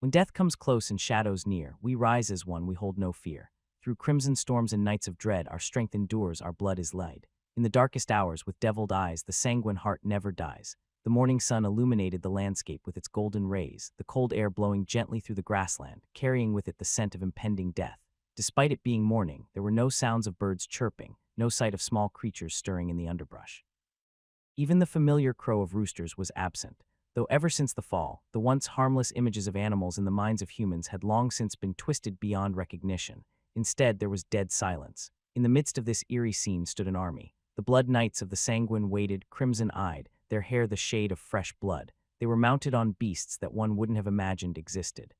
When death comes close and shadows near, we rise as one, we hold no fear. Through crimson storms and nights of dread, our strength endures, our blood is light. In the darkest hours, with deviled eyes, the sanguine heart never dies. The morning sun illuminated the landscape with its golden rays, the cold air blowing gently through the grassland, carrying with it the scent of impending death. Despite it being morning, there were no sounds of birds chirping, no sight of small creatures stirring in the underbrush. Even the familiar crow of roosters was absent, though ever since the fall, the once harmless images of animals in the minds of humans had long since been twisted beyond recognition. Instead, there was dead silence. In the midst of this eerie scene stood an army. The blood knights of the Sanguin waited, crimson-eyed, their hair the shade of fresh blood. They were mounted on beasts that one wouldn't have imagined existed.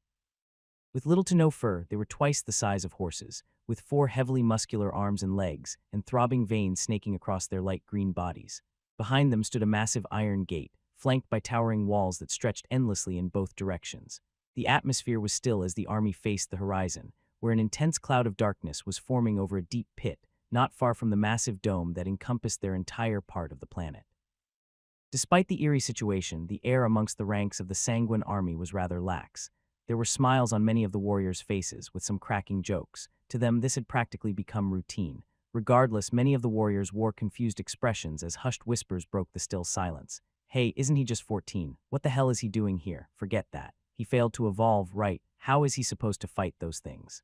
With little to no fur, they were twice the size of horses, with 4 heavily muscular arms and legs, and throbbing veins snaking across their light green bodies. Behind them stood a massive iron gate, flanked by towering walls that stretched endlessly in both directions. The atmosphere was still as the army faced the horizon, where an intense cloud of darkness was forming over a deep pit, not far from the massive dome that encompassed their entire part of the planet. Despite the eerie situation, the air amongst the ranks of the Sanguin army was rather lax. There were smiles on many of the warriors' faces, with some cracking jokes. To them, this had practically become routine. Regardless, many of the warriors wore confused expressions as hushed whispers broke the still silence. Hey, isn't he just 14? What the hell is he doing here? Forget that. He failed to evolve, right? How is he supposed to fight those things?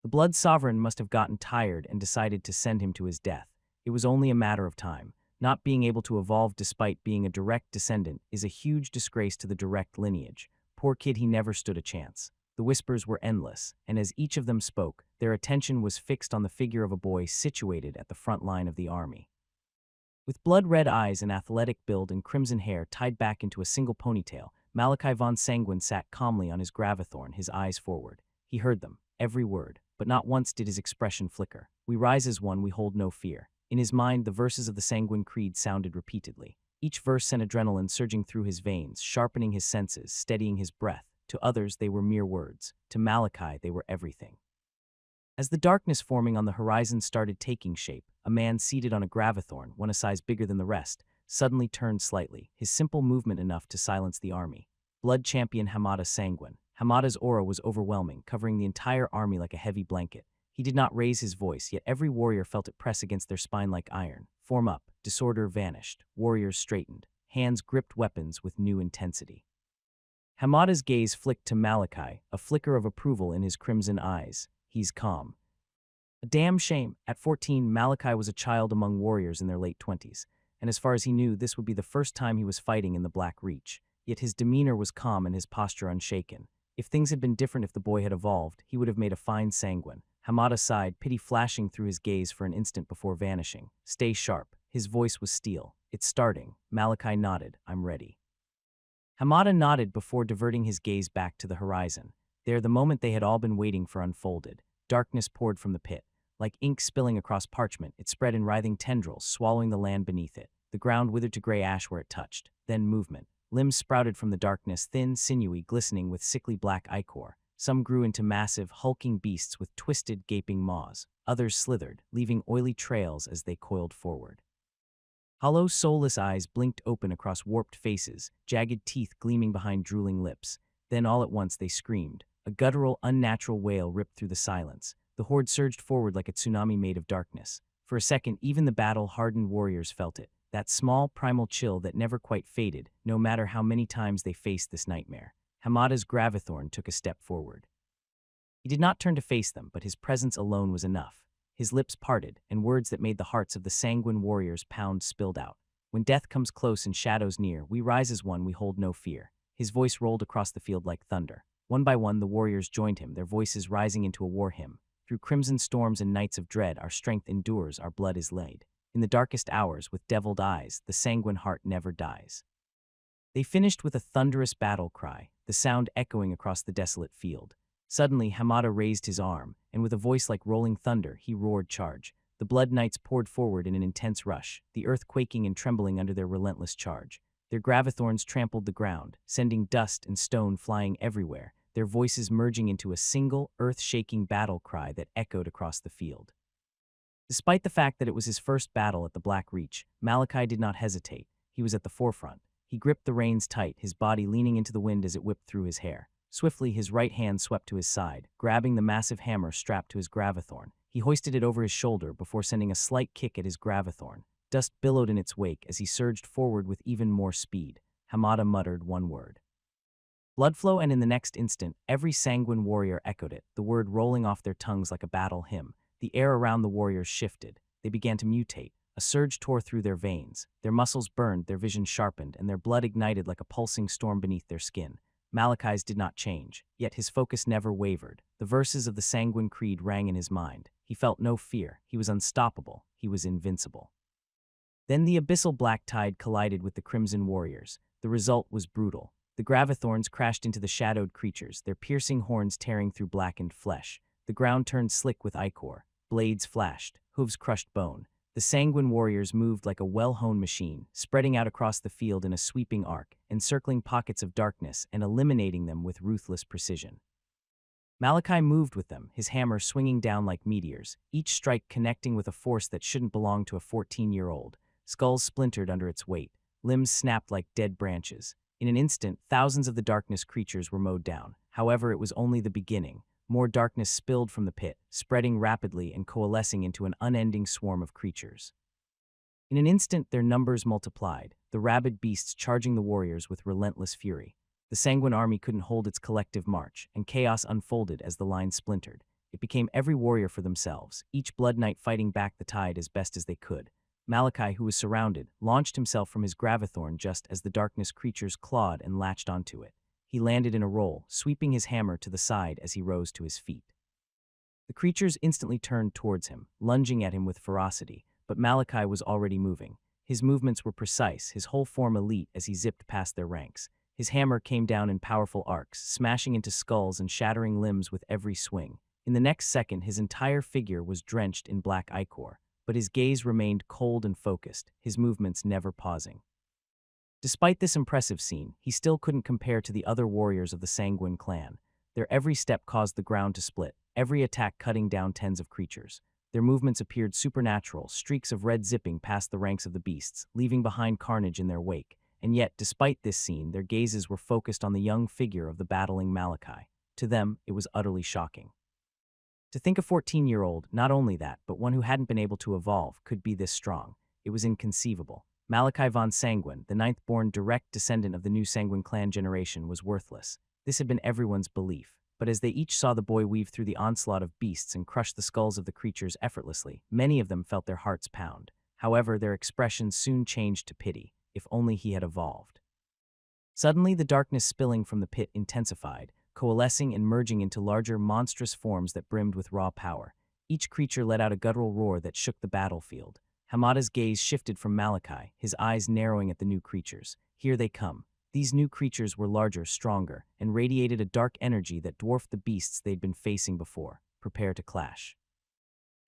The Blood Sovereign must have gotten tired and decided to send him to his death. It was only a matter of time. Not being able to evolve despite being a direct descendant is a huge disgrace to the direct lineage. Poor kid, he never stood a chance. The whispers were endless, and as each of them spoke, their attention was fixed on the figure of a boy situated at the front line of the army. With blood-red eyes and athletic build and crimson hair tied back into a single ponytail, Malachi von Sanguin sat calmly on his gravithorn, his eyes forward. He heard them, every word, but not once did his expression flicker. We rise as one, we hold no fear. In his mind, the verses of the Sanguin Creed sounded repeatedly. Each verse sent adrenaline surging through his veins, sharpening his senses, steadying his breath. To others, they were mere words. To Malachi, they were everything. As the darkness forming on the horizon started taking shape, a man seated on a gravithorn, one a size bigger than the rest, suddenly turned slightly, his simple movement enough to silence the army. Blood champion Hamada Sanguin. Hamada's aura was overwhelming, covering the entire army like a heavy blanket. He did not raise his voice, yet every warrior felt it press against their spine like iron. Form up. Disorder vanished. Warriors straightened. Hands gripped weapons with new intensity. Hamada's gaze flicked to Malachi, a flicker of approval in his crimson eyes. He's calm. A damn shame. At 14, Malachi was a child among warriors in their late 20s, and as far as he knew, this would be the first time he was fighting in the Black Reach. Yet his demeanor was calm and his posture unshaken. If things had been different, if the boy had evolved, he would have made a fine Sanguin. Hamada sighed, pity flashing through his gaze for an instant before vanishing. Stay sharp. His voice was steel. It's starting. Malachi nodded. I'm ready. Hamada nodded before diverting his gaze back to the horizon. There, the moment they had all been waiting for unfolded. Darkness poured from the pit. Like ink spilling across parchment, it spread in writhing tendrils, swallowing the land beneath it. The ground withered to gray ash where it touched. Then movement. Limbs sprouted from the darkness, thin, sinewy, glistening with sickly black ichor. Some grew into massive, hulking beasts with twisted, gaping maws. Others slithered, leaving oily trails as they coiled forward. Hollow, soulless eyes blinked open across warped faces, jagged teeth gleaming behind drooling lips. Then all at once they screamed. A guttural, unnatural wail ripped through the silence. The horde surged forward like a tsunami made of darkness. For a second, even the battle-hardened warriors felt it. That small, primal chill that never quite faded, no matter how many times they faced this nightmare. Hamada's gravithorn took a step forward. He did not turn to face them, but his presence alone was enough. His lips parted, and words that made the hearts of the Sanguin warriors pound spilled out. When death comes close and shadows near, we rise as one, we hold no fear. His voice rolled across the field like thunder. One by one, the warriors joined him, their voices rising into a war hymn. Through crimson storms and nights of dread, our strength endures, our blood is laid. In the darkest hours, with deviled eyes, the Sanguin heart never dies. They finished with a thunderous battle cry, the sound echoing across the desolate field. Suddenly, Hamada raised his arm, and with a voice like rolling thunder, he roared charge. The Blood Knights poured forward in an intense rush, the earth quaking and trembling under their relentless charge. Their gravithorns trampled the ground, sending dust and stone flying everywhere, their voices merging into a single, earth-shaking battle cry that echoed across the field. Despite the fact that it was his first battle at the Black Reach, Malachi did not hesitate. He was at the forefront. He gripped the reins tight, his body leaning into the wind as it whipped through his hair. Swiftly, his right hand swept to his side, grabbing the massive hammer strapped to his gravithorn. He hoisted it over his shoulder before sending a slight kick at his gravithorn. Dust billowed in its wake as he surged forward with even more speed. Hamada muttered one word. Blood flow, and in the next instant, every Sanguin warrior echoed it, the word rolling off their tongues like a battle hymn. The air around the warriors shifted. They began to mutate. A surge tore through their veins. Their muscles burned, their vision sharpened, and their blood ignited like a pulsing storm beneath their skin. Malachi's did not change, yet his focus never wavered. The verses of the Sanguin Creed rang in his mind. He felt no fear. He was unstoppable. He was invincible. Then the abyssal black tide collided with the crimson warriors. The result was brutal. The gravithorns crashed into the shadowed creatures, their piercing horns tearing through blackened flesh. The ground turned slick with ichor. Blades flashed. Hooves crushed bone. The Sanguin warriors moved like a well-honed machine, spreading out across the field in a sweeping arc, encircling pockets of darkness and eliminating them with ruthless precision. Malachi moved with them, his hammer swinging down like meteors, each strike connecting with a force that shouldn't belong to a 14-year-old. Skulls splintered under its weight. Limbs snapped like dead branches. In an instant, thousands of the darkness creatures were mowed down. However, it was only the beginning. More darkness spilled from the pit, spreading rapidly and coalescing into an unending swarm of creatures. In an instant, their numbers multiplied, the rabid beasts charging the warriors with relentless fury. The Sanguin army couldn't hold its collective march, and chaos unfolded as the line splintered. It became every warrior for themselves, each blood knight fighting back the tide as best as they could. Malachi, who was surrounded, launched himself from his gravithorn just as the darkness creatures clawed and latched onto it. He landed in a roll, sweeping his hammer to the side as he rose to his feet. The creatures instantly turned towards him, lunging at him with ferocity, but Malachi was already moving. His movements were precise, his whole form elite as he zipped past their ranks. His hammer came down in powerful arcs, smashing into skulls and shattering limbs with every swing. In the next second, his entire figure was drenched in black ichor, but his gaze remained cold and focused, his movements never pausing. Despite this impressive scene, he still couldn't compare to the other warriors of the Sanguin clan. Their every step caused the ground to split, every attack cutting down tens of creatures. Their movements appeared supernatural, streaks of red zipping past the ranks of the beasts, leaving behind carnage in their wake. And yet, despite this scene, their gazes were focused on the young figure of the battling Malachi. To them, it was utterly shocking. To think a 14-year-old, not only that, but one who hadn't been able to evolve, could be this strong. It was inconceivable. Malachi von Sanguin, the ninth-born direct descendant of the new Sanguin clan generation, was worthless. This had been everyone's belief. But as they each saw the boy weave through the onslaught of beasts and crush the skulls of the creatures effortlessly, many of them felt their hearts pound. However, their expressions soon changed to pity. If only he had evolved. Suddenly, the darkness spilling from the pit intensified, coalescing and merging into larger, monstrous forms that brimmed with raw power. Each creature let out a guttural roar that shook the battlefield. Hamada's gaze shifted from Malachi, his eyes narrowing at the new creatures. Here they come. These new creatures were larger, stronger, and radiated a dark energy that dwarfed the beasts they'd been facing before. Prepare to clash.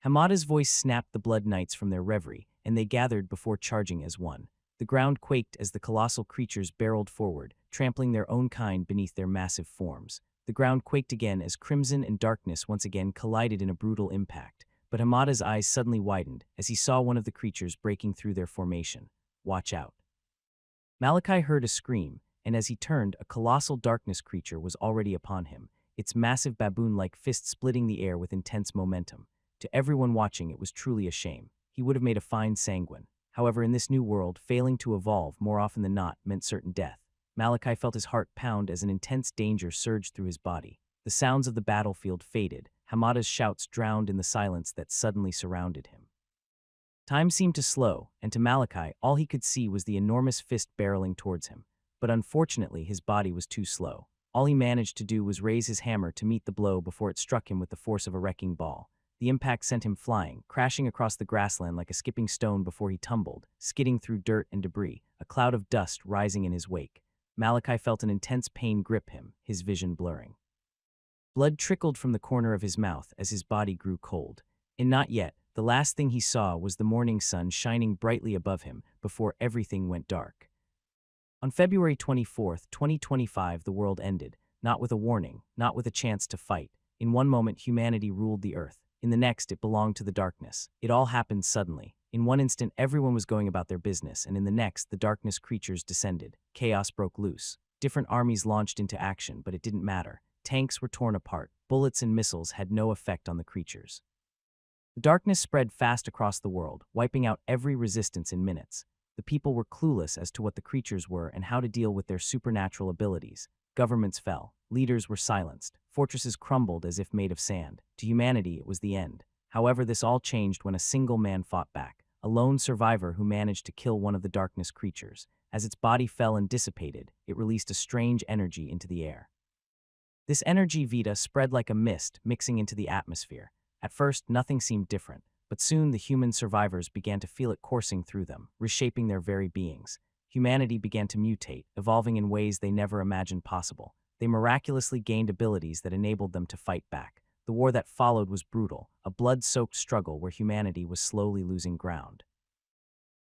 Hamada's voice snapped the blood knights from their reverie, and they gathered before charging as one. The ground quaked as the colossal creatures barreled forward, trampling their own kind beneath their massive forms. The ground quaked again as crimson and darkness once again collided in a brutal impact. But Hamada's eyes suddenly widened as he saw one of the creatures breaking through their formation. Watch out. Malachi heard a scream, and as he turned, a colossal darkness creature was already upon him, its massive baboon-like fist splitting the air with intense momentum. To everyone watching, it was truly a shame. He would have made a fine Sanguin. However, in this new world, failing to evolve more often than not meant certain death. Malachi felt his heart pound as an intense danger surged through his body. The sounds of the battlefield faded. Hamada's shouts drowned in the silence that suddenly surrounded him. Time seemed to slow, and to Malachi, all he could see was the enormous fist barreling towards him. But unfortunately, his body was too slow. All he managed to do was raise his hammer to meet the blow before it struck him with the force of a wrecking ball. The impact sent him flying, crashing across the grassland like a skipping stone before he tumbled, skidding through dirt and debris, a cloud of dust rising in his wake. Malachi felt an intense pain grip him, his vision blurring. Blood trickled from the corner of his mouth as his body grew cold. And not yet, the last thing he saw was the morning sun shining brightly above him before everything went dark. On February 24, 2025, the world ended, not with a warning, not with a chance to fight. In one moment, humanity ruled the earth. In the next, it belonged to the darkness. It all happened suddenly. In one instant, everyone was going about their business, and in the next, the darkness creatures descended. Chaos broke loose. Different armies launched into action, but it didn't matter. Tanks were torn apart. Bullets and missiles had no effect on the creatures. The darkness spread fast across the world, wiping out every resistance in minutes. The people were clueless as to what the creatures were and how to deal with their supernatural abilities. Governments fell. Leaders were silenced. Fortresses crumbled as if made of sand. To humanity, it was the end. However, this all changed when a single man fought back, a lone survivor who managed to kill one of the darkness creatures. As its body fell and dissipated, it released a strange energy into the air. This energy vita spread like a mist, mixing into the atmosphere. At first, nothing seemed different, but soon the human survivors began to feel it coursing through them, reshaping their very beings. Humanity began to mutate, evolving in ways they never imagined possible. They miraculously gained abilities that enabled them to fight back. The war that followed was brutal, a blood-soaked struggle where humanity was slowly losing ground.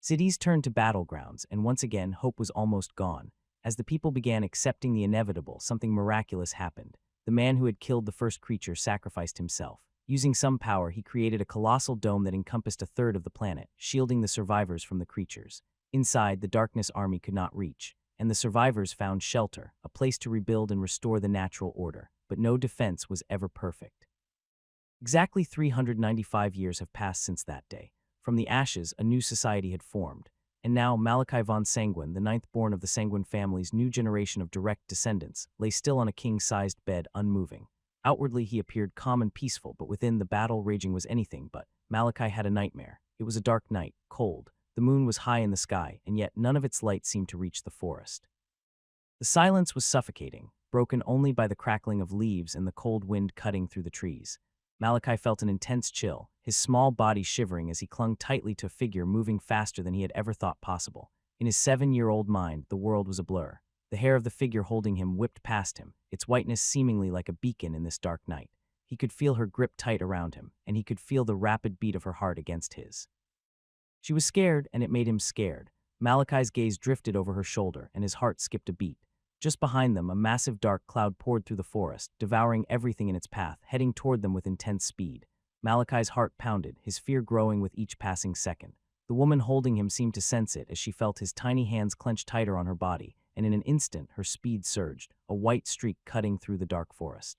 Cities turned to battlegrounds, and once again, hope was almost gone. As the people began accepting the inevitable, something miraculous happened. The man who had killed the first creature sacrificed himself. Using some power, he created a colossal dome that encompassed a third of the planet, shielding the survivors from the creatures. Inside, the darkness army could not reach, and the survivors found shelter, a place to rebuild and restore the natural order. But no defense was ever perfect. Exactly 395 years have passed since that day. From the ashes, a new society had formed. And now Malachi von Sanguin, the ninth born of the Sanguin family's new generation of direct descendants, lay still on a king-sized bed, unmoving. Outwardly, he appeared calm and peaceful, but within, the battle raging was anything but. Malachi had a nightmare. It was a dark night, cold. The moon was high in the sky, and yet none of its light seemed to reach the forest. The silence was suffocating, broken only by the crackling of leaves and the cold wind cutting through the trees. Malachi felt an intense chill, his small body shivering as he clung tightly to a figure moving faster than he had ever thought possible. In his 7-year-old mind, the world was a blur. The hair of the figure holding him whipped past him, its whiteness seemingly like a beacon in this dark night. He could feel her grip tight around him, and he could feel the rapid beat of her heart against his. She was scared, and it made him scared. Malachi's gaze drifted over her shoulder, and his heart skipped a beat. Just behind them, a massive dark cloud poured through the forest, devouring everything in its path, heading toward them with intense speed. Malachi's heart pounded, his fear growing with each passing second. The woman holding him seemed to sense it as she felt his tiny hands clench tighter on her body, and in an instant her speed surged, a white streak cutting through the dark forest.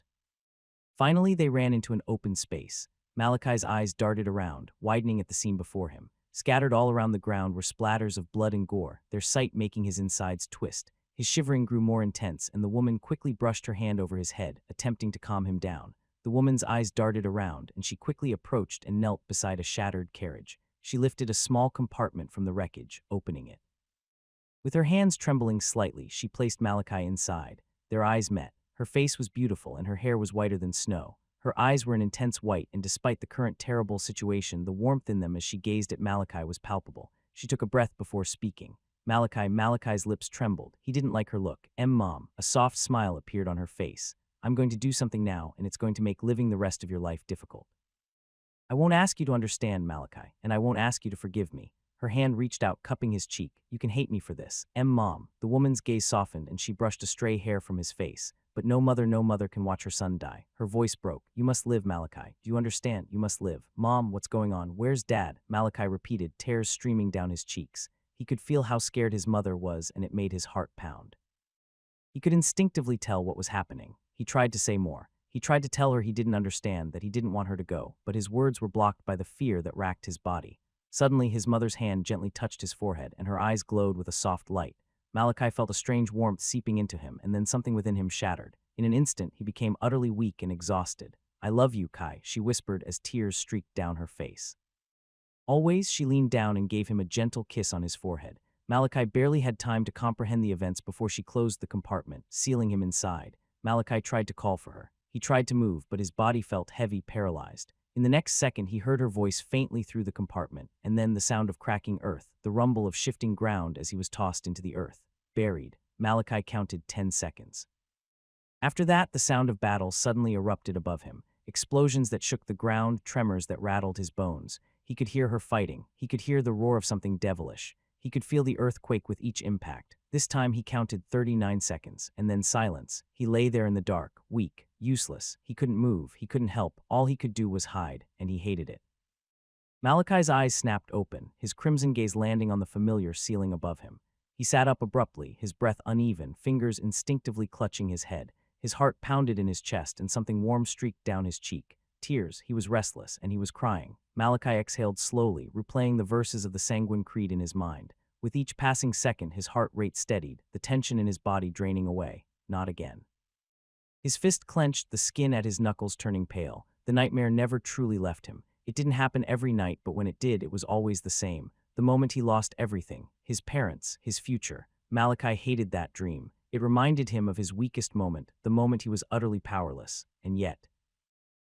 Finally, they ran into an open space. Malachi's eyes darted around, widening at the scene before him. Scattered all around the ground were splatters of blood and gore, their sight making his insides twist. His shivering grew more intense, and the woman quickly brushed her hand over his head, attempting to calm him down. The woman's eyes darted around, and she quickly approached and knelt beside a shattered carriage. She lifted a small compartment from the wreckage, opening it. With her hands trembling slightly, she placed Malachi inside. Their eyes met. Her face was beautiful, and her hair was whiter than snow. Her eyes were an intense white, and despite the current terrible situation, the warmth in them as she gazed at Malachi was palpable. She took a breath before speaking. Malachi's lips trembled. He didn't like her look. Mom. A soft smile appeared on her face. I'm going to do something now, and it's going to make living the rest of your life difficult. I won't ask you to understand, Malachi, and I won't ask you to forgive me. Her hand reached out, cupping his cheek. You can hate me for this. Mom. The woman's gaze softened, and she brushed a stray hair from his face. But no mother can watch her son die. Her voice broke. You must live, Malachi. Do you understand? You must live. Mom, what's going on? Where's Dad? Malachi repeated, tears streaming down his cheeks. He could feel how scared his mother was, and it made his heart pound. He could instinctively tell what was happening. He tried to say more. He tried to tell her he didn't understand, that he didn't want her to go, but his words were blocked by the fear that racked his body. Suddenly, his mother's hand gently touched his forehead, and her eyes glowed with a soft light. Malachi felt a strange warmth seeping into him, and then something within him shattered. In an instant, he became utterly weak and exhausted. I love you, Kai, she whispered as tears streaked down her face. Always, she leaned down and gave him a gentle kiss on his forehead. Malachi barely had time to comprehend the events before she closed the compartment, sealing him inside. Malachi tried to call for her. He tried to move, but his body felt heavy, paralyzed. In the next second, he heard her voice faintly through the compartment, and then the sound of cracking earth, the rumble of shifting ground as he was tossed into the earth. Buried. Malachi counted 10 seconds. After that, the sound of battle suddenly erupted above him. Explosions that shook the ground, tremors that rattled his bones. He could hear her fighting. He could hear the roar of something devilish. He could feel the earth quake with each impact. This time he counted 39 seconds, and then silence. He lay there in the dark, weak, useless. He couldn't move, he couldn't help. All he could do was hide, and he hated it. Malachi's eyes snapped open, his crimson gaze landing on the familiar ceiling above him. He sat up abruptly, his breath uneven, fingers instinctively clutching his head. His heart pounded in his chest and something warm streaked down his cheek. Tears, he was restless, and he was crying. Malachi exhaled slowly, replaying the verses of the Sanguin Creed in his mind. With each passing second, his heart rate steadied, the tension in his body draining away. Not again. His fist clenched, the skin at his knuckles turning pale. The nightmare never truly left him. It didn't happen every night, but when it did, it was always the same. The moment he lost everything, his parents, his future. Malachi hated that dream. It reminded him of his weakest moment, the moment he was utterly powerless. And yet,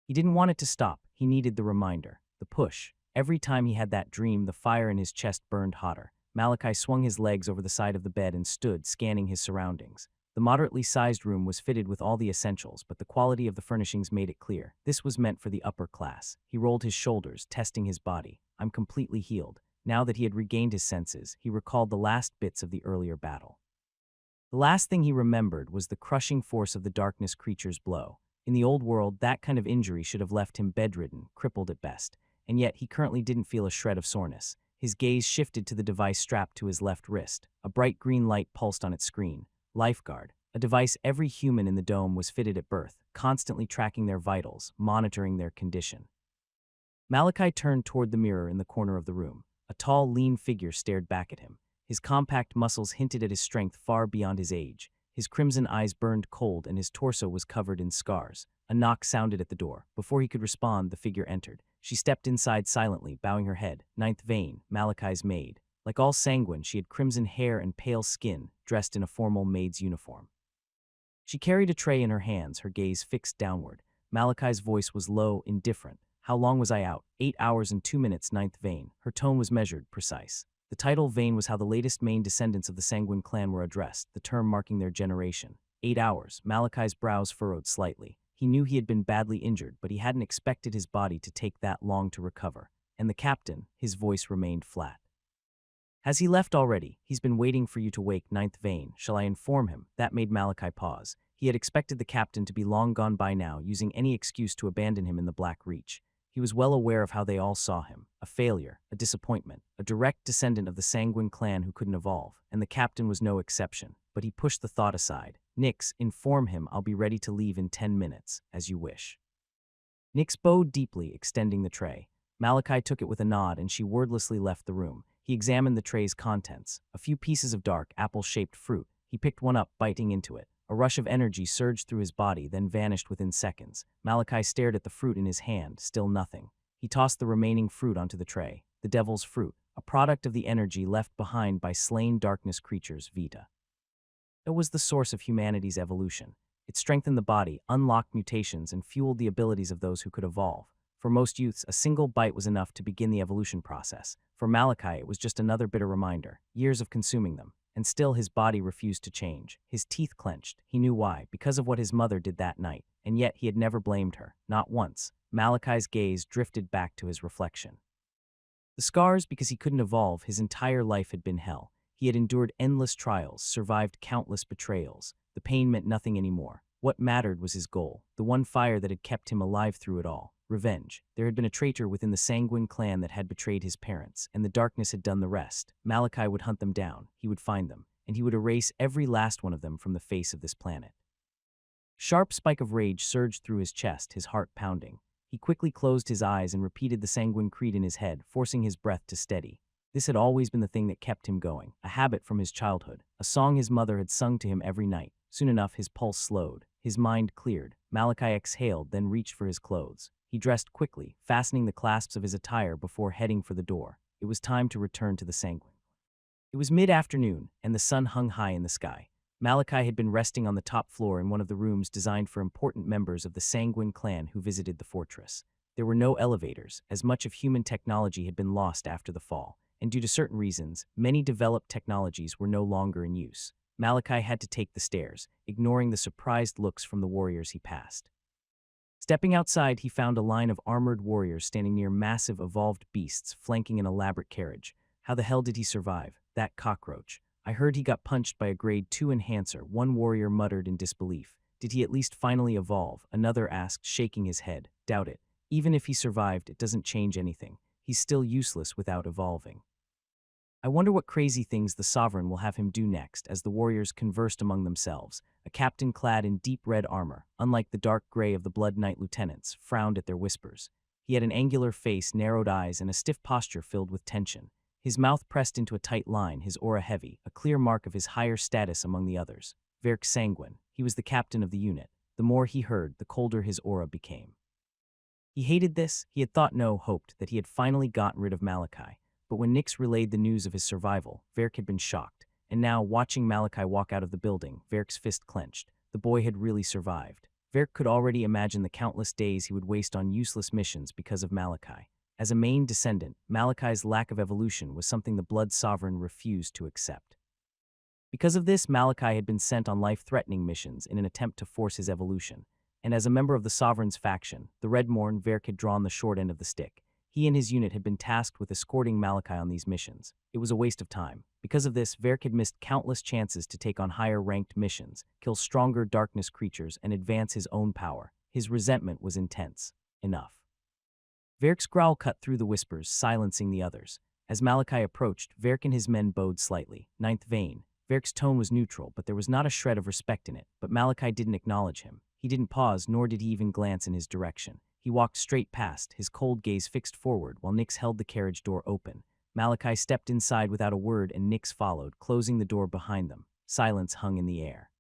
he didn't want it to stop. He needed the reminder, the push. Every time he had that dream, the fire in his chest burned hotter. Malachi swung his legs over the side of the bed and stood, scanning his surroundings. The moderately sized room was fitted with all the essentials, but the quality of the furnishings made it clear. This was meant for the upper class. He rolled his shoulders, testing his body. I'm completely healed. Now that he had regained his senses, he recalled the last bits of the earlier battle. The last thing he remembered was the crushing force of the darkness creature's blow. In the old world, that kind of injury should have left him bedridden, crippled at best. And yet, he currently didn't feel a shred of soreness. His gaze shifted to the device strapped to his left wrist. A bright green light pulsed on its screen. Lifeguard, a device every human in the dome was fitted at birth, constantly tracking their vitals, monitoring their condition. Malachi turned toward the mirror in the corner of the room. A tall, lean figure stared back at him. His compact muscles hinted at his strength far beyond his age. His crimson eyes burned cold and his torso was covered in scars. A knock sounded at the door. Before he could respond, the figure entered. She stepped inside silently, bowing her head. Ninth Vein, Malachi's maid. Like all Sanguin, she had crimson hair and pale skin, dressed in a formal maid's uniform. She carried a tray in her hands, her gaze fixed downward. Malachi's voice was low, indifferent. How long was I out? 8 hours and 2 minutes, Ninth Vein. Her tone was measured, precise. The title Vein was how the latest main descendants of the Sanguin clan were addressed, the term marking their generation. 8 hours. Malachi's brows furrowed slightly. He knew he had been badly injured, but he hadn't expected his body to take that long to recover. And the captain, his voice remained flat. Has he left already? He's been waiting for you to wake, Ninth Vein. Shall I inform him? That made Malachi pause. He had expected the captain to be long gone by now, using any excuse to abandon him in the Black Reach. He was well aware of how they all saw him. A failure, a disappointment, a direct descendant of the Sanguin clan who couldn't evolve, and the captain was no exception. But he pushed the thought aside. Nix, inform him I'll be ready to leave in 10 minutes, as you wish. Nix bowed deeply, extending the tray. Malachi took it with a nod and she wordlessly left the room. He examined the tray's contents. A few pieces of dark, apple-shaped fruit. He picked one up, biting into it. A rush of energy surged through his body, then vanished within seconds. Malachi stared at the fruit in his hand, still nothing. He tossed the remaining fruit onto the tray. The devil's fruit, a product of the energy left behind by slain darkness creatures, Vita. It was the source of humanity's evolution. It strengthened the body, unlocked mutations, and fueled the abilities of those who could evolve. For most youths, a single bite was enough to begin the evolution process. For Malachi, it was just another bitter reminder, years of consuming them. And still his body refused to change. His teeth clenched. He knew why, because of what his mother did that night. And yet he had never blamed her, not once. Malachi's gaze drifted back to his reflection. The scars, because he couldn't evolve, his entire life had been hell. He had endured endless trials, survived countless betrayals. The pain meant nothing anymore. What mattered was his goal, the one fire that had kept him alive through it all. Revenge. There had been a traitor within the Sanguin clan that had betrayed his parents, and the darkness had done the rest. Malachi would hunt them down, he would find them, and he would erase every last one of them from the face of this planet. Sharp spike of rage surged through his chest, his heart pounding. He quickly closed his eyes and repeated the Sanguin Creed in his head, forcing his breath to steady. This had always been the thing that kept him going, a habit from his childhood, a song his mother had sung to him every night. Soon enough, his pulse slowed, his mind cleared. Malachi exhaled, then reached for his clothes. He dressed quickly, fastening the clasps of his attire before heading for the door. It was time to return to the Sanguin. It was mid-afternoon, and the sun hung high in the sky. Malachi had been resting on the top floor in one of the rooms designed for important members of the Sanguin clan who visited the fortress. There were no elevators, as much of human technology had been lost after the fall, and due to certain reasons, many developed technologies were no longer in use. Malachi had to take the stairs, ignoring the surprised looks from the warriors he passed. Stepping outside, he found a line of armored warriors standing near massive evolved beasts flanking an elaborate carriage. How the hell did he survive? That cockroach. I heard he got punched by a grade 2 enhancer, one warrior muttered in disbelief. Did he at least finally evolve? Another asked, shaking his head. Doubt it. Even if he survived, it doesn't change anything. He's still useless without evolving. I wonder what crazy things the sovereign will have him do next, as the warriors conversed among themselves. A captain clad in deep red armor, unlike the dark gray of the Blood Knight lieutenants, frowned at their whispers. He had an angular face, narrowed eyes, and a stiff posture filled with tension. His mouth pressed into a tight line, his aura heavy, a clear mark of his higher status among the others. Sanguin. He was the captain of the unit. The more he heard, the colder his aura became. He hated this. He had thought hoped that he had finally gotten rid of Malachi. But when Nyx relayed the news of his survival, Verk had been shocked. And now, watching Malachi walk out of the building, Verk's fist clenched. The boy had really survived. Verk could already imagine the countless days he would waste on useless missions because of Malachi. As a main descendant, Malachi's lack of evolution was something the Blood Sovereign refused to accept. Because of this, Malachi had been sent on life-threatening missions in an attempt to force his evolution. And as a member of the Sovereign's faction, the Redmorn, Verk had drawn the short end of the stick. He and his unit had been tasked with escorting Malachi on these missions. It was a waste of time. Because of this, Verk had missed countless chances to take on higher-ranked missions, kill stronger darkness creatures, and advance his own power. His resentment was intense. Enough. Verk's growl cut through the whispers, silencing the others. As Malachi approached, Verk and his men bowed slightly. Ninth vein. Verk's tone was neutral, but there was not a shred of respect in it. But Malachi didn't acknowledge him. He didn't pause, nor did he even glance in his direction. He walked straight past, his cold gaze fixed forward, while Nyx held the carriage door open. Malachi stepped inside without a word, and Nyx followed, closing the door behind them. Silence hung in the air.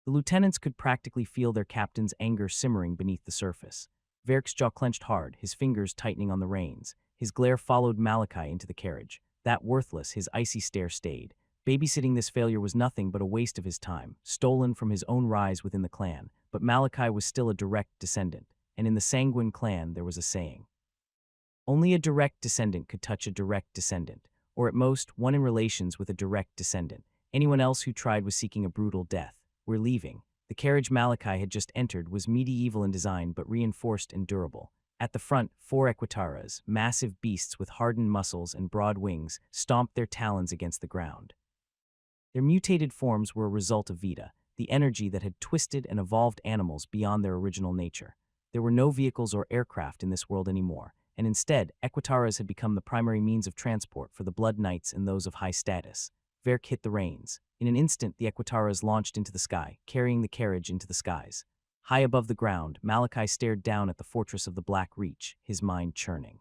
The lieutenants could practically feel their captain's anger simmering beneath the surface. Verk's jaw clenched hard, his fingers tightening on the reins. His glare followed Malachi into the carriage. That worthless, his icy stare stayed. Babysitting this failure was nothing but a waste of his time, stolen from his own rise within the clan. But Malachi was still a direct descendant, and in the Sanguin clan there was a saying. Only a direct descendant could touch a direct descendant, or at most, one in relations with a direct descendant. Anyone else who tried was seeking a brutal death. We're leaving. The carriage Malachi had just entered was medieval in design but reinforced and durable. At the front, 4 equitaras, massive beasts with hardened muscles and broad wings, stomped their talons against the ground. Their mutated forms were a result of Vita, the energy that had twisted and evolved animals beyond their original nature. There were no vehicles or aircraft in this world anymore, and instead, equitaras had become the primary means of transport for the Blood Knights and those of high status. Verk hit the reins. In an instant, the equitaras launched into the sky, carrying the carriage into the skies. High above the ground, Malachi stared down at the fortress of the Black Reach, his mind churning.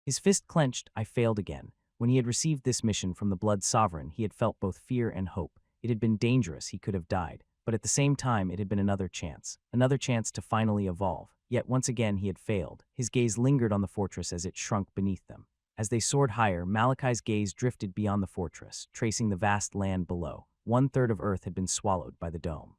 His fist clenched. I failed again. When he had received this mission from the Blood Sovereign, he had felt both fear and hope. It had been dangerous, he could have died, but at the same time it had been another chance to finally evolve. Yet once again he had failed. His gaze lingered on the fortress as it shrunk beneath them. As they soared higher, Malachi's gaze drifted beyond the fortress, tracing the vast land below. 1/3 of Earth had been swallowed by the dome.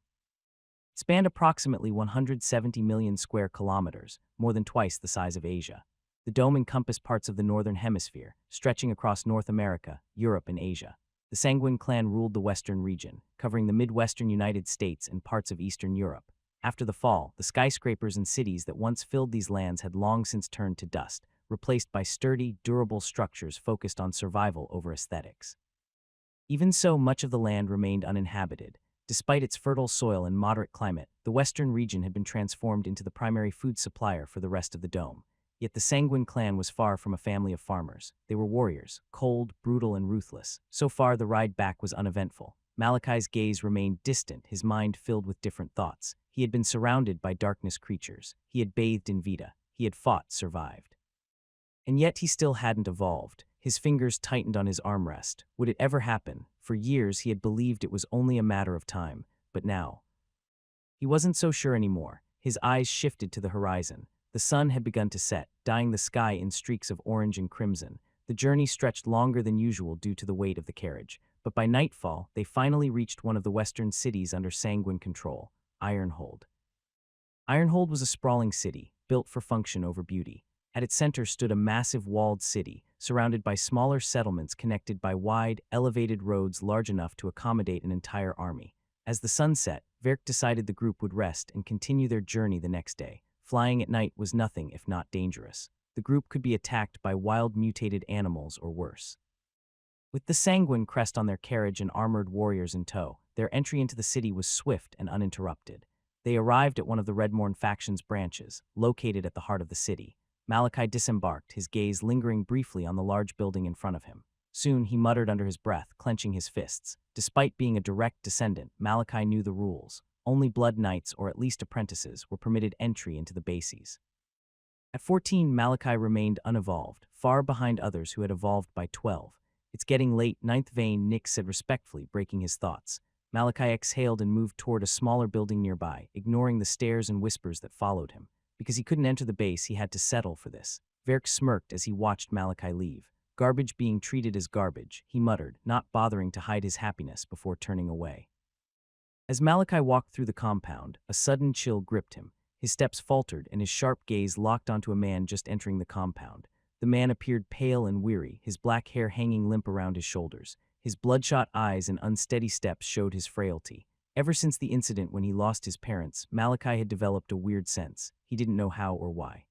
It spanned approximately 170 million square kilometers, more than twice the size of Asia. The dome encompassed parts of the northern hemisphere, stretching across North America, Europe, and Asia. The Sanguin clan ruled the western region, covering the Midwestern United States and parts of Eastern Europe. After the fall, the skyscrapers and cities that once filled these lands had long since turned to dust, replaced by sturdy, durable structures focused on survival over aesthetics. Even so, much of the land remained uninhabited. Despite its fertile soil and moderate climate, the western region had been transformed into the primary food supplier for the rest of the dome. Yet the Sanguin clan was far from a family of farmers. They were warriors, cold, brutal, and ruthless. So far, the ride back was uneventful. Malachi's gaze remained distant, his mind filled with different thoughts. He had been surrounded by darkness creatures. He had bathed in Vita. He had fought, survived. And yet he still hadn't evolved. His fingers tightened on his armrest. Would it ever happen? For years, he had believed it was only a matter of time. But now, he wasn't so sure anymore. His eyes shifted to the horizon. The sun had begun to set, dyeing the sky in streaks of orange and crimson. The journey stretched longer than usual due to the weight of the carriage. But by nightfall, they finally reached one of the western cities under Sanguin control, Ironhold. Ironhold was a sprawling city, built for function over beauty. At its center stood a massive walled city, surrounded by smaller settlements connected by wide, elevated roads large enough to accommodate an entire army. As the sun set, Verk decided the group would rest and continue their journey the next day. Flying at night was nothing if not dangerous. The group could be attacked by wild mutated animals or worse. With the Sanguin crest on their carriage and armored warriors in tow, their entry into the city was swift and uninterrupted. They arrived at one of the Redmorn faction's branches, located at the heart of the city. Malachi disembarked, his gaze lingering briefly on the large building in front of him. Soon, he muttered under his breath, clenching his fists. Despite being a direct descendant, Malachi knew the rules. Only blood knights, or at least apprentices, were permitted entry into the bases. At 14, Malachi remained unevolved, far behind others who had evolved by 12. "It's getting late, ninth vein," Nick said respectfully, breaking his thoughts. Malachi exhaled and moved toward a smaller building nearby, ignoring the stares and whispers that followed him. Because he couldn't enter the base, he had to settle for this. Verk smirked as he watched Malachi leave. Garbage being treated as garbage, he muttered, not bothering to hide his happiness before turning away. As Malachi walked through the compound, a sudden chill gripped him. His steps faltered, and his sharp gaze locked onto a man just entering the compound. The man appeared pale and weary, his black hair hanging limp around his shoulders. His bloodshot eyes and unsteady steps showed his frailty. Ever since the incident when he lost his parents, Malachi had developed a weird sense. He didn't know how or why.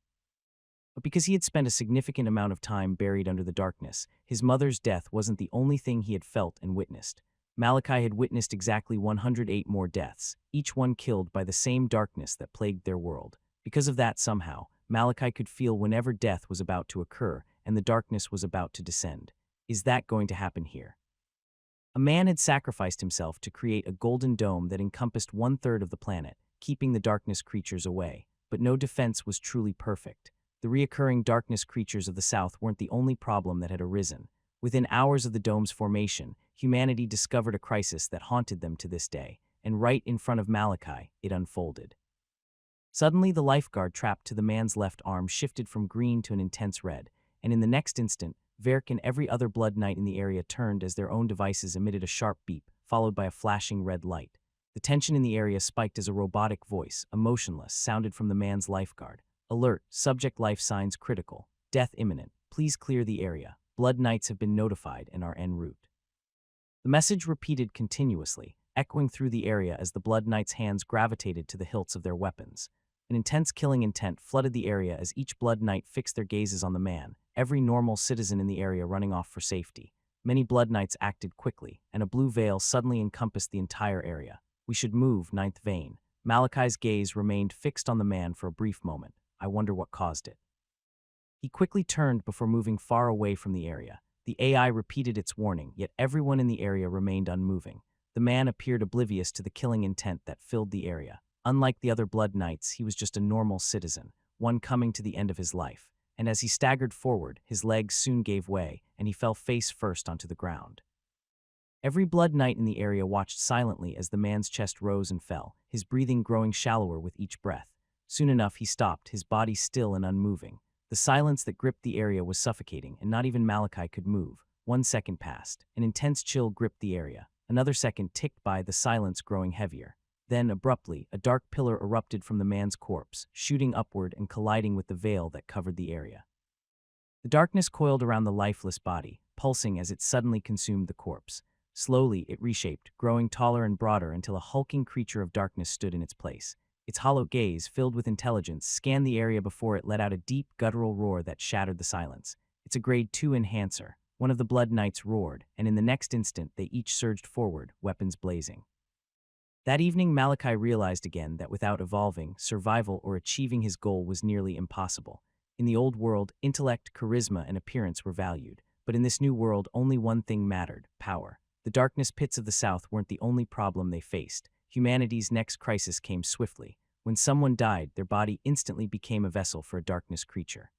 But because he had spent a significant amount of time buried under the darkness, his mother's death wasn't the only thing he had felt and witnessed. Malachi had witnessed exactly 108 more deaths, each one killed by the same darkness that plagued their world. Because of that, somehow, Malachi could feel whenever death was about to occur and the darkness was about to descend. Is that going to happen here? A man had sacrificed himself to create a golden dome that encompassed 1/3 of the planet, keeping the darkness creatures away. But no defense was truly perfect. The reoccurring darkness creatures of the South weren't the only problem that had arisen. Within hours of the dome's formation, humanity discovered a crisis that haunted them to this day, and right in front of Malachi, it unfolded. Suddenly, the lifeguard trapped to the man's left arm shifted from green to an intense red, and in the next instant, Verk and every other blood knight in the area turned as their own devices emitted a sharp beep, followed by a flashing red light. The tension in the area spiked as a robotic voice, emotionless, sounded from the man's lifeguard. "Alert, subject life signs critical. Death imminent. Please clear the area. Blood knights have been notified and are en route." The message repeated continuously, echoing through the area as the blood knights' hands gravitated to the hilts of their weapons. An intense killing intent flooded the area as each blood knight fixed their gazes on the man, every normal citizen in the area running off for safety. Many blood knights acted quickly, and a blue veil suddenly encompassed the entire area. "We should move, ninth vein." Malachi's gaze remained fixed on the man for a brief moment. "I wonder what caused it." He quickly turned before moving far away from the area. The AI repeated its warning, yet everyone in the area remained unmoving. The man appeared oblivious to the killing intent that filled the area. Unlike the other blood knights, he was just a normal citizen, one coming to the end of his life. And as he staggered forward, his legs soon gave way, and he fell face first onto the ground. Every blood knight in the area watched silently as the man's chest rose and fell, his breathing growing shallower with each breath. Soon enough, he stopped, his body still and unmoving. The silence that gripped the area was suffocating, and not even Malachi could move. 1 second passed. An intense chill gripped the area. Another second ticked by, the silence growing heavier. Then, abruptly, a dark pillar erupted from the man's corpse, shooting upward and colliding with the veil that covered the area. The darkness coiled around the lifeless body, pulsing as it suddenly consumed the corpse. Slowly, it reshaped, growing taller and broader until a hulking creature of darkness stood in its place. Its hollow gaze, filled with intelligence, scanned the area before it let out a deep, guttural roar that shattered the silence. "It's a Grade 2 enhancer." One of the blood knights roared, and in the next instant they each surged forward, weapons blazing. That evening, Malachi realized again that without evolving, survival or achieving his goal was nearly impossible. In the old world, intellect, charisma, and appearance were valued, but in this new world, only one thing mattered: power. The darkness pits of the South weren't the only problem they faced. Humanity's next crisis came swiftly. When someone died, their body instantly became a vessel for a darkness creature.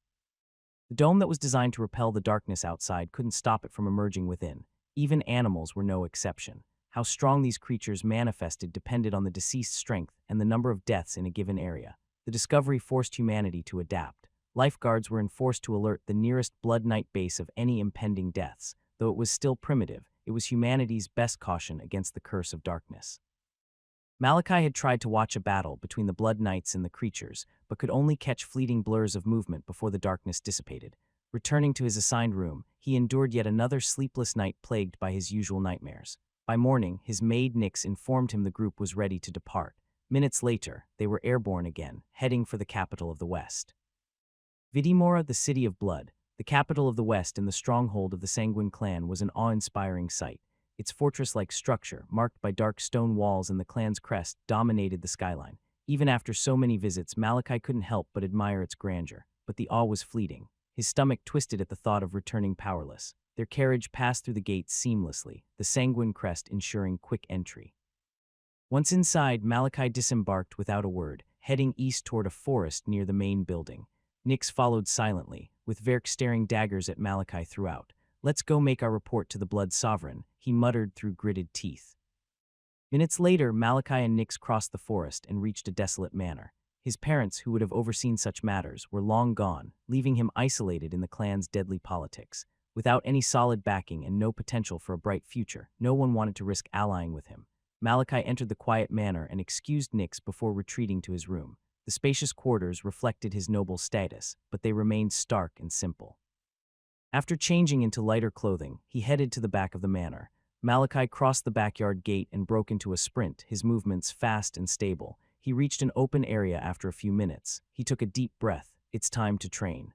The dome that was designed to repel the darkness outside couldn't stop it from emerging within. Even animals were no exception. How strong these creatures manifested depended on the deceased's strength and the number of deaths in a given area. The discovery forced humanity to adapt. Lifeguards were enforced to alert the nearest blood knight base of any impending deaths. Though it was still primitive, it was humanity's best caution against the curse of darkness. Malachi had tried to watch a battle between the blood knights and the creatures, but could only catch fleeting blurs of movement before the darkness dissipated. Returning to his assigned room, he endured yet another sleepless night plagued by his usual nightmares. By morning, his maid Nyx informed him the group was ready to depart. Minutes later, they were airborne again, heading for the capital of the West. Vidimora, the City of Blood, the capital of the West and the stronghold of the Sanguin clan, was an awe-inspiring sight. Its fortress-like structure, marked by dark stone walls and the clan's crest, dominated the skyline. Even after so many visits, Malachi couldn't help but admire its grandeur, but the awe was fleeting. His stomach twisted at the thought of returning powerless. Their carriage passed through the gates seamlessly, the Sanguin crest ensuring quick entry. Once inside, Malachi disembarked without a word, heading east toward a forest near the main building. Nyx followed silently, with Verk staring daggers at Malachi throughout. "Let's go make our report to the Blood Sovereign," he muttered through gritted teeth. Minutes later, Malachi and Nyx crossed the forest and reached a desolate manor. His parents, who would have overseen such matters, were long gone, leaving him isolated in the clan's deadly politics. Without any solid backing and no potential for a bright future, no one wanted to risk allying with him. Malachi entered the quiet manor and excused Nyx before retreating to his room. The spacious quarters reflected his noble status, but they remained stark and simple. After changing into lighter clothing, he headed to the back of the manor. Malachi crossed the backyard gate and broke into a sprint, his movements fast and stable. He reached an open area after a few minutes. He took a deep breath. It's time to train.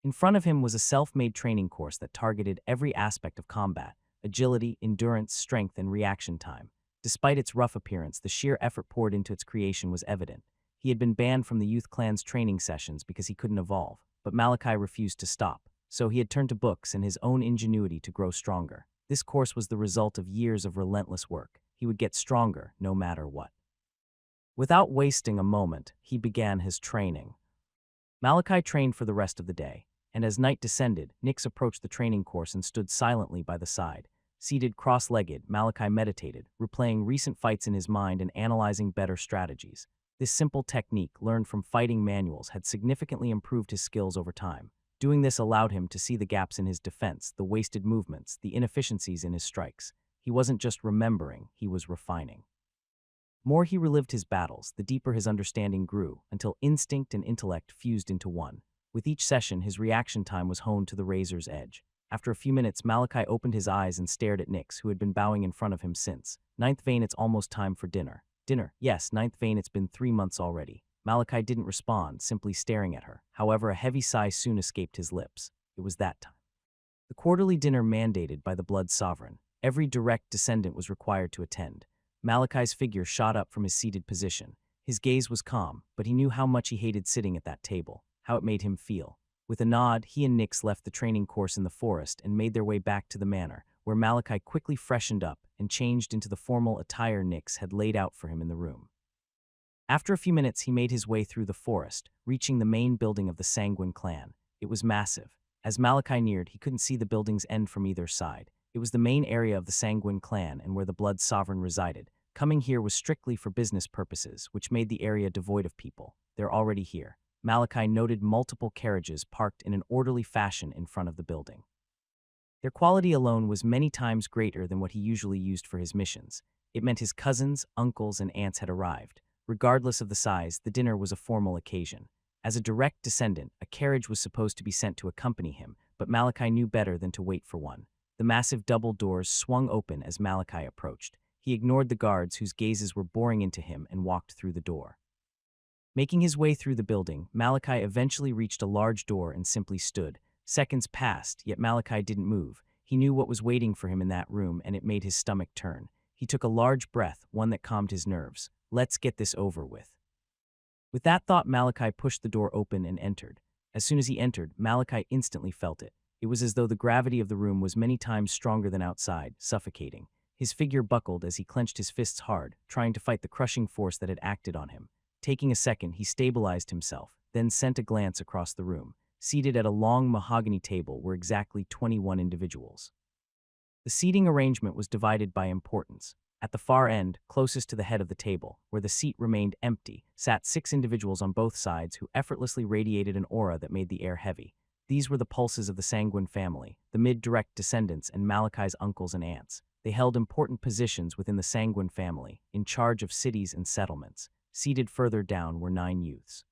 In front of him was a self-made training course that targeted every aspect of combat: agility, endurance, strength, and reaction time. Despite its rough appearance, the sheer effort poured into its creation was evident. He had been banned from the youth clan's training sessions because he couldn't evolve, but Malachi refused to stop, so he had turned to books and his own ingenuity to grow stronger. This course was the result of years of relentless work. He would get stronger no matter what. Without wasting a moment, he began his training. Malachi trained for the rest of the day, and as night descended, Nyx approached the training course and stood silently by the side. Seated cross-legged, Malachi meditated, replaying recent fights in his mind and analyzing better strategies. This simple technique, learned from fighting manuals, had significantly improved his skills over time. Doing this allowed him to see the gaps in his defense, the wasted movements, the inefficiencies in his strikes. He wasn't just remembering, he was refining. The more he relived his battles, the deeper his understanding grew, until instinct and intellect fused into one. With each session, his reaction time was honed to the razor's edge. After a few minutes, Malachi opened his eyes and stared at Nyx, who had been bowing in front of him since. "Ninth Vein, it's almost time for dinner." "Dinner? Yes, Ninth Vein, it's been 3 months already." Malachi didn't respond, simply staring at her. However, a heavy sigh soon escaped his lips. It was that time. The quarterly dinner mandated by the Blood Sovereign. Every direct descendant was required to attend. Malachi's figure shot up from his seated position. His gaze was calm, but he knew how much he hated sitting at that table, how it made him feel. With a nod, he and Nyx left the training course in the forest and made their way back to the manor, where Malachi quickly freshened up and changed into the formal attire Nyx had laid out for him in the room. After a few minutes, he made his way through the forest, reaching the main building of the Sanguin clan. It was massive. As Malachi neared, he couldn't see the building's end from either side. It was the main area of the Sanguin clan and where the Blood Sovereign resided. Coming here was strictly for business purposes, which made the area devoid of people. They're already here. Malachi noted multiple carriages parked in an orderly fashion in front of the building. Their quality alone was many times greater than what he usually used for his missions. It meant his cousins, uncles, and aunts had arrived. Regardless of the size, the dinner was a formal occasion. As a direct descendant, a carriage was supposed to be sent to accompany him, but Malachi knew better than to wait for one. The massive double doors swung open as Malachi approached. He ignored the guards whose gazes were boring into him and walked through the door. Making his way through the building, Malachi eventually reached a large door and simply stood. Seconds passed, yet Malachi didn't move. He knew what was waiting for him in that room, and it made his stomach turn. He took a large breath, one that calmed his nerves. Let's get this over with. With that thought, Malachi pushed the door open and entered. As soon as he entered, Malachi instantly felt it. It was as though the gravity of the room was many times stronger than outside, suffocating. His figure buckled as he clenched his fists hard, trying to fight the crushing force that had acted on him. Taking a second, he stabilized himself, then sent a glance across the room. Seated at a long mahogany table were exactly 21 individuals. The seating arrangement was divided by importance. At the far end, closest to the head of the table, where the seat remained empty, sat 6 individuals on both sides who effortlessly radiated an aura that made the air heavy. These were the pulses of the Sanguin family, the mid-direct descendants and Malachi's uncles and aunts. They held important positions within the Sanguin family, in charge of cities and settlements. Seated further down were 9 youths.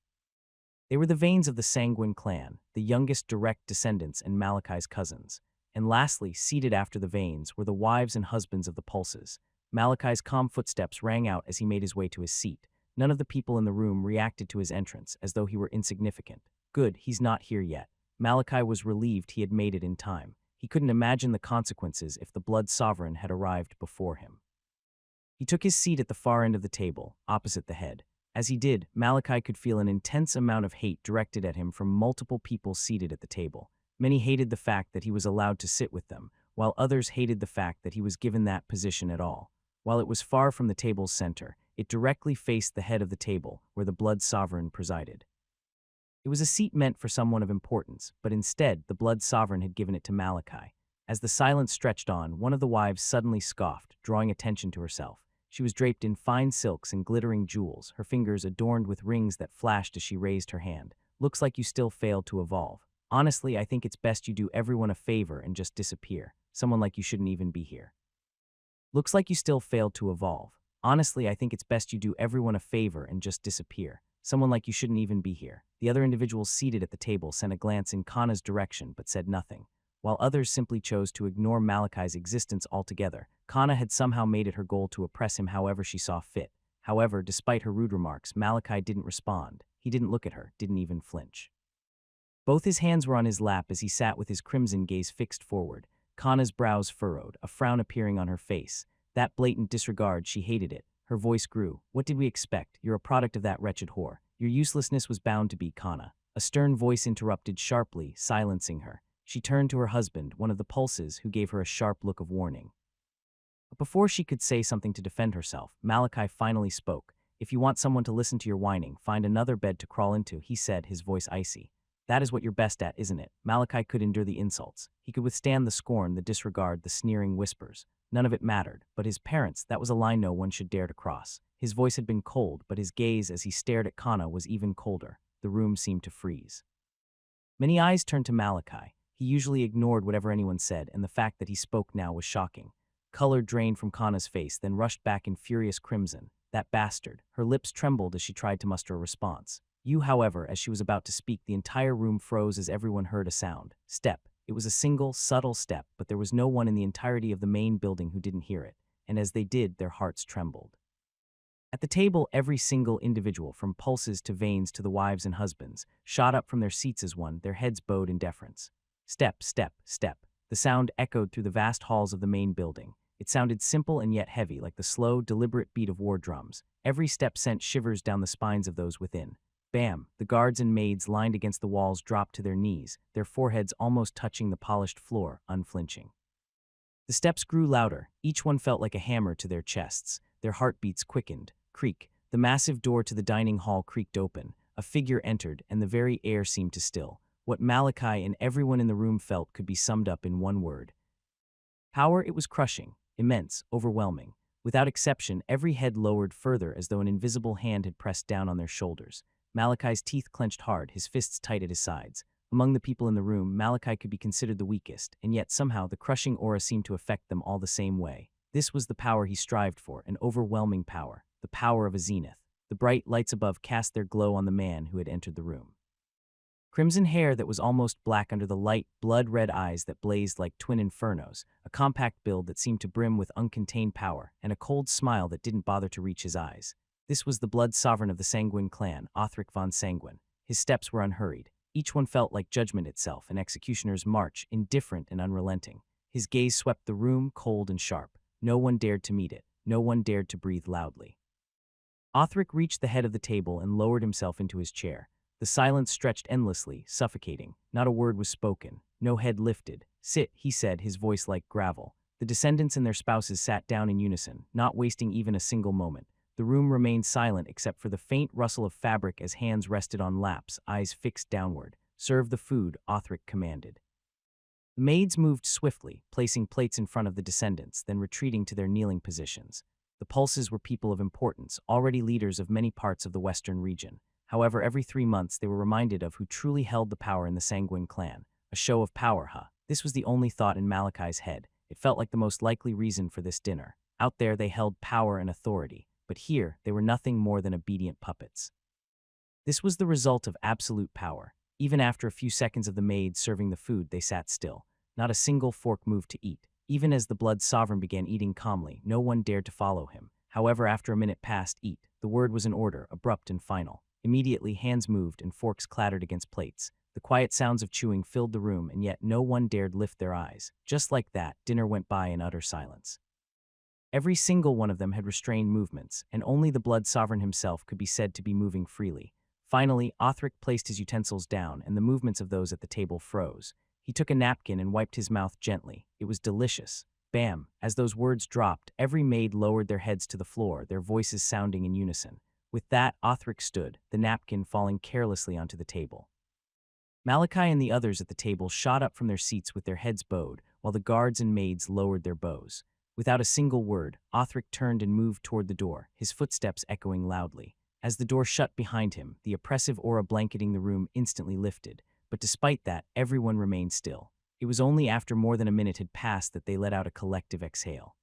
They were the veins of the Sanguin clan, the youngest direct descendants and Malachi's cousins. And lastly, seated after the veins, were the wives and husbands of the pulses. Malachi's calm footsteps rang out as he made his way to his seat. None of the people in the room reacted to his entrance, as though he were insignificant. Good, he's not here yet. Malachi was relieved he had made it in time. He couldn't imagine the consequences if the Blood Sovereign had arrived before him. He took his seat at the far end of the table, opposite the head. As he did, Malachi could feel an intense amount of hate directed at him from multiple people seated at the table. Many hated the fact that he was allowed to sit with them, while others hated the fact that he was given that position at all. While it was far from the table's center, it directly faced the head of the table, where the blood sovereign presided. It was a seat meant for someone of importance, but instead, the blood sovereign had given it to Malachi. As the silence stretched on, one of the wives suddenly scoffed, drawing attention to herself. She was draped in fine silks and glittering jewels, her fingers adorned with rings that flashed as she raised her hand. Looks like you still failed to evolve. Honestly, I think it's best you do everyone a favor and just disappear. Someone like you shouldn't even be here. Looks like you still failed to evolve. Honestly, I think it's best you do everyone a favor and just disappear. Someone like you shouldn't even be here. The other individuals seated at the table sent a glance in Kana's direction but said nothing. While others simply chose to ignore Malachi's existence altogether, Kana had somehow made it her goal to oppress him however she saw fit. However, despite her rude remarks, Malachi didn't respond. He didn't look at her, didn't even flinch. Both his hands were on his lap as he sat with his crimson gaze fixed forward. Kana's brows furrowed, a frown appearing on her face. That blatant disregard, she hated it. Her voice grew. What did we expect? You're a product of that wretched whore. Your uselessness was bound to be, Kana. A stern voice interrupted sharply, silencing her. She turned to her husband, one of the pulses, who gave her a sharp look of warning. But before she could say something to defend herself, Malachi finally spoke. If you want someone to listen to your whining, find another bed to crawl into, he said, his voice icy. That is what you're best at, isn't it? Malachi could endure the insults. He could withstand the scorn, the disregard, the sneering whispers. None of it mattered, but his parents, that was a line no one should dare to cross. His voice had been cold, but his gaze as he stared at Kana was even colder. The room seemed to freeze. Many eyes turned to Malachi. He usually ignored whatever anyone said, and the fact that he spoke now was shocking. Color drained from Kana's face, then rushed back in furious crimson. That bastard. Her lips trembled as she tried to muster a response. However, as she was about to speak, the entire room froze as everyone heard a sound. Step. It was a single, subtle step, but there was no one in the entirety of the main building who didn't hear it, and as they did, their hearts trembled. At the table, every single individual, from pulses to veins to the wives and husbands, shot up from their seats as one, their heads bowed in deference. Step, step, step. The sound echoed through the vast halls of the main building. It sounded simple and yet heavy, like the slow, deliberate beat of war drums. Every step sent shivers down the spines of those within. Bam! The guards and maids lined against the walls dropped to their knees, their foreheads almost touching the polished floor, unflinching. The steps grew louder. Each one felt like a hammer to their chests. Their heartbeats quickened. Creak. The massive door to the dining hall creaked open. A figure entered, and the very air seemed to still. What Malachi and everyone in the room felt could be summed up in one word. Power. It was crushing, immense, overwhelming. Without exception, every head lowered further as though an invisible hand had pressed down on their shoulders. Malachi's teeth clenched hard, his fists tight at his sides. Among the people in the room, Malachi could be considered the weakest, and yet somehow the crushing aura seemed to affect them all the same way. This was the power he strived for, an overwhelming power, the power of a zenith. The bright lights above cast their glow on the man who had entered the room. Crimson hair that was almost black under the light, blood-red eyes that blazed like twin infernos, a compact build that seemed to brim with uncontained power, and a cold smile that didn't bother to reach his eyes. This was the blood sovereign of the Sanguin clan, Authric von Sanguin. His steps were unhurried. Each one felt like judgment itself, an executioner's march, indifferent and unrelenting. His gaze swept the room, cold and sharp. No one dared to meet it. No one dared to breathe loudly. Authric reached the head of the table and lowered himself into his chair. The silence stretched endlessly, suffocating. Not a word was spoken. No head lifted. Sit, he said, his voice like gravel. The descendants and their spouses sat down in unison, not wasting even a single moment. The room remained silent except for the faint rustle of fabric as hands rested on laps, eyes fixed downward. Serve the food, Authric commanded. The maids moved swiftly, placing plates in front of the descendants, then retreating to their kneeling positions. The pulses were people of importance, already leaders of many parts of the western region. However, every 3 months they were reminded of who truly held the power in the Sanguin clan. A show of power, huh? This was the only thought in Malachi's head. It felt like the most likely reason for this dinner. Out there they held power and authority, but here they were nothing more than obedient puppets. This was the result of absolute power. Even after a few seconds of the maids serving the food, they sat still. Not a single fork moved to eat. Even as the blood sovereign began eating calmly, no one dared to follow him. However, after a minute passed, eat. The word was in order, abrupt and final. Immediately, hands moved and forks clattered against plates. The quiet sounds of chewing filled the room, and yet no one dared lift their eyes. Just like that, dinner went by in utter silence. Every single one of them had restrained movements, and only the blood sovereign himself could be said to be moving freely. Finally, Authric placed his utensils down, and the movements of those at the table froze. He took a napkin and wiped his mouth gently. It was delicious. Bam! As those words dropped, every maid lowered their heads to the floor, their voices sounding in unison. With that, Othric stood, the napkin falling carelessly onto the table. Malachi and the others at the table shot up from their seats with their heads bowed, while the guards and maids lowered their bows. Without a single word, Othric turned and moved toward the door, his footsteps echoing loudly. As the door shut behind him, the oppressive aura blanketing the room instantly lifted. But despite that, everyone remained still. It was only after more than a minute had passed that they let out a collective exhale.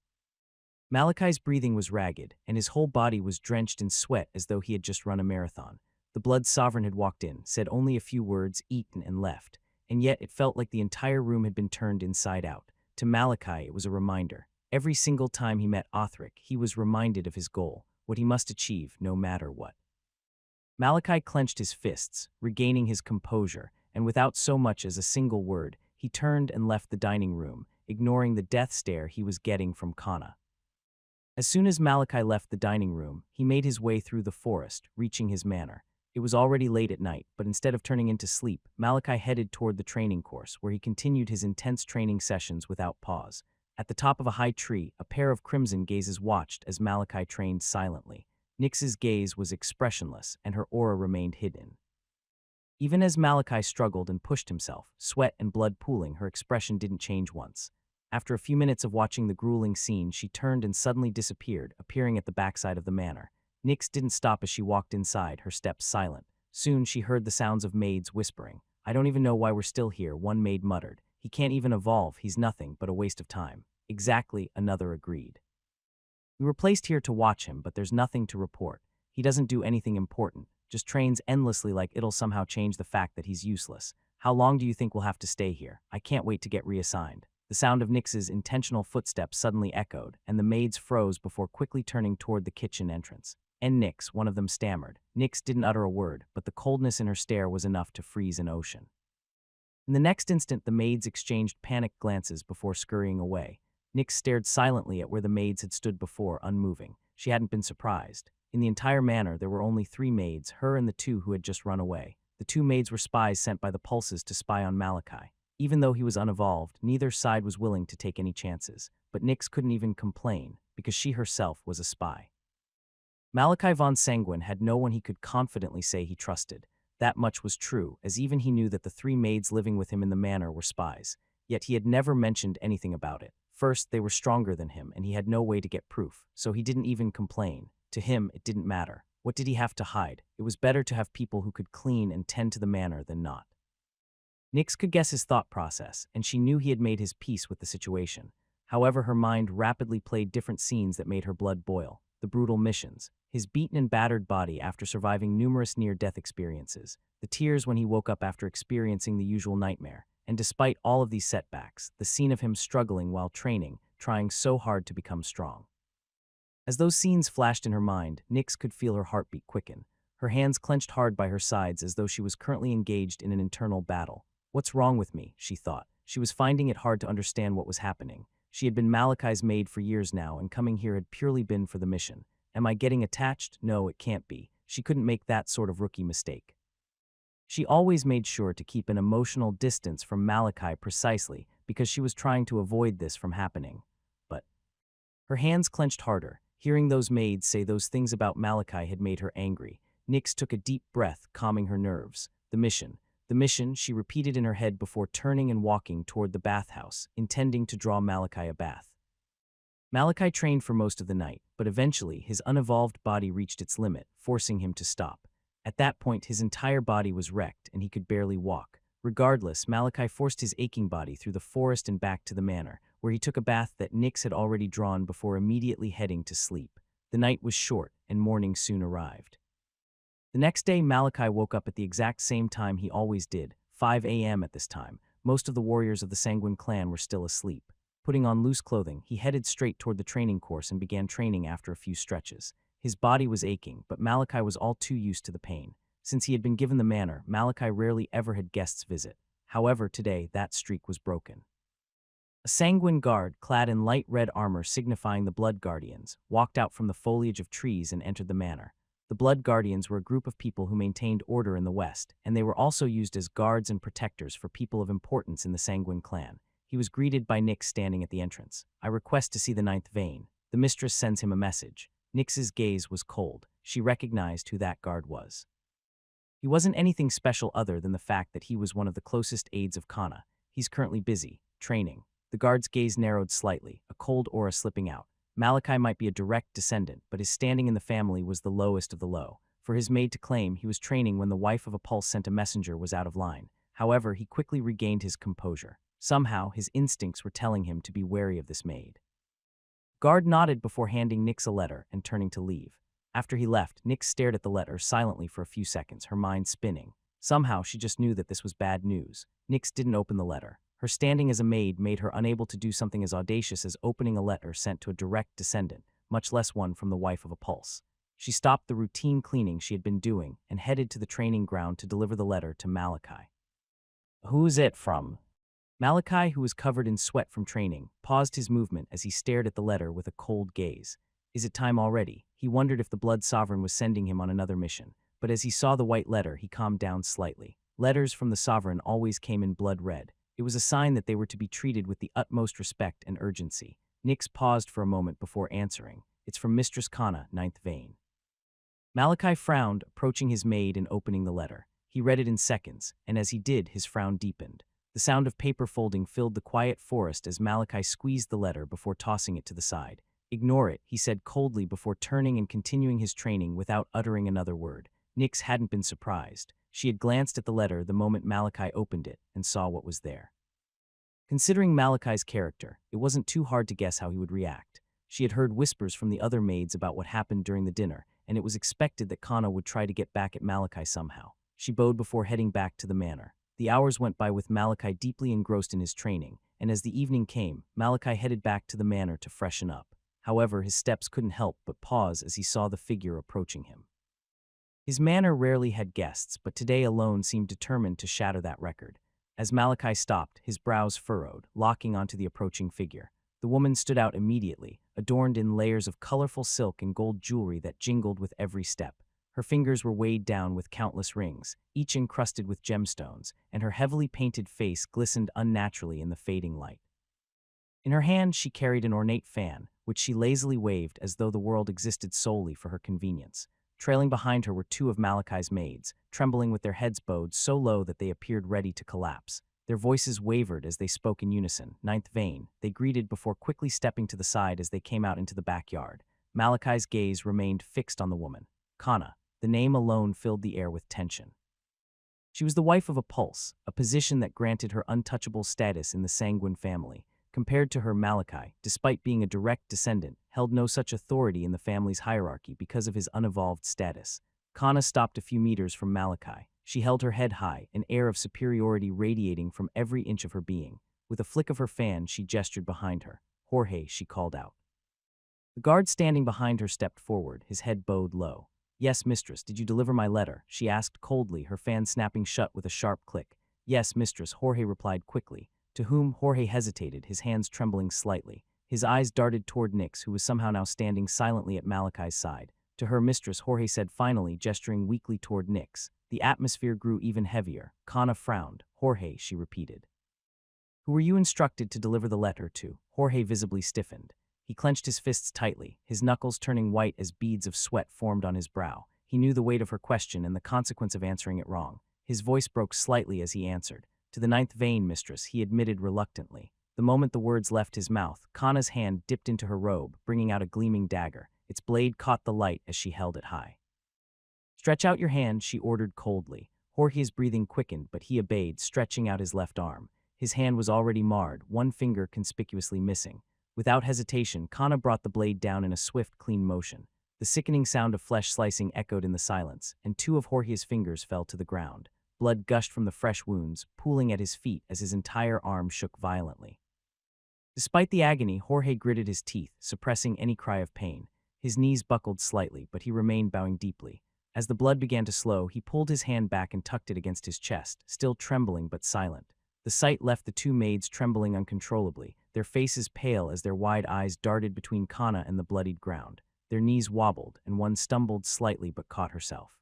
Malachi's breathing was ragged, and his whole body was drenched in sweat as though he had just run a marathon. The Blood Sovereign had walked in, said only a few words, eaten, and left. And yet it felt like the entire room had been turned inside out. To Malachi, it was a reminder. Every single time he met Othric, he was reminded of his goal, what he must achieve, no matter what. Malachi clenched his fists, regaining his composure, and without so much as a single word, he turned and left the dining room, ignoring the death stare he was getting from Kana. As soon as Malachi left the dining room, he made his way through the forest, reaching his manor. It was already late at night, but instead of turning into sleep, Malachi headed toward the training course, where he continued his intense training sessions without pause. At the top of a high tree, a pair of crimson gazes watched as Malachi trained silently. Nyx's gaze was expressionless, and her aura remained hidden. Even as Malachi struggled and pushed himself, sweat and blood pooling, her expression didn't change once. After a few minutes of watching the grueling scene, she turned and suddenly disappeared, appearing at the backside of the manor. Nyx didn't stop as she walked inside, her steps silent. Soon she heard the sounds of maids whispering. "I don't even know why we're still here," one maid muttered. "He can't even evolve, he's nothing but a waste of time." "Exactly," another agreed. "We were placed here to watch him, but there's nothing to report. He doesn't do anything important, just trains endlessly like it'll somehow change the fact that he's useless. How long do you think we'll have to stay here? I can't wait to get reassigned." The sound of Nyx's intentional footsteps suddenly echoed, and the maids froze before quickly turning toward the kitchen entrance. "And Nyx," one of them stammered. Nyx didn't utter a word, but the coldness in her stare was enough to freeze an ocean. In the next instant, the maids exchanged panicked glances before scurrying away. Nyx stared silently at where the maids had stood before, unmoving. She hadn't been surprised. In the entire manor, there were only 3 maids, her and the 2 who had just run away. The 2 maids were spies sent by the pulses to spy on Malachi. Even though he was unevolved, neither side was willing to take any chances. But Nyx couldn't even complain, because she herself was a spy. Malachi von Sanguin had no one he could confidently say he trusted. That much was true, as even he knew that the 3 maids living with him in the manor were spies. Yet he had never mentioned anything about it. First, they were stronger than him, and he had no way to get proof, so he didn't even complain. To him, it didn't matter. What did he have to hide? It was better to have people who could clean and tend to the manor than not. Nyx could guess his thought process, and she knew he had made his peace with the situation. However, her mind rapidly played different scenes that made her blood boil. The brutal missions, his beaten and battered body after surviving numerous near-death experiences, the tears when he woke up after experiencing the usual nightmare, and despite all of these setbacks, the scene of him struggling while training, trying so hard to become strong. As those scenes flashed in her mind, Nyx could feel her heartbeat quicken. Her hands clenched hard by her sides as though she was currently engaged in an internal battle. "What's wrong with me?" she thought. She was finding it hard to understand what was happening. She had been Malachi's maid for years now, and coming here had purely been for the mission. Am I getting attached? No, it can't be. She couldn't make that sort of rookie mistake. She always made sure to keep an emotional distance from Malachi precisely because she was trying to avoid this from happening. But her hands clenched harder. Hearing those maids say those things about Malachi had made her angry. Nyx took a deep breath, calming her nerves. The mission, she repeated in her head before turning and walking toward the bathhouse, intending to draw Malachi a bath. Malachi trained for most of the night, but eventually his unevolved body reached its limit, forcing him to stop. At that point, his entire body was wrecked, and he could barely walk. Regardless, Malachi forced his aching body through the forest and back to the manor, where he took a bath that Nyx had already drawn before immediately heading to sleep. The night was short, and morning soon arrived. The next day, Malachi woke up at the exact same time he always did, 5 a.m. at this time. Most of the warriors of the Sanguin clan were still asleep. Putting on loose clothing, he headed straight toward the training course and began training after a few stretches. His body was aching, but Malachi was all too used to the pain. Since he had been given the manor, Malachi rarely ever had guests visit. However, today, that streak was broken. A Sanguin guard, clad in light red armor signifying the Blood Guardians, walked out from the foliage of trees and entered the manor. The Blood Guardians were a group of people who maintained order in the West, and they were also used as guards and protectors for people of importance in the Sanguin clan. He was greeted by Nyx standing at the entrance. "I request to see the ninth vein." The mistress sends him a message. Nyx's gaze was cold. She recognized who that guard was. He wasn't anything special other than the fact that he was one of the closest aides of Kana. He's currently busy, training. The guard's gaze narrowed slightly, a cold aura slipping out. Malachi might be a direct descendant, but his standing in the family was the lowest of the low. For his maid to claim he was training when the wife of a pulse sent a messenger was out of line. However, he quickly regained his composure. Somehow, his instincts were telling him to be wary of this maid. Guard nodded before handing Nyx a letter and turning to leave. After he left, Nyx stared at the letter silently for a few seconds, her mind spinning. Somehow, she just knew that this was bad news. Nyx didn't open the letter. Her standing as a maid made her unable to do something as audacious as opening a letter sent to a direct descendant, much less one from the wife of a pulse. She stopped the routine cleaning she had been doing and headed to the training ground to deliver the letter to Malachi. "Who's it from?" Malachi, who was covered in sweat from training, paused his movement as he stared at the letter with a cold gaze. Is it time already? He wondered if the Blood Sovereign was sending him on another mission, but as he saw the white letter, he calmed down slightly. Letters from the Sovereign always came in blood red. It was a sign that they were to be treated with the utmost respect and urgency. Nyx paused for a moment before answering. "It's from Mistress Kana, ninth vein." Malachi frowned, approaching his maid and opening the letter. He read it in seconds, and as he did, his frown deepened. The sound of paper folding filled the quiet forest as Malachi squeezed the letter before tossing it to the side. "Ignore it," he said coldly before turning and continuing his training without uttering another word. Nyx hadn't been surprised. She had glanced at the letter the moment Malachi opened it and saw what was there. Considering Malachi's character, it wasn't too hard to guess how he would react. She had heard whispers from the other maids about what happened during the dinner, and it was expected that Kana would try to get back at Malachi somehow. She bowed before heading back to the manor. The hours went by with Malachi deeply engrossed in his training, and as the evening came, Malachi headed back to the manor to freshen up. However, his steps couldn't help but pause as he saw the figure approaching him. His manor rarely had guests, but today alone seemed determined to shatter that record. As Malachi stopped, his brows furrowed, locking onto the approaching figure. The woman stood out immediately, adorned in layers of colorful silk and gold jewelry that jingled with every step. Her fingers were weighed down with countless rings, each encrusted with gemstones, and her heavily painted face glistened unnaturally in the fading light. In her hand, she carried an ornate fan, which she lazily waved as though the world existed solely for her convenience. Trailing behind her were two of Malachi's maids, trembling with their heads bowed so low that they appeared ready to collapse. Their voices wavered as they spoke in unison. "Ninth vein," they greeted before quickly stepping to the side as they came out into the backyard. Malachi's gaze remained fixed on the woman. Kana. The name alone filled the air with tension. She was the wife of a pulse, a position that granted her untouchable status in the Sanguin family. Compared to her, Malachi, despite being a direct descendant, held no such authority in the family's hierarchy because of his unevolved status. Kana stopped a few meters from Malachi. She held her head high, an air of superiority radiating from every inch of her being. With a flick of her fan, she gestured behind her. "Jorge," she called out. The guard standing behind her stepped forward, his head bowed low. "Yes, mistress, did you deliver my letter?" she asked coldly, her fan snapping shut with a sharp click. "Yes, mistress," Jorge replied quickly. To whom Jorge hesitated, his hands trembling slightly. His eyes darted toward Nyx, who was somehow now standing silently at Malachi's side. To her, mistress, Jorge said finally, gesturing weakly toward Nyx. The atmosphere grew even heavier. Kana frowned. "Jorge," she repeated. "Who were you instructed to deliver the letter to?" Jorge visibly stiffened. He clenched his fists tightly, his knuckles turning white as beads of sweat formed on his brow. He knew the weight of her question and the consequence of answering it wrong. His voice broke slightly as he answered. "To the ninth vein, mistress," he admitted reluctantly. The moment the words left his mouth, Kana's hand dipped into her robe, bringing out a gleaming dagger. Its blade caught the light as she held it high. "Stretch out your hand," she ordered coldly. Jorge's breathing quickened, but he obeyed, stretching out his left arm. His hand was already marred, one finger conspicuously missing. Without hesitation, Kana brought the blade down in a swift, clean motion. The sickening sound of flesh slicing echoed in the silence, and two of Jorge's fingers fell to the ground. Blood gushed from the fresh wounds, pooling at his feet as his entire arm shook violently. Despite the agony, Jorge gritted his teeth, suppressing any cry of pain. His knees buckled slightly, but he remained bowing deeply. As the blood began to slow, he pulled his hand back and tucked it against his chest, still trembling but silent. The sight left the two maids trembling uncontrollably, their faces pale as their wide eyes darted between Kana and the bloodied ground. Their knees wobbled, and one stumbled slightly but caught herself.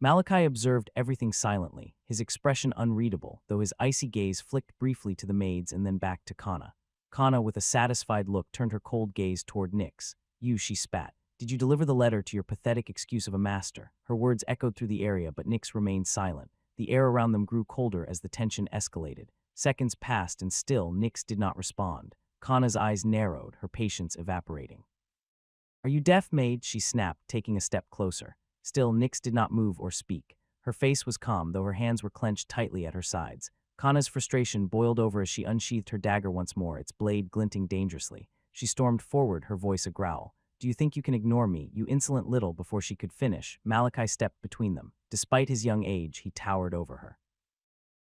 Malachi observed everything silently, his expression unreadable, though his icy gaze flicked briefly to the maids and then back to Kana. Kana, with a satisfied look, turned her cold gaze toward Nyx. "You," she spat. "Did you deliver the letter to your pathetic excuse of a master?" Her words echoed through the area, but Nyx remained silent. The air around them grew colder as the tension escalated. Seconds passed, and still Nyx did not respond. Kana's eyes narrowed, her patience evaporating. "Are you deaf, maid?" she snapped, taking a step closer. Still, Nyx did not move or speak. Her face was calm, though her hands were clenched tightly at her sides. Kana's frustration boiled over as she unsheathed her dagger once more, its blade glinting dangerously. She stormed forward, her voice a growl. "Do you think you can ignore me, you insolent little?" Before she could finish, Malachi stepped between them. Despite his young age, he towered over her.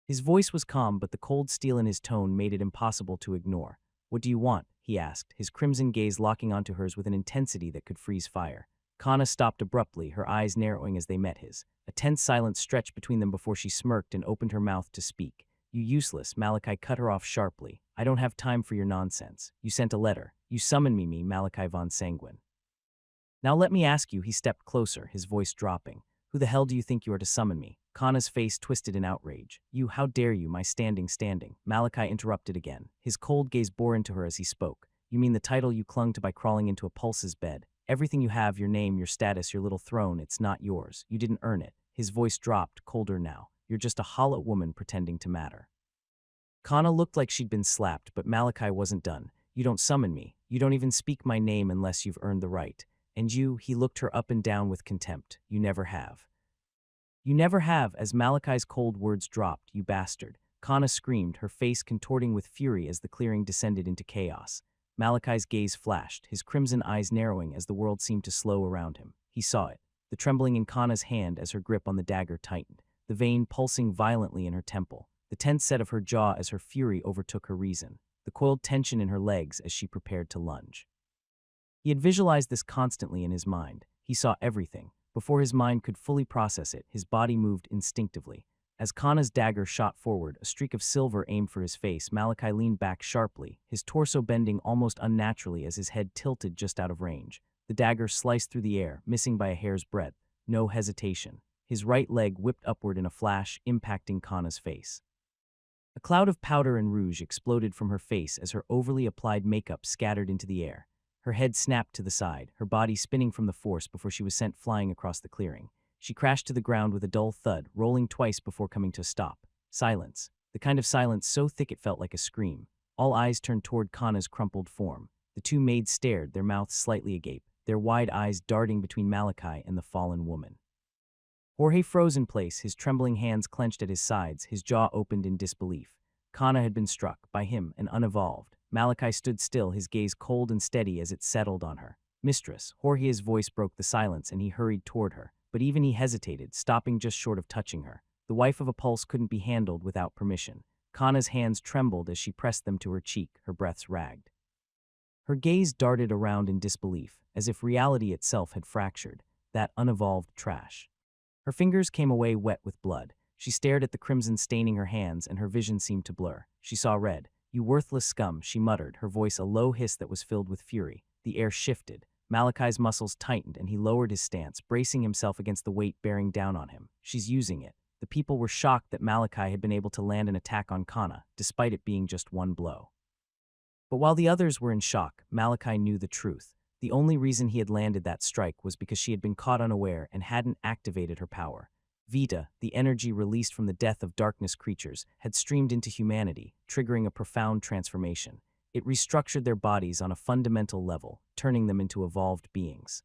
His voice was calm, but the cold steel in his tone made it impossible to ignore. "What do you want?" he asked, his crimson gaze locking onto hers with an intensity that could freeze fire. Kana stopped abruptly, her eyes narrowing as they met his. A tense silence stretched between them before she smirked and opened her mouth to speak. "You useless," Malachi cut her off sharply. "I don't have time for your nonsense. You sent a letter. You summoned me, Malachi von Sanguin. Now let me ask you," he stepped closer, his voice dropping. "Who the hell do you think you are to summon me?" Kana's face twisted in outrage. "You, how dare you, my standing." Malachi interrupted again. His cold gaze bore into her as he spoke. "You mean the title you clung to by crawling into a pulse's bed? Everything you have, your name, your status, your little throne, it's not yours. You didn't earn it." His voice dropped, colder now. "You're just a hollow woman pretending to matter." Kana looked like she'd been slapped, but Malachi wasn't done. "You don't summon me. You don't even speak my name unless you've earned the right. And you," he looked her up and down with contempt, "you never have." "You never have," as Malachi's cold words dropped. "You bastard." Kana screamed, her face contorting with fury as the clearing descended into chaos. Malachi's gaze flashed, his crimson eyes narrowing as the world seemed to slow around him. He saw it, the trembling in Kana's hand as her grip on the dagger tightened, the vein pulsing violently in her temple, the tense set of her jaw as her fury overtook her reason, the coiled tension in her legs as she prepared to lunge. He had visualized this constantly in his mind. He saw everything. Before his mind could fully process it, his body moved instinctively. As Kana's dagger shot forward, a streak of silver aimed for his face, Malachi leaned back sharply, his torso bending almost unnaturally as his head tilted just out of range. The dagger sliced through the air, missing by a hair's breadth. No hesitation. His right leg whipped upward in a flash, impacting Kana's face. A cloud of powder and rouge exploded from her face as her overly applied makeup scattered into the air. Her head snapped to the side, her body spinning from the force before she was sent flying across the clearing. She crashed to the ground with a dull thud, rolling twice before coming to a stop. Silence. The kind of silence so thick it felt like a scream. All eyes turned toward Kana's crumpled form. The two maids stared, their mouths slightly agape, their wide eyes darting between Malachi and the fallen woman. Jorge froze in place, his trembling hands clenched at his sides, his jaw opened in disbelief. Kana had been struck, by him, and unevolved. Malachi stood still, his gaze cold and steady as it settled on her. "Mistress," Jorge's voice broke the silence and he hurried toward her. But even he hesitated, stopping just short of touching her. The wife of a pulse couldn't be handled without permission. Kana's hands trembled as she pressed them to her cheek, her breaths ragged. Her gaze darted around in disbelief, as if reality itself had fractured. That unevolved trash. Her fingers came away wet with blood. She stared at the crimson staining her hands, and her vision seemed to blur. She saw red. "You worthless scum," she muttered, her voice a low hiss that was filled with fury. The air shifted. Malachi's muscles tightened, and he lowered his stance, bracing himself against the weight bearing down on him. "She's using it." The people were shocked that Malachi had been able to land an attack on Kana, despite it being just one blow. But while the others were in shock, Malachi knew the truth. The only reason he had landed that strike was because she had been caught unaware and hadn't activated her power. Vita, the energy released from the death of darkness creatures, had streamed into humanity, triggering a profound transformation. It restructured their bodies on a fundamental level, turning them into evolved beings.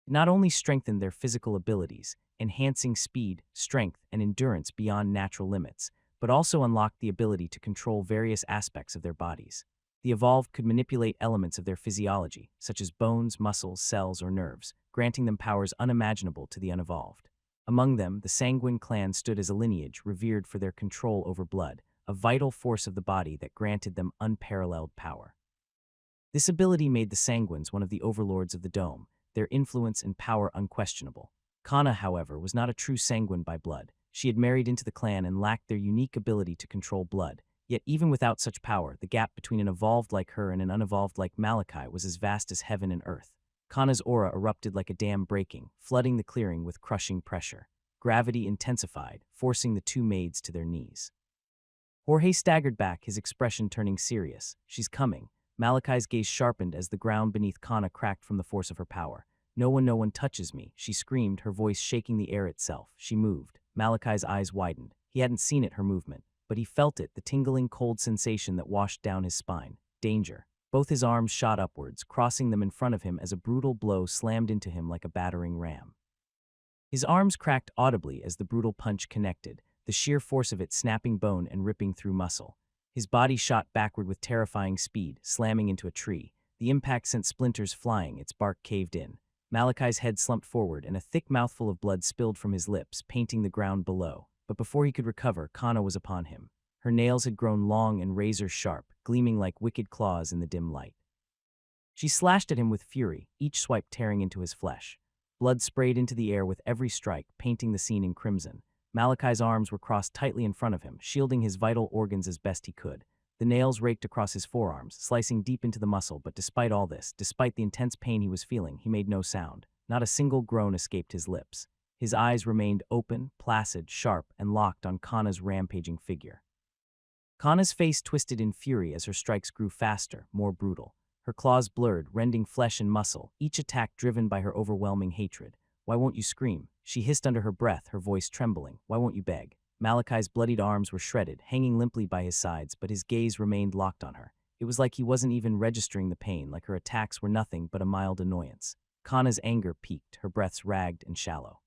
It not only strengthened their physical abilities, enhancing speed, strength, and endurance beyond natural limits, but also unlocked the ability to control various aspects of their bodies. The evolved could manipulate elements of their physiology, such as bones, muscles, cells, or nerves, granting them powers unimaginable to the unevolved. Among them, the Sanguin clan stood as a lineage revered for their control over blood, a vital force of the body that granted them unparalleled power. This ability made the Sanguins one of the overlords of the Dome, their influence and power unquestionable. Kana, however, was not a true Sanguin by blood. She had married into the clan and lacked their unique ability to control blood. Yet even without such power, the gap between an evolved like her and an unevolved like Malachi was as vast as heaven and earth. Kana's aura erupted like a dam breaking, flooding the clearing with crushing pressure. Gravity intensified, forcing the two maids to their knees. Jorge staggered back, his expression turning serious. She's coming. Malachi's gaze sharpened as the ground beneath Kana cracked from the force of her power. No one touches me, she screamed, her voice shaking the air itself. She moved. Malachi's eyes widened. He hadn't seen it, her movement, but he felt it, the tingling, cold sensation that washed down his spine. Danger. Both his arms shot upwards, crossing them in front of him as a brutal blow slammed into him like a battering ram. His arms cracked audibly as the brutal punch connected, the sheer force of it snapping bone and ripping through muscle. His body shot backward with terrifying speed, slamming into a tree. The impact sent splinters flying, its bark caved in. Malachi's head slumped forward, and a thick mouthful of blood spilled from his lips, painting the ground below. But before he could recover, Kana was upon him. Her nails had grown long and razor-sharp, gleaming like wicked claws in the dim light. She slashed at him with fury, each swipe tearing into his flesh. Blood sprayed into the air with every strike, painting the scene in crimson. Malachi's arms were crossed tightly in front of him, shielding his vital organs as best he could. The nails raked across his forearms, slicing deep into the muscle, but despite all this, despite the intense pain he was feeling, he made no sound. Not a single groan escaped his lips. His eyes remained open, placid, sharp, and locked on Kana's rampaging figure. Kana's face twisted in fury as her strikes grew faster, more brutal. Her claws blurred, rending flesh and muscle, each attack driven by her overwhelming hatred. "Why won't you scream?" She hissed under her breath, her voice trembling. "Why won't you beg?" Malachi's bloodied arms were shredded, hanging limply by his sides, but his gaze remained locked on her. It was like he wasn't even registering the pain, like her attacks were nothing but a mild annoyance. Kana's anger peaked, her breaths ragged and shallow.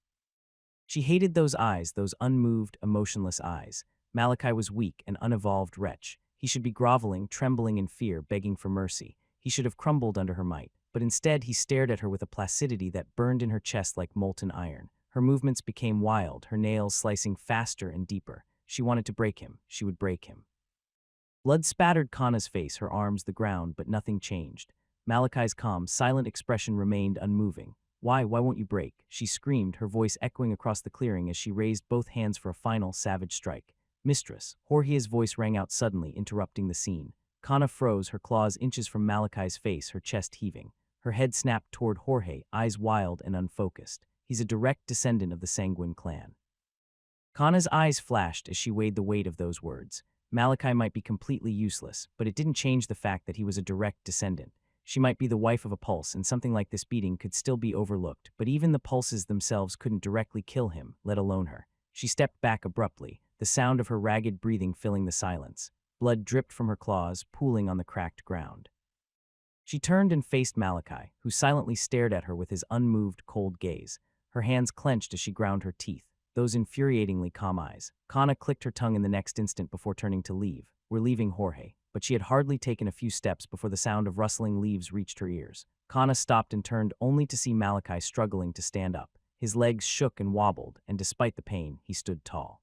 She hated those eyes, those unmoved, emotionless eyes. Malachi was weak, an unevolved wretch. He should be groveling, trembling in fear, begging for mercy. He should have crumbled under her might, but instead he stared at her with a placidity that burned in her chest like molten iron. Her movements became wild, her nails slicing faster and deeper. She wanted to break him. She would break him. Blood spattered Kana's face, her arms the ground, but nothing changed. Malachi's calm, silent expression remained unmoving. Why won't you break?" she screamed, her voice echoing across the clearing as she raised both hands for a final, savage strike. "Mistress," Jorge's voice rang out suddenly, interrupting the scene. Kana froze, her claws inches from Malachi's face, her chest heaving. Her head snapped toward Jorge, eyes wild and unfocused. He's a direct descendant of the Sanguin clan. Kana's eyes flashed as she weighed the weight of those words. Malachi might be completely useless, but it didn't change the fact that he was a direct descendant. She might be the wife of a pulse, and something like this beating could still be overlooked, but even the pulses themselves couldn't directly kill him, let alone her. She stepped back abruptly, the sound of her ragged breathing filling the silence. Blood dripped from her claws, pooling on the cracked ground. She turned and faced Malachi, who silently stared at her with his unmoved, cold gaze. Her hands clenched as she ground her teeth, those infuriatingly calm eyes. Kana clicked her tongue in the next instant before turning to leave. "We're leaving, Jorge." But she had hardly taken a few steps before the sound of rustling leaves reached her ears. Kana stopped and turned only to see Malachi struggling to stand up. His legs shook and wobbled, and despite the pain, he stood tall.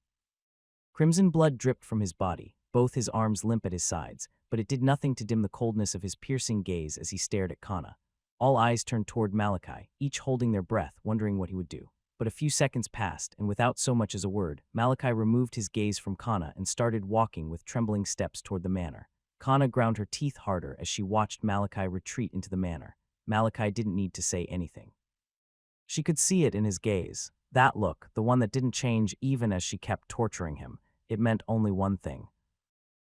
Crimson blood dripped from his body, both his arms limp at his sides, but it did nothing to dim the coldness of his piercing gaze as he stared at Kana. All eyes turned toward Malachi, each holding their breath, wondering what he would do. But a few seconds passed, and without so much as a word, Malachi removed his gaze from Kana and started walking with trembling steps toward the manor. Kana ground her teeth harder as she watched Malachi retreat into the manor. Malachi didn't need to say anything. She could see it in his gaze. That look, the one that didn't change even as she kept torturing him, it meant only one thing.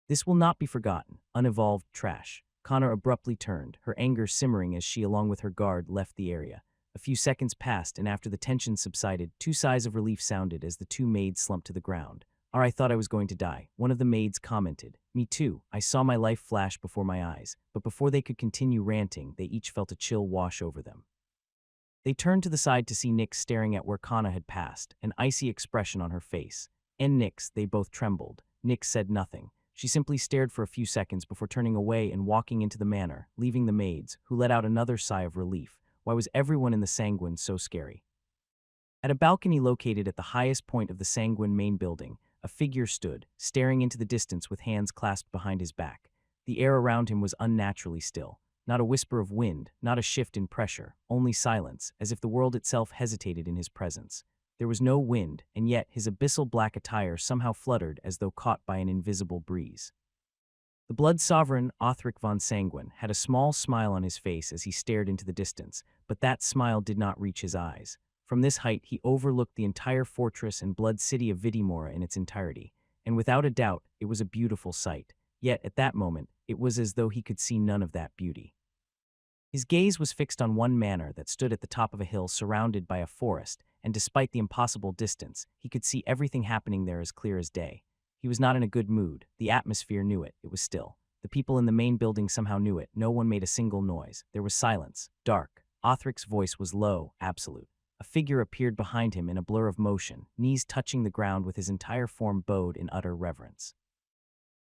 "This will not be forgotten, unevolved trash." Kana abruptly turned, her anger simmering as she, along with her guard, left the area. A few seconds passed, and after the tension subsided, two sighs of relief sounded as the two maids slumped to the ground. "I thought I was going to die," one of the maids commented. "Me too. I saw my life flash before my eyes." But before they could continue ranting, they each felt a chill wash over them. They turned to the side to see Nyx staring at where Kana had passed, an icy expression on her face. And Nyx, they both trembled. Nyx said nothing. She simply stared for a few seconds before turning away and walking into the manor, leaving the maids, who let out another sigh of relief. Why was everyone in the Sanguin so scary? At a balcony located at the highest point of the Sanguin main building, a figure stood, staring into the distance with hands clasped behind his back. The air around him was unnaturally still. Not a whisper of wind, not a shift in pressure, only silence, as if the world itself hesitated in his presence. There was no wind, and yet his abyssal black attire somehow fluttered as though caught by an invisible breeze. The blood sovereign, Othric von Sanguin, had a small smile on his face as he stared into the distance, but that smile did not reach his eyes. From this height, he overlooked the entire fortress and blood city of Vidimora in its entirety, and without a doubt, it was a beautiful sight. Yet, at that moment, it was as though he could see none of that beauty. His gaze was fixed on one manor that stood at the top of a hill surrounded by a forest, and despite the impossible distance, he could see everything happening there as clear as day. He was not in a good mood. The atmosphere knew it. It was still. The people in the main building somehow knew it. No one made a single noise. There was silence, dark. Othric's voice was low, absolute. A figure appeared behind him in a blur of motion, knees touching the ground with his entire form bowed in utter reverence.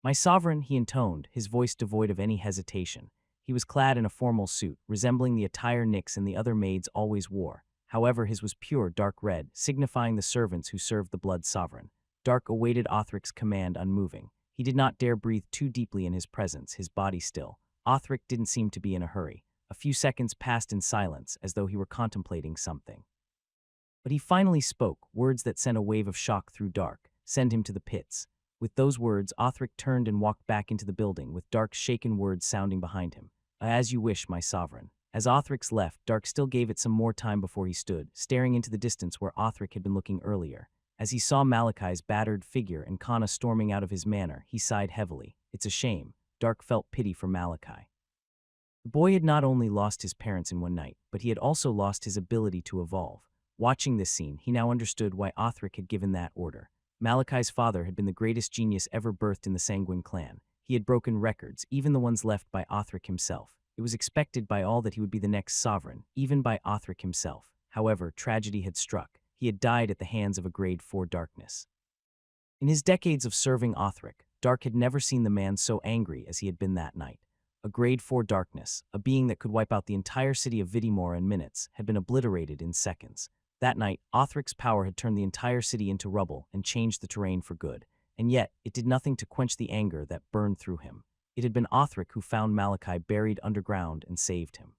"My sovereign," he intoned, his voice devoid of any hesitation. He was clad in a formal suit, resembling the attire Nyx and the other maids always wore. However, his was pure dark red, signifying the servants who served the blood sovereign. Dark awaited Othric's command unmoving. He did not dare breathe too deeply in his presence, his body still. Othric didn't seem to be in a hurry. A few seconds passed in silence, as though he were contemplating something. But he finally spoke, words that sent a wave of shock through Dark. "Send him to the pits." With those words, Othric turned and walked back into the building, with Dark's shaken words sounding behind him. "As you wish, my sovereign." As Othric's left, Dark still gave it some more time before he stood, staring into the distance where Othric had been looking earlier. As he saw Malachi's battered figure and Kana storming out of his manor, he sighed heavily. It's a shame. Dark felt pity for Malachi. The boy had not only lost his parents in one night, but he had also lost his ability to evolve. Watching this scene, he now understood why Othric had given that order. Malachi's father had been the greatest genius ever birthed in the Sanguin clan. He had broken records, even the ones left by Othric himself. It was expected by all that he would be the next sovereign, even by Othric himself. However, tragedy had struck. He had died at the hands of a grade 4 darkness. In his decades of serving Othric, Dark had never seen the man so angry as he had been that night. A grade 4 darkness, a being that could wipe out the entire city of Vidimora in minutes, had been obliterated in seconds. That night, Othric's power had turned the entire city into rubble and changed the terrain for good. And yet, it did nothing to quench the anger that burned through him. It had been Othric who found Malachi buried underground and saved him.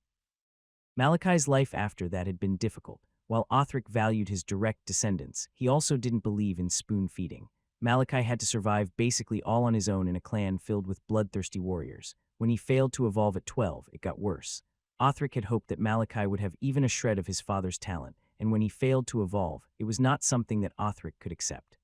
Malachi's life after that had been difficult. While Othric valued his direct descendants, he also didn't believe in spoon-feeding. Malachi had to survive basically all on his own in a clan filled with bloodthirsty warriors. When he failed to evolve at 12, it got worse. Othric had hoped that Malachi would have even a shred of his father's talent, and when he failed to evolve, it was not something that Othric could accept.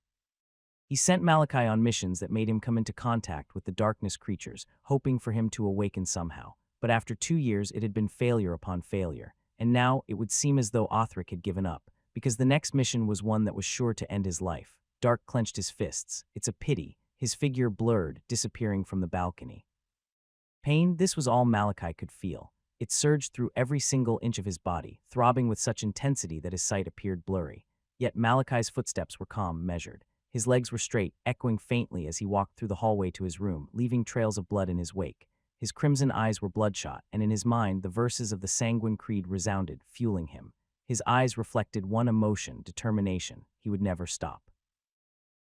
He sent Malachi on missions that made him come into contact with the darkness creatures, hoping for him to awaken somehow. But after 2 years, it had been failure upon failure, and now it would seem as though Othric had given up, because the next mission was one that was sure to end his life. Dark clenched his fists. It's a pity. His figure blurred, disappearing from the balcony. Pain, this was all Malachi could feel. It surged through every single inch of his body, throbbing with such intensity that his sight appeared blurry. Yet Malachi's footsteps were calm, measured. His legs were straight, echoing faintly as he walked through the hallway to his room, leaving trails of blood in his wake. His crimson eyes were bloodshot, and in his mind the verses of the Sanguin Creed resounded, fueling him. His eyes reflected one emotion, determination. He would never stop.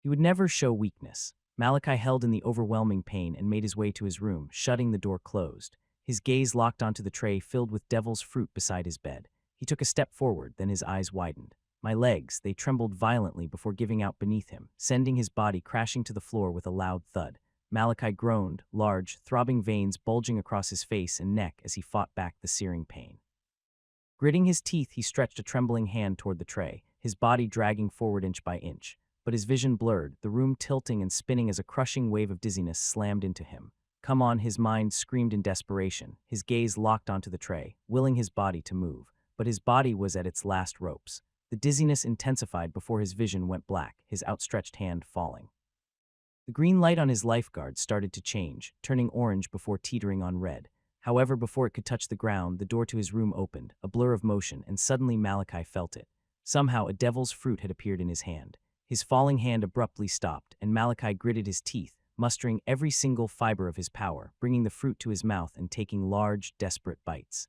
He would never show weakness. Malachi held in the overwhelming pain and made his way to his room, shutting the door closed. His gaze locked onto the tray filled with devil's fruit beside his bed. He took a step forward, then his eyes widened. My legs, they trembled violently before giving out beneath him, sending his body crashing to the floor with a loud thud. Malachi groaned, large, throbbing veins bulging across his face and neck as he fought back the searing pain. Gritting his teeth, he stretched a trembling hand toward the tray, his body dragging forward inch by inch. But his vision blurred, the room tilting and spinning as a crushing wave of dizziness slammed into him. Come on, his mind screamed in desperation, his gaze locked onto the tray, willing his body to move. But his body was at its last ropes. The dizziness intensified before his vision went black, his outstretched hand falling. The green light on his lifeguard started to change, turning orange before teetering on red. However, before it could touch the ground, the door to his room opened, a blur of motion, and suddenly Malachi felt it. Somehow, a devil's fruit had appeared in his hand. His falling hand abruptly stopped, and Malachi gritted his teeth, mustering every single fiber of his power, bringing the fruit to his mouth and taking large, desperate bites.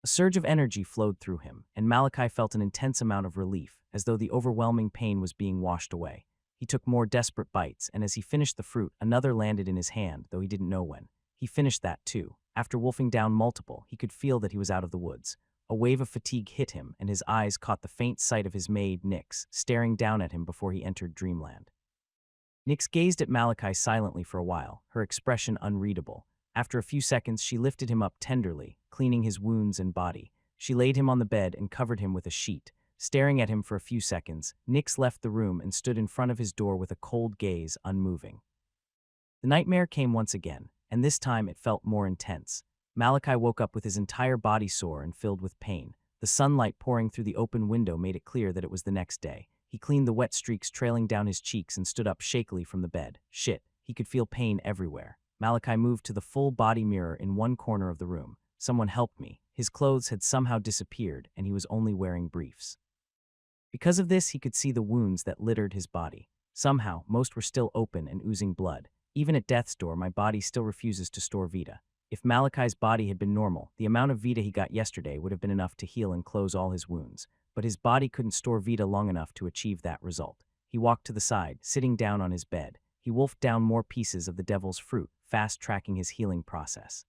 A surge of energy flowed through him, and Malachi felt an intense amount of relief, as though the overwhelming pain was being washed away. He took more desperate bites, and as he finished the fruit, another landed in his hand, though he didn't know when. He finished that too. After wolfing down multiple, he could feel that he was out of the woods. A wave of fatigue hit him, and his eyes caught the faint sight of his maid, Nyx, staring down at him before he entered dreamland. Nyx gazed at Malachi silently for a while, her expression unreadable. After a few seconds, she lifted him up tenderly, cleaning his wounds and body. She laid him on the bed and covered him with a sheet. Staring at him for a few seconds, Nyx left the room and stood in front of his door with a cold gaze, unmoving. The nightmare came once again, and this time it felt more intense. Malachi woke up with his entire body sore and filled with pain. The sunlight pouring through the open window made it clear that it was the next day. He cleaned the wet streaks trailing down his cheeks and stood up shakily from the bed. Shit, he could feel pain everywhere. Malachi moved to the full-body mirror in one corner of the room. Someone helped me. His clothes had somehow disappeared, and he was only wearing briefs. Because of this, he could see the wounds that littered his body. Somehow, most were still open and oozing blood. Even at death's door, my body still refuses to store Vita. If Malachi's body had been normal, the amount of Vita he got yesterday would have been enough to heal and close all his wounds. But his body couldn't store Vita long enough to achieve that result. He walked to the side, sitting down on his bed. He wolfed down more pieces of the devil's fruit, fast-tracking his healing process.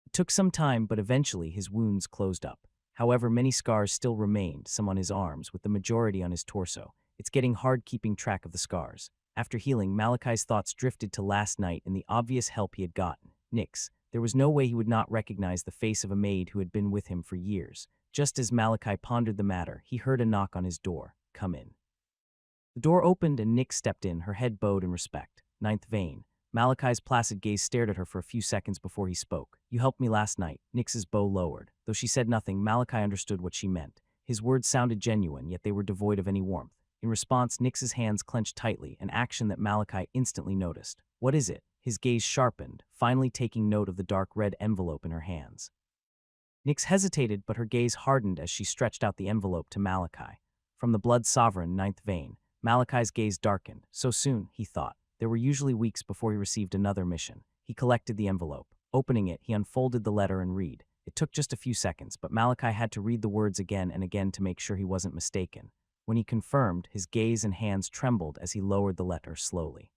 It took some time, but eventually his wounds closed up. However, many scars still remained, some on his arms, with the majority on his torso. It's getting hard keeping track of the scars. After healing, Malachi's thoughts drifted to last night and the obvious help he had gotten. Nyx. There was no way he would not recognize the face of a maid who had been with him for years. Just as Malachi pondered the matter, he heard a knock on his door. Come in. The door opened and Nyx stepped in, her head bowed in respect. Ninth vein. Malachi's placid gaze stared at her for a few seconds before he spoke. You helped me last night. Nyx's bow lowered. Though she said nothing, Malachi understood what she meant. His words sounded genuine, yet they were devoid of any warmth. In response, Nyx's hands clenched tightly, an action that Malachi instantly noticed. What is it? His gaze sharpened, finally taking note of the dark red envelope in her hands. Nyx hesitated, but her gaze hardened as she stretched out the envelope to Malachi. From the blood sovereign, ninth vein, Malachi's gaze darkened. So soon, he thought. There were usually weeks before he received another mission. He collected the envelope. Opening it, he unfolded the letter and read. It took just a few seconds, but Malachi had to read the words again and again to make sure he wasn't mistaken. When he confirmed, his gaze and hands trembled as he lowered the letter slowly.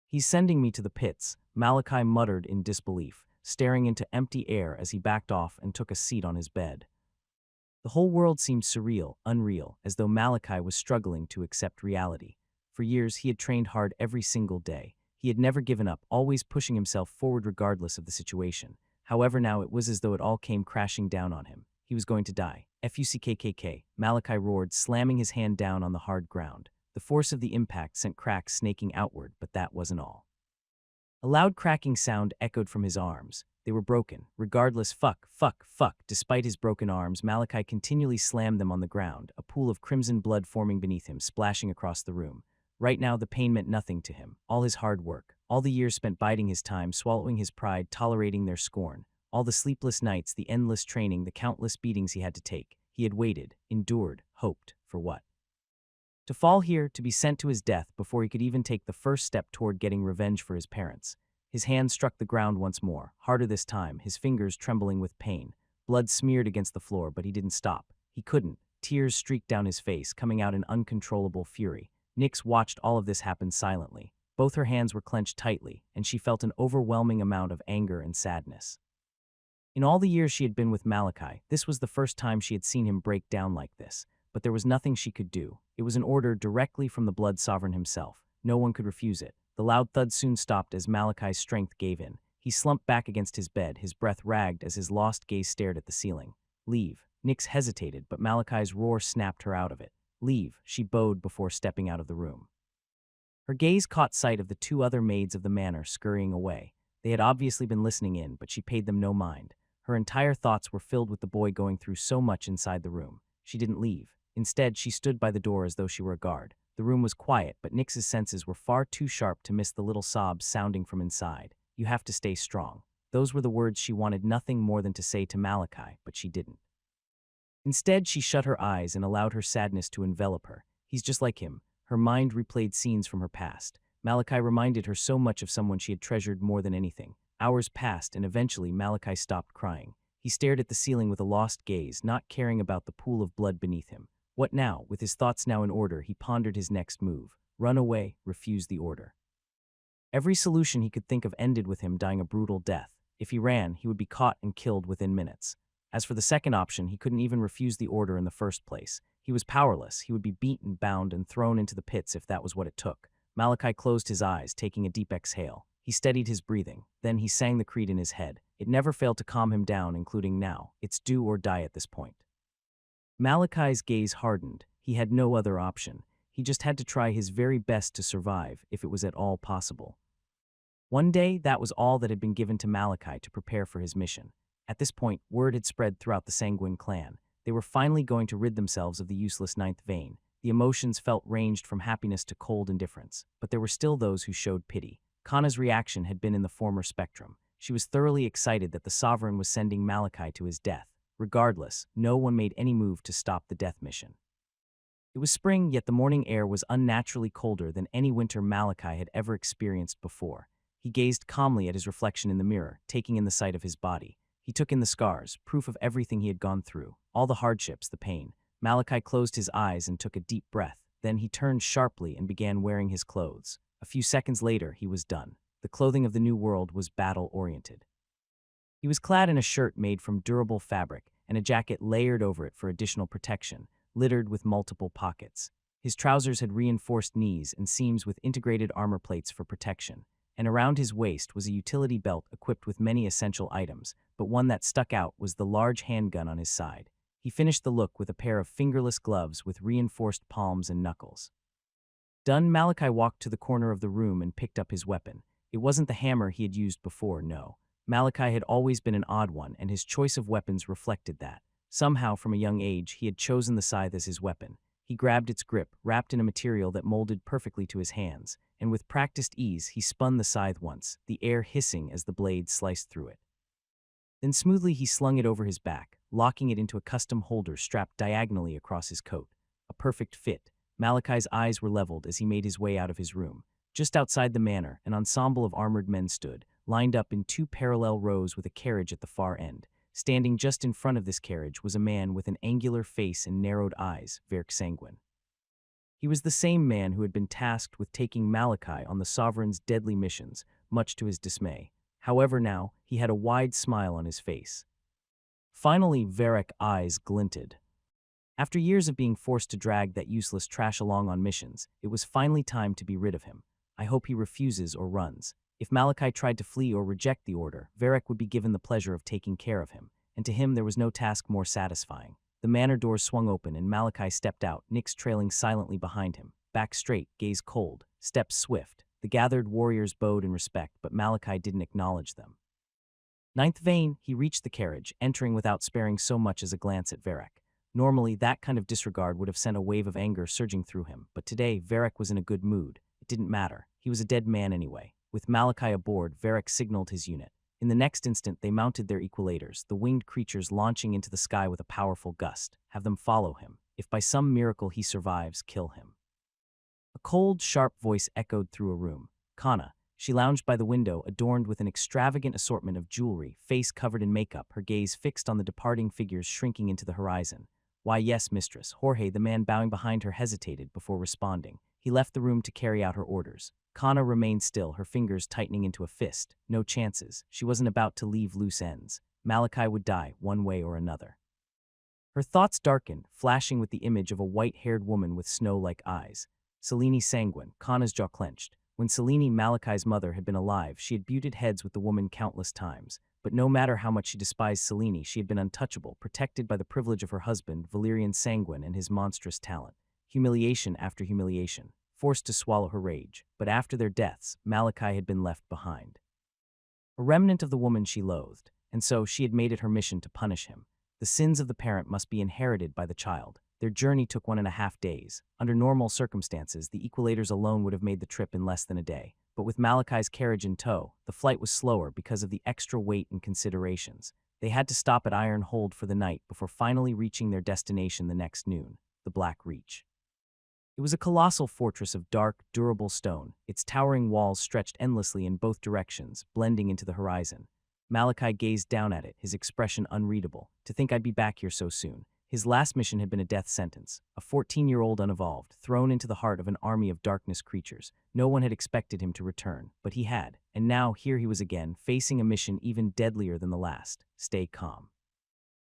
He's sending me to the pits, Malachi muttered in disbelief, staring into empty air as he backed off and took a seat on his bed. The whole world seemed surreal, unreal, as though Malachi was struggling to accept reality. For years, he had trained hard every single day. He had never given up, always pushing himself forward regardless of the situation. However, now it was as though it all came crashing down on him. He was going to die. Fuckkk, Malachi roared, slamming his hand down on the hard ground. The force of the impact sent cracks snaking outward, but that wasn't all. A loud cracking sound echoed from his arms. They were broken. Regardless, fuck. Despite his broken arms, Malachi continually slammed them on the ground, a pool of crimson blood forming beneath him, splashing across the room. Right now, the pain meant nothing to him. All his hard work, all the years spent biding his time, swallowing his pride, tolerating their scorn, all the sleepless nights, the endless training, the countless beatings he had to take. He had waited, endured, hoped, for what? To fall here, to be sent to his death before he could even take the first step toward getting revenge for his parents. His hand struck the ground once more, harder this time, his fingers trembling with pain. Blood smeared against the floor, but he didn't stop. He couldn't. Tears streaked down his face, coming out in uncontrollable fury. Nyx watched all of this happen silently. Both her hands were clenched tightly, and she felt an overwhelming amount of anger and sadness. In all the years she had been with Malachi, this was the first time she had seen him break down like this. But there was nothing she could do. It was an order directly from the blood sovereign himself. No one could refuse it. The loud thud soon stopped as Malachi's strength gave in. He slumped back against his bed, his breath ragged as his lost gaze stared at the ceiling. Leave. Nyx hesitated, but Malachi's roar snapped her out of it. Leave, she bowed before stepping out of the room. Her gaze caught sight of the two other maids of the manor scurrying away. They had obviously been listening in, but she paid them no mind. Her entire thoughts were filled with the boy going through so much inside the room. She didn't leave. Instead, she stood by the door as though she were a guard. The room was quiet, but Nyx's senses were far too sharp to miss the little sobs sounding from inside. You have to stay strong. Those were the words she wanted nothing more than to say to Malachi, but she didn't. Instead, she shut her eyes and allowed her sadness to envelop her. He's just like him. Her mind replayed scenes from her past. Malachi reminded her so much of someone she had treasured more than anything. Hours passed, and eventually Malachi stopped crying. He stared at the ceiling with a lost gaze, not caring about the pool of blood beneath him. What now? With his thoughts now in order, he pondered his next move. Run away, refuse the order. Every solution he could think of ended with him dying a brutal death. If he ran, he would be caught and killed within minutes. As for the second option, he couldn't even refuse the order in the first place. He was powerless. He would be beaten, bound, and thrown into the pits if that was what it took. Malachi closed his eyes, taking a deep exhale. He steadied his breathing. Then he sang the creed in his head. It never failed to calm him down, including now. It's do or die at this point. Malachi's gaze hardened. He had no other option. He just had to try his very best to survive, if it was at all possible. One day, that was all that had been given to Malachi to prepare for his mission. At this point, word had spread throughout the Sanguin clan. They were finally going to rid themselves of the useless ninth vein. The emotions felt ranged from happiness to cold indifference, but there were still those who showed pity. Kana's reaction had been in the former spectrum. She was thoroughly excited that the sovereign was sending Malachi to his death. Regardless, no one made any move to stop the death mission. It was spring, yet the morning air was unnaturally colder than any winter Malachi had ever experienced before. He gazed calmly at his reflection in the mirror, taking in the sight of his body. He took in the scars, proof of everything he had gone through, all the hardships, the pain. Malachi closed his eyes and took a deep breath. Then he turned sharply and began wearing his clothes. A few seconds later, he was done. The clothing of the new world was battle-oriented. He was clad in a shirt made from durable fabric and a jacket layered over it for additional protection, littered with multiple pockets. His trousers had reinforced knees and seams with integrated armor plates for protection, and around his waist was a utility belt equipped with many essential items, but one that stuck out was the large handgun on his side. He finished the look with a pair of fingerless gloves with reinforced palms and knuckles. Done, Malachi walked to the corner of the room and picked up his weapon. It wasn't the hammer he had used before, no. Malachi had always been an odd one, and his choice of weapons reflected that. Somehow, from a young age, he had chosen the scythe as his weapon. He grabbed its grip, wrapped in a material that molded perfectly to his hands, and with practiced ease, he spun the scythe once, the air hissing as the blade sliced through it. Then smoothly he slung it over his back, locking it into a custom holder strapped diagonally across his coat. A perfect fit. Malachi's eyes were leveled as he made his way out of his room. Just outside the manor, an ensemble of armored men stood, lined up in two parallel rows with a carriage at the far end. Standing just in front of this carriage was a man with an angular face and narrowed eyes, Sanguin. He was the same man who had been tasked with taking Malachi on the Sovereign's deadly missions, much to his dismay. However, now, he had a wide smile on his face. Finally, Varric's eyes glinted. After years of being forced to drag that useless trash along on missions, it was finally time to be rid of him. I hope he refuses or runs. If Malachi tried to flee or reject the order, Varric would be given the pleasure of taking care of him, and to him there was no task more satisfying. The manor doors swung open and Malachi stepped out, Nyx trailing silently behind him. Back straight, gaze cold, steps swift. The gathered warriors bowed in respect, but Malachi didn't acknowledge them. Ninth vein, he reached the carriage, entering without sparing so much as a glance at Varric. Normally, that kind of disregard would have sent a wave of anger surging through him, but today, Varric was in a good mood. It didn't matter. He was a dead man anyway. With Malachi aboard, Varric signaled his unit. In the next instant, they mounted their equilators, the winged creatures launching into the sky with a powerful gust. Have them follow him. If by some miracle he survives, kill him. A cold, sharp voice echoed through a room. Kana. She lounged by the window, adorned with an extravagant assortment of jewelry, face covered in makeup, her gaze fixed on the departing figures shrinking into the horizon. Why, yes, mistress. Jorge, the man bowing behind her, hesitated before responding. He left the room to carry out her orders. Kana remained still, her fingers tightening into a fist. No chances. She wasn't about to leave loose ends. Malachi would die, one way or another. Her thoughts darkened, flashing with the image of a white-haired woman with snow-like eyes. Selene Sanguin. Kana's jaw clenched. When Selene, Malachi's mother, had been alive, she had butted heads with the woman countless times. But no matter how much she despised Selene, she had been untouchable, protected by the privilege of her husband, Valerian Sanguin, and his monstrous talent. Humiliation after humiliation, forced to swallow her rage. But after their deaths, Malachi had been left behind. A remnant of the woman she loathed, and so she had made it her mission to punish him. The sins of the parent must be inherited by the child. Their journey took 1.5 days. Under normal circumstances, the equilators alone would have made the trip in less than a day. But with Malachi's carriage in tow, the flight was slower because of the extra weight and considerations. They had to stop at Iron Hold for the night before finally reaching their destination the next noon, the Black Reach. It was a colossal fortress of dark, durable stone. Its towering walls stretched endlessly in both directions, blending into the horizon. Malachi gazed down at it, his expression unreadable. To think I'd be back here so soon. His last mission had been a death sentence, a 14-year-old unevolved, thrown into the heart of an army of darkness creatures. No one had expected him to return, but he had, and now here he was again, facing a mission even deadlier than the last. Stay calm.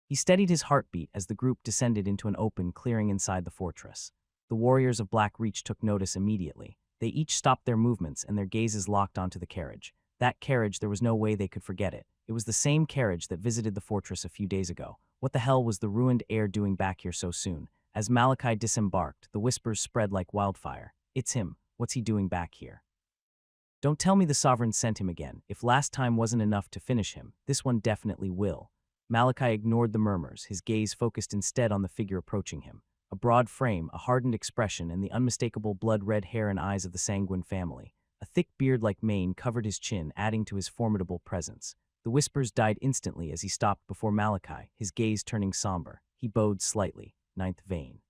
He steadied his heartbeat as the group descended into an open clearing inside the fortress. The warriors of Black Reach took notice immediately. They each stopped their movements and their gazes locked onto the carriage. That carriage, there was no way they could forget it. It was the same carriage that visited the fortress a few days ago. What the hell was the ruined heir doing back here so soon? As Malachi disembarked, the whispers spread like wildfire. It's him. What's he doing back here? Don't tell me the sovereign sent him again. If last time wasn't enough to finish him, this one definitely will. Malachi ignored the murmurs, his gaze focused instead on the figure approaching him. A broad frame, a hardened expression, and the unmistakable blood-red hair and eyes of the Sanguin family. A thick beard like mane covered his chin, adding to his formidable presence. The whispers died instantly as he stopped before Malachi, his gaze turning somber. He bowed slightly. Ninth vein.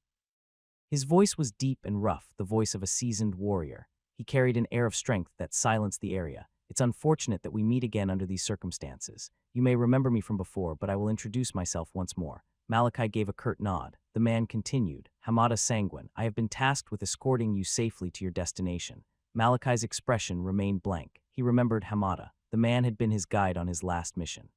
His voice was deep and rough, the voice of a seasoned warrior. He carried an air of strength that silenced the area. It's unfortunate that we meet again under these circumstances. You may remember me from before, but I will introduce myself once more. Malachi gave a curt nod. The man continued, Hamada Sanguin, I have been tasked with escorting you safely to your destination. Malachi's expression remained blank. He remembered Hamada. The man had been his guide on his last mission.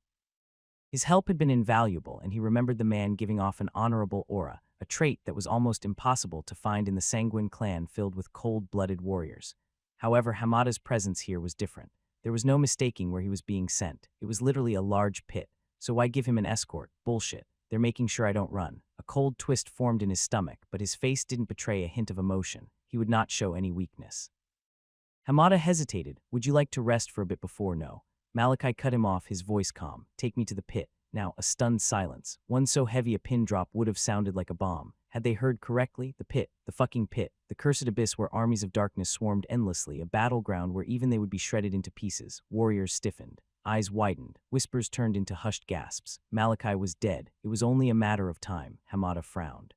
His help had been invaluable, and he remembered the man giving off an honorable aura, a trait that was almost impossible to find in the Sanguin clan filled with cold-blooded warriors. However, Hamada's presence here was different. There was no mistaking where he was being sent. It was literally a large pit. So why give him an escort? Bullshit. They're making sure I don't run. A cold twist formed in his stomach, but his face didn't betray a hint of emotion. He would not show any weakness. Hamada hesitated. Would you like to rest for a bit before? No. Malachi cut him off, his voice calm. Take me to the pit. Now, a stunned silence. One so heavy a pin drop would have sounded like a bomb. Had they heard correctly? The pit. The fucking pit. The cursed abyss where armies of darkness swarmed endlessly, a battleground where even they would be shredded into pieces. Warriors stiffened. Eyes widened. Whispers turned into hushed gasps. Malachi was dead. It was only a matter of time. Hamada frowned.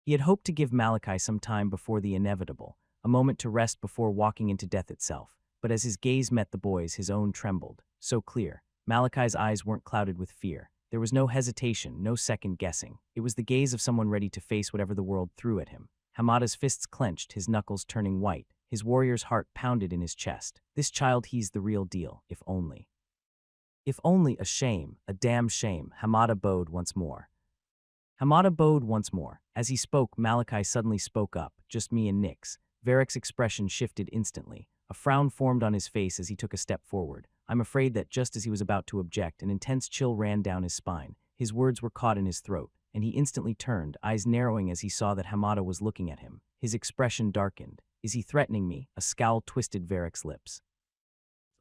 He had hoped to give Malachi some time before the inevitable, a moment to rest before walking into death itself. But as his gaze met the boy's, his own trembled. So clear. Malachi's eyes weren't clouded with fear. There was no hesitation, no second guessing. It was the gaze of someone ready to face whatever the world threw at him. Hamada's fists clenched, his knuckles turning white. His warrior's heart pounded in his chest. This child, he's the real deal, if only. If only. A shame, a damn shame. Hamada bowed once more. Hamada bowed once more. As he spoke, Malachi suddenly spoke up. Just me and Nix. Varric's expression shifted instantly. A frown formed on his face as he took a step forward. I'm afraid that just as he was about to object, an intense chill ran down his spine. His words were caught in his throat, and he instantly turned, eyes narrowing as he saw that Hamada was looking at him. His expression darkened. Is he threatening me? A scowl twisted Varric's lips.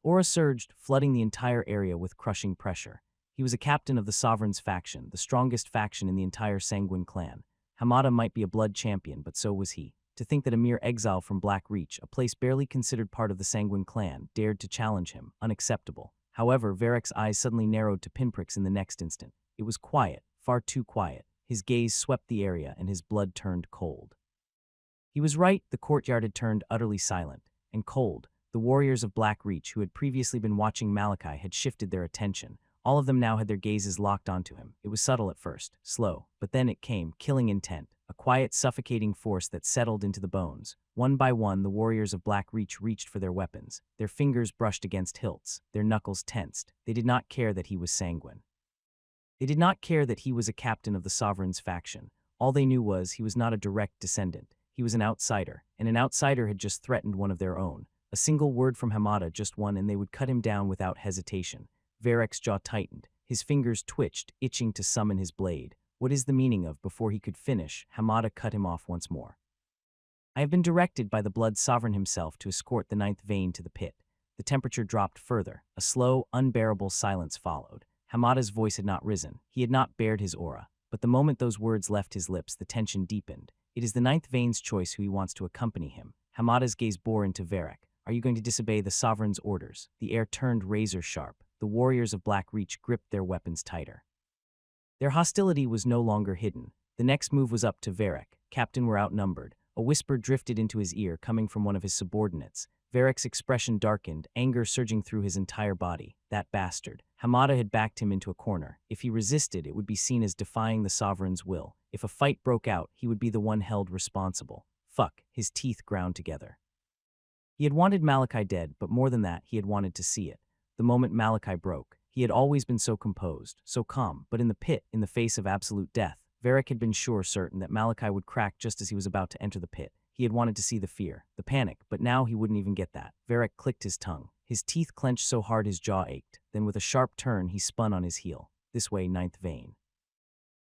Aura surged, flooding the entire area with crushing pressure. He was a captain of the Sovereign's faction, the strongest faction in the entire Sanguin clan. Hamada might be a blood champion, but so was he. To think that a mere exile from Black Reach, a place barely considered part of the Sanguin clan, dared to challenge him, unacceptable. However, Varric's eyes suddenly narrowed to pinpricks in the next instant. It was quiet, far too quiet. His gaze swept the area and his blood turned cold. He was right, the courtyard had turned utterly silent and cold. The warriors of Black Reach, who had previously been watching Malachi, had shifted their attention. All of them now had their gazes locked onto him. It was subtle at first, slow, but then it came, killing intent. A quiet, suffocating force that settled into the bones. One by one, the warriors of Black Reach reached for their weapons. Their fingers brushed against hilts, their knuckles tensed. They did not care that he was Sanguin. They did not care that he was a captain of the Sovereign's faction. All they knew was he was not a direct descendant. He was an outsider, and an outsider had just threatened one of their own. A single word from Hamada, just one, and they would cut him down without hesitation. Varric's jaw tightened. His fingers twitched, itching to summon his blade. What is the meaning of? Before he could finish, Hamada cut him off once more. I have been directed by the Blood Sovereign himself to escort the ninth vein to the pit. The temperature dropped further. A slow, unbearable silence followed. Hamada's voice had not risen. He had not bared his aura. But the moment those words left his lips, the tension deepened. It is the ninth vein's choice who he wants to accompany him. Hamada's gaze bore into Varric. Are you going to disobey the Sovereign's orders? The air turned razor sharp. The warriors of Black Reach gripped their weapons tighter. Their hostility was no longer hidden. The next move was up to Varric. Captain, we're outnumbered. A whisper drifted into his ear, coming from one of his subordinates. Varric's expression darkened, anger surging through his entire body. That bastard. Hamada had backed him into a corner. If he resisted, it would be seen as defying the Sovereign's will. If a fight broke out, he would be the one held responsible. Fuck, his teeth ground together. He had wanted Malachi dead, but more than that, he had wanted to see it. The moment Malachi broke, he had always been so composed, so calm, but in the pit, in the face of absolute death, Varric had been certain that Malachi would crack just as he was about to enter the pit. He had wanted to see the fear, the panic, but now he wouldn't even get that. Varric clicked his tongue. His teeth clenched so hard his jaw ached. Then with a sharp turn, he spun on his heel. This way, ninth vein.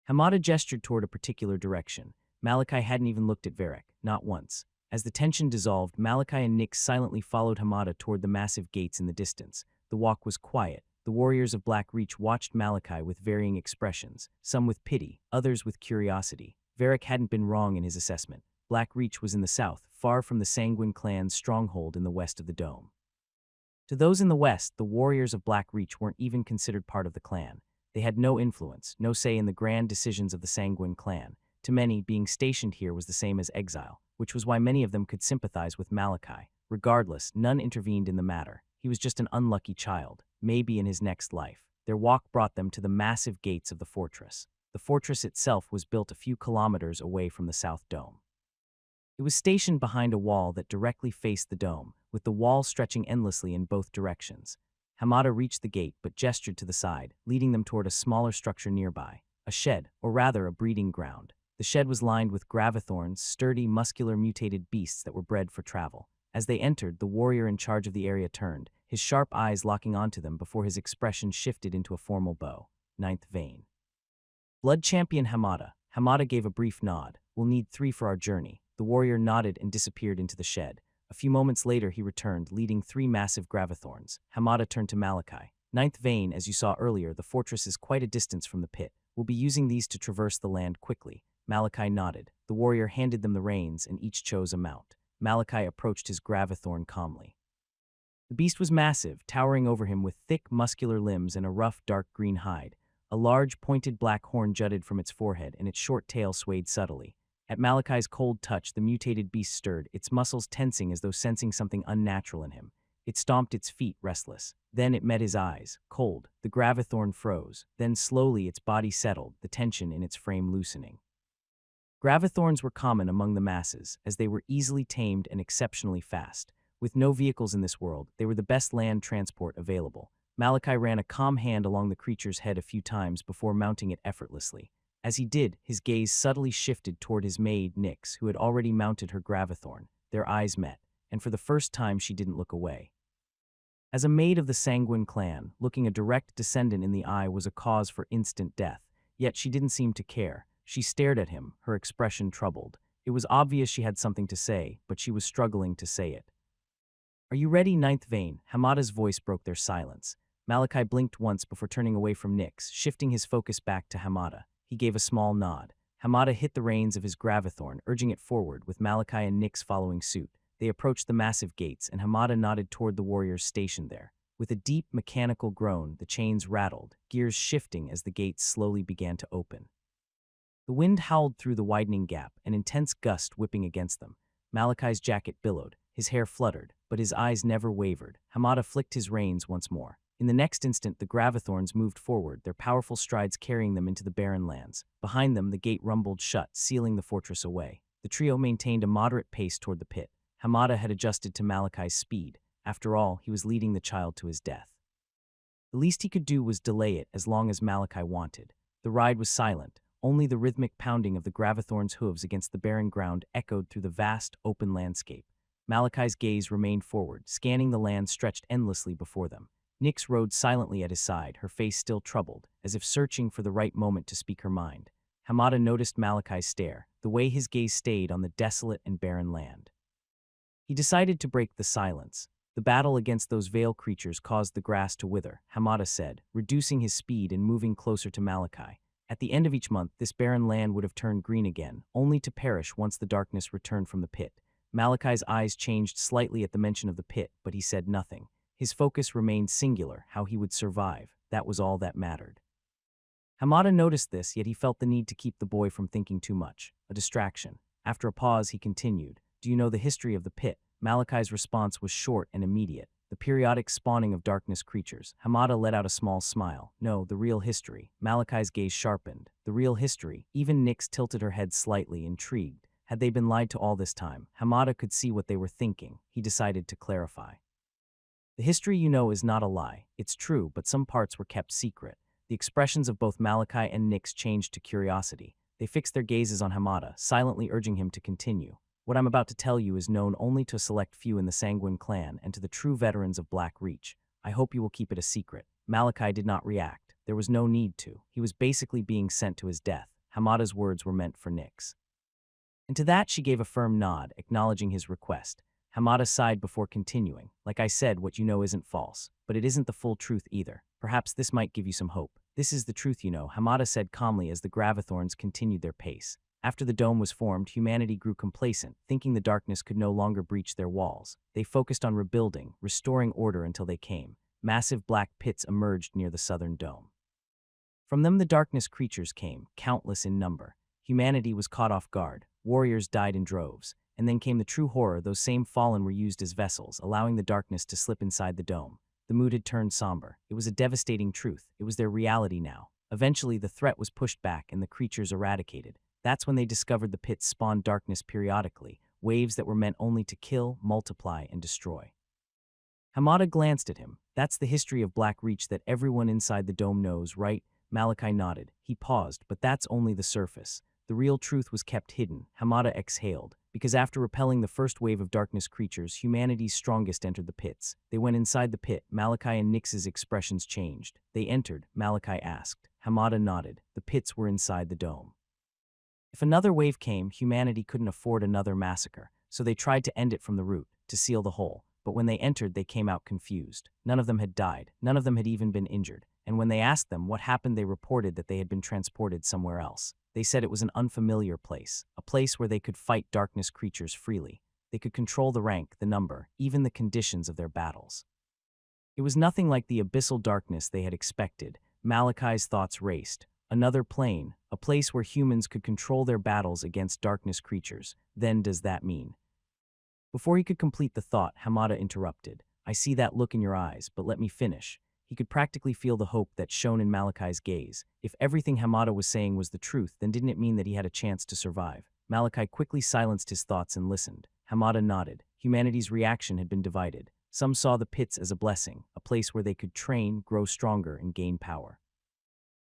Hamada gestured toward a particular direction. Malachi hadn't even looked at Varric, not once. As the tension dissolved, Malachi and Nyx silently followed Hamada toward the massive gates in the distance. The walk was quiet. The warriors of Black Reach watched Malachi with varying expressions, some with pity, others with curiosity. Varric hadn't been wrong in his assessment. Black Reach was in the south, far from the Sanguin clan's stronghold in the west of the dome. To those in the west, the warriors of Black Reach weren't even considered part of the clan. They had no influence, no say in the grand decisions of the Sanguin clan. To many, being stationed here was the same as exile, which was why many of them could sympathize with Malachi. Regardless, none intervened in the matter. He was just an unlucky child, maybe in his next life. Their walk brought them to the massive gates of the fortress. The fortress itself was built a few kilometers away from the South Dome. It was stationed behind a wall that directly faced the dome, with the wall stretching endlessly in both directions. Hamada reached the gate but gestured to the side, leading them toward a smaller structure nearby, a shed, or rather a breeding ground. The shed was lined with gravithorns, sturdy, muscular mutated beasts that were bred for travel. As they entered, the warrior in charge of the area turned, his sharp eyes locking onto them before his expression shifted into a formal bow. Ninth vein. Blood champion Hamada. Hamada gave a brief nod. We'll need 3 for our journey. The warrior nodded and disappeared into the shed. A few moments later, he returned, leading 3 massive gravithorns. Hamada turned to Malachi. Ninth vein, as you saw earlier, the fortress is quite a distance from the pit. We'll be using these to traverse the land quickly. Malachi nodded. The warrior handed them the reins, and each chose a mount. Malachi approached his gravithorn calmly. The beast was massive, towering over him with thick, muscular limbs and a rough, dark green hide. A large, pointed black horn jutted from its forehead, and its short tail swayed subtly. At Malachi's cold touch, the mutated beast stirred, its muscles tensing as though sensing something unnatural in him. It stomped its feet, restless. Then it met his eyes, cold. The gravithorn froze. Then slowly its body settled, the tension in its frame loosening. Gravithorns were common among the masses, as they were easily tamed and exceptionally fast. With no vehicles in this world, they were the best land transport available. Malachi ran a calm hand along the creature's head a few times before mounting it effortlessly. As he did, his gaze subtly shifted toward his maid, Nyx, who had already mounted her gravithorn. Their eyes met, and for the first time she didn't look away. As a maid of the Sanguin clan, looking a direct descendant in the eye was a cause for instant death, yet she didn't seem to care. She stared at him, her expression troubled. It was obvious she had something to say, but she was struggling to say it. Are you ready, ninth vein? Hamada's voice broke their silence. Malachi blinked once before turning away from Nyx, shifting his focus back to Hamada. He gave a small nod. Hamada hit the reins of his gravithorn, urging it forward, with Malachi and Nyx following suit. They approached the massive gates, and Hamada nodded toward the warriors stationed there. With a deep, mechanical groan, the chains rattled, gears shifting as the gates slowly began to open. The wind howled through the widening gap, an intense gust whipping against them. Malachi's jacket billowed, his hair fluttered, but his eyes never wavered. Hamada flicked his reins once more. In the next instant, the gravithorns moved forward, their powerful strides carrying them into the barren lands. Behind them, the gate rumbled shut, sealing the fortress away. The trio maintained a moderate pace toward the pit. Hamada had adjusted to Malachi's speed. After all, he was leading the child to his death. The least he could do was delay it as long as Malachi wanted. The ride was silent. Only the rhythmic pounding of the gravithorn's hooves against the barren ground echoed through the vast, open landscape. Malachi's gaze remained forward, scanning the land stretched endlessly before them. Nyx rode silently at his side, her face still troubled, as if searching for the right moment to speak her mind. Hamada noticed Malachi's stare, the way his gaze stayed on the desolate and barren land. He decided to break the silence. The battle against those veil creatures caused the grass to wither, Hamada said, reducing his speed and moving closer to Malachi. At the end of each month, this barren land would have turned green again, only to perish once the darkness returned from the pit. Malachi's eyes changed slightly at the mention of the pit, but he said nothing. His focus remained singular, how he would survive. That was all that mattered. Hamada noticed this, yet he felt the need to keep the boy from thinking too much. A distraction. After a pause, he continued. Do you know the history of the pit? Malachi's response was short and immediate. The periodic spawning of darkness creatures. Hamada let out a small smile. No, the real history. Malachi's gaze sharpened. The real history. Even Nyx tilted her head slightly, intrigued. Had they been lied to all this time? Hamada could see what they were thinking. He decided to clarify. The history you know is not a lie. It's true, but some parts were kept secret. The expressions of both Malachi and Nyx changed to curiosity. They fixed their gazes on Hamada, silently urging him to continue. What I'm about to tell you is known only to a select few in the Sanguin clan and to the true veterans of Black Reach. I hope you will keep it a secret. Malachi did not react. There was no need to. He was basically being sent to his death. Hamada's words were meant for Nyx. And to that she gave a firm nod, acknowledging his request. Hamada sighed before continuing. Like I said, what you know isn't false, but it isn't the full truth either. Perhaps this might give you some hope. This is the truth, you know, Hamada said calmly as the Gravithorns continued their pace. After the dome was formed, humanity grew complacent, thinking the darkness could no longer breach their walls. They focused on rebuilding, restoring order until they came. Massive black pits emerged near the southern dome. From them the darkness creatures came, countless in number. Humanity was caught off guard. Warriors died in droves. And then came the true horror. Those same fallen were used as vessels, allowing the darkness to slip inside the dome. The mood had turned somber. It was a devastating truth. It was their reality now. Eventually, the threat was pushed back and the creatures eradicated. That's when they discovered the pits spawned darkness periodically, waves that were meant only to kill, multiply, and destroy. Hamada glanced at him. That's the history of Black Reach that everyone inside the dome knows, right? Malachi nodded. He paused, but that's only the surface. The real truth was kept hidden. Hamada exhaled. Because after repelling the first wave of darkness creatures, humanity's strongest entered the pits. They went inside the pit. Malachi and Nyx's expressions changed. They entered, Malachi asked. Hamada nodded. The pits were inside the dome. If another wave came, humanity couldn't afford another massacre, so they tried to end it from the root, to seal the hole. But when they entered, they came out confused. None of them had died. None of them had even been injured. And when they asked them what happened, they reported that they had been transported somewhere else. They said it was an unfamiliar place, a place where they could fight darkness creatures freely. They could control the rank, the number, even the conditions of their battles. It was nothing like the abyssal darkness they had expected. Malachi's thoughts raced. Another plane, a place where humans could control their battles against darkness creatures. Then does that mean? Before he could complete the thought, Hamada interrupted. I see that look in your eyes, but let me finish. He could practically feel the hope that shone in Malachi's gaze. If everything Hamada was saying was the truth, then didn't it mean that he had a chance to survive? Malachi quickly silenced his thoughts and listened. Hamada nodded. Humanity's reaction had been divided. Some saw the pits as a blessing, a place where they could train, grow stronger, and gain power.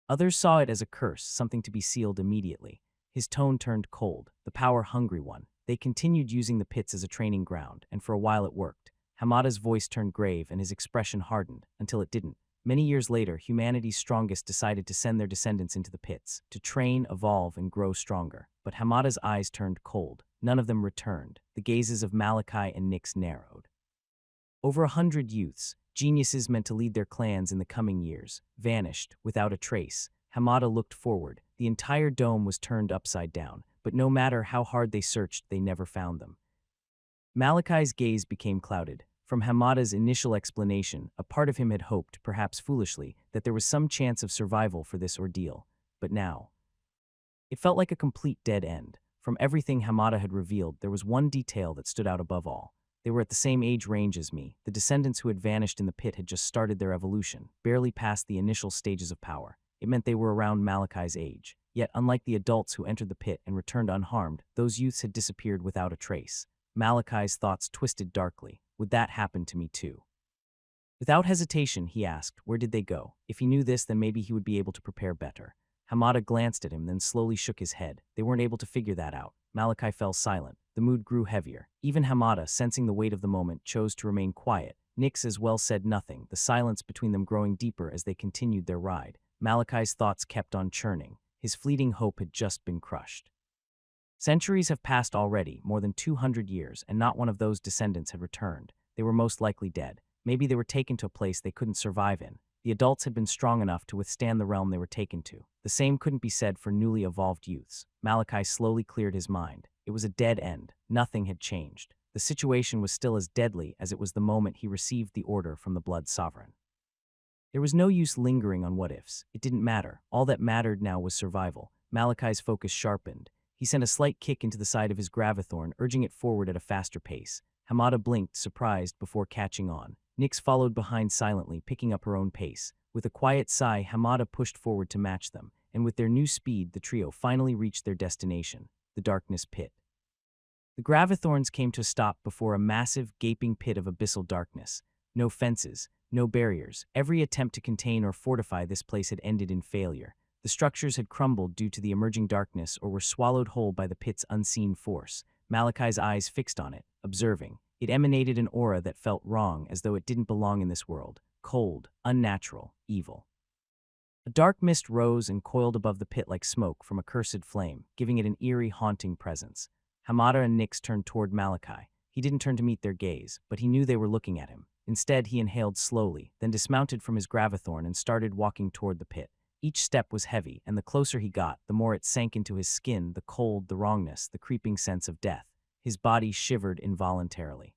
Others saw it as a curse, something to be sealed immediately. His tone turned cold, the power-hungry one. They continued using the pits as a training ground, and for a while it worked. Hamada's voice turned grave and his expression hardened, until it didn't. Many years later, humanity's strongest decided to send their descendants into the pits, to train, evolve, and grow stronger. But Hamada's eyes turned cold. None of them returned. The gazes of Malachi and Nyx narrowed. Over 100 youths, geniuses meant to lead their clans in the coming years, vanished, without a trace. Hamada looked forward. The entire dome was turned upside down, but no matter how hard they searched, they never found them. Malachi's gaze became clouded. From Hamada's initial explanation, a part of him had hoped, perhaps foolishly, that there was some chance of survival for this ordeal. But now, it felt like a complete dead end. From everything Hamada had revealed, there was one detail that stood out above all. They were at the same age range as me. The descendants who had vanished in the pit had just started their evolution, barely past the initial stages of power. It meant they were around Malachi's age. Yet, unlike the adults who entered the pit and returned unharmed, those youths had disappeared without a trace. Malachi's thoughts twisted darkly. Would that happen to me too? Without hesitation, he asked, where did they go? If he knew this, then maybe he would be able to prepare better. Hamada glanced at him, then slowly shook his head. They weren't able to figure that out. Malachi fell silent. The mood grew heavier. Even Hamada, sensing the weight of the moment, chose to remain quiet. Nyx as well said nothing, the silence between them growing deeper as they continued their ride. Malachi's thoughts kept on churning. His fleeting hope had just been crushed. Centuries have passed already, more than 200 years, and not one of those descendants had returned. They were most likely dead. Maybe they were taken to a place they couldn't survive in. The adults had been strong enough to withstand the realm they were taken to. The same couldn't be said for newly evolved youths. Malachi slowly cleared his mind. It was a dead end. Nothing had changed. The situation was still as deadly as it was the moment he received the order from the Blood Sovereign. There was no use lingering on what-ifs. It didn't matter. All that mattered now was survival. Malachi's focus sharpened. He sent a slight kick into the side of his Gravithorn, urging it forward at a faster pace. Hamada blinked, surprised, before catching on. Nyx followed behind silently, picking up her own pace. With a quiet sigh, Hamada pushed forward to match them, and with their new speed, the trio finally reached their destination, the darkness pit. The Gravithorns came to a stop before a massive, gaping pit of abyssal darkness. No fences, no barriers. Every attempt to contain or fortify this place had ended in failure. The structures had crumbled due to the emerging darkness or were swallowed whole by the pit's unseen force. Malachi's eyes fixed on it, observing. It emanated an aura that felt wrong, as though it didn't belong in this world. Cold, unnatural, evil. A dark mist rose and coiled above the pit like smoke from a cursed flame, giving it an eerie, haunting presence. Hamada and Nyx turned toward Malachi. He didn't turn to meet their gaze, but he knew they were looking at him. Instead, he inhaled slowly, then dismounted from his gravithorn and started walking toward the pit. Each step was heavy, and the closer he got, the more it sank into his skin, the cold, the wrongness, the creeping sense of death. His body shivered involuntarily.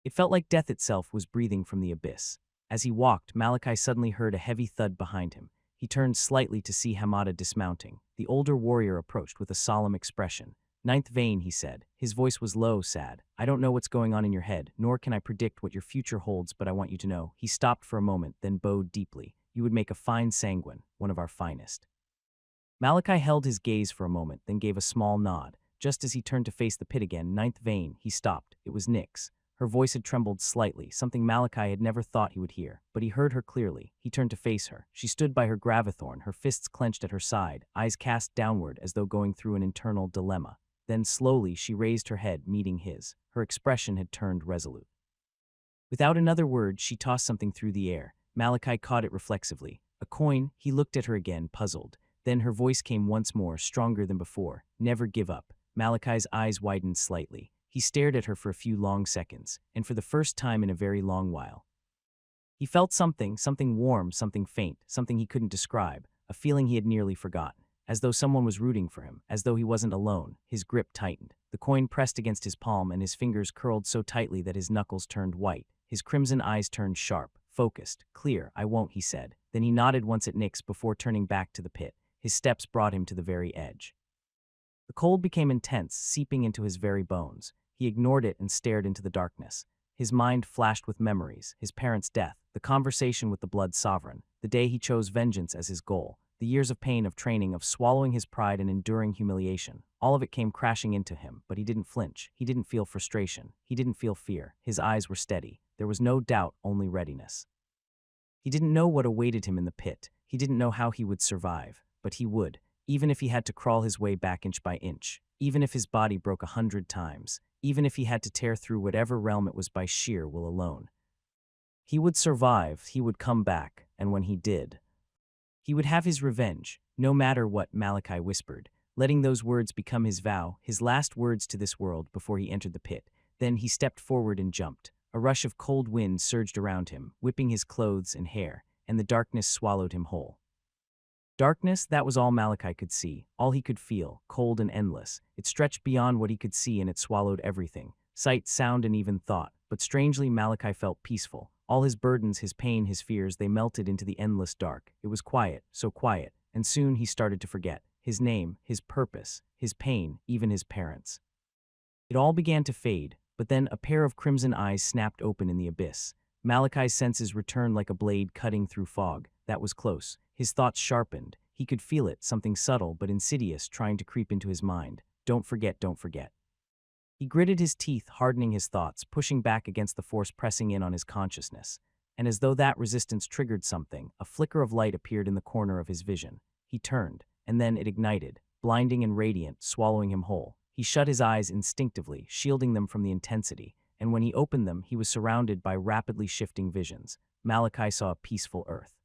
It felt like death itself was breathing from the abyss. As he walked, Malachi suddenly heard a heavy thud behind him. He turned slightly to see Hamada dismounting. The older warrior approached with a solemn expression. "Ninth vein," he said. His voice was low, sad. "I don't know what's going on in your head, nor can I predict what your future holds, but I want you to know." He stopped for a moment, then bowed deeply. "You would make a fine Sanguin, one of our finest." Malachi held his gaze for a moment, then gave a small nod. Just as he turned to face the pit again, ninth vein, he stopped. It was Nyx. Her voice had trembled slightly, something Malachi had never thought he would hear, but he heard her clearly. He turned to face her. She stood by her gravithorn, her fists clenched at her side, eyes cast downward as though going through an internal dilemma. Then slowly she raised her head, meeting his. Her expression had turned resolute. Without another word, she tossed something through the air. Malachi caught it reflexively. A coin. He looked at her again, puzzled. Then her voice came once more, stronger than before. "Never give up." Malachi's eyes widened slightly. He stared at her for a few long seconds, and for the first time in a very long while. He felt something warm, something faint, something he couldn't describe, a feeling he had nearly forgotten, as though someone was rooting for him, as though he wasn't alone. His grip tightened. The coin pressed against his palm, and his fingers curled so tightly that his knuckles turned white. His crimson eyes turned sharp, focused, clear. "I won't," he said. Then he nodded once at Nyx before turning back to the pit. His steps brought him to the very edge. The cold became intense, seeping into his very bones. He ignored it and stared into the darkness. His mind flashed with memories, his parents' death, the conversation with the Blood Sovereign, the day he chose vengeance as his goal, the years of pain, of training, of swallowing his pride and enduring humiliation. All of it came crashing into him, but he didn't flinch. He didn't feel frustration. He didn't feel fear. His eyes were steady. There was no doubt, only readiness. He didn't know what awaited him in the pit. He didn't know how he would survive, but he would, even if he had to crawl his way back inch by inch, even if his body broke 100 times. Even if he had to tear through whatever realm it was by sheer will alone. He would survive, he would come back, and when he did, he would have his revenge, no matter what. Malachi whispered, letting those words become his vow, his last words to this world before he entered the pit. Then he stepped forward and jumped. A rush of cold wind surged around him, whipping his clothes and hair, and the darkness swallowed him whole. Darkness, that was all Malachi could see, all he could feel, cold and endless. It stretched beyond what he could see and it swallowed everything, sight, sound, and even thought. But strangely, Malachi felt peaceful. All his burdens, his pain, his fears, they melted into the endless dark. It was quiet, so quiet, and soon he started to forget. His name, his purpose, his pain, even his parents. It all began to fade, but then a pair of crimson eyes snapped open in the abyss. Malachi's senses returned like a blade cutting through fog. That was close. His thoughts sharpened. He could feel it, something subtle but insidious trying to creep into his mind. Don't forget, don't forget. He gritted his teeth, hardening his thoughts, pushing back against the force pressing in on his consciousness. And as though that resistance triggered something, a flicker of light appeared in the corner of his vision. He turned, and then it ignited, blinding and radiant, swallowing him whole. He shut his eyes instinctively, shielding them from the intensity, and when he opened them, he was surrounded by rapidly shifting visions. Malachi saw a peaceful earth.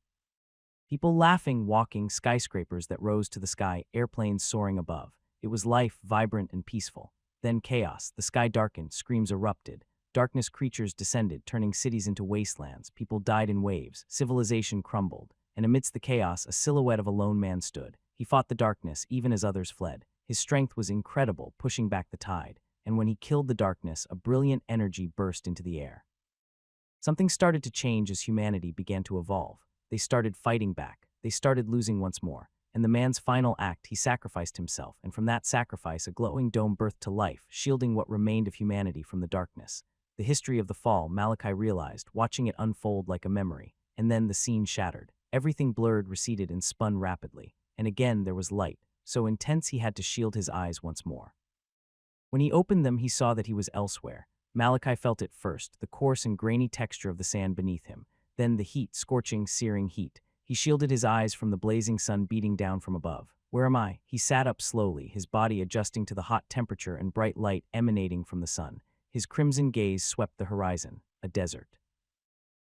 People laughing, walking, skyscrapers that rose to the sky, airplanes soaring above. It was life, vibrant and peaceful. Then chaos. The sky darkened, screams erupted. Darkness creatures descended, turning cities into wastelands. People died in waves. Civilization crumbled. And amidst the chaos, a silhouette of a lone man stood. He fought the darkness, even as others fled. His strength was incredible, pushing back the tide. And when he killed the darkness, a brilliant energy burst into the air. Something started to change as humanity began to evolve. They started fighting back. They started losing once more. And the man's final act, he sacrificed himself, and from that sacrifice, a glowing dome birthed to life, shielding what remained of humanity from the darkness. The history of the fall, Malachi realized, watching it unfold like a memory. And then the scene shattered. Everything blurred, receded, and spun rapidly. And again there was light, so intense he had to shield his eyes once more. When he opened them, he saw that he was elsewhere. Malachi felt it first, the coarse and grainy texture of the sand beneath him. Then the heat, scorching, searing heat. He shielded his eyes from the blazing sun beating down from above. Where am I? He sat up slowly, his body adjusting to the hot temperature and bright light emanating from the sun. His crimson gaze swept the horizon, a desert.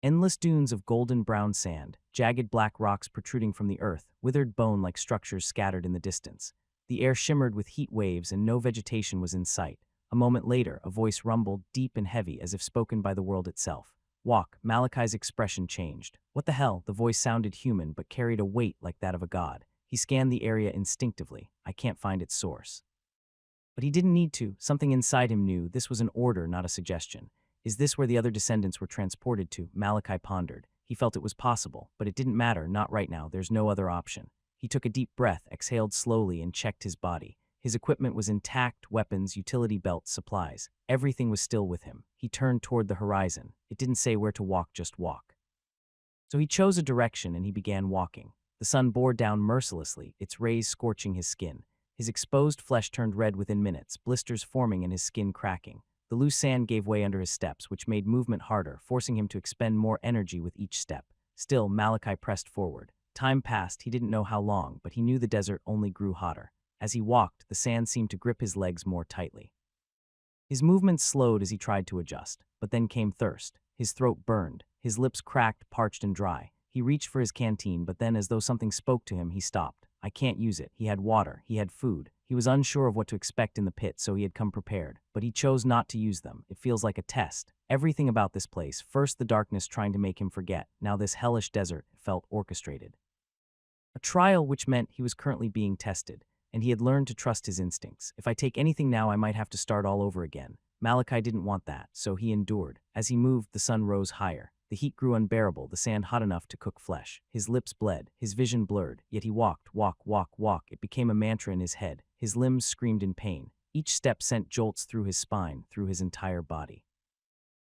Endless dunes of golden-brown sand, jagged black rocks protruding from the earth, withered bone-like structures scattered in the distance. The air shimmered with heat waves and no vegetation was in sight. A moment later, a voice rumbled, deep and heavy, as if spoken by the world itself. Walk. Malachi's expression changed. What the hell? The voice sounded human, but carried a weight like that of a god. He scanned the area instinctively. I can't find its source. But he didn't need to. Something inside him knew this was an order, not a suggestion. Is this where the other descendants were transported to? Malachi pondered. He felt it was possible, but it didn't matter, not right now. There's no other option. He took a deep breath, exhaled slowly, and checked his body. His equipment was intact, weapons, utility belts, supplies. Everything was still with him. He turned toward the horizon. It didn't say where to walk, just walk. So he chose a direction and he began walking. The sun bore down mercilessly, its rays scorching his skin. His exposed flesh turned red within minutes, blisters forming and his skin cracking. The loose sand gave way under his steps, which made movement harder, forcing him to expend more energy with each step. Still, Malachi pressed forward. Time passed, he didn't know how long, but he knew the desert only grew hotter. As he walked, the sand seemed to grip his legs more tightly. His movements slowed as he tried to adjust, but then came thirst. His throat burned, his lips cracked, parched and dry. He reached for his canteen, but then, as though something spoke to him, he stopped. I can't use it. He had water, he had food. He was unsure of what to expect in the pit, so he had come prepared. But he chose not to use them. It feels like a test. Everything about this place, first the darkness trying to make him forget, now this hellish desert, felt orchestrated. A trial which meant he was currently being tested, and he had learned to trust his instincts. If I take anything now, I might have to start all over again. Malachi didn't want that, so he endured. As he moved, the sun rose higher. The heat grew unbearable, the sand hot enough to cook flesh. His lips bled, his vision blurred, yet he walked, walk, walk, walk. It became a mantra in his head. His limbs screamed in pain. Each step sent jolts through his spine, through his entire body.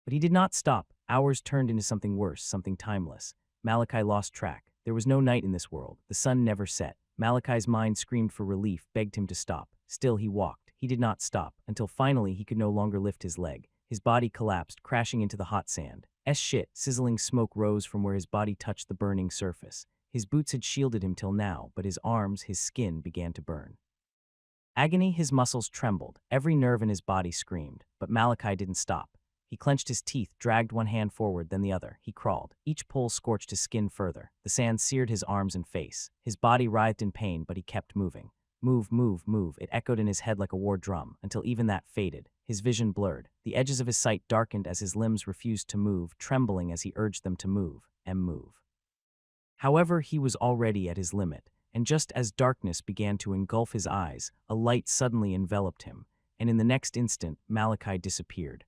But he did not stop. Hours turned into something worse, something timeless. Malachi lost track. There was no night in this world. The sun never set. Malachi's mind screamed for relief, begged him to stop. Still he walked. He did not stop, until finally he could no longer lift his leg. His body collapsed, crashing into the hot sand. Shit, sizzling smoke rose from where his body touched the burning surface. His boots had shielded him till now, but his arms, his skin began to burn. Agony, his muscles trembled. Every nerve in his body screamed, but Malachi didn't stop. He clenched his teeth, dragged one hand forward, then the other. He crawled. Each pull scorched his skin further. The sand seared his arms and face. His body writhed in pain, but he kept moving. Move, move, move. It echoed in his head like a war drum, until even that faded. His vision blurred. The edges of his sight darkened as his limbs refused to move, trembling as he urged them to move and move. However, he was already at his limit, and just as darkness began to engulf his eyes, a light suddenly enveloped him, and in the next instant, Malachi disappeared.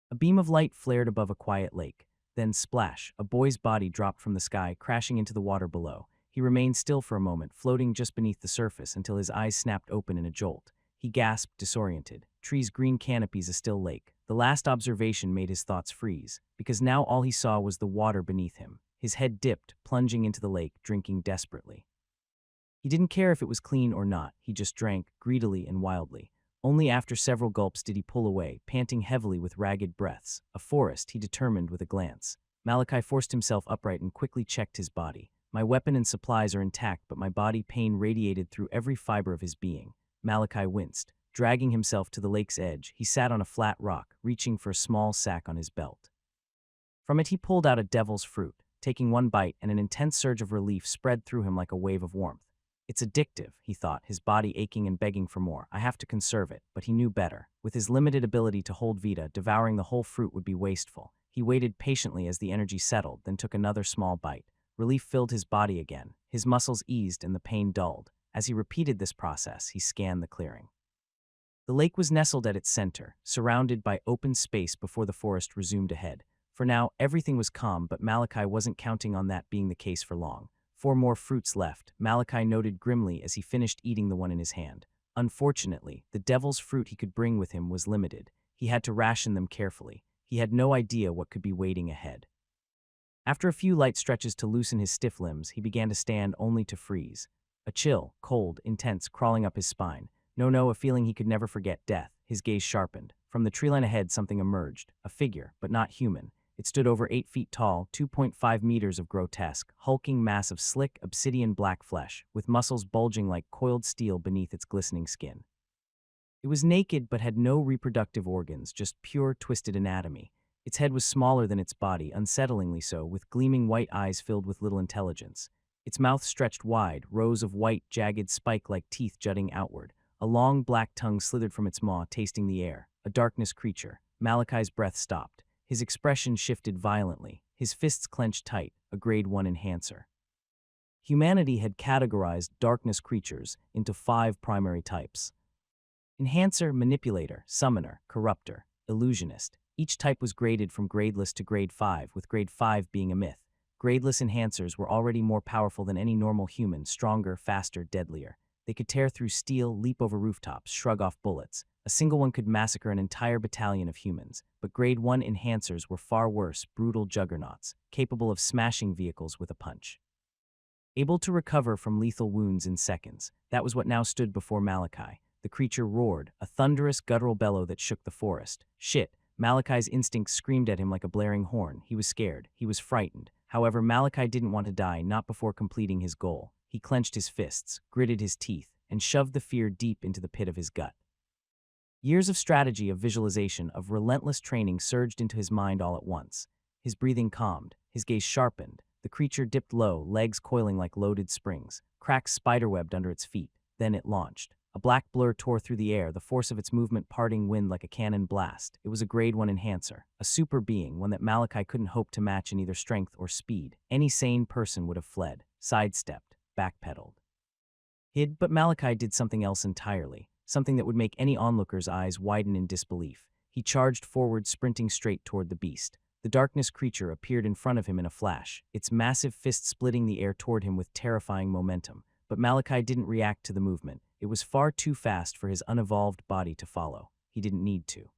A beam of light flared above a quiet lake. Then, splash, a boy's body dropped from the sky, crashing into the water below. He remained still for a moment, floating just beneath the surface until his eyes snapped open in a jolt. He gasped, disoriented. Trees, green canopies, a still lake. The last observation made his thoughts freeze, because now all he saw was the water beneath him. His head dipped, plunging into the lake, drinking desperately. He didn't care if it was clean or not. He just drank, greedily and wildly. Only after several gulps did he pull away, panting heavily with ragged breaths. A forest, he determined with a glance. Malachi forced himself upright and quickly checked his body. My weapon and supplies are intact, but my body pain radiated through every fiber of his being. Malachi winced. Dragging himself to the lake's edge, he sat on a flat rock, reaching for a small sack on his belt. From it he pulled out a devil's fruit. Taking one bite, and an intense surge of relief spread through him like a wave of warmth. It's addictive, he thought, his body aching and begging for more. I have to conserve it, but he knew better. With his limited ability to hold Vita, devouring the whole fruit would be wasteful. He waited patiently as the energy settled, then took another small bite. Relief filled his body again. His muscles eased and the pain dulled. As he repeated this process, he scanned the clearing. The lake was nestled at its center, surrounded by open space before the forest resumed ahead. For now, everything was calm, but Malachi wasn't counting on that being the case for long. 4 more fruits left, Malachi noted grimly as he finished eating the one in his hand. Unfortunately, the devil's fruit he could bring with him was limited. He had to ration them carefully. He had no idea what could be waiting ahead. After a few light stretches to loosen his stiff limbs, he began to stand only to freeze. A chill, cold, intense, crawling up his spine. No, a feeling he could never forget, death. His gaze sharpened. From the treeline ahead something emerged, a figure, but not human. It stood over 8 feet tall, 2.5 meters of grotesque, hulking mass of slick, obsidian black flesh, with muscles bulging like coiled steel beneath its glistening skin. It was naked but had no reproductive organs, just pure, twisted anatomy. Its head was smaller than its body, unsettlingly so, with gleaming white eyes filled with little intelligence. Its mouth stretched wide, rows of white, jagged, spike-like teeth jutting outward. A long, black tongue slithered from its maw, tasting the air. A darkness creature. Malachi's breath stopped. His expression shifted violently. His fists clenched tight, a grade 1 enhancer. Humanity had categorized darkness creatures into 5 primary types. Enhancer, manipulator, summoner, corruptor, illusionist. Each type was graded from gradeless to grade 5, with grade 5 being a myth. Gradeless enhancers were already more powerful than any normal human, stronger, faster, deadlier. They could tear through steel, leap over rooftops, shrug off bullets. A single one could massacre an entire battalion of humans. But grade 1 enhancers were far worse, brutal juggernauts, capable of smashing vehicles with a punch. Able to recover from lethal wounds in seconds, that was what now stood before Malachi. The creature roared, a thunderous, guttural bellow that shook the forest. Shit! Malachi's instincts screamed at him like a blaring horn. He was scared. He was frightened. However, Malachi didn't want to die, not before completing his goal. He clenched his fists, gritted his teeth, and shoved the fear deep into the pit of his gut. Years of strategy, of visualization, of relentless training surged into his mind all at once. His breathing calmed, his gaze sharpened. The creature dipped low, legs coiling like loaded springs. Cracks spiderwebbed under its feet. Then it launched. A black blur tore through the air, the force of its movement parting wind like a cannon blast. It was a grade 1 enhancer, a super being, one that Malachi couldn't hope to match in either strength or speed. Any sane person would have fled, sidestepped, backpedaled. Hid, but Malachi did something else entirely, something that would make any onlooker's eyes widen in disbelief. He charged forward, sprinting straight toward the beast. The darkness creature appeared in front of him in a flash, its massive fist splitting the air toward him with terrifying momentum. But Malachi didn't react to the movement. It was far too fast for his unevolved body to follow. He didn't need to.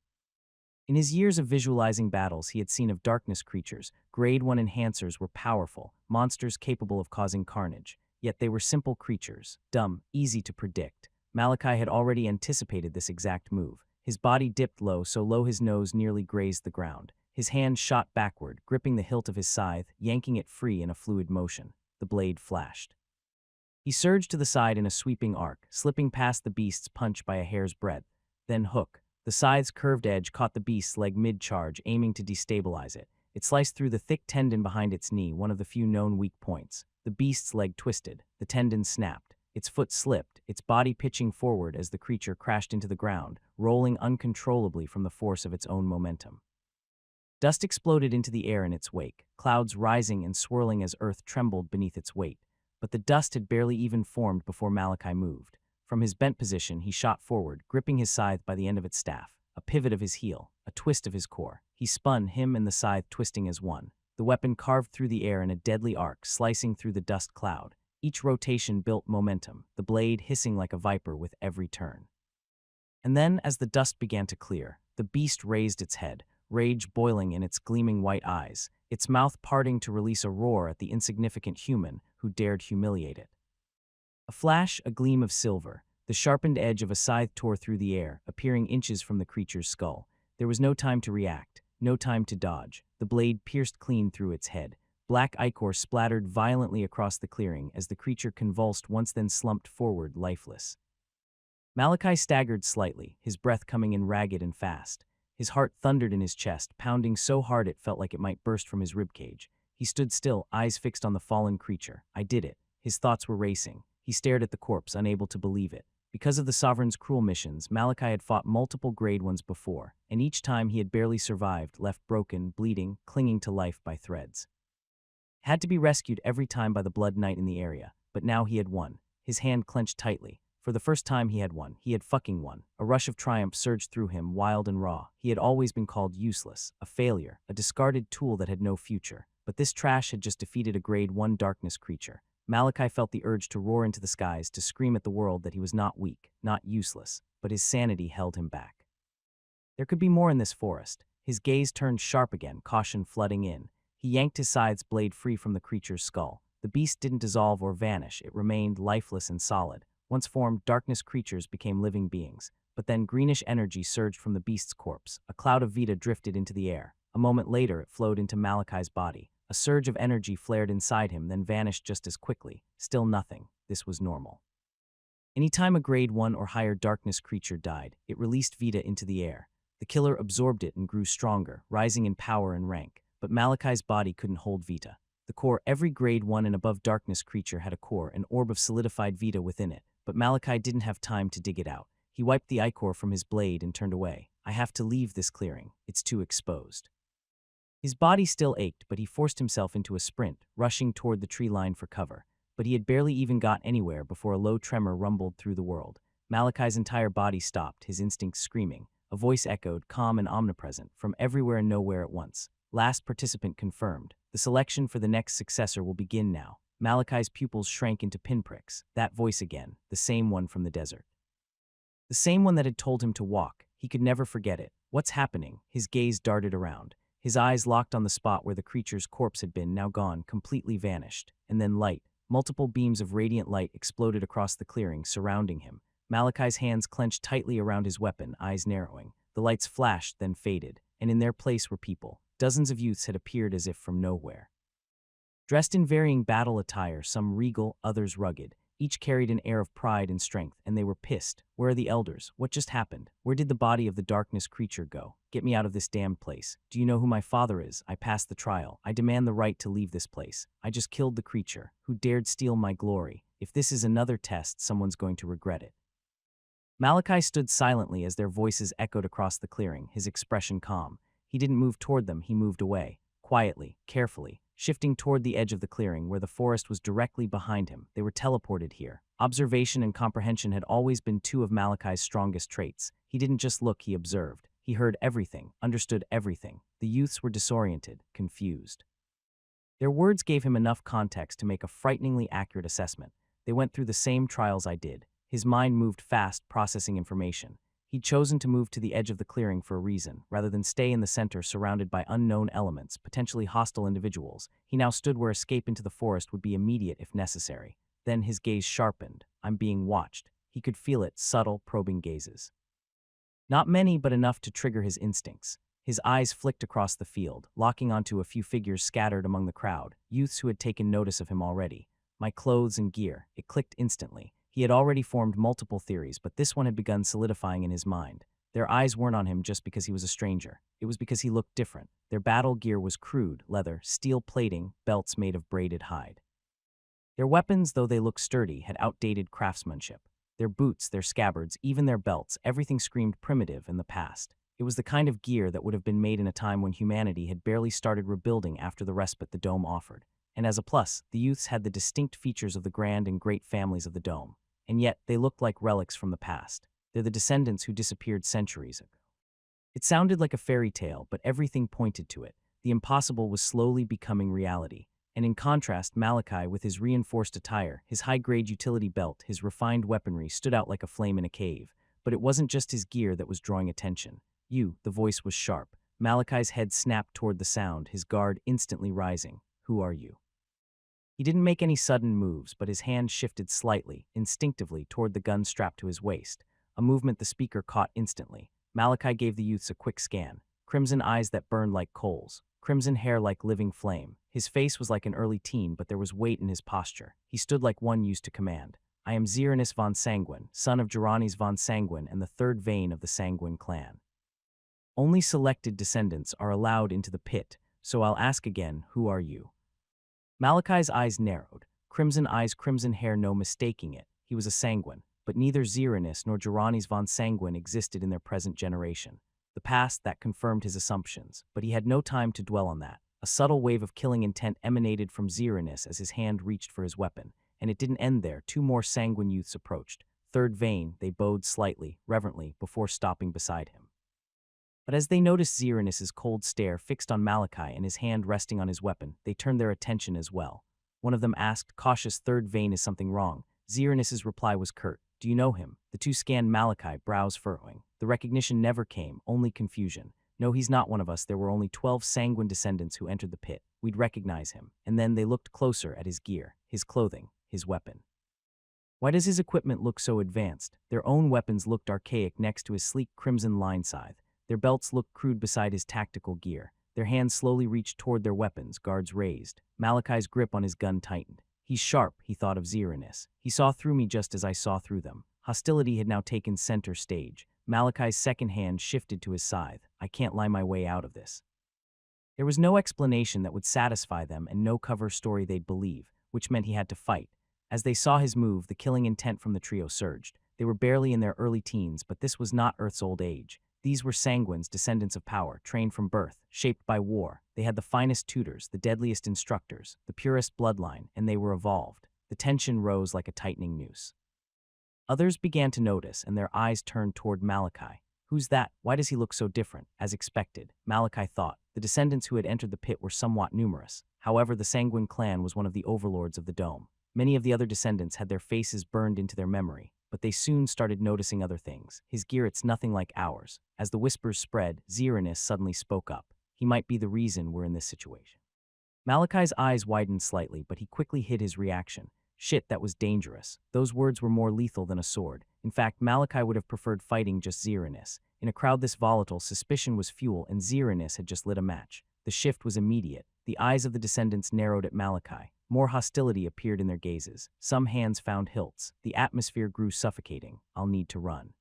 In his years of visualizing battles he had seen of darkness creatures, grade 1 enhancers were powerful, monsters capable of causing carnage. Yet they were simple creatures, dumb, easy to predict. Malachi had already anticipated this exact move. His body dipped low, so low his nose nearly grazed the ground. His hand shot backward, gripping the hilt of his scythe, yanking it free in a fluid motion. The blade flashed. He surged to the side in a sweeping arc, slipping past the beast's punch by a hair's breadth. Then hook. The scythe's curved edge caught the beast's leg mid-charge, aiming to destabilize it. It sliced through the thick tendon behind its knee, one of the few known weak points. The beast's leg twisted. The tendon snapped. Its foot slipped, its body pitching forward as the creature crashed into the ground, rolling uncontrollably from the force of its own momentum. Dust exploded into the air in its wake, clouds rising and swirling as earth trembled beneath its weight. But the dust had barely even formed before Malachi moved. From his bent position, he shot forward, gripping his scythe by the end of its staff, a pivot of his heel, a twist of his core. He spun, him and the scythe twisting as one. The weapon carved through the air in a deadly arc, slicing through the dust cloud. Each rotation built momentum, the blade hissing like a viper with every turn. And then, as the dust began to clear, the beast raised its head, rage boiling in its gleaming white eyes, its mouth parting to release a roar at the insignificant human who dared humiliate it. A flash, a gleam of silver. The sharpened edge of a scythe tore through the air, appearing inches from the creature's skull. There was no time to react, no time to dodge. The blade pierced clean through its head. Black ichor splattered violently across the clearing as the creature convulsed once then slumped forward, lifeless. Malachi staggered slightly, his breath coming in ragged and fast. His heart thundered in his chest, pounding so hard it felt like it might burst from his ribcage. He stood still, eyes fixed on the fallen creature. I did it. His thoughts were racing. He stared at the corpse, unable to believe it. Because of the Sovereign's cruel missions, Malachi had fought multiple grade 1s before, and each time he had barely survived, left broken, bleeding, clinging to life by threads. Had to be rescued every time by the Blood Knight in the area, but now he had won. His hand clenched tightly. For the first time he had won. He had fucking won. A rush of triumph surged through him, wild and raw. He had always been called useless, a failure, a discarded tool that had no future. But this trash had just defeated a grade 1 darkness creature. Malachi felt the urge to roar into the skies, to scream at the world that he was not weak, not useless, but his sanity held him back. There could be more in this forest. His gaze turned sharp again, caution flooding in. He yanked his scythe's blade free from the creature's skull. The beast didn't dissolve or vanish. It remained lifeless and solid. Once formed, darkness creatures became living beings. But then greenish energy surged from the beast's corpse. A cloud of Vita drifted into the air. A moment later, it flowed into Malachi's body. A surge of energy flared inside him, then vanished just as quickly. Still nothing. This was normal. Anytime a grade 1 or higher darkness creature died, it released Vita into the air. The killer absorbed it and grew stronger, rising in power and rank. But Malachi's body couldn't hold Vita. The core, every grade 1 and above darkness creature had a core, an orb of solidified Vita within it. But Malachi didn't have time to dig it out. He wiped the ichor from his blade and turned away. I have to leave this clearing. It's too exposed. His body still ached, but he forced himself into a sprint, rushing toward the tree line for cover. But he had barely even got anywhere before a low tremor rumbled through the world. Malachi's entire body stopped, his instincts screaming. A voice echoed, calm and omnipresent, from everywhere and nowhere at once. Last participant confirmed. The selection for the next successor will begin now. Malachi's pupils shrank into pinpricks. That voice again, the same one from the desert. The same one that had told him to walk. He could never forget it. What's happening? His gaze darted around. His eyes locked on the spot where the creature's corpse had been, now gone, completely vanished. And then light. Multiple beams of radiant light exploded across the clearing, surrounding him. Malachi's hands clenched tightly around his weapon, eyes narrowing. The lights flashed, then faded, and in their place were people. Dozens of youths had appeared as if from nowhere. Dressed in varying battle attire, some regal, others rugged. Each carried an air of pride and strength, and they were pissed. Where are the elders? What just happened? Where did the body of the darkness creature go? Get me out of this damned place. Do you know who my father is? I passed the trial. I demand the right to leave this place. I just killed the creature. Who dared steal my glory? If this is another test, someone's going to regret it. Malachi stood silently as their voices echoed across the clearing, his expression calm. He didn't move toward them, he moved away. Quietly, carefully, shifting toward the edge of the clearing where the forest was directly behind him. They were teleported here. Observation and comprehension had always been two of Malachi's strongest traits. He didn't just look, he observed. He heard everything, understood everything. The youths were disoriented, confused. Their words gave him enough context to make a frighteningly accurate assessment. They went through the same trials I did. His mind moved fast, processing information. He'd chosen to move to the edge of the clearing for a reason, rather than stay in the center surrounded by unknown elements, potentially hostile individuals. He now stood where escape into the forest would be immediate if necessary. Then his gaze sharpened. I'm being watched. He could feel it, subtle, probing gazes. Not many, but enough to trigger his instincts. His eyes flicked across the field, locking onto a few figures scattered among the crowd, youths who had taken notice of him already. My clothes and gear. It clicked instantly. He had already formed multiple theories, but this one had begun solidifying in his mind. Their eyes weren't on him just because he was a stranger. It was because he looked different. Their battle gear was crude, leather, steel plating, belts made of braided hide. Their weapons, though they looked sturdy, had outdated craftsmanship. Their boots, their scabbards, even their belts, everything screamed primitive in the past. It was the kind of gear that would have been made in a time when humanity had barely started rebuilding after the respite the dome offered. And as a plus, the youths had the distinct features of the grand and great families of the dome. And yet, they looked like relics from the past. They're the descendants who disappeared centuries ago. It sounded like a fairy tale, but everything pointed to it. The impossible was slowly becoming reality. And in contrast, Malachi, with his reinforced attire, his high-grade utility belt, his refined weaponry, stood out like a flame in a cave. But it wasn't just his gear that was drawing attention. The voice was sharp. Malachi's head snapped toward the sound, his guard instantly rising. Who are you? He didn't make any sudden moves, but his hand shifted slightly, instinctively, toward the gun strapped to his waist, a movement the speaker caught instantly. Malachi gave the youths a quick scan. Crimson eyes that burned like coals, crimson hair like living flame. His face was like an early teen, but there was weight in his posture. He stood like one used to command. I am Ziranus von Sanguin, son of Geranis von Sanguin and the third vein of the Sanguin clan. Only selected descendants are allowed into the pit, so I'll ask again, who are you? Malachi's eyes narrowed. Crimson eyes, crimson hair, no mistaking it. He was a Sanguin, but neither Ziranus nor Geranis von Sanguin existed in their present generation. The past that confirmed his assumptions, but he had no time to dwell on that. A subtle wave of killing intent emanated from Ziranus as his hand reached for his weapon, and it didn't end there. Two more Sanguin youths approached. Third vein, they bowed slightly, reverently, before stopping beside him. But as they noticed Ziranus's cold stare fixed on Malachi and his hand resting on his weapon, they turned their attention as well. One of them asked, cautious, third vein, is something wrong? Ziranus's reply was curt. Do you know him? The two scanned Malachi, brows furrowing. The recognition never came, only confusion. No, he's not one of us. There were only 12 Sanguin descendants who entered the pit. We'd recognize him. And then they looked closer at his gear, his clothing, his weapon. Why does his equipment look so advanced? Their own weapons looked archaic next to his sleek crimson line scythe. Their belts looked crude beside his tactical gear. Their hands slowly reached toward their weapons, guards raised. Malachi's grip on his gun tightened. He's sharp, he thought of Xeranus. He saw through me just as I saw through them. Hostility had now taken center stage. Malachi's second hand shifted to his scythe. I can't lie my way out of this. There was no explanation that would satisfy them and no cover story they'd believe, which meant he had to fight. As they saw his move, the killing intent from the trio surged. They were barely in their early teens, but this was not Earth's old age. These were Sanguins, descendants of power, trained from birth, shaped by war. They had the finest tutors, the deadliest instructors, the purest bloodline, and they were evolved. The tension rose like a tightening noose. Others began to notice, and their eyes turned toward Malachi. Who's that? Why does he look so different? As expected, Malachi thought. The descendants who had entered the pit were somewhat numerous. However, the Sanguin clan was one of the overlords of the dome. Many of the other descendants had their faces burned into their memory, but they soon started noticing other things. His gear, it's nothing like ours. As the whispers spread, Xeranus suddenly spoke up. He might be the reason we're in this situation. Malachi's eyes widened slightly, but he quickly hid his reaction. Shit, that was dangerous. Those words were more lethal than a sword. In fact, Malachi would have preferred fighting just Xeranus. In a crowd this volatile, suspicion was fuel, and Xeranus had just lit a match. The shift was immediate. The eyes of the descendants narrowed at Malachi. More hostility appeared in their gazes. Some hands found hilts. The atmosphere grew suffocating. I'll need to run.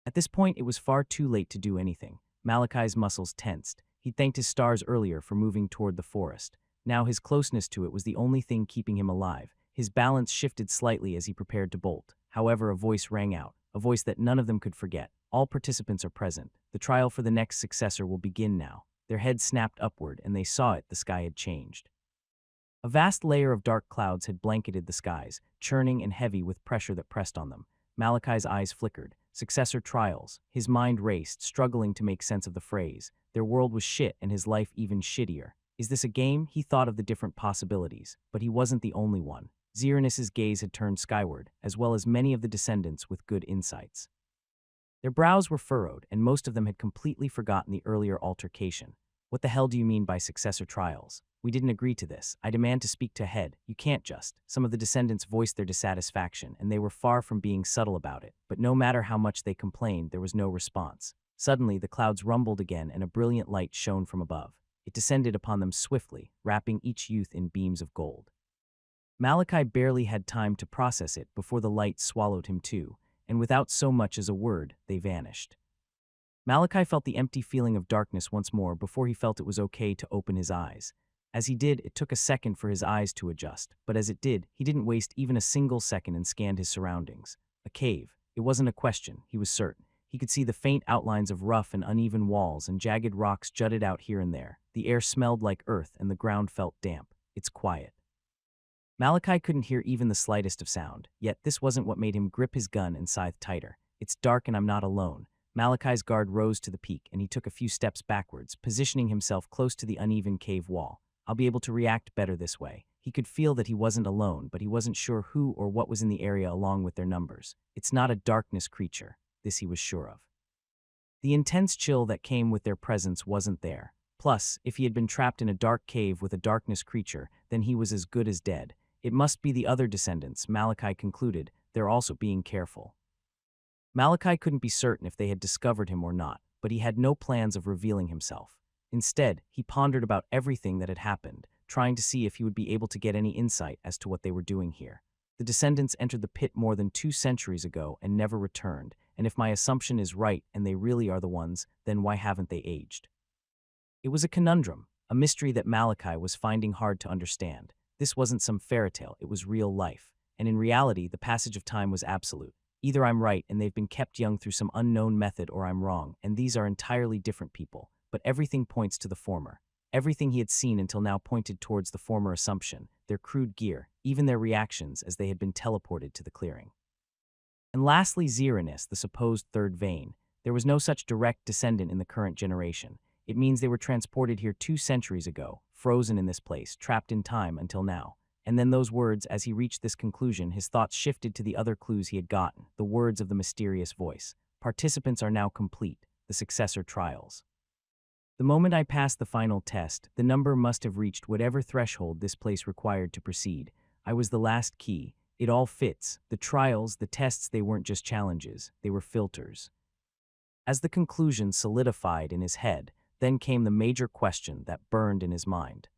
At this point, it was far too late to do anything. Malachi's muscles tensed. He'd thanked his stars earlier for moving toward the forest. Now his closeness to it was the only thing keeping him alive. His balance shifted slightly as he prepared to bolt. However, a voice rang out, a voice that none of them could forget. All participants are present. The trial for the next successor will begin now. Their heads snapped upward, and they saw it. The sky had changed. A vast layer of dark clouds had blanketed the skies, churning and heavy with pressure that pressed on them. Malachi's eyes flickered. Successor trials. His mind raced, struggling to make sense of the phrase. Their world was shit, and his life even shittier. Is this a game? He thought of the different possibilities, but he wasn't the only one. Xeranus's gaze had turned skyward, as well as many of the descendants with good insights. Their brows were furrowed, and most of them had completely forgotten the earlier altercation. What the hell do you mean by successor trials? We didn't agree to this. I demand to speak to head. You can't just. Some of the descendants voiced their dissatisfaction, and they were far from being subtle about it. But no matter how much they complained, there was no response. Suddenly, the clouds rumbled again, and a brilliant light shone from above. It descended upon them swiftly, wrapping each youth in beams of gold. Malachi barely had time to process it before the light swallowed him too, and without so much as a word, they vanished. Malachi felt the empty feeling of darkness once more before he felt it was okay to open his eyes. As he did, it took a second for his eyes to adjust, but as it did, he didn't waste even a single second and scanned his surroundings. A cave. It wasn't a question, he was certain. He could see the faint outlines of rough and uneven walls, and jagged rocks jutted out here and there. The air smelled like earth, and the ground felt damp. It's quiet. Malachi couldn't hear even the slightest of sound, yet this wasn't what made him grip his gun and scythe tighter. It's dark and I'm not alone. Malachi's guard rose to the peak, and he took a few steps backwards, positioning himself close to the uneven cave wall. I'll be able to react better this way. He could feel that he wasn't alone, but he wasn't sure who or what was in the area along with their numbers. It's not a darkness creature. This he was sure of. The intense chill that came with their presence wasn't there. Plus, if he had been trapped in a dark cave with a darkness creature, then he was as good as dead. It must be the other descendants, Malachi concluded. They're also being careful. Malachi couldn't be certain if they had discovered him or not, but he had no plans of revealing himself. Instead, he pondered about everything that had happened, trying to see if he would be able to get any insight as to what they were doing here. The descendants entered the pit more than 2 centuries ago and never returned, and if my assumption is right and they really are the ones, then why haven't they aged? It was a conundrum, a mystery that Malachi was finding hard to understand. This wasn't some fairy tale, it was real life. And in reality, the passage of time was absolute. Either I'm right and they've been kept young through some unknown method, or I'm wrong, and these are entirely different people. But everything points to the former. Everything he had seen until now pointed towards the former assumption, their crude gear, even their reactions as they had been teleported to the clearing. And lastly, Xeranus, the supposed third vein. There was no such direct descendant in the current generation. It means they were transported here 2 centuries ago, frozen in this place, trapped in time until now. And then those words, as he reached this conclusion, his thoughts shifted to the other clues he had gotten, the words of the mysterious voice. Participants are now complete, the successor trials. The moment I passed the final test, the number must have reached whatever threshold this place required to proceed. I was the last key. It all fits. The trials, the tests, they weren't just challenges, they were filters. As the conclusion solidified in his head, Then came the major question that burned in his mind.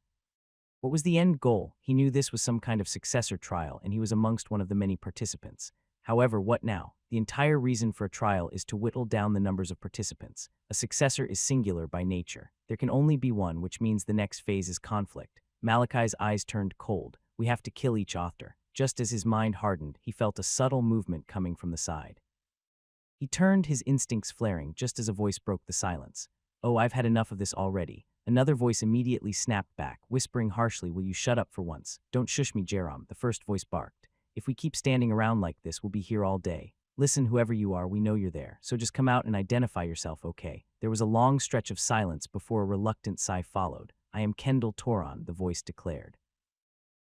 What was the end goal? He knew this was some kind of successor trial, and he was amongst one of the many participants. However, what now? The entire reason for a trial is to whittle down the numbers of participants. A successor is singular by nature. There can only be one, which means the next phase is conflict. Malachi's eyes turned cold. We have to kill each author. Just as his mind hardened, he felt a subtle movement coming from the side. He turned, his instincts flaring, just as a voice broke the silence. Oh, I've had enough of this already. Another voice immediately snapped back, whispering harshly, will you shut up for once? Don't shush me, Jerome, the first voice barked. If we keep standing around like this, we'll be here all day. Listen, whoever you are, we know you're there, so just come out and identify yourself, okay? There was a long stretch of silence before a reluctant sigh followed. I am Kendall Toron, the voice declared.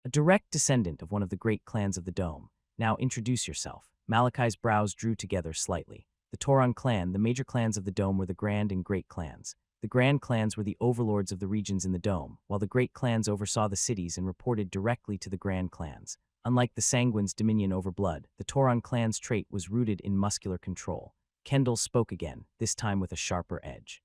A direct descendant of one of the great clans of the Dome. Now introduce yourself. Malachi's brows drew together slightly. The Toron clan, the major clans of the Dome, were the Grand and Great clans. The Grand clans were the overlords of the regions in the Dome, while the Great clans oversaw the cities and reported directly to the Grand clans. Unlike the Sanguin's dominion over blood, the Toron clan's trait was rooted in muscular control. Kendall spoke again, this time with a sharper edge.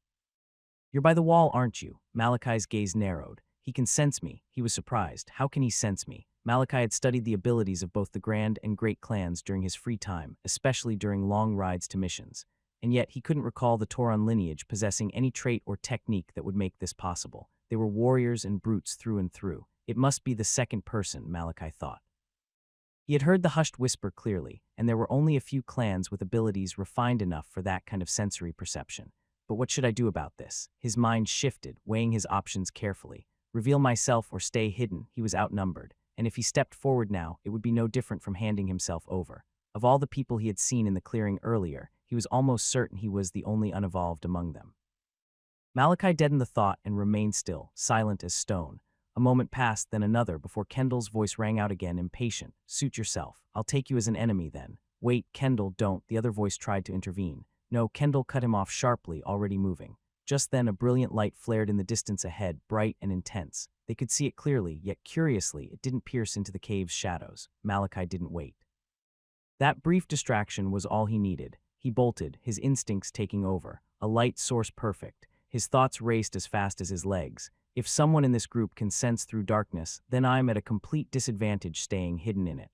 You're by the wall, aren't you? Malachi's gaze narrowed. He can sense me. He was surprised. How can he sense me? Malachi had studied the abilities of both the Grand and Great clans during his free time, especially during long rides to missions. And yet he couldn't recall the Toron lineage possessing any trait or technique that would make this possible. They were warriors and brutes through and through. It must be the second person, Malachi thought. He had heard the hushed whisper clearly, and there were only a few clans with abilities refined enough for that kind of sensory perception. But what should I do about this? His mind shifted, weighing his options carefully. Reveal myself or stay hidden. He was outnumbered, and if he stepped forward now, it would be no different from handing himself over. Of all the people he had seen in the clearing earlier, he was almost certain he was the only unevolved among them. Malachi deadened the thought and remained still, silent as stone. A moment passed, then another, before Kendall's voice rang out again, impatient. Suit yourself. I'll take you as an enemy then. Wait, Kendall, don't. The other voice tried to intervene. No, Kendall cut him off sharply, already moving. Just then a brilliant light flared in the distance ahead, bright and intense. They could see it clearly, yet curiously, it didn't pierce into the cave's shadows. Malachi didn't wait. That brief distraction was all he needed. He bolted, his instincts taking over. A light source perfect. His thoughts raced as fast as his legs. If someone in this group can sense through darkness, then I'm at a complete disadvantage staying hidden in it.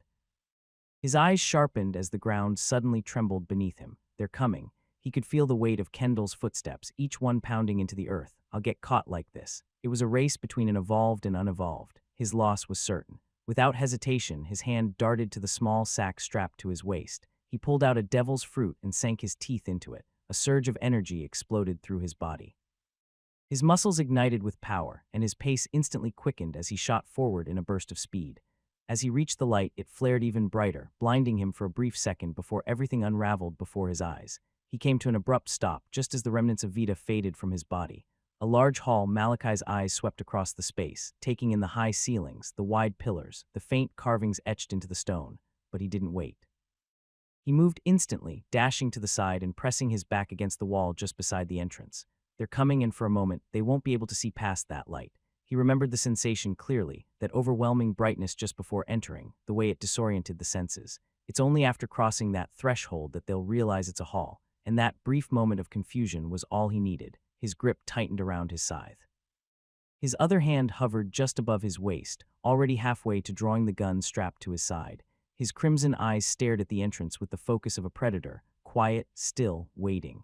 His eyes sharpened as the ground suddenly trembled beneath him. They're coming. He could feel the weight of Kendall's footsteps, each one pounding into the earth. I'll get caught like this. It was a race between an evolved and unevolved. His loss was certain. Without hesitation, his hand darted to the small sack strapped to his waist. He pulled out a devil's fruit and sank his teeth into it. A surge of energy exploded through his body. His muscles ignited with power, and his pace instantly quickened as he shot forward in a burst of speed. As he reached the light, it flared even brighter, blinding him for a brief second before everything unraveled before his eyes. He came to an abrupt stop, just as the remnants of Vita faded from his body. A large hall, Malachi's eyes swept across the space, taking in the high ceilings, the wide pillars, the faint carvings etched into the stone. But he didn't wait. He moved instantly, dashing to the side and pressing his back against the wall just beside the entrance. They're coming, and for a moment, they won't be able to see past that light. He remembered the sensation clearly, that overwhelming brightness just before entering, the way it disoriented the senses. It's only after crossing that threshold that they'll realize it's a hall, and that brief moment of confusion was all he needed. His grip tightened around his scythe. His other hand hovered just above his waist, already halfway to drawing the gun strapped to his side. His crimson eyes stared at the entrance with the focus of a predator, quiet, still, waiting.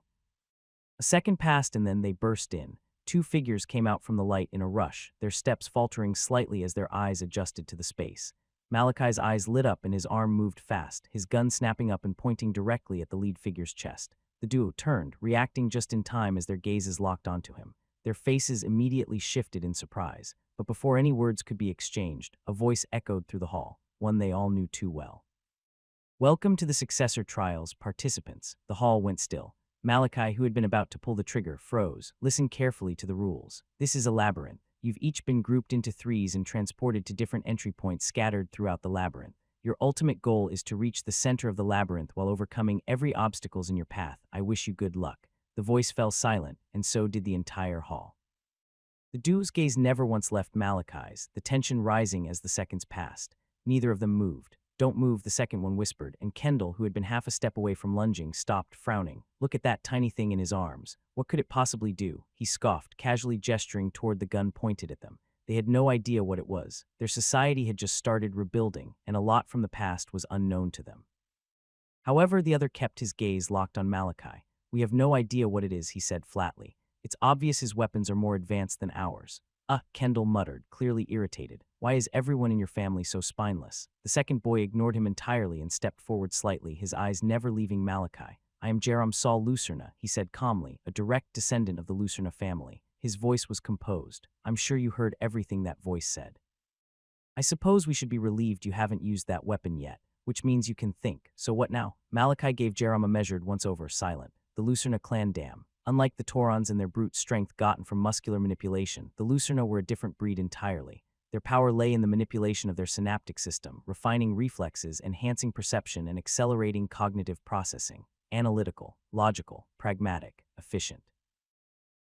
A second passed and then they burst in. Two figures came out from the light in a rush, their steps faltering slightly as their eyes adjusted to the space. Malachi's eyes lit up and his arm moved fast, his gun snapping up and pointing directly at the lead figure's chest. The duo turned, reacting just in time as their gazes locked onto him. Their faces immediately shifted in surprise, but before any words could be exchanged, a voice echoed through the hall, one they all knew too well. Welcome to the successor trials, participants. The hall went still. Malachi, who had been about to pull the trigger, froze. Listen carefully to the rules. This is a labyrinth. You've each been grouped into threes and transported to different entry points scattered throughout the labyrinth. Your ultimate goal is to reach the center of the labyrinth while overcoming every obstacle in your path. I wish you good luck. The voice fell silent, and so did the entire hall. The duo's gaze never once left Malachi's, the tension rising as the seconds passed. Neither of them moved. "Don't move," the second one whispered, and Kendall, who had been half a step away from lunging, stopped, frowning. "Look at that tiny thing in his arms. What could it possibly do?" He scoffed, casually gesturing toward the gun pointed at them. They had no idea what it was. Their society had just started rebuilding, and a lot from the past was unknown to them. However, the other kept his gaze locked on Malachi. "We have no idea what it is," he said flatly. "It's obvious his weapons are more advanced than ours." Kendall muttered, clearly irritated. "Why is everyone in your family so spineless?" The second boy ignored him entirely and stepped forward slightly, his eyes never leaving Malachi. "I am Jerome Saul Lucerna," he said calmly, "a direct descendant of the Lucerna family." His voice was composed. "I'm sure you heard everything that voice said. I suppose we should be relieved you haven't used that weapon yet, which means you can think. So what now?" Malachi gave Jerome a measured once-over, silent. "The Lucerna clan dam. Unlike the Taurons and their brute strength gotten from muscular manipulation, the Lucerna were a different breed entirely. Their power lay in the manipulation of their synaptic system, refining reflexes, enhancing perception, and accelerating cognitive processing. Analytical, logical, pragmatic, efficient.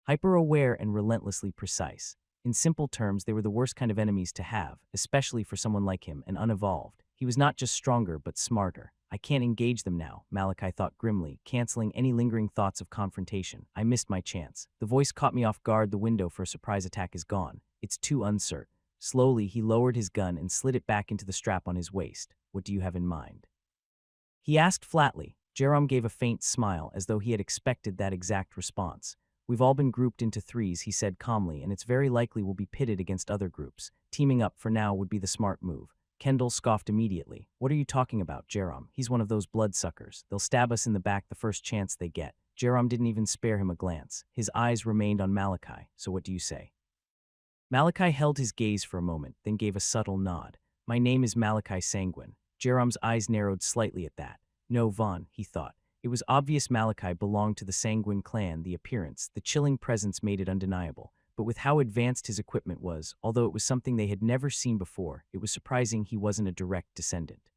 Hyper-aware and relentlessly precise. In simple terms, they were the worst kind of enemies to have, especially for someone like him, an unevolved. He was not just stronger, but smarter. I can't engage them now," Malachi thought grimly, canceling any lingering thoughts of confrontation. "I missed my chance. The voice caught me off guard. The window for a surprise attack is gone. It's too uncertain." Slowly, he lowered his gun and slid it back into the strap on his waist. "What do you have in mind?" he asked flatly. Jerome gave a faint smile, as though he had expected that exact response. "We've all been grouped into threes," he said calmly, "and it's very likely we'll be pitted against other groups. Teaming up for now would be the smart move." Kendall scoffed immediately. "What are you talking about, Jerome? He's one of those bloodsuckers. They'll stab us in the back the first chance they get." Jerome didn't even spare him a glance. His eyes remained on Malachi. "So what do you say?" Malachi held his gaze for a moment, then gave a subtle nod. "My name is Malachi Sanguin." Jerome's eyes narrowed slightly at that. "No, Vaughn," he thought. It was obvious Malachi belonged to the Sanguin clan. The appearance, the chilling presence made it undeniable. But with how advanced his equipment was, although it was something they had never seen before, it was surprising he wasn't a direct descendant.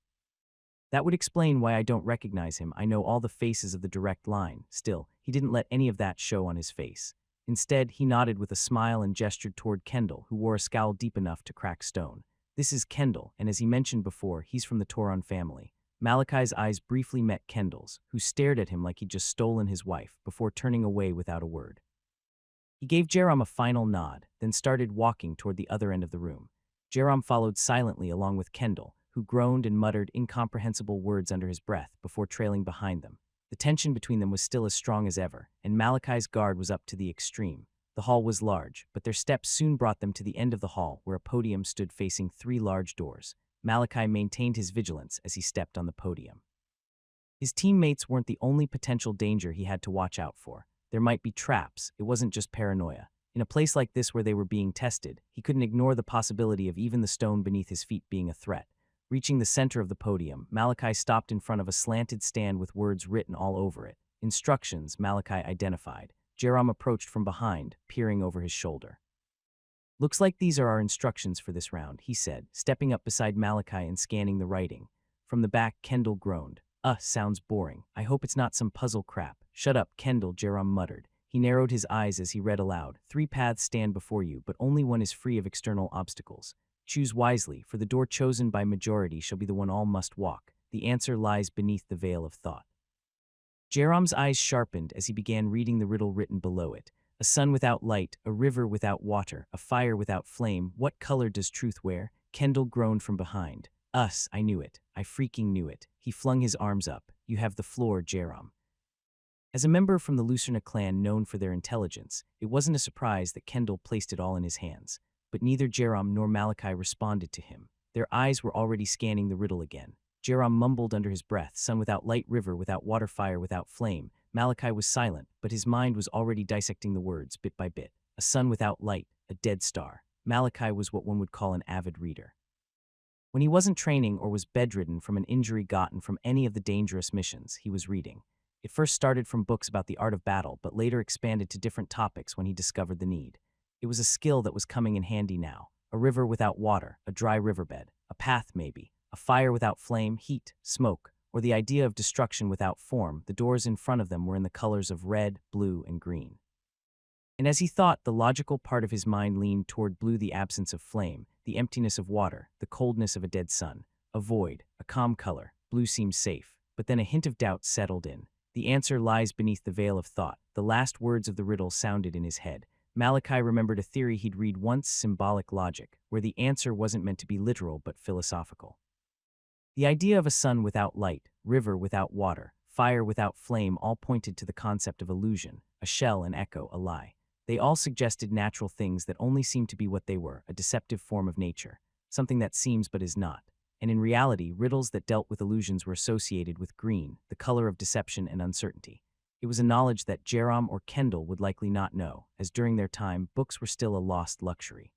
"That would explain why I don't recognize him. I know all the faces of the direct line." Still, he didn't let any of that show on his face. Instead, he nodded with a smile and gestured toward Kendall, who wore a scowl deep enough to crack stone. "This is Kendall, and as he mentioned before, he's from the Tauron family." Malachi's eyes briefly met Kendall's, who stared at him like he'd just stolen his wife, before turning away without a word. He gave Jerome a final nod, then started walking toward the other end of the room. Jerome followed silently along with Kendall, who groaned and muttered incomprehensible words under his breath before trailing behind them. The tension between them was still as strong as ever, and Malachi's guard was up to the extreme. The hall was large, but their steps soon brought them to the end of the hall, where a podium stood facing 3 large doors. Malachi maintained his vigilance as he stepped on the podium. His teammates weren't the only potential danger he had to watch out for. There might be traps. It wasn't just paranoia. In a place like this where they were being tested, he couldn't ignore the possibility of even the stone beneath his feet being a threat. Reaching the center of the podium, Malachi stopped in front of a slanted stand with words written all over it. "Instructions," Malachi identified. Jerome approached from behind, peering over his shoulder. "Looks like these are our instructions for this round," he said, stepping up beside Malachi and scanning the writing. From the back, Kendall groaned. Sounds boring. I hope it's not some puzzle crap." "Shut up, Kendall," Jerome muttered. He narrowed his eyes as he read aloud. "3 paths stand before you, but only one is free of external obstacles. Choose wisely, for the door chosen by majority shall be the one all must walk. The answer lies beneath the veil of thought." Jerome's eyes sharpened as he began reading the riddle written below it. "A sun without light, a river without water, a fire without flame. What color does truth wear?" Kendall groaned from behind. I knew it. I freaking knew it." He flung his arms up. "You have the floor, Jerome." As a member from the Lucerna clan known for their intelligence, it wasn't a surprise that Kendall placed it all in his hands. But neither Jerome nor Malachi responded to him. Their eyes were already scanning the riddle again. Jerome mumbled under his breath, "Sun without light, river without water, fire without flame." Malachi was silent, but his mind was already dissecting the words bit by bit. A sun without light, a dead star. Malachi was what one would call an avid reader. When he wasn't training or was bedridden from an injury gotten from any of the dangerous missions, he was reading. It first started from books about the art of battle, but later expanded to different topics when he discovered the need. It was a skill that was coming in handy now. A river without water, a dry riverbed, a path maybe, a fire without flame, heat, smoke, or the idea of destruction without form. The doors in front of them were in the colors of red, blue, and green. And as he thought, the logical part of his mind leaned toward blue, the absence of flame, the emptiness of water, the coldness of a dead sun. A void, a calm color. Blue seemed safe, but then a hint of doubt settled in. The answer lies beneath the veil of thought. The last words of the riddle sounded in his head. Malachi remembered a theory he'd read once, symbolic logic, where the answer wasn't meant to be literal but philosophical. The idea of a sun without light, river without water, fire without flame all pointed to the concept of illusion, a shell, an echo, a lie. They all suggested natural things that only seemed to be what they were, a deceptive form of nature, something that seems but is not. And in reality, riddles that dealt with illusions were associated with green, the color of deception and uncertainty. It was a knowledge that Jerome or Kendall would likely not know, as during their time, books were still a lost luxury.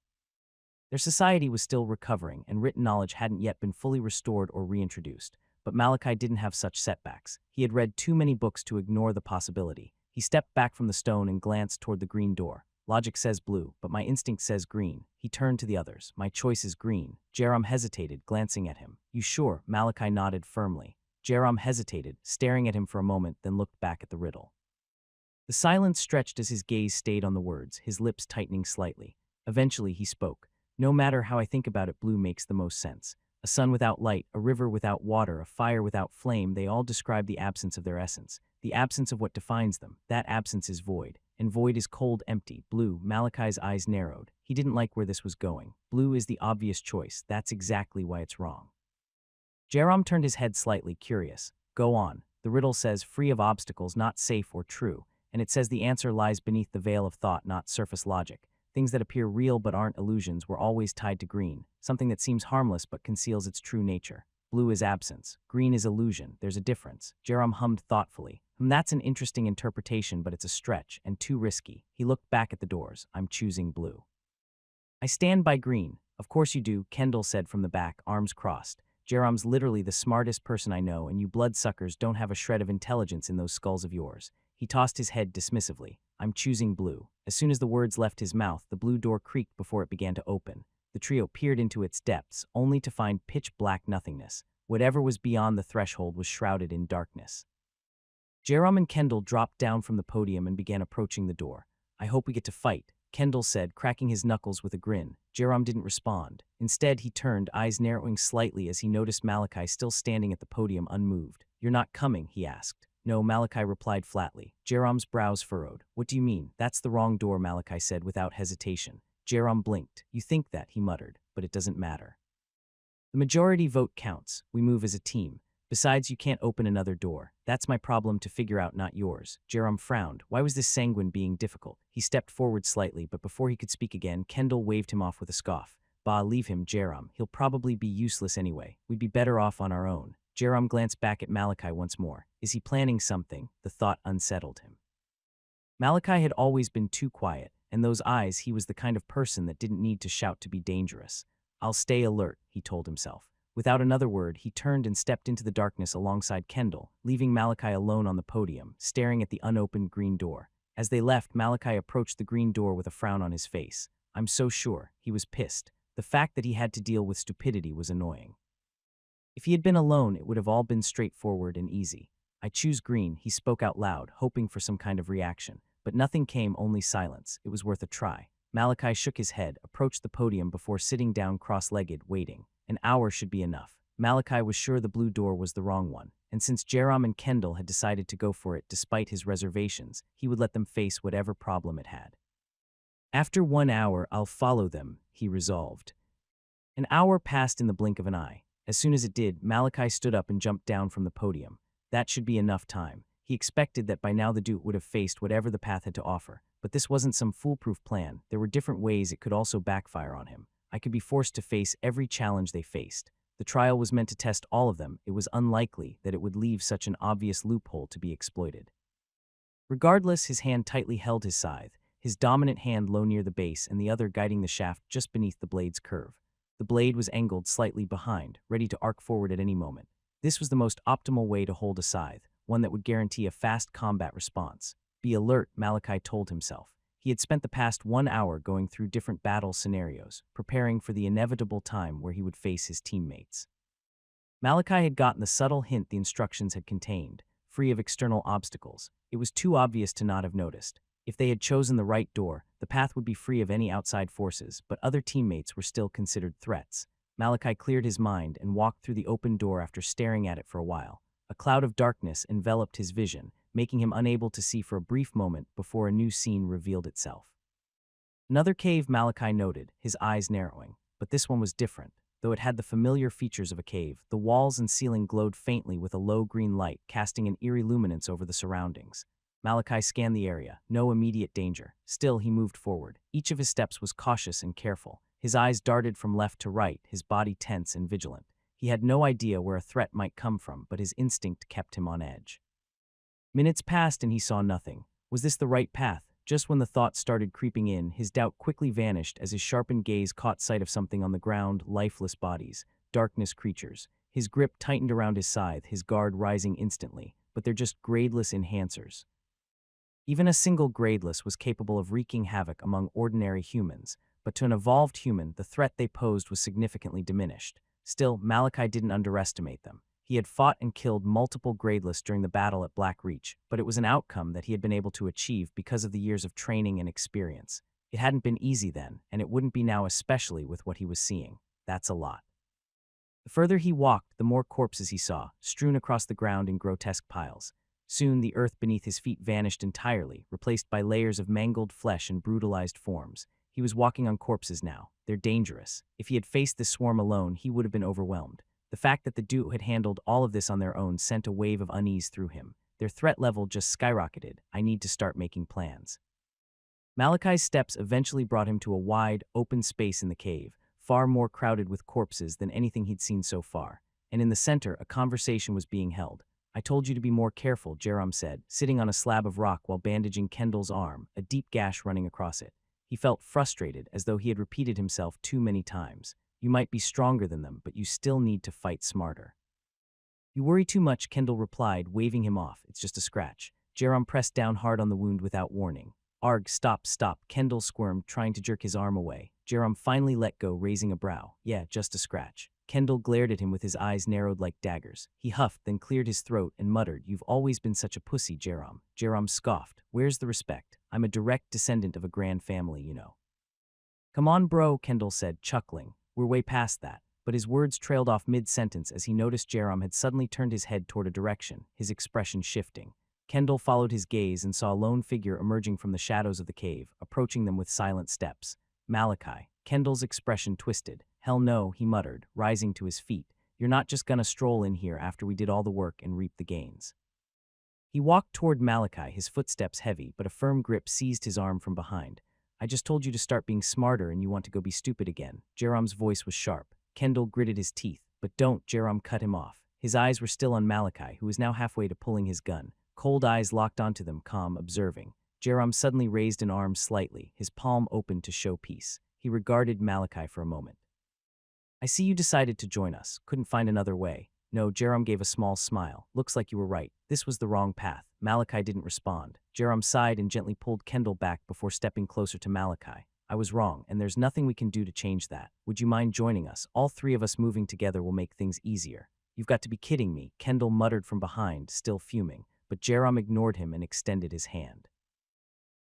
Their society was still recovering, and written knowledge hadn't yet been fully restored or reintroduced. But Malachi didn't have such setbacks. He had read too many books to ignore the possibility. He stepped back from the stone and glanced toward the green door. Logic says blue, but my instinct says green. He turned to the others. My choice is green. Jerome hesitated, glancing at him. You sure? Malachi nodded firmly. Jerome hesitated, staring at him for a moment, then looked back at the riddle. The silence stretched as his gaze stayed on the words, his lips tightening slightly. Eventually he spoke. No matter how I think about it, blue makes the most sense. A sun without light, a river without water, a fire without flame, they all describe the absence of their essence, the absence of what defines them. That absence is void, and void is cold, empty. Blue, Malachi's eyes narrowed. He didn't like where this was going. Blue is the obvious choice. That's exactly why it's wrong. Jerome turned his head slightly, curious. Go on. The riddle says free of obstacles, not safe or true, and it says the answer lies beneath the veil of thought, not surface logic. Things that appear real but aren't illusions were always tied to green, something that seems harmless but conceals its true nature. Blue is absence. Green is illusion. There's a difference. Jerome hummed thoughtfully. That's an interesting interpretation, but it's a stretch and too risky. He looked back at the doors. I'm choosing blue. I stand by green. Of course you do, Kendall said from the back, arms crossed. Jerome's literally the smartest person I know, and you bloodsuckers don't have a shred of intelligence in those skulls of yours. He tossed his head dismissively. I'm choosing blue. As soon as the words left his mouth, the blue door creaked before it began to open. The trio peered into its depths, only to find pitch-black nothingness. Whatever was beyond the threshold was shrouded in darkness. Jerome and Kendall dropped down from the podium and began approaching the door. I hope we get to fight, Kendall said, cracking his knuckles with a grin. Jerome didn't respond. Instead, he turned, eyes narrowing slightly as he noticed Malachi still standing at the podium unmoved. You're not coming, he asked. No, Malachi replied flatly. Jerome's brows furrowed. What do you mean? That's the wrong door, Malachi said without hesitation. Jerome blinked. You think that, he muttered, but it doesn't matter. The majority vote counts. We move as a team. Besides, you can't open another door. That's my problem to figure out, not yours. Jerome frowned. Why was this Sanguin being difficult? He stepped forward slightly, but before he could speak again, Kendall waved him off with a scoff. Bah, leave him, Jerome. He'll probably be useless anyway. We'd be better off on our own. Jerome glanced back at Malachi once more. Is he planning something? The thought unsettled him. Malachi had always been too quiet, and those eyes, he was the kind of person that didn't need to shout to be dangerous. I'll stay alert, he told himself. Without another word, he turned and stepped into the darkness alongside Kendall, leaving Malachi alone on the podium, staring at the unopened green door. As they left, Malachi approached the green door with a frown on his face. I'm so sure. He was pissed. The fact that he had to deal with stupidity was annoying. If he had been alone, it would have all been straightforward and easy. I choose green, he spoke out loud, hoping for some kind of reaction. But nothing came, only silence. It was worth a try. Malachi shook his head, approached the podium before sitting down cross-legged, waiting. An hour should be enough. Malachi was sure the blue door was the wrong one, and since Jerome and Kendall had decided to go for it despite his reservations, he would let them face whatever problem it had. After 1 hour, I'll follow them, he resolved. An hour passed in the blink of an eye. As soon as it did, Malachi stood up and jumped down from the podium. That should be enough time. He expected that by now the dude would have faced whatever the path had to offer, but this wasn't some foolproof plan. There were different ways it could also backfire on him. I could be forced to face every challenge they faced. The trial was meant to test all of them. It was unlikely that it would leave such an obvious loophole to be exploited. Regardless, his hand tightly held his scythe, his dominant hand low near the base and the other guiding the shaft just beneath the blade's curve. The blade was angled slightly behind, ready to arc forward at any moment. This was the most optimal way to hold a scythe, one that would guarantee a fast combat response. Be alert, Malachi told himself. He had spent the past 1 hour going through different battle scenarios, preparing for the inevitable time where he would face his teammates. Malachi had gotten the subtle hint the instructions had contained, free of external obstacles. It was too obvious to not have noticed. If they had chosen the right door, the path would be free of any outside forces, but other teammates were still considered threats. Malachi cleared his mind and walked through the open door after staring at it for a while. A cloud of darkness enveloped his vision, making him unable to see for a brief moment before a new scene revealed itself. Another cave, Malachi noted, his eyes narrowing. But this one was different. Though it had the familiar features of a cave, the walls and ceiling glowed faintly with a low green light, casting an eerie luminance over the surroundings. Malachi scanned the area. No immediate danger. Still, he moved forward. Each of his steps was cautious and careful. His eyes darted from left to right, his body tense and vigilant. He had no idea where a threat might come from, but his instinct kept him on edge. Minutes passed and he saw nothing. Was this the right path? Just when the thought started creeping in, his doubt quickly vanished as his sharpened gaze caught sight of something on the ground, lifeless bodies, darkness creatures. His grip tightened around his scythe, his guard rising instantly, but they're just gradeless enhancers. Even a single gradeless was capable of wreaking havoc among ordinary humans, but to an evolved human, the threat they posed was significantly diminished. Still, Malachi didn't underestimate them. He had fought and killed multiple gradeless during the battle at Black Reach, but it was an outcome that he had been able to achieve because of the years of training and experience. It hadn't been easy then, and it wouldn't be now, especially with what he was seeing. That's a lot. The further he walked, the more corpses he saw, strewn across the ground in grotesque piles. Soon, the earth beneath his feet vanished entirely, replaced by layers of mangled flesh and brutalized forms. He was walking on corpses now. They're dangerous. If he had faced this swarm alone, he would have been overwhelmed. The fact that the duo had handled all of this on their own sent a wave of unease through him. Their threat level just skyrocketed. I need to start making plans. Malachi's steps eventually brought him to a wide, open space in the cave, far more crowded with corpses than anything he'd seen so far. And in the center, a conversation was being held. I told you to be more careful, Jerome said, sitting on a slab of rock while bandaging Kendall's arm, a deep gash running across it. He felt frustrated, as though he had repeated himself too many times. You might be stronger than them, but you still need to fight smarter. You worry too much, Kendall replied, waving him off. It's just a scratch. Jerome pressed down hard on the wound without warning. Arg, stop, stop, Kendall squirmed, trying to jerk his arm away. Jerome finally let go, raising a brow. Yeah, just a scratch. Kendall glared at him with his eyes narrowed like daggers. He huffed, then cleared his throat and muttered, You've always been such a pussy, Jerome. Jerome scoffed. Where's the respect? I'm a direct descendant of a grand family, you know. Come on, bro, Kendall said, chuckling. We're way past that. But his words trailed off mid-sentence as he noticed Jerome had suddenly turned his head toward a direction, his expression shifting. Kendall followed his gaze and saw a lone figure emerging from the shadows of the cave, approaching them with silent steps. Malachi. Kendall's expression twisted. Hell no, he muttered, rising to his feet. You're not just gonna stroll in here after we did all the work and reap the gains. He walked toward Malachi, his footsteps heavy, but a firm grip seized his arm from behind. I just told you to start being smarter and you want to go be stupid again. Jerome's voice was sharp. Kendall gritted his teeth. But don't, Jerome cut him off. His eyes were still on Malachi, who was now halfway to pulling his gun. Cold eyes locked onto them, calm, observing. Jerome suddenly raised an arm slightly, his palm open to show peace. He regarded Malachi for a moment. I see you decided to join us. Couldn't find another way. No, Jerome gave a small smile. Looks like you were right. This was the wrong path. Malachi didn't respond. Jerome sighed and gently pulled Kendall back before stepping closer to Malachi. I was wrong, and there's nothing we can do to change that. Would you mind joining us? All three of us moving together will make things easier. You've got to be kidding me, Kendall muttered from behind, still fuming, but Jerome ignored him and extended his hand.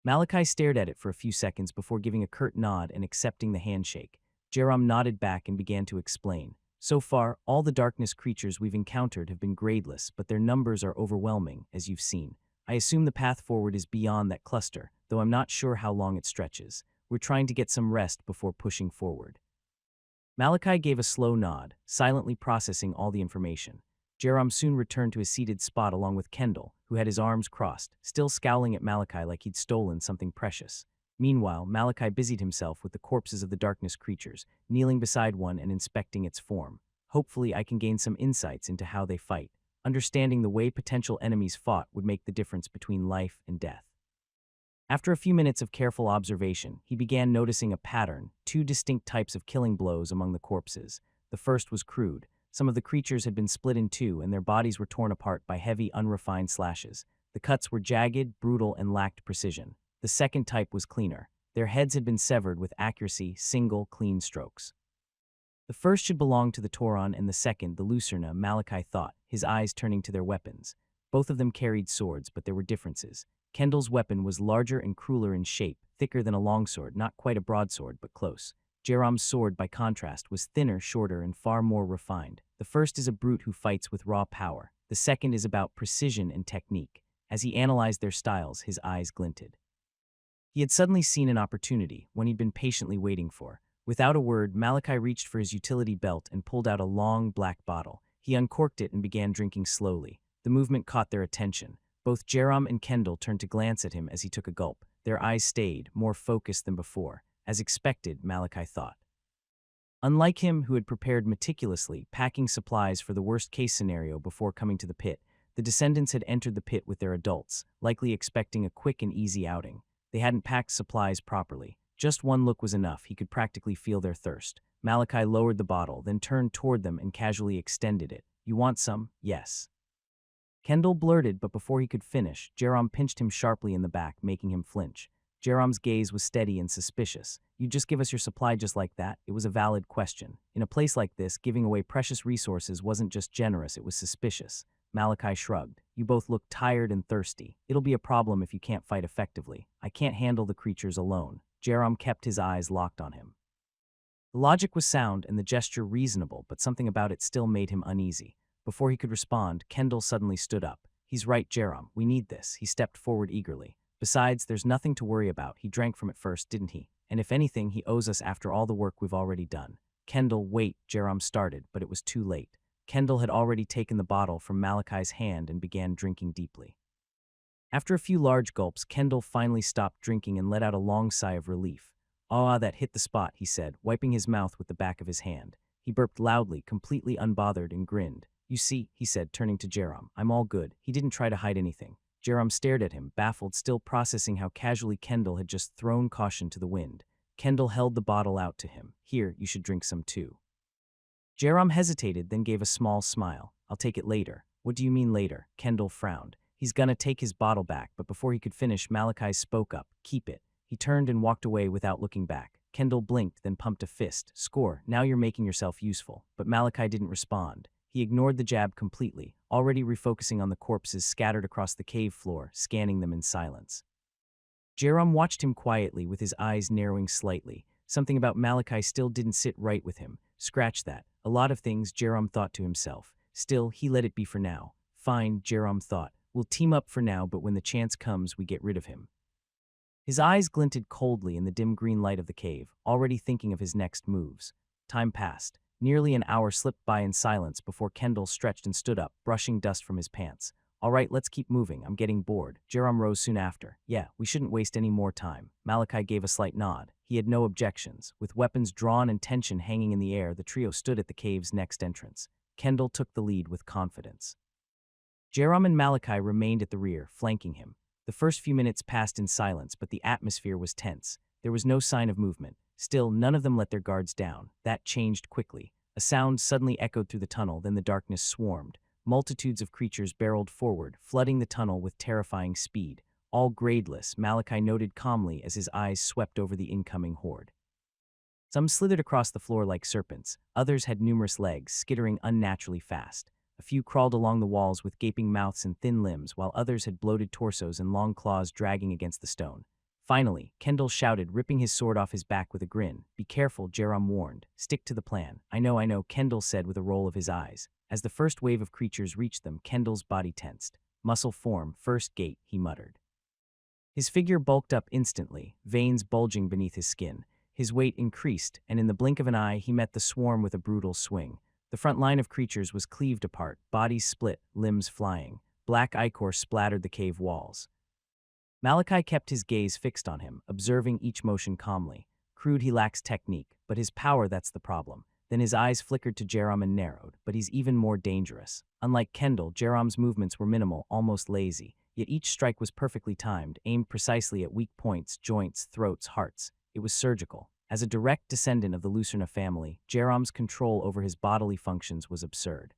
Malachi stared at it for a few seconds before giving a curt nod and accepting the handshake. Jerome nodded back and began to explain. So far, all the darkness creatures we've encountered have been gradeless, but their numbers are overwhelming, as you've seen. I assume the path forward is beyond that cluster, though I'm not sure how long it stretches. We're trying to get some rest before pushing forward. Malachi gave a slow nod, silently processing all the information. Jerome soon returned to his seated spot along with Kendall, who had his arms crossed, still scowling at Malachi like he'd stolen something precious. Meanwhile, Malachi busied himself with the corpses of the darkness creatures, kneeling beside one and inspecting its form. Hopefully, I can gain some insights into how they fight. Understanding the way potential enemies fought would make the difference between life and death. After a few minutes of careful observation, he began noticing a pattern, two distinct types of killing blows among the corpses. The first was crude. Some of the creatures had been split in two and their bodies were torn apart by heavy, unrefined slashes. The cuts were jagged, brutal, and lacked precision. The second type was cleaner. Their heads had been severed with accuracy, single, clean strokes. The first should belong to the Tauron and the second, the Lucerna, Malachi thought, his eyes turning to their weapons. Both of them carried swords, but there were differences. Kendall's weapon was larger and crueler in shape, thicker than a longsword, not quite a broadsword, but close. Jeram's sword, by contrast, was thinner, shorter, and far more refined. The first is a brute who fights with raw power. The second is about precision and technique. As he analyzed their styles, his eyes glinted. He had suddenly seen an opportunity, one he'd been patiently waiting for. Without a word, Malachi reached for his utility belt and pulled out a long, black bottle. He uncorked it and began drinking slowly. The movement caught their attention. Both Jeram and Kendall turned to glance at him as he took a gulp. Their eyes stayed, more focused than before. As expected, Malachi thought. Unlike him, who had prepared meticulously, packing supplies for the worst-case scenario before coming to the pit, the descendants had entered the pit with their adults, likely expecting a quick and easy outing. They hadn't packed supplies properly. Just one look was enough. He could practically feel their thirst. Malachi lowered the bottle, then turned toward them and casually extended it. "You want some?" "Yes." Kendall blurted, but before he could finish, Jeram pinched him sharply in the back, making him flinch. Jeram's gaze was steady and suspicious. "You'd just give us your supply just like that?" It was a valid question. In a place like this, giving away precious resources wasn't just generous, it was suspicious. Malachi shrugged. "You both look tired and thirsty. It'll be a problem if you can't fight effectively. I can't handle the creatures alone." Jeram kept his eyes locked on him. The logic was sound and the gesture reasonable, but something about it still made him uneasy. Before he could respond, Kendall suddenly stood up. "He's right, Jeram. We need this." He stepped forward eagerly. "Besides, there's nothing to worry about. He drank from it first, didn't he? And if anything, he owes us after all the work we've already done." "Kendall, wait," Jeram started, but it was too late. Kendall had already taken the bottle from Malachi's hand and began drinking deeply. After a few large gulps, Kendall finally stopped drinking and let out a long sigh of relief. "Ah, that hit the spot," he said, wiping his mouth with the back of his hand. He burped loudly, completely unbothered, and grinned. "You see," he said, turning to Jeram, "I'm all good." He didn't try to hide anything. Jeram stared at him, baffled, still processing how casually Kendall had just thrown caution to the wind. Kendall held the bottle out to him. "Here, you should drink some too." Jeram hesitated, then gave a small smile. "I'll take it later." "What do you mean later?" Kendall frowned. He's gonna take his bottle back, but before he could finish, Malachi spoke up. "Keep it." He turned and walked away without looking back. Kendall blinked, then pumped a fist. "Score, now you're making yourself useful." But Malachi didn't respond. He ignored the jab completely, already refocusing on the corpses scattered across the cave floor, scanning them in silence. Jeram watched him quietly, with his eyes narrowing slightly. Something about Malachi still didn't sit right with him. Scratch that. A lot of things, Jeram thought to himself. Still, he let it be for now. Fine, Jeram thought. We'll team up for now, but when the chance comes, we get rid of him. His eyes glinted coldly in the dim green light of the cave, already thinking of his next moves. Time passed. Nearly an hour slipped by in silence before Kendall stretched and stood up, brushing dust from his pants. "All right, let's keep moving. I'm getting bored." Jeram rose soon after. "Yeah, we shouldn't waste any more time." Malachi gave a slight nod. He had no objections. With weapons drawn and tension hanging in the air, the trio stood at the cave's next entrance. Kendall took the lead with confidence. Jeram and Malachi remained at the rear, flanking him. The first few minutes passed in silence, but the atmosphere was tense. There was no sign of movement. Still, none of them let their guards down. That changed quickly. A sound suddenly echoed through the tunnel, then the darkness swarmed. Multitudes of creatures barreled forward, flooding the tunnel with terrifying speed. All gradeless, Malachi noted calmly as his eyes swept over the incoming horde. Some slithered across the floor like serpents. Others had numerous legs, skittering unnaturally fast. A few crawled along the walls with gaping mouths and thin limbs, while others had bloated torsos and long claws dragging against the stone. Finally, Kendall shouted, ripping his sword off his back with a grin. "Be careful," Jeram warned. "Stick to the plan." I know," Kendall said with a roll of his eyes. As the first wave of creatures reached them, Kendall's body tensed. "Muscle form, first gate," he muttered. His figure bulked up instantly, veins bulging beneath his skin. His weight increased, and in the blink of an eye, he met the swarm with a brutal swing. The front line of creatures was cleaved apart, bodies split, limbs flying. Black ichor splattered the cave walls. Malachi kept his gaze fixed on him, observing each motion calmly. Crude, he lacks technique, but his power, that's the problem. Then his eyes flickered to Jeram and narrowed, but he's even more dangerous. Unlike Kendall, Jeram's movements were minimal, almost lazy, yet each strike was perfectly timed, aimed precisely at weak points, joints, throats, hearts. It was surgical. As a direct descendant of the Lucerna family, Jeram's control over his bodily functions was absurd.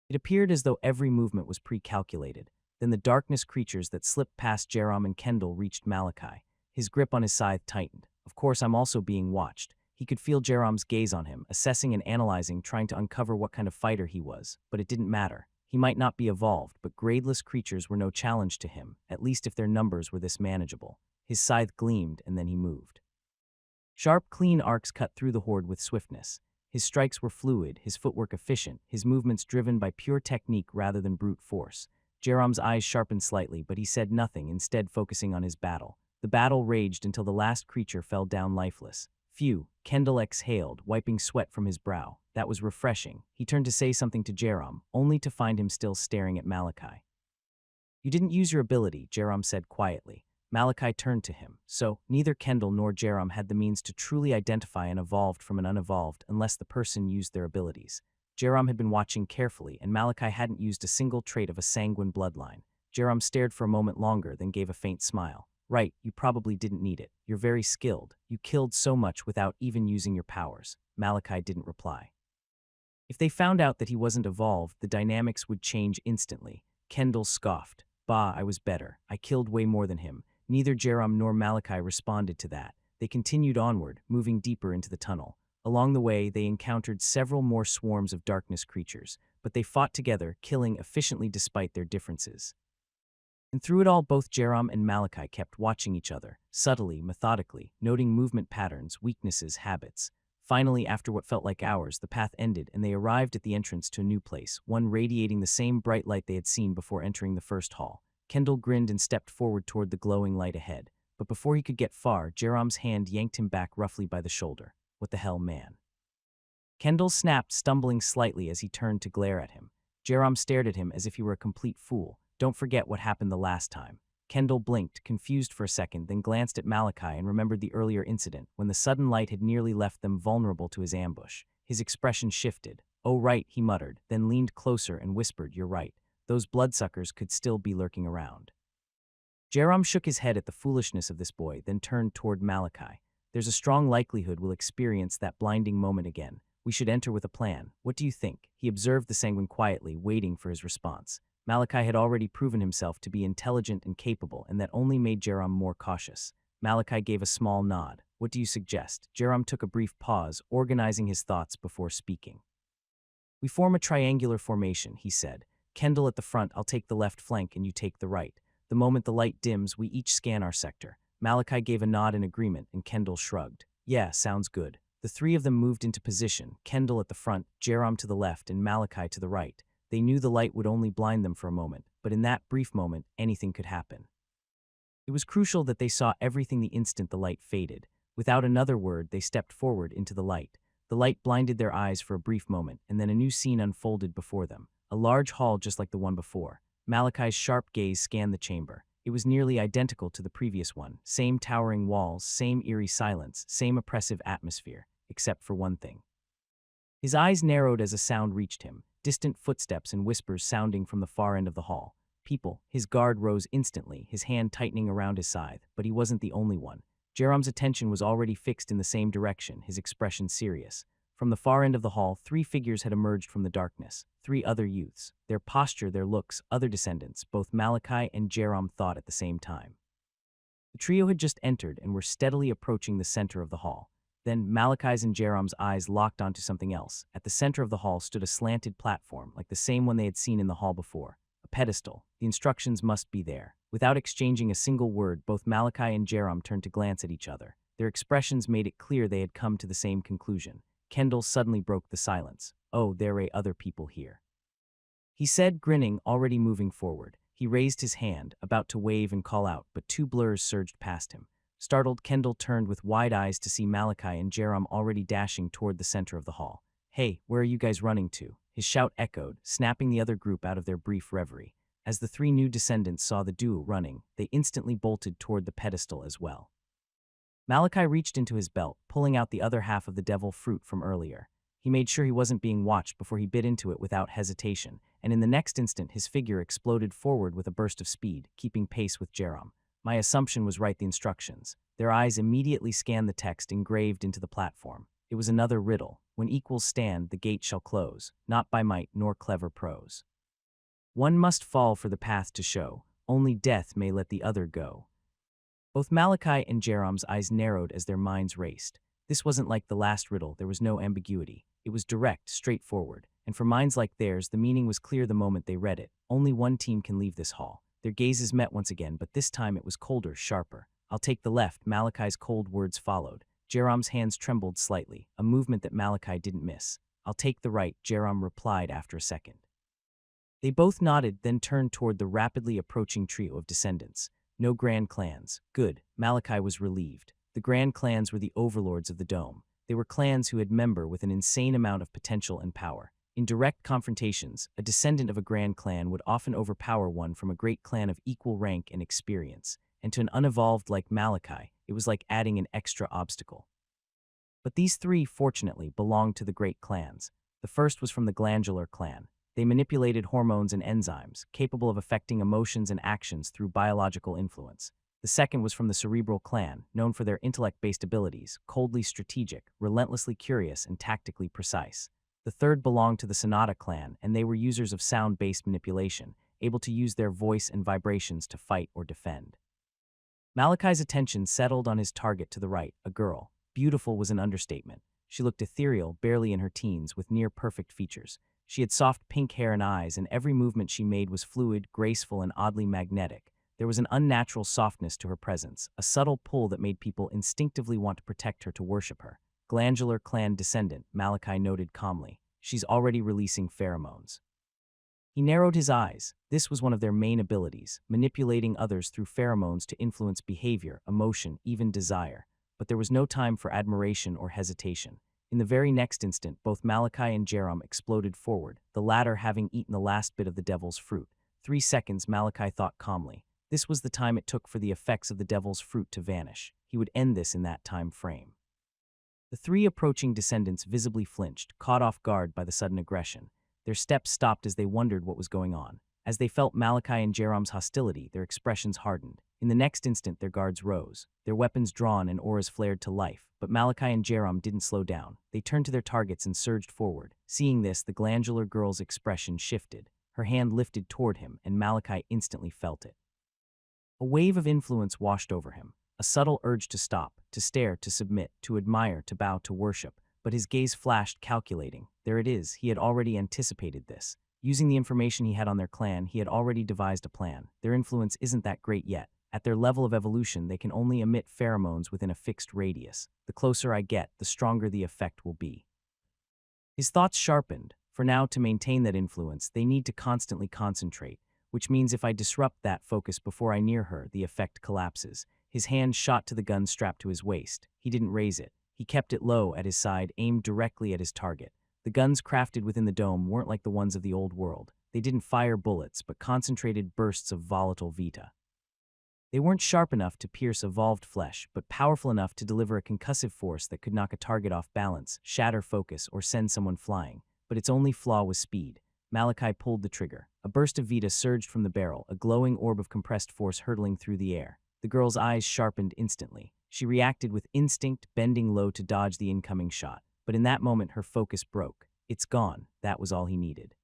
It appeared as though every movement was pre-calculated. Then the darkness creatures that slipped past Jeram and Kendall reached Malachi. His grip on his scythe tightened. "Of course, I'm also being watched." He could feel Jeram's gaze on him, assessing and analyzing, trying to uncover what kind of fighter he was. But it didn't matter. He might not be evolved, but gradeless creatures were no challenge to him, at least if their numbers were this manageable. His scythe gleamed, and then he moved. Sharp, clean arcs cut through the horde with swiftness. His strikes were fluid, his footwork efficient, his movements driven by pure technique rather than brute force. Jerom's eyes sharpened slightly, but he said nothing, instead focusing on his battle. The battle raged until the last creature fell down lifeless. Phew, Kendall exhaled, wiping sweat from his brow. That was refreshing. He turned to say something to Jerom, only to find him still staring at Malachi. You didn't use your ability, Jerom said quietly. Malachi turned to him. So, neither Kendall nor Jerom had the means to truly identify an evolved from an unevolved unless the person used their abilities. Jerom had been watching carefully, and Malachi hadn't used a single trait of a Sanguin bloodline. Jerom stared for a moment longer, then gave a faint smile. Right, you probably didn't need it. You're very skilled. You killed so much without even using your powers. Malachi didn't reply. If they found out that he wasn't evolved, the dynamics would change instantly. Kendall scoffed. Bah, I was better. I killed way more than him. Neither Jerom nor Malachi responded to that. They continued onward, moving deeper into the tunnel. Along the way, they encountered several more swarms of darkness creatures, but they fought together, killing efficiently despite their differences. And through it all, both Jerom and Malachi kept watching each other, subtly, methodically, noting movement patterns, weaknesses, habits. Finally, after what felt like hours, the path ended and they arrived at the entrance to a new place, one radiating the same bright light they had seen before entering the first hall. Kendall grinned and stepped forward toward the glowing light ahead, but before he could get far, Jerom's hand yanked him back roughly by the shoulder. What the hell, man? Kendall snapped, stumbling slightly as he turned to glare at him. Jerom stared at him as if he were a complete fool. Don't forget what happened the last time. Kendall blinked, confused for a second, then glanced at Malachi and remembered the earlier incident, when the sudden light had nearly left them vulnerable to his ambush. His expression shifted. Oh right, he muttered, then leaned closer and whispered, you're right. Those bloodsuckers could still be lurking around. Jerom shook his head at the foolishness of this boy, then turned toward Malachi. There's a strong likelihood we'll experience that blinding moment again. We should enter with a plan. What do you think? He observed the Sanguin quietly, waiting for his response. Malachi had already proven himself to be intelligent and capable, and that only made Jerom more cautious. Malachi gave a small nod. What do you suggest? Jerom took a brief pause, organizing his thoughts before speaking. We form a triangular formation, he said. Kendall at the front, I'll take the left flank and you take the right. The moment the light dims, we each scan our sector. Malachi gave a nod in agreement, and Kendall shrugged. Yeah, sounds good. The three of them moved into position, Kendall at the front, Jerom to the left, and Malachi to the right. They knew the light would only blind them for a moment, but in that brief moment, anything could happen. It was crucial that they saw everything the instant the light faded. Without another word, they stepped forward into the light. The light blinded their eyes for a brief moment, and then a new scene unfolded before them. A large hall just like the one before. Malachi's sharp gaze scanned the chamber. It was nearly identical to the previous one. Same towering walls, same eerie silence, same oppressive atmosphere, except for one thing. His eyes narrowed as a sound reached him, distant footsteps and whispers sounding from the far end of the hall. People. His guard rose instantly, his hand tightening around his scythe, but he wasn't the only one. Jerom's attention was already fixed in the same direction, his expression serious. From the far end of the hall, three figures had emerged from the darkness. Three other youths. Their posture, their looks, other descendants, both Malachi and Jerom thought at the same time. The trio had just entered and were steadily approaching the center of the hall. Then Malachi's and Jerom's eyes locked onto something else. At the center of the hall stood a slanted platform, like the same one they had seen in the hall before. A pedestal. The instructions must be there. Without exchanging a single word, both Malachi and Jerom turned to glance at each other. Their expressions made it clear they had come to the same conclusion. Kendall suddenly broke the silence. Oh, there are other people here, he said, grinning, already moving forward. He raised his hand, about to wave and call out, but two blurs surged past him. Startled, Kendall turned with wide eyes to see Malachi and Jerom already dashing toward the center of the hall. Hey, where are you guys running to? His shout echoed, snapping the other group out of their brief reverie. As the three new descendants saw the duo running, they instantly bolted toward the pedestal as well. Malachi reached into his belt, pulling out the other half of the devil fruit from earlier. He made sure he wasn't being watched before he bit into it without hesitation, and in the next instant his figure exploded forward with a burst of speed, keeping pace with Jerom. My assumption was right, the instructions. Their eyes immediately scanned the text engraved into the platform. It was another riddle. When equals stand, the gate shall close, not by might nor clever prose. One must fall for the path to show, only death may let the other go. Both Malachi and Jerom's eyes narrowed as their minds raced. This wasn't like the last riddle, there was no ambiguity. It was direct, straightforward, and for minds like theirs, the meaning was clear the moment they read it. Only one team can leave this hall. Their gazes met once again, but this time it was colder, sharper. I'll take the left, Malachi's cold words followed. Jerom's hands trembled slightly, a movement that Malachi didn't miss. "I'll take the right," Jerom replied after a second. They both nodded, then turned toward the rapidly approaching trio of descendants. No grand clans. Good. Malachi was relieved. The grand clans were the overlords of the dome. They were clans who had member with an insane amount of potential and power. In direct confrontations, a descendant of a grand clan would often overpower one from a great clan of equal rank and experience, and to an unevolved like Malachi, it was like adding an extra obstacle. But these three, fortunately, belonged to the great clans. The first was from the glandular clan. They manipulated hormones and enzymes, capable of affecting emotions and actions through biological influence. The second was from the cerebral clan, known for their intellect-based abilities, coldly strategic, relentlessly curious, and tactically precise. The third belonged to the sonata clan, and they were users of sound-based manipulation, able to use their voice and vibrations to fight or defend. Malachi's attention settled on his target to the right, a girl. Beautiful was an understatement. She looked ethereal, barely in her teens, with near-perfect features. She had soft pink hair and eyes, and every movement she made was fluid, graceful, and oddly magnetic. There was an unnatural softness to her presence, a subtle pull that made people instinctively want to protect her, to worship her. Glandular clan descendant, Malachi noted calmly. She's already releasing pheromones. He narrowed his eyes. This was one of their main abilities, manipulating others through pheromones to influence behavior, emotion, even desire. But there was no time for admiration or hesitation. In the very next instant, both Malachi and Jerom exploded forward, the latter having eaten the last bit of the devil's fruit. 3 seconds, Malachi thought calmly. This was the time it took for the effects of the devil's fruit to vanish. He would end this in that time frame. The three approaching descendants visibly flinched, caught off guard by the sudden aggression. Their steps stopped as they wondered what was going on. As they felt Malachi and Jerom's hostility, their expressions hardened. In the next instant, their guards rose, their weapons drawn and auras flared to life. But Malachi and Jerom didn't slow down. They turned to their targets and surged forward. Seeing this, the glandular girl's expression shifted. Her hand lifted toward him, and Malachi instantly felt it. A wave of influence washed over him. A subtle urge to stop, to stare, to submit, to admire, to bow, to worship. But his gaze flashed, calculating. There it is, he had already anticipated this. Using the information he had on their clan, he had already devised a plan. Their influence isn't that great yet. At their level of evolution, they can only emit pheromones within a fixed radius. The closer I get, the stronger the effect will be. His thoughts sharpened. For now, to maintain that influence, they need to constantly concentrate, which means if I disrupt that focus before I near her, the effect collapses. His hand shot to the gun strapped to his waist. He didn't raise it. He kept it low at his side, aimed directly at his target. The guns crafted within the dome weren't like the ones of the old world. They didn't fire bullets, but concentrated bursts of volatile vita. They weren't sharp enough to pierce evolved flesh, but powerful enough to deliver a concussive force that could knock a target off balance, shatter focus, or send someone flying. But its only flaw was speed. Malachi pulled the trigger. A burst of vita surged from the barrel, a glowing orb of compressed force hurtling through the air. The girl's eyes sharpened instantly. She reacted with instinct, bending low to dodge the incoming shot. But in that moment, her focus broke. It's gone. That was all he needed.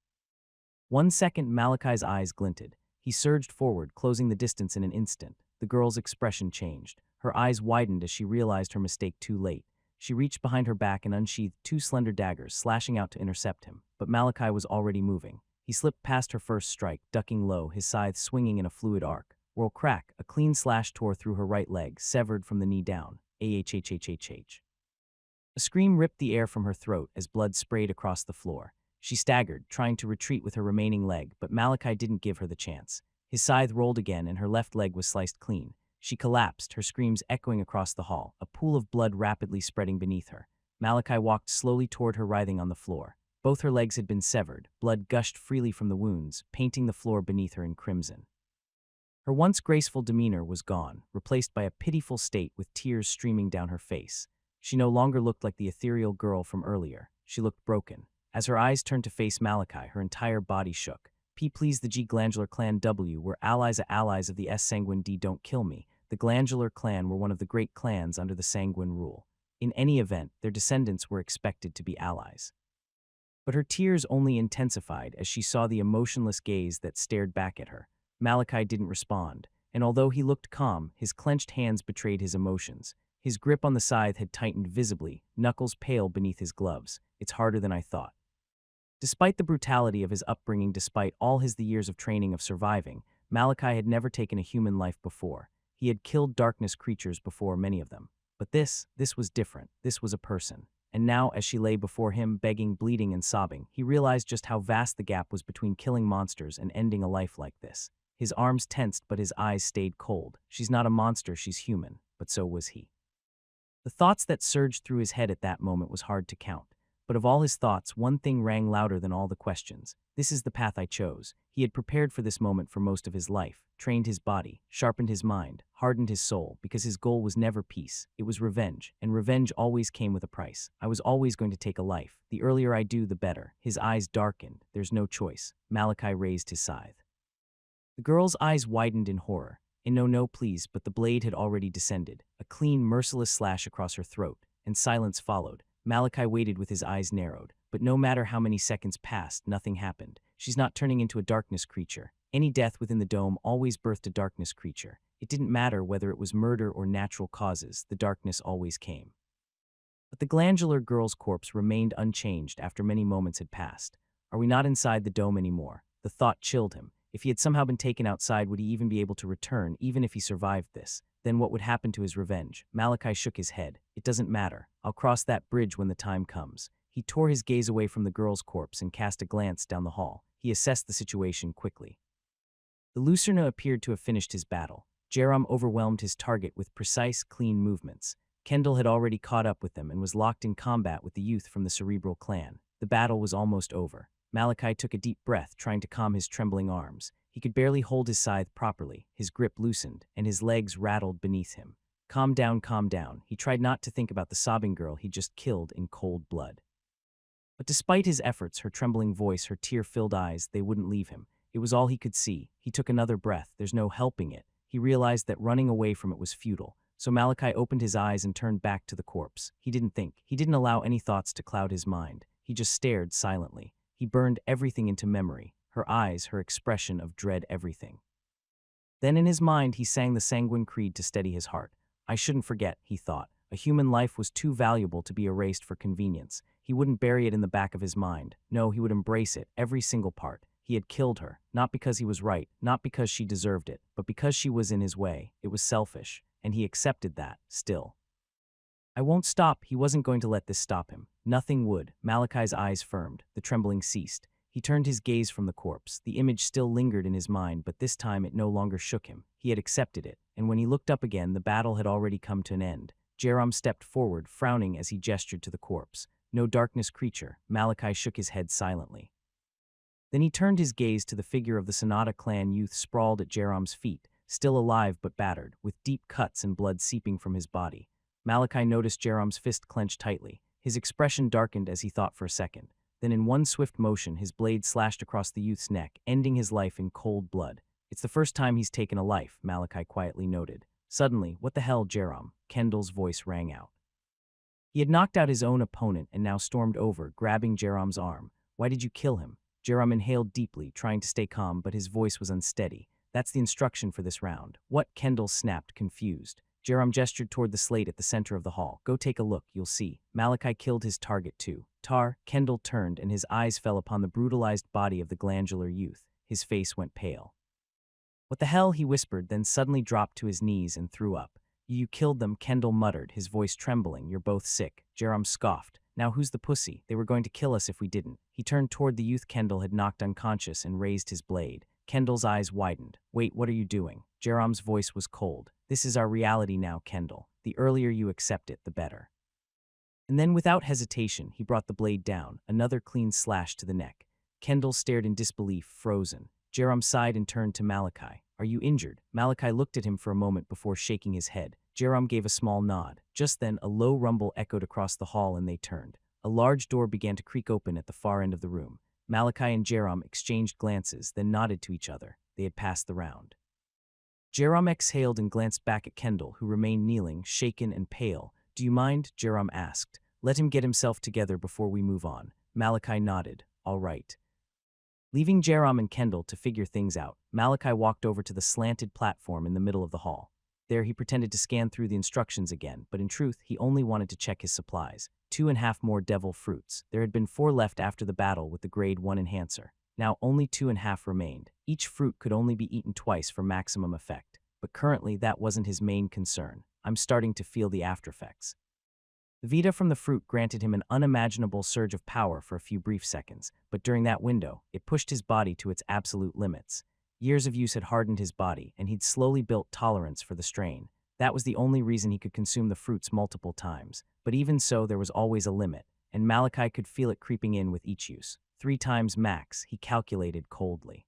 1 second, Malachi's eyes glinted. He surged forward, closing the distance in an instant. The girl's expression changed. Her eyes widened as she realized her mistake too late. She reached behind her back and unsheathed 2 slender daggers, slashing out to intercept him. But Malachi was already moving. He slipped past her first strike, ducking low, his scythe swinging in a fluid arc. Whirl crack, a clean slash tore through her right leg, severed from the knee down. AHHHHH. A scream ripped the air from her throat as blood sprayed across the floor. She staggered, trying to retreat with her remaining leg, but Malachi didn't give her the chance. His scythe rolled again and her left leg was sliced clean. She collapsed, her screams echoing across the hall, a pool of blood rapidly spreading beneath her. Malachi walked slowly toward her, writhing on the floor. Both her legs had been severed, blood gushed freely from the wounds, painting the floor beneath her in crimson. Her once graceful demeanor was gone, replaced by a pitiful state with tears streaming down her face. She no longer looked like the ethereal girl from earlier. She looked broken. As her eyes turned to face Malachi, her entire body shook. Please, the G Glandular Clan W were allies of the S Sanguin D Don't Kill Me. The Glandular Clan were one of the great clans under the Sanguin rule. In any event, their descendants were expected to be allies. But her tears only intensified as she saw the emotionless gaze that stared back at her. Malachi didn't respond, and although he looked calm, his clenched hands betrayed his emotions. His grip on the scythe had tightened visibly, knuckles pale beneath his gloves. It's harder than I thought. Despite the brutality of his upbringing, despite all the years of training of surviving, Malachi had never taken a human life before. He had killed darkness creatures before, many of them. But this was different. This was a person. And now, as she lay before him, begging, bleeding, and sobbing, he realized just how vast the gap was between killing monsters and ending a life like this. His arms tensed, but his eyes stayed cold. She's not a monster, she's human. But so was he. The thoughts that surged through his head at that moment was hard to count. But of all his thoughts, one thing rang louder than all the questions. This is the path I chose. He had prepared for this moment for most of his life, trained his body, sharpened his mind, hardened his soul, because his goal was never peace. It was revenge, and revenge always came with a price. I was always going to take a life. The earlier I do, the better. His eyes darkened. There's no choice. Malachi raised his scythe. The girl's eyes widened in horror. No, please, but the blade had already descended, a clean, merciless slash across her throat, and silence followed. Malachi waited with his eyes narrowed, but no matter how many seconds passed, nothing happened. She's not turning into a darkness creature. Any death within the dome always birthed a darkness creature. It didn't matter whether it was murder or natural causes, the darkness always came. But the glandular girl's corpse remained unchanged after many moments had passed. Are we not inside the dome anymore? The thought chilled him. If he had somehow been taken outside, would he even be able to return, even if he survived this? Then what would happen to his revenge? Malachi shook his head. It doesn't matter. I'll cross that bridge when the time comes. He tore his gaze away from the girl's corpse and cast a glance down the hall. He assessed the situation quickly. The Lucerna appeared to have finished his battle. Jerome overwhelmed his target with precise, clean movements. Kendall had already caught up with them and was locked in combat with the youth from the Cerebral clan. The battle was almost over. Malachi took a deep breath, trying to calm his trembling arms. He could barely hold his scythe properly. His grip loosened, and his legs rattled beneath him. Calm down, calm down. He tried not to think about the sobbing girl he just killed in cold blood. But despite his efforts, her trembling voice, her tear-filled eyes, they wouldn't leave him. It was all he could see. He took another breath. There's no helping it. He realized that running away from it was futile. So Malachi opened his eyes and turned back to the corpse. He didn't think. He didn't allow any thoughts to cloud his mind. He just stared silently. He burned everything into memory. Her eyes, her expression of dread, everything. Then in his mind, he sang the Sanguin creed to steady his heart. I shouldn't forget, he thought. A human life was too valuable to be erased for convenience. He wouldn't bury it in the back of his mind. No, he would embrace it, every single part. He had killed her, not because he was right, not because she deserved it, but because she was in his way. It was selfish, and he accepted that, still. I won't stop. He wasn't going to let this stop him. Nothing would. Malachi's eyes firmed. The trembling ceased. He turned his gaze from the corpse. The image still lingered in his mind, but this time it no longer shook him. He had accepted it, and when he looked up again, the battle had already come to an end. Jerome stepped forward, frowning as he gestured to the corpse. No darkness creature. Malachi shook his head silently. Then he turned his gaze to the figure of the Sonata clan youth sprawled at Jerome's feet, still alive but battered, with deep cuts and blood seeping from his body. Malachi noticed Jerome's fist clenched tightly. His expression darkened as he thought for a second. Then in one swift motion, his blade slashed across the youth's neck, ending his life in cold blood. It's the first time he's taken a life, Malachi quietly noted. Suddenly, what the hell, Jerome? Kendall's voice rang out. He had knocked out his own opponent and now stormed over, grabbing Jerome's arm. Why did you kill him? Jerome inhaled deeply, trying to stay calm, but his voice was unsteady. That's the instruction for this round. What? Kendall snapped, confused. Jerome gestured toward the slate at the center of the hall. Go take a look, you'll see. Malachi killed his target too. Tar. Kendall turned and his eyes fell upon the brutalized body of the glandular youth. His face went pale. What the hell? He whispered, then suddenly dropped to his knees and threw up. You killed them, Kendall muttered, his voice trembling. You're both sick. Jerome scoffed. Now who's the pussy? They were going to kill us if we didn't. He turned toward the youth Kendall had knocked unconscious and raised his blade. Kendall's eyes widened. Wait, what are you doing? Jerome's voice was cold. This is our reality now, Kendall. The earlier you accept it, the better. And then without hesitation, he brought the blade down, another clean slash to the neck. Kendall stared in disbelief, frozen. Jerome sighed and turned to Malachi. Are you injured? Malachi looked at him for a moment before shaking his head. Jerome gave a small nod. Just then, a low rumble echoed across the hall and they turned. A large door began to creak open at the far end of the room. Malachi and Jerome exchanged glances, then nodded to each other. They had passed the round. Jerome exhaled and glanced back at Kendall, who remained kneeling, shaken and pale. Do you mind? Jerome asked. Let him get himself together before we move on. Malachi nodded. All right. Leaving Jerome and Kendall to figure things out, Malachi walked over to the slanted platform in the middle of the hall. There he pretended to scan through the instructions again, but in truth, he only wanted to check his supplies. 2.5 more devil fruits. There had been 4 left after the battle with the grade 1 enhancer. Now only 2.5 remained. Each fruit could only be eaten twice for maximum effect. But currently that wasn't his main concern. I'm starting to feel the aftereffects. The Vita from the fruit granted him an unimaginable surge of power for a few brief seconds, but during that window, it pushed his body to its absolute limits. Years of use had hardened his body, and he'd slowly built tolerance for the strain. That was the only reason he could consume the fruits multiple times. But even so, there was always a limit, and Malachi could feel it creeping in with each use. 3 times max, he calculated coldly.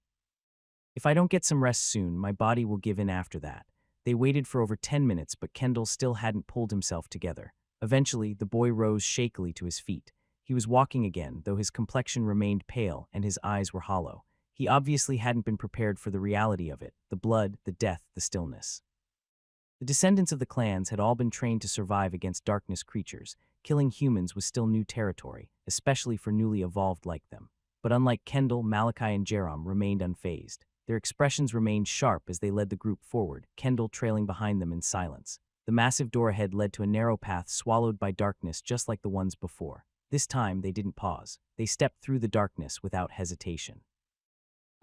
If I don't get some rest soon, my body will give in after that. They waited for over 10 minutes, but Kendall still hadn't pulled himself together. Eventually, the boy rose shakily to his feet. He was walking again, though his complexion remained pale and his eyes were hollow. He obviously hadn't been prepared for the reality of it, the blood, the death, the stillness. The descendants of the clans had all been trained to survive against darkness creatures. Killing humans was still new territory, especially for newly evolved like them. But unlike Kendall, Malachi, and Jerome remained unfazed. Their expressions remained sharp as they led the group forward, Kendall trailing behind them in silence. The massive door ahead led to a narrow path swallowed by darkness just like the ones before. This time, they didn't pause. They stepped through the darkness without hesitation.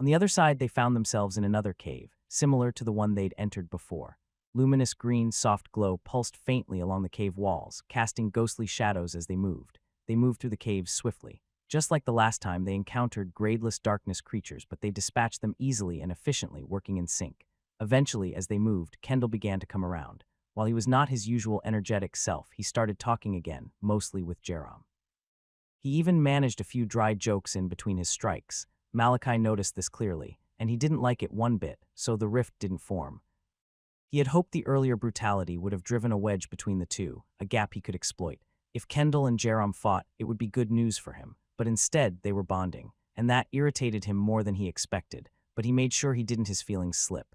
On the other side, they found themselves in another cave, similar to the one they'd entered before. Luminous green, soft glow pulsed faintly along the cave walls, casting ghostly shadows as they moved. They moved through the caves swiftly. Just like the last time, they encountered gradeless darkness creatures, but they dispatched them easily and efficiently, working in sync. Eventually, as they moved, Kendall began to come around. While he was not his usual energetic self, he started talking again, mostly with Jerome. He even managed a few dry jokes in between his strikes. Malachi noticed this clearly, and he didn't like it one bit, so the rift didn't form. He had hoped the earlier brutality would have driven a wedge between the two, a gap he could exploit. If Kendall and Jerome fought, it would be good news for him, but instead they were bonding, and that irritated him more than he expected, but he made sure he didn't his feelings slip.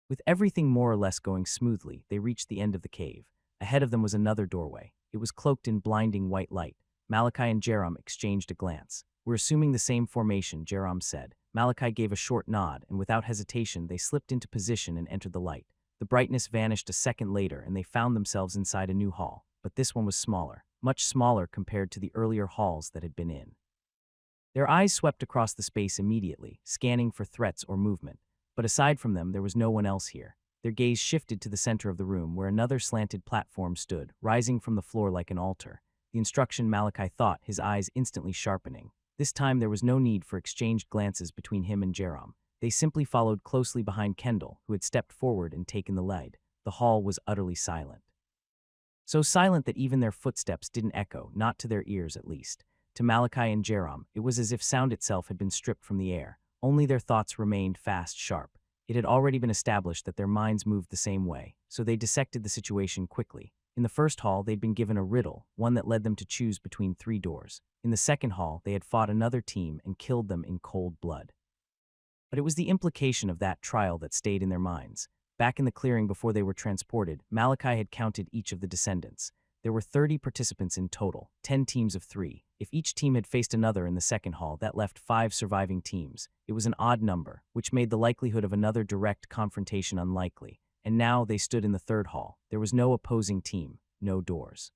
With everything more or less going smoothly, they reached the end of the cave. Ahead of them was another doorway. It was cloaked in blinding white light. Malachi and Jerome exchanged a glance. "We're assuming the same formation," Jerome said. Malachi gave a short nod, and without hesitation, they slipped into position and entered the light. The brightness vanished a second later, and they found themselves inside a new hall, but this one was smaller, much smaller compared to the earlier halls that had been in. Their eyes swept across the space immediately, scanning for threats or movement. But aside from them, there was no one else here. Their gaze shifted to the center of the room, where another slanted platform stood, rising from the floor like an altar. The instruction, Malachi thought, his eyes instantly sharpening. This time there was no need for exchanged glances between him and Jerome. They simply followed closely behind Kendall, who had stepped forward and taken the lead. The hall was utterly silent. So silent that even their footsteps didn't echo, not to their ears at least. To Malachi and Jerome, it was as if sound itself had been stripped from the air. Only their thoughts remained fast, sharp. It had already been established that their minds moved the same way, so they dissected the situation quickly. In the first hall, they'd been given a riddle, one that led them to choose between 3 doors. In the second hall, they had fought another team and killed them in cold blood. But it was the implication of that trial that stayed in their minds. Back in the clearing before they were transported, Malachi had counted each of the descendants. There were 30 participants in total, 10 teams of 3. If each team had faced another in the second hall, that left 5 surviving teams. It was an odd number, which made the likelihood of another direct confrontation unlikely. And now they stood in the third hall. There was no opposing team, no doors.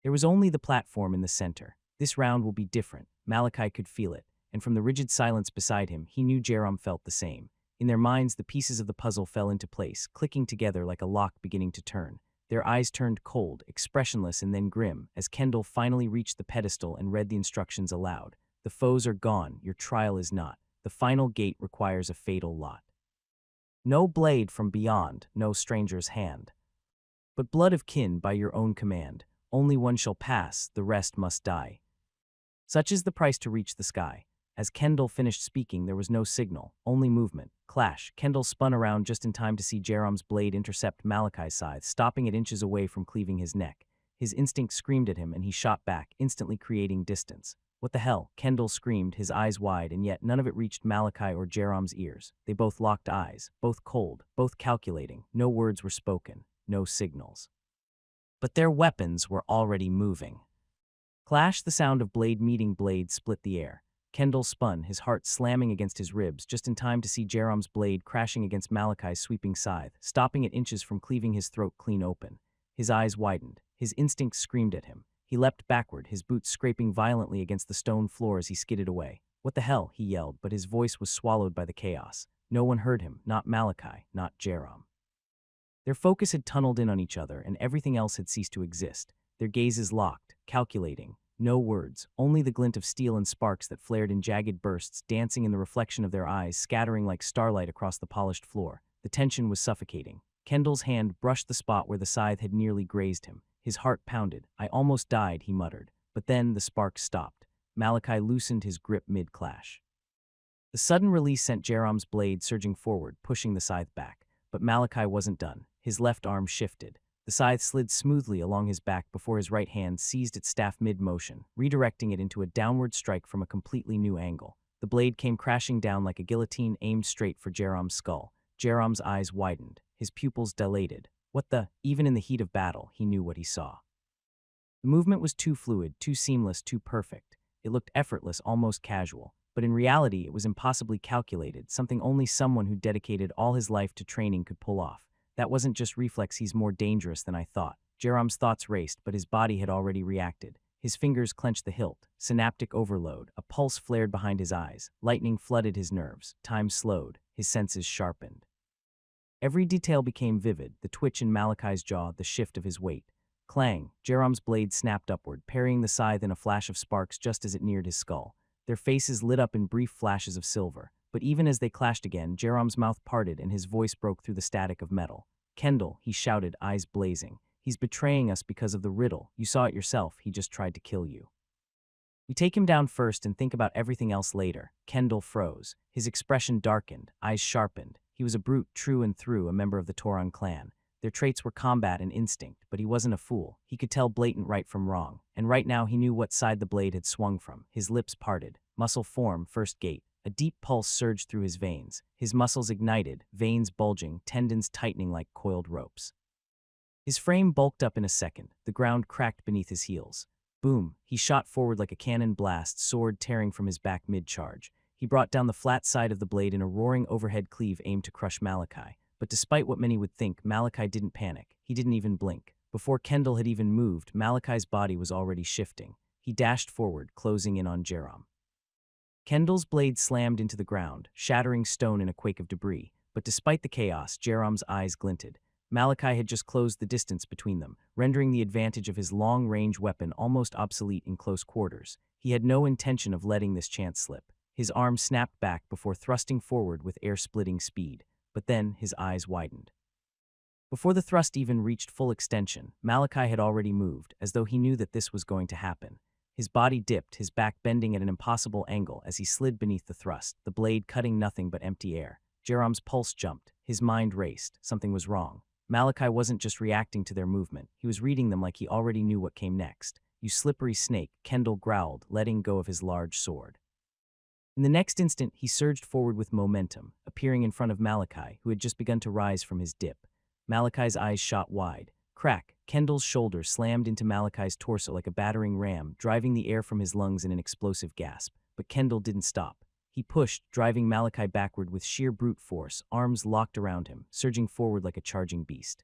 There was only the platform in the center. This round will be different. Malachi could feel it, and from the rigid silence beside him, he knew Jerome felt the same. In their minds, the pieces of the puzzle fell into place, clicking together like a lock beginning to turn. Their eyes turned cold, expressionless, and then grim, as Kendall finally reached the pedestal and read the instructions aloud. "The foes are gone, your trial is not. The final gate requires a fatal lot. No blade from beyond, no stranger's hand. But blood of kin by your own command. Only one shall pass, the rest must die. Such is the price to reach the sky." As Kendall finished speaking, there was no signal, only movement. Clash. Kendall spun around just in time to see Jerome's blade intercept Malachi's scythe, stopping it inches away from cleaving his neck. His instinct screamed at him, and he shot back, instantly creating distance. "What the hell?" Kendall screamed, his eyes wide, and yet none of it reached Malachi or Jerome's ears. They both locked eyes, both cold, both calculating. No words were spoken, no signals. But their weapons were already moving. Clash, the sound of blade meeting blade split the air. Kendall spun, his heart slamming against his ribs, just in time to see Jerome's blade crashing against Malachi's sweeping scythe, stopping it inches from cleaving his throat clean open. His eyes widened. His instinct screamed at him. He leapt backward, his boots scraping violently against the stone floor as he skidded away. "What the hell?" he yelled, but his voice was swallowed by the chaos. No one heard him, not Malachi, not Jerome. Their focus had tunneled in on each other, and everything else had ceased to exist. Their gazes locked, calculating. No words, only the glint of steel and sparks that flared in jagged bursts, dancing in the reflection of their eyes, scattering like starlight across the polished floor. The tension was suffocating. Kendall's hand brushed the spot where the scythe had nearly grazed him. His heart pounded. "I almost died," he muttered. But then the sparks stopped. Malachi loosened his grip mid-clash. The sudden release sent Jerom's blade surging forward, pushing the scythe back. But Malachi wasn't done. His left arm shifted. The scythe slid smoothly along his back before his right hand seized its staff mid-motion, redirecting it into a downward strike from a completely new angle. The blade came crashing down like a guillotine aimed straight for Jerom's skull. Jerom's eyes widened. His pupils dilated. What the? Even in the heat of battle, he knew what he saw. The movement was too fluid, too seamless, too perfect. It looked effortless, almost casual. But in reality, it was impossibly calculated, something only someone who dedicated all his life to training could pull off. That wasn't just reflex, he's more dangerous than I thought. Jerom's thoughts raced, but his body had already reacted. His fingers clenched the hilt. Synaptic overload. A pulse flared behind his eyes. Lightning flooded his nerves. Time slowed. His senses sharpened. Every detail became vivid, the twitch in Malachi's jaw, the shift of his weight. Clang! Jerom's blade snapped upward, parrying the scythe in a flash of sparks just as it neared his skull. Their faces lit up in brief flashes of silver. But even as they clashed again, Jerom's mouth parted and his voice broke through the static of metal. "Kendall," he shouted, eyes blazing. "He's betraying us because of the riddle. You saw it yourself. He just tried to kill you. We take him down first and think about everything else later." Kendall froze. His expression darkened, eyes sharpened. He was a brute true and through, a member of the Toron clan. Their traits were combat and instinct, but he wasn't a fool. He could tell blatant right from wrong. And right now he knew what side the blade had swung from. His lips parted. Muscle form, first gate. A deep pulse surged through his veins. His muscles ignited, veins bulging, tendons tightening like coiled ropes. His frame bulked up in a second. The ground cracked beneath his heels. Boom! He shot forward like a cannon blast, sword tearing from his back mid-charge. He brought down the flat side of the blade in a roaring overhead cleave aimed to crush Malachi. But despite what many would think, Malachi didn't panic. He didn't even blink. Before Kendall had even moved, Malachi's body was already shifting. He dashed forward, closing in on Jerom. Kendall's blade slammed into the ground, shattering stone in a quake of debris. But despite the chaos, Jerom's eyes glinted. Malachi had just closed the distance between them, rendering the advantage of his long-range weapon almost obsolete in close quarters. He had no intention of letting this chance slip. His arm snapped back before thrusting forward with air-splitting speed. But then his eyes widened. Before the thrust even reached full extension, Malachi had already moved, as though he knew that this was going to happen. His body dipped, his back bending at an impossible angle as he slid beneath the thrust, the blade cutting nothing but empty air. Jerom's pulse jumped. His mind raced. Something was wrong. Malachi wasn't just reacting to their movement. He was reading them like he already knew what came next. "You slippery snake," Kendall growled, letting go of his large sword. In the next instant, he surged forward with momentum, appearing in front of Malachi, who had just begun to rise from his dip. Malachi's eyes shot wide. Crack! Kendall's shoulder slammed into Malachi's torso like a battering ram, driving the air from his lungs in an explosive gasp. But Kendall didn't stop. He pushed, driving Malachi backward with sheer brute force, arms locked around him, surging forward like a charging beast.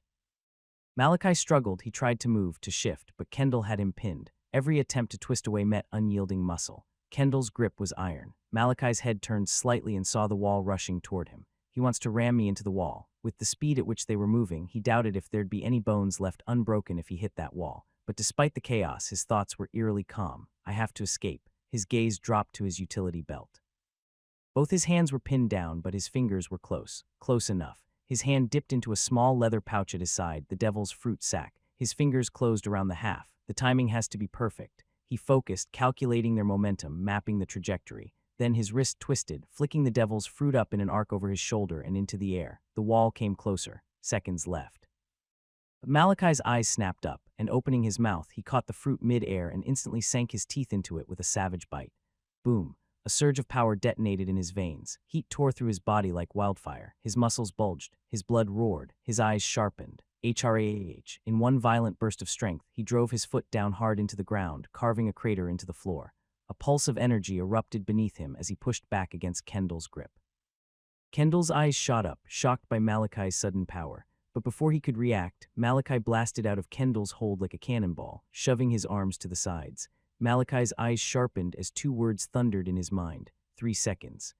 Malachi struggled. He tried to move, to shift, but Kendall had him pinned. Every attempt to twist away met unyielding muscle. Kendall's grip was iron. Malachi's head turned slightly and saw the wall rushing toward him. "He wants to ram me into the wall." With the speed at which they were moving, he doubted if there'd be any bones left unbroken if he hit that wall. But despite the chaos, his thoughts were eerily calm. "I have to escape." His gaze dropped to his utility belt. Both his hands were pinned down, but his fingers were close. Close enough. His hand dipped into a small leather pouch at his side, the devil's fruit sack. His fingers closed around the half. The timing has to be perfect. He focused, calculating their momentum, mapping the trajectory. Then his wrist twisted, flicking the devil's fruit up in an arc over his shoulder and into the air. The wall came closer. Seconds left. But Malachi's eyes snapped up, and opening his mouth, he caught the fruit mid-air and instantly sank his teeth into it with a savage bite. Boom! A surge of power detonated in his veins. Heat tore through his body like wildfire. His muscles bulged. His blood roared. His eyes sharpened. HRAH. In one violent burst of strength, he drove his foot down hard into the ground, carving a crater into the floor. A pulse of energy erupted beneath him as he pushed back against Kendall's grip. Kendall's eyes shot up, shocked by Malachi's sudden power. But before he could react, Malachi blasted out of Kendall's hold like a cannonball, shoving his arms to the sides. Malachi's eyes sharpened as two words thundered in his mind. 3 seconds.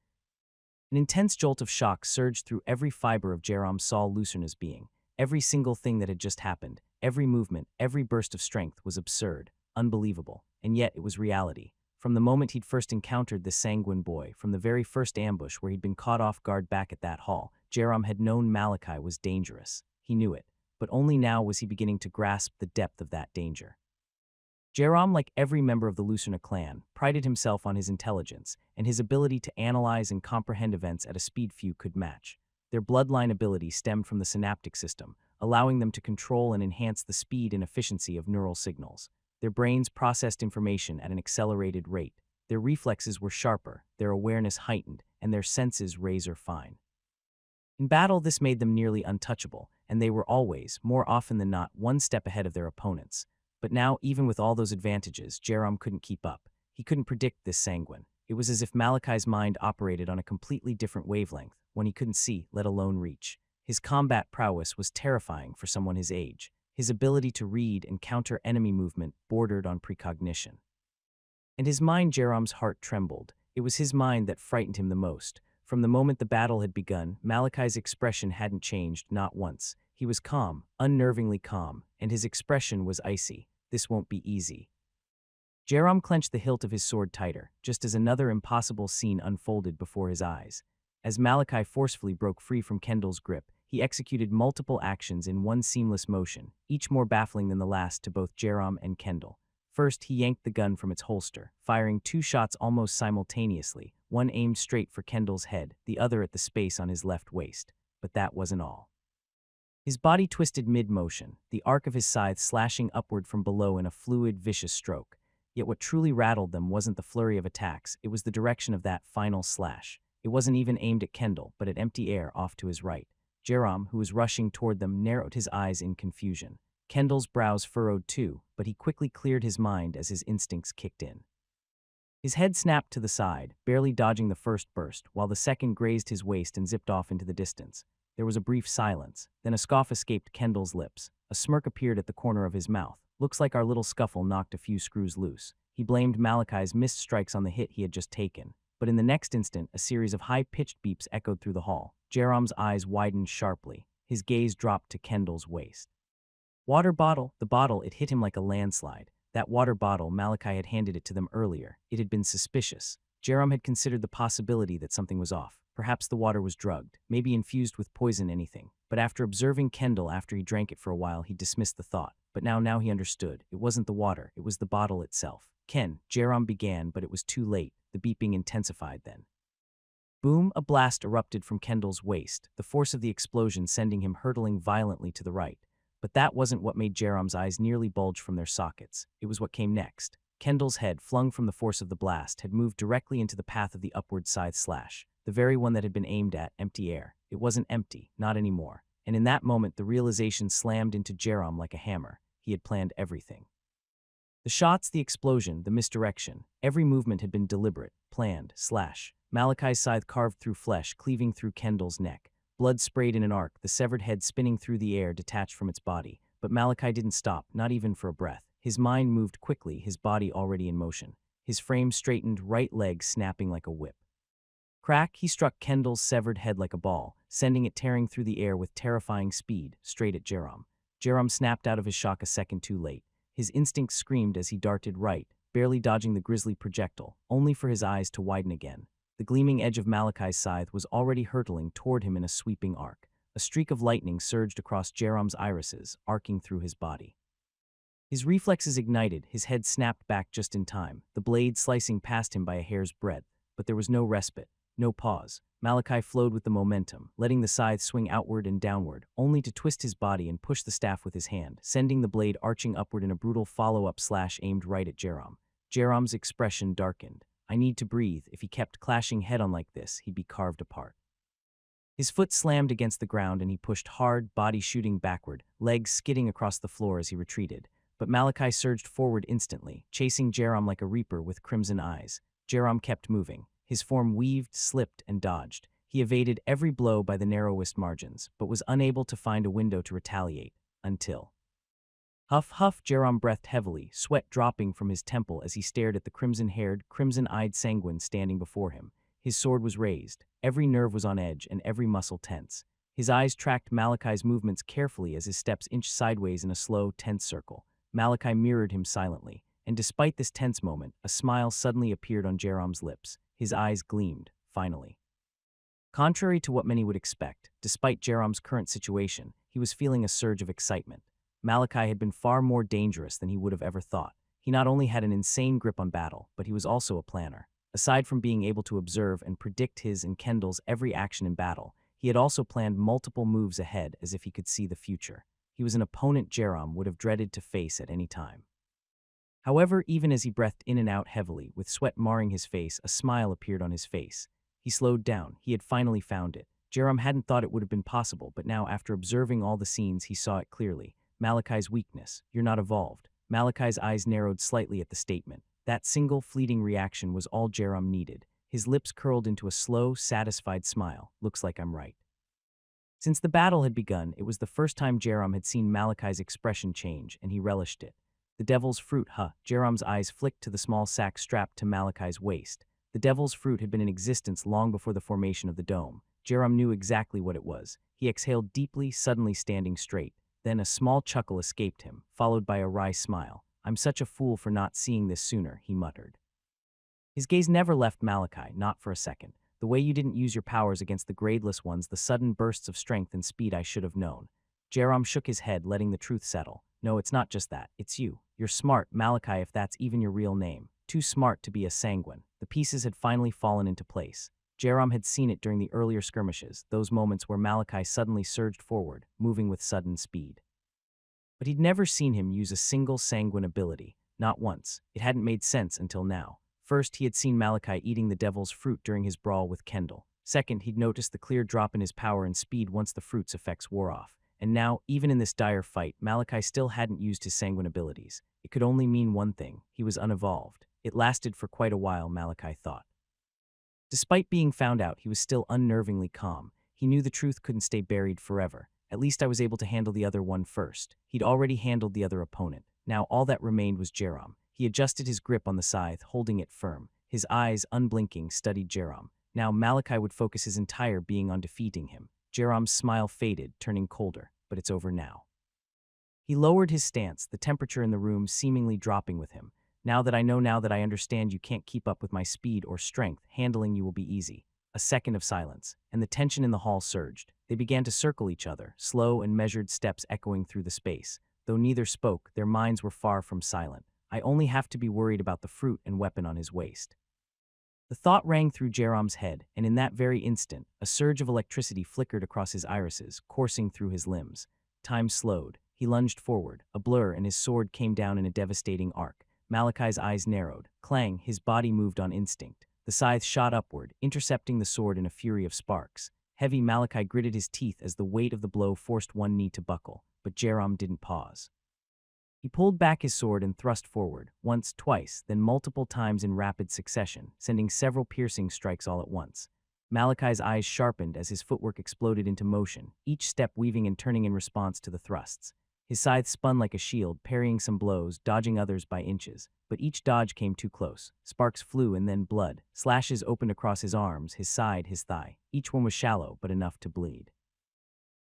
An intense jolt of shock surged through every fiber of Jerome Saul Lucerna's being. Every single thing that had just happened, every movement, every burst of strength was absurd, unbelievable, and yet it was reality. From the moment he'd first encountered this Sanguin boy, from the very first ambush where he'd been caught off guard back at that hall, Jerome had known Malachi was dangerous. He knew it, but only now was he beginning to grasp the depth of that danger. Jerome, like every member of the Lucerna clan, prided himself on his intelligence and his ability to analyze and comprehend events at a speed few could match. Their bloodline ability stemmed from the synaptic system, allowing them to control and enhance the speed and efficiency of neural signals. Their brains processed information at an accelerated rate. Their reflexes were sharper, their awareness heightened, and their senses razor-fine. In battle, this made them nearly untouchable, and they were always, more often than not, one step ahead of their opponents. But now, even with all those advantages, Jerome couldn't keep up. He couldn't predict this Sanguin. It was as if Malachi's mind operated on a completely different wavelength, one he couldn't see, let alone reach. His combat prowess was terrifying for someone his age. His ability to read and counter enemy movement bordered on precognition. In his mind, Jerome's heart trembled. It was his mind that frightened him the most. From the moment the battle had begun, Malachi's expression hadn't changed, not once. He was calm, unnervingly calm, and his expression was icy. This won't be easy. Jerome clenched the hilt of his sword tighter, just as another impossible scene unfolded before his eyes. As Malachi forcefully broke free from Kendall's grip, he executed multiple actions in one seamless motion, each more baffling than the last to both Jerome and Kendall. First, he yanked the gun from its holster, firing 2 shots almost simultaneously, one aimed straight for Kendall's head, the other at the space on his left waist. But that wasn't all. His body twisted mid-motion, the arc of his scythe slashing upward from below in a fluid, vicious stroke. Yet what truly rattled them wasn't the flurry of attacks, it was the direction of that final slash. It wasn't even aimed at Kendall, but at empty air off to his right. Jerome, who was rushing toward them, narrowed his eyes in confusion. Kendall's brows furrowed too, but he quickly cleared his mind as his instincts kicked in. His head snapped to the side, barely dodging the first burst, while the second grazed his waist and zipped off into the distance. There was a brief silence, then a scoff escaped Kendall's lips. A smirk appeared at the corner of his mouth. Looks like our little scuffle knocked a few screws loose. He blamed Malachi's missed strikes on the hit he had just taken. But in the next instant, a series of high-pitched beeps echoed through the hall. Jerome's eyes widened sharply. His gaze dropped to Kendall's waist. Water bottle. The bottle, it hit him like a landslide. That water bottle, Malachi had handed it to them earlier. It had been suspicious. Jerome had considered the possibility that something was off. Perhaps the water was drugged, maybe infused with poison, anything. But after observing Kendall after he drank it for a while, he dismissed the thought. But now he understood. It wasn't the water, it was the bottle itself. Jerome began, but it was too late. The beeping intensified then. Boom, a blast erupted from Kendall's waist, the force of the explosion sending him hurtling violently to the right. But that wasn't what made Jerome's eyes nearly bulge from their sockets. It was what came next. Kendall's head, flung from the force of the blast, had moved directly into the path of the upward scythe slash, the very one that had been aimed at empty air. It wasn't empty, not anymore. And in that moment, the realization slammed into Jerome like a hammer. He had planned everything. The shots, the explosion, the misdirection, every movement had been deliberate, planned, slash. Malachi's scythe carved through flesh, cleaving through Kendall's neck. Blood sprayed in an arc, the severed head spinning through the air detached from its body. But Malachi didn't stop, not even for a breath. His mind moved quickly, his body already in motion. His frame straightened, right leg snapping like a whip. Crack, he struck Kendall's severed head like a ball, sending it tearing through the air with terrifying speed, straight at Jerome. Jerome snapped out of his shock a second too late. His instincts screamed as he darted right, barely dodging the grisly projectile, only for his eyes to widen again. The gleaming edge of Malachi's scythe was already hurtling toward him in a sweeping arc. A streak of lightning surged across Jerome's irises, arcing through his body. His reflexes ignited, his head snapped back just in time, the blade slicing past him by a hair's breadth. But there was no respite, no pause. Malachi flowed with the momentum, letting the scythe swing outward and downward, only to twist his body and push the staff with his hand, sending the blade arching upward in a brutal follow-up slash aimed right at Jerome. Jerome's expression darkened. I need to breathe. If he kept clashing head-on like this, he'd be carved apart. His foot slammed against the ground and he pushed hard, body shooting backward, legs skidding across the floor as he retreated. But Malachi surged forward instantly, chasing Jerome like a reaper with crimson eyes. Jerome kept moving. His form weaved, slipped, and dodged. He evaded every blow by the narrowest margins, but was unable to find a window to retaliate, until... Huff, huff, Jerome breathed heavily, sweat dropping from his temple as he stared at the crimson-haired, crimson-eyed Sanguin standing before him. His sword was raised, every nerve was on edge and every muscle tense. His eyes tracked Malachi's movements carefully as his steps inched sideways in a slow, tense circle. Malachi mirrored him silently, and despite this tense moment, a smile suddenly appeared on Jerom's lips. His eyes gleamed, finally. Contrary to what many would expect, despite Jerom's current situation, he was feeling a surge of excitement. Malachi had been far more dangerous than he would have ever thought. He not only had an insane grip on battle, but he was also a planner. Aside from being able to observe and predict his and Kendall's every action in battle, he had also planned multiple moves ahead as if he could see the future. He was an opponent Jerom would have dreaded to face at any time. However, even as he breathed in and out heavily, with sweat marring his face, a smile appeared on his face. He slowed down. He had finally found it. Jerom hadn't thought it would have been possible, but now, after observing all the scenes, he saw it clearly. Malachi's weakness. You're not evolved. Malachi's eyes narrowed slightly at the statement. That single, fleeting reaction was all Jerom needed. His lips curled into a slow, satisfied smile. Looks like I'm right. Since the battle had begun, it was the first time Jerom had seen Malachi's expression change, and he relished it. The devil's fruit, huh? Jerom's eyes flicked to the small sack strapped to Malachi's waist. The devil's fruit had been in existence long before the formation of the dome. Jerom knew exactly what it was. He exhaled deeply, suddenly standing straight. Then a small chuckle escaped him, followed by a wry smile. I'm such a fool for not seeing this sooner, he muttered. His gaze never left Malachi, not for a second. The way you didn't use your powers against the gradeless ones, the sudden bursts of strength and speed I should have known. Jerom shook his head, letting the truth settle. No, it's not just that. It's you. You're smart, Malachi, if that's even your real name. Too smart to be a Sanguin. The pieces had finally fallen into place. Jerom had seen it during the earlier skirmishes, those moments where Malachi suddenly surged forward, moving with sudden speed. But he'd never seen him use a single Sanguin ability. Not once. It hadn't made sense until now. First, he had seen Malachi eating the devil's fruit during his brawl with Kendall. Second, he'd noticed the clear drop in his power and speed once the fruit's effects wore off. And now, even in this dire fight, Malachi still hadn't used his Sanguin abilities. It could only mean one thing. He was unevolved. It lasted for quite a while, Malachi thought. Despite being found out, he was still unnervingly calm. He knew the truth couldn't stay buried forever. At least I was able to handle the other one first. He'd already handled the other opponent. Now all that remained was Jerom. He adjusted his grip on the scythe, holding it firm. His eyes, unblinking, studied Jerom. Now Malachi would focus his entire being on defeating him. Jerom's smile faded, turning colder. But it's over now. He lowered his stance, the temperature in the room seemingly dropping with him. Now that I understand you can't keep up with my speed or strength, handling you will be easy. A second of silence, and the tension in the hall surged. They began to circle each other, slow and measured steps echoing through the space. Though neither spoke, their minds were far from silent. I only have to be worried about the fruit and weapon on his waist. The thought rang through Jerom's head, and in that very instant, a surge of electricity flickered across his irises, coursing through his limbs. Time slowed. He lunged forward, a blur, and his sword came down in a devastating arc. Malachi's eyes narrowed. Clang, his body moved on instinct. The scythe shot upward, intercepting the sword in a fury of sparks. Heavy, Malachi gritted his teeth as the weight of the blow forced one knee to buckle, but Jerom didn't pause. He pulled back his sword and thrust forward, once, twice, then multiple times in rapid succession, sending several piercing strikes all at once. Malachi's eyes sharpened as his footwork exploded into motion, each step weaving and turning in response to the thrusts. His scythe spun like a shield, parrying some blows, dodging others by inches. But each dodge came too close. Sparks flew and then blood. Slashes opened across his arms, his side, his thigh. Each one was shallow, but enough to bleed.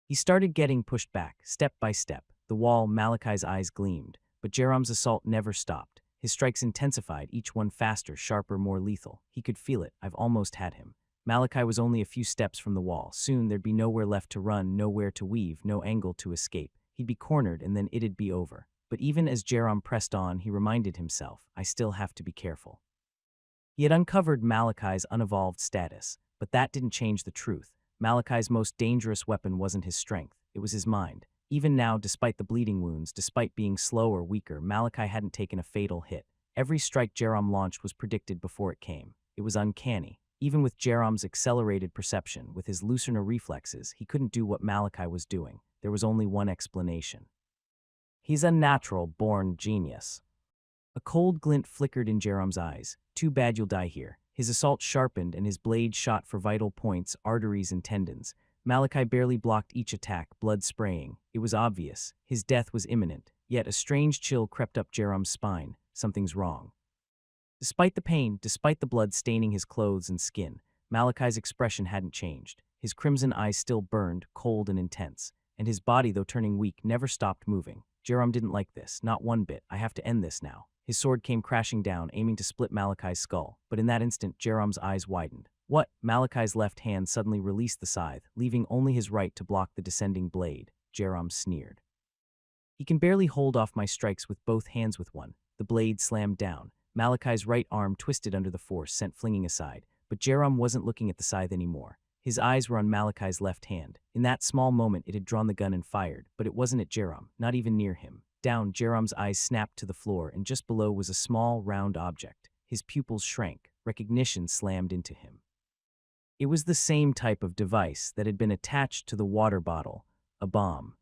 He started getting pushed back, step by step. The wall, Malachi's eyes gleamed. But Jerom's assault never stopped. His strikes intensified, each one faster, sharper, more lethal. He could feel it. I've almost had him. Malachi was only a few steps from the wall. Soon there'd be nowhere left to run, nowhere to weave, no angle to escape. He'd be cornered, and then it'd be over. But even as Jerom pressed on, he reminded himself, I still have to be careful. He had uncovered Malachi's unevolved status, but that didn't change the truth. Malachi's most dangerous weapon wasn't his strength, it was his mind. Even now, despite the bleeding wounds, despite being slow or weaker, Malachi hadn't taken a fatal hit. Every strike Jerom launched was predicted before it came. It was uncanny. Even with Jerom's accelerated perception, with his Lucerna reflexes, he couldn't do what Malachi was doing. There was only one explanation. He's a natural-born genius. A cold glint flickered in Jerom's eyes. Too bad you'll die here. His assault sharpened and his blade shot for vital points, arteries and tendons. Malachi barely blocked each attack, blood spraying. It was obvious. His death was imminent. Yet a strange chill crept up Jerom's spine. Something's wrong. Despite the pain, despite the blood staining his clothes and skin, Malachi's expression hadn't changed. His crimson eyes still burned, cold and intense, and his body, though turning weak, never stopped moving. Jerome didn't like this, not one bit. I have to end this now. His sword came crashing down, aiming to split Malachi's skull, but in that instant, Jerome's eyes widened. What? Malachi's left hand suddenly released the scythe, leaving only his right to block the descending blade. Jerome sneered. He can barely hold off my strikes with both hands with one. The blade slammed down. Malachi's right arm twisted under the force, sent flinging aside, but Jerome wasn't looking at the scythe anymore. His eyes were on Malachi's left hand. In that small moment, it had drawn the gun and fired, but it wasn't at Jerome, not even near him. Down, Jerome's eyes snapped to the floor, and just below was a small, round object. His pupils shrank. Recognition slammed into him. It was the same type of device that had been attached to the water bottle, a bomb.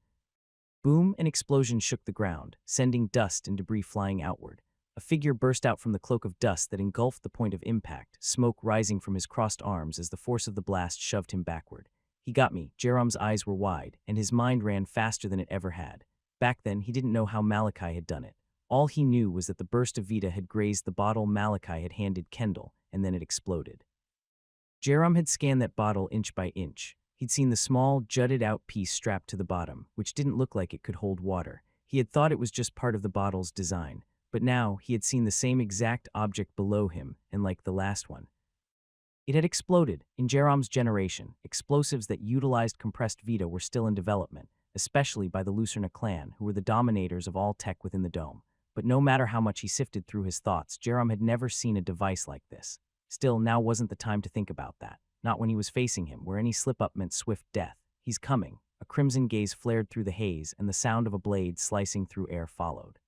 Boom, an explosion shook the ground, sending dust and debris flying outward. A figure burst out from the cloak of dust that engulfed the point of impact, smoke rising from his crossed arms as the force of the blast shoved him backward. He got me. Jerome's eyes were wide, and his mind ran faster than it ever had. Back then, he didn't know how Malachi had done it. All he knew was that the burst of Vita had grazed the bottle Malachi had handed Kendall, and then it exploded. Jerome had scanned that bottle inch by inch. He'd seen the small, jutted-out piece strapped to the bottom, which didn't look like it could hold water. He had thought it was just part of the bottle's design, but now he had seen the same exact object below him, and like the last one. It had exploded. In Jerome's generation, explosives that utilized compressed Vita were still in development, especially by the Lucerna clan, who were the dominators of all tech within the dome. But no matter how much he sifted through his thoughts, Jerome had never seen a device like this. Still, now wasn't the time to think about that. Not when he was facing him, where any slip-up meant swift death. He's coming. A crimson gaze flared through the haze, and the sound of a blade slicing through air followed.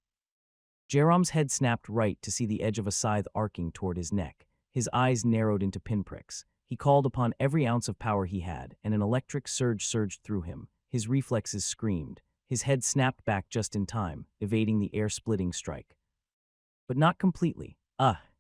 Jerome's head snapped right to see the edge of a scythe arcing toward his neck. His eyes narrowed into pinpricks. He called upon every ounce of power he had, and an electric surge surged through him. His reflexes screamed. His head snapped back just in time, evading the air-splitting strike. But not completely.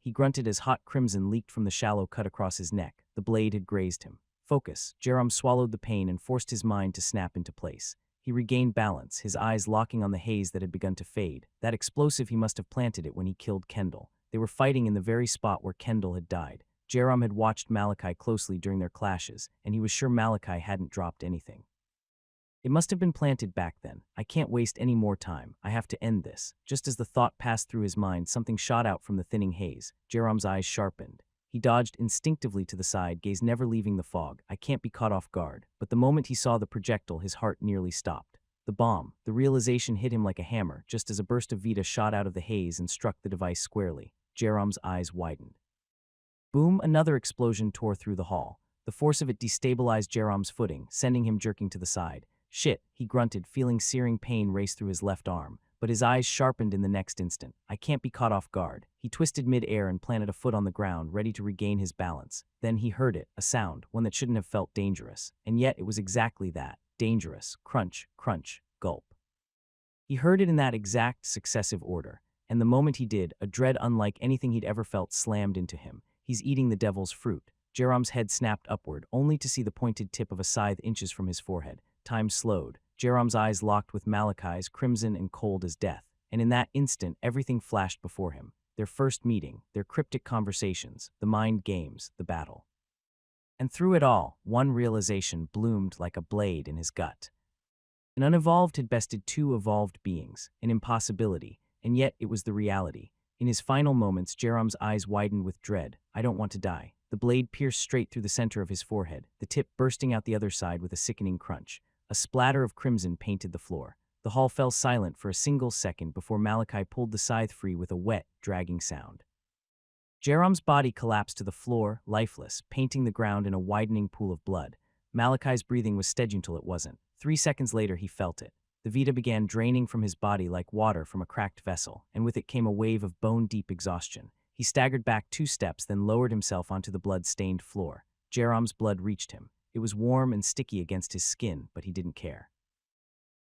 He grunted as hot crimson leaked from the shallow cut across his neck. The blade had grazed him. Focus. Jerome swallowed the pain and forced his mind to snap into place. He regained balance, his eyes locking on the haze that had begun to fade. That explosive, he must have planted it when he killed Kendall. They were fighting in the very spot where Kendall had died. Jerome had watched Malachi closely during their clashes, and he was sure Malachi hadn't dropped anything. It must have been planted back then. I can't waste any more time. I have to end this. Just as the thought passed through his mind, something shot out from the thinning haze. Jerome's eyes sharpened. He dodged instinctively to the side, gaze never leaving the fog. I can't be caught off guard. But the moment he saw the projectile, his heart nearly stopped. The bomb. The realization hit him like a hammer, just as a burst of Vita shot out of the haze and struck the device squarely. Jerome's eyes widened. Boom, another explosion tore through the hall. The force of it destabilized Jerome's footing, sending him jerking to the side. Shit, he grunted, feeling searing pain race through his left arm, but his eyes sharpened in the next instant. I can't be caught off guard. He twisted mid-air and planted a foot on the ground, ready to regain his balance. Then he heard it, a sound, one that shouldn't have felt dangerous. And yet it was exactly that, dangerous. Crunch, crunch, gulp. He heard it in that exact successive order, and the moment he did, a dread unlike anything he'd ever felt slammed into him. He's eating the devil's fruit. Jerome's head snapped upward, only to see the pointed tip of a scythe inches from his forehead. Time slowed. Jerome's eyes locked with Malachi's, crimson and cold as death. And in that instant, everything flashed before him. Their first meeting, their cryptic conversations, the mind games, the battle. And through it all, one realization bloomed like a blade in his gut. An unevolved had bested two evolved beings, an impossibility, and yet it was the reality. In his final moments, Jerome's eyes widened with dread. I don't want to die. The blade pierced straight through the center of his forehead, the tip bursting out the other side with a sickening crunch. A splatter of crimson painted the floor. The hall fell silent for a single second before Malachi pulled the scythe free with a wet, dragging sound. Jerome's body collapsed to the floor, lifeless, painting the ground in a widening pool of blood. Malachi's breathing was steady until it wasn't. 3 seconds later, he felt it. The Vita began draining from his body like water from a cracked vessel, and with it came a wave of bone-deep exhaustion. He staggered back 2 steps, then lowered himself onto the blood-stained floor. Jerome's blood reached him. It was warm and sticky against his skin, but he didn't care.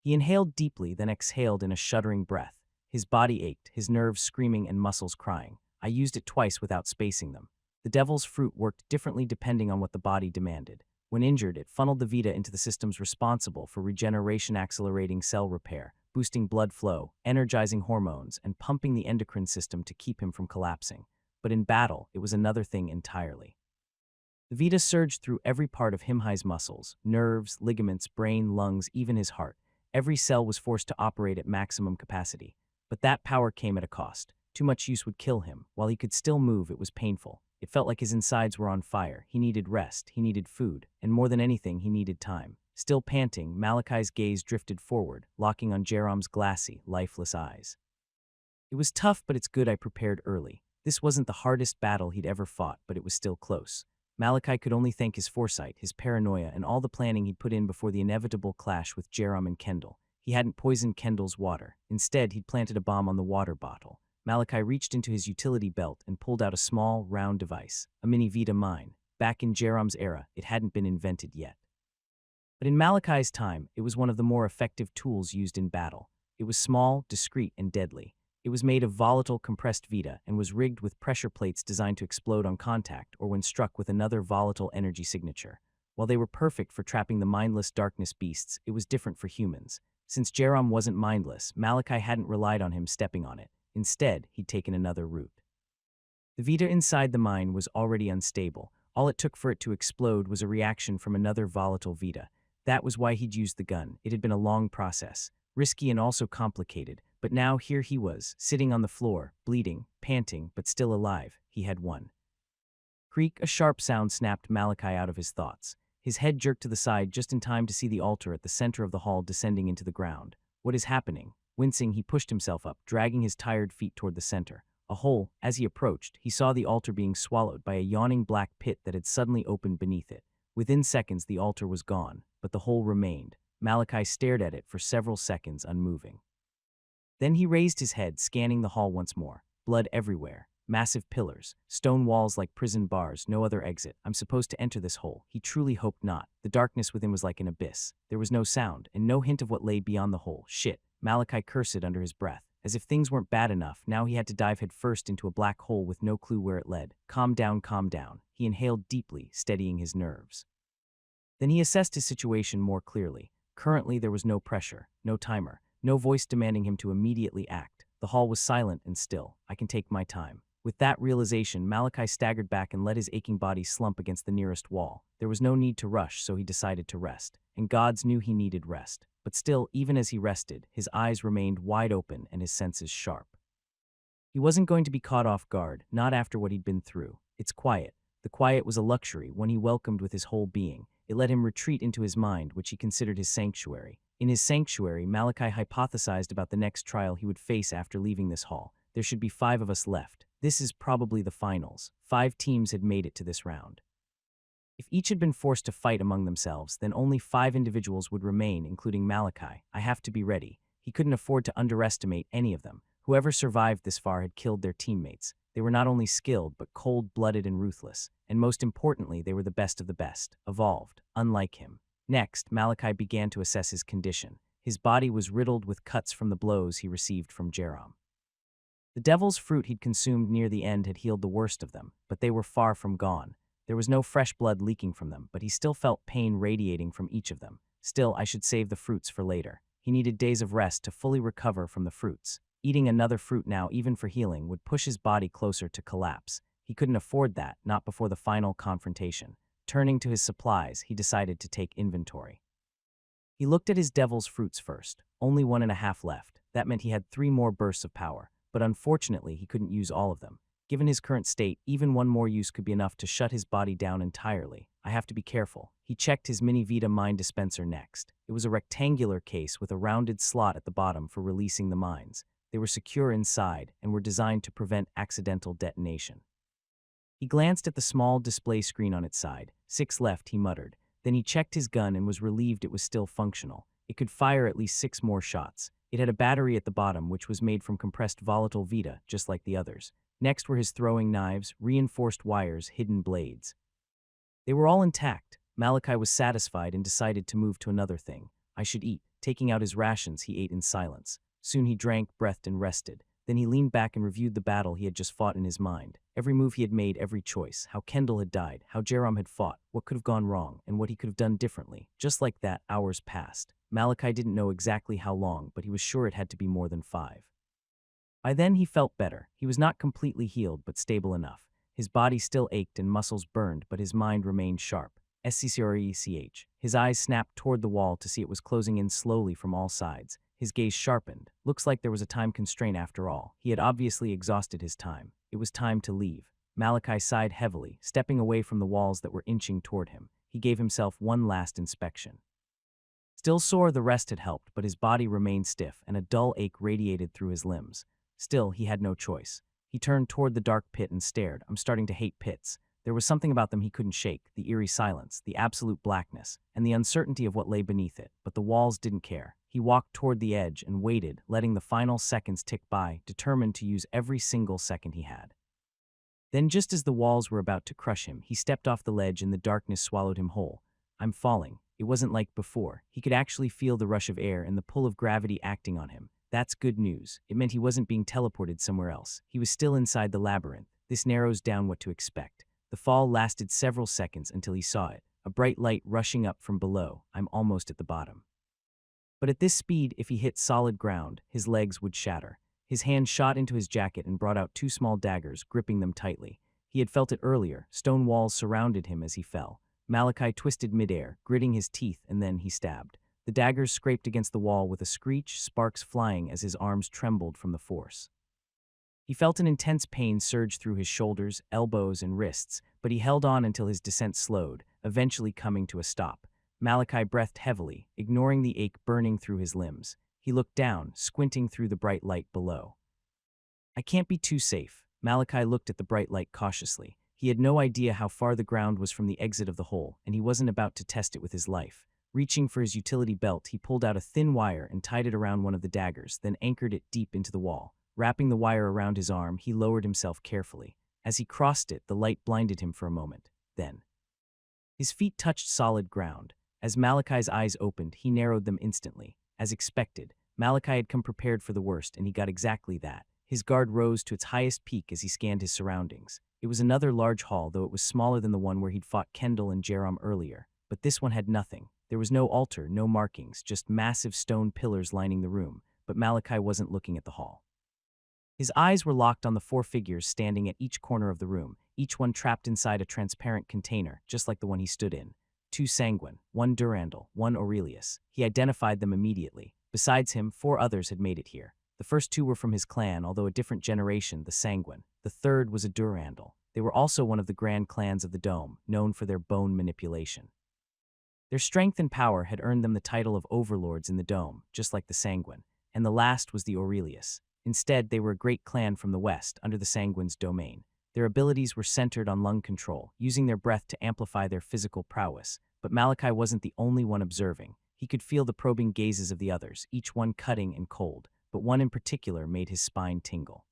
He inhaled deeply, then exhaled in a shuddering breath. His body ached, his nerves screaming and muscles crying. I used it twice without spacing them. The devil's fruit worked differently depending on what the body demanded. When injured, it funneled the Vita into the systems responsible for regeneration, accelerating cell repair, boosting blood flow, energizing hormones, and pumping the endocrine system to keep him from collapsing. But in battle, it was another thing entirely. The Vita surged through every part of Himhai's muscles, nerves, ligaments, brain, lungs, even his heart. Every cell was forced to operate at maximum capacity. But that power came at a cost. Too much use would kill him. While he could still move, it was painful. It felt like his insides were on fire. He needed rest, he needed food, and more than anything, he needed time. Still panting, Malachi's gaze drifted forward, locking on Jerom's glassy, lifeless eyes. It was tough, but it's good I prepared early. This wasn't the hardest battle he'd ever fought, but it was still close. Malachi could only thank his foresight, his paranoia, and all the planning he'd put in before the inevitable clash with Jerom and Kendall. He hadn't poisoned Kendall's water. Instead, he'd planted a bomb on the water bottle. Malachi reached into his utility belt and pulled out a small, round device, a mini Vita mine. Back in Jerom's era, it hadn't been invented yet. But in Malachi's time, it was one of the more effective tools used in battle. It was small, discreet, and deadly. It was made of volatile, compressed Vita and was rigged with pressure plates designed to explode on contact or when struck with another volatile energy signature. While they were perfect for trapping the mindless darkness beasts, it was different for humans. Since Jerom wasn't mindless, Malachi hadn't relied on him stepping on it. Instead, he'd taken another route. The Vita inside the mine was already unstable. All it took for it to explode was a reaction from another volatile Vita. That was why he'd used the gun. It had been a long process, risky and also complicated, but now here he was, sitting on the floor, bleeding, panting, but still alive. He had won. Creak, a sharp sound snapped Malachi out of his thoughts. His head jerked to the side just in time to see the altar at the center of the hall descending into the ground. What is happening? Wincing, he pushed himself up, dragging his tired feet toward the center. A hole. As he approached, he saw the altar being swallowed by a yawning black pit that had suddenly opened beneath it. Within seconds, the altar was gone, but the hole remained. Malachi stared at it for several seconds, unmoving. Then he raised his head, scanning the hall once more. Blood everywhere. Massive pillars. Stone walls like prison bars. No other exit. I'm supposed to enter this hole. He truly hoped not. The darkness within was like an abyss. There was no sound, and no hint of what lay beyond the hole. Shit. Malachi cursed under his breath. As if things weren't bad enough, now he had to dive headfirst into a black hole with no clue where it led. Calm down, calm down. He inhaled deeply, steadying his nerves. Then he assessed his situation more clearly. Currently, there was no pressure, no timer, no voice demanding him to immediately act. The hall was silent and still. I can take my time. With that realization, Malachi staggered back and let his aching body slump against the nearest wall. There was no need to rush, so he decided to rest. And gods knew he needed rest. But still, even as he rested, his eyes remained wide open and his senses sharp. He wasn't going to be caught off guard, not after what he'd been through. It's quiet. The quiet was a luxury, one he welcomed with his whole being. It let him retreat into his mind, which he considered his sanctuary. In his sanctuary, Malachi hypothesized about the next trial he would face after leaving this hall. There should be 5 of us left. This is probably the finals. 5 teams had made it to this round. If each had been forced to fight among themselves, then only 5 individuals would remain, including Malachi. I have to be ready. He couldn't afford to underestimate any of them. Whoever survived this far had killed their teammates. They were not only skilled, but cold-blooded and ruthless. And most importantly, they were the best of the best, evolved, unlike him. Next, Malachi began to assess his condition. His body was riddled with cuts from the blows he received from Jerom. The devil's fruit he'd consumed near the end had healed the worst of them, but they were far from gone. There was no fresh blood leaking from them, but he still felt pain radiating from each of them. Still, I should save the fruits for later. He needed days of rest to fully recover from the fruits. Eating another fruit now, even for healing, would push his body closer to collapse. He couldn't afford that, not before the final confrontation. Turning to his supplies, he decided to take inventory. He looked at his devil's fruits first. Only 1.5 left. That meant he had 3 more bursts of power, but unfortunately he couldn't use all of them. Given his current state, even 1 more use could be enough to shut his body down entirely. I have to be careful. He checked his mini Vita mine dispenser next. It was a rectangular case with a rounded slot at the bottom for releasing the mines. They were secure inside and were designed to prevent accidental detonation. He glanced at the small display screen on its side. 6 left, he muttered. Then he checked his gun and was relieved it was still functional. It could fire at least 6 more shots. It had a battery at the bottom, which was made from compressed volatile Vita, just like the others. Next were his throwing knives, reinforced wires, hidden blades. They were all intact. Malachi was satisfied and decided to move to another thing. I should eat. Taking out his rations, he ate in silence. Soon he drank, breathed, and rested. Then he leaned back and reviewed the battle he had just fought in his mind. Every move he had made, every choice, how Kendall had died, how Jerom had fought, what could have gone wrong, and what he could have done differently. Just like that, hours passed. Malachi didn't know exactly how long, but he was sure it had to be more than 5. By then he felt better. He was not completely healed, but stable enough. His body still ached and muscles burned, but his mind remained sharp. SCCRECH. His eyes snapped toward the wall to see it was closing in slowly from all sides. His gaze sharpened. Looks like there was a time constraint after all. He had obviously exhausted his time. It was time to leave. Malachi sighed heavily, stepping away from the walls that were inching toward him. He gave himself one last inspection. Still sore, the rest had helped, but his body remained stiff, and a dull ache radiated through his limbs. Still, he had no choice. He turned toward the dark pit and stared. I'm starting to hate pits. There was something about them he couldn't shake, the eerie silence, the absolute blackness, and the uncertainty of what lay beneath it. But the walls didn't care. He walked toward the edge and waited, letting the final seconds tick by, determined to use every single second he had. Then, just as the walls were about to crush him, he stepped off the ledge and the darkness swallowed him whole. I'm falling. It wasn't like before. He could actually feel the rush of air and the pull of gravity acting on him. That's good news. It meant he wasn't being teleported somewhere else. He was still inside the labyrinth. This narrows down what to expect. The fall lasted several seconds until he saw it, a bright light rushing up from below. I'm almost at the bottom. But at this speed, if he hit solid ground, his legs would shatter. His hand shot into his jacket and brought out two small daggers, gripping them tightly. He had felt it earlier. Stone walls surrounded him as he fell. Malachi twisted midair, gritting his teeth, and then he stabbed. The daggers scraped against the wall with a screech, sparks flying as his arms trembled from the force. He felt an intense pain surge through his shoulders, elbows, and wrists, but he held on until his descent slowed, eventually coming to a stop. Malachi breathed heavily, ignoring the ache burning through his limbs. He looked down, squinting through the bright light below. I can't be too safe. Malachi looked at the bright light cautiously. He had no idea how far the ground was from the exit of the hole, and he wasn't about to test it with his life. Reaching for his utility belt, he pulled out a thin wire and tied it around one of the daggers, then anchored it deep into the wall. Wrapping the wire around his arm, he lowered himself carefully. As he crossed it, the light blinded him for a moment. Then his feet touched solid ground. As Malachi's eyes opened, he narrowed them instantly. As expected, Malachi had come prepared for the worst, and he got exactly that. His guard rose to its highest peak as he scanned his surroundings. It was another large hall, though it was smaller than the one where he'd fought Kendall and Jerome earlier. But this one had nothing. There was no altar, no markings, just massive stone pillars lining the room. But Malachi wasn't looking at the hall. His eyes were locked on the four figures standing at each corner of the room, each one trapped inside a transparent container, just like the one he stood in. Two Sanguin, one Durandal, one Aurelius. He identified them immediately. Besides him, four others had made it here. The first two were from his clan, although a different generation, the Sanguin. The third was a Durandal. They were also one of the grand clans of the Dome, known for their bone manipulation. Their strength and power had earned them the title of overlords in the Dome, just like the Sanguin, and the last was the Aurelius. Instead, they were a great clan from the west, under the Sanguin's domain. Their abilities were centered on lung control, using their breath to amplify their physical prowess. But Malachi wasn't the only one observing. He could feel the probing gazes of the others, each one cutting and cold, but one in particular made his spine tingle.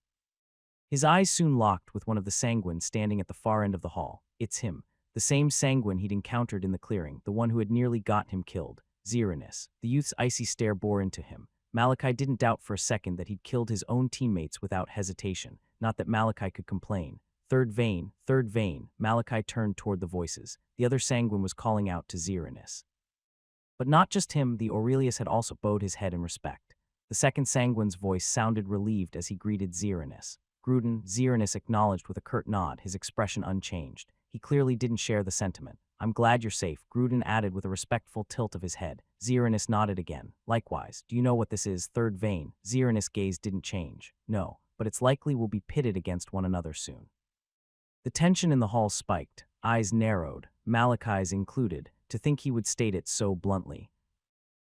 His eyes soon locked with one of the Sanguins standing at the far end of the hall. It's him, the same Sanguin he'd encountered in the clearing, the one who had nearly got him killed, Xeranus. The youth's icy stare bore into him. Malachi didn't doubt for a second that he'd killed his own teammates without hesitation. Not that Malachi could complain. Third vein, Malachi turned toward the voices. The other Sanguin was calling out to Xeranus. But not just him, the Aurelius had also bowed his head in respect. The second Sanguin's voice sounded relieved as he greeted Xeranus. Xeranus acknowledged with a curt nod, his expression unchanged. He clearly didn't share the sentiment. I'm glad you're safe, Gruden added with a respectful tilt of his head. Xeranus nodded again. Likewise, do you know what this is, third vein? Xeranus' gaze didn't change. No, but it's likely we'll be pitted against one another soon. The tension in the hall spiked, eyes narrowed, Malachi's included, to think he would state it so bluntly.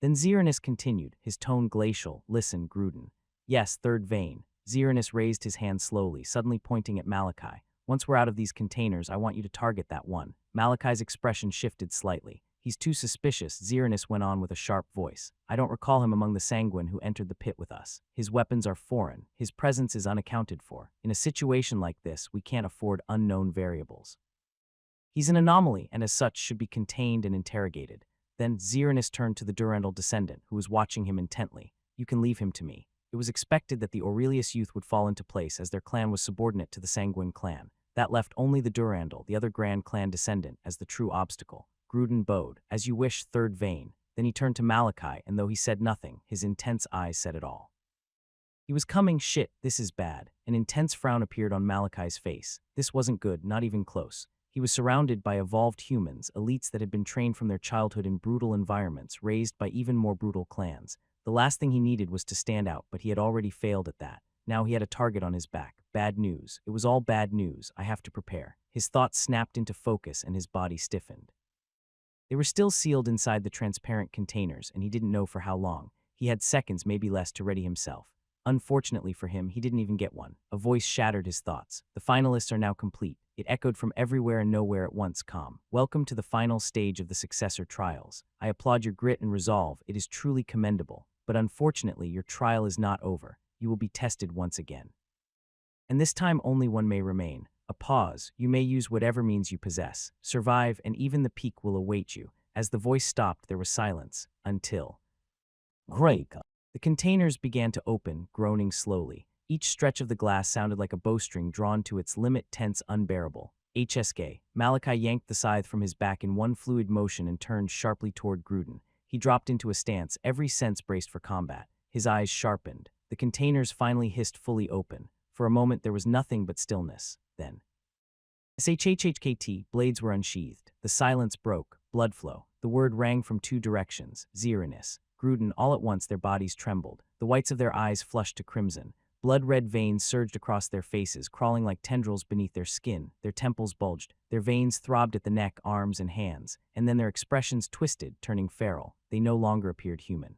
Then Xeranus continued, his tone glacial. Listen, Gruden. Yes, third vein. Xeranus raised his hand slowly, suddenly pointing at Malachi. Once we're out of these containers, I want you to target that one. Malachi's expression shifted slightly. He's too suspicious, Xeranus went on with a sharp voice. I don't recall him among the Sanguin who entered the pit with us. His weapons are foreign. His presence is unaccounted for. In a situation like this, we can't afford unknown variables. He's an anomaly, and as such should be contained and interrogated. Then Xeranus turned to the Durandal descendant, who was watching him intently. You can leave him to me. It was expected that the Aurelius youth would fall into place as their clan was subordinate to the Sanguin clan. That left only the Durandal, the other grand clan descendant, as the true obstacle. Gruden bowed. As you wish, third vein. Then he turned to Malachi, and though he said nothing, his intense eyes said it all. He was coming. Shit, this is bad. An intense frown appeared on Malachi's face. This wasn't good, not even close. He was surrounded by evolved humans, elites that had been trained from their childhood in brutal environments, raised by even more brutal clans. The last thing he needed was to stand out, but he had already failed at that. Now he had a target on his back. Bad news. It was all bad news. I have to prepare. His thoughts snapped into focus and his body stiffened. They were still sealed inside the transparent containers, and he didn't know for how long. He had seconds, maybe less, to ready himself. Unfortunately for him, he didn't even get one. A voice shattered his thoughts. The finalists are now complete. It echoed from everywhere and nowhere at once. Calm. Welcome to the final stage of the successor trials. I applaud your grit and resolve. It is truly commendable. But unfortunately, your trial is not over. You will be tested once again. And this time only one may remain. A pause. You may use whatever means you possess. Survive, and even the peak will await you. As the voice stopped, there was silence. Until... Great. The containers began to open, groaning slowly. Each stretch of the glass sounded like a bowstring drawn to its limit, tense, unbearable. HSK. Malachi yanked the scythe from his back in one fluid motion and turned sharply toward Gruden. He dropped into a stance, every sense braced for combat. His eyes sharpened. The containers finally hissed fully open. For a moment there was nothing but stillness. Then... SHHHKT, blades were unsheathed. The silence broke. Blood flow. The word rang from two directions. Xerinus. Gruden. All at once their bodies trembled. The whites of their eyes flushed to crimson. Blood-red veins surged across their faces, crawling like tendrils beneath their skin. Their temples bulged. Their veins throbbed at the neck, arms, and hands. And then their expressions twisted, turning feral. They no longer appeared human.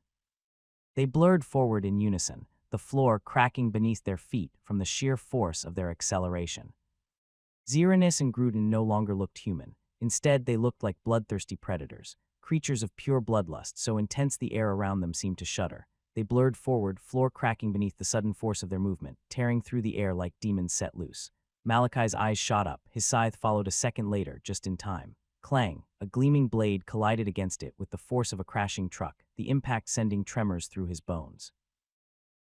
They blurred forward in unison, the floor cracking beneath their feet from the sheer force of their acceleration. Xerinus and Gruden no longer looked human. Instead, they looked like bloodthirsty predators. Creatures of pure bloodlust, so intense the air around them seemed to shudder. They blurred forward, floor cracking beneath the sudden force of their movement, tearing through the air like demons set loose. Malachi's eyes shot up. His scythe followed a second later, just in time. Clang! A gleaming blade collided against it with the force of a crashing truck, the impact sending tremors through his bones.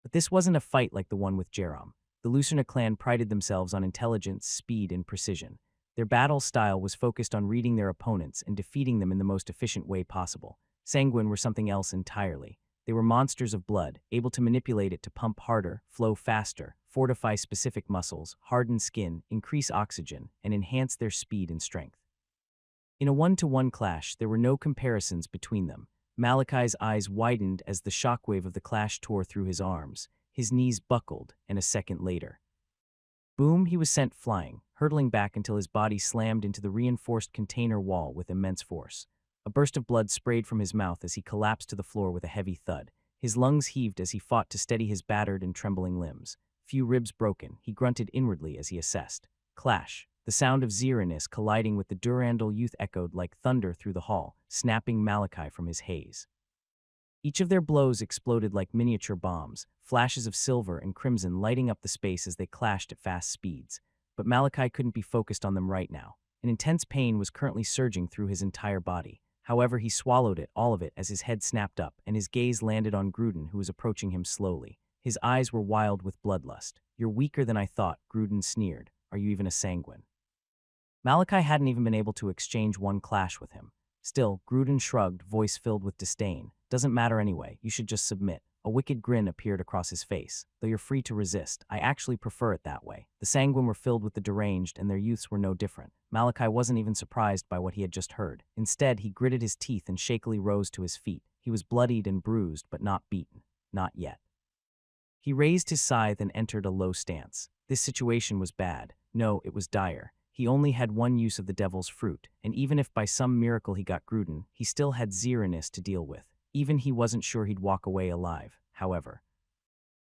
But this wasn't a fight like the one with Jerome. The Lucerna clan prided themselves on intelligence, speed, and precision. Their battle style was focused on reading their opponents and defeating them in the most efficient way possible. Sanguin were something else entirely. They were monsters of blood, able to manipulate it to pump harder, flow faster, fortify specific muscles, harden skin, increase oxygen, and enhance their speed and strength. In a one-to-one clash, there were no comparisons between them. Malachi's eyes widened as the shockwave of the clash tore through his arms. His knees buckled, and a second later. Boom, he was sent flying, hurtling back until his body slammed into the reinforced container wall with immense force. A burst of blood sprayed from his mouth as he collapsed to the floor with a heavy thud. His lungs heaved as he fought to steady his battered and trembling limbs. Few ribs broken, he grunted inwardly as he assessed. Clash. The sound of Xerinus colliding with the Durandal youth echoed like thunder through the hall, snapping Malachi from his haze. Each of their blows exploded like miniature bombs, flashes of silver and crimson lighting up the space as they clashed at fast speeds. But Malachi couldn't be focused on them right now. An intense pain was currently surging through his entire body. However, he swallowed it, all of it, as his head snapped up, and his gaze landed on Gruden, who was approaching him slowly. His eyes were wild with bloodlust. "You're weaker than I thought," Gruden sneered. "Are you even a Sanguin?" Malachi hadn't even been able to exchange one clash with him. Still, Gruden shrugged, voice filled with disdain. "Doesn't matter anyway, you should just submit." A wicked grin appeared across his face. "Though you're free to resist, I actually prefer it that way." The Sanguin were filled with the deranged, and their youths were no different. Malachi wasn't even surprised by what he had just heard. Instead, he gritted his teeth and shakily rose to his feet. He was bloodied and bruised, but not beaten. Not yet. He raised his scythe and entered a low stance. This situation was bad. No, it was dire. He only had one use of the devil's fruit, and even if by some miracle he got Gruden, he still had Xerinus to deal with. Even he wasn't sure he'd walk away alive, however.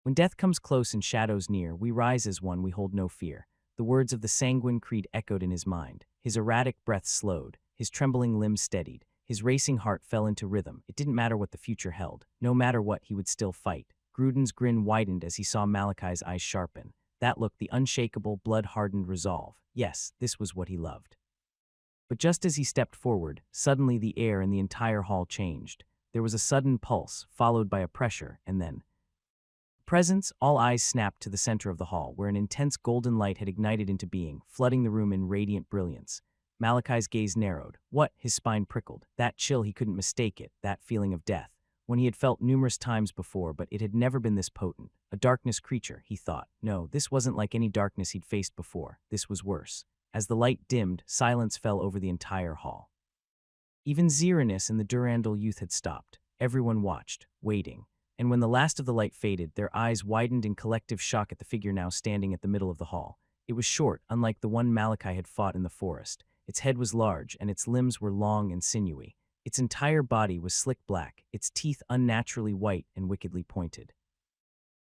"When death comes close and shadows near, we rise as one, we hold no fear." The words of the Sanguin creed echoed in his mind. His erratic breath slowed, his trembling limbs steadied, his racing heart fell into rhythm. It didn't matter what the future held. No matter what, he would still fight. Gruden's grin widened as he saw Malachi's eyes sharpen. That looked the unshakable, blood-hardened resolve. Yes, this was what he loved. But just as he stepped forward, suddenly the air in the entire hall changed. There was a sudden pulse, followed by a pressure, and then... Presence, all eyes snapped to the center of the hall, where an intense golden light had ignited into being, flooding the room in radiant brilliance. Malachi's gaze narrowed. What? His spine prickled. That chill, he couldn't mistake it, that feeling of death. one he had felt numerous times before, but it had never been this potent. A darkness creature, he thought. No, this wasn't like any darkness he'd faced before. This was worse. As the light dimmed, silence fell over the entire hall. Even Xeranis and the Durandal youth had stopped. Everyone watched, waiting. And when the last of the light faded, their eyes widened in collective shock at the figure now standing at the middle of the hall. It was short, unlike the one Malachi had fought in the forest. Its head was large, and its limbs were long and sinewy. Its entire body was slick black, its teeth unnaturally white and wickedly pointed.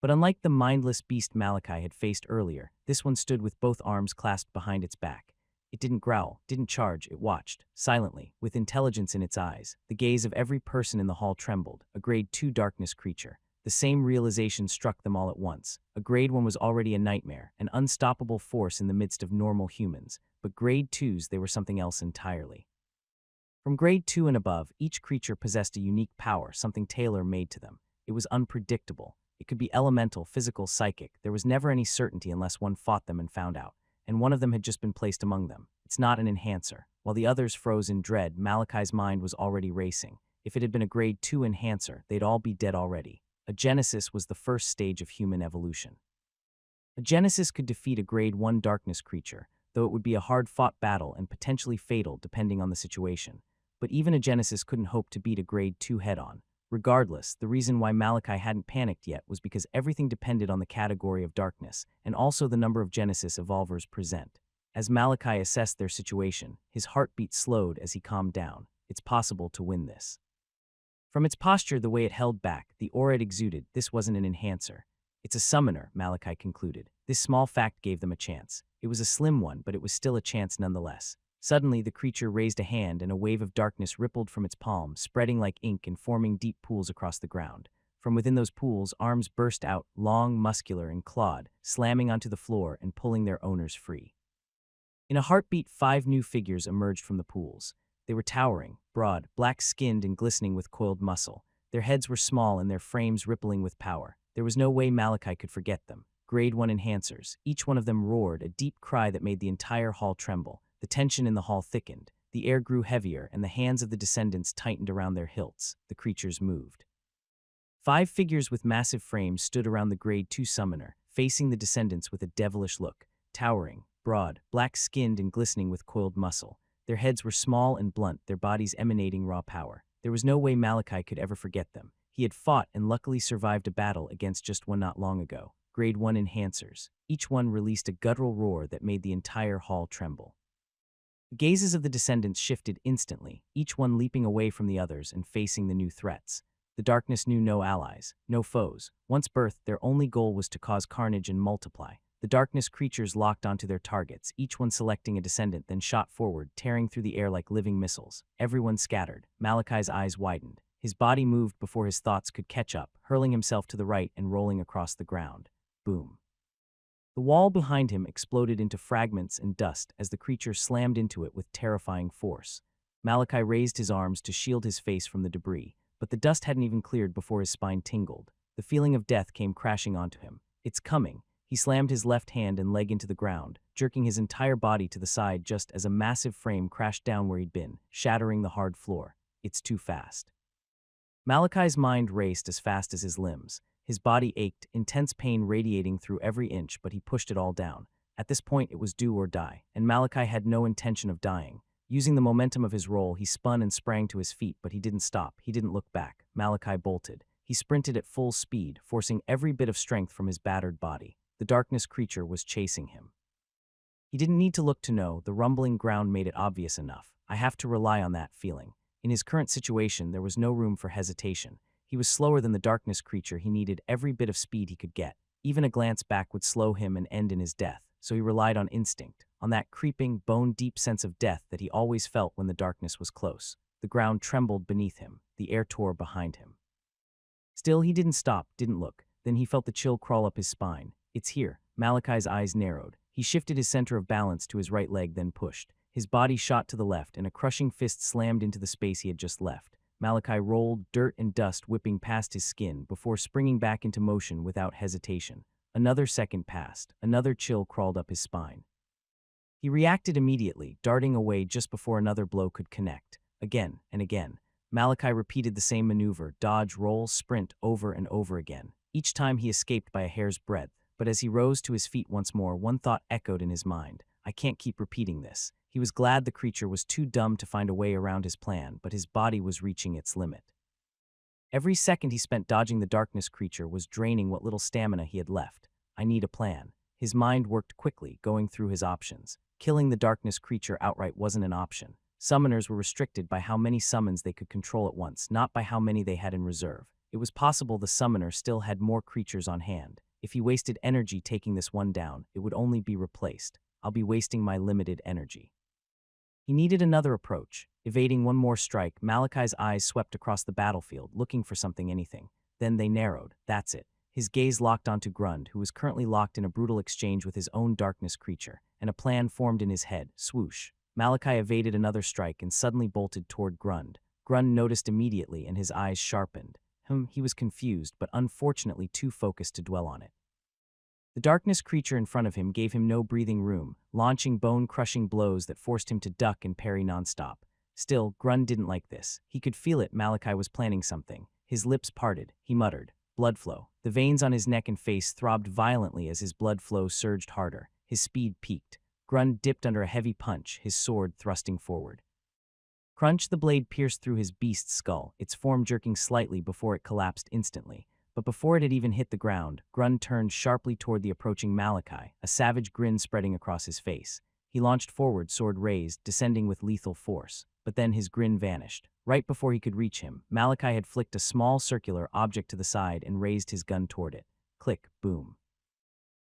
But unlike the mindless beast Malachi had faced earlier, this one stood with both arms clasped behind its back. It didn't growl, didn't charge, it watched, silently, with intelligence in its eyes. The gaze of every person in the hall trembled, a grade 2 darkness creature. The same realization struck them all at once. A grade 1 was already a nightmare, an unstoppable force in the midst of normal humans, but grade 2s, they were something else entirely. From grade 2 and above, each creature possessed a unique power, something tailor-made to them. It was unpredictable. It could be elemental, physical, psychic. There was never any certainty unless one fought them and found out. And one of them had just been placed among them. It's not an enhancer. While the others froze in dread, Malachi's mind was already racing. If it had been a grade 2 enhancer, they'd all be dead already. A genesis was the first stage of human evolution. A genesis could defeat a grade 1 darkness creature, though it would be a hard-fought battle and potentially fatal depending on the situation. But even a genesis couldn't hope to beat a grade 2 head-on. Regardless, the reason why Malachi hadn't panicked yet was because everything depended on the category of darkness, and also the number of genesis evolvers present. As Malachi assessed their situation, his heartbeat slowed as he calmed down. It's possible to win this. From its posture, the way it held back, the aura it exuded, this wasn't an enhancer. It's a summoner, Malachi concluded. This small fact gave them a chance. It was a slim one, but it was still a chance nonetheless. Suddenly, the creature raised a hand and a wave of darkness rippled from its palm, spreading like ink and forming deep pools across the ground. From within those pools, arms burst out, long, muscular, and clawed, slamming onto the floor and pulling their owners free. In a heartbeat, 5 new figures emerged from the pools. They were towering, broad, black-skinned and glistening with coiled muscle. Their heads were small and their frames rippling with power. There was no way Malachi could forget them. Grade 1 enhancers. Each one of them roared, a deep cry that made the entire hall tremble. The tension in the hall thickened. The air grew heavier, and the hands of the descendants tightened around their hilts. The creatures moved. 5 figures with massive frames stood around the grade 2 summoner, facing the descendants with a devilish look. Towering, broad, black-skinned and glistening with coiled muscle. Their heads were small and blunt, their bodies emanating raw power. There was no way Malachi could ever forget them. He had fought and luckily survived a battle against just one not long ago. Grade 1 enhancers. Each one released a guttural roar that made the entire hall tremble. The gazes of the descendants shifted instantly, each one leaping away from the others and facing the new threats. The darkness knew no allies, no foes. Once birthed, their only goal was to cause carnage and multiply. The darkness creatures locked onto their targets, each one selecting a descendant, then shot forward, tearing through the air like living missiles. Everyone scattered. Malachi's eyes widened. His body moved before his thoughts could catch up, hurling himself to the right and rolling across the ground. Boom. The wall behind him exploded into fragments and dust as the creature slammed into it with terrifying force. Malachi raised his arms to shield his face from the debris, but the dust hadn't even cleared before his spine tingled. The feeling of death came crashing onto him. It's coming. He slammed his left hand and leg into the ground, jerking his entire body to the side just as a massive frame crashed down where he'd been, shattering the hard floor. It's too fast. Malachi's mind raced as fast as his limbs. His body ached, intense pain radiating through every inch, but he pushed it all down. At this point, it was do or die, and Malachi had no intention of dying. Using the momentum of his roll, he spun and sprang to his feet, but he didn't stop. He didn't look back. Malachi bolted. He sprinted at full speed, forcing every bit of strength from his battered body. The darkness creature was chasing him. He didn't need to look to know. The rumbling ground made it obvious enough. I have to rely on that feeling. In his current situation, there was no room for hesitation. He was slower than the darkness creature. He needed every bit of speed he could get. Even a glance back would slow him and end in his death, so he relied on instinct, on that creeping, bone-deep sense of death that he always felt when the darkness was close. The ground trembled beneath him. The air tore behind him. Still, he didn't stop, didn't look. Then he felt the chill crawl up his spine. It's here. Malachi's eyes narrowed. He shifted his center of balance to his right leg, then pushed. His body shot to the left, and a crushing fist slammed into the space he had just left. Malachi rolled, dirt and dust whipping past his skin before springing back into motion without hesitation. Another second passed. Another chill crawled up his spine. He reacted immediately, darting away just before another blow could connect. Again and again. Malachi repeated the same maneuver, dodge, roll, sprint, over and over again. Each time he escaped by a hair's breadth, but as he rose to his feet once more, one thought echoed in his mind. I can't keep repeating this. He was glad the creature was too dumb to find a way around his plan, but his body was reaching its limit. Every second he spent dodging the darkness creature was draining what little stamina he had left. I need a plan. His mind worked quickly, going through his options. Killing the darkness creature outright wasn't an option. Summoners were restricted by how many summons they could control at once, not by how many they had in reserve. It was possible the summoner still had more creatures on hand. If he wasted energy taking this one down, it would only be replaced. I'll be wasting my limited energy. He needed another approach. Evading one more strike, Malachi's eyes swept across the battlefield, looking for something, anything. Then they narrowed. That's it. His gaze locked onto Grund, who was currently locked in a brutal exchange with his own darkness creature, and a plan formed in his head. Swoosh. Malachi evaded another strike and suddenly bolted toward Grund. Grund noticed immediately and his eyes sharpened. He was confused, but unfortunately too focused to dwell on it. The darkness creature in front of him gave him no breathing room, launching bone-crushing blows that forced him to duck and parry nonstop. Still, Grund didn't like this. He could feel it. Malachi was planning something. His lips parted. He muttered, "Blood flow." The veins on his neck and face throbbed violently as his blood flow surged harder. His speed peaked. Grund dipped under a heavy punch, his sword thrusting forward. Crunch, the blade pierced through his beast's skull, its form jerking slightly before it collapsed instantly. But before it had even hit the ground, Grund turned sharply toward the approaching Malachi, a savage grin spreading across his face. He launched forward, sword raised, descending with lethal force. But then his grin vanished. Right before he could reach him, Malachi had flicked a small circular object to the side and raised his gun toward it. Click, boom.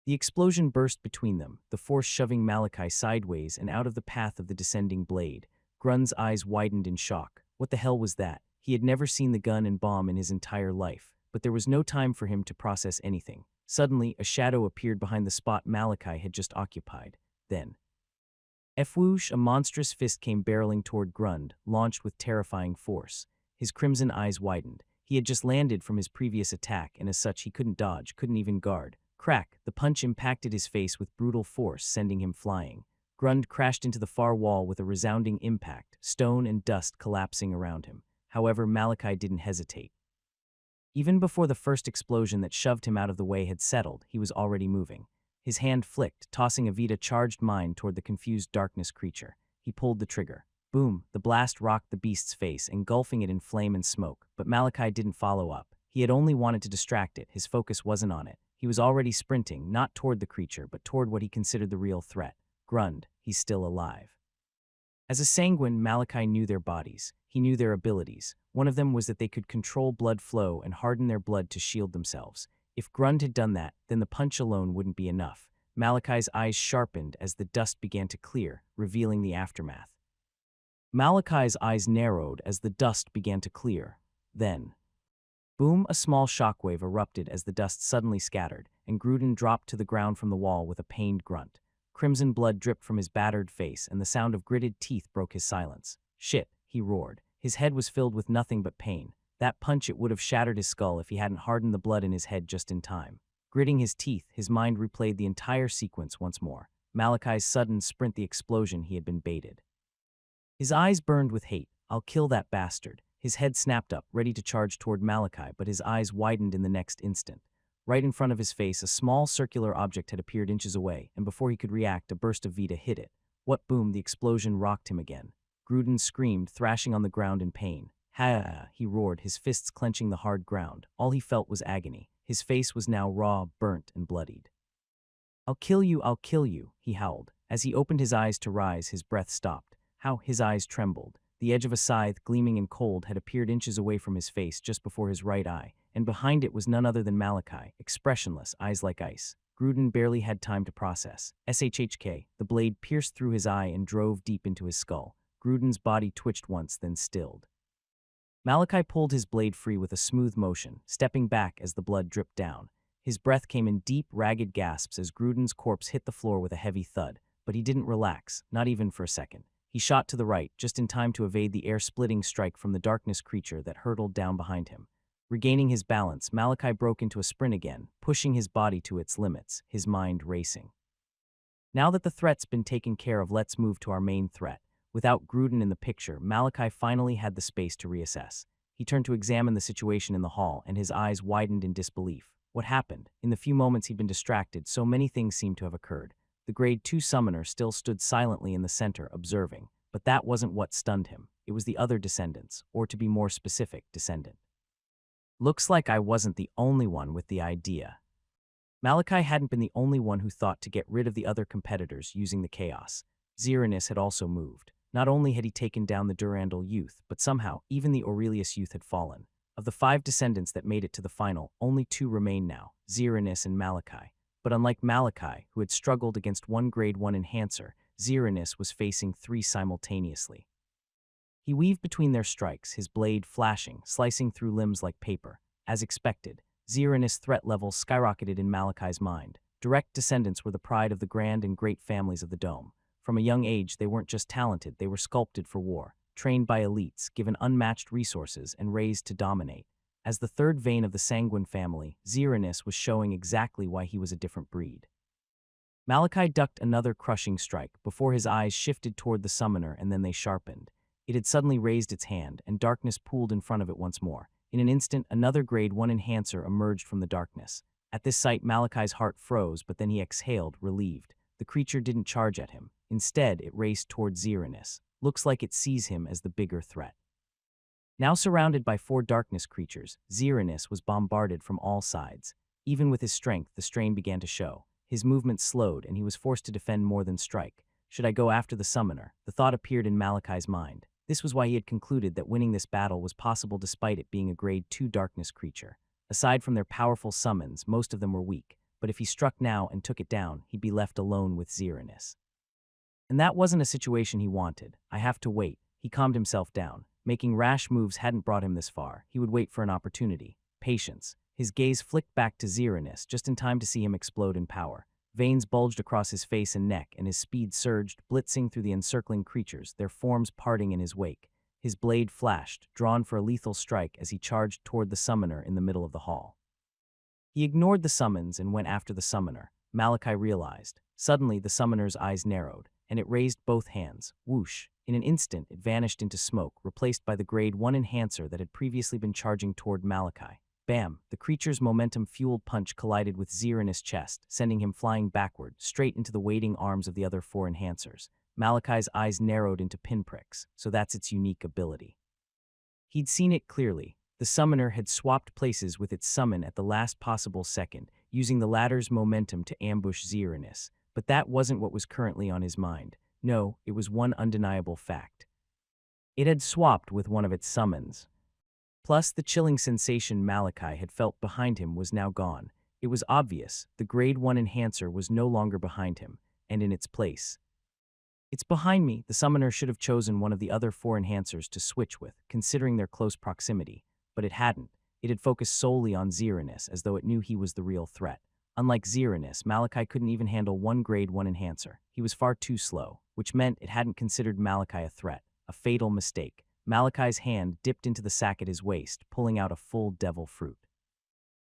The explosion burst between them, the force shoving Malachi sideways and out of the path of the descending blade. Grund's eyes widened in shock. What the hell was that? He had never seen the gun and bomb in his entire life, but there was no time for him to process anything. Suddenly, a shadow appeared behind the spot Malachi had just occupied. Then, whoosh, a monstrous fist came barreling toward Grund, launched with terrifying force. His crimson eyes widened. He had just landed from his previous attack, and as such he couldn't dodge, couldn't even guard. Crack, the punch impacted his face with brutal force, sending him flying. Grund crashed into the far wall with a resounding impact, stone and dust collapsing around him. However, Malachi didn't hesitate. Even before the first explosion that shoved him out of the way had settled, he was already moving. His hand flicked, tossing a Vita-charged mine toward the confused darkness creature. He pulled the trigger. Boom, the blast rocked the beast's face, engulfing it in flame and smoke. But Malachi didn't follow up. He had only wanted to distract it. His focus wasn't on it. He was already sprinting, not toward the creature, but toward what he considered the real threat. Grund, he's still alive. As a Sanguin, Malachi knew their bodies. He knew their abilities. One of them was that they could control blood flow and harden their blood to shield themselves. If Grund had done that, then the punch alone wouldn't be enough. Malachi's eyes sharpened as the dust began to clear, revealing the aftermath. Malachi's eyes narrowed as the dust began to clear. Then, boom, a small shockwave erupted as the dust suddenly scattered, and Gruden dropped to the ground from the wall with a pained grunt. Crimson blood dripped from his battered face, and the sound of gritted teeth broke his silence. Shit, he roared. His head was filled with nothing but pain. That punch, it would have shattered his skull if he hadn't hardened the blood in his head just in time. Gritting his teeth, his mind replayed the entire sequence once more. Malachi's sudden sprint, the explosion he had been baited. His eyes burned with hate. I'll kill that bastard. His head snapped up, ready to charge toward Malachi, but his eyes widened in the next instant. Right in front of his face, a small circular object had appeared inches away, and before he could react, a burst of Vita hit it. What boom, the explosion rocked him again. Gruden screamed, thrashing on the ground in pain. Ha! He roared, his fists clenching the hard ground. All he felt was agony. His face was now raw, burnt, and bloodied. I'll kill you, he howled. As he opened his eyes to rise, his breath stopped. How his eyes trembled. The edge of a scythe, gleaming and cold, had appeared inches away from his face just before his right eye, and behind it was none other than Malachi, expressionless, eyes like ice. Gruden barely had time to process. SHHK, the blade pierced through his eye and drove deep into his skull. Gruden's body twitched once, then stilled. Malachi pulled his blade free with a smooth motion, stepping back as the blood dripped down. His breath came in deep, ragged gasps as Gruden's corpse hit the floor with a heavy thud, but he didn't relax, not even for a second. He shot to the right, just in time to evade the air-splitting strike from the darkness creature that hurtled down behind him. Regaining his balance, Malachi broke into a sprint again, pushing his body to its limits, his mind racing. Now that the threat's been taken care of, let's move to our main threat. Without Gruden in the picture, Malachi finally had the space to reassess. He turned to examine the situation in the hall, and his eyes widened in disbelief. What happened? In the few moments he'd been distracted, so many things seemed to have occurred. The Grade 2 summoner still stood silently in the center, observing. But that wasn't what stunned him. It was the other descendants, or to be more specific, descendant. Looks like I wasn't the only one with the idea. Malachi hadn't been the only one who thought to get rid of the other competitors using the chaos. Xeranus had also moved. Not only had he taken down the Durandal youth, but somehow even the Aurelius youth had fallen. Of the 5 descendants that made it to the final, only 2 remain now, Xeranus and Malachi. But unlike Malachi, who had struggled against one Grade 1 enhancer, Xeranus was facing 3 simultaneously. He weaved between their strikes, his blade flashing, slicing through limbs like paper. As expected, Xeranus' threat level skyrocketed in Malachi's mind. Direct descendants were the pride of the grand and great families of the Dome. From a young age, they weren't just talented, they were sculpted for war, trained by elites, given unmatched resources, and raised to dominate. As the third vein of the Sanguin family, Xeranus was showing exactly why he was a different breed. Malachi ducked another crushing strike before his eyes shifted toward the summoner, and then they sharpened. It had suddenly raised its hand, and darkness pooled in front of it once more. In an instant, another Grade 1 enhancer emerged from the darkness. At this sight, Malachi's heart froze, but then he exhaled, relieved. The creature didn't charge at him. Instead, it raced toward Xeranus. Looks like it sees him as the bigger threat. Now surrounded by 4 darkness creatures, Xeranus was bombarded from all sides. Even with his strength, the strain began to show. His movement slowed, and he was forced to defend more than strike. Should I go after the summoner? The thought appeared in Malachi's mind. This was why he had concluded that winning this battle was possible despite it being a Grade 2 darkness creature. Aside from their powerful summons, most of them were weak, but if he struck now and took it down, he'd be left alone with Xeranus. And that wasn't a situation he wanted. I have to wait. He calmed himself down. Making rash moves hadn't brought him this far. He would wait for an opportunity. Patience. His gaze flicked back to Xeranus, just in time to see him explode in power. Veins bulged across his face and neck, and his speed surged, blitzing through the encircling creatures, their forms parting in his wake. His blade flashed, drawn for a lethal strike as he charged toward the summoner in the middle of the hall. He ignored the summons and went after the summoner. Malachi realized. Suddenly, the summoner's eyes narrowed, and it raised both hands. Whoosh! In an instant, it vanished into smoke, replaced by the Grade 1 enhancer that had previously been charging toward Malachi. Bam! The creature's momentum-fueled punch collided with Xeranus' chest, sending him flying backward, straight into the waiting arms of the other 4 enhancers. Malachi's eyes narrowed into pinpricks, so that's its unique ability. He'd seen it clearly. The summoner had swapped places with its summon at the last possible second, using the latter's momentum to ambush Xeranus. But that wasn't what was currently on his mind. No, it was one undeniable fact. It had swapped with one of its summons. Plus, the chilling sensation Malachi had felt behind him was now gone. It was obvious. The Grade 1 enhancer was no longer behind him, and in its place. It's behind me. The summoner should have chosen one of the other 4 enhancers to switch with, considering their close proximity. But it hadn't. It had focused solely on Xeranus, as though it knew he was the real threat. Unlike Xeranus, Malachi couldn't even handle one Grade 1 enhancer. He was far too slow, which meant it hadn't considered Malachi a threat. A fatal mistake. Malachi's hand dipped into the sack at his waist, pulling out a full devil fruit.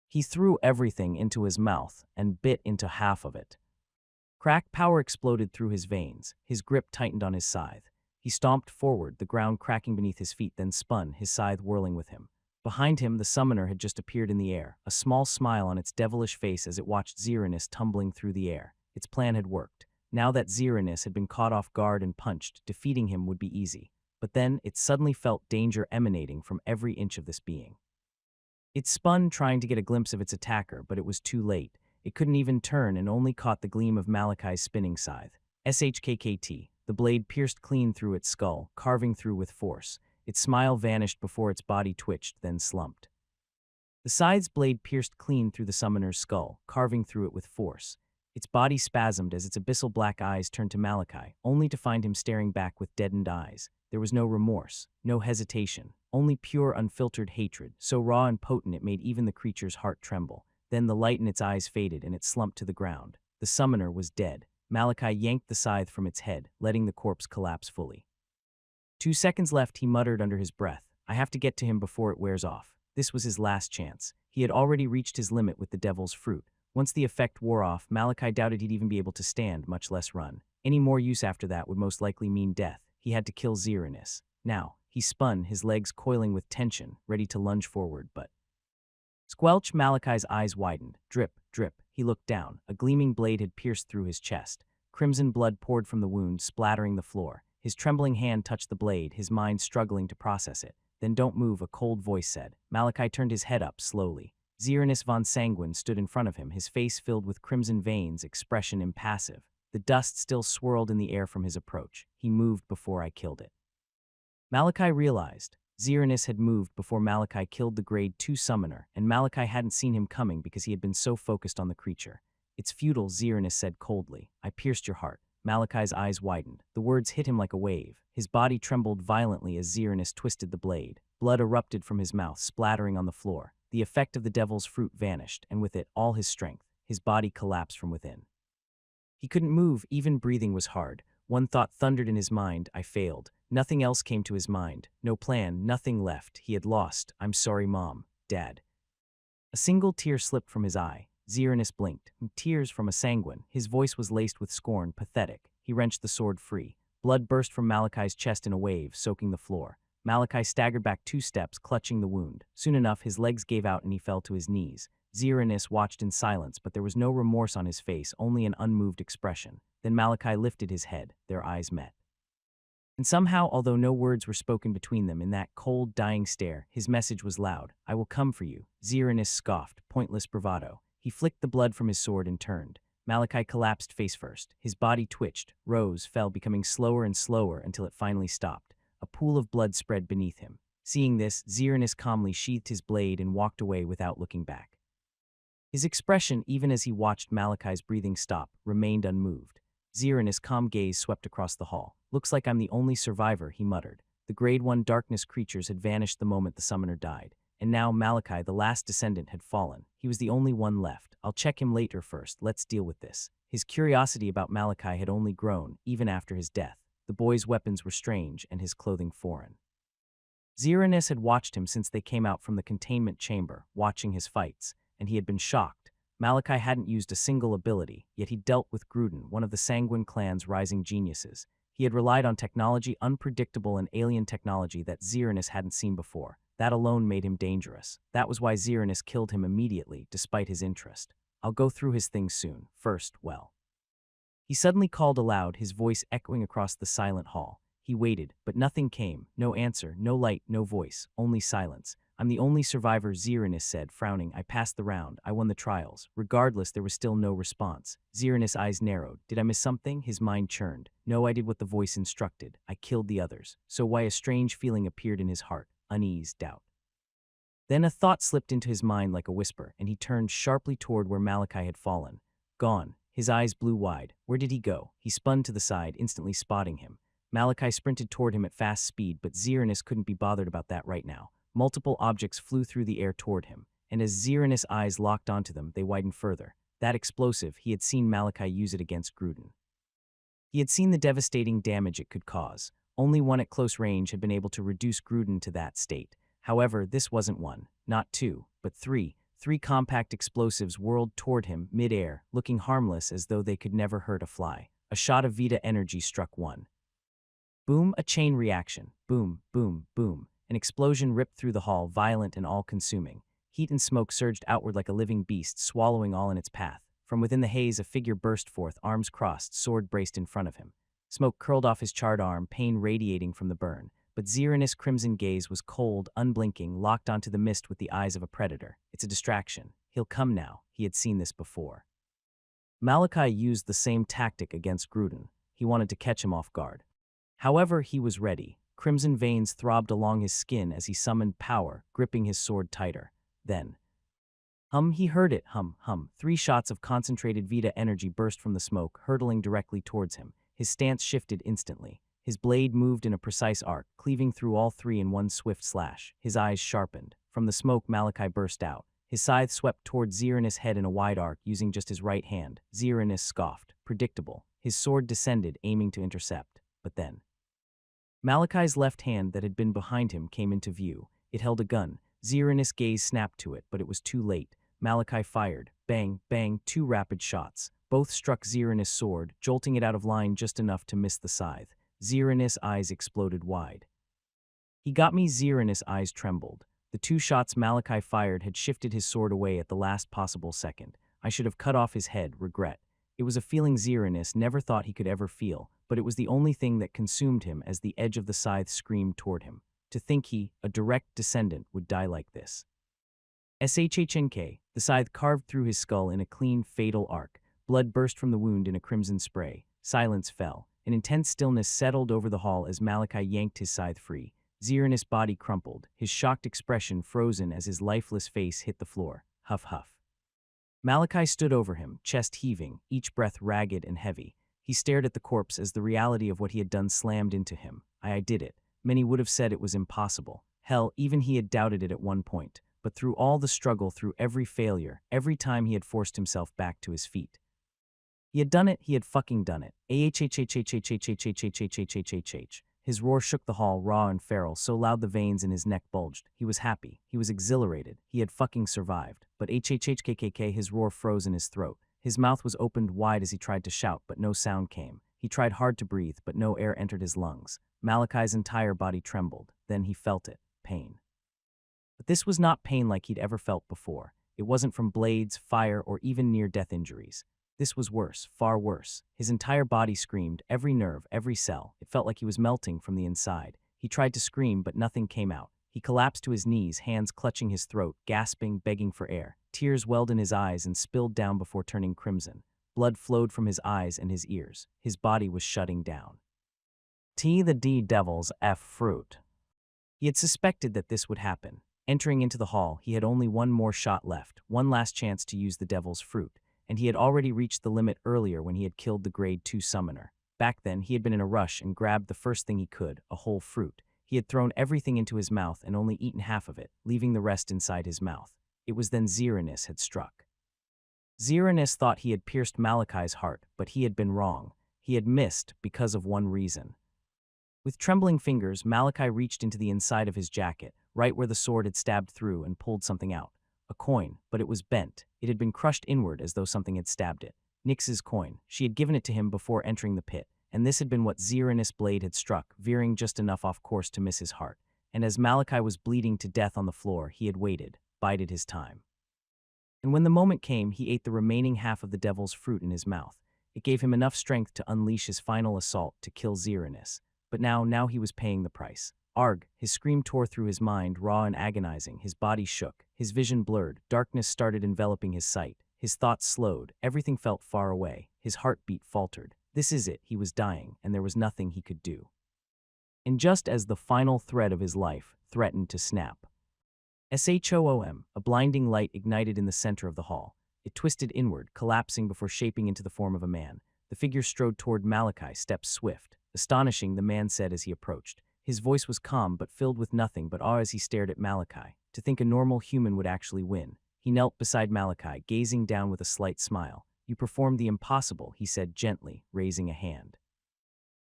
He threw everything into his mouth and bit into half of it. Crack power exploded through his veins. His grip tightened on his scythe. He stomped forward, the ground cracking beneath his feet, then spun, his scythe whirling with him. Behind him, the summoner had just appeared in the air, a small smile on its devilish face as it watched Xeranus tumbling through the air. Its plan had worked. Now that Xeranus had been caught off guard and punched, defeating him would be easy. But then, it suddenly felt danger emanating from every inch of this being. It spun, trying to get a glimpse of its attacker, but it was too late. It couldn't even turn and only caught the gleam of Malachi's spinning scythe. SHKKT. The blade pierced clean through its skull, carving through with force. Its smile vanished before its body twitched, then slumped. The scythe's blade pierced clean through the summoner's skull, carving through it with force. Its body spasmed as its abyssal black eyes turned to Malachi, only to find him staring back with deadened eyes. There was no remorse, no hesitation, only pure unfiltered hatred, so raw and potent it made even the creature's heart tremble. Then the light in its eyes faded and it slumped to the ground. The summoner was dead. Malachi yanked the scythe from its head, letting the corpse collapse fully. 2 seconds left, he muttered under his breath. I have to get to him before it wears off. This was his last chance. He had already reached his limit with the devil's fruit. Once the effect wore off, Malachi doubted he'd even be able to stand, much less run. Any more use after that would most likely mean death. He had to kill Xeranis. Now, he spun, his legs coiling with tension, ready to lunge forward, but squelch! Malachi's eyes widened. Drip, drip. He looked down. A gleaming blade had pierced through his chest. Crimson blood poured from the wound, splattering the floor. His trembling hand touched the blade, his mind struggling to process it. Then don't move, a cold voice said. Malachi turned his head up slowly. Xeranis von Sanguin stood in front of him, his face filled with crimson veins, expression impassive. The dust still swirled in the air from his approach. He moved before I killed it. Malachi realized. Xeranis had moved before Malachi killed the Grade 2 summoner, and Malachi hadn't seen him coming because he had been so focused on the creature. It's futile, Xeranis said coldly. I pierced your heart. Malachi's eyes widened. The words hit him like a wave. His body trembled violently as Xeranis twisted the blade. Blood erupted from his mouth, splattering on the floor. The effect of the devil's fruit vanished, and with it, all his strength. His body collapsed from within. He couldn't move, even breathing was hard. One thought thundered in his mind, I failed. Nothing else came to his mind. No plan, nothing left. He had lost. I'm sorry, Mom. Dad. A single tear slipped from his eye. Xeranis blinked. Tears from a Sanguin. His voice was laced with scorn, pathetic. He wrenched the sword free. Blood burst from Malachi's chest in a wave, soaking the floor. Malachi staggered back 2 steps, clutching the wound. Soon enough, his legs gave out and he fell to his knees. Xeranis watched in silence, but there was no remorse on his face, only an unmoved expression. Then Malachi lifted his head. Their eyes met. And somehow, although no words were spoken between them in that cold, dying stare, his message was loud. I will come for you. Xeranis scoffed, pointless bravado. He flicked the blood from his sword and turned. Malachi collapsed face first. His body twitched, rose, fell, becoming slower and slower until it finally stopped. A pool of blood spread beneath him. Seeing this, Xeranis calmly sheathed his blade and walked away without looking back. His expression, even as he watched Malachi's breathing stop, remained unmoved. Xeranis' calm gaze swept across the hall. Looks like I'm the only survivor, he muttered. The Grade 1 darkness creatures had vanished the moment the summoner died. And now Malachi, the last descendant, had fallen. He was the only one left. I'll check him later first. Let's deal with this. His curiosity about Malachi had only grown, even after his death. The boy's weapons were strange and his clothing foreign. Xeranis had watched him since they came out from the containment chamber, watching his fights, and he had been shocked. Malachi hadn't used a single ability, yet he dealt with Gruden, one of the Sanguin clan's rising geniuses. He had relied on technology, unpredictable and alien technology that Xeranis hadn't seen before. That alone made him dangerous. That was why Xeranis killed him immediately, despite his interest. I'll go through his things soon. First, well. He suddenly called aloud, his voice echoing across the silent hall. He waited, but nothing came. No answer, no light, no voice, only silence. I'm the only survivor, Xeranis said, frowning. I passed the round. I won the trials. Regardless, there was still no response. Xeranis' eyes narrowed. Did I miss something? His mind churned. No, I did what the voice instructed. I killed the others. So why? A strange feeling appeared in his heart. Unease, doubt. Then a thought slipped into his mind like a whisper, and he turned sharply toward where Malachi had fallen. Gone. His eyes blew wide. Where did he go? He spun to the side, instantly spotting him. Malachi sprinted toward him at fast speed, but Xeranis couldn't be bothered about that right now. Multiple objects flew through the air toward him, and as Xeranis' eyes locked onto them, they widened further. That explosive, he had seen Malachi use it against Gruden. He had seen the devastating damage it could cause. Only one at close range had been able to reduce Gruden to that state. However, this wasn't one, not two, but three. 3 compact explosives whirled toward him, mid-air, looking harmless as though they could never hurt a fly. A shot of Vita energy struck one. Boom, a chain reaction. Boom, boom, boom. An explosion ripped through the hall, violent and all-consuming. Heat and smoke surged outward like a living beast, swallowing all in its path. From within the haze, a figure burst forth, arms crossed, sword braced in front of him. Smoke curled off his charred arm, pain radiating from the burn. But Xeranis' crimson gaze was cold, unblinking, locked onto the mist with the eyes of a predator. It's a distraction. He'll come now. He had seen this before. Malachi used the same tactic against Gruden. He wanted to catch him off guard. However, he was ready. Crimson veins throbbed along his skin as he summoned power, gripping his sword tighter. Then, he heard it, hum. 3 shots of concentrated Vita energy burst from the smoke, hurtling directly towards him. His stance shifted instantly. His blade moved in a precise arc, cleaving through all 3 in one swift slash. His eyes sharpened. From the smoke, Malachi burst out. His scythe swept toward Xeranis' head in a wide arc, using just his right hand. Xeranis scoffed. Predictable. His sword descended, aiming to intercept. But then, Malachi's left hand that had been behind him came into view. It held a gun. Xeranis' gaze snapped to it, but it was too late. Malachi fired. Bang, bang, 2 rapid shots. Both struck Xeranis' sword, jolting it out of line just enough to miss the scythe. Zirenis' eyes exploded wide. He got me. Zirenis' eyes trembled. The 2 shots Malachi fired had shifted his sword away at the last possible second. I should have cut off his head, regret. It was a feeling Zirenis never thought he could ever feel, but it was the only thing that consumed him as the edge of the scythe screamed toward him. To think he, a direct descendant, would die like this. Shhnk, the scythe carved through his skull in a clean, fatal arc. Blood burst from the wound in a crimson spray. Silence fell. An intense stillness settled over the hall as Malachi yanked his scythe free. Zirenis' body crumpled, his shocked expression frozen as his lifeless face hit the floor. Huff huff. Malachi stood over him, chest heaving, each breath ragged and heavy. He stared at the corpse as the reality of what he had done slammed into him. I did it. Many would have said it was impossible. Hell, even he had doubted it at one point. But through all the struggle, through every failure, every time he had forced himself back to his feet. He had done it, he had fucking done it. His roar shook the hall, raw and feral, so loud the veins in his neck bulged. He was happy. He was exhilarated. He had fucking survived. But his roar froze in his throat. His mouth was opened wide as he tried to shout, but no sound came. He tried hard to breathe, but no air entered his lungs. Malachi's entire body trembled. Then he felt it. Pain. But this was not pain like he'd ever felt before. It wasn't from blades, fire, or even near-death injuries. This was worse, far worse. His entire body screamed, every nerve, every cell. It felt like he was melting from the inside. He tried to scream, but nothing came out. He collapsed to his knees, hands clutching his throat, gasping, begging for air. Tears welled in his eyes and spilled down before turning crimson. Blood flowed from his eyes and his ears. His body was shutting down. The devil's F fruit. He had suspected that this would happen. Entering into the hall, he had only one more shot left, one last chance to use the devil's fruit. And he had already reached the limit earlier when he had killed the Grade 2 summoner. Back then, he had been in a rush and grabbed the first thing he could, a whole fruit. He had thrown everything into his mouth and only eaten half of it, leaving the rest inside his mouth. It was then Zirenis had struck. Zirenis thought he had pierced Malachi's heart, but he had been wrong. He had missed because of one reason. With trembling fingers, Malachi reached into the inside of his jacket, right where the sword had stabbed through, and pulled something out. A coin, but it was bent. It had been crushed inward as though something had stabbed it. Nyx's coin. She had given it to him before entering the pit, and this had been what Zirenis' blade had struck, veering just enough off course to miss his heart. And as Malachi was bleeding to death on the floor, he had waited, bided his time. And when the moment came, he ate the remaining half of the devil's fruit in his mouth. It gave him enough strength to unleash his final assault to kill Zirenis. But now he was paying the price. Arg! His scream tore through his mind, raw and agonizing. His body shook. His vision blurred. Darkness started enveloping his sight. His thoughts slowed. Everything felt far away. His heartbeat faltered. This is it. He was dying, and there was nothing he could do. And just as the final thread of his life threatened to snap, SHOOM, a blinding light ignited in the center of the hall. It twisted inward, collapsing before shaping into the form of a man. The figure strode toward Malachi, steps swift. Astonishing, the man said as he approached. His voice was calm but filled with nothing but awe as he stared at Malachi. To think a normal human would actually win. He knelt beside Malachi, gazing down with a slight smile. You performed the impossible, he said gently, raising a hand.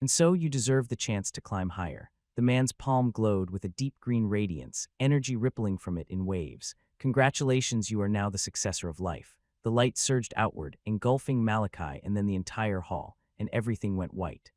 And so you deserve the chance to climb higher. The man's palm glowed with a deep green radiance, energy rippling from it in waves. Congratulations, you are now the successor of life. The light surged outward, engulfing Malachi and then the entire hall, and everything went white.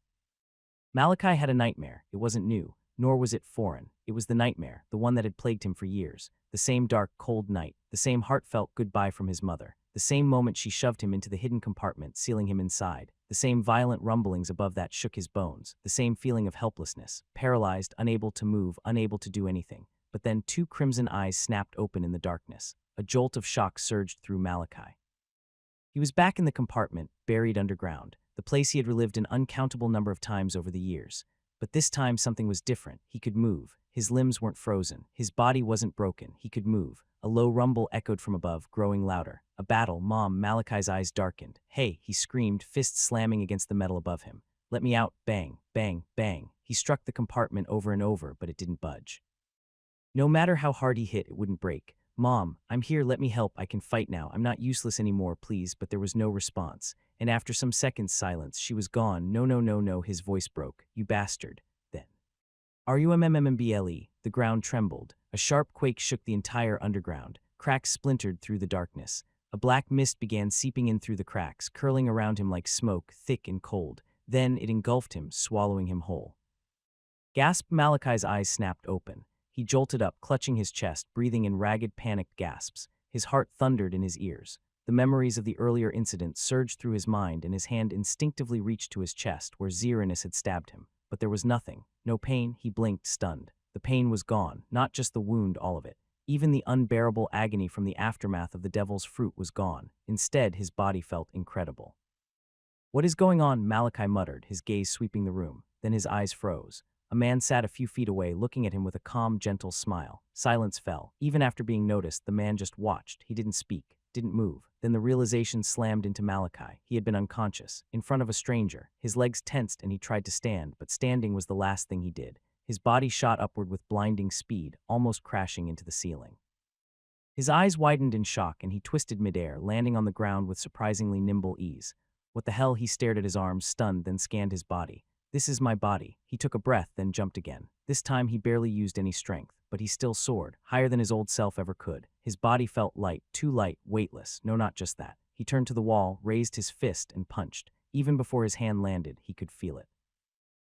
Malachi had a nightmare. It wasn't new, nor was it foreign. It was the nightmare, the one that had plagued him for years. The same dark, cold night, the same heartfelt goodbye from his mother, the same moment she shoved him into the hidden compartment, sealing him inside, the same violent rumblings above that shook his bones, the same feeling of helplessness, paralyzed, unable to move, unable to do anything. But then 2 crimson eyes snapped open in the darkness. A jolt of shock surged through Malachi. He was back in the compartment, buried underground, the place he had relived an uncountable number of times over the years. But this time something was different. He could move. His limbs weren't frozen. His body wasn't broken. He could move. A low rumble echoed from above, growing louder. A battle, Mom. Malachi's eyes darkened. Hey, he screamed, fists slamming against the metal above him. Let me out. Bang, bang, bang. He struck the compartment over and over, but it didn't budge. No matter how hard he hit, it wouldn't break. Mom, I'm here, let me help, I can fight now, I'm not useless anymore, please, but there was no response. And after some seconds' silence, she was gone. No, his voice broke. You bastard. Then. RUMMMBLE, the ground trembled. A sharp quake shook the entire underground. Cracks splintered through the darkness. A black mist began seeping in through the cracks, curling around him like smoke, thick and cold. Then it engulfed him, swallowing him whole. Gasped. Malachi's eyes snapped open. He jolted up, clutching his chest, breathing in ragged, panicked gasps. His heart thundered in his ears. The memories of the earlier incident surged through his mind, and his hand instinctively reached to his chest where Xerinus had stabbed him. But there was nothing. No pain. He blinked, stunned. The pain was gone, not just the wound, all of it. Even the unbearable agony from the aftermath of the devil's fruit was gone. Instead, his body felt incredible. "What is going on?" Malachi muttered, his gaze sweeping the room. Then his eyes froze. A man sat a few feet away, looking at him with a calm, gentle smile. Silence fell. Even after being noticed, the man just watched. He didn't speak, didn't move. Then the realization slammed into Malachi. He had been unconscious, in front of a stranger. His legs tensed and he tried to stand, but standing was the last thing he did. His body shot upward with blinding speed, almost crashing into the ceiling. His eyes widened in shock and he twisted midair, landing on the ground with surprisingly nimble ease. What the hell? He stared at his arms, stunned, then scanned his body. "This is my body." He took a breath, then jumped again. This time he barely used any strength, but he still soared, higher than his old self ever could. His body felt light, too light, weightless. No, not just that. He turned to the wall, raised his fist, and punched. Even before his hand landed, he could feel it.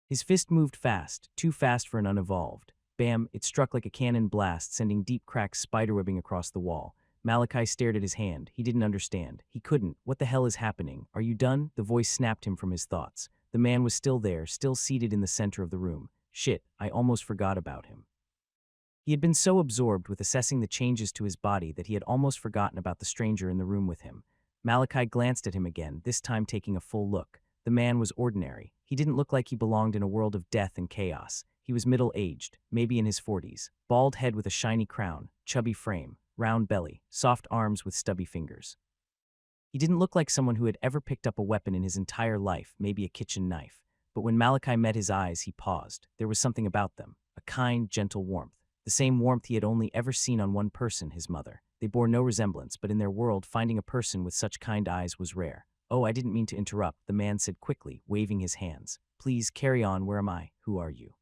His fist moved fast, too fast for an unevolved. Bam! It struck like a cannon blast, sending deep cracks spiderwebbing across the wall. Malachi stared at his hand. He didn't understand. He couldn't. What the hell is happening? "Are you done?" The voice snapped him from his thoughts. The man was still there, still seated in the center of the room. Shit, I almost forgot about him. He had been so absorbed with assessing the changes to his body that he had almost forgotten about the stranger in the room with him. Malachi glanced at him again, this time taking a full look. The man was ordinary. He didn't look like he belonged in a world of death and chaos. He was middle-aged, maybe in his 40s. Bald head with a shiny crown, chubby frame, round belly, soft arms with stubby fingers. He didn't look like someone who had ever picked up a weapon in his entire life, maybe a kitchen knife. But when Malachi met his eyes, he paused. There was something about them, a kind, gentle warmth. The same warmth he had only ever seen on one person, his mother. They bore no resemblance, but in their world, finding a person with such kind eyes was rare. "Oh, I didn't mean to interrupt," the man said quickly, waving his hands. "Please, carry on. Where am I? Who are you?"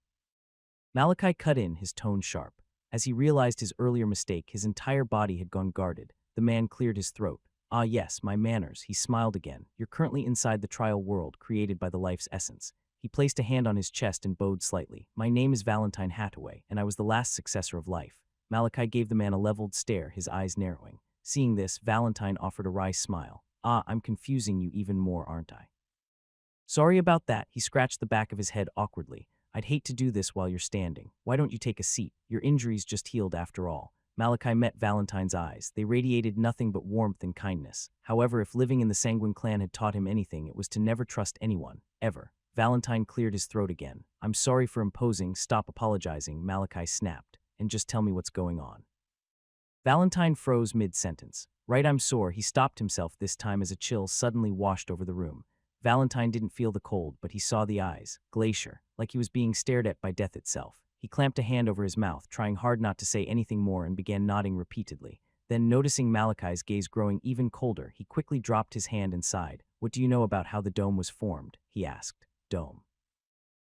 Malachi cut in, his tone sharp. As he realized his earlier mistake, his entire body had gone guarded. The man cleared his throat. "Ah yes, my manners." He smiled again. "You're currently inside the trial world created by the life's essence." He placed a hand on his chest and bowed slightly. "My name is Valentine Hathaway, and I was the last successor of life." Malachi gave the man a leveled stare, his eyes narrowing. Seeing this, Valentine offered a wry smile. "Ah, I'm confusing you even more, aren't I?" "Sorry about that." He scratched the back of his head awkwardly. "I'd hate to do this while you're standing. Why don't you take a seat? Your injuries just healed after all." Malachi met Valentine's eyes. They radiated nothing but warmth and kindness. However, if living in the Sanguin clan had taught him anything, it was to never trust anyone, ever. Valentine cleared his throat again. "I'm sorry for imposing. Stop apologizing," Malachi snapped, "and just tell me what's going on." Valentine froze mid-sentence. "Right, I'm sore." He stopped himself this time as a chill suddenly washed over the room. Valentine didn't feel the cold, but he saw the eyes, glacier, like he was being stared at by death itself. He clamped a hand over his mouth, trying hard not to say anything more, and began nodding repeatedly. Then, noticing Malachi's gaze growing even colder, he quickly dropped his hand and sighed. "What do you know about how the dome was formed?" he asked. Dome.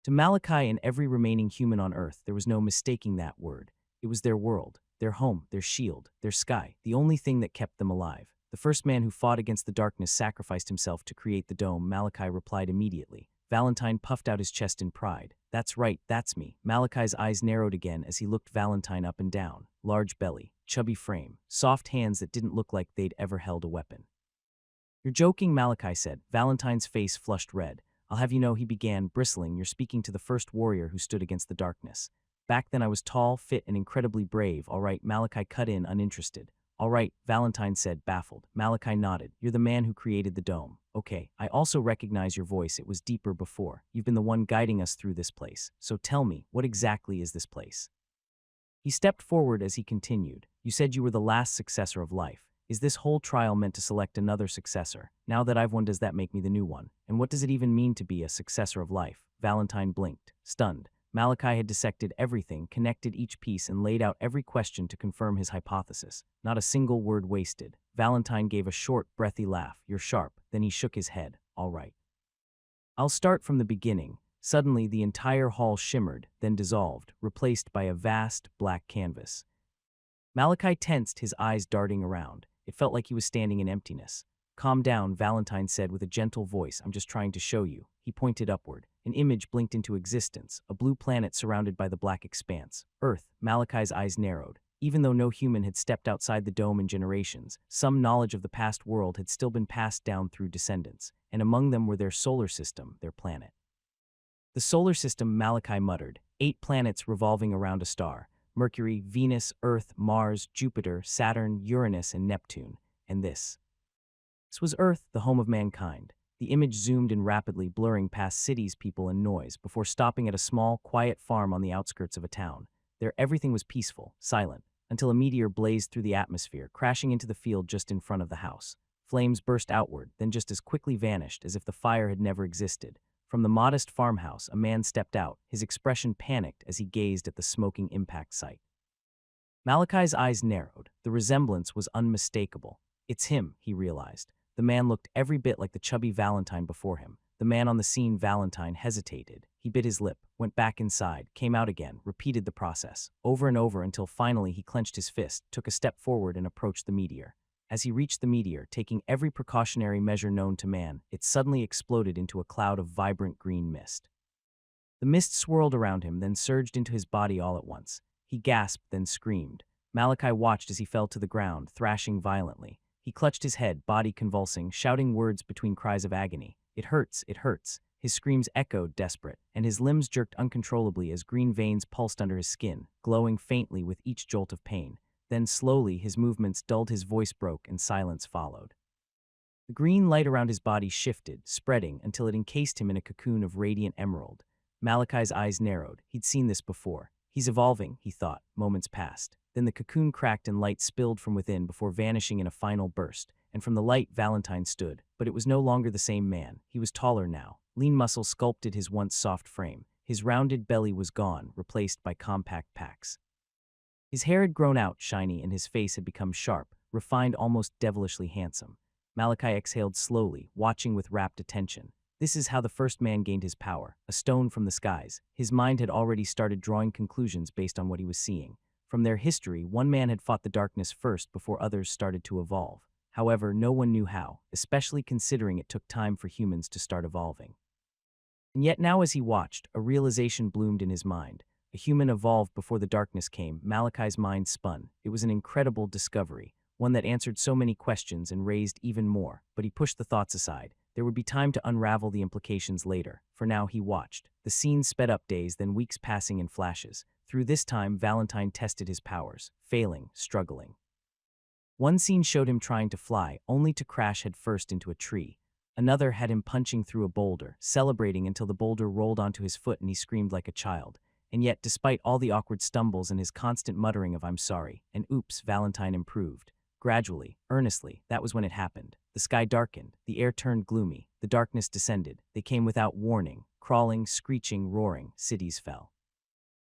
To Malachi and every remaining human on Earth, there was no mistaking that word. It was their world, their home, their shield, their sky, the only thing that kept them alive. "The first man who fought against the darkness sacrificed himself to create the dome," Malachi replied immediately. Valentine puffed out his chest in pride. "That's right, that's me." Malachi's eyes narrowed again as he looked Valentine up and down. Large belly, chubby frame, soft hands that didn't look like they'd ever held a weapon. "You're joking," Malachi said. Valentine's face flushed red. "I'll have you know," he began, bristling, "you're speaking to the first warrior who stood against the darkness. Back then I was tall, fit, and incredibly brave." "All right," Malachi cut in, uninterested. "All right," Valentine said, baffled. Malachi nodded. "You're the man who created the dome. Okay, I also recognize your voice. It was deeper before. You've been the one guiding us through this place. So tell me, what exactly is this place?" He stepped forward as he continued. "You said you were the last successor of life. Is this whole trial meant to select another successor? Now that I've one, does that make me the new one? And what does it even mean to be a successor of life?" Valentine blinked, stunned. Malachi had dissected everything, connected each piece, and laid out every question to confirm his hypothesis. Not a single word wasted. Valentine gave a short, breathy laugh. "You're sharp." Then he shook his head. "All right. I'll start from the beginning." Suddenly, the entire hall shimmered, then dissolved, replaced by a vast, black canvas. Malachi tensed, his eyes darting around. It felt like he was standing in emptiness. "Calm down," Valentine said with a gentle voice. "I'm just trying to show you." He pointed upward. An image blinked into existence, a blue planet surrounded by the black expanse. Earth. Malachi's eyes narrowed. Even though no human had stepped outside the dome in generations, some knowledge of the past world had still been passed down through descendants, and among them were their solar system, their planet. The solar system, Malachi muttered, 8 planets revolving around a star: Mercury, Venus, Earth, Mars, Jupiter, Saturn, Uranus, and Neptune. And this was Earth, the home of mankind. The image zoomed in rapidly, blurring past cities, people, and noise, before stopping at a small, quiet farm on the outskirts of a town. There everything was peaceful, silent, until a meteor blazed through the atmosphere, crashing into the field just in front of the house. Flames burst outward, then just as quickly vanished, as if the fire had never existed. From the modest farmhouse, a man stepped out, his expression panicked as he gazed at the smoking impact site. Malachi's eyes narrowed. The resemblance was unmistakable. It's him, he realized. The man looked every bit like the chubby Valentine before him. The man on the scene, Valentine, hesitated. He bit his lip, went back inside, came out again, repeated the process, over and over until finally he clenched his fist, took a step forward and approached the meteor. As he reached the meteor, taking every precautionary measure known to man, it suddenly exploded into a cloud of vibrant green mist. The mist swirled around him, then surged into his body all at once. He gasped, then screamed. Malachi watched as he fell to the ground, thrashing violently. He clutched his head, body convulsing, shouting words between cries of agony. It hurts, it hurts. His screams echoed, desperate, and his limbs jerked uncontrollably as green veins pulsed under his skin, glowing faintly with each jolt of pain. Then slowly his movements dulled, his voice broke, and silence followed. The green light around his body shifted, spreading until it encased him in a cocoon of radiant emerald. Malachi's eyes narrowed. He'd seen this before. He's evolving, he thought. Moments passed. Then the cocoon cracked and light spilled from within before vanishing in a final burst. And from the light, Valentine stood. But it was no longer the same man. He was taller now. Lean muscle sculpted his once soft frame. His rounded belly was gone, replaced by compact packs. His hair had grown out, shiny, and his face had become sharp, refined, almost devilishly handsome. Malachi exhaled slowly, watching with rapt attention. This is how the first man gained his power, a stone from the skies. His mind had already started drawing conclusions based on what he was seeing. From their history, one man had fought the darkness first before others started to evolve. However, no one knew how, especially considering it took time for humans to start evolving. And yet now as he watched, a realization bloomed in his mind. A human evolved before the darkness came. Malachi's mind spun. It was an incredible discovery, one that answered so many questions and raised even more, but he pushed the thoughts aside. There would be time to unravel the implications later. For now, he watched. The scene sped up, days, then weeks passing in flashes. Through this time, Valentine tested his powers, failing, struggling. One scene showed him trying to fly, only to crash headfirst into a tree. Another had him punching through a boulder, celebrating until the boulder rolled onto his foot and he screamed like a child. And yet, despite all the awkward stumbles and his constant muttering of "I'm sorry" and "oops," Valentine improved. Gradually, earnestly, that was when it happened. The sky darkened, the air turned gloomy, the darkness descended. They came without warning, crawling, screeching, roaring. Cities fell.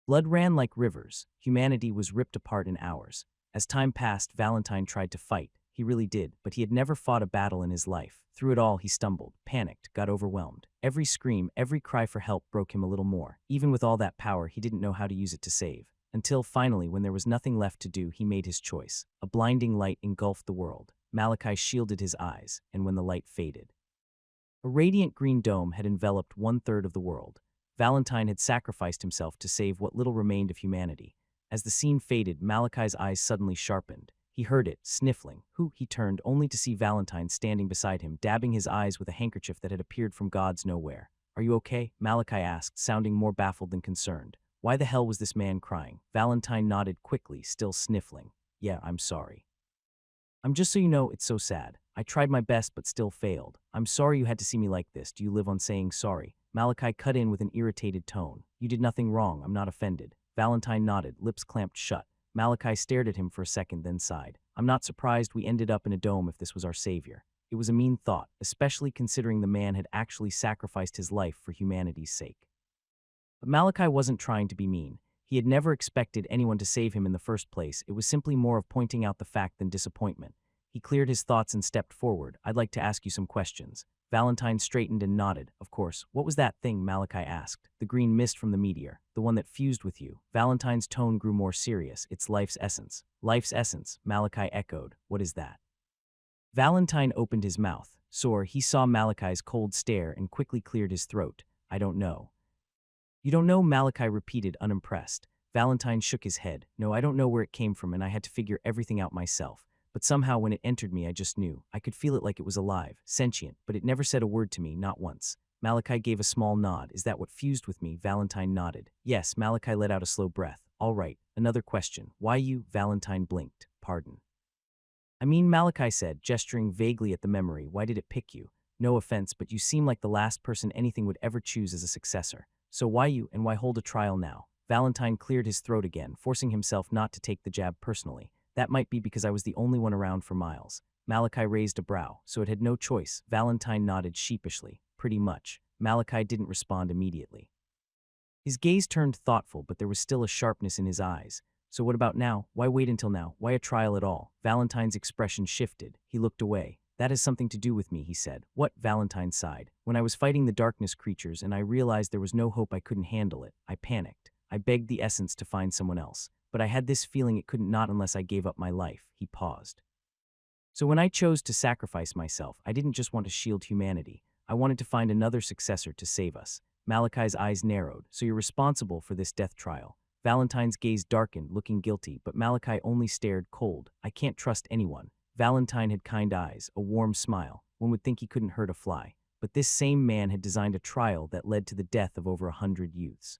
Blood ran like rivers. Humanity was ripped apart in hours. As time passed, Valentine tried to fight. He really did, but he had never fought a battle in his life. Through it all, he stumbled, panicked, got overwhelmed. Every scream, every cry for help broke him a little more. Even with all that power, he didn't know how to use it to save. Until finally, when there was nothing left to do, he made his choice. A blinding light engulfed the world. Malachi shielded his eyes, and when the light faded, a radiant green dome had enveloped 1/3 of the world. Valentine had sacrificed himself to save what little remained of humanity. As the scene faded, Malachi's eyes suddenly sharpened. He heard it, sniffling. He turned, only to see Valentine standing beside him, dabbing his eyes with a handkerchief that had appeared from God's nowhere. "Are you okay?" Malachi asked, sounding more baffled than concerned. Why the hell was this man crying? Valentine nodded quickly, still sniffling. "Yeah, I'm sorry. Just so you know, it's so sad. I tried my best but still failed. I'm sorry you had to see me like this. Do you live on saying sorry?" Malachi cut in with an irritated tone. "You did nothing wrong. I'm not offended." Valentine nodded, lips clamped shut. Malachi stared at him for a second, then sighed. "I'm not surprised we ended up in a dome if this was our savior." It was a mean thought, especially considering the man had actually sacrificed his life for humanity's sake. But Malachi wasn't trying to be mean. He had never expected anyone to save him in the first place. It was simply more of pointing out the fact than disappointment. He cleared his thoughts and stepped forward. "I'd like to ask you some questions." Valentine straightened and nodded. "Of course." "What was that thing?" Malachi asked. "The green mist from the meteor. The one that fused with you." Valentine's tone grew more serious. "It's life's essence." "Life's essence," Malachi echoed. "What is that?" Valentine opened his mouth. Sore, he saw Malachi's cold stare and quickly cleared his throat. I don't know. You don't know? Malachi repeated, unimpressed. Valentine shook his head. No, I don't know where it came from, and I had to figure everything out myself. But somehow when it entered me, I just knew. I could feel it like it was alive, sentient, but it never said a word to me, not once. Malachi gave a small nod. Is that what fused with me? Valentine nodded. Yes. Malachi let out a slow breath. All right, another question. Why you? Valentine blinked. Pardon. I mean, Malachi said, gesturing vaguely at the memory. Why did it pick you? No offense, but you seem like the last person anything would ever choose as a successor. So why you, and why hold a trial now? Valentine cleared his throat again, forcing himself not to take the jab personally. That might be because I was the only one around for miles. Malachi raised a brow, so it had no choice. Valentine nodded sheepishly. Pretty much. Malachi didn't respond immediately. His gaze turned thoughtful, but there was still a sharpness in his eyes. So what about now? Why wait until now? Why a trial at all? Valentine's expression shifted. He looked away. That has something to do with me, he said. What? Valentine sighed. When I was fighting the darkness creatures and I realized there was no hope, I couldn't handle it. I panicked. I begged the essence to find someone else. But I had this feeling it couldn't not unless I gave up my life. He paused. So when I chose to sacrifice myself, I didn't just want to shield humanity. I wanted to find another successor to save us. Malachi's eyes narrowed. So you're responsible for this death trial. Valentine's gaze darkened, looking guilty, but Malachi only stared cold. I can't trust anyone. Valentine had kind eyes, a warm smile. One would think he couldn't hurt a fly. But this same man had designed a trial that led to the death of over 100 youths.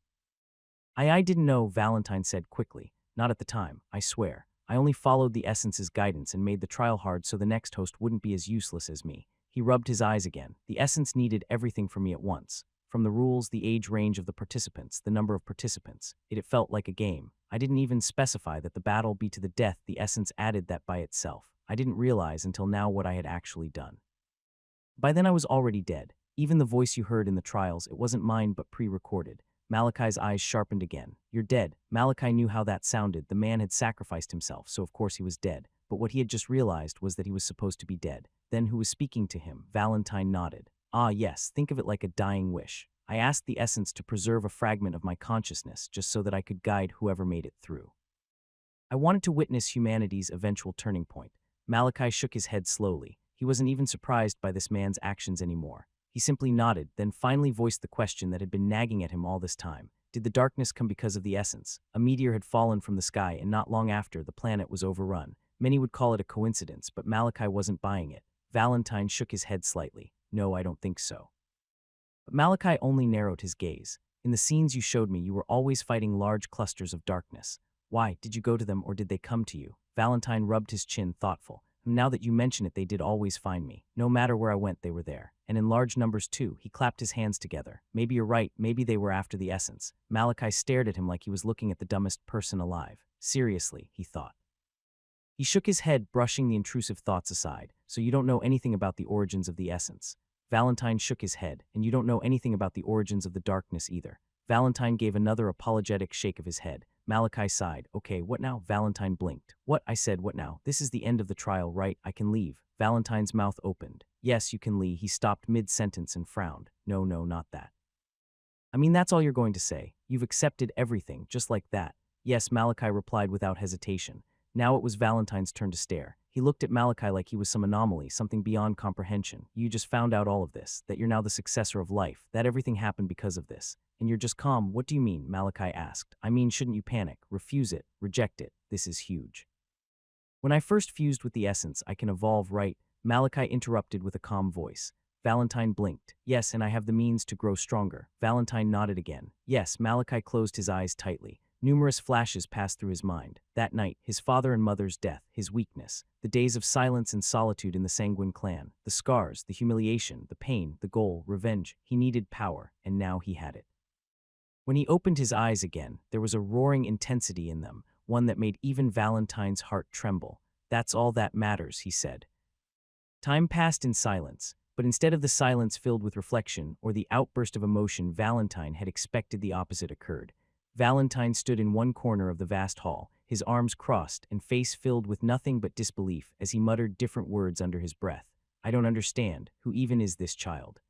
I didn't know, Valentine said quickly. Not at the time, I swear. I only followed the essence's guidance and made the trial hard so the next host wouldn't be as useless as me. He rubbed his eyes again. The essence needed everything from me at once. From the rules, the age range of the participants, the number of participants. It felt like a game. I didn't even specify that the battle be to the death. The essence added that by itself. I didn't realize until now what I had actually done. By then I was already dead. Even the voice you heard in the trials, it wasn't mine but pre-recorded. Malachi's eyes sharpened again. You're dead. Malachi knew how that sounded. The man had sacrificed himself, so of course he was dead. But what he had just realized was that he was supposed to be dead. Then who was speaking to him? Valentine nodded. Ah yes, think of it like a dying wish. I asked the essence to preserve a fragment of my consciousness just so that I could guide whoever made it through. I wanted to witness humanity's eventual turning point. Malachi shook his head slowly. He wasn't even surprised by this man's actions anymore. He simply nodded, then finally voiced the question that had been nagging at him all this time. Did the darkness come because of the essence? A meteor had fallen from the sky, and not long after, the planet was overrun. Many would call it a coincidence, but Malachi wasn't buying it. Valentine shook his head slightly. No, I don't think so. But Malachi only narrowed his gaze. In the scenes you showed me, you were always fighting large clusters of darkness. Why? Did you go to them or did they come to you? Valentine rubbed his chin, thoughtful. Now that you mention it, they did always find me. No matter where I went, they were there. And in large numbers too. He clapped his hands together. Maybe you're right. Maybe they were after the essence. Malachi stared at him like he was looking at the dumbest person alive. Seriously, he thought. He shook his head, brushing the intrusive thoughts aside. So you don't know anything about the origins of the essence. Valentine shook his head. And you don't know anything about the origins of the darkness either. Valentine gave another apologetic shake of his head. Malachi sighed. Okay, what now? Valentine blinked. What? I said, what now? This is the end of the trial, right? I can leave. Valentine's mouth opened. Yes, you can leave. He stopped mid-sentence and frowned. No, not that. I mean, that's all you're going to say. You've accepted everything, just like that. Yes, Malachi replied without hesitation. Now it was Valentine's turn to stare. He looked at Malachi like he was some anomaly, something beyond comprehension. You just found out all of this, that you're now the successor of life, that everything happened because of this. And you're just calm. What do you mean? Malachi asked. I mean, shouldn't you panic? Refuse it. Reject it. This is huge. When I first fused with the essence, I can evolve, right? Malachi interrupted with a calm voice. Valentine blinked. Yes, and I have the means to grow stronger. Valentine nodded again. Yes, Malachi closed his eyes tightly. Numerous flashes passed through his mind. That night, his father and mother's death, his weakness, the days of silence and solitude in the Sanguin clan, the scars, the humiliation, the pain, the goal, revenge. He needed power, and now he had it. When he opened his eyes again, there was a roaring intensity in them, one that made even Valentine's heart tremble. That's all that matters, he said. Time passed in silence, but instead of the silence filled with reflection or the outburst of emotion Valentine had expected, the opposite occurred. Valentine stood in one corner of the vast hall, his arms crossed and face filled with nothing but disbelief as he muttered different words under his breath. I don't understand. Who even is this child?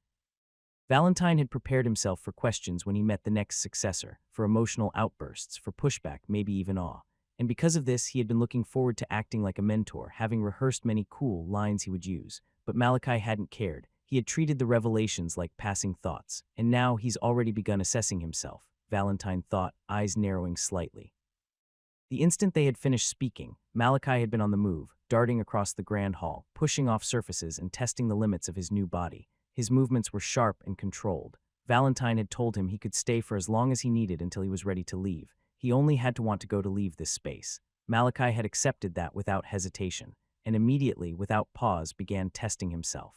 Valentine had prepared himself for questions when he met the next successor, for emotional outbursts, for pushback, maybe even awe. And because of this, he had been looking forward to acting like a mentor, having rehearsed many cool lines he would use. But Malachi hadn't cared. He had treated the revelations like passing thoughts, and now he's already begun assessing himself, Valentine thought, eyes narrowing slightly. The instant they had finished speaking, Malachi had been on the move, darting across the grand hall, pushing off surfaces and testing the limits of his new body. His movements were sharp and controlled. Valentine had told him he could stay for as long as he needed until he was ready to leave. He only had to want to go to leave this space. Malachi had accepted that without hesitation, and immediately, without pause, began testing himself.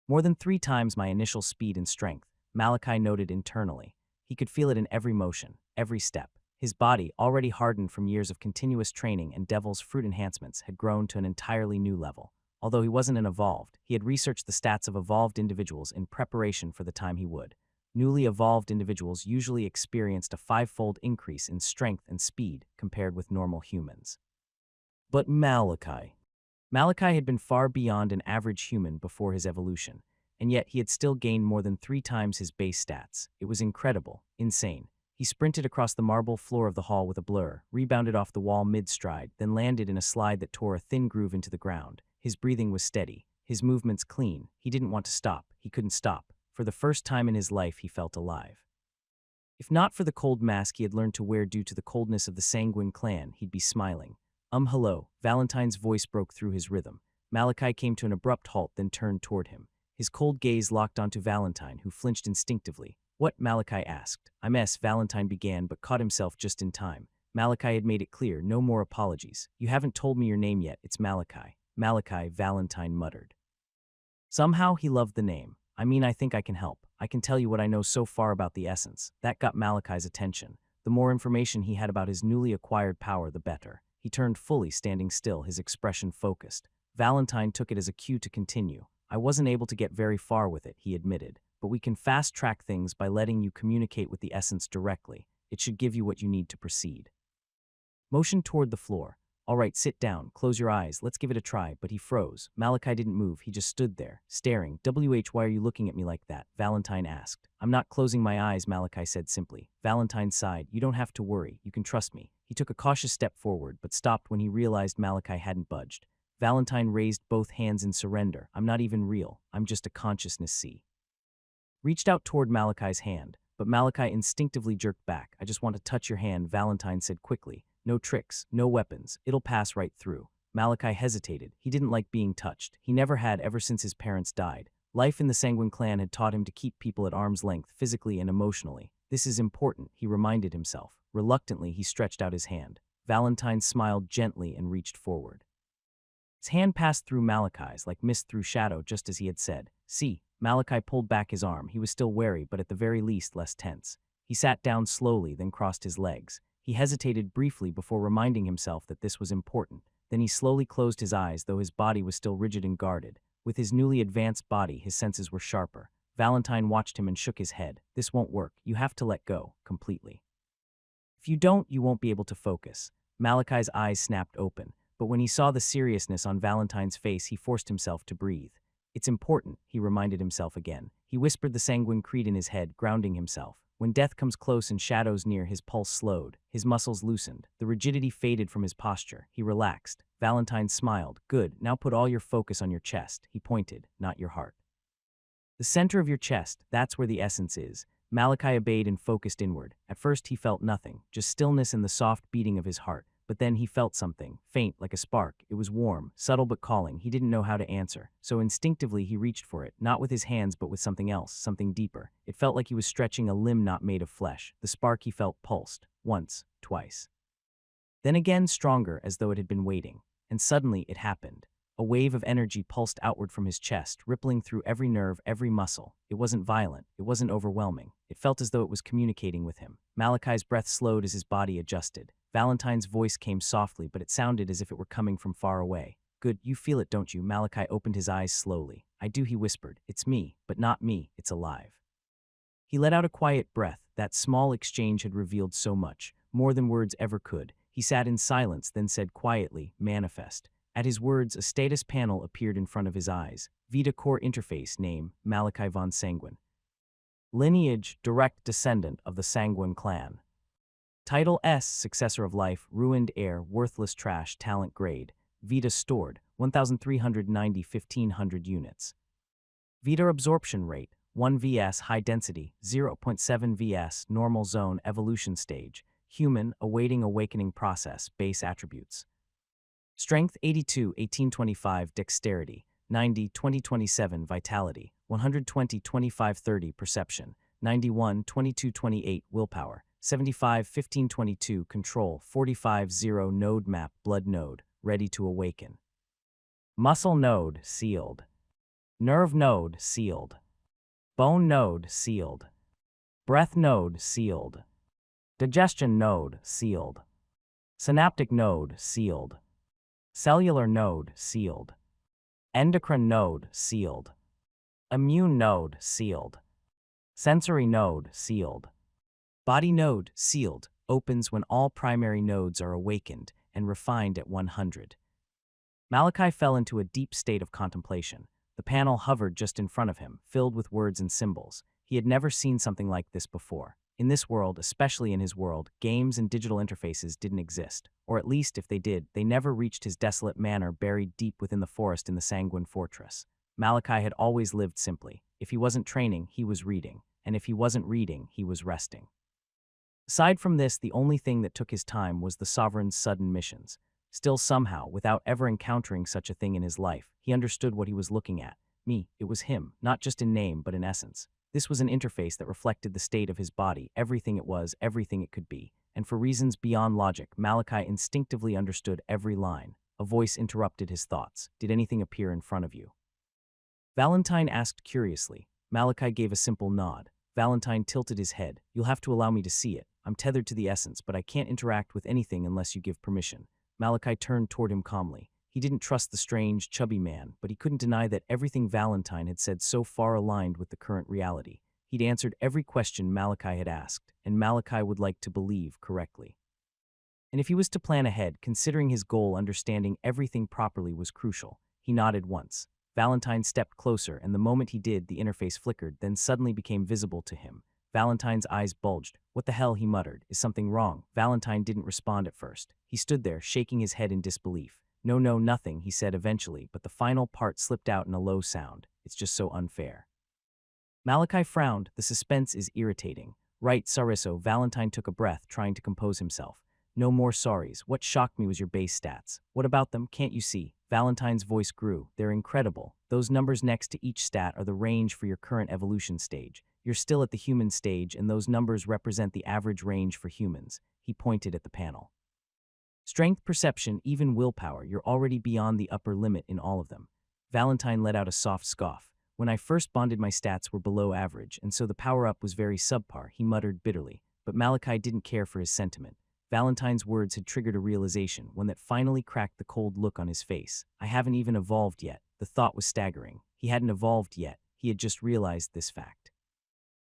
More than 3 times my initial speed and strength, Malachi noted internally. He could feel it in every motion, every step. His body, already hardened from years of continuous training and devil's fruit enhancements, had grown to an entirely new level. Although he wasn't an evolved, he had researched the stats of evolved individuals in preparation for the time he would. Newly evolved individuals usually experienced a 5-fold increase in strength and speed compared with normal humans. But Malachi had been far beyond an average human before his evolution, and yet he had still gained more than 3 times his base stats. It was incredible, insane. He sprinted across the marble floor of the hall with a blur, rebounded off the wall mid-stride, then landed in a slide that tore a thin groove into the ground. His breathing was steady, his movements clean. He didn't want to stop. He couldn't stop. For the first time in his life, he felt alive. If not for the cold mask he had learned to wear due to the coldness of the Sanguin clan, he'd be smiling. Hello, Valentine's voice broke through his rhythm. Malachi came to an abrupt halt, then turned toward him. His cold gaze locked onto Valentine, who flinched instinctively. What? Malachi asked. Valentine began, but caught himself just in time. Malachi had made it clear, no more apologies. You haven't told me your name yet, it's Malachi. Malachi, Valentine muttered. Somehow he loved the name. I think I can help. I can tell you what I know so far about the essence. That got Malachi's attention. The more information he had about his newly acquired power, the better. He turned fully, standing still, his expression focused. Valentine took it as a cue to continue. I wasn't able to get very far with it, he admitted. But we can fast-track things by letting you communicate with the essence directly. It should give you what you need to proceed. Motion toward the floor. All right, sit down, close your eyes, let's give it a try. But he froze. Malachi didn't move, he just stood there, staring. Why are you looking at me like that? Valentine asked. I'm not closing my eyes, Malachi said simply. Valentine sighed. You don't have to worry, you can trust me. He took a cautious step forward, but stopped when he realized Malachi hadn't budged. Valentine raised both hands in surrender. I'm not even real, I'm just a consciousness see. Reached out toward Malachi's hand, but Malachi instinctively jerked back. I just want to touch your hand, Valentine said quickly. No tricks, no weapons, it'll pass right through. Malachi hesitated. He didn't like being touched. He never had ever since his parents died. Life in the Sanguin clan had taught him to keep people at arm's length, physically and emotionally. This is important, he reminded himself. Reluctantly, he stretched out his hand. Valentine smiled gently and reached forward. His hand passed through Malachi's like mist through shadow, just as he had said. See, Malachi pulled back his arm. He was still wary, but at the very least less tense. He sat down slowly, then crossed his legs. He hesitated briefly before reminding himself that this was important. Then he slowly closed his eyes, though his body was still rigid and guarded. With his newly advanced body, his senses were sharper. Valentine watched him and shook his head. This won't work. You have to let go, completely. If you don't, you won't be able to focus. Malachi's eyes snapped open, but when he saw the seriousness on Valentine's face, he forced himself to breathe. It's important, he reminded himself again. He whispered the Sanguin creed in his head, grounding himself. When death comes close and shadows near, his pulse slowed. His muscles loosened. The rigidity faded from his posture. He relaxed. Valentine smiled. Good, now put all your focus on your chest. He pointed, not your heart. The center of your chest, that's where the essence is. Malachi obeyed and focused inward. At first he felt nothing, just stillness and the soft beating of his heart. But then he felt something, faint like a spark. It was warm, subtle but calling. He didn't know how to answer. So instinctively he reached for it, not with his hands but with something else, something deeper. It felt like he was stretching a limb not made of flesh. The spark he felt pulsed. Once, twice. Then again stronger, as though it had been waiting. And suddenly it happened. A wave of energy pulsed outward from his chest, rippling through every nerve, every muscle. It wasn't violent. It wasn't overwhelming. It felt as though it was communicating with him. Malachi's breath slowed as his body adjusted. Valentine's voice came softly, but it sounded as if it were coming from far away. Good, you feel it, don't you? Malachi opened his eyes slowly. I do, he whispered. It's me, but not me. It's alive. He let out a quiet breath. That small exchange had revealed so much, more than words ever could. He sat in silence, then said quietly, manifest. At his words, a status panel appeared in front of his eyes. Vita Core Interface, name, Malachi von Sanguin. Lineage, direct descendant of the Sanguin clan. Title S, successor of life, ruined heir, worthless trash, talent grade. Vita stored, 1,390 1,500 units. Vita absorption rate, 1 vs high density, 0.7 vs normal zone evolution stage, human, awaiting awakening process, base attributes. Strength 82, 1825, dexterity, 90, 2027, vitality, 120, 25, 30, perception, 91, 22, 28, willpower, 75, 15, 22, control, 45, 0, node map, blood node, ready to awaken. Muscle node, sealed. Nerve node, sealed. Bone node, sealed. Breath node, sealed. Digestion node, sealed. Synaptic node, sealed. Cellular node, sealed. Endocrine node, sealed. Immune node, sealed. Sensory node, sealed. Body node, sealed, opens when all primary nodes are awakened and refined at 100. Malachi fell into a deep state of contemplation. The panel hovered just in front of him, filled with words and symbols. He had never seen something like this before. In this world, especially in his world, games and digital interfaces didn't exist. Or at least, if they did, they never reached his desolate manor buried deep within the forest in the Sanguin fortress. Malachi had always lived simply. If he wasn't training, he was reading. And if he wasn't reading, he was resting. Aside from this, the only thing that took his time was the sovereign's sudden missions. Still somehow, without ever encountering such a thing in his life, he understood what he was looking at. It was him, not just in name, but in essence. This was an interface that reflected the state of his body, everything it was, everything it could be. And for reasons beyond logic, Malachi instinctively understood every line. A voice interrupted his thoughts. Did anything appear in front of you? Valentine asked curiously. Malachi gave a simple nod. Valentine tilted his head. You'll have to allow me to see it. I'm tethered to the essence, but I can't interact with anything unless you give permission. Malachi turned toward him calmly. He didn't trust the strange, chubby man, but he couldn't deny that everything Valentine had said so far aligned with the current reality. He'd answered every question Malachi had asked, and Malachi would like to believe correctly. And if he was to plan ahead, considering his goal, understanding everything properly was crucial. He nodded once. Valentine stepped closer, and the moment he did, the interface flickered, then suddenly became visible to him. Valentine's eyes bulged. What the hell, he muttered. Is something wrong? Valentine didn't respond at first. He stood there, shaking his head in disbelief. No, nothing, he said eventually, but the final part slipped out in a low sound. It's just so unfair. Malachi frowned. The suspense is irritating. Right, Sariso. Valentine took a breath, trying to compose himself. No more sorries. What shocked me was your base stats. What about them? Can't you see? Valentine's voice grew. They're incredible. Those numbers next to each stat are the range for your current evolution stage. You're still at the human stage, and those numbers represent the average range for humans. He pointed at the panel. Strength, perception, even willpower, you're already beyond the upper limit in all of them. Valentine let out a soft scoff. When I first bonded, my stats were below average, and so the power-up was very subpar, he muttered bitterly. But Malachi didn't care for his sentiment. Valentine's words had triggered a realization, one that finally cracked the cold look on his face. I haven't even evolved yet. The thought was staggering. He hadn't evolved yet. He had just realized this fact.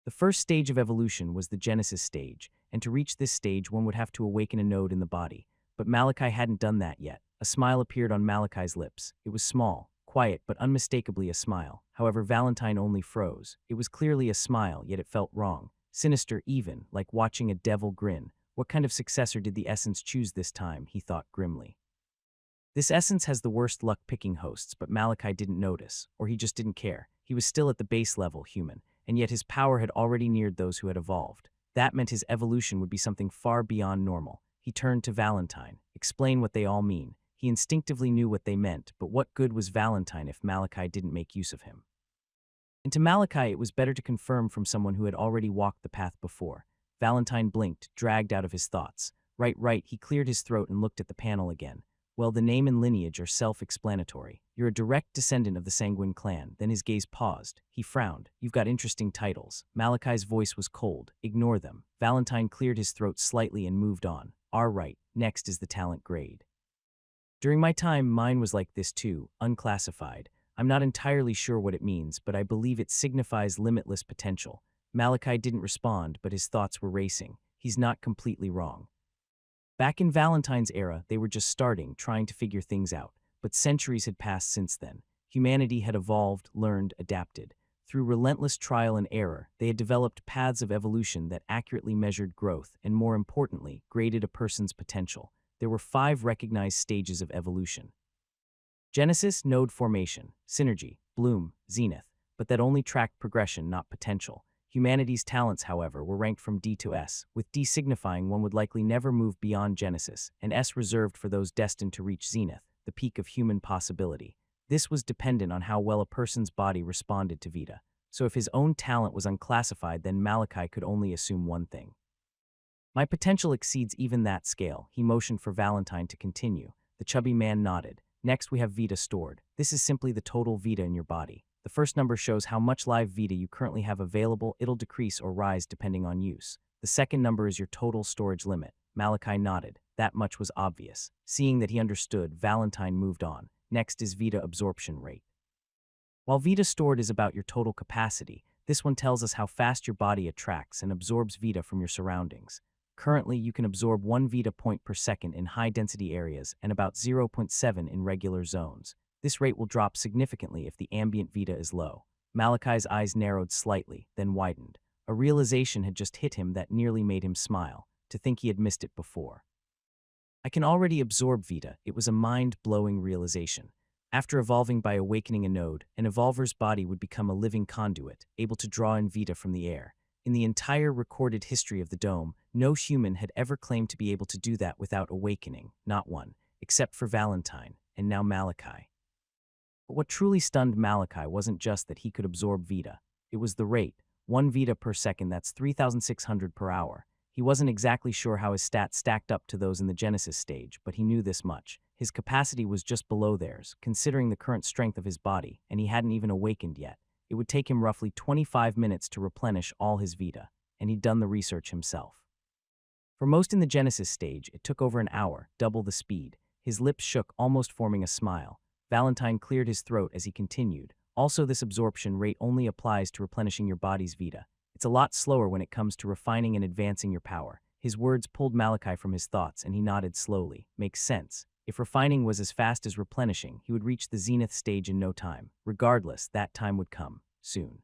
The first stage of evolution was the Genesis stage, and to reach this stage, one would have to awaken a node in the body. But Malachi hadn't done that yet. A smile appeared on Malachi's lips. It was small, quiet, but unmistakably a smile. However, Valentine only froze. It was clearly a smile, yet it felt wrong. Sinister even, like watching a devil grin. What kind of successor did the essence choose this time, he thought grimly. This essence has the worst luck picking hosts, but Malachi didn't notice, or he just didn't care. He was still at the base level human, and yet his power had already neared those who had evolved. That meant his evolution would be something far beyond normal. He turned to Valentine. Explain what they all mean. He instinctively knew what they meant, but what good was Valentine if Malachi didn't make use of him? And to Malachi, it was better to confirm from someone who had already walked the path before. Valentine blinked, dragged out of his thoughts. Right, he cleared his throat and looked at the panel again. Well, the name and lineage are self-explanatory. You're a direct descendant of the Sanguin clan. Then his gaze paused. He frowned. You've got interesting titles. Malachi's voice was cold. Ignore them. Valentine cleared his throat slightly and moved on. Right, next is the talent grade. During my time, mine was like this too, unclassified. I'm not entirely sure what it means, but I believe it signifies limitless potential. Malachi didn't respond, but his thoughts were racing. He's not completely wrong. Back in Valentine's era, they were just starting, trying to figure things out. But centuries had passed since then. Humanity had evolved, learned, adapted. Through relentless trial and error, they had developed paths of evolution that accurately measured growth and, more importantly, graded a person's potential. There were 5 recognized stages of evolution: Genesis, node formation; synergy, bloom, zenith, but that only tracked progression, not potential. Humanity's talents, however, were ranked from D to S, with D signifying one would likely never move beyond Genesis, and S reserved for those destined to reach zenith, the peak of human possibility. This was dependent on how well a person's body responded to Vita. So if his own talent was unclassified, then Malachi could only assume one thing: my potential exceeds even that scale. He motioned for Valentine to continue. The chubby man nodded. Next, we have Vita stored. This is simply the total Vita in your body. The first number shows how much live Vita you currently have available. It'll decrease or rise depending on use. The second number is your total storage limit. Malachi nodded. That much was obvious. Seeing that he understood, Valentine moved on. Next is Vita absorption rate. While Vita stored is about your total capacity, this one tells us how fast your body attracts and absorbs Vita from your surroundings. Currently, you can absorb 1 Vita point per second in high-density areas and about 0.7 in regular zones. This rate will drop significantly if the ambient Vita is low. Malachi's eyes narrowed slightly, then widened. A realization had just hit him that nearly made him smile, to think he had missed it before. I can already absorb Vita. It was a mind-blowing realization. After evolving by awakening a node, an evolver's body would become a living conduit, able to draw in Vita from the air. In the entire recorded history of the Dome, no human had ever claimed to be able to do that without awakening, not one, except for Valentine, and now Malachi. But what truly stunned Malachi wasn't just that he could absorb Vita. It was the rate: 1 Vita per second, that's 3,600 per hour. He wasn't exactly sure how his stats stacked up to those in the Genesis stage, but he knew this much: his capacity was just below theirs, considering the current strength of his body, and he hadn't even awakened yet. It would take him roughly 25 minutes to replenish all his Vita, and he'd done the research himself. For most in the Genesis stage, it took over an hour, double the speed. His lips shook, almost forming a smile. Valentine cleared his throat as he continued. Also, this absorption rate only applies to replenishing your body's Vita. It's a lot slower when it comes to refining and advancing your power. His words pulled Malachi from his thoughts, and he nodded slowly. Makes sense. If refining was as fast as replenishing, he would reach the zenith stage in no time. Regardless, that time would come, soon.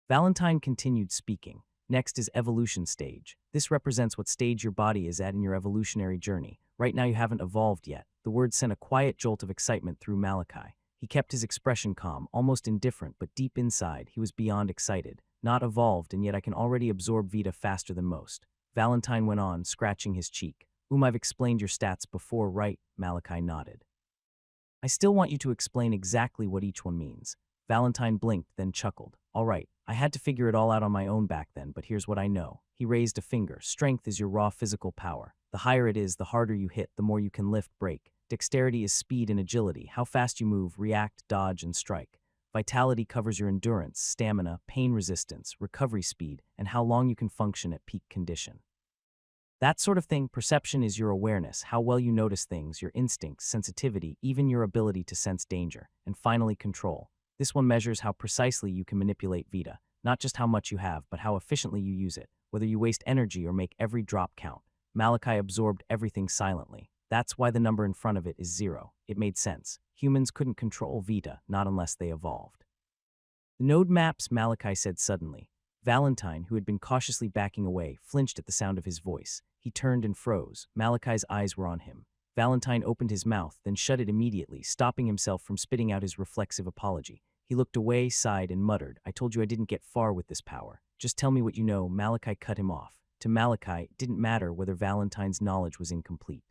Valentine continued speaking. Next is evolution stage. This represents what stage your body is at in your evolutionary journey. Right now you haven't evolved yet. The word sent a quiet jolt of excitement through Malachi. He kept his expression calm, almost indifferent, but deep inside, he was beyond excited. Not evolved, and yet I can already absorb Vita faster than most. Valentine went on, scratching his cheek. I've explained your stats before, right? Malachi nodded. I still want you to explain exactly what each one means. Valentine blinked, then chuckled. All right, I had to figure it all out on my own back then, but here's what I know. He raised a finger. Strength is your raw physical power. The higher it is, the harder you hit, the more you can lift, break. Dexterity is speed and agility, how fast you move, react, dodge, and strike. Vitality covers your endurance, stamina, pain resistance, recovery speed, and how long you can function at peak condition. That sort of thing. Perception is your awareness, how well you notice things, your instincts, sensitivity, even your ability to sense danger. And finally, control. This one measures how precisely you can manipulate Vita, not just how much you have, but how efficiently you use it, whether you waste energy or make every drop count. Malachi absorbed everything silently. That's why the number in front of it is 0. It made sense. Humans couldn't control Vita, not unless they evolved. The node maps, Malachi said suddenly. Valentine, who had been cautiously backing away, flinched at the sound of his voice. He turned and froze. Malachi's eyes were on him. Valentine opened his mouth, then shut it immediately, stopping himself from spitting out his reflexive apology. He looked away, sighed, and muttered, I told you I didn't get far with this power. Just tell me what you know. Malachi cut him off. To Malachi, it didn't matter whether Valentine's knowledge was incomplete.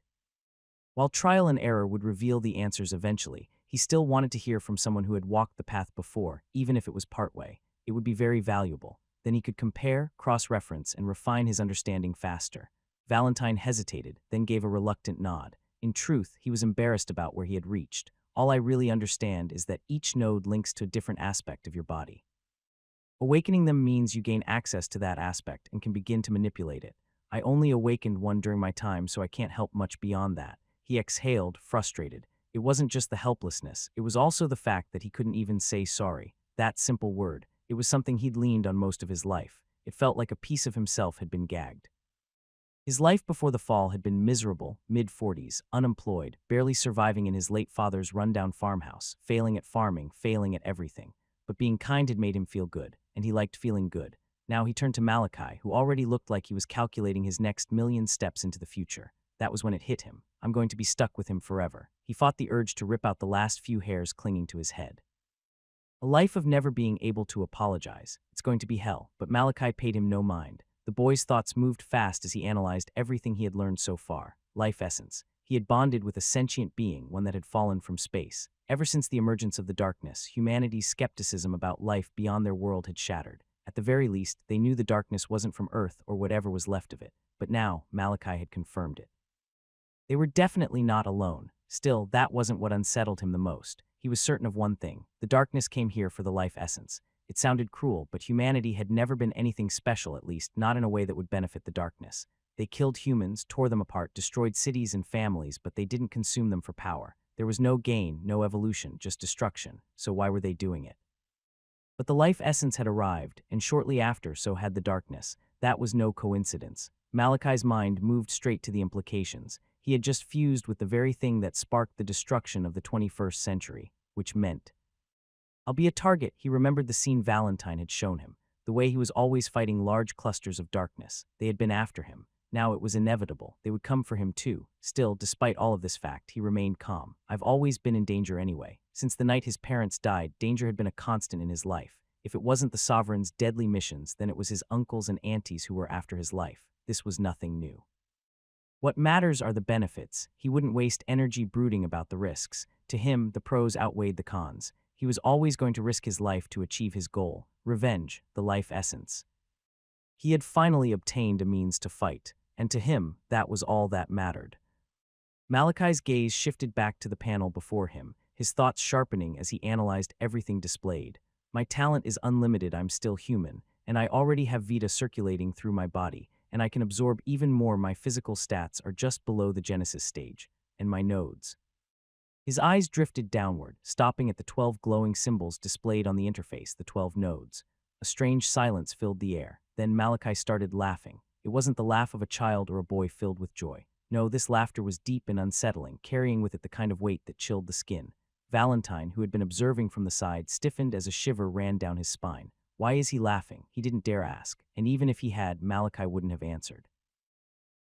While trial and error would reveal the answers eventually, he still wanted to hear from someone who had walked the path before, even if it was partway. It would be very valuable. Then he could compare, cross-reference, and refine his understanding faster. Valentine hesitated, then gave a reluctant nod. In truth, he was embarrassed about where he had reached. All I really understand is that each node links to a different aspect of your body. Awakening them means you gain access to that aspect and can begin to manipulate it. I only awakened one during my time, so I can't help much beyond that. He exhaled, frustrated. It wasn't just the helplessness, it was also the fact that he couldn't even say sorry. That simple word. It was something he'd leaned on most of his life. It felt like a piece of himself had been gagged. His life before the fall had been miserable, mid-40s, unemployed, barely surviving in his late father's rundown farmhouse, failing at farming, failing at everything. but being kind had made him feel good, and he liked feeling good. Now he turned to Malachi, who already looked like he was calculating his next million steps into the future. That was when it hit him. I'm going to be stuck with him forever. He fought the urge to rip out the last few hairs clinging to his head. A life of never being able to apologize. It's going to be hell, but Malachi paid him no mind. The boy's thoughts moved fast as he analyzed everything he had learned so far. Life essence. He had bonded with a sentient being, one that had fallen from space. Ever since the emergence of the darkness, humanity's skepticism about life beyond their world had shattered. At the very least, they knew the darkness wasn't from Earth or whatever was left of it. But now, Malachi had confirmed it. They were definitely not alone. Still, that wasn't what unsettled him the most. He was certain of one thing. The darkness came here for the life essence. It sounded cruel, but humanity had never been anything special, at least not in a way that would benefit the darkness. They killed humans, tore them apart, destroyed cities and families, but they didn't consume them for power. There was no gain, no evolution, just destruction. So why were they doing it? But the life essence had arrived, and shortly after, so had the darkness. That was no coincidence. Malachi's mind moved straight to the implications. He had just fused with the very thing that sparked the destruction of the 21st century, which meant, I'll be a target. He remembered the scene Valentine had shown him, the way he was always fighting large clusters of darkness. They had been after him. Now it was inevitable. They would come for him too. Still, despite all of this fact, he remained calm. I've always been in danger anyway. Since the night his parents died, danger had been a constant in his life. If it wasn't the Sovereign's deadly missions, then it was his uncles and aunties who were after his life. This was nothing new. What matters are the benefits. He wouldn't waste energy brooding about the risks. To him, the pros outweighed the cons. He was always going to risk his life to achieve his goal, revenge, the life essence. He had finally obtained a means to fight, and to him, that was all that mattered. Malachi's gaze shifted back to the panel before him, his thoughts sharpening as he analyzed everything displayed. My talent is unlimited. I'm still human, and I already have Vita circulating through my body, and I can absorb even more. My physical stats are just below the Genesis stage, and my nodes. His eyes drifted downward, stopping at the 12 glowing symbols displayed on the interface, the 12 nodes. A strange silence filled the air. Then Malachi started laughing. It wasn't the laugh of a child or a boy filled with joy. No, this laughter was deep and unsettling, carrying with it the kind of weight that chilled the skin. Valentine, who had been observing from the side, stiffened as a shiver ran down his spine. Why is he laughing? He didn't dare ask, and even if he had, Malachi wouldn't have answered.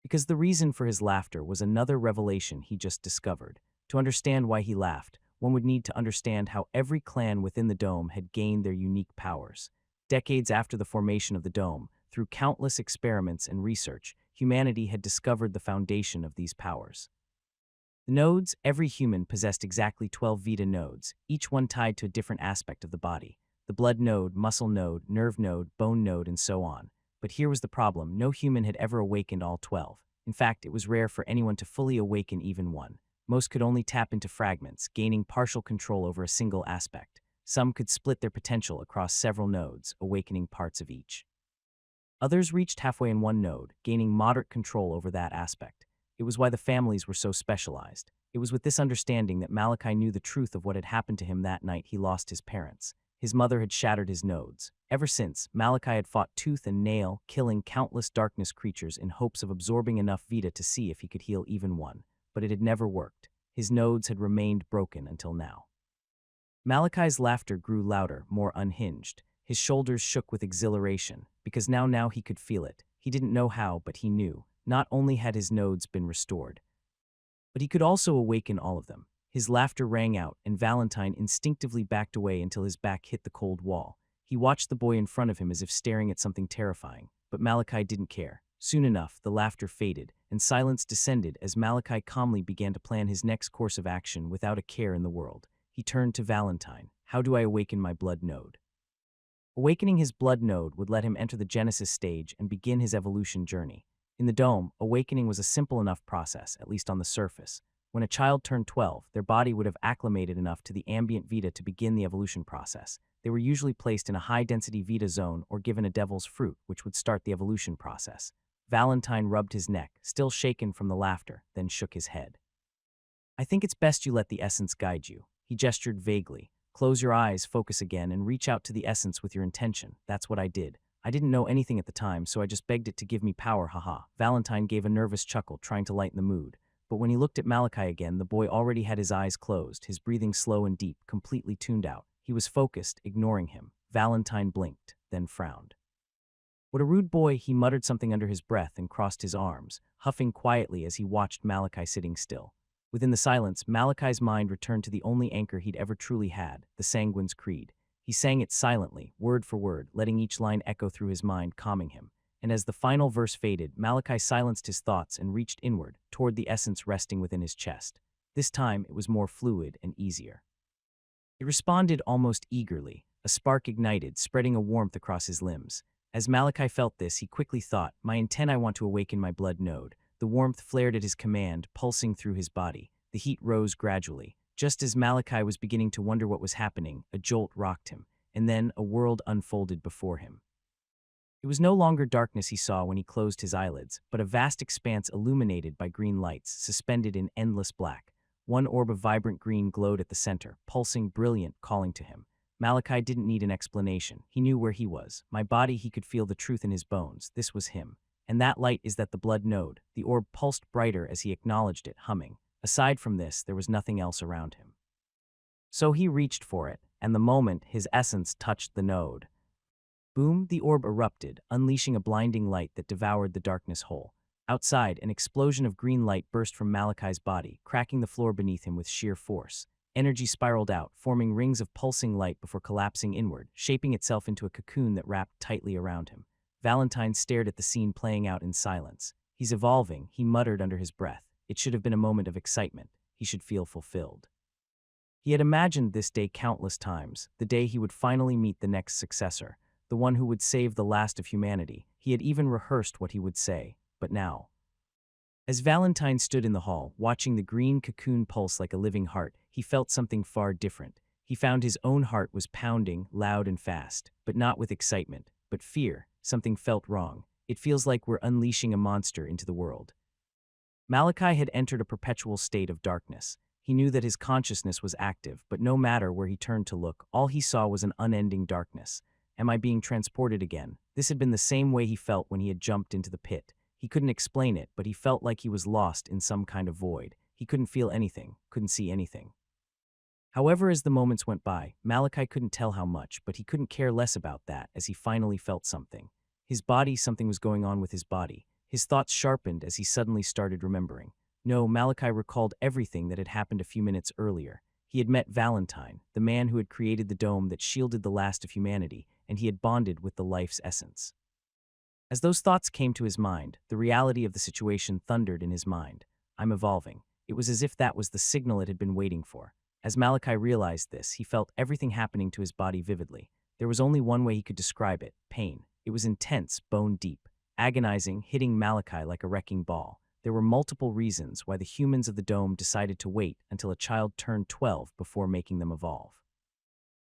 Because the reason for his laughter was another revelation he just discovered. To understand why he laughed, one would need to understand how every clan within the dome had gained their unique powers. Decades after the formation of the dome, through countless experiments and research, humanity had discovered the foundation of these powers. The nodes, every human possessed exactly 12 Vita nodes, each one tied to a different aspect of the body. The blood node, muscle node, nerve node, bone node, and so on. But here was the problem. No human had ever awakened all 12. In fact, it was rare for anyone to fully awaken even one. Most could only tap into fragments, gaining partial control over a single aspect. Some could split their potential across several nodes, awakening parts of each. Others reached halfway in one node, gaining moderate control over that aspect. It was why the families were so specialized. It was with this understanding that Malachi knew the truth of what had happened to him that night he lost his parents. His mother had shattered his nodes. Ever since, Malachi had fought tooth and nail, killing countless darkness creatures in hopes of absorbing enough Vita to see if he could heal even one. But it had never worked. His nodes had remained broken until now. Malachi's laughter grew louder, more unhinged. His shoulders shook with exhilaration, because now he could feel it. He didn't know how, but he knew. Not only had his nodes been restored, but he could also awaken all of them. His laughter rang out, and Valentine instinctively backed away until his back hit the cold wall. He watched the boy in front of him as if staring at something terrifying, but Malachi didn't care. Soon enough, the laughter faded, and silence descended as Malachi calmly began to plan his next course of action without a care in the world. He turned to Valentine. How do I awaken my blood node? Awakening his blood node would let him enter the Genesis stage and begin his evolution journey. In the dome, awakening was a simple enough process, at least on the surface. When a child turned 12, their body would have acclimated enough to the ambient Vita to begin the evolution process. They were usually placed in a high-density Vita zone or given a devil's fruit, which would start the evolution process. Valentine rubbed his neck, still shaken from the laughter, then shook his head. I think it's best you let the essence guide you. He gestured vaguely. Close your eyes, focus again, and reach out to the essence with your intention. That's what I did. I didn't know anything at the time, so I just begged it to give me power, haha. Valentine gave a nervous chuckle, trying to lighten the mood. But when he looked at Malachi again, the boy already had his eyes closed, his breathing slow and deep, completely tuned out. He was focused, ignoring him. Valentine blinked, then frowned. "What a rude boy," he muttered something under his breath and crossed his arms, huffing quietly as he watched Malachi sitting still. Within the silence, Malachi's mind returned to the only anchor he'd ever truly had, the Sanguin's creed. He sang it silently, word for word, letting each line echo through his mind, calming him. And as the final verse faded, Malachi silenced his thoughts and reached inward, toward the essence resting within his chest. This time, it was more fluid and easier. It responded almost eagerly. A spark ignited, spreading a warmth across his limbs. As Malachi felt this, he quickly thought, "My intent, I want to awaken my blood node." The warmth flared at his command, pulsing through his body. The heat rose gradually. Just as Malachi was beginning to wonder what was happening, a jolt rocked him, and then a world unfolded before him. It was no longer darkness he saw when he closed his eyelids, but a vast expanse illuminated by green lights, suspended in endless black. One orb of vibrant green glowed at the center, pulsing, brilliant, calling to him. Malachi didn't need an explanation. He knew where he was. My body, he could feel the truth in his bones. This was him. And that light is that the blood node. The orb pulsed brighter as he acknowledged it, humming. Aside from this, there was nothing else around him. So he reached for it, and the moment his essence touched the node. Boom, the orb erupted, unleashing a blinding light that devoured the darkness whole. Outside, an explosion of green light burst from Malachi's body, cracking the floor beneath him with sheer force. Energy spiraled out, forming rings of pulsing light before collapsing inward, shaping itself into a cocoon that wrapped tightly around him. Valentine stared at the scene playing out in silence. "He's evolving," he muttered under his breath. It should have been a moment of excitement. He should feel fulfilled. He had imagined this day countless times, the day he would finally meet the next successor, the one who would save the last of humanity. He had even rehearsed what he would say, but now. As Valentine stood in the hall, watching the green cocoon pulse like a living heart, he felt something far different. He found his own heart was pounding, loud and fast, but not with excitement, but fear. Something felt wrong. It feels like we're unleashing a monster into the world. Malachi had entered a perpetual state of darkness. He knew that his consciousness was active, but no matter where he turned to look, all he saw was an unending darkness. Am I being transported again? This had been the same way he felt when he had jumped into the pit. He couldn't explain it, but he felt like he was lost in some kind of void. He couldn't feel anything, couldn't see anything. However, as the moments went by, Malachi couldn't tell how much, but he couldn't care less about that as he finally felt something. His body, something was going on with his body. His thoughts sharpened as he suddenly started remembering. No, Malachi recalled everything that had happened a few minutes earlier. He had met Valentine, the man who had created the dome that shielded the last of humanity, and he had bonded with the life's essence. As those thoughts came to his mind, the reality of the situation thundered in his mind. I'm evolving. It was as if that was the signal it had been waiting for. As Malachi realized this, he felt everything happening to his body vividly. There was only one way he could describe it: pain. It was intense, bone deep, agonizing, hitting Malachi like a wrecking ball. There were multiple reasons why the humans of the dome decided to wait until a child turned 12 before making them evolve.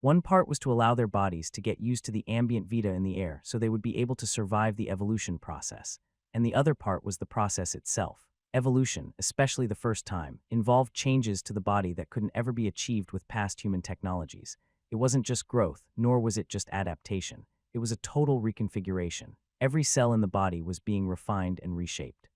One part was to allow their bodies to get used to the ambient vita in the air so they would be able to survive the evolution process. And the other part was the process itself. Evolution, especially the first time, involved changes to the body that couldn't ever be achieved with past human technologies. It wasn't just growth, nor was it just adaptation. It was a total reconfiguration. Every cell in the body was being refined and reshaped.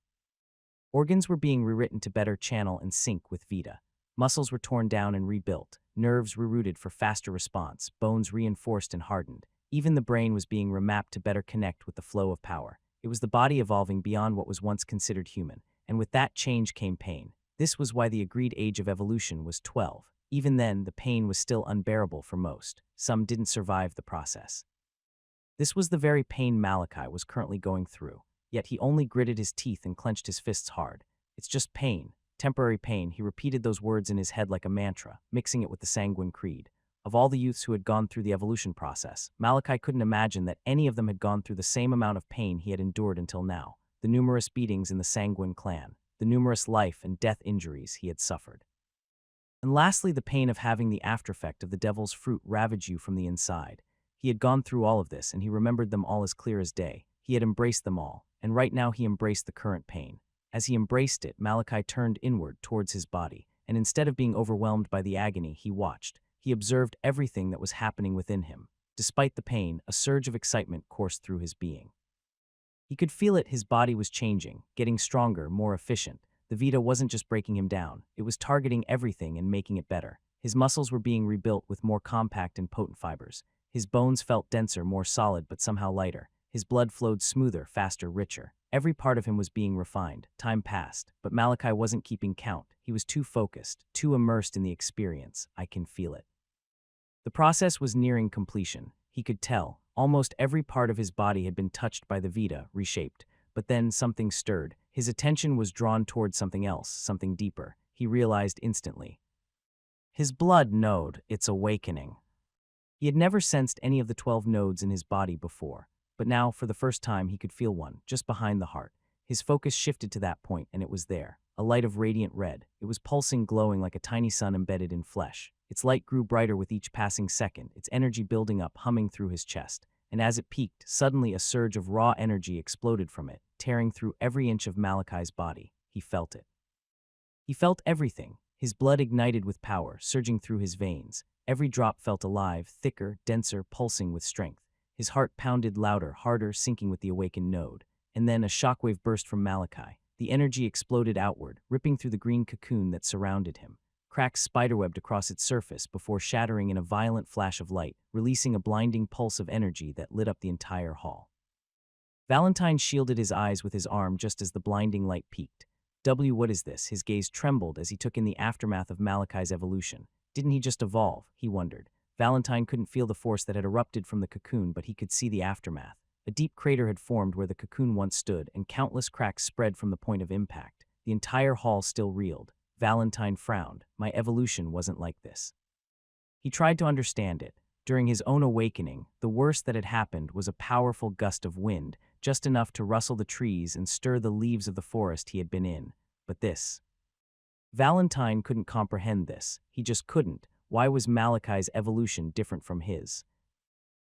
Organs were being rewritten to better channel and sync with vita. Muscles were torn down and rebuilt, nerves rerouted for faster response, bones reinforced and hardened. Even the brain was being remapped to better connect with the flow of power. It was the body evolving beyond what was once considered human, and with that change came pain. This was why the agreed age of evolution was 12. Even then, the pain was still unbearable for most. Some didn't survive the process. This was the very pain Malachi was currently going through, yet he only gritted his teeth and clenched his fists hard. It's just pain. Temporary pain. He repeated those words in his head like a mantra, mixing it with the Sanguin creed. Of all the youths who had gone through the evolution process, Malachi couldn't imagine that any of them had gone through the same amount of pain he had endured until now. The numerous beatings in the Sanguin clan, the numerous life and death injuries he had suffered. And lastly, the pain of having the aftereffect of the devil's fruit ravage you from the inside. He had gone through all of this, and he remembered them all as clear as day. He had embraced them all, and right now he embraced the current pain. As he embraced it, Malachi turned inward towards his body, and instead of being overwhelmed by the agony, he watched. He observed everything that was happening within him. Despite the pain, a surge of excitement coursed through his being. He could feel it. His body was changing, getting stronger, more efficient. The Vita wasn't just breaking him down, it was targeting everything and making it better. His muscles were being rebuilt with more compact and potent fibers. His bones felt denser, more solid, but somehow lighter. His blood flowed smoother, faster, richer. Every part of him was being refined. Time passed, but Malachi wasn't keeping count. He was too focused, too immersed in the experience. I can feel it. The process was nearing completion. He could tell. Almost every part of his body had been touched by the Vita, reshaped. But then something stirred. His attention was drawn towards something else, something deeper. He realized instantly. His blood node, its awakening. He had never sensed any of the 12 nodes in his body before, but now, for the first time, he could feel one, just behind the heart. His focus shifted to that point, and it was there. A light of radiant red. It was pulsing, glowing like a tiny sun embedded in flesh. Its light grew brighter with each passing second, its energy building up, humming through his chest. And as it peaked, suddenly a surge of raw energy exploded from it, tearing through every inch of Malachi's body. He felt it. He felt everything. His blood ignited with power, surging through his veins. Every drop felt alive, thicker, denser, pulsing with strength. His heart pounded louder, harder, syncing with the awakened node. And then a shockwave burst from Malachi. The energy exploded outward, ripping through the green cocoon that surrounded him. Cracks spiderwebbed across its surface before shattering in a violent flash of light, releasing a blinding pulse of energy that lit up the entire hall. Valentine shielded his eyes with his arm just as the blinding light peaked. What is this? His gaze trembled as he took in the aftermath of Malachi's evolution. Didn't he just evolve? He wondered. Valentine couldn't feel the force that had erupted from the cocoon, but he could see the aftermath. A deep crater had formed where the cocoon once stood, and countless cracks spread from the point of impact. The entire hall still reeled. Valentine frowned. My evolution wasn't like this. He tried to understand it. During his own awakening, the worst that had happened was a powerful gust of wind, just enough to rustle the trees and stir the leaves of the forest he had been in. But this. Valentine couldn't comprehend this. He just couldn't. Why was Malachi's evolution different from his?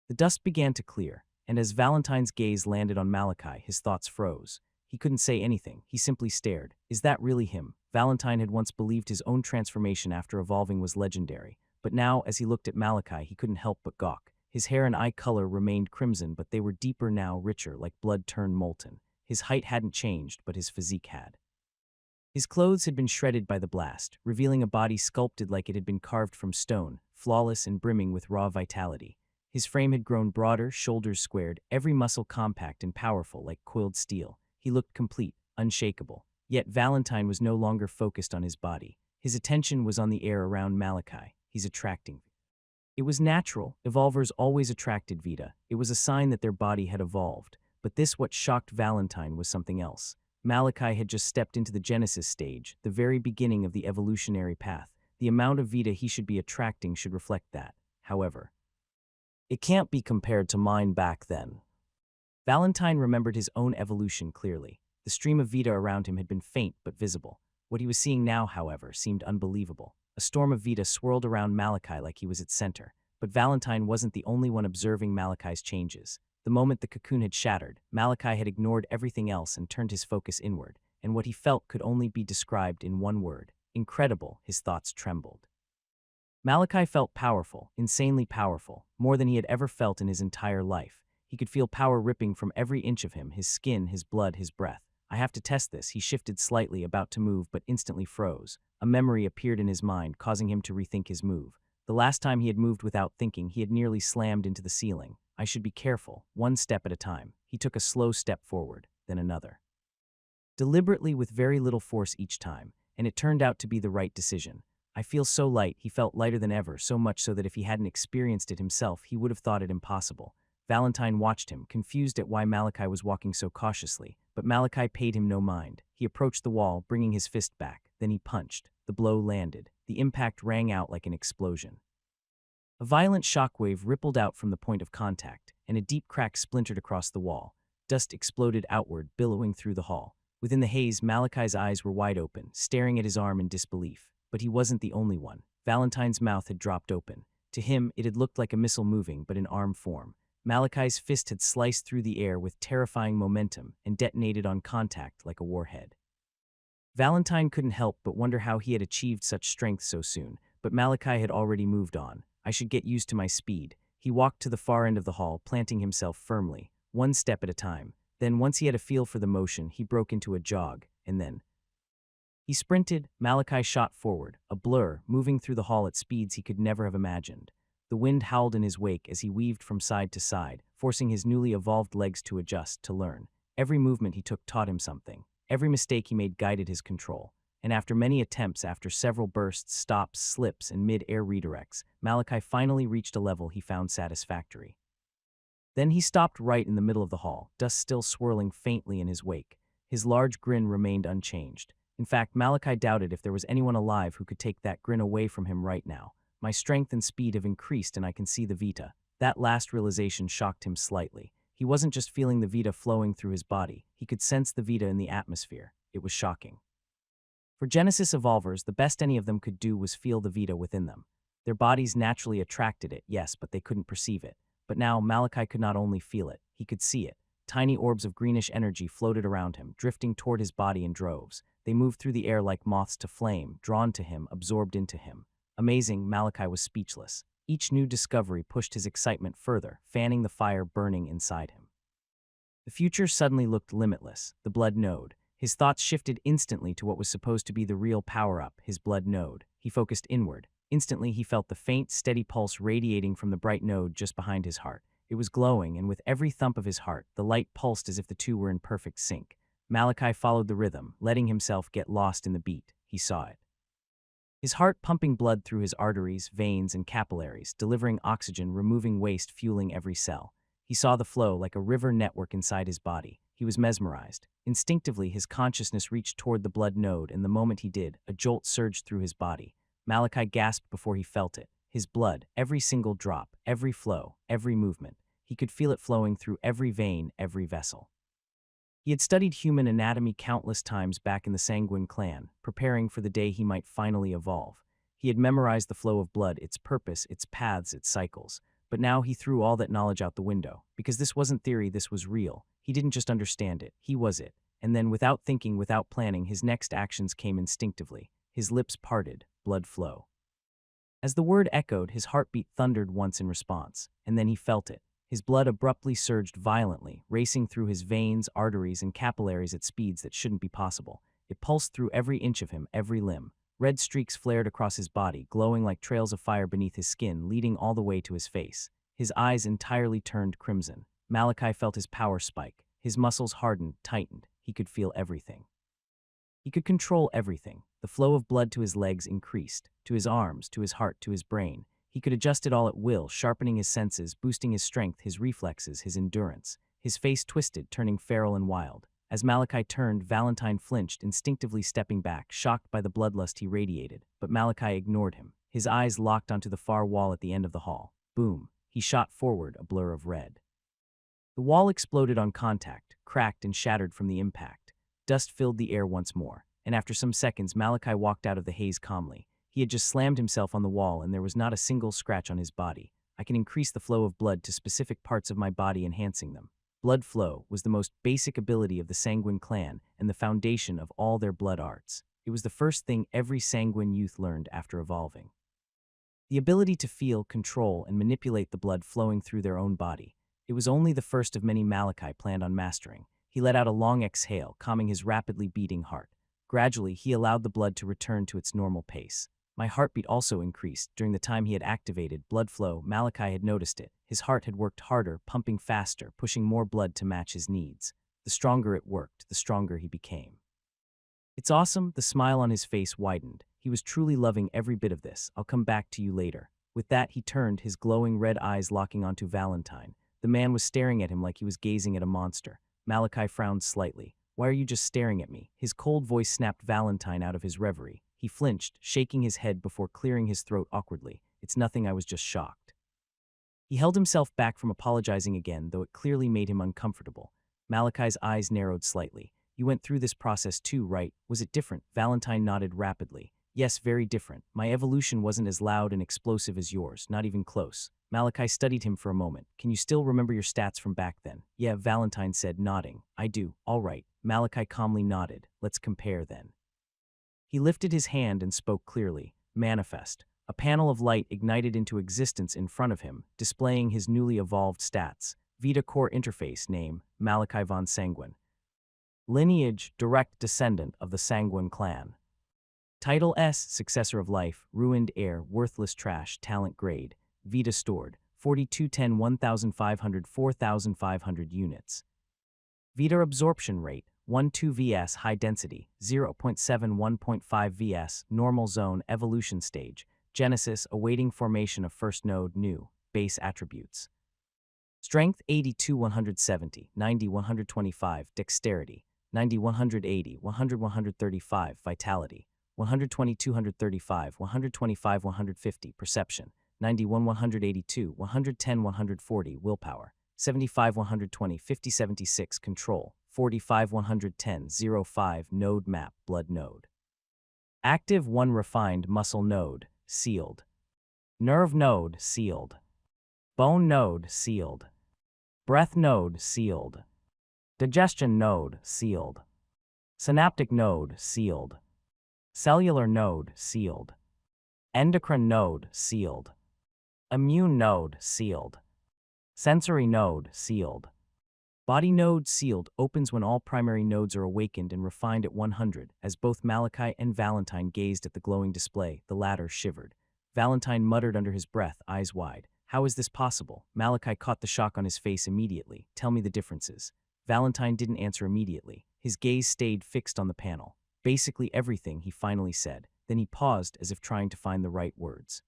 The dust began to clear, and as Valentine's gaze landed on Malachi, his thoughts froze. He couldn't say anything. He simply stared. Is that really him? Valentine had once believed his own transformation after evolving was legendary, but now, as he looked at Malachi, he couldn't help but gawk. His hair and eye color remained crimson, but they were deeper now, richer, like blood turned molten. His height hadn't changed, but his physique had. His clothes had been shredded by the blast, revealing a body sculpted like it had been carved from stone, flawless and brimming with raw vitality. His frame had grown broader, shoulders squared, every muscle compact and powerful like coiled steel. He looked complete, unshakable. Yet Valentine was no longer focused on his body. His attention was on the air around Malachi. He's attracting. It was natural. Evolvers always attracted Vita. It was a sign that their body had evolved. But what shocked Valentine was something else. Malachi had just stepped into the Genesis stage, the very beginning of the evolutionary path. The amount of Vita he should be attracting should reflect that. However, it can't be compared to mine back then. Valentine remembered his own evolution clearly. The stream of Vita around him had been faint but visible. What he was seeing now, however, seemed unbelievable. A storm of Vita swirled around Malachi like he was its center. But Valentine wasn't the only one observing Malachi's changes. The moment the cocoon had shattered, Malachi had ignored everything else and turned his focus inward, and what he felt could only be described in one word. Incredible. His thoughts trembled. Malachi felt powerful, insanely powerful, more than he had ever felt in his entire life. He could feel power ripping from every inch of him, his skin, his blood, his breath. I have to test this. He shifted slightly, about to move, but instantly froze. A memory appeared in his mind, causing him to rethink his move. The last time he had moved without thinking, he had nearly slammed into the ceiling. I should be careful, one step at a time. He took a slow step forward, then another. Deliberately, with very little force each time, and it turned out to be the right decision. I feel so light. He felt lighter than ever, so much so that if he hadn't experienced it himself, he would have thought it impossible. Valentine watched him, confused at why Malachi was walking so cautiously, but Malachi paid him no mind. He approached the wall, bringing his fist back. Then he punched. The blow landed. The impact rang out like an explosion. A violent shockwave rippled out from the point of contact, and a deep crack splintered across the wall. Dust exploded outward, billowing through the hall. Within the haze, Malachi's eyes were wide open, staring at his arm in disbelief. But he wasn't the only one. Valentine's mouth had dropped open. To him, it had looked like a missile moving, but in arm form. Malachi's fist had sliced through the air with terrifying momentum and detonated on contact like a warhead. Valentine couldn't help but wonder how he had achieved such strength so soon, but Malachi had already moved on. I should get used to my speed. He walked to the far end of the hall, planting himself firmly, one step at a time. Then, once he had a feel for the motion, he broke into a jog, and then He sprinted, Malachi shot forward, a blur, moving through the hall at speeds he could never have imagined. The wind howled in his wake as he weaved from side to side, forcing his newly evolved legs to adjust, to learn. Every movement he took taught him something. Every mistake he made guided his control. And after many attempts, after several bursts, stops, slips, and mid-air redirects, Malachi finally reached a level he found satisfactory. Then he stopped right in the middle of the hall, dust still swirling faintly in his wake. His large grin remained unchanged. In fact, Malachi doubted if there was anyone alive who could take that grin away from him right now. My strength and speed have increased and I can see the Vita. That last realization shocked him slightly. He wasn't just feeling the Vita flowing through his body. He could sense the Vita in the atmosphere. It was shocking. For Genesis evolvers, the best any of them could do was feel the Vita within them. Their bodies naturally attracted it, yes, but they couldn't perceive it. But now Malachi could not only feel it, he could see it. Tiny orbs of greenish energy floated around him, drifting toward his body in droves. They moved through the air like moths to flame, drawn to him, absorbed into him. Amazing, Malachi was speechless. Each new discovery pushed his excitement further, fanning the fire burning inside him. The future suddenly looked limitless, the blood node. His thoughts shifted instantly to what was supposed to be the real power-up, his blood node. He focused inward. Instantly, he felt the faint, steady pulse radiating from the bright node just behind his heart. It was glowing, and with every thump of his heart, the light pulsed as if the two were in perfect sync. Malachi followed the rhythm, letting himself get lost in the beat. He saw it. His heart pumping blood through his arteries, veins, and capillaries, delivering oxygen, removing waste, fueling every cell. He saw the flow like a river network inside his body. He was mesmerized. Instinctively, his consciousness reached toward the blood node, and the moment he did, a jolt surged through his body. Malachi gasped before he felt it. His blood, every single drop, every flow, every movement. He could feel it flowing through every vein, every vessel. He had studied human anatomy countless times back in the Sanguin clan, preparing for the day he might finally evolve. He had memorized the flow of blood, its purpose, its paths, its cycles. But now he threw all that knowledge out the window. Because this wasn't theory, this was real. He didn't just understand it, he was it. And then, without thinking, without planning, his next actions came instinctively. His lips parted, blood flow. As the word echoed, his heartbeat thundered once in response, and then he felt it. His blood abruptly surged violently, racing through his veins, arteries, and capillaries at speeds that shouldn't be possible. It pulsed through every inch of him, every limb. Red streaks flared across his body, glowing like trails of fire beneath his skin, leading all the way to his face. His eyes entirely turned crimson. Malachi felt his power spike. His muscles hardened, tightened. He could feel everything. He could control everything. The flow of blood to his legs increased, to his arms, to his heart, to his brain. He could adjust it all at will, sharpening his senses, boosting his strength, his reflexes, his endurance. His face twisted, turning feral and wild. As Malachi turned, Valentine flinched, instinctively stepping back, shocked by the bloodlust he radiated. But Malachi ignored him. His eyes locked onto the far wall at the end of the hall. Boom. He shot forward, a blur of red. The wall exploded on contact, cracked and shattered from the impact. Dust filled the air once more, and after some seconds, Malachi walked out of the haze calmly. He had just slammed himself on the wall, and there was not a single scratch on his body. I can increase the flow of blood to specific parts of my body, enhancing them. Blood flow was the most basic ability of the Sanguin clan and the foundation of all their blood arts. It was the first thing every Sanguin youth learned after evolving. The ability to feel, control, and manipulate the blood flowing through their own body. It was only the first of many Malachi planned on mastering. He let out a long exhale, calming his rapidly beating heart. Gradually, he allowed the blood to return to its normal pace. My heartbeat also increased. During the time he had activated blood flow, Malachi had noticed it. His heart had worked harder, pumping faster, pushing more blood to match his needs. The stronger it worked, the stronger he became. It's awesome, the smile on his face widened. He was truly loving every bit of this. I'll come back to you later. With that, he turned, his glowing red eyes locking onto Valentine. The man was staring at him like he was gazing at a monster. Malachi frowned slightly. Why are you just staring at me? His cold voice snapped Valentine out of his reverie. He flinched, shaking his head before clearing his throat awkwardly. It's nothing, I was just shocked. He held himself back from apologizing again, though it clearly made him uncomfortable. Malachi's eyes narrowed slightly. You went through this process too, right? Was it different? Valentine nodded rapidly. Yes, very different. My evolution wasn't as loud and explosive as yours, not even close. Malachi studied him for a moment. Can you still remember your stats from back then? Yeah, Valentine said, nodding. I do. All right. Malachi calmly nodded. Let's compare then. He lifted his hand and spoke clearly. Manifest. A panel of light ignited into existence in front of him, displaying his newly evolved stats. Vita Core Interface name, Malachi von Sanguin. Lineage, direct descendant of the Sanguin clan. Title S, successor of life, ruined heir, worthless trash, talent grade, Vita stored, 4210 1500 4500 units. Vita absorption rate, 1-2 vs high density, 0.7 1.5 vs normal zone evolution stage, Genesis awaiting formation of first node new, base attributes. Strength 82 170, 90 125, dexterity, 90 180, 100 135, vitality, 120 235, 125 150, perception, 91 182, 110 140, willpower, 75 120, 50 76, control, 45 110, 05, node map, blood node. Active 1 refined muscle node, sealed. Nerve node, sealed. Bone node, sealed. Breath node, sealed. Digestion node, sealed. Synaptic node, sealed. Cellular node, sealed. Endocrine node, sealed. Immune node, sealed. Sensory node, sealed. Body node, sealed, opens when all primary nodes are awakened and refined at 100. As both Malachi and Valentine gazed at the glowing display, the latter shivered. Valentine muttered under his breath, eyes wide. How is this possible? Malachi caught the shock on his face immediately. Tell me the differences. Valentine didn't answer immediately. His gaze stayed fixed on the panel. Basically everything, he finally said. Then he paused as if trying to find the right words.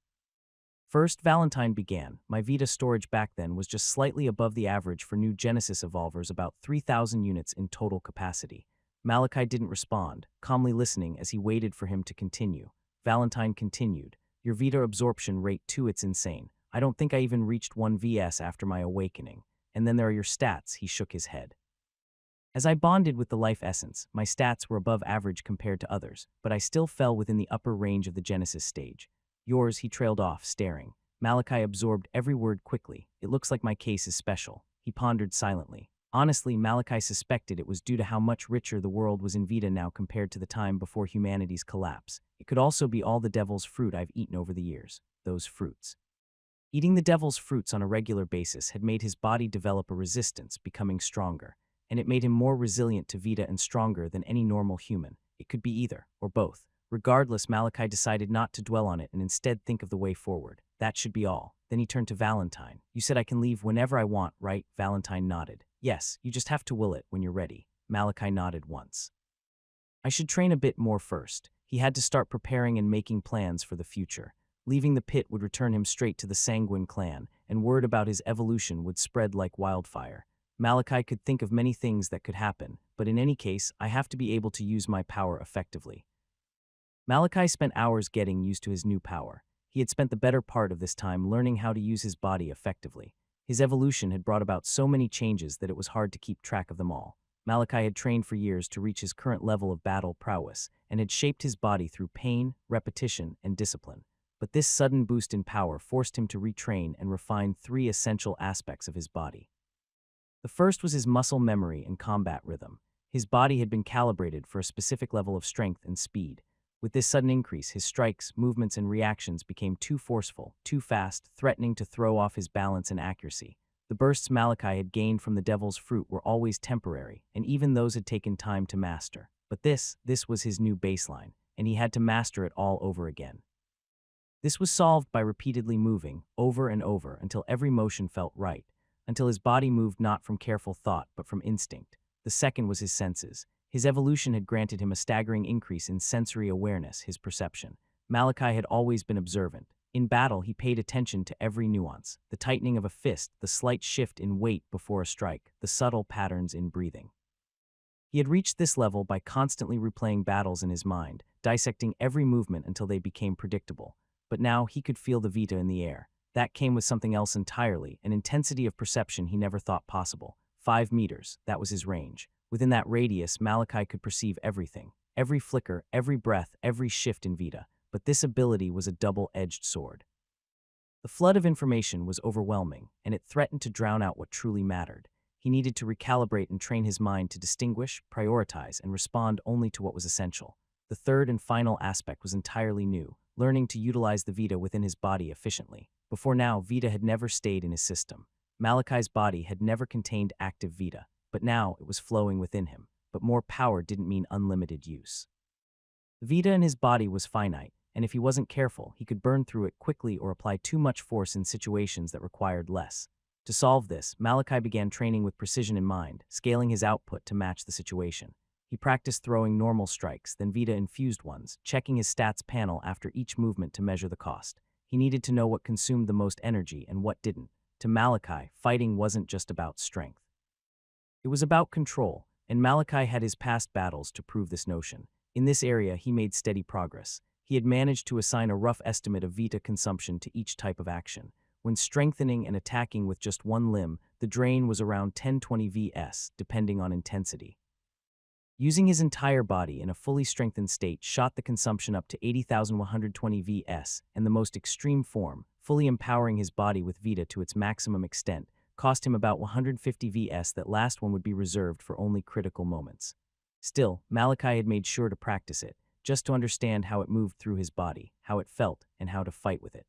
First, Valentine began. My Vita storage back then was just slightly above the average for new Genesis evolvers, about 3,000 units in total capacity. Malachi didn't respond, calmly listening as he waited for him to continue. Valentine continued. Your Vita absorption rate too, it's insane. I don't think I even reached 1 VS after my awakening. And then there are your stats, he shook his head. As I bonded with the life essence, my stats were above average compared to others, but I still fell within the upper range of the Genesis stage. Yours, he trailed off, staring. Malachi absorbed every word quickly. It looks like my case is special. He pondered silently. Honestly, Malachi suspected it was due to how much richer the world was in Vita now compared to the time before humanity's collapse. It could also be all the devil's fruit I've eaten over the years. Those fruits. Eating the devil's fruits on a regular basis had made his body develop a resistance, becoming stronger, and it made him more resilient to Vita and stronger than any normal human. It could be either, or both. Regardless, Malachi decided not to dwell on it and instead think of the way forward. That should be all. Then he turned to Valentine. You said I can leave whenever I want, right? Valentine nodded. Yes, you just have to will it when you're ready. Malachi nodded once. I should train a bit more first. He had to start preparing and making plans for the future. Leaving the pit would return him straight to the Sanguin clan, and word about his evolution would spread like wildfire. Malachi could think of many things that could happen, but in any case, I have to be able to use my power effectively. Malachi spent hours getting used to his new power. He had spent the better part of this time learning how to use his body effectively. His evolution had brought about so many changes that it was hard to keep track of them all. Malachi had trained for years to reach his current level of battle prowess, and had shaped his body through pain, repetition, and discipline. But this sudden boost in power forced him to retrain and refine 3 essential aspects of his body. The first was his muscle memory and combat rhythm. His body had been calibrated for a specific level of strength and speed. With this sudden increase, his strikes, movements, and reactions became too forceful, too fast, threatening to throw off his balance and accuracy. The bursts Malachi had gained from the devil's fruit were always temporary, and even those had taken time to master. But this was his new baseline, and he had to master it all over again. This was solved by repeatedly moving, over and over, until every motion felt right, until his body moved not from careful thought but from instinct. The second was his senses. His evolution had granted him a staggering increase in sensory awareness, his perception. Malachi had always been observant. In battle, he paid attention to every nuance, the tightening of a fist, the slight shift in weight before a strike, the subtle patterns in breathing. He had reached this level by constantly replaying battles in his mind, dissecting every movement until they became predictable. But now he could feel the Vita in the air. That came with something else entirely, an intensity of perception he never thought possible. 5 meters, that was his range. Within that radius, Malachi could perceive everything. Every flicker, every breath, every shift in Vita. But this ability was a double-edged sword. The flood of information was overwhelming, and it threatened to drown out what truly mattered. He needed to recalibrate and train his mind to distinguish, prioritize, and respond only to what was essential. The third and final aspect was entirely new, learning to utilize the Vita within his body efficiently. Before now, Vita had never stayed in his system. Malachi's body had never contained active Vita, but now it was flowing within him. But more power didn't mean unlimited use. Vita in his body was finite, and if he wasn't careful, he could burn through it quickly or apply too much force in situations that required less. To solve this, Malachi began training with precision in mind, scaling his output to match the situation. He practiced throwing normal strikes, then Vita-infused ones, checking his stats panel after each movement to measure the cost. He needed to know what consumed the most energy and what didn't. To Malachi, fighting wasn't just about strength. It was about control, and Malachi had his past battles to prove this notion. In this area, he made steady progress. He had managed to assign a rough estimate of Vita consumption to each type of action. When strengthening and attacking with just one limb, the drain was around 10-20 Vs, depending on intensity. Using his entire body in a fully strengthened state shot the consumption up to 80,120 Vs, and the most extreme form, fully empowering his body with Vita to its maximum extent, cost him about 150 Vs. That last one would be reserved for only critical moments. Still, Malachi had made sure to practice it, just to understand how it moved through his body, how it felt, and how to fight with it.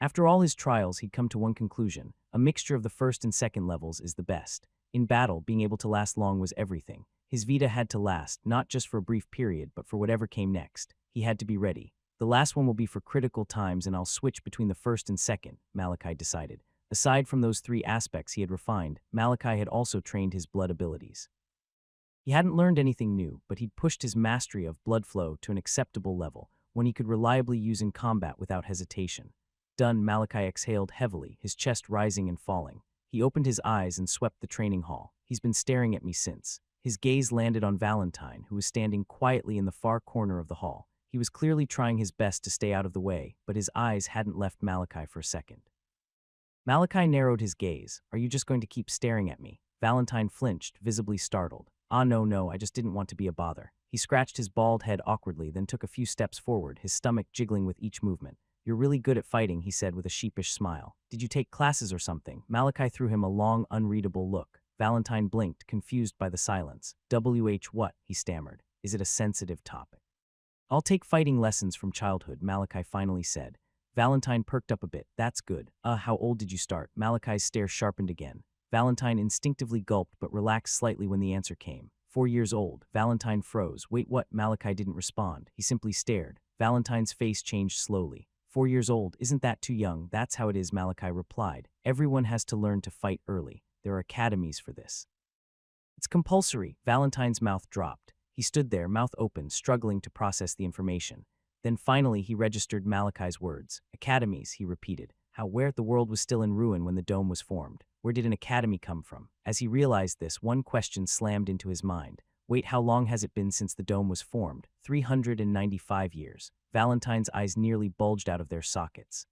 After all his trials, he'd come to one conclusion: a mixture of the first and second levels is the best. In battle, being able to last long was everything. His Vita had to last, not just for a brief period, but for whatever came next. He had to be ready. The last one will be for critical times, and I'll switch between the first and second, Malachi decided. Aside from those three aspects he had refined, Malachi had also trained his blood abilities. He hadn't learned anything new, but he'd pushed his mastery of blood flow to an acceptable level, one he could reliably use in combat without hesitation. Done, Malachi exhaled heavily, his chest rising and falling. He opened his eyes and swept the training hall. He's been staring at me since. His gaze landed on Valentine, who was standing quietly in the far corner of the hall. He was clearly trying his best to stay out of the way, but his eyes hadn't left Malachi for a second. Malachi narrowed his gaze. Are you just going to keep staring at me? Valentine flinched, visibly startled. No, I just didn't want to be a bother. He scratched his bald head awkwardly, then took a few steps forward, his stomach jiggling with each movement. You're really good at fighting, he said with a sheepish smile. Did you take classes or something? Malachi threw him a long, unreadable look. Valentine blinked, confused by the silence. What? He stammered. Is it a sensitive topic? I'll take fighting lessons from childhood, Malachi finally said. Valentine perked up a bit. That's good. How old did you start? Malachi's stare sharpened again. Valentine instinctively gulped but relaxed slightly when the answer came. 4 years old. Valentine froze. Wait, what? Malachi didn't respond. He simply stared. Valentine's face changed slowly. 4 years old, isn't that too young? That's how it is, Malachi replied. Everyone has to learn to fight early. There are academies for this. It's compulsory. Valentine's mouth dropped. He stood there, mouth open, struggling to process the information. Then finally he registered Malachi's words. Academies, he repeated. Where the world was still in ruin when the dome was formed. Where did an academy come from? As he realized this, one question slammed into his mind. Wait, how long has it been since the dome was formed? 395 years. Valentine's eyes nearly bulged out of their sockets.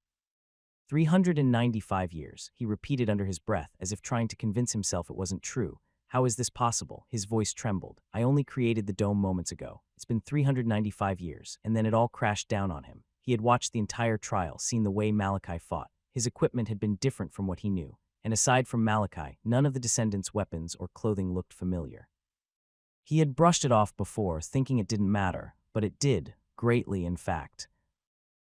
395 years, he repeated under his breath, as if trying to convince himself it wasn't true. How is this possible? His voice trembled. I only created the dome moments ago. It's been 395 years, and then it all crashed down on him. He had watched the entire trial, seen the way Malachi fought. His equipment had been different from what he knew, and aside from Malachi, none of the descendants' weapons or clothing looked familiar. He had brushed it off before, thinking it didn't matter, but it did, greatly in fact.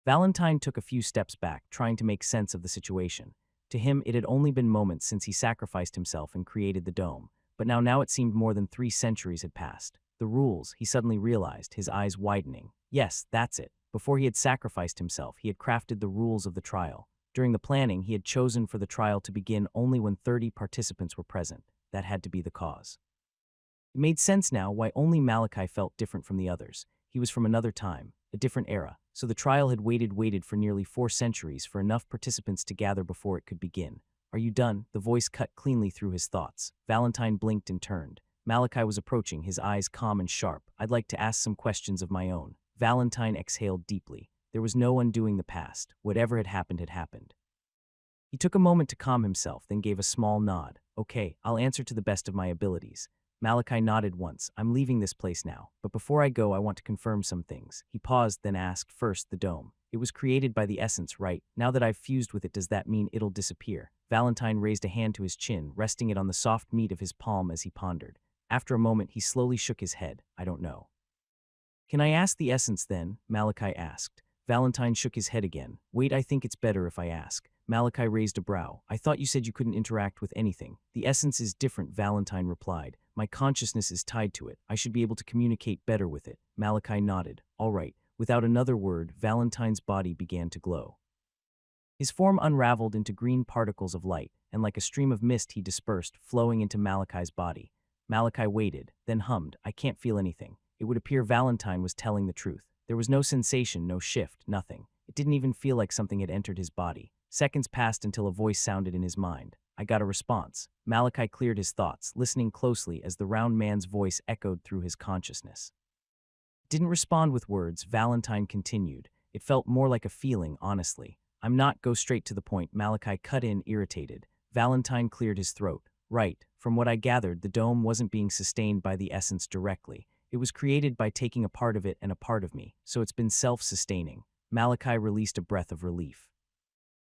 Valentine took a few steps back, trying to make sense of the situation. To him, it had only been moments since he sacrificed himself and created the dome, but now it seemed more than 3 centuries had passed. The rules, he suddenly realized, his eyes widening. Yes, that's it. Before he had sacrificed himself, he had crafted the rules of the trial. During the planning, he had chosen for the trial to begin only when 30 participants were present. That had to be the cause. It made sense now why only Malachi felt different from the others. He was from another time, a different era, so the trial had waited for nearly 4 centuries for enough participants to gather before it could begin. Are you done? The voice cut cleanly through his thoughts. Valentine blinked and turned. Malachi was approaching, his eyes calm and sharp. I'd like to ask some questions of my own. Valentine exhaled deeply. There was no undoing the past. Whatever had happened had happened. He took a moment to calm himself, then gave a small nod. Okay, I'll answer to the best of my abilities. Malachi nodded once. I'm leaving this place now, but before I go, I want to confirm some things. He paused, then asked, first, the dome. It was created by the essence, right? Now that I've fused with it, does that mean it'll disappear? Valentine raised a hand to his chin, resting it on the soft meat of his palm as he pondered. After a moment, he slowly shook his head. I don't know. Can I ask the essence then? Malachi asked. Valentine shook his head again. Wait, I think it's better if I ask. Malachi raised a brow. I thought you said you couldn't interact with anything. The essence is different, Valentine replied. My consciousness is tied to it. I should be able to communicate better with it. Malachi nodded. All right. Without another word, Valentine's body began to glow. His form unraveled into green particles of light, and like a stream of mist he dispersed, flowing into Malachi's body. Malachi waited, then hummed, I can't feel anything. It would appear Valentine was telling the truth. There was no sensation, no shift, nothing. It didn't even feel like something had entered his body. Seconds passed until a voice sounded in his mind. I got a response. Malachi cleared his thoughts, listening closely as the round man's voice echoed through his consciousness. Didn't respond with words, Valentine continued. It felt more like a feeling, honestly. I'm not, go straight to the point, Malachi cut in, irritated. Valentine cleared his throat. Right, from what I gathered, the dome wasn't being sustained by the essence directly. It was created by taking a part of it and a part of me, so it's been self-sustaining. Malachi released a breath of relief.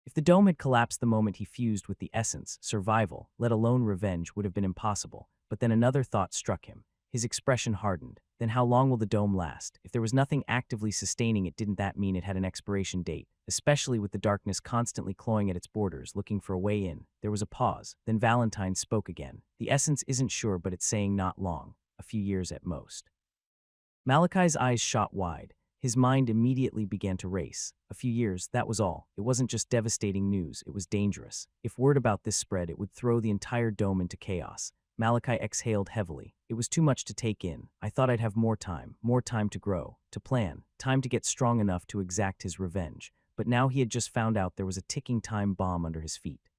If the dome had collapsed the moment he fused with the essence, survival, let alone revenge, would have been impossible. But then another thought struck him. His expression hardened. Then how long will the dome last? If there was nothing actively sustaining it, didn't that mean it had an expiration date? Especially with the darkness constantly clawing at its borders, looking for a way in. There was a pause. Then Valentine spoke again. The essence isn't sure, but it's saying not long. A few years at most. Malachi's eyes shot wide. His mind immediately began to race. A few years, that was all. It wasn't just devastating news, it was dangerous. If word about this spread, it would throw the entire dome into chaos. Malachi exhaled heavily. It was too much to take in. I thought I'd have more time to grow, to plan, time to get strong enough to exact his revenge. But now he had just found out there was a ticking time bomb under his feet.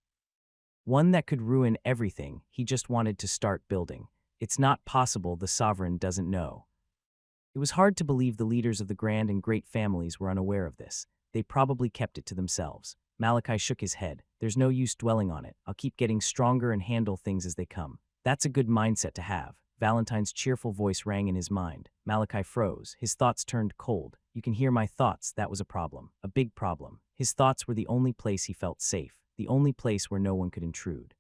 One that could ruin everything. He just wanted to start building. It's not possible the sovereign doesn't know. It was hard to believe the leaders of the grand and great families were unaware of this. They probably kept it to themselves. Malachi shook his head. There's no use dwelling on it. I'll keep getting stronger and handle things as they come. That's a good mindset to have. Valentine's cheerful voice rang in his mind. Malachi froze. His thoughts turned cold. You can hear my thoughts. That was a problem. A big problem. His thoughts were the only place he felt safe. The only place where no one could intrude.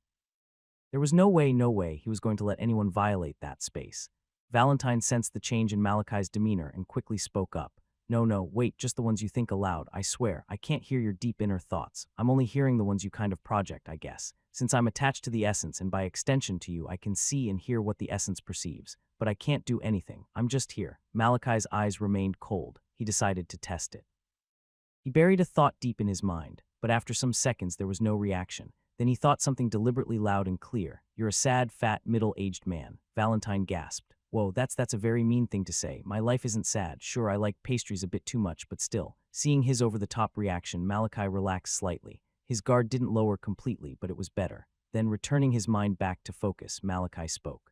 There was no way he was going to let anyone violate that space. Valentine sensed the change in Malachi's demeanor and quickly spoke up. No, wait, just the ones you think aloud. I swear, I can't hear your deep inner thoughts. I'm only hearing the ones you kind of project, I guess. Since I'm attached to the essence and by extension to you, I can see and hear what the essence perceives. But I can't do anything. I'm just here. Malachi's eyes remained cold. He decided to test it. He buried a thought deep in his mind, but after some seconds there was no reaction. Then he thought something deliberately loud and clear. You're a sad, fat, middle-aged man. Valentine gasped. Whoa, that's a very mean thing to say. My life isn't sad. Sure, I like pastries a bit too much, but still. Seeing his over-the-top reaction, Malachi relaxed slightly. His guard didn't lower completely, but it was better. Then, returning his mind back to focus, Malachi spoke.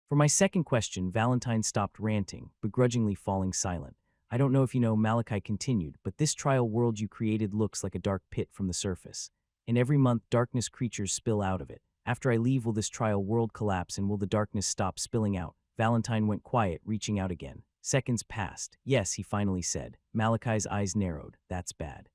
For my second question, Valentine stopped ranting, begrudgingly falling silent. I don't know if you know, Malachi continued, but this trial world you created looks like a dark pit from the surface. And every month, darkness creatures spill out of it. After I leave, will this trial world collapse and will the darkness stop spilling out? Valentine went quiet, reaching out again. Seconds passed. Yes, he finally said. Malachi's eyes narrowed. That's bad.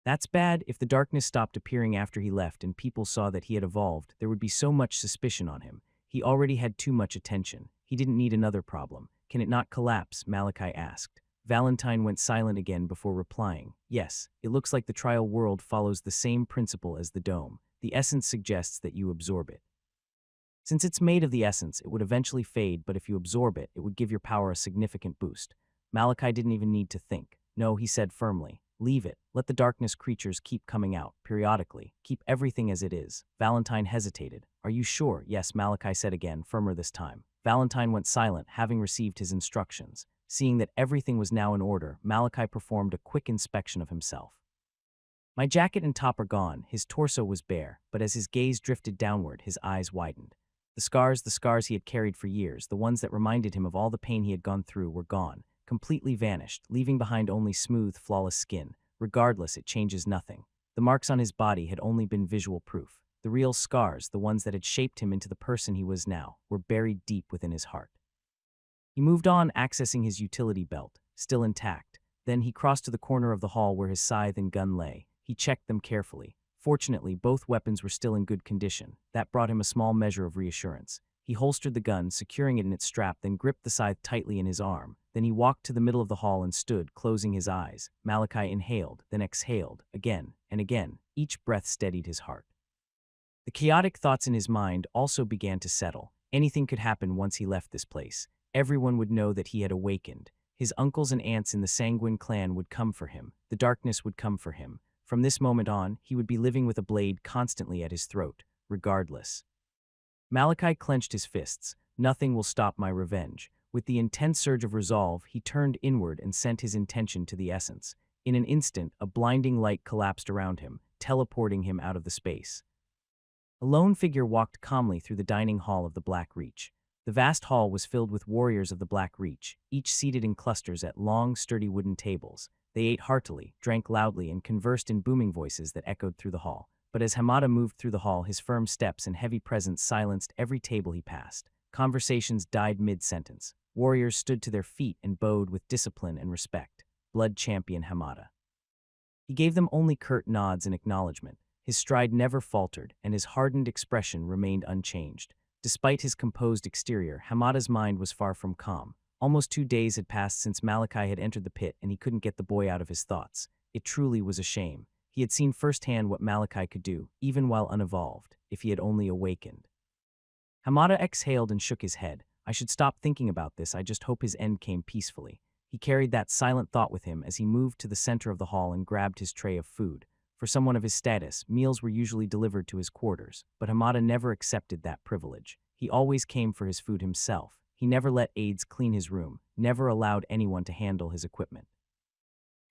That's bad. If the darkness stopped appearing after he left and people saw that he had evolved, there would be so much suspicion on him. He already had too much attention. He didn't need another problem. Can it not collapse? Malachi asked. Valentine went silent again before replying. Yes, it looks like the trial world follows the same principle as the dome. The essence suggests that you absorb it. Since it's made of the essence, it would eventually fade, but if you absorb it, it would give your power a significant boost. Malachi didn't even need to think. No, he said firmly. Leave it. Let the darkness creatures keep coming out, periodically. Keep everything as it is. Valentine hesitated. Are you sure? Yes, Malachi said again, firmer this time. Valentine went silent, having received his instructions. Seeing that everything was now in order, Malachi performed a quick inspection of himself. My jacket and top are gone. His torso was bare, but as his gaze drifted downward, his eyes widened. The scars he had carried for years, the ones that reminded him of all the pain he had gone through, were gone, completely vanished, leaving behind only smooth, flawless skin. Regardless, it changes nothing. The marks on his body had only been visual proof. The real scars, the ones that had shaped him into the person he was now, were buried deep within his heart. He moved on, accessing his utility belt, still intact. Then he crossed to the corner of the hall where his scythe and gun lay. He checked them carefully. Fortunately, both weapons were still in good condition. That brought him a small measure of reassurance. He holstered the gun, securing it in its strap, then gripped the scythe tightly in his arm. Then he walked to the middle of the hall and stood, closing his eyes. Malachi inhaled, then exhaled, again and again. Each breath steadied his heart. The chaotic thoughts in his mind also began to settle. Anything could happen once he left this place. Everyone would know that he had awakened. His uncles and aunts in the Sanguin clan would come for him. The darkness would come for him. From this moment on, he would be living with a blade constantly at his throat, regardless. Malachi clenched his fists. Nothing will stop my revenge. With the intense surge of resolve, he turned inward and sent his intention to the essence. In an instant, a blinding light collapsed around him, teleporting him out of the space. A lone figure walked calmly through the dining hall of the Black Reach. The vast hall was filled with warriors of the Black Reach, each seated in clusters at long, sturdy wooden tables. They ate heartily, drank loudly, and conversed in booming voices that echoed through the hall. But as Hamada moved through the hall, his firm steps and heavy presence silenced every table he passed. Conversations died mid-sentence. Warriors stood to their feet and bowed with discipline and respect. Blood champion Hamada. He gave them only curt nods and acknowledgement. His stride never faltered, and his hardened expression remained unchanged. Despite his composed exterior, Hamada's mind was far from calm. Almost 2 days had passed since Malachi had entered the pit, and he couldn't get the boy out of his thoughts. It truly was a shame. He had seen firsthand what Malachi could do, even while unevolved, if he had only awakened. Hamada exhaled and shook his head. I should stop thinking about this. I just hope his end came peacefully. He carried that silent thought with him as he moved to the center of the hall and grabbed his tray of food. For someone of his status, meals were usually delivered to his quarters, but Hamada never accepted that privilege. He always came for his food himself. He never let aides clean his room, never allowed anyone to handle his equipment.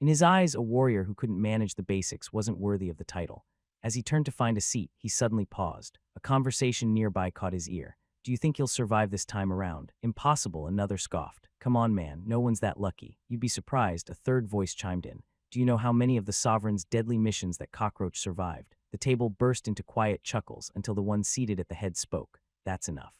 In his eyes, a warrior who couldn't manage the basics wasn't worthy of the title. As he turned to find a seat, he suddenly paused. A conversation nearby caught his ear. Do you think you'll survive this time around? Impossible, another scoffed. Come on, man, no one's that lucky. You'd be surprised, a third voice chimed in. Do you know how many of the Sovereign's deadly missions that Cockroach survived? The table burst into quiet chuckles until the one seated at the head spoke. That's enough.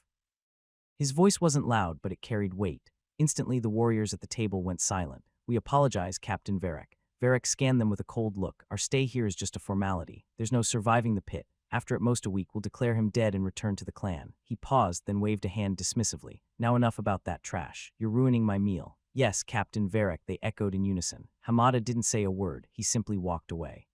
His voice wasn't loud, but it carried weight. Instantly, the warriors at the table went silent. We apologize, Captain Varric. Varric scanned them with a cold look. Our stay here is just a formality. There's no surviving the pit. After at most a week, we'll declare him dead and return to the clan. He paused, then waved a hand dismissively. Now enough about that trash. You're ruining my meal. Yes, Captain Varric, they echoed in unison. Hamada didn't say a word. He simply walked away.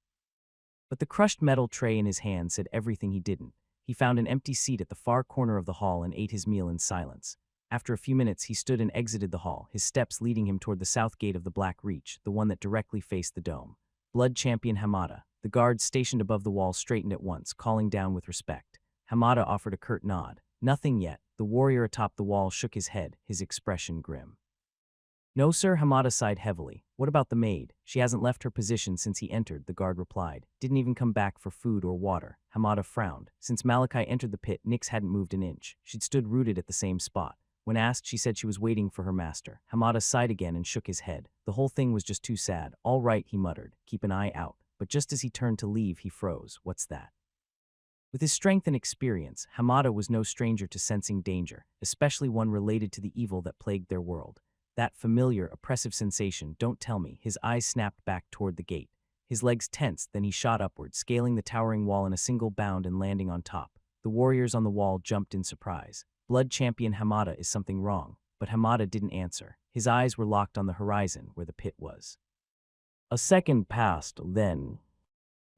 But the crushed metal tray in his hand said everything he didn't. He found an empty seat at the far corner of the hall and ate his meal in silence. After a few minutes, he stood and exited the hall, his steps leading him toward the south gate of the Black Reach, the one that directly faced the dome. Blood champion Hamada. The guards stationed above the wall straightened at once, calling down with respect. Hamada offered a curt nod. Nothing yet. The warrior atop the wall shook his head, his expression grim. No, sir, Hamada sighed heavily. What about the maid? She hasn't left her position since he entered, the guard replied. Didn't even come back for food or water. Hamada frowned. Since Malachi entered the pit, Nyx hadn't moved an inch. She'd stood rooted at the same spot. When asked, she said she was waiting for her master. Hamada sighed again and shook his head. The whole thing was just too sad. All right, he muttered. Keep an eye out. But just as he turned to leave, he froze. What's that? With his strength and experience, Hamada was no stranger to sensing danger, especially one related to the evil that plagued their world. That familiar, oppressive sensation, don't tell me. His eyes snapped back toward the gate. His legs tensed, then he shot upward, scaling the towering wall in a single bound and landing on top. The warriors on the wall jumped in surprise. Blood champion Hamada, is something wrong? But Hamada didn't answer. His eyes were locked on the horizon where the pit was. A second passed, then.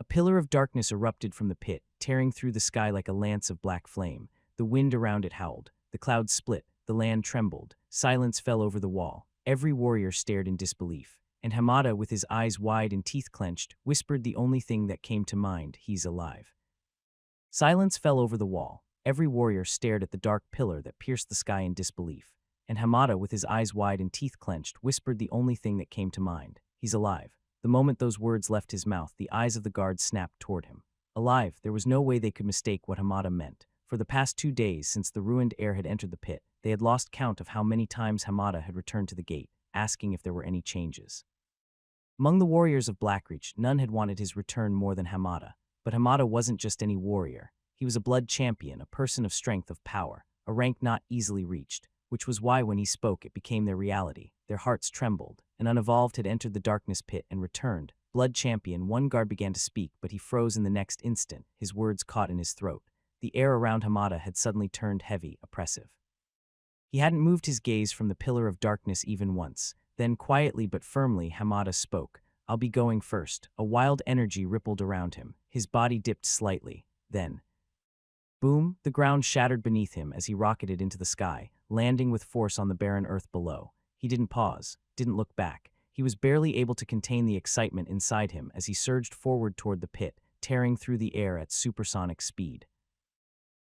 A pillar of darkness erupted from the pit, tearing through the sky like a lance of black flame. The wind around it howled. The clouds split. The land trembled. Silence fell over the wall. Every warrior stared in disbelief. And Hamada, with his eyes wide and teeth clenched, whispered the only thing that came to mind, he's alive. Silence fell over the wall. Every warrior stared at the dark pillar that pierced the sky in disbelief. And Hamada, with his eyes wide and teeth clenched, whispered the only thing that came to mind, he's alive. The moment those words left his mouth, the eyes of the guards snapped toward him. Alive, there was no way they could mistake what Hamada meant. For the past 2 days since the ruined heir had entered the pit, they had lost count of how many times Hamada had returned to the gate, asking if there were any changes. Among the warriors of Blackreach, none had wanted his return more than Hamada. But Hamada wasn't just any warrior. He was a blood champion, a person of strength, of power, a rank not easily reached, which was why when he spoke it became their reality. Their hearts trembled. An unevolved had entered the darkness pit and returned. Blood champion, one guard began to speak, but he froze in the next instant, his words caught in his throat. the air around Hamada had suddenly turned heavy, oppressive. He hadn't moved his gaze from the pillar of darkness even once. Then, quietly but firmly, Hamada spoke. "I'll be going first." A wild energy rippled around him. His body dipped slightly. Then, boom, the ground shattered beneath him as he rocketed into the sky, landing with force on the barren earth below. He didn't pause, didn't look back. He was barely able to contain the excitement inside him as he surged forward toward the pit, tearing through the air at supersonic speed.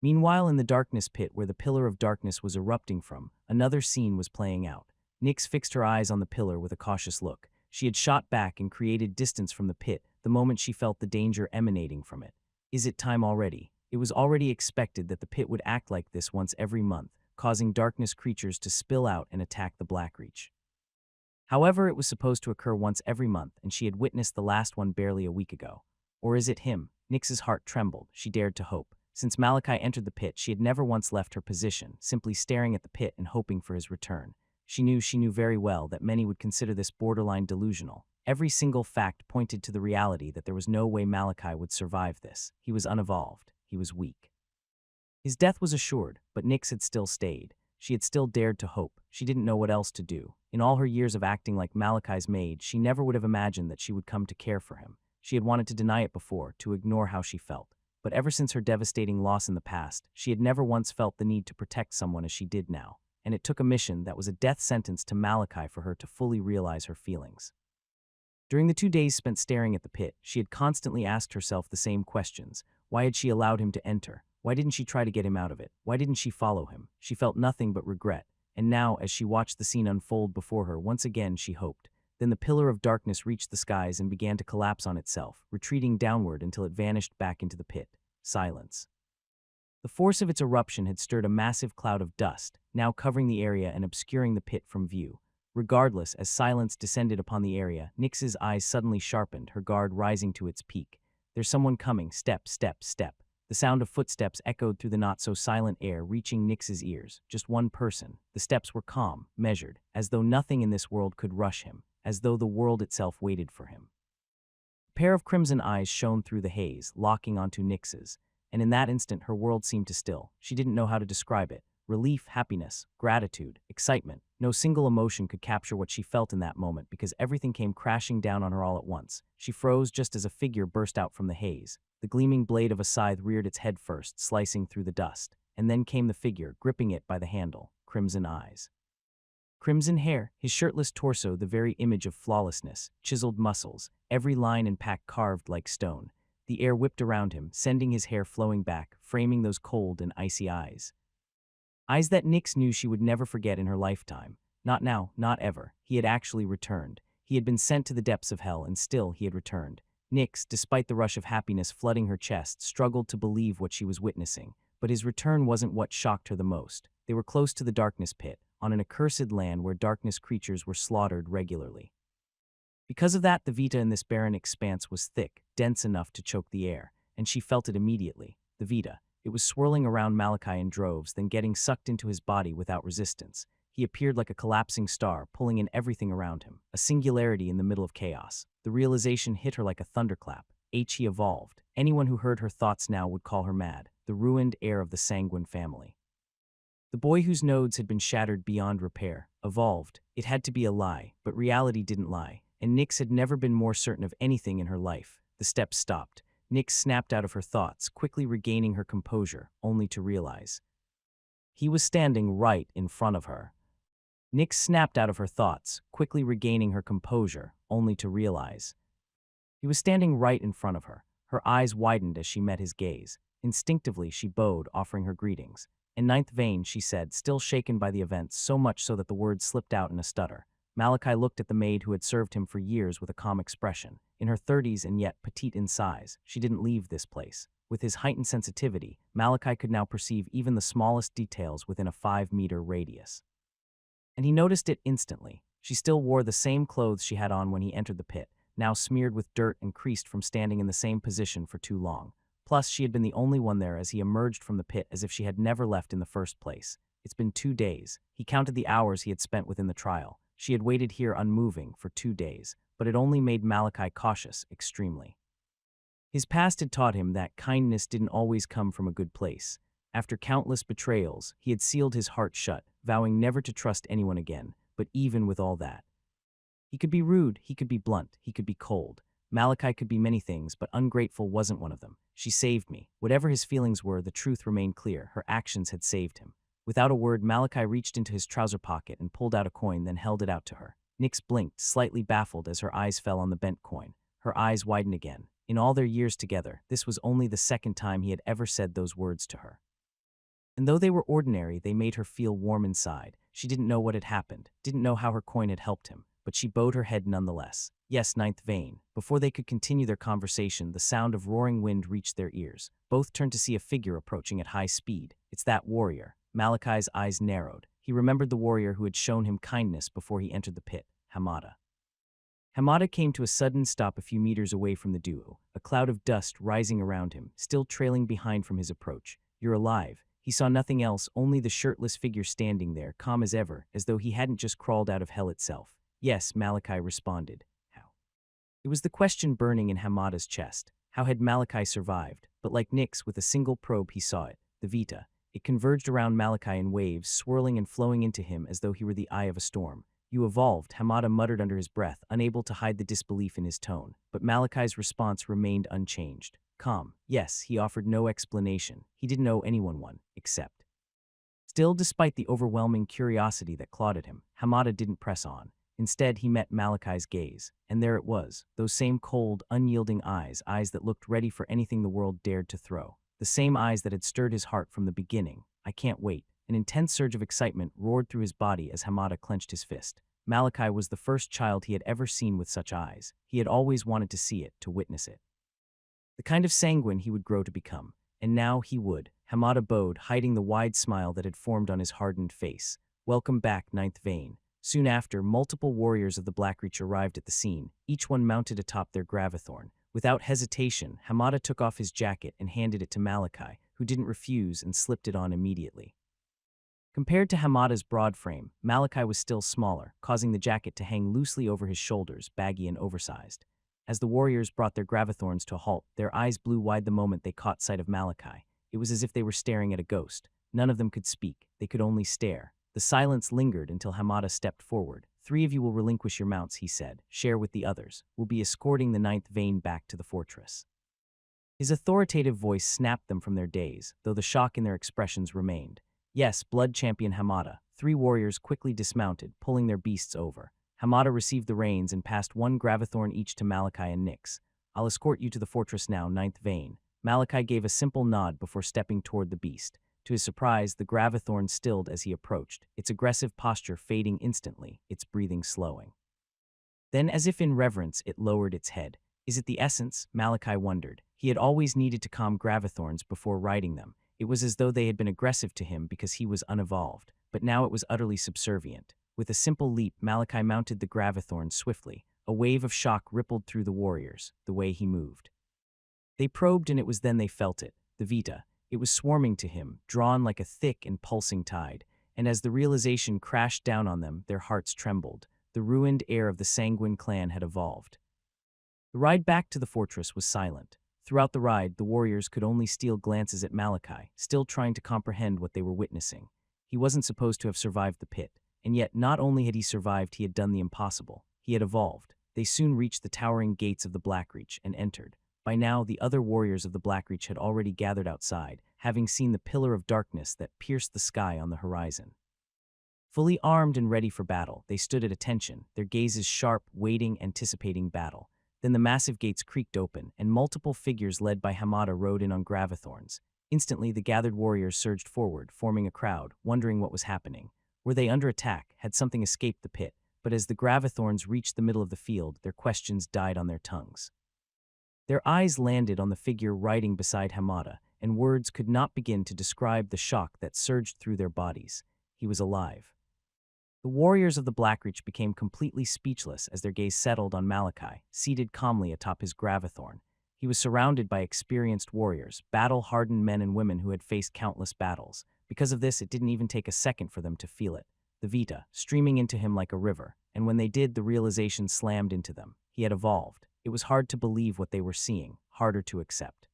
Meanwhile, in the darkness pit where the pillar of darkness was erupting from, another scene was playing out. Nyx fixed her eyes on the pillar with a cautious look. She had shot back and created distance from the pit the moment she felt the danger emanating from it. Is it time already? It was already expected that the pit would act like this once every month, causing darkness creatures to spill out and attack the Blackreach. However, it was supposed to occur once every month, and she had witnessed the last one barely a week ago. Or is it him? Nyx's heart trembled. She dared to hope. Since Malachi entered the pit, she had never once left her position, simply staring at the pit and hoping for his return. She knew very well that many would consider this borderline delusional. Every single fact pointed to the reality that there was no way Malachi would survive this. He was unevolved. He was weak. His death was assured, but Nyx had still stayed. She had still dared to hope. She didn't know what else to do. In all her years of acting like Malachi's maid, she never would have imagined that she would come to care for him. She had wanted to deny it before, to ignore how she felt. But ever since her devastating loss in the past, she had never once felt the need to protect someone as she did now. And it took a mission that was a death sentence to Malachi for her to fully realize her feelings. During the 2 days spent staring at the pit, she had constantly asked herself the same questions. Why had she allowed him to enter? Why didn't she try to get him out of it? Why didn't she follow him? She felt nothing but regret. And now, as she watched the scene unfold before her, once again she hoped. Then the pillar of darkness reached the skies and began to collapse on itself, retreating downward until it vanished back into the pit. Silence. The force of its eruption had stirred a massive cloud of dust, now covering the area and obscuring the pit from view. Regardless, as silence descended upon the area, Nyx's eyes suddenly sharpened, her guard rising to its peak. There's someone coming. Step, step, step. The sound of footsteps echoed through the not-so-silent air, reaching Nyx's ears. Just one person. The steps were calm, measured, as though nothing in this world could rush him, as though the world itself waited for him. A pair of crimson eyes shone through the haze, locking onto Nyx's, and in that instant her world seemed to still. She didn't know how to describe it. Relief, happiness, gratitude, excitement. No single emotion could capture what she felt in that moment because everything came crashing down on her all at once. She froze just as a figure burst out from the haze. The gleaming blade of a scythe reared its head first, slicing through the dust. And then came the figure, gripping it by the handle. Crimson eyes. Crimson hair, his shirtless torso the very image of flawlessness, chiseled muscles, every line and pack carved like stone. The air whipped around him, sending his hair flowing back, framing those cold and icy eyes. Eyes that Nyx knew she would never forget in her lifetime. Not now, not ever. He had actually returned. He had been sent to the depths of hell, and still he had returned. Nyx, despite the rush of happiness flooding her chest, struggled to believe what she was witnessing. But his return wasn't what shocked her the most. They were close to the darkness pit, on an accursed land where darkness creatures were slaughtered regularly. Because of that, the vita in this barren expanse was thick, dense enough to choke the air, and she felt it immediately. The vita. It was swirling around Malachi in droves, then getting sucked into his body without resistance. He appeared like a collapsing star, pulling in everything around him, a singularity in the middle of chaos. The realization hit her like a thunderclap. He evolved. Anyone who heard her thoughts now would call her mad, the ruined heir of the Sanguin family. The boy whose nodes had been shattered beyond repair, evolved. It had to be a lie, but reality didn't lie, and Nyx had never been more certain of anything in her life. The steps stopped. Nyx snapped out of her thoughts, quickly regaining her composure, only to realize he was standing right in front of her. Nyx snapped out of her thoughts, quickly regaining her composure, only to realize he was standing right in front of her. Her eyes widened as she met his gaze. Instinctively, she bowed, offering her greetings. In ninth vein, she said, still shaken by the events, so much so that the words slipped out in a stutter. Malachi looked at the maid who had served him for years with a calm expression. In her 30s and yet petite in size, she didn't leave this place. With his heightened sensitivity, Malachi could now perceive even the smallest details within a 5-meter radius. And he noticed it instantly. She still wore the same clothes she had on when he entered the pit, now smeared with dirt and creased from standing in the same position for too long. Plus, she had been the only one there as he emerged from the pit as if she had never left in the first place. It's been 2 days. He counted the hours he had spent within the trial. She had waited here unmoving for 2 days, but it only made Malachi cautious, extremely. His past had taught him that kindness didn't always come from a good place. After countless betrayals, he had sealed his heart shut, vowing never to trust anyone again. But even with all that, he could be rude, he could be blunt, he could be cold. Malachi could be many things, but ungrateful wasn't one of them. She saved me. Whatever his feelings were, the truth remained clear. Her actions had saved him. Without a word, Malachi reached into his trouser pocket and pulled out a coin, then held it out to her. Nyx blinked, slightly baffled as her eyes fell on the bent coin. Her eyes widened again. In all their years together, this was only the second time he had ever said those words to her. And though they were ordinary, they made her feel warm inside. She didn't know what had happened, didn't know how her coin had helped him, but she bowed her head nonetheless. Yes, ninth vein. Before they could continue their conversation, the sound of roaring wind reached their ears. Both turned to see a figure approaching at high speed. It's that warrior. Malachi's eyes narrowed. He remembered the warrior who had shown him kindness before he entered the pit, Hamada. Hamada came to a sudden stop a few meters away from the duo, a cloud of dust rising around him, still trailing behind from his approach. You're alive. He saw nothing else, only the shirtless figure standing there, calm as ever, as though he hadn't just crawled out of hell itself. Yes, Malachi responded. How? It was the question burning in Hamada's chest. How had Malachi survived? But like Nyx, with a single probe he saw it, the Vita. It converged around Malachi in waves, swirling and flowing into him as though he were the eye of a storm. You evolved, Hamada muttered under his breath, unable to hide the disbelief in his tone. But Malachi's response remained unchanged. Calm. Yes, he offered no explanation. He didn't owe anyone one, except. Still, despite the overwhelming curiosity that clawed at him, Hamada didn't press on. Instead, he met Malachi's gaze, and there it was, those same cold, unyielding eyes, eyes that looked ready for anything the world dared to throw. The same eyes that had stirred his heart from the beginning. I can't wait. An intense surge of excitement roared through his body as Hamada clenched his fist. Malachi was the first child he had ever seen with such eyes. He had always wanted to see it, to witness it. The kind of Sanguin he would grow to become. And now he would. Hamada bowed, hiding the wide smile that had formed on his hardened face. Welcome back, ninth vein. Soon after, multiple warriors of the Blackreach arrived at the scene, each one mounted atop their Gravithorn. Without hesitation, Hamada took off his jacket and handed it to Malachi, who didn't refuse and slipped it on immediately. Compared to Hamada's broad frame, Malachi was still smaller, causing the jacket to hang loosely over his shoulders, baggy and oversized. As the warriors brought their Gravithorns to a halt, their eyes blew wide the moment they caught sight of Malachi. It was as if they were staring at a ghost. None of them could speak. They could only stare. The silence lingered until Hamada stepped forward. 3 of you will relinquish your mounts, he said. Share with the others. We'll be escorting the ninth vein back to the fortress. His authoritative voice snapped them from their daze, though the shock in their expressions remained. Yes, blood champion Hamada. 3 warriors quickly dismounted, pulling their beasts over. Hamada received the reins and passed 1 Gravithorn each to Malachi and Nyx. I'll escort you to the fortress now, ninth vein. Malachi gave a simple nod before stepping toward the beast. To his surprise, the Gravithorn stilled as he approached, its aggressive posture fading instantly, its breathing slowing. Then, as if in reverence, it lowered its head. Is it the essence? Malachi wondered. He had always needed to calm Gravithorns before riding them. It was as though they had been aggressive to him because he was unevolved, but now it was utterly subservient. With a simple leap, Malachi mounted the Gravithorn swiftly. A wave of shock rippled through the warriors, the way he moved. They probed, and it was then they felt it, the Vita. It was swarming to him, drawn like a thick and pulsing tide, and as the realization crashed down on them, their hearts trembled. The ruined heir of the Sanguin clan had evolved. The ride back to the fortress was silent. Throughout the ride, the warriors could only steal glances at Malachi, still trying to comprehend what they were witnessing. He wasn't supposed to have survived the pit, and yet not only had he survived, he had done the impossible. He had evolved. They soon reached the towering gates of the Blackreach and entered. By now, the other warriors of the Blackreach had already gathered outside, having seen the pillar of darkness that pierced the sky on the horizon. Fully armed and ready for battle, they stood at attention, their gazes sharp, waiting, anticipating battle. Then the massive gates creaked open, and multiple figures led by Hamada rode in on Gravithorns. Instantly, the gathered warriors surged forward, forming a crowd, wondering what was happening. Were they under attack? Had something escaped the pit? But as the Gravithorns reached the middle of the field, their questions died on their tongues. Their eyes landed on the figure riding beside Hamada, and words could not begin to describe the shock that surged through their bodies. He was alive. The warriors of the Blackreach became completely speechless as their gaze settled on Malachi, seated calmly atop his Gravithorn. He was surrounded by experienced warriors, battle-hardened men and women who had faced countless battles. Because of this, it didn't even take a second for them to feel it. The Vita, streaming into him like a river, and when they did, the realization slammed into them. He had evolved. It was hard to believe what they were seeing, harder to accept.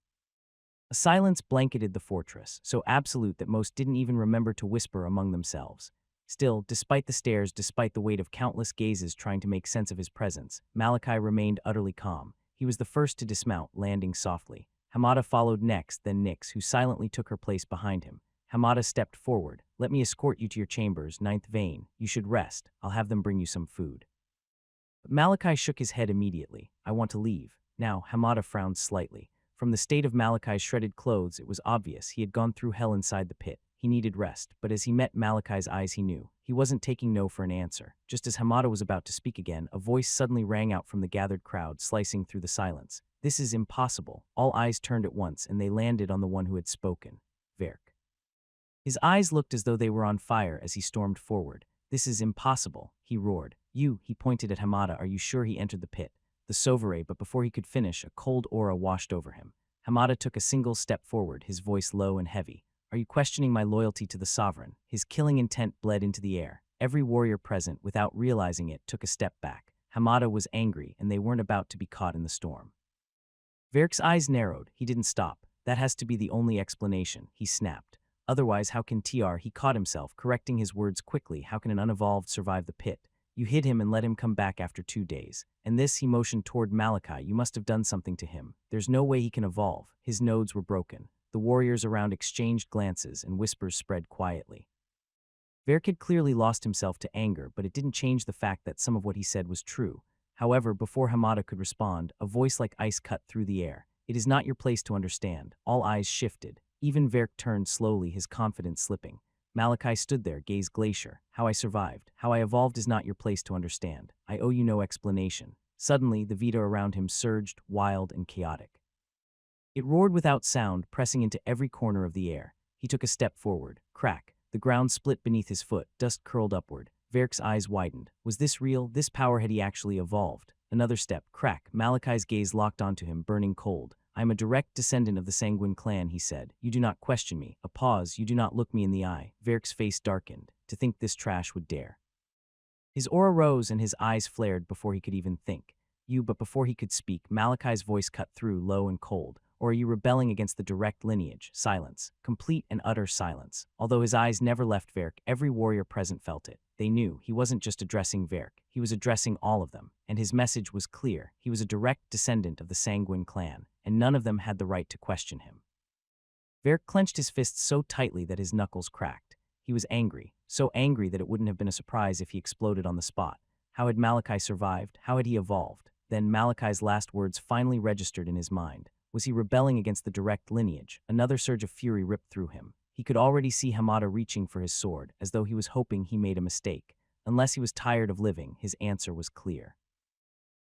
A silence blanketed the fortress, so absolute that most didn't even remember to whisper among themselves. Still, despite the stares, despite the weight of countless gazes trying to make sense of his presence, Malachi remained utterly calm. He was the first to dismount, landing softly. Hamada followed next, then Nyx, who silently took her place behind him. Hamada stepped forward. "Let me escort you to your chambers, ninth vein. You should rest. I'll have them bring you some food." But Malachi shook his head immediately. "I want to leave." Now, Hamada frowned slightly. From the state of Malachi's shredded clothes, it was obvious he had gone through hell inside the pit. He needed rest, but as he met Malachi's eyes he knew. He wasn't taking no for an answer. Just as Hamada was about to speak again, a voice suddenly rang out from the gathered crowd, slicing through the silence. "This is impossible." All eyes turned at once, and they landed on the one who had spoken. Verk. His eyes looked as though they were on fire as he stormed forward. "This is impossible," he roared. "You," he pointed at Hamada, "are you sure he entered the pit?" The Sauvere, but before he could finish, a cold aura washed over him. Hamada took a single step forward, his voice low and heavy. "Are you questioning my loyalty to the sovereign?" His killing intent bled into the air. Every warrior present, without realizing it, took a step back. Hamada was angry, and they weren't about to be caught in the storm. Verk's eyes narrowed. He didn't stop. "That has to be the only explanation," he snapped. "Otherwise, how can TR?" He caught himself, correcting his words quickly. "How can an unevolved survive the pit? You hid him and let him come back after 2 days. And this," he motioned toward Malachi, "you must have done something to him. There's no way he can evolve." His nodes were broken. The warriors around exchanged glances, and whispers spread quietly. Verk had clearly lost himself to anger, but it didn't change the fact that some of what he said was true. However, before Hamada could respond, a voice like ice cut through the air. "It is not your place to understand." All eyes shifted. Even Verk turned slowly, his confidence slipping. Malachi stood there, gaze glacier. "How I survived, how I evolved is not your place to understand. I owe you no explanation." Suddenly, the Vita around him surged, wild and chaotic. It roared without sound, pressing into every corner of the air. He took a step forward. Crack. The ground split beneath his foot, dust curled upward. Verk's eyes widened. Was this real? This power had he actually evolved? Another step. Crack. Malachi's gaze locked onto him, burning cold. "I am a direct descendant of the Sanguin clan," he said. "You do not question me." A pause. "You do not look me in the eye." Verk's face darkened. To think this trash would dare. His aura rose and his eyes flared before he could even think. But before he could speak, Malachi's voice cut through, low and cold. "Or are you rebelling against the direct lineage?" Silence. Complete and utter silence. Although his eyes never left Verk, every warrior present felt it. They knew he wasn't just addressing Verk, he was addressing all of them. And his message was clear. He was a direct descendant of the Sanguin clan, and none of them had the right to question him. Verk clenched his fists so tightly that his knuckles cracked. He was angry, so angry that it wouldn't have been a surprise if he exploded on the spot. How had Malachi survived? How had he evolved? Then Malachi's last words finally registered in his mind. Was he rebelling against the direct lineage? Another surge of fury ripped through him. He could already see Hamada reaching for his sword, as though he was hoping he made a mistake. Unless he was tired of living, his answer was clear.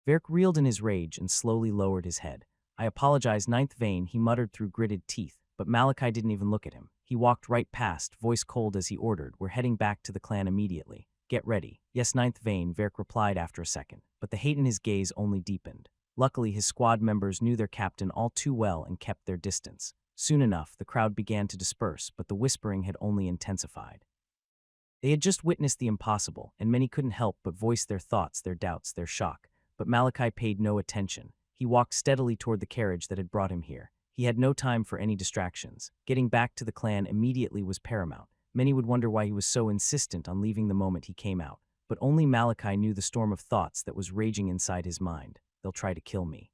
Verk reeled in his rage and slowly lowered his head. "I apologize, ninth vein," he muttered through gritted teeth, but Malachi didn't even look at him. He walked right past, voice cold as he ordered, "We're heading back to the clan immediately. Get ready." "Yes, ninth vein," Verk replied after a second, but the hate in his gaze only deepened. Luckily, his squad members knew their captain all too well and kept their distance. Soon enough, the crowd began to disperse, but the whispering had only intensified. They had just witnessed the impossible, and many couldn't help but voice their thoughts, their doubts, their shock. But Malachi paid no attention. He walked steadily toward the carriage that had brought him here. He had no time for any distractions. Getting back to the clan immediately was paramount. Many would wonder why he was so insistent on leaving the moment he came out. But only Malachi knew the storm of thoughts that was raging inside his mind. "They'll try to kill me."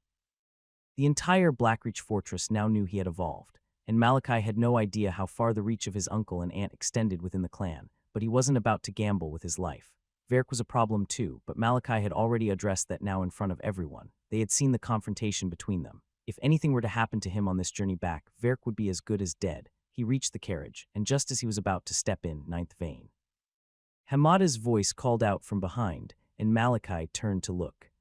The entire Blackreach fortress now knew he had evolved, and Malachi had no idea how far the reach of his uncle and aunt extended within the clan, but he wasn't about to gamble with his life. Verk was a problem too, but Malachi had already addressed that now in front of everyone. They had seen the confrontation between them. If anything were to happen to him on this journey back, Verk would be as good as dead. He reached the carriage, and just as he was about to step in, ninth vein, Hamada's voice called out from behind, and Malachi turned to look.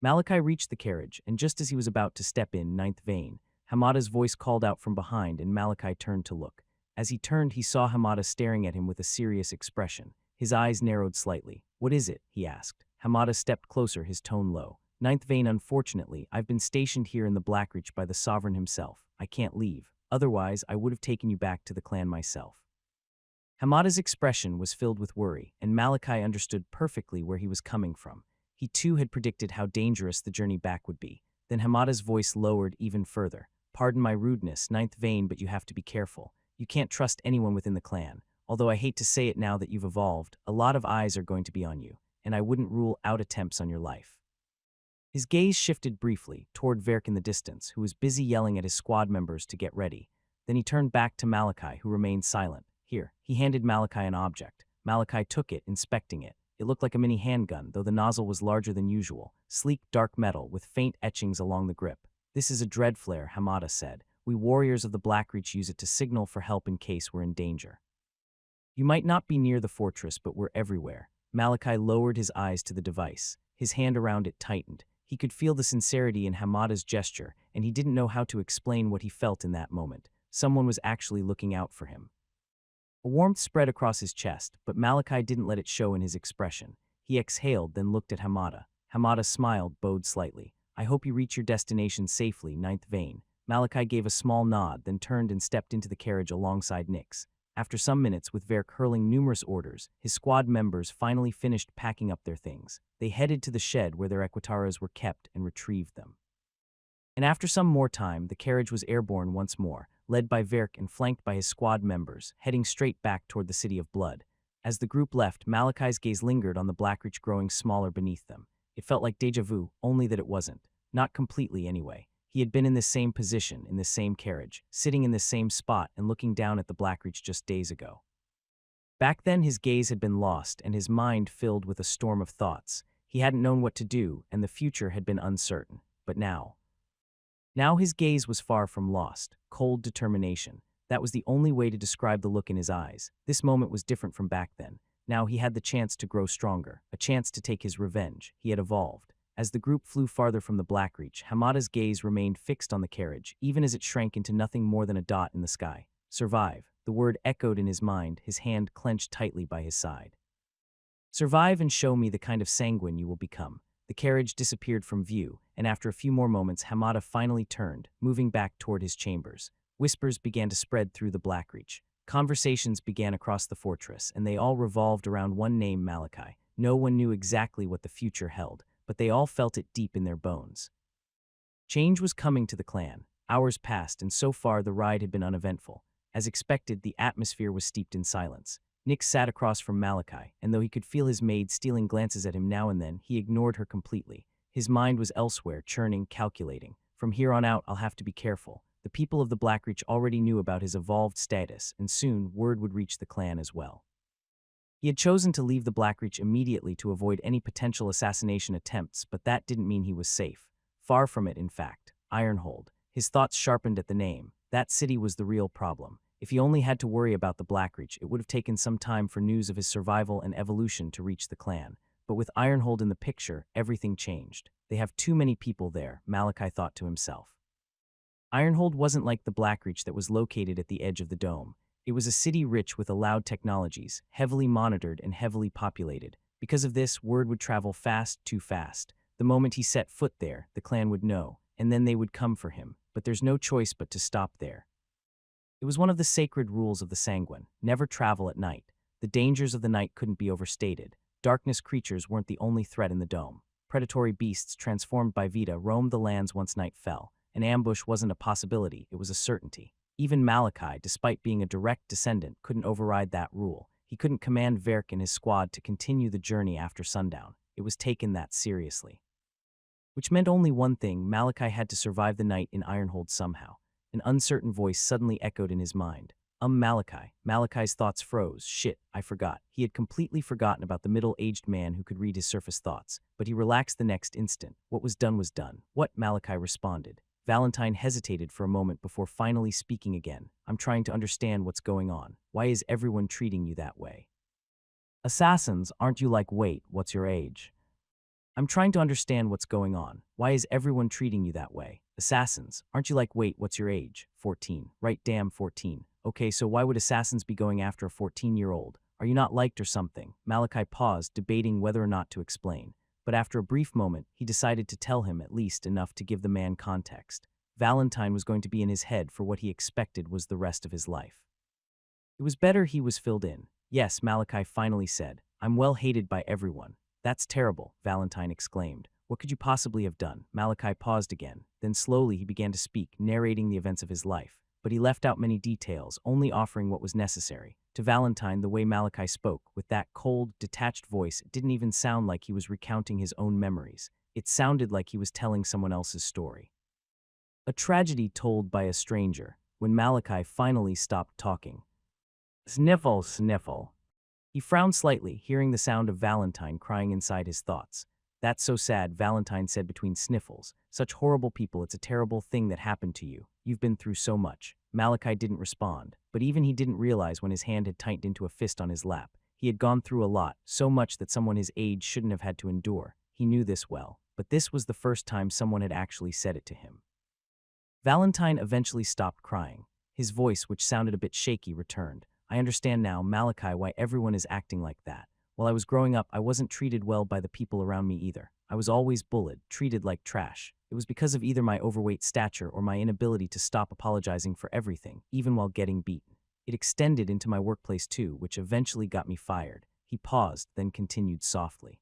Malachi reached the carriage, and just as he was about to step in, ninth vein, Hamada's voice called out from behind, and Malachi turned to look. As he turned, he saw Hamada staring at him with a serious expression. His eyes narrowed slightly. "What is it?" he asked. Hamada stepped closer, his tone low. "Ninth vein, unfortunately, I've been stationed here in the Blackreach by the sovereign himself. I can't leave. Otherwise, I would have taken you back to the clan myself." Hamada's expression was filled with worry, and Malachi understood perfectly where he was coming from. He too had predicted how dangerous the journey back would be. Then Hamada's voice lowered even further. Pardon my rudeness, ninth vein, but you have to be careful. You can't trust anyone within the clan. Although I hate to say it now that you've evolved, a lot of eyes are going to be on you, and I wouldn't rule out attempts on your life. His gaze shifted briefly toward Verk in the distance, who was busy yelling at his squad members to get ready. Then he turned back to Malachi, who remained silent. Here, he handed Malachi an object. Malachi took it, inspecting it. It looked like a mini handgun, though the nozzle was larger than usual, sleek dark metal with faint etchings along the grip. This is a dread flare, Hamada said. We warriors of the Blackreach use it to signal for help in case we're in danger. You might not be near the fortress, but we're everywhere. Malachi lowered his eyes to the device. His hand around it tightened. He could feel the sincerity in Hamada's gesture, and he didn't know how to explain what he felt in that moment. Someone was actually looking out for him. A warmth spread across his chest, but Malachi didn't let it show in his expression. He exhaled, then looked at Hamada. Hamada smiled, bowed slightly. I hope you reach your destination safely, ninth vein. Malachi gave a small nod, then turned and stepped into the carriage alongside Nyx. After some minutes, with Verk hurling numerous orders, his squad members finally finished packing up their things. They headed to the shed where their equitaras were kept and retrieved them. And after some more time, the carriage was airborne once more, led by Verk and flanked by his squad members, heading straight back toward the City of Blood. As the group left, Malachi's gaze lingered on the Blackreach growing smaller beneath them. It felt like déjà vu, only that it wasn't. Not completely, anyway. He had been in this same position, in this same carriage, sitting in this same spot and looking down at the Blackreach just days ago. Back then, his gaze had been lost and his mind filled with a storm of thoughts. He hadn't known what to do, and the future had been uncertain. But now his gaze was far from lost. Cold determination. That was the only way to describe the look in his eyes. This moment was different from back then. Now he had the chance to grow stronger, a chance to take his revenge. He had evolved. As the group flew farther from the Blackreach, Hamada's gaze remained fixed on the carriage, even as it shrank into nothing more than a dot in the sky. Survive. The word echoed in his mind, his hand clenched tightly by his side. Survive and show me the kind of Sanguin you will become. The carriage disappeared from view, and after a few more moments, Hamada finally turned, moving back toward his chambers. Whispers began to spread through the Blackreach. Conversations began across the fortress, and they all revolved around one name, Malachi. No one knew exactly what the future held, but they all felt it deep in their bones. Change was coming to the clan. Hours passed, and so far the ride had been uneventful. As expected, the atmosphere was steeped in silence. Nyx sat across from Malachi, and though he could feel his maid stealing glances at him now and then, he ignored her completely. His mind was elsewhere, churning, calculating. From here on out, I'll have to be careful. The people of the Blackreach already knew about his evolved status, and soon word would reach the clan as well. He had chosen to leave the Blackreach immediately to avoid any potential assassination attempts, but that didn't mean he was safe. Far from it, in fact. Ironhold. His thoughts sharpened at the name. That city was the real problem. If he only had to worry about the Blackreach, it would have taken some time for news of his survival and evolution to reach the clan. But with Ironhold in the picture, everything changed. They have too many people there, Malachi thought to himself. Ironhold wasn't like the Blackreach that was located at the edge of the dome. It was a city rich with allowed technologies, heavily monitored and heavily populated. Because of this, word would travel fast, too fast. The moment he set foot there, the clan would know, and then they would come for him. But there's no choice but to stop there. It was one of the sacred rules of the Sanguin: never travel at night. The dangers of the night couldn't be overstated. Darkness creatures weren't the only threat in the dome. Predatory beasts transformed by Vita roamed the lands once night fell. An ambush wasn't a possibility, it was a certainty. Even Malachi, despite being a direct descendant, couldn't override that rule. He couldn't command Verk and his squad to continue the journey after sundown. It was taken that seriously. Which meant only one thing: Malachi had to survive the night in Ironhold somehow. An uncertain voice suddenly echoed in his mind. Malachi. Malachi's thoughts froze. Shit, I forgot. He had completely forgotten about the middle-aged man who could read his surface thoughts, but he relaxed the next instant. What was done was done. What? Malachi responded. Valentine hesitated for a moment before finally speaking again. I'm trying to understand what's going on. Why is everyone treating you that way? Assassins, aren't you like, wait, what's your age? I'm trying to understand what's going on. Why is everyone treating you that way? Assassins, aren't you like, wait, what's your age? 14. Right, damn 14. Okay, so why would assassins be going after a 14-year-old? Are you not liked or something? Malachi paused, debating whether or not to explain. But after a brief moment, he decided to tell him at least enough to give the man context. Valentine was going to be in his head for what he expected was the rest of his life. It was better he was filled in. Yes, Malachi finally said. I'm well hated by everyone. That's terrible, Valentine exclaimed. What could you possibly have done? Malachi paused again. Then slowly he began to speak, narrating the events of his life. But he left out many details, only offering what was necessary. To Valentine, the way Malachi spoke, with that cold, detached voice, it didn't even sound like he was recounting his own memories. It sounded like he was telling someone else's story. A tragedy told by a stranger. When Malachi finally stopped talking. Sniffle, sniffle. He frowned slightly, hearing the sound of Valentine crying inside his thoughts. That's so sad, Valentine said between sniffles. Such horrible people, it's a terrible thing that happened to you. You've been through so much. Malachi didn't respond, but even he didn't realize when his hand had tightened into a fist on his lap. He had gone through a lot, so much that someone his age shouldn't have had to endure. He knew this well, but this was the first time someone had actually said it to him. Valentine eventually stopped crying. His voice, which sounded a bit shaky, returned. I understand now, Malachi, why everyone is acting like that. While I was growing up, I wasn't treated well by the people around me either. I was always bullied, treated like trash. It was because of either my overweight stature or my inability to stop apologizing for everything, even while getting beaten. It extended into my workplace too, which eventually got me fired. He paused, then continued softly.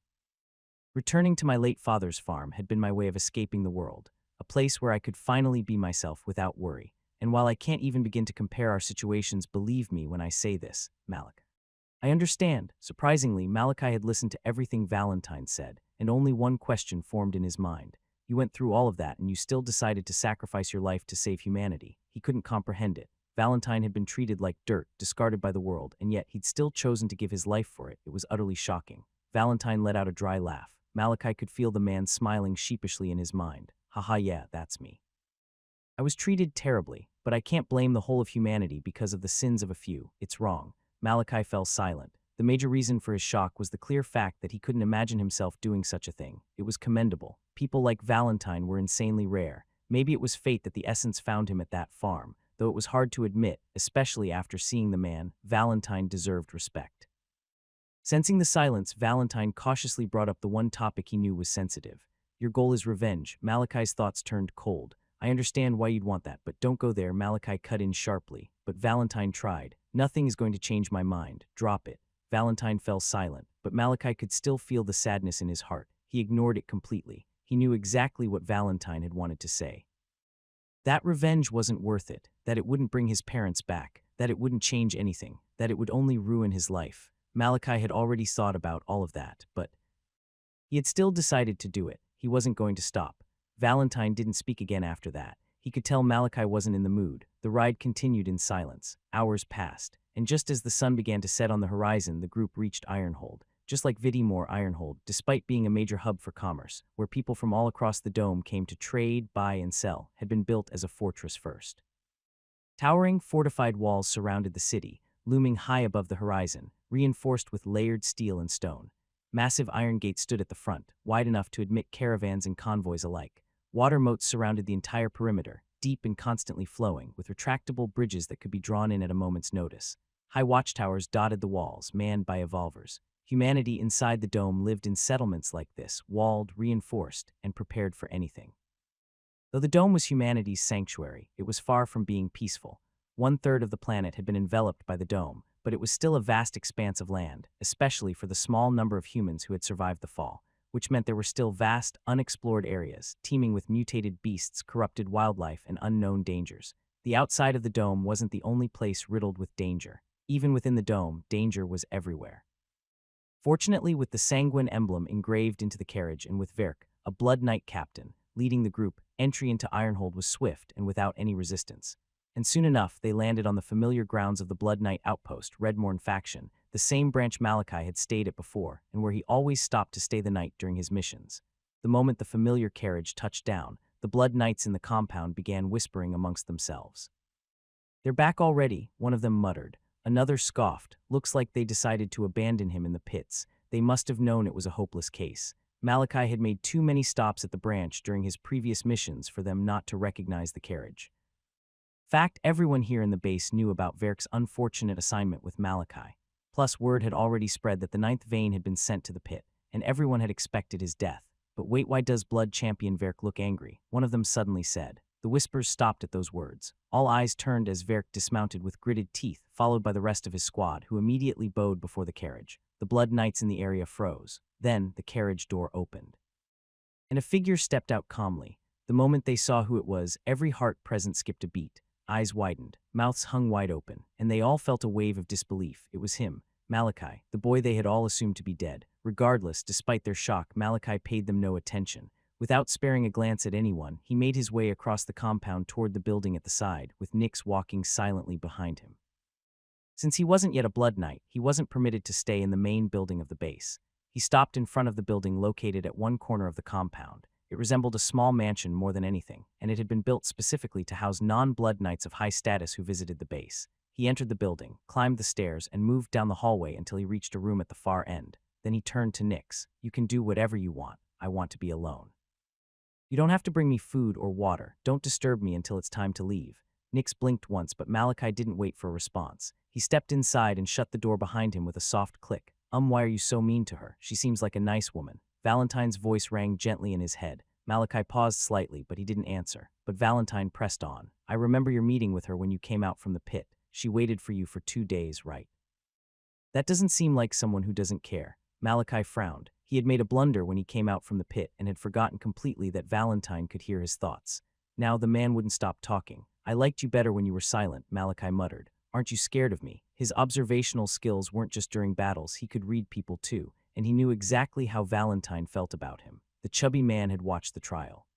Returning to my late father's farm had been my way of escaping the world, a place where I could finally be myself without worry. And while I can't even begin to compare our situations, believe me when I say this, Malachi. I understand. Surprisingly, Malachi had listened to everything Valentine said, and only one question formed in his mind. You went through all of that, and you still decided to sacrifice your life to save humanity. He couldn't comprehend it. Valentine had been treated like dirt, discarded by the world, and yet he'd still chosen to give his life for it. It was utterly shocking. Valentine let out a dry laugh. Malachi could feel the man smiling sheepishly in his mind. Haha, yeah, that's me. I was treated terribly, but I can't blame the whole of humanity because of the sins of a few. It's wrong. Malachi fell silent. The major reason for his shock was the clear fact that he couldn't imagine himself doing such a thing. It was commendable. People like Valentine were insanely rare. Maybe it was fate that the essence found him at that farm, though it was hard to admit, especially after seeing the man. Valentine deserved respect. Sensing the silence, Valentine cautiously brought up the one topic he knew was sensitive. Your goal is revenge. Malachi's thoughts turned cold. I understand why you'd want that, but don't go there, Malachi cut in sharply. But Valentine tried. Nothing is going to change my mind. Drop it. Valentine fell silent, but Malachi could still feel the sadness in his heart. He ignored it completely. He knew exactly what Valentine had wanted to say. That revenge wasn't worth it, that it wouldn't bring his parents back, that it wouldn't change anything, that it would only ruin his life. Malachi had already thought about all of that, but he had still decided to do it. He wasn't going to stop. Valentine didn't speak again after that. He could tell Malachi wasn't in the mood. The ride continued in silence. Hours passed, and just as the sun began to set on the horizon, the group reached Ironhold. Just like Vidimore, Ironhold, despite being a major hub for commerce, where people from all across the dome came to trade, buy, and sell, had been built as a fortress first. Towering, fortified walls surrounded the city, looming high above the horizon, reinforced with layered steel and stone. Massive iron gates stood at the front, wide enough to admit caravans and convoys alike. Water moats surrounded the entire perimeter, deep and constantly flowing, with retractable bridges that could be drawn in at a moment's notice. High watchtowers dotted the walls, manned by evolvers. Humanity inside the dome lived in settlements like this, walled, reinforced, and prepared for anything. Though the dome was humanity's sanctuary, it was far from being peaceful. 1/3 of the planet had been enveloped by the dome, but it was still a vast expanse of land, especially for the small number of humans who had survived the fall, which meant there were still vast, unexplored areas, teeming with mutated beasts, corrupted wildlife, and unknown dangers. The outside of the dome wasn't the only place riddled with danger. Even within the dome, danger was everywhere. Fortunately, with the Sanguin emblem engraved into the carriage and with Verk, a Blood Knight captain, leading the group, entry into Ironhold was swift and without any resistance. And soon enough, they landed on the familiar grounds of the Blood Knight outpost, Reborn faction, the same branch Malachi had stayed at before, and where he always stopped to stay the night during his missions. The moment the familiar carriage touched down, the Blood Knights in the compound began whispering amongst themselves. They're back already, one of them muttered. Another scoffed. Looks like they decided to abandon him in the pits. They must have known it was a hopeless case. Malachi had made too many stops at the branch during his previous missions for them not to recognize the carriage. Fact, everyone here in the base knew about Verk's unfortunate assignment with Malachi. Plus, word had already spread that the 9th vein had been sent to the pit, and everyone had expected his death. But wait, why does Blood Champion Verk look angry? One of them suddenly said. The whispers stopped at those words. All eyes turned as Verk dismounted with gritted teeth, followed by the rest of his squad, who immediately bowed before the carriage. The Blood Knights in the area froze. Then, the carriage door opened. and a figure stepped out calmly. The moment they saw who it was, every heart present skipped a beat. Eyes widened, mouths hung wide open, and they all felt a wave of disbelief. It was him, Malachi, the boy they had all assumed to be dead. Regardless, despite their shock, Malachi paid them no attention. Without sparing a glance at anyone, he made his way across the compound toward the building at the side, with Nyx walking silently behind him. Since he wasn't yet a Blood Knight, he wasn't permitted to stay in the main building of the base. He stopped in front of the building located at one corner of the compound. It resembled a small mansion more than anything, and it had been built specifically to house non-Blood Knights of high status who visited the base. He entered the building, climbed the stairs, and moved down the hallway until he reached a room at the far end. Then he turned to Nyx. "You can do whatever you want. I want to be alone. You don't have to bring me food or water. Don't disturb me until it's time to leave." Nyx blinked once, but Malachi didn't wait for a response. He stepped inside and shut the door behind him with a soft click. Why are you so mean to her? She seems like a nice woman." Valentine's voice rang gently in his head. Malachi paused slightly, but he didn't answer. But Valentine pressed on. "I remember your meeting with her when you came out from the pit. She waited for you for 2 days, right?" "That doesn't seem like someone who doesn't care." Malachi frowned. He had made a blunder when he came out from the pit and had forgotten completely that Valentine could hear his thoughts. Now the man wouldn't stop talking. "I liked you better when you were silent," Malachi muttered. "Aren't you scared of me?" His observational skills weren't just during battles, he could read people too, and he knew exactly how Valentine felt about him. The chubby man had watched the trial.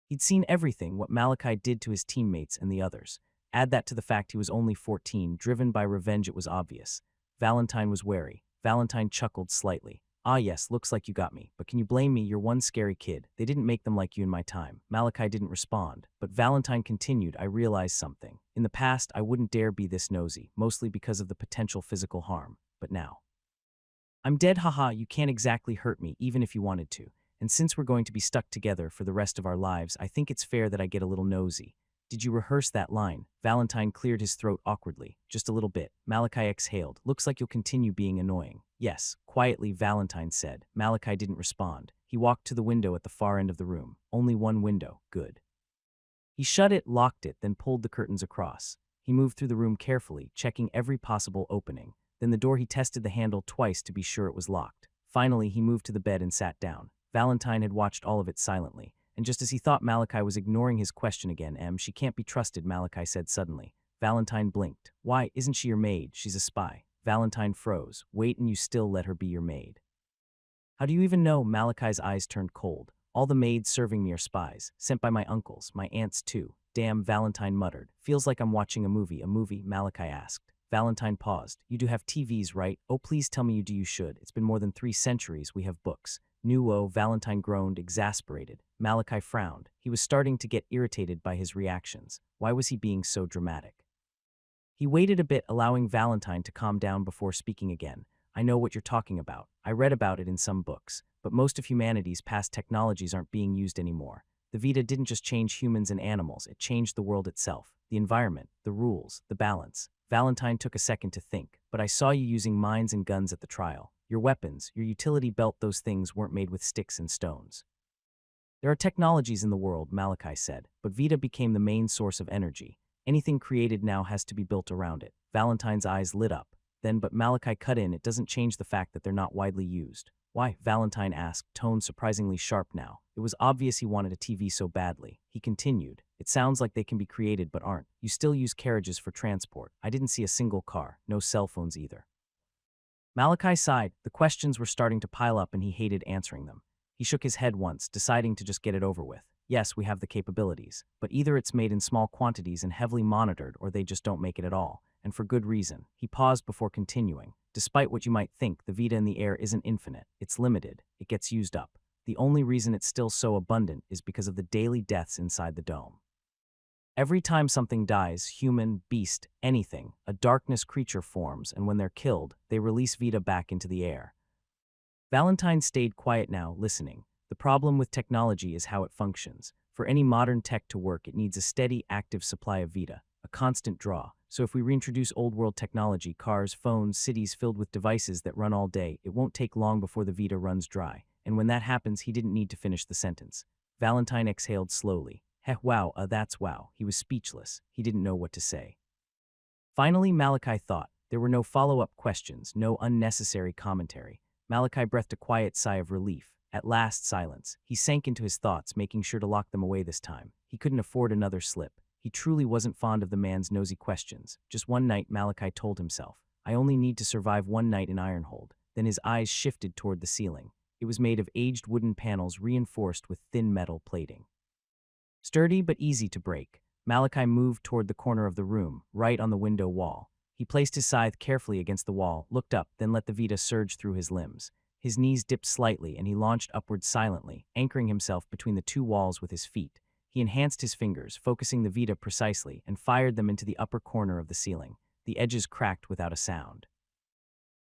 He'd seen everything, what Malachi did to his teammates and the others. Add that to the fact he was only 14, driven by revenge, it was obvious. Valentine was wary. Valentine chuckled slightly. "Ah yes, looks like you got me, but can you blame me? You're one scary kid. They didn't make them like you in my time." Malachi didn't respond, but Valentine continued. "I realized something. In the past, I wouldn't dare be this nosy, mostly because of the potential physical harm. But now I'm dead, haha, you can't exactly hurt me, even if you wanted to. And since we're going to be stuck together for the rest of our lives, I think it's fair that I get a little nosy." "Did you rehearse that line?" Valentine cleared his throat awkwardly. "Just a little bit." Malachi exhaled. "Looks like you'll continue being annoying." "Yes," quietly Valentine said. Malachi didn't respond. He walked to the window at the far end of the room. "Only one window. Good." He shut it, locked it, then pulled the curtains across. He moved through the room carefully, checking every possible opening. Then the door, he tested the handle twice to be sure it was locked. Finally, he moved to the bed and sat down. Valentine had watched all of it silently. And just as he thought Malachi was ignoring his question again, "She can't be trusted," Malachi said suddenly. Valentine blinked. "Why, isn't she your maid? She's a spy." Valentine froze. "Wait, and you still let her be your maid? How do you even know?" Malachi's eyes turned cold. "All the maids serving me are spies, sent by my uncles, my aunts too." "Damn," Valentine muttered. "Feels like I'm watching a movie." "A movie?" Malachi asked. Valentine paused. "You do have TVs, right?" "Oh, please tell me you do. You should. It's been more than 3 centuries. We have books." "No," Valentine groaned, exasperated. Malachi frowned. He was starting to get irritated by his reactions. Why was he being so dramatic? He waited a bit, allowing Valentine to calm down before speaking again. "I know what you're talking about. I read about it in some books. But most of humanity's past technologies aren't being used anymore. The Vita didn't just change humans and animals, it changed the world itself. The environment, the rules, the balance." Valentine took a second to think. "But I saw you using mines and guns at the trial. Your weapons, your utility belt, those things weren't made with sticks and stones." "There are technologies in the world," Malachi said, "but Vita became the main source of energy. Anything created now has to be built around it." Valentine's eyes lit up. Then, but Malachi cut in, "It doesn't change the fact that they're not widely used." "Why?" Valentine asked, tone surprisingly sharp now. It was obvious he wanted a TV so badly. He continued, "It sounds like they can be created but aren't. You still use carriages for transport. I didn't see a single car, no cell phones either." Malachi sighed. The questions were starting to pile up and he hated answering them. He shook his head once, deciding to just get it over with. "Yes, we have the capabilities, but either it's made in small quantities and heavily monitored, or they just don't make it at all, and for good reason." He paused before continuing. "Despite what you might think, the Vita in the air isn't infinite. It's limited. It gets used up. The only reason it's still so abundant is because of the daily deaths inside the dome. Every time something dies, human, beast, anything, a darkness creature forms, and when they're killed, they release Vita back into the air." Valentine stayed quiet now, listening. The problem with technology is how it functions. For any modern tech to work, it needs a steady, active supply of Vita, a constant draw. So if we reintroduce old-world technology, cars, phones, cities filled with devices that run all day, it won't take long before the Vita runs dry. And when that happens, he didn't need to finish the sentence. Valentine exhaled slowly. Wow, that's wow." He was speechless. He didn't know what to say. Finally, Malachi thought. There were no follow-up questions, no unnecessary commentary. Malachi breathed a quiet sigh of relief. At last, silence. He sank into his thoughts, making sure to lock them away this time. He couldn't afford another slip. He truly wasn't fond of the man's nosy questions. Just one night, Malachi told himself, I only need to survive one night in Ironhold. Then his eyes shifted toward the ceiling. It was made of aged wooden panels reinforced with thin metal plating. Sturdy but easy to break, Malachi moved toward the corner of the room, right on the window wall. He placed his scythe carefully against the wall, looked up, then let the vita surge through his limbs. His knees dipped slightly, and he launched upwards silently, anchoring himself between the two walls with his feet. He enhanced his fingers, focusing the vita precisely, and fired them into the upper corner of the ceiling. The edges cracked without a sound.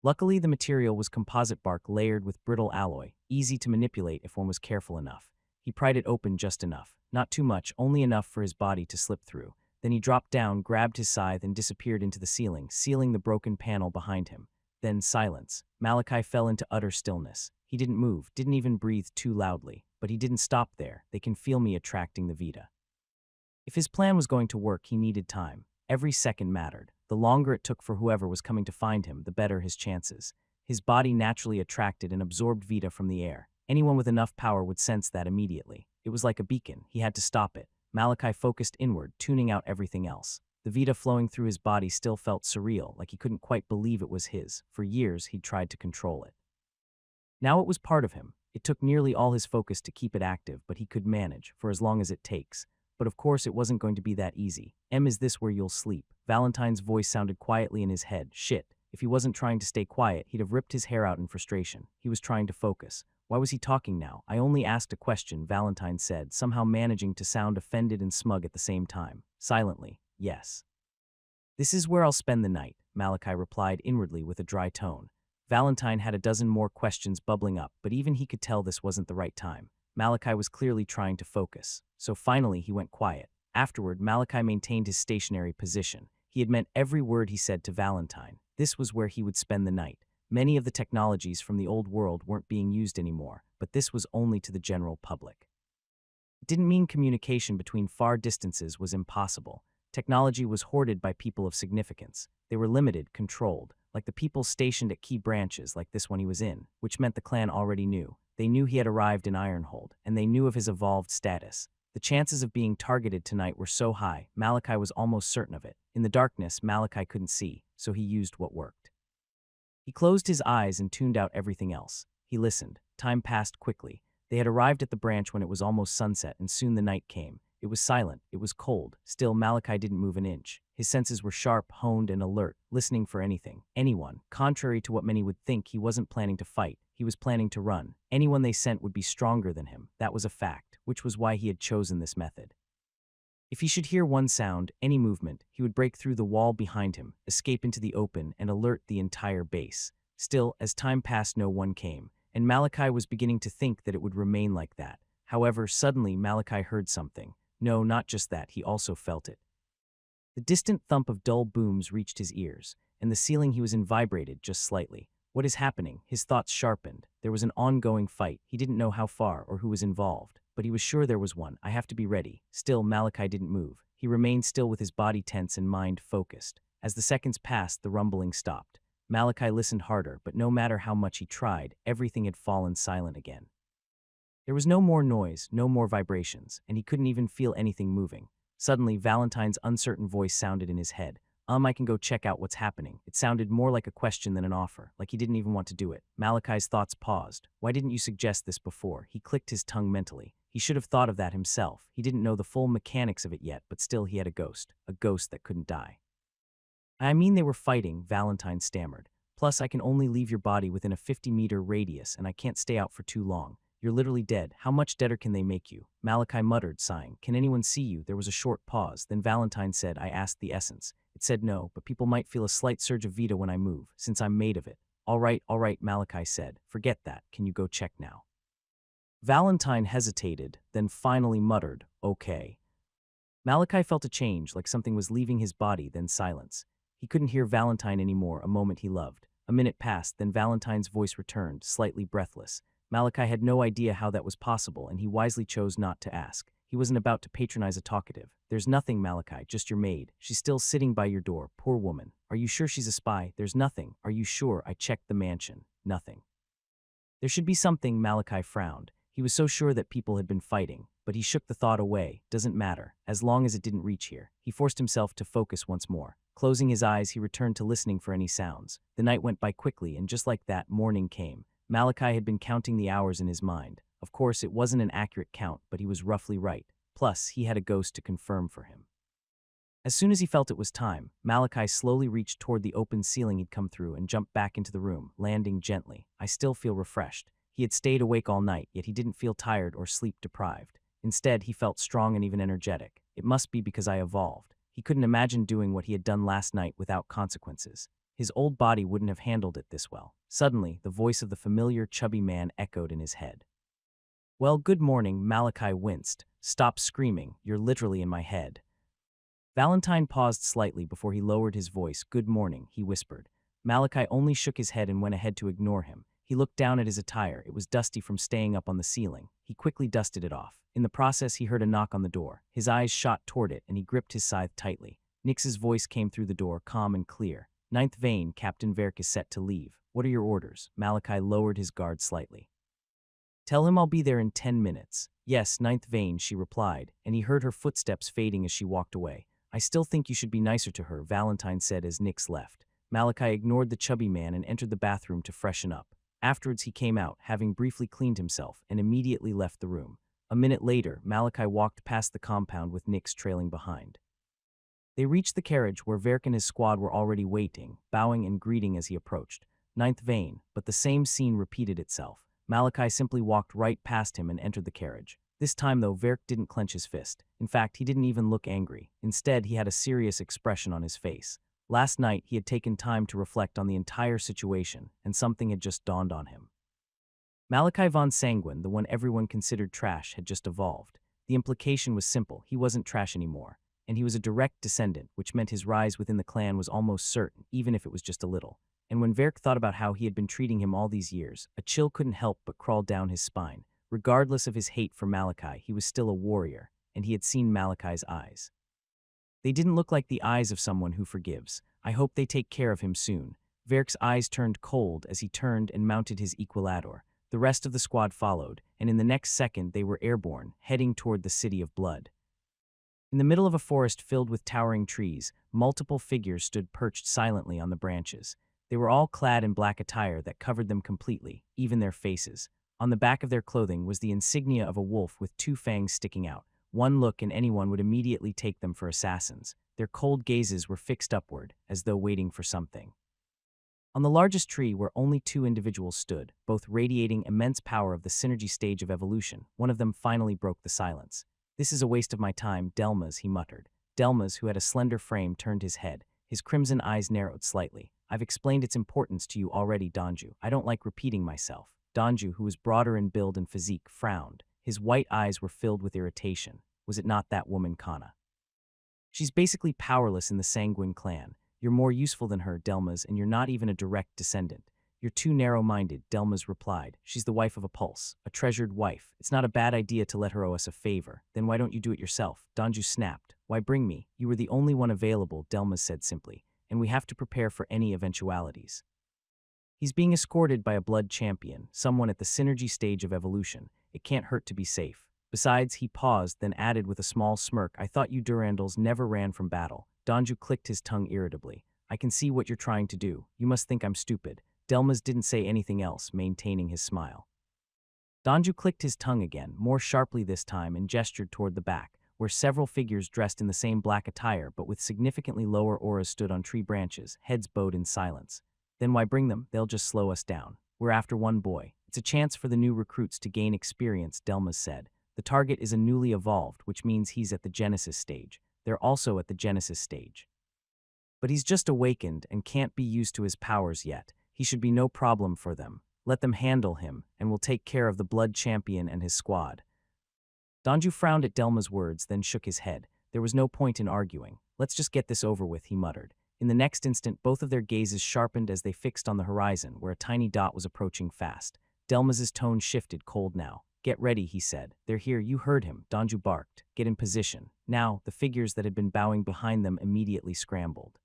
Luckily, the material was composite bark layered with brittle alloy, easy to manipulate if one was careful enough. He pried it open just enough, not too much, only enough for his body to slip through. Then he dropped down, grabbed his scythe, and disappeared into the ceiling, sealing the broken panel behind him. Then silence. Malachi fell into utter stillness. He didn't move, didn't even breathe too loudly. But he didn't stop there. They can feel me attracting the vita. If his plan was going to work, he needed time. Every second mattered. The longer it took for whoever was coming to find him, the better his chances. His body naturally attracted and absorbed vita from the air. Anyone with enough power would sense that immediately. It was like a beacon. He had to stop it. Malachi focused inward, tuning out everything else. The vita flowing through his body still felt surreal, like he couldn't quite believe it was his. For years, he'd tried to control it. Now it was part of him. It took nearly all his focus to keep it active, but he could manage, for as long as it takes. But of course it wasn't going to be that easy. Is this where you'll sleep? Valentine's voice sounded quietly in his head. Shit. If he wasn't trying to stay quiet, he'd have ripped his hair out in frustration. He was trying to focus. Why was he talking now? I only asked a question, Valentine said, somehow managing to sound offended and smug at the same time. Silently, yes. This is where I'll spend the night, Malachi replied inwardly with a dry tone. Valentine had a dozen more questions bubbling up, but even he could tell this wasn't the right time. Malachi was clearly trying to focus. So finally he went quiet. Afterward, Malachi maintained his stationary position. He had meant every word he said to Valentine. This was where he would spend the night. Many of the technologies from the old world weren't being used anymore, but this was only to the general public. It didn't mean communication between far distances was impossible. Technology was hoarded by people of significance. They were limited, controlled, like the people stationed at key branches like this one he was in, which meant the clan already knew. They knew he had arrived in Ironhold, and they knew of his evolved status. The chances of being targeted tonight were so high, Malachi was almost certain of it. In the darkness, Malachi couldn't see, so he used what worked. He closed his eyes and tuned out everything else. He listened. Time passed quickly. They had arrived at the branch when it was almost sunset, and soon the night came. It was silent. It was cold. Still, Malachi didn't move an inch. His senses were sharp, honed, and alert, listening for anything, anyone. Contrary to what many would think, he wasn't planning to fight. He was planning to run. Anyone they sent would be stronger than him. That was a fact, which was why he had chosen this method. If he should hear one sound, any movement, he would break through the wall behind him, escape into the open, and alert the entire base. Still, as time passed, no one came, and Malachi was beginning to think that it would remain like that. However, suddenly Malachi heard something. No, not just that, he also felt it. The distant thump of dull booms reached his ears, and the ceiling he was in vibrated just slightly. What is happening? His thoughts sharpened. There was an ongoing fight. He didn't know how far or who was involved, but he was sure there was one. I have to be ready. Still, Malachi didn't move. He remained still with his body tense and mind focused. As the seconds passed, the rumbling stopped. Malachi listened harder, but no matter how much he tried, everything had fallen silent again. There was no more noise, no more vibrations, and he couldn't even feel anything moving. Suddenly, Valentine's uncertain voice sounded in his head. I can go check out what's happening. It sounded more like a question than an offer, like he didn't even want to do it. Malachi's thoughts paused. Why didn't you suggest this before? He clicked his tongue mentally. He should have thought of that himself. He didn't know the full mechanics of it yet, but still he had a ghost that couldn't die. I mean, they were fighting, Valentine stammered. Plus, I can only leave your body within a 50-meter radius, and I can't stay out for too long. You're literally dead. How much deader can they make you? Malachi muttered, sighing. Can anyone see you? There was a short pause. Then Valentine said, I asked the essence. It said no, but people might feel a slight surge of vita when I move, since I'm made of it. All right, Malachi said. Forget that. Can you go check now? Valentine hesitated, then finally muttered, okay. Malachi felt a change, like something was leaving his body, then silence. He couldn't hear Valentine anymore, a moment he loved. A minute passed, then Valentine's voice returned, slightly breathless. Malachi had no idea how that was possible, and he wisely chose not to ask. He wasn't about to patronize a talkative. There's nothing, Malachi, just your maid. She's still sitting by your door, poor woman. Are you sure she's a spy? There's nothing. Are you sure? I checked the mansion. Nothing. There should be something, Malachi frowned. He was so sure that people had been fighting, but he shook the thought away. Doesn't matter, as long as it didn't reach here. He forced himself to focus once more. Closing his eyes, he returned to listening for any sounds. The night went by quickly, and just like that, morning came. Malachi had been counting the hours in his mind. Of course, it wasn't an accurate count, but he was roughly right. Plus, he had a ghost to confirm for him. As soon as he felt it was time, Malachi slowly reached toward the open ceiling he'd come through and jumped back into the room, landing gently. I still feel refreshed. He had stayed awake all night, yet he didn't feel tired or sleep-deprived. Instead, he felt strong and even energetic. It must be because I evolved. He couldn't imagine doing what he had done last night without consequences. His old body wouldn't have handled it this well. Suddenly, the voice of the familiar, chubby man echoed in his head. "Well, good morning," Malachi winced. "Stop screaming. You're literally in my head." Valentine paused slightly before he lowered his voice. "Good morning," he whispered. Malachi only shook his head and went ahead to ignore him. He looked down at his attire. It was dusty from staying up on the ceiling. He quickly dusted it off. In the process, he heard a knock on the door. His eyes shot toward it, and he gripped his scythe tightly. Nix's voice came through the door, calm and clear. "Ninth Vein, Captain Verk is set to leave. What are your orders?" Malachi lowered his guard slightly. "Tell him I'll be there in 10 minutes. "Yes, Ninth Vein," she replied, and he heard her footsteps fading as she walked away. "I still think you should be nicer to her," Valentine said as Nix left. Malachi ignored the chubby man and entered the bathroom to freshen up. Afterwards, he came out, having briefly cleaned himself, and immediately left the room. A minute later, Malachi walked past the compound with Nix trailing behind. They reached the carriage where Verk and his squad were already waiting, bowing and greeting as he approached. Ninth Vein, but the same scene repeated itself. Malachi simply walked right past him and entered the carriage. This time, though, Verk didn't clench his fist. In fact, he didn't even look angry. Instead, he had a serious expression on his face. Last night, he had taken time to reflect on the entire situation, and something had just dawned on him. Malachi von Sanguin, the one everyone considered trash, had just evolved. The implication was simple: he wasn't trash anymore, and he was a direct descendant, which meant his rise within the clan was almost certain, even if it was just a little. And when Verk thought about how he had been treating him all these years, a chill couldn't help but crawl down his spine. Regardless of his hate for Malachi, he was still a warrior, and he had seen Malachi's eyes. They didn't look like the eyes of someone who forgives. "I hope they take care of him soon." Verk's eyes turned cold as he turned and mounted his equilador. The rest of the squad followed, and in the next second they were airborne, heading toward the City of Blood. In the middle of a forest filled with towering trees, multiple figures stood perched silently on the branches. They were all clad in black attire that covered them completely, even their faces. On the back of their clothing was the insignia of a wolf with two fangs sticking out. One look and anyone would immediately take them for assassins. Their cold gazes were fixed upward, as though waiting for something. On the largest tree where only two individuals stood, both radiating immense power of the synergy stage of evolution, one of them finally broke the silence. "This is a waste of my time, Delmas," he muttered. Delmas, who had a slender frame, turned his head. His crimson eyes narrowed slightly. "I've explained its importance to you already, Donju. I don't like repeating myself." Donju, who was broader in build and physique, frowned. His white eyes were filled with irritation. Was it not that woman, Kana? "She's basically powerless in the Sanguin clan. You're more useful than her, Delmas, and you're not even a direct descendant." "You're too narrow-minded," Delmas replied. "She's the wife of a pulse, a treasured wife. It's not a bad idea to let her owe us a favor. Then why don't you do it yourself?" Donju snapped. "Why bring me? You were the only one available," Delmas said simply, "and we have to prepare for any eventualities." "He's being escorted by a blood champion, someone at the synergy stage of evolution. It can't hurt to be safe. Besides," he paused, then added with a small smirk, "I thought you Durandals never ran from battle." Donju clicked his tongue irritably. "I can see what you're trying to do. You must think I'm stupid." Delmas didn't say anything else, maintaining his smile. Donju clicked his tongue again, more sharply this time, and gestured toward the back, where several figures dressed in the same black attire but with significantly lower auras stood on tree branches, heads bowed in silence. "Then why bring them? They'll just slow us down. We're after one boy. It's a chance for the new recruits to gain experience," Delmas said. "The target is a newly evolved, which means he's at the Genesis stage. They're also at the Genesis stage. But he's just awakened and can't be used to his powers yet. He should be no problem for them. Let them handle him, and we'll take care of the blood champion and his squad." Donju frowned at Delma's words, then shook his head. There was no point in arguing. "Let's just get this over with," he muttered. In the next instant, both of their gazes sharpened as they fixed on the horizon, where a tiny dot was approaching fast. Delmas's tone shifted, cold now. "Get ready," he said. "They're here, you heard him," Donju barked. "Get in position." Now, the figures that had been bowing behind them immediately scrambled.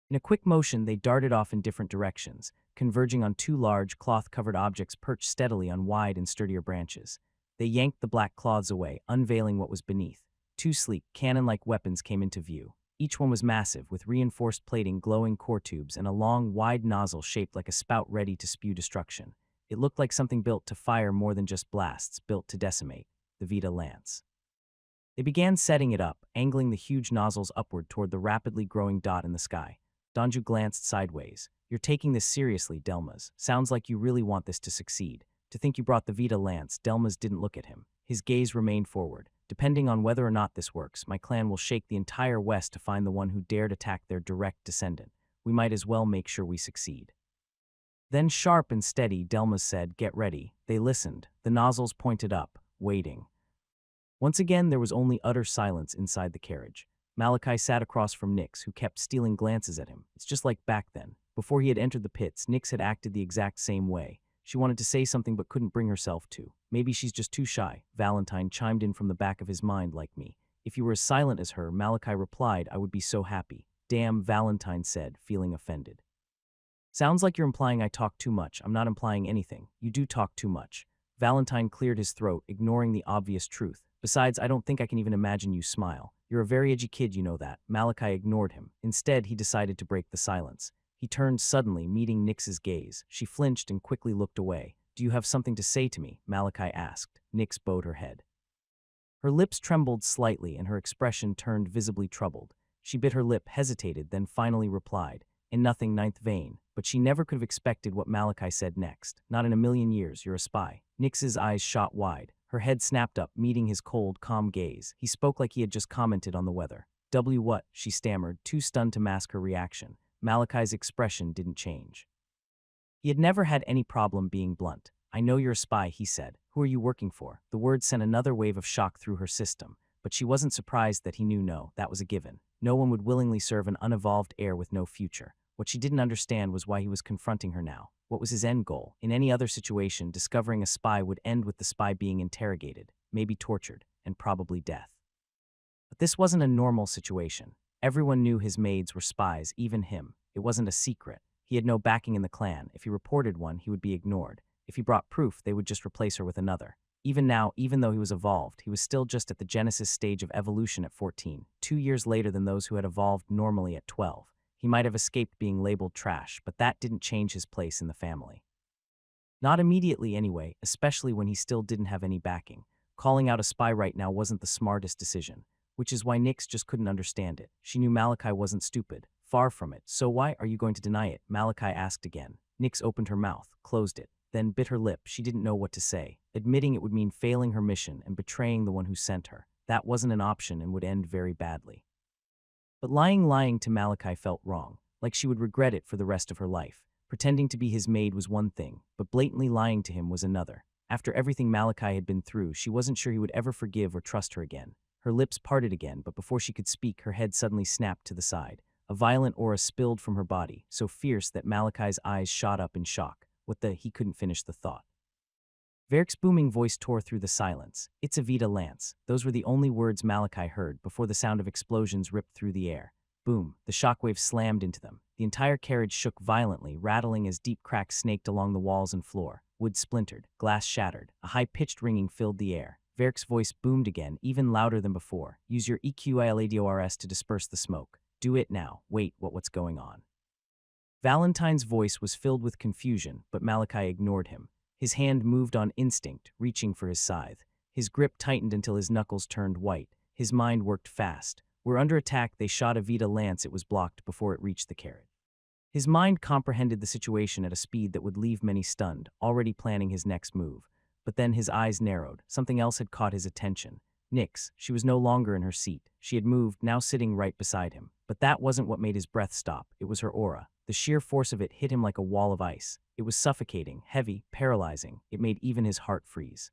In a quick motion, they darted off in different directions, converging on two large, cloth-covered objects perched steadily on wide and sturdier branches. They yanked the black cloths away, unveiling what was beneath. Two sleek, cannon-like weapons came into view. Each one was massive, with reinforced plating, glowing core tubes, and a long, wide nozzle shaped like a spout ready to spew destruction. It looked like something built to fire more than just blasts, built to decimate. The Vita lance. They began setting it up, angling the huge nozzles upward toward the rapidly growing dot in the sky. Donju glanced sideways. "You're taking this seriously, Delmas. Sounds like you really want this to succeed. To think you brought the Vita lance." Delmas didn't look at him. His gaze remained forward. "Depending on whether or not this works, my clan will shake the entire West to find the one who dared attack their direct descendant. We might as well make sure we succeed." Then, sharp and steady, Delmas said, "Get ready." They listened. The nozzles pointed up, waiting. Once again, there was only utter silence inside the carriage. Malachi sat across from Nyx, who kept stealing glances at him. It's just like back then. Before he had entered the pits, Nyx had acted the exact same way. She wanted to say something but couldn't bring herself to. "Maybe she's just too shy," Valentine chimed in from the back of his mind, "like me." "If you were as silent as her," Malachi replied, "I would be so happy." "Damn," Valentine said, feeling offended. "Sounds like you're implying I talk too much." "I'm not implying anything. You do talk too much." Valentine cleared his throat, ignoring the obvious truth. "Besides, I don't think I can even imagine you smile. You're a very edgy kid, you know that." Malachi ignored him. Instead, he decided to break the silence. He turned suddenly, meeting Nyx's gaze. She flinched and quickly looked away. "Do you have something to say to me?" Malachi asked. Nyx bowed her head. Her lips trembled slightly and her expression turned visibly troubled. She bit her lip, hesitated, then finally replied, "In nothing, ninth vein." But she never could have expected what Malachi said next. "Not in a million years, you're a spy." Nyx's eyes shot wide. Her head snapped up, meeting his cold, calm gaze. He spoke like he had just commented on the weather. What?" she stammered, too stunned to mask her reaction. Malachi's expression didn't change. He had never had any problem being blunt. "I know you're a spy," he said. "Who are you working for?" The word sent another wave of shock through her system, but she wasn't surprised that he knew no, that was a given. No one would willingly serve an unevolved heir with no future. What she didn't understand was why he was confronting her now. What was his end goal? In any other situation, discovering a spy would end with the spy being interrogated, maybe tortured, and probably death. But this wasn't a normal situation. Everyone knew his maids were spies, even him. It wasn't a secret. He had no backing in the clan. If he reported one, he would be ignored. If he brought proof, they would just replace her with another. Even now, even though he was evolved, he was still just at the genesis stage of evolution at 14, 2 years later than those who had evolved normally at 12. He might have escaped being labeled trash, but that didn't change his place in the family. Not immediately anyway, especially when he still didn't have any backing. Calling out a spy right now wasn't the smartest decision, which is why Nyx just couldn't understand it. She knew Malachi wasn't stupid. Far from it. "So why are you going to deny it?" Malachi asked again. Nyx opened her mouth, closed it, then bit her lip. She didn't know what to say. Admitting it would mean failing her mission and betraying the one who sent her. That wasn't an option and would end very badly. But lying to Malachi felt wrong, like she would regret it for the rest of her life. Pretending to be his maid was one thing, but blatantly lying to him was another. After everything Malachi had been through, she wasn't sure he would ever forgive or trust her again. Her lips parted again, but before she could speak, her head suddenly snapped to the side. A violent aura spilled from her body, so fierce that Malachi's eyes shot up in shock. He couldn't finish the thought. Verk's booming voice tore through the silence. "It's a Vita lance." Those were the only words Malachi heard before the sound of explosions ripped through the air. Boom, the shockwave slammed into them. The entire carriage shook violently, rattling as deep cracks snaked along the walls and floor. Wood splintered, glass shattered, a high-pitched ringing filled the air. Verk's voice boomed again, even louder than before. "Use your EQILADORS to disperse the smoke. Do it now." "Wait, what's going on?" Valentine's voice was filled with confusion, but Malachi ignored him. His hand moved on instinct, reaching for his scythe. His grip tightened until his knuckles turned white. His mind worked fast. "We're under attack." They shot a Vita lance. It was blocked before it reached the carriage. His mind comprehended the situation at a speed that would leave many stunned, already planning his next move. But then his eyes narrowed. Something else had caught his attention. Nyx. She was no longer in her seat. She had moved, now sitting right beside him. But that wasn't what made his breath stop. It was her aura. The sheer force of it hit him like a wall of ice. It was suffocating, heavy, paralyzing. It made even his heart freeze.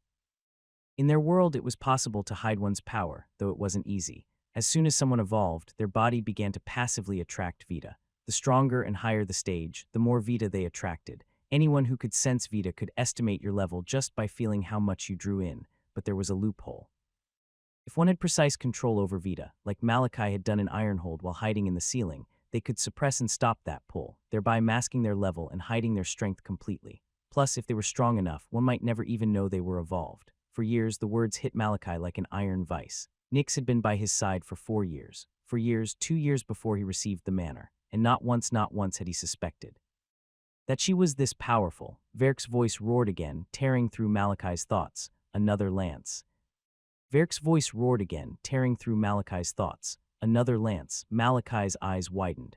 In their world, it was possible to hide one's power, though it wasn't easy. As soon as someone evolved, their body began to passively attract Vita. The stronger and higher the stage, the more Vita they attracted. Anyone who could sense Vita could estimate your level just by feeling how much you drew in, but there was a loophole. If one had precise control over Vita, like Malachi had done in Ironhold while hiding in the ceiling, they could suppress and stop that pull, thereby masking their level and hiding their strength completely. Plus, if they were strong enough, one might never even know they were evolved. For years, the words hit Malachi like an iron vice. Nyx had been by his side for 4 years. For years, 2 years before he received the manor, and not once had he suspected that she was this powerful. Verk's voice roared again, tearing through Malachi's thoughts. Another lance. Verk's voice roared again, tearing through Malachi's thoughts. Another lance. Malachi's eyes widened.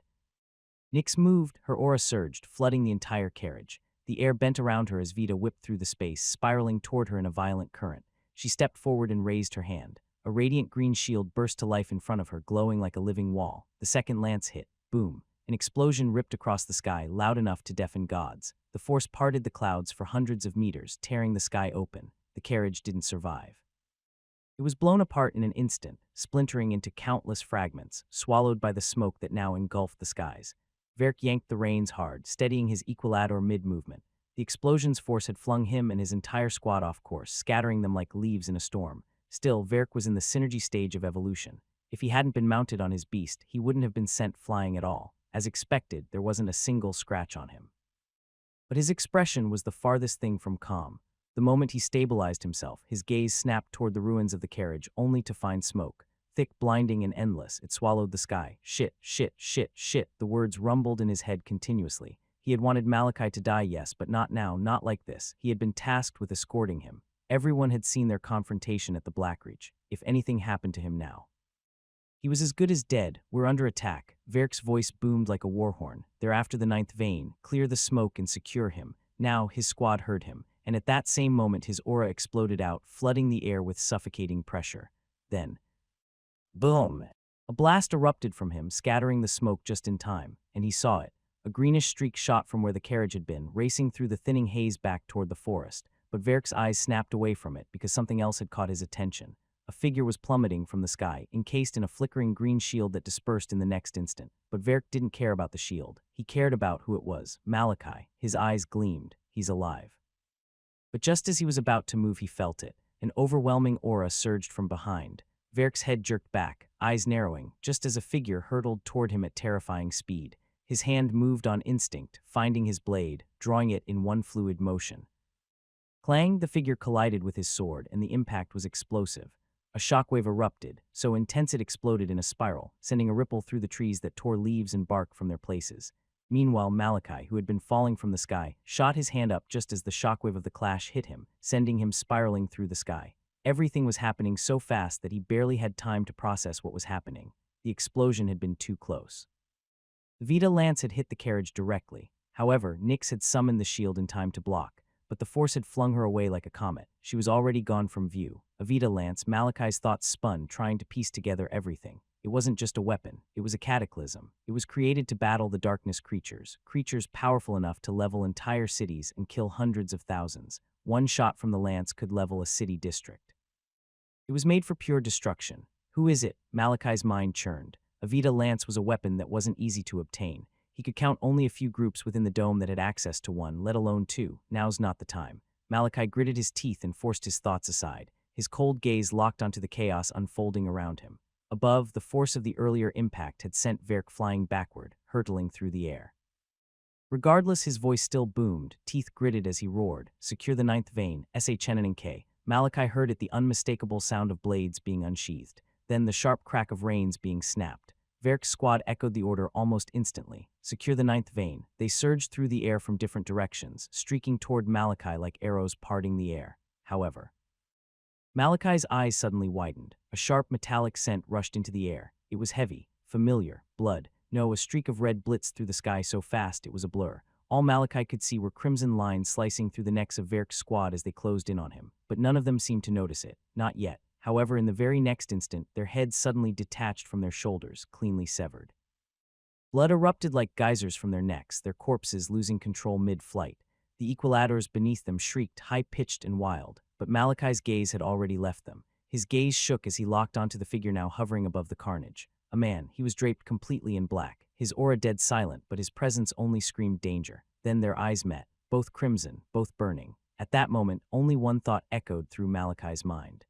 Nyx moved, her aura surged, flooding the entire carriage. The air bent around her as Vita whipped through the space, spiraling toward her in a violent current. She stepped forward and raised her hand. A radiant green shield burst to life in front of her, glowing like a living wall. The second lance hit. Boom. An explosion ripped across the sky, loud enough to deafen gods. The force parted the clouds for hundreds of meters, tearing the sky open. The carriage didn't survive. It was blown apart in an instant, splintering into countless fragments, swallowed by the smoke that now engulfed the skies. Verk yanked the reins hard, steadying his equilator mid-movement. The explosion's force had flung him and his entire squad off course, scattering them like leaves in a storm. Still, Verk was in the synergy stage of evolution. If he hadn't been mounted on his beast, he wouldn't have been sent flying at all. As expected, there wasn't a single scratch on him. But his expression was the farthest thing from calm. The moment he stabilized himself, his gaze snapped toward the ruins of the carriage, only to find smoke. Thick, blinding, and endless, it swallowed the sky. Shit, shit, shit, shit. The words rumbled in his head continuously. He had wanted Malachi to die, yes, but not now, not like this. He had been tasked with escorting him. Everyone had seen their confrontation at the Blackreach. If anything happened to him now, he was as good as dead. We're under attack. Verk's voice boomed like a war horn. They're after the ninth vein. Clear the smoke and secure him. Now his squad heard him, and at that same moment his aura exploded out, flooding the air with suffocating pressure. Then, boom! A blast erupted from him, scattering the smoke just in time, and he saw it. A greenish streak shot from where the carriage had been, racing through the thinning haze back toward the forest. But Verk's eyes snapped away from it because something else had caught his attention. A figure was plummeting from the sky, encased in a flickering green shield that dispersed in the next instant. But Verk didn't care about the shield. He cared about who it was. Malachi. His eyes gleamed. He's alive. But just as he was about to move, he felt it. An overwhelming aura surged from behind. Verk's head jerked back, eyes narrowing, just as a figure hurtled toward him at terrifying speed. His hand moved on instinct, finding his blade, drawing it in one fluid motion. Clang, the figure collided with his sword, and the impact was explosive. A shockwave erupted, so intense it exploded in a spiral, sending a ripple through the trees that tore leaves and bark from their places. Meanwhile, Malachi, who had been falling from the sky, shot his hand up just as the shockwave of the clash hit him, sending him spiraling through the sky. Everything was happening so fast that he barely had time to process what was happening. The explosion had been too close. The Vita lance had hit the carriage directly. However, Nyx had summoned the shield in time to block, but the force had flung her away like a comet. She was already gone from view. A Vita lance, Malachi's thoughts spun, trying to piece together everything. It wasn't just a weapon, it was a cataclysm. It was created to battle the darkness creatures powerful enough to level entire cities and kill hundreds of thousands. One shot from the lance could level a city district. It was made for pure destruction. Who is it? Malachi's mind churned. A Vita lance was a weapon that wasn't easy to obtain. He could count only a few groups within the dome that had access to one, let alone two. Now's not the time. Malachi gritted his teeth and forced his thoughts aside. His cold gaze locked onto the chaos unfolding around him. Above, the force of the earlier impact had sent Verk flying backward, hurtling through the air. Regardless, his voice still boomed, teeth gritted as he roared. Secure the ninth vein, SHNNK. Malachi heard it, the unmistakable sound of blades being unsheathed, then the sharp crack of reins being snapped. Verk's squad echoed the order almost instantly. Secure the ninth vein. They surged through the air from different directions, streaking toward Malachi like arrows parting the air. However, Malachi's eyes suddenly widened. A sharp metallic scent rushed into the air. It was heavy, familiar, blood. No, a streak of red blitzed through the sky so fast it was a blur. All Malachi could see were crimson lines slicing through the necks of Verk's squad as they closed in on him, but none of them seemed to notice it. Not yet. However, in the very next instant, their heads suddenly detached from their shoulders, cleanly severed. Blood erupted like geysers from their necks, their corpses losing control mid-flight. The equilators beneath them shrieked, high-pitched and wild, but Malachi's gaze had already left them. His gaze shook as he locked onto the figure now hovering above the carnage. A man, he was draped completely in black, his aura dead silent, but his presence only screamed danger. Then their eyes met, both crimson, both burning. At that moment, only one thought echoed through Malachi's mind.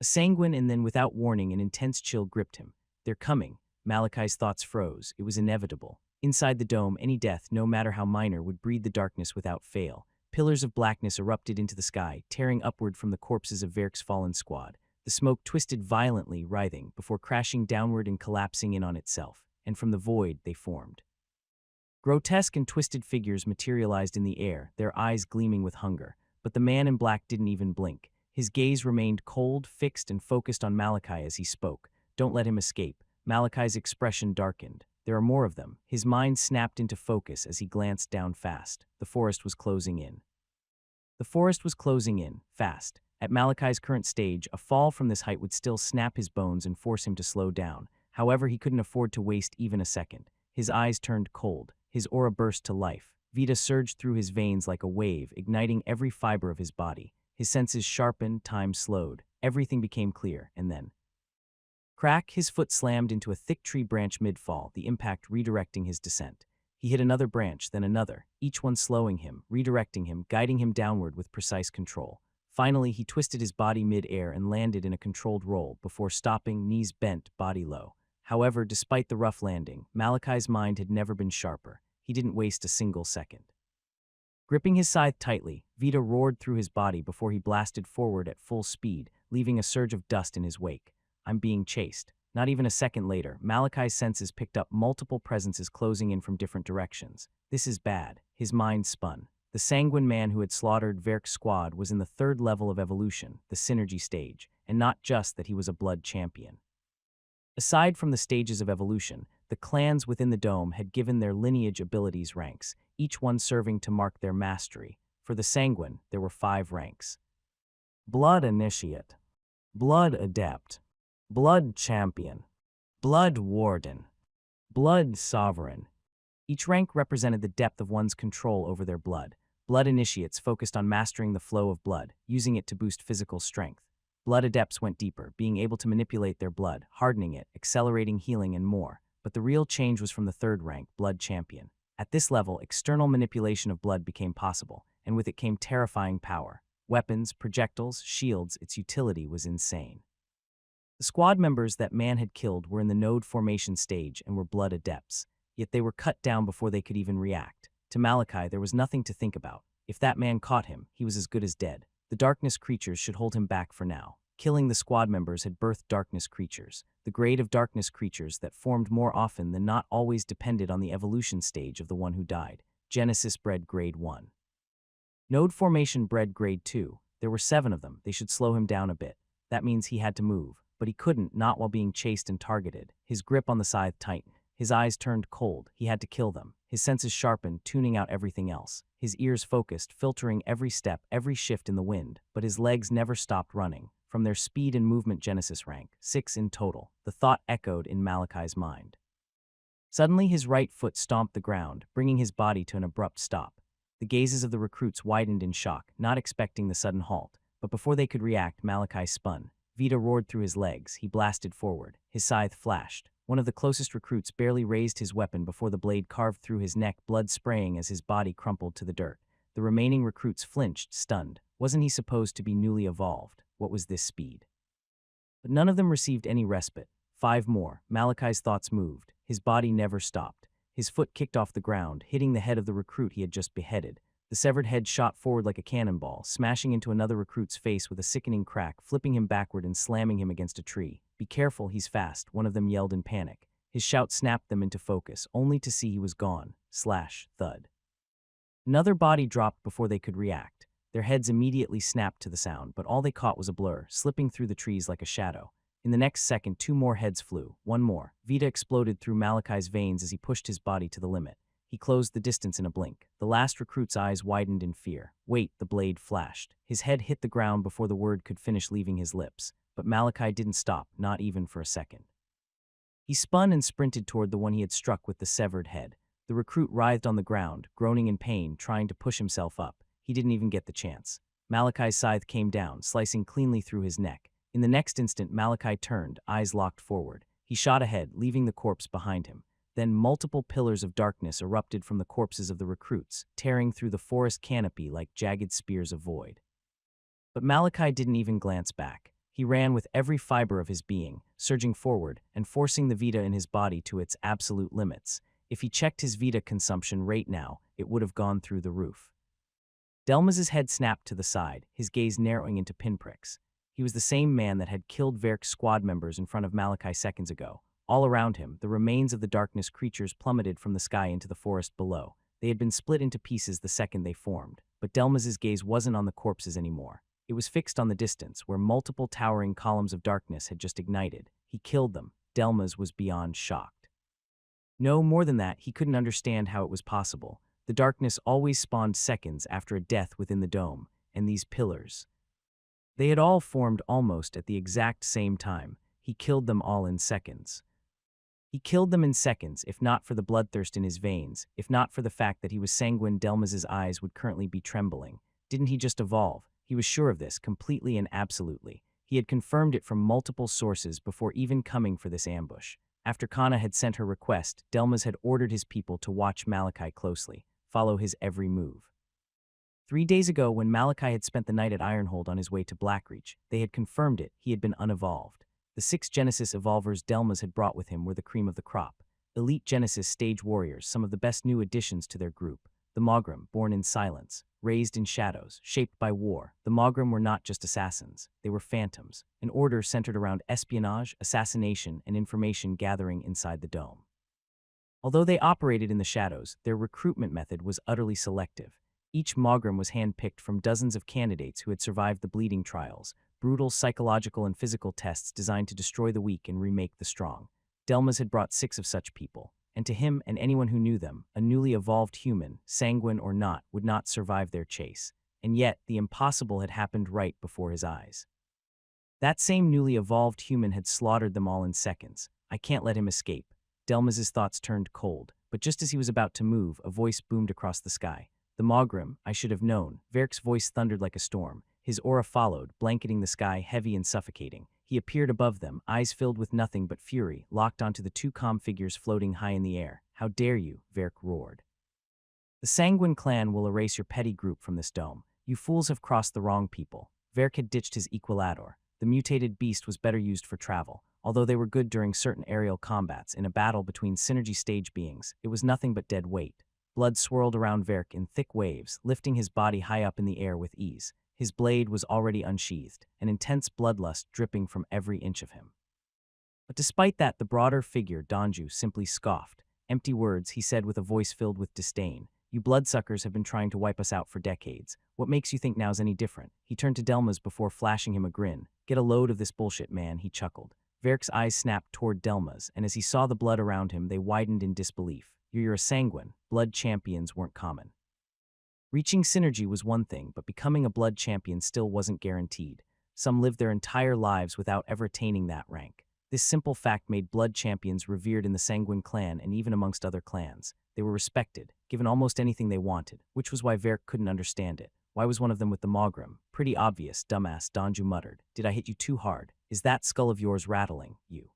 A sanguine, and then without warning, an intense chill gripped him. They're coming. Malachi's thoughts froze. It was inevitable. Inside the dome, any death, no matter how minor, would breed the darkness without fail. Pillars of blackness erupted into the sky, tearing upward from the corpses of Verk's fallen squad. The smoke twisted violently, writhing, before crashing downward and collapsing in on itself. And from the void, they formed. Grotesque and twisted figures materialized in the air, their eyes gleaming with hunger. But the man in black didn't even blink. His gaze remained cold, fixed, and focused on Malachi as he spoke. "Don't let him escape." Malachi's expression darkened. "There are more of them." His mind snapped into focus as he glanced down fast. The forest was closing in. The forest was closing in, fast. At Malachi's current stage, a fall from this height would still snap his bones and force him to slow down. However, he couldn't afford to waste even a second. His eyes turned cold. His aura burst to life. Vita surged through his veins like a wave, igniting every fiber of his body. His senses sharpened, time slowed. Everything became clear, and then... Crack, his foot slammed into a thick tree branch mid-fall, the impact redirecting his descent. He hit another branch, then another, each one slowing him, redirecting him, guiding him downward with precise control. Finally, he twisted his body mid-air and landed in a controlled roll, before stopping, knees bent, body low. However, despite the rough landing, Malachi's mind had never been sharper. He didn't waste a single second. Gripping his scythe tightly, Vita roared through his body before he blasted forward at full speed, leaving a surge of dust in his wake. "I'm being chased." Not even a second later, Malachi's senses picked up multiple presences closing in from different directions. "This is bad." His mind spun. The Sanguin man who had slaughtered Verk's squad was in the third level of evolution, the synergy stage, and not just that he was a blood champion. Aside from the stages of evolution, the clans within the dome had given their lineage abilities ranks, each one serving to mark their mastery. For the Sanguin, there were 5 ranks. Blood Initiate, Blood Adept, Blood Champion, Blood Warden, Blood Sovereign. Each rank represented the depth of one's control over their blood. Blood Initiates focused on mastering the flow of blood, using it to boost physical strength. Blood Adepts went deeper, being able to manipulate their blood, hardening it, accelerating healing, and more. But the real change was from the third rank, Blood Champion. At this level, external manipulation of blood became possible, and with it came terrifying power. Weapons, projectiles, shields, its utility was insane. The squad members that man had killed were in the node formation stage and were Blood Adepts, yet they were cut down before they could even react. To Malachi, there was nothing to think about. If that man caught him, he was as good as dead. The darkness creatures should hold him back for now. Killing the squad members had birthed darkness creatures. The grade of darkness creatures that formed more often than not always depended on the evolution stage of the one who died. Genesis bred grade 1. Node formation bred grade 2. There were 7 of them. They should slow him down a bit. That means he had to move. But he couldn't, not while being chased and targeted. His grip on the scythe tightened. His eyes turned cold. He had to kill them. His senses sharpened, tuning out everything else. His ears focused, filtering every step, every shift in the wind. But his legs never stopped running. From their speed and movement Genesis rank, 6 in total, the thought echoed in Malachi's mind. Suddenly his right foot stomped the ground, bringing his body to an abrupt stop. The gazes of the recruits widened in shock, not expecting the sudden halt. But before they could react, Malachi spun. Vita roared through his legs. He blasted forward. His scythe flashed. One of the closest recruits barely raised his weapon before the blade carved through his neck, blood spraying as his body crumpled to the dirt. The remaining recruits flinched, stunned. Wasn't he supposed to be newly evolved? What was this speed? But none of them received any respite. 5 more. Malachi's thoughts moved. His body never stopped. His foot kicked off the ground, hitting the head of the recruit he had just beheaded. The severed head shot forward like a cannonball, smashing into another recruit's face with a sickening crack, flipping him backward and slamming him against a tree. "Be careful, he's fast," one of them yelled in panic. His shout snapped them into focus, only to see he was gone. Slash, thud. Another body dropped before they could react. Their heads immediately snapped to the sound, but all they caught was a blur, slipping through the trees like a shadow. In the next second, 2 more heads flew. 1 more. Vita exploded through Malachi's veins as he pushed his body to the limit. He closed the distance in a blink. The last recruit's eyes widened in fear. "Wait," the blade flashed. His head hit the ground before the word could finish leaving his lips. But Malachi didn't stop, not even for a second. He spun and sprinted toward the one he had struck with the severed head. The recruit writhed on the ground, groaning in pain, trying to push himself up. He didn't even get the chance. Malachi's scythe came down, slicing cleanly through his neck. In the next instant, Malachi turned, eyes locked forward. He shot ahead, leaving the corpse behind him. Then multiple pillars of darkness erupted from the corpses of the recruits, tearing through the forest canopy like jagged spears of void. But Malachi didn't even glance back. He ran with every fiber of his being, surging forward and forcing the Vita in his body to its absolute limits. If he checked his Vita consumption rate now, it would have gone through the roof. Delmas's head snapped to the side, his gaze narrowing into pinpricks. He was the same man that had killed Verk's squad members in front of Malachi seconds ago. All around him, the remains of the darkness creatures plummeted from the sky into the forest below. They had been split into pieces the second they formed, but Delmas's gaze wasn't on the corpses anymore. It was fixed on the distance, where multiple towering columns of darkness had just ignited. He killed them. Delmas was beyond shocked. No, more than that, he couldn't understand how it was possible. The darkness always spawned seconds after a death within the dome, and these pillars. They had all formed almost at the exact same time. He killed them all in seconds. He killed them in seconds, if not for the bloodthirst in his veins, if not for the fact that he was sanguine. Delmas's eyes would currently be trembling. Didn't he just evolve? He was sure of this, completely and absolutely. He had confirmed it from multiple sources before even coming for this ambush. After Kana had sent her request, Delmas had ordered his people to watch Malachi closely, follow his every move. 3 days ago, when Malachi had spent the night at Ironhold on his way to Blackreach, they had confirmed it. He had been unevolved. The 6 Genesis evolvers Delmas had brought with him were the cream of the crop. Elite Genesis stage warriors, some of the best new additions to their group. The Maugrim, born in silence, raised in shadows, shaped by war. The Maugrim were not just assassins, they were phantoms, an order centered around espionage, assassination, and information gathering inside the dome. Although they operated in the shadows, their recruitment method was utterly selective. Each Maugrim was handpicked from dozens of candidates who had survived the bleeding trials, brutal psychological and physical tests designed to destroy the weak and remake the strong. Delmas had brought 6 of such people, and to him and anyone who knew them, a newly evolved human, sanguine or not, would not survive their chase. And yet, the impossible had happened right before his eyes. That same newly evolved human had slaughtered them all in seconds. I can't let him escape. Delmas's thoughts turned cold, but just as he was about to move, a voice boomed across the sky. The Maugrim, I should have known. Verk's voice thundered like a storm. His aura followed, blanketing the sky, heavy and suffocating. He appeared above them, eyes filled with nothing but fury, locked onto the 2 calm figures floating high in the air. How dare you, Verk roared. The Sanguin clan will erase your petty group from this dome. You fools have crossed the wrong people. Verk had ditched his Equilador. The mutated beast was better used for travel. Although they were good during certain aerial combats, in a battle between synergy stage beings, it was nothing but dead weight. Blood swirled around Verk in thick waves, lifting his body high up in the air with ease. His blade was already unsheathed, an intense bloodlust dripping from every inch of him. But despite that, the broader figure, Donju, simply scoffed. Empty words, he said with a voice filled with disdain. You bloodsuckers have been trying to wipe us out for decades. What makes you think now's any different? He turned to Delmas before flashing him a grin. Get a load of this bullshit, man, he chuckled. Verk's eyes snapped toward Delmas, and as he saw the blood around him, they widened in disbelief. You're a sanguine. Blood champions weren't common. Reaching synergy was one thing, but becoming a blood champion still wasn't guaranteed. Some lived their entire lives without ever attaining that rank. This simple fact made blood champions revered in the Sanguin clan and even amongst other clans. They were respected, given almost anything they wanted, which was why Verk couldn't understand it. Why was one of them with the Maugrim? Pretty obvious, dumbass, Donju muttered. Did I hit you too hard? Is that skull of yours rattling, you?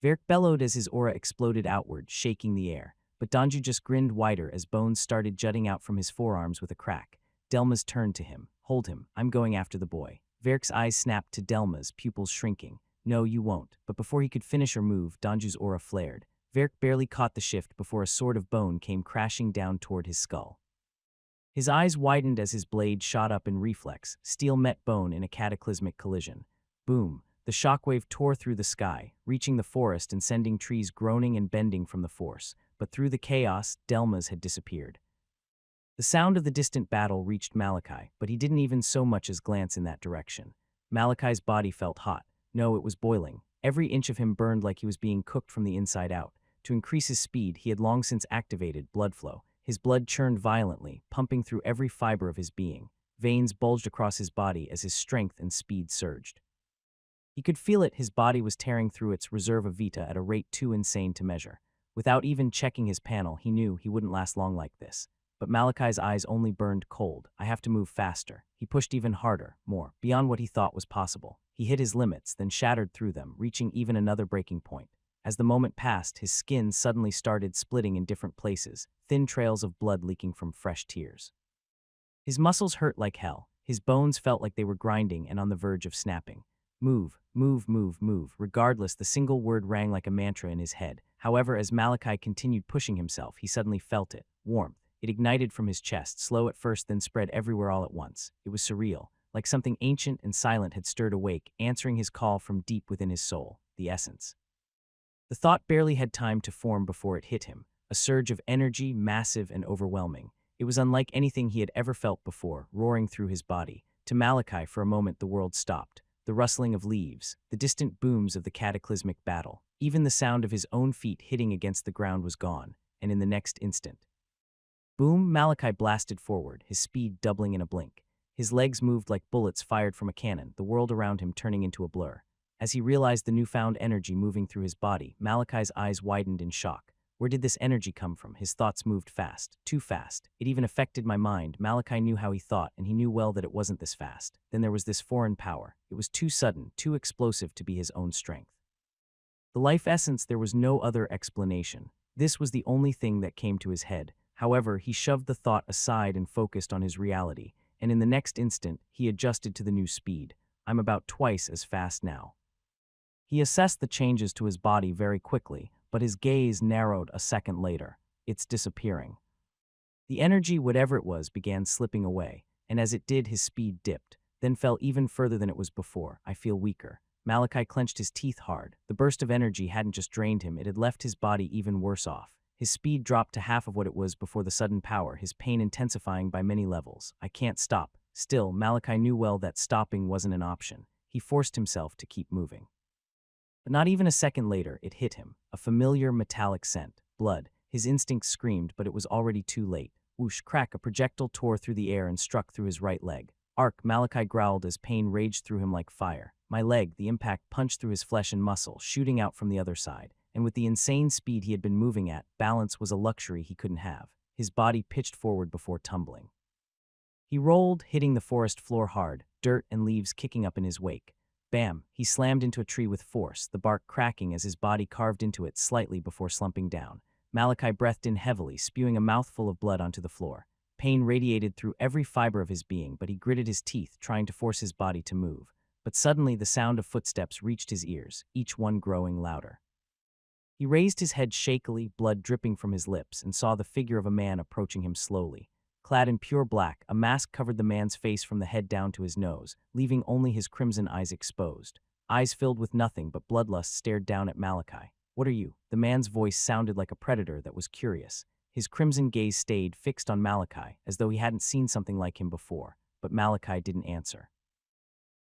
Verk bellowed as his aura exploded outward, shaking the air. But Donju just grinned wider as bones started jutting out from his forearms with a crack. Delmas turned to him. Hold him. I'm going after the boy. Verk's eyes snapped to Delmas, pupils shrinking. No, you won't. But before he could finish her move, Donju's aura flared. Verk barely caught the shift before a sword of bone came crashing down toward his skull. His eyes widened as his blade shot up in reflex. Steel met bone in a cataclysmic collision. Boom. The shockwave tore through the sky, reaching the forest and sending trees groaning and bending from the force. But through the chaos, Delmas had disappeared. The sound of the distant battle reached Malachi, but he didn't even so much as glance in that direction. Malachi's body felt hot. No, it was boiling. Every inch of him burned like he was being cooked from the inside out. To increase his speed, he had long since activated blood flow. His blood churned violently, pumping through every fiber of his being. Veins bulged across his body as his strength and speed surged. He could feel it, his body was tearing through its reserve of Vita at a rate too insane to measure. Without even checking his panel, he knew he wouldn't last long like this. But Malachi's eyes only burned cold. I have to move faster. He pushed even harder, more, beyond what he thought was possible. He hit his limits, then shattered through them, reaching even another breaking point. As the moment passed, his skin suddenly started splitting in different places, thin trails of blood leaking from fresh tears. His muscles hurt like hell. His bones felt like they were grinding and on the verge of snapping. Move, move, move, move. Regardless, the single word rang like a mantra in his head. However, as Malachi continued pushing himself, he suddenly felt it. Warmth. It ignited from his chest, slow at first, then spread everywhere all at once. It was surreal, like something ancient and silent had stirred awake, answering his call from deep within his soul, the essence. The thought barely had time to form before it hit him, a surge of energy, massive and overwhelming. It was unlike anything he had ever felt before, roaring through his body. To Malachi, for a moment, the world stopped. The rustling of leaves, the distant booms of the cataclysmic battle. Even the sound of his own feet hitting against the ground was gone, and in the next instant, boom, Malachi blasted forward, his speed doubling in a blink. His legs moved like bullets fired from a cannon, the world around him turning into a blur. As he realized the newfound energy moving through his body, Malachi's eyes widened in shock. Where did this energy come from? His thoughts moved fast, too fast. It even affected my mind. Malachi knew how he thought, and he knew well that it wasn't this fast. Then there was this foreign power. It was too sudden, too explosive to be his own strength. The life essence, there was no other explanation. This was the only thing that came to his head. However, he shoved the thought aside and focused on his reality, and in the next instant, he adjusted to the new speed. I'm about twice as fast now. He assessed the changes to his body very quickly, but his gaze narrowed a second later. It's disappearing. The energy, whatever it was, began slipping away, and as it did, his speed dipped, then fell even further than it was before. I feel weaker. Malachi clenched his teeth hard. The burst of energy hadn't just drained him, it had left his body even worse off. His speed dropped to half of what it was before the sudden power, his pain intensifying by many levels. I can't stop. Still, Malachi knew well that stopping wasn't an option. He forced himself to keep moving. But not even a second later, it hit him. A familiar metallic scent. Blood. His instincts screamed, but it was already too late. Whoosh, crack, a projectile tore through the air and struck through his right leg. Arc, Malachi growled as pain raged through him like fire. My leg, the impact punched through his flesh and muscle, shooting out from the other side. And with the insane speed he had been moving at, balance was a luxury he couldn't have. His body pitched forward before tumbling. He rolled, hitting the forest floor hard, dirt and leaves kicking up in his wake. Bam! He slammed into a tree with force, the bark cracking as his body carved into it slightly before slumping down. Malachi breathed in heavily, spewing a mouthful of blood onto the floor. Pain radiated through every fiber of his being, but he gritted his teeth, trying to force his body to move. But suddenly the sound of footsteps reached his ears, each one growing louder. He raised his head shakily, blood dripping from his lips, and saw the figure of a man approaching him slowly. Clad in pure black, a mask covered the man's face from the head down to his nose, leaving only his crimson eyes exposed. Eyes filled with nothing but bloodlust stared down at Malachi. What are you? The man's voice sounded like a predator that was curious. His crimson gaze stayed fixed on Malachi, as though he hadn't seen something like him before, but Malachi didn't answer.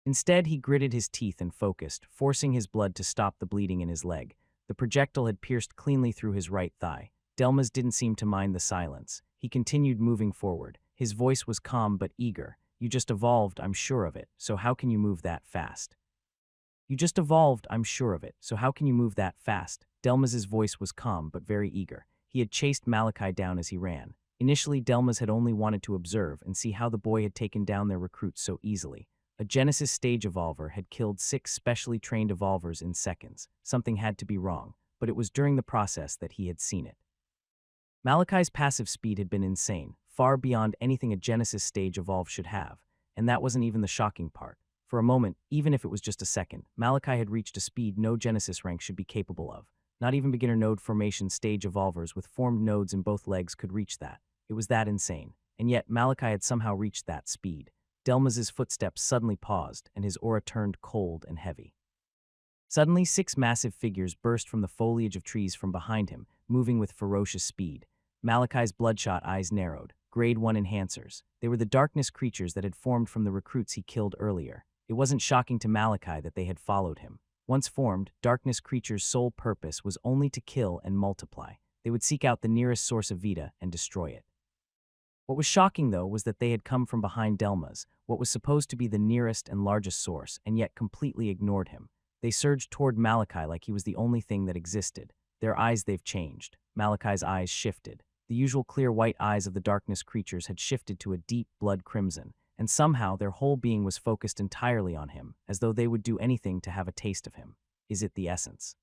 Instead, he gritted his teeth and focused, forcing his blood to stop the bleeding in his leg. The projectile had pierced cleanly through his right thigh. Delmas didn't seem to mind the silence. He continued moving forward. His voice was calm but eager. You just evolved, I'm sure of it, so how can you move that fast? You just evolved, I'm sure of it, so how can you move that fast? Delmas's voice was calm but very eager. He had chased Malachi down as he ran. Initially, Delmas had only wanted to observe and see how the boy had taken down their recruits so easily. A Genesis stage evolver had killed 6 specially trained evolvers in seconds. Something had to be wrong, but it was during the process that he had seen it. Malachi's passive speed had been insane, far beyond anything a Genesis stage evolve should have, and that wasn't even the shocking part. For a moment, even if it was just a second, Malachi had reached a speed no Genesis rank should be capable of. Not even beginner node formation stage evolvers with formed nodes in both legs could reach that. It was that insane, and yet Malachi had somehow reached that speed. Delmas's footsteps suddenly paused, and his aura turned cold and heavy. Suddenly, 6 massive figures burst from the foliage of trees from behind him, moving with ferocious speed. Malachi's bloodshot eyes narrowed. Grade 1 enhancers. They were the darkness creatures that had formed from the recruits he killed earlier. It wasn't shocking to Malachi that they had followed him. Once formed, darkness creatures' sole purpose was only to kill and multiply. They would seek out the nearest source of Vita and destroy it. What was shocking, though, was that they had come from behind Delmas, what was supposed to be the nearest and largest source, and yet completely ignored him. They surged toward Malachi like he was the only thing that existed. Their eyes, they've changed. Malachi's eyes shifted. The usual clear white eyes of the darkness creatures had shifted to a deep blood crimson, and somehow their whole being was focused entirely on him, as though they would do anything to have a taste of him. Is it the essence?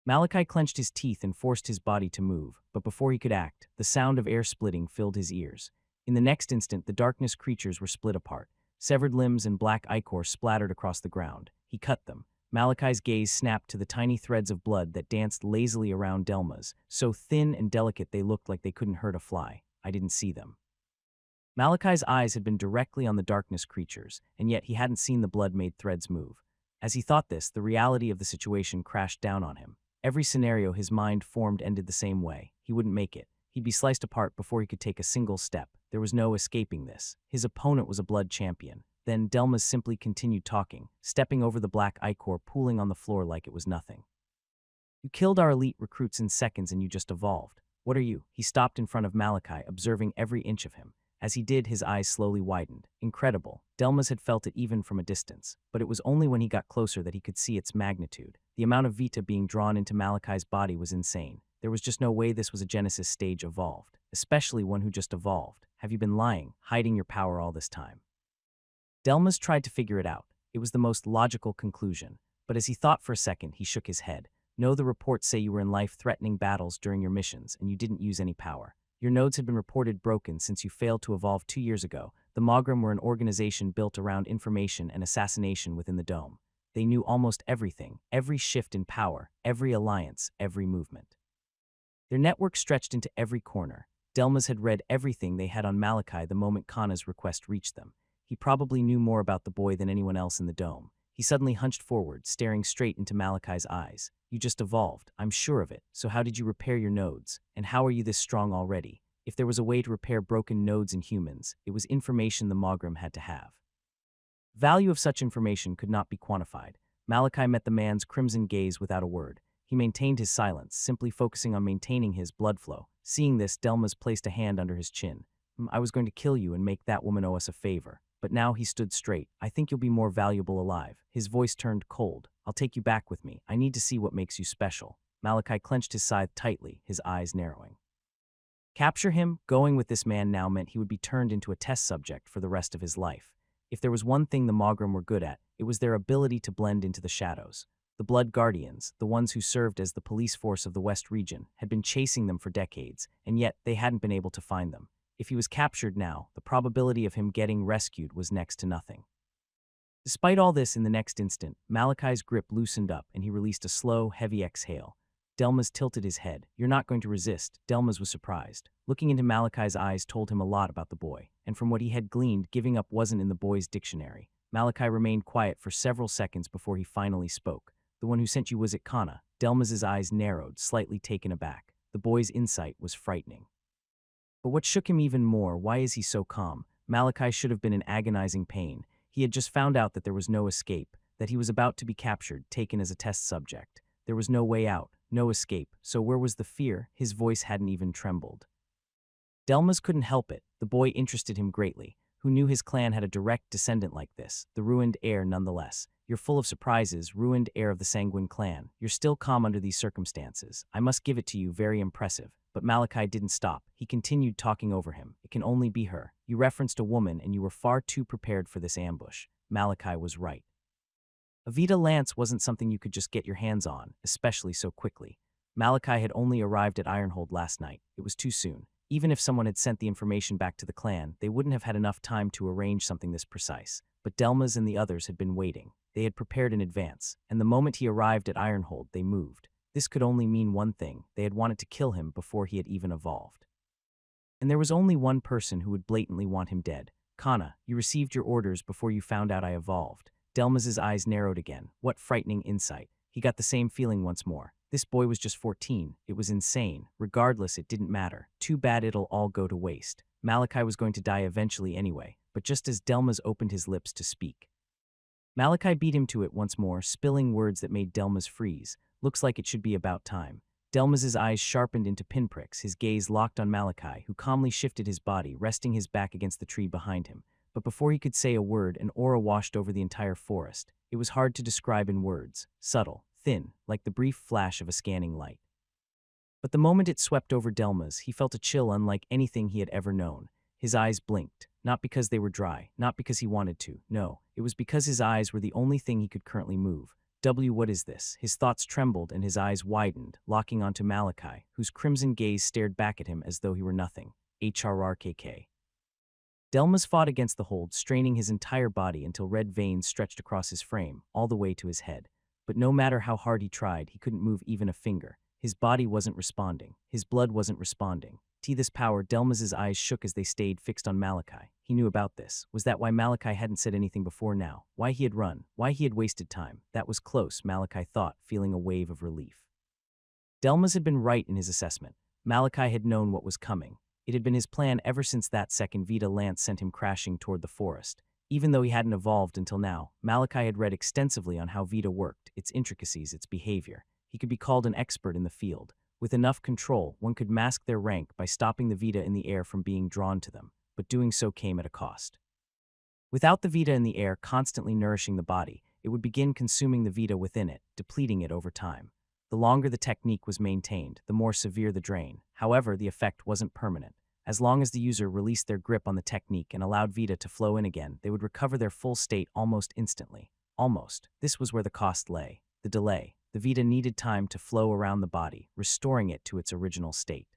Malachi clenched his teeth and forced his body to move, but before he could act, the sound of air splitting filled his ears. In the next instant, the darkness creatures were split apart. Severed limbs and black ichor splattered across the ground. He cut them. Malachi's gaze snapped to the tiny threads of blood that danced lazily around Delmas, so thin and delicate they looked like they couldn't hurt a fly. I didn't see them. Malachi's eyes had been directly on the darkness creatures, and yet he hadn't seen the blood-made threads move. As he thought this, the reality of the situation crashed down on him. Every scenario his mind formed ended the same way. He wouldn't make it. He'd be sliced apart before he could take a single step. There was no escaping this. His opponent was a blood champion. Then Delmas simply continued talking, stepping over the black ichor pooling on the floor like it was nothing. You killed our elite recruits in seconds and you just evolved. What are you? He stopped in front of Malachi, observing every inch of him. As he did, his eyes slowly widened. Incredible. Delmas had felt it even from a distance, but it was only when he got closer that he could see its magnitude. The amount of vita being drawn into Malachi's body was insane. There was just no way this was a Genesis stage evolved, especially one who just evolved. Have you been lying, hiding your power all this time? Delmas tried to figure it out. It was the most logical conclusion, but as he thought for a second, he shook his head. No, the reports say you were in life-threatening battles during your missions, and you didn't use any power. Your nodes had been reported broken since you failed to evolve 2 years ago. The Maugrim were an organization built around information and assassination within the dome. They knew almost everything, every shift in power, every alliance, every movement. Their network stretched into every corner. Delmas had read everything they had on Malachi the moment Kana's request reached them. He probably knew more about the boy than anyone else in the dome. He suddenly hunched forward, staring straight into Malachi's eyes. You just evolved, I'm sure of it. So how did you repair your nodes? And how are you this strong already? If there was a way to repair broken nodes in humans, it was information the Maugrim had to have. Value of such information could not be quantified. Malachi met the man's crimson gaze without a word. He maintained his silence, simply focusing on maintaining his blood flow. Seeing this, Delmas placed a hand under his chin. I was going to kill you and make that woman owe us a favor. But now he stood straight. I think you'll be more valuable alive. His voice turned cold. I'll take you back with me. I need to see what makes you special. Malachi clenched his scythe tightly, his eyes narrowing. Capture him? Going with this man now meant he would be turned into a test subject for the rest of his life. If there was one thing the Maugrim were good at, it was their ability to blend into the shadows. The Blood Guardians, the ones who served as the police force of the West region, had been chasing them for decades, and yet they hadn't been able to find them. If he was captured now, the probability of him getting rescued was next to nothing. Despite all this, in the next instant, Malachi's grip loosened up and he released a slow, heavy exhale. Delmas tilted his head. You're not going to resist. Delmas was surprised. Looking into Malachi's eyes told him a lot about the boy, and from what he had gleaned, giving up wasn't in the boy's dictionary. Malachi remained quiet for several seconds before he finally spoke. The one who sent you was at Kana. Delmas's eyes narrowed, slightly taken aback. The boy's insight was frightening. But what shook him even more, why is he so calm? Malachi should have been in agonizing pain. He had just found out that there was no escape, that he was about to be captured, taken as a test subject. There was no way out, no escape, so where was the fear? His voice hadn't even trembled. Delmas couldn't help it. The boy interested him greatly. Who knew his clan had a direct descendant like this? The ruined heir nonetheless. You're full of surprises, ruined heir of the Sanguin clan. You're still calm under these circumstances. I must give it to you, very impressive. But Malachi didn't stop. He continued talking over him. It can only be her. You referenced a woman and you were far too prepared for this ambush. Malachi was right. A Vita lance wasn't something you could just get your hands on, especially so quickly. Malachi had only arrived at Ironhold last night. It was too soon. Even if someone had sent the information back to the clan, they wouldn't have had enough time to arrange something this precise. But Delmas and the others had been waiting. They had prepared in advance, and the moment he arrived at Ironhold, they moved. This could only mean one thing. They had wanted to kill him before he had even evolved. And there was only one person who would blatantly want him dead. Kana, you received your orders before you found out I evolved. Delmas's eyes narrowed again. What frightening insight. He got the same feeling once more. This boy was just 14. It was insane. Regardless, it didn't matter. Too bad it'll all go to waste. Malachi was going to die eventually anyway, but just as Delmas opened his lips to speak, Malachi beat him to it once more, spilling words that made Delmas freeze. Looks like it should be about time. Delmas's eyes sharpened into pinpricks, his gaze locked on Malachi, who calmly shifted his body, resting his back against the tree behind him. But before he could say a word, an aura washed over the entire forest. It was hard to describe in words. Subtle, thin, like the brief flash of a scanning light. But the moment it swept over Delmas, he felt a chill unlike anything he had ever known. His eyes blinked, not because they were dry, not because he wanted to. No, it was because his eyes were the only thing he could currently move. What is this? His thoughts trembled and his eyes widened, locking onto Malachi, whose crimson gaze stared back at him as though he were nothing. HRRKK. Delmas fought against the hold, straining his entire body until red veins stretched across his frame, all the way to his head. But no matter how hard he tried, he couldn't move even a finger. His body wasn't responding. His blood wasn't responding. To this power, Delmas's eyes shook as they stayed fixed on Malachi. He knew about this. Was that why Malachi hadn't said anything before now? Why he had run? Why he had wasted time? That was close, Malachi thought, feeling a wave of relief. Delmas had been right in his assessment. Malachi had known what was coming. It had been his plan ever since that second Vita Lance sent him crashing toward the forest. Even though he hadn't evolved until now, Malachi had read extensively on how Vita worked, its intricacies, its behavior. He could be called an expert in the field. With enough control, one could mask their rank by stopping the Vita in the air from being drawn to them, but doing so came at a cost. Without the Vita in the air constantly nourishing the body, it would begin consuming the Vita within it, depleting it over time. The longer the technique was maintained, the more severe the drain. However, the effect wasn't permanent. As long as the user released their grip on the technique and allowed Vita to flow in again, they would recover their full state almost instantly. Almost. This was where the cost lay. The delay. The Vita needed time to flow around the body, restoring it to its original state.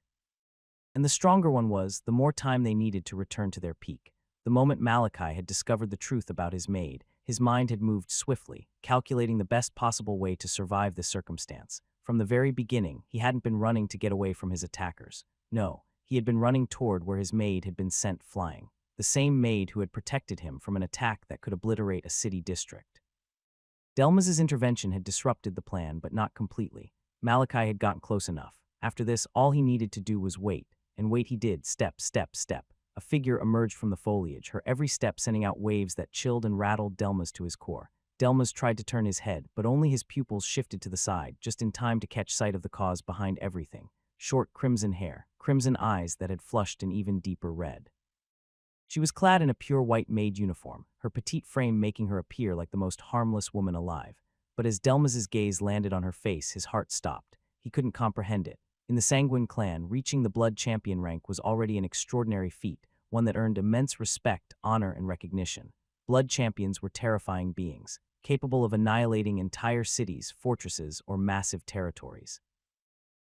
And the stronger one was, the more time they needed to return to their peak. The moment Malachi had discovered the truth about his maid, his mind had moved swiftly, calculating the best possible way to survive this circumstance. From the very beginning, he hadn't been running to get away from his attackers. No, he had been running toward where his maid had been sent flying. The same maid who had protected him from an attack that could obliterate a city district. Delmas's intervention had disrupted the plan, but not completely. Malachi had gotten close enough. After this, all he needed to do was wait, and wait he did, step, step, step. A figure emerged from the foliage, her every step sending out waves that chilled and rattled Delmas to his core. Delmas tried to turn his head, but only his pupils shifted to the side, just in time to catch sight of the cause behind everything. Short crimson hair, crimson eyes that had flushed an even deeper red. She was clad in a pure white maid uniform, her petite frame making her appear like the most harmless woman alive. But as Delmas's gaze landed on her face, his heart stopped. He couldn't comprehend it. In the Sanguin clan, reaching the blood champion rank was already an extraordinary feat, one that earned immense respect, honor, and recognition. Blood champions were terrifying beings, capable of annihilating entire cities, fortresses, or massive territories.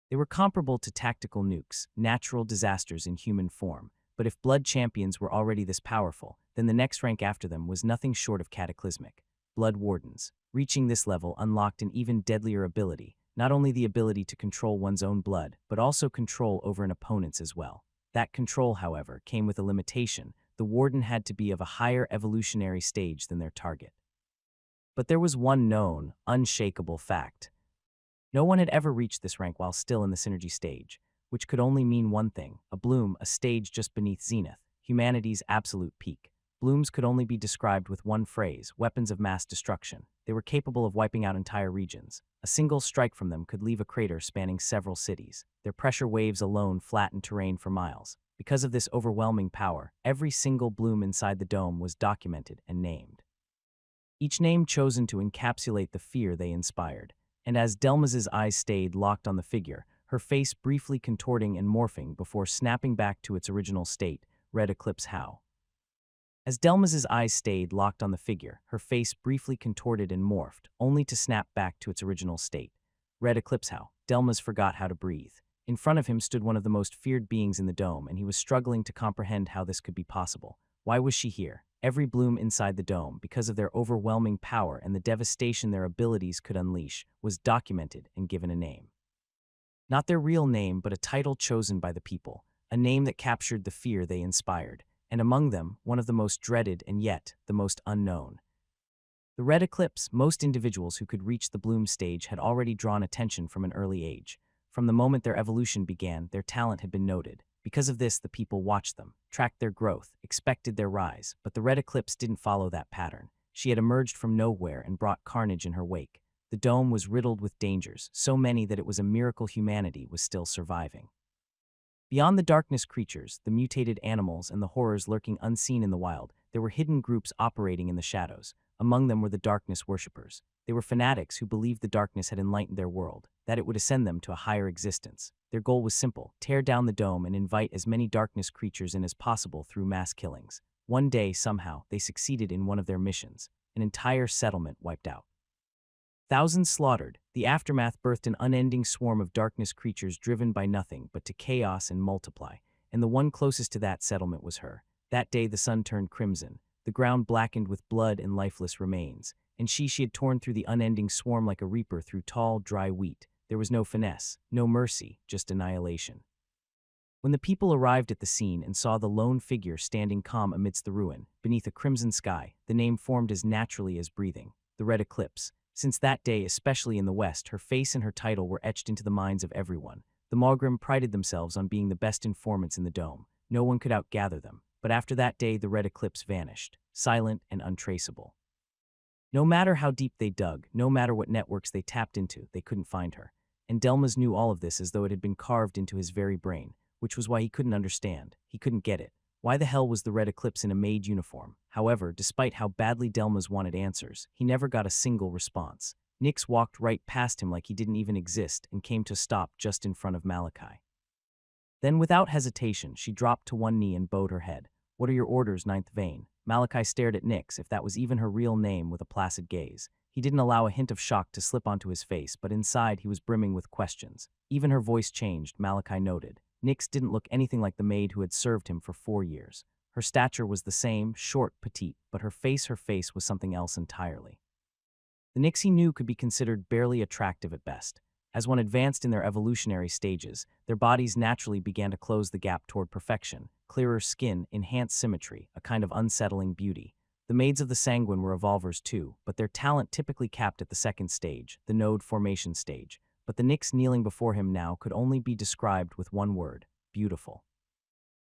They were comparable to tactical nukes, natural disasters in human form. But if blood champions were already this powerful, then the next rank after them was nothing short of cataclysmic. Blood wardens. Reaching this level unlocked an even deadlier ability, not only the ability to control one's own blood, but also control over an opponent's as well. That control, however, came with a limitation. The warden had to be of a higher evolutionary stage than their target. But there was one known, unshakable fact. No one had ever reached this rank while still in the synergy stage, which could only mean one thing: a bloom, a stage just beneath zenith, humanity's absolute peak. Blooms could only be described with one phrase: weapons of mass destruction. They were capable of wiping out entire regions. A single strike from them could leave a crater spanning several cities. Their pressure waves alone flattened terrain for miles. Because of this overwhelming power, every single bloom inside the dome was documented and named. Each name chosen to encapsulate the fear they inspired. And as Delmas's eyes stayed locked on the figure, her face briefly contorting and morphing before snapping back to its original state, Red Eclipse How. As Delmas's eyes stayed locked on the figure, her face briefly contorted and morphed, only to snap back to its original state. Red Eclipse How. Delmas forgot how to breathe. In front of him stood one of the most feared beings in the dome, and he was struggling to comprehend how this could be possible. Why was she here? Every bloom inside the dome, because of their overwhelming power and the devastation their abilities could unleash, was documented and given a name. Not their real name, but a title chosen by the people, a name that captured the fear they inspired, and among them, one of the most dreaded and yet the most unknown. The Red Eclipse. Most individuals who could reach the bloom stage had already drawn attention from an early age. From the moment their evolution began, their talent had been noted. Because of this, the people watched them, tracked their growth, expected their rise, but the Red Eclipse didn't follow that pattern. She had emerged from nowhere and brought carnage in her wake. The dome was riddled with dangers, so many that it was a miracle humanity was still surviving. Beyond the darkness creatures, the mutated animals, and the horrors lurking unseen in the wild, there were hidden groups operating in the shadows. Among them were the darkness worshippers. They were fanatics who believed the darkness had enlightened their world, that it would ascend them to a higher existence. Their goal was simple: tear down the dome and invite as many darkness creatures in as possible through mass killings. One day, somehow, they succeeded in one of their missions. An entire settlement wiped out. Thousands slaughtered. The aftermath birthed an unending swarm of darkness creatures driven by nothing but to chaos and multiply, and the one closest to that settlement was her. That day the sun turned crimson, the ground blackened with blood and lifeless remains, and she had torn through the unending swarm like a reaper through tall, dry wheat. There was no finesse, no mercy, just annihilation. When the people arrived at the scene and saw the lone figure standing calm amidst the ruin, beneath a crimson sky, the name formed as naturally as breathing, the Red Eclipse. Since that day, especially in the West, her face and her title were etched into the minds of everyone. The Malgrim prided themselves on being the best informants in the dome. No one could outgather them. But after that day, the Red Eclipse vanished, silent and untraceable. No matter how deep they dug, no matter what networks they tapped into, they couldn't find her. And Delmas knew all of this as though it had been carved into his very brain, which was why he couldn't understand. He couldn't get it. Why the hell was the Red Eclipse in a maid uniform? However, despite how badly Delmas wanted answers, he never got a single response. Nyx walked right past him like he didn't even exist and came to a stop just in front of Malachi. Then, without hesitation, she dropped to one knee and bowed her head. "What are your orders, Ninth Vein?" Malachi stared at Nyx, if that was even her real name, with a placid gaze. He didn't allow a hint of shock to slip onto his face, but inside he was brimming with questions. Even her voice changed, Malachi noted. Nyx didn't look anything like the maid who had served him for 4 years. Her stature was the same, short, petite, but her face was something else entirely. The Nyx he knew could be considered barely attractive at best. As one advanced in their evolutionary stages, their bodies naturally began to close the gap toward perfection, clearer skin, enhanced symmetry, a kind of unsettling beauty. The maids of the Sanguin were evolvers too, but their talent typically capped at the second stage, the node formation stage. But the Nyx kneeling before him now could only be described with one word: beautiful.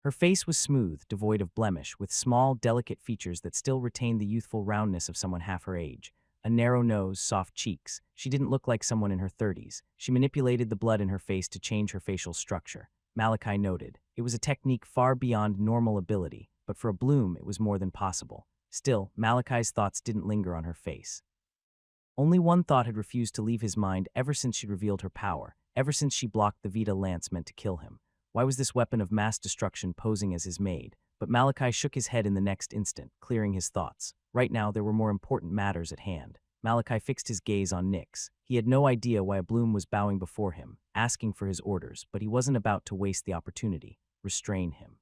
Her face was smooth, devoid of blemish, with small, delicate features that still retained the youthful roundness of someone half her age. A narrow nose, soft cheeks. She didn't look like someone in her 30s. She manipulated the blood in her face to change her facial structure. Malachi noted. It was a technique far beyond normal ability, but for a bloom it was more than possible. Still, Malachi's thoughts didn't linger on her face. Only one thought had refused to leave his mind ever since she revealed her power, ever since she blocked the Vita lance meant to kill him. Why was this weapon of mass destruction posing as his maid? But Malachi shook his head in the next instant, clearing his thoughts. Right now, there were more important matters at hand. Malachi fixed his gaze on Nyx. He had no idea why a bloom was bowing before him, asking for his orders, but he wasn't about to waste the opportunity. Restrain him.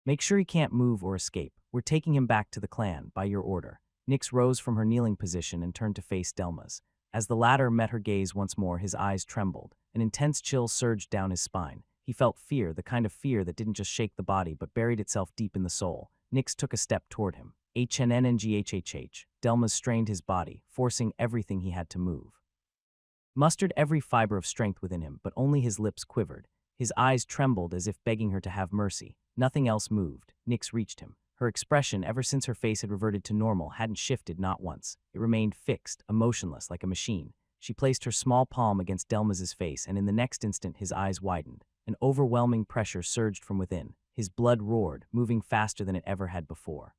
Make sure he can't move or escape. We're taking him back to the clan, by your order. Nyx rose from her kneeling position and turned to face Delmas. As the latter met her gaze once more, his eyes trembled. An intense chill surged down his spine. He felt fear, the kind of fear that didn't just shake the body but buried itself deep in the soul. Nyx took a step toward him. HNNNGHHH. Delmas strained his body, forcing everything he had to move. Mustered every fiber of strength within him, but only his lips quivered. His eyes trembled as if begging her to have mercy. Nothing else moved. Nyx reached him. Her expression, ever since her face had reverted to normal, hadn't shifted not once. It remained fixed, emotionless, like a machine. She placed her small palm against Delmas's face, and in the next instant his eyes widened. An overwhelming pressure surged from within. His blood roared, moving faster than it ever had before.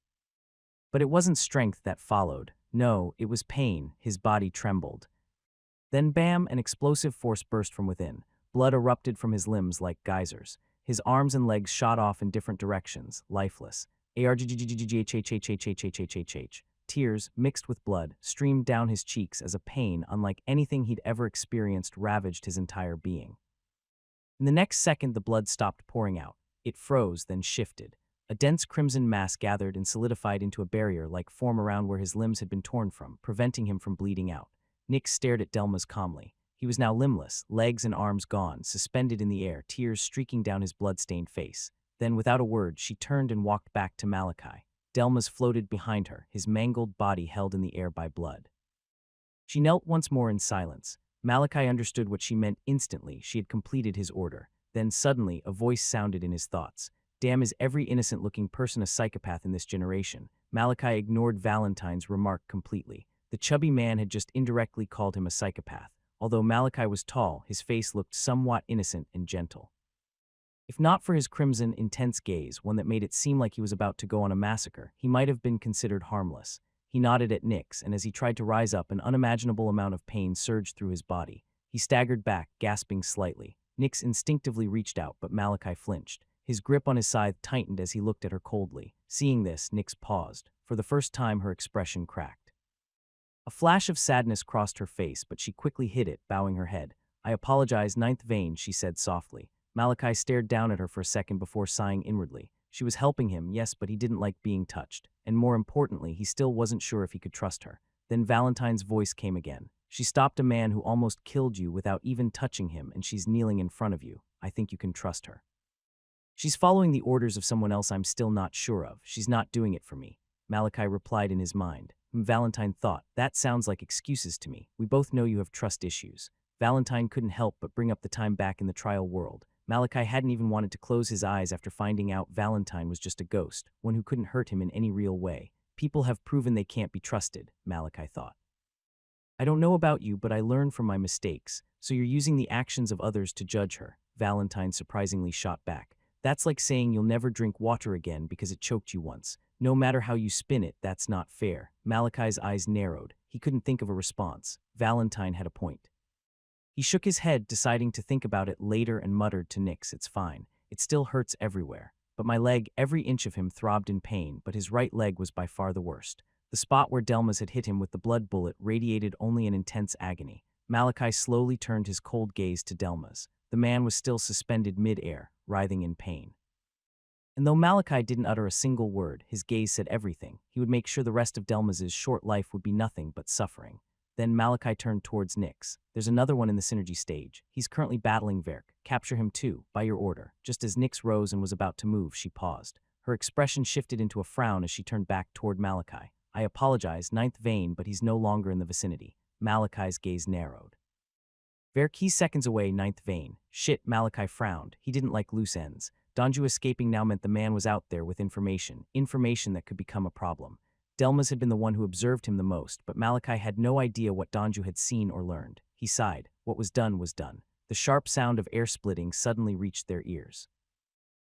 But it wasn't strength that followed. No, it was pain. His body trembled. Then bam, an explosive force burst from within. Blood erupted from his limbs like geysers. His arms and legs shot off in different directions, lifeless. ARGGGGGHHHHHHHHH. Tears, mixed with blood, streamed down his cheeks as a pain unlike anything he'd ever experienced ravaged his entire being. In the next second, the blood stopped pouring out. It froze, then shifted. A dense crimson mass gathered and solidified into a barrier-like form around where his limbs had been torn from, preventing him from bleeding out. Nyx stared at Delmas calmly. He was now limbless, legs and arms gone, suspended in the air, tears streaking down his blood-stained face. Then, without a word, she turned and walked back to Malachi. Delmas floated behind her, his mangled body held in the air by blood. She knelt once more in silence. Malachi understood what she meant instantly. She had completed his order. Then, suddenly, a voice sounded in his thoughts. Damn, is every innocent-looking person a psychopath in this generation? Malachi ignored Valentine's remark completely. The chubby man had just indirectly called him a psychopath. Although Malachi was tall, his face looked somewhat innocent and gentle. If not for his crimson, intense gaze, one that made it seem like he was about to go on a massacre, he might have been considered harmless. He nodded at Nyx, and as he tried to rise up, an unimaginable amount of pain surged through his body. He staggered back, gasping slightly. Nyx instinctively reached out, but Malachi flinched. His grip on his scythe tightened as he looked at her coldly. Seeing this, Nyx paused. For the first time, her expression cracked. A flash of sadness crossed her face, but she quickly hid it, bowing her head. "I apologize, Ninth Vein," she said softly. Malachi stared down at her for a second before sighing inwardly. She was helping him, yes, but he didn't like being touched. And more importantly, he still wasn't sure if he could trust her. Then Valentine's voice came again. She stopped a man who almost killed you without even touching him, and she's kneeling in front of you. I think you can trust her. She's following the orders of someone else I'm still not sure of. She's not doing it for me. Malachi replied in his mind. Valentine thought, that sounds like excuses to me. We both know you have trust issues. Valentine couldn't help but bring up the time back in the trial world. Malachi hadn't even wanted to close his eyes after finding out Valentine was just a ghost, one who couldn't hurt him in any real way. People have proven they can't be trusted, Malachi thought. I don't know about you, but I learn from my mistakes, so you're using the actions of others to judge her, Valentine surprisingly shot back. That's like saying you'll never drink water again because it choked you once. No matter how you spin it, that's not fair. Malachi's eyes narrowed. He couldn't think of a response. Valentine had a point. He shook his head, deciding to think about it later, and muttered to Nix, it's fine. It still hurts everywhere. But my leg, every inch of him throbbed in pain, but his right leg was by far the worst. The spot where Delmas had hit him with the blood bullet radiated only an intense agony. Malachi slowly turned his cold gaze to Delmas. The man was still suspended mid-air, writhing in pain. And though Malachi didn't utter a single word, his gaze said everything. He would make sure the rest of Delmas's short life would be nothing but suffering. Then Malachi turned towards Nix. There's another one in the synergy stage. He's currently battling Verk. Capture him too, by your order. Just as Nix rose and was about to move, she paused. Her expression shifted into a frown as she turned back toward Malachi. I apologize, ninth vein, but he's no longer in the vicinity. Malachi's gaze narrowed. Verk, he's seconds away, ninth vein. Shit, Malachi frowned. He didn't like loose ends. Donju escaping now meant the man was out there with information that could become a problem. Delmas had been the one who observed him the most, but Malachi had no idea what Donju had seen or learned. He sighed. What was done was done. The sharp sound of air splitting suddenly reached their ears.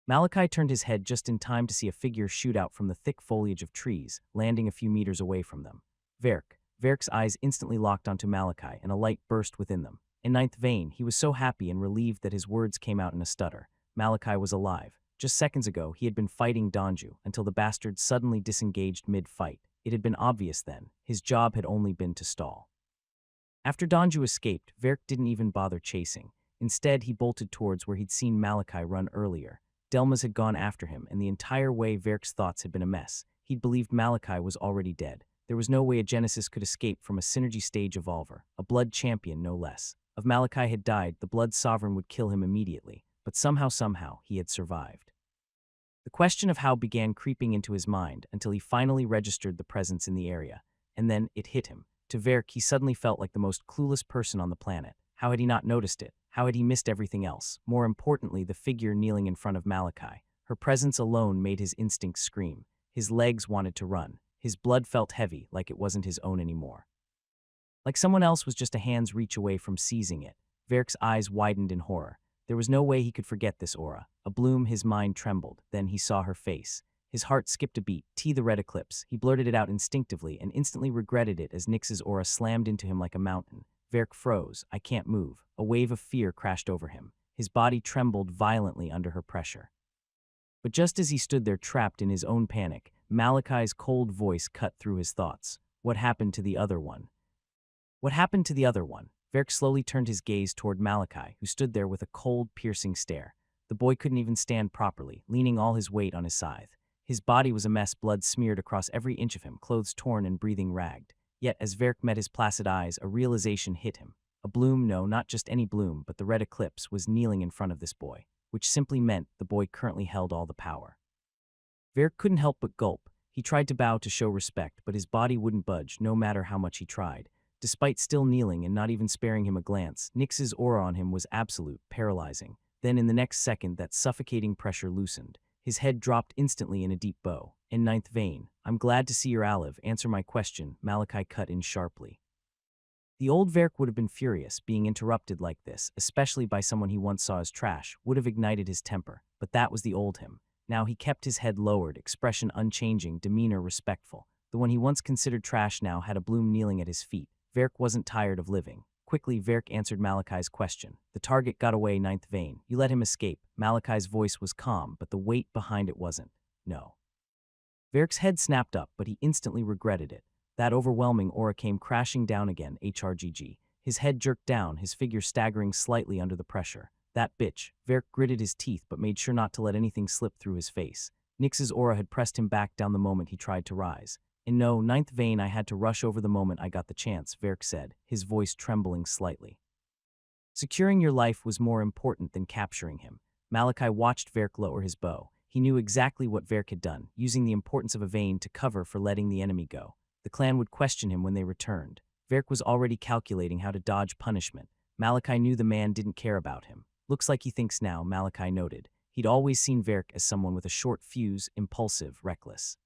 Malachi turned his head just in time to see a figure shoot out from the thick foliage of trees, landing a few meters away from them. Verk's eyes instantly locked onto Malachi, and a light burst within them. In ninth vein, he was so happy and relieved that his words came out in a stutter. Malachi was alive. Just seconds ago, he had been fighting Donju until the bastard suddenly disengaged mid-fight. It had been obvious then. His job had only been to stall. After Donju escaped, Verk didn't even bother chasing. Instead, he bolted towards where he'd seen Malachi run earlier. Delmas had gone after him, and the entire way Verk's thoughts had been a mess. He'd believed Malachi was already dead. There was no way a Genesis could escape from a synergy stage evolver, a blood champion no less. If Malachi had died, the blood sovereign would kill him immediately. But somehow, he had survived. The question of how began creeping into his mind until he finally registered the presence in the area. And then it hit him. To Verk, he suddenly felt like the most clueless person on the planet. How had he not noticed it? How had he missed everything else? More importantly, the figure kneeling in front of Malachi. Her presence alone made his instincts scream. His legs wanted to run. His blood felt heavy, like it wasn't his own anymore. Like someone else was just a hand's reach away from seizing it. Verk's eyes widened in horror. There was no way he could forget this aura. A bloom, his mind trembled. Then he saw her face. His heart skipped a beat. T the red eclipse. He blurted it out instinctively and instantly regretted it as Nix's aura slammed into him like a mountain. Verk froze. I can't move. A wave of fear crashed over him. His body trembled violently under her pressure. But just as he stood there trapped in his own panic, Malachi's cold voice cut through his thoughts. What happened to the other one? What happened to the other one? Verk slowly turned his gaze toward Malachi, who stood there with a cold, piercing stare. The boy couldn't even stand properly, leaning all his weight on his scythe. His body was a mess, blood smeared across every inch of him, clothes torn and breathing ragged. Yet, as Verk met his placid eyes, a realization hit him. A bloom, no, not just any bloom, but the red eclipse, was kneeling in front of this boy, which simply meant the boy currently held all the power. Verk couldn't help but gulp. He tried to bow to show respect, but his body wouldn't budge, no matter how much he tried. Despite still kneeling and not even sparing him a glance, Nix's aura on him was absolute, paralyzing. Then in the next second, that suffocating pressure loosened. His head dropped instantly in a deep bow. In ninth vein, I'm glad to see your Aliv. Answer my question, Malachi cut in sharply. The old Verk would have been furious. Being interrupted like this, especially by someone he once saw as trash, would have ignited his temper. But that was the old him. Now he kept his head lowered, expression unchanging, demeanor respectful. The one he once considered trash now had a bloom kneeling at his feet. Verk wasn't tired of living. Quickly, Verk answered Malachi's question. The target got away, ninth vein. You let him escape. Malachi's voice was calm, but the weight behind it wasn't. No. Verk's head snapped up, but he instantly regretted it. That overwhelming aura came crashing down again, HRGG. His head jerked down, his figure staggering slightly under the pressure. That bitch. Verk gritted his teeth but made sure not to let anything slip through his face. Nix's aura had pressed him back down the moment he tried to rise. In no ninth vein, I had to rush over the moment I got the chance, Verk said, his voice trembling slightly. Securing your life was more important than capturing him. Malachi watched Verk lower his bow. He knew exactly what Verk had done, using the importance of a vein to cover for letting the enemy go. The clan would question him when they returned. Verk was already calculating how to dodge punishment. Malachi knew the man didn't care about him. Looks like he thinks now, Malachi noted. He'd always seen Verk as someone with a short fuse, impulsive, reckless.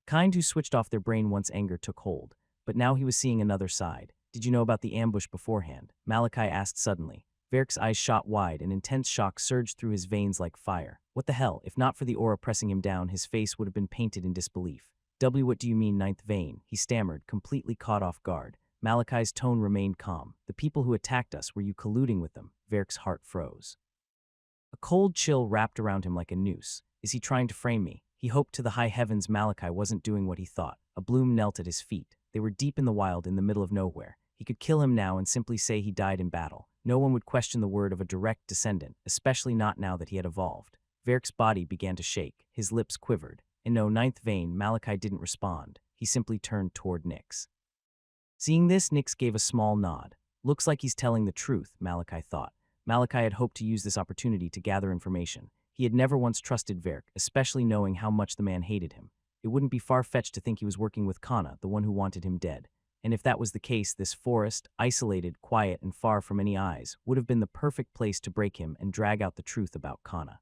Kind who switched off their brain once anger took hold. But now he was seeing another side. Did you know about the ambush beforehand? Malachi asked suddenly. Verk's eyes shot wide, and intense shock surged through his veins like fire. What the hell? If not for the aura pressing him down, his face would have been painted in disbelief. What do you mean, ninth vein? He stammered, completely caught off guard. Malachi's tone remained calm. The people who attacked us, were you colluding with them? Verk's heart froze. A cold chill wrapped around him like a noose. Is he trying to frame me? He hoped to the high heavens Malachi wasn't doing what he thought. A bloom knelt at his feet. They were deep in the wild, in the middle of nowhere. He could kill him now and simply say he died in battle. No one would question the word of a direct descendant, especially not now that he had evolved. Verk's body began to shake. His lips quivered. In no ninth vein, Malachi didn't respond. He simply turned toward Nix. Seeing this, Nix gave a small nod. Looks like he's telling the truth, Malachi thought. Malachi had hoped to use this opportunity to gather information. He had never once trusted Verk, especially knowing how much the man hated him. It wouldn't be far-fetched to think he was working with Kana, the one who wanted him dead. And if that was the case, this forest, isolated, quiet, and far from any eyes, would have been the perfect place to break him and drag out the truth about Kana.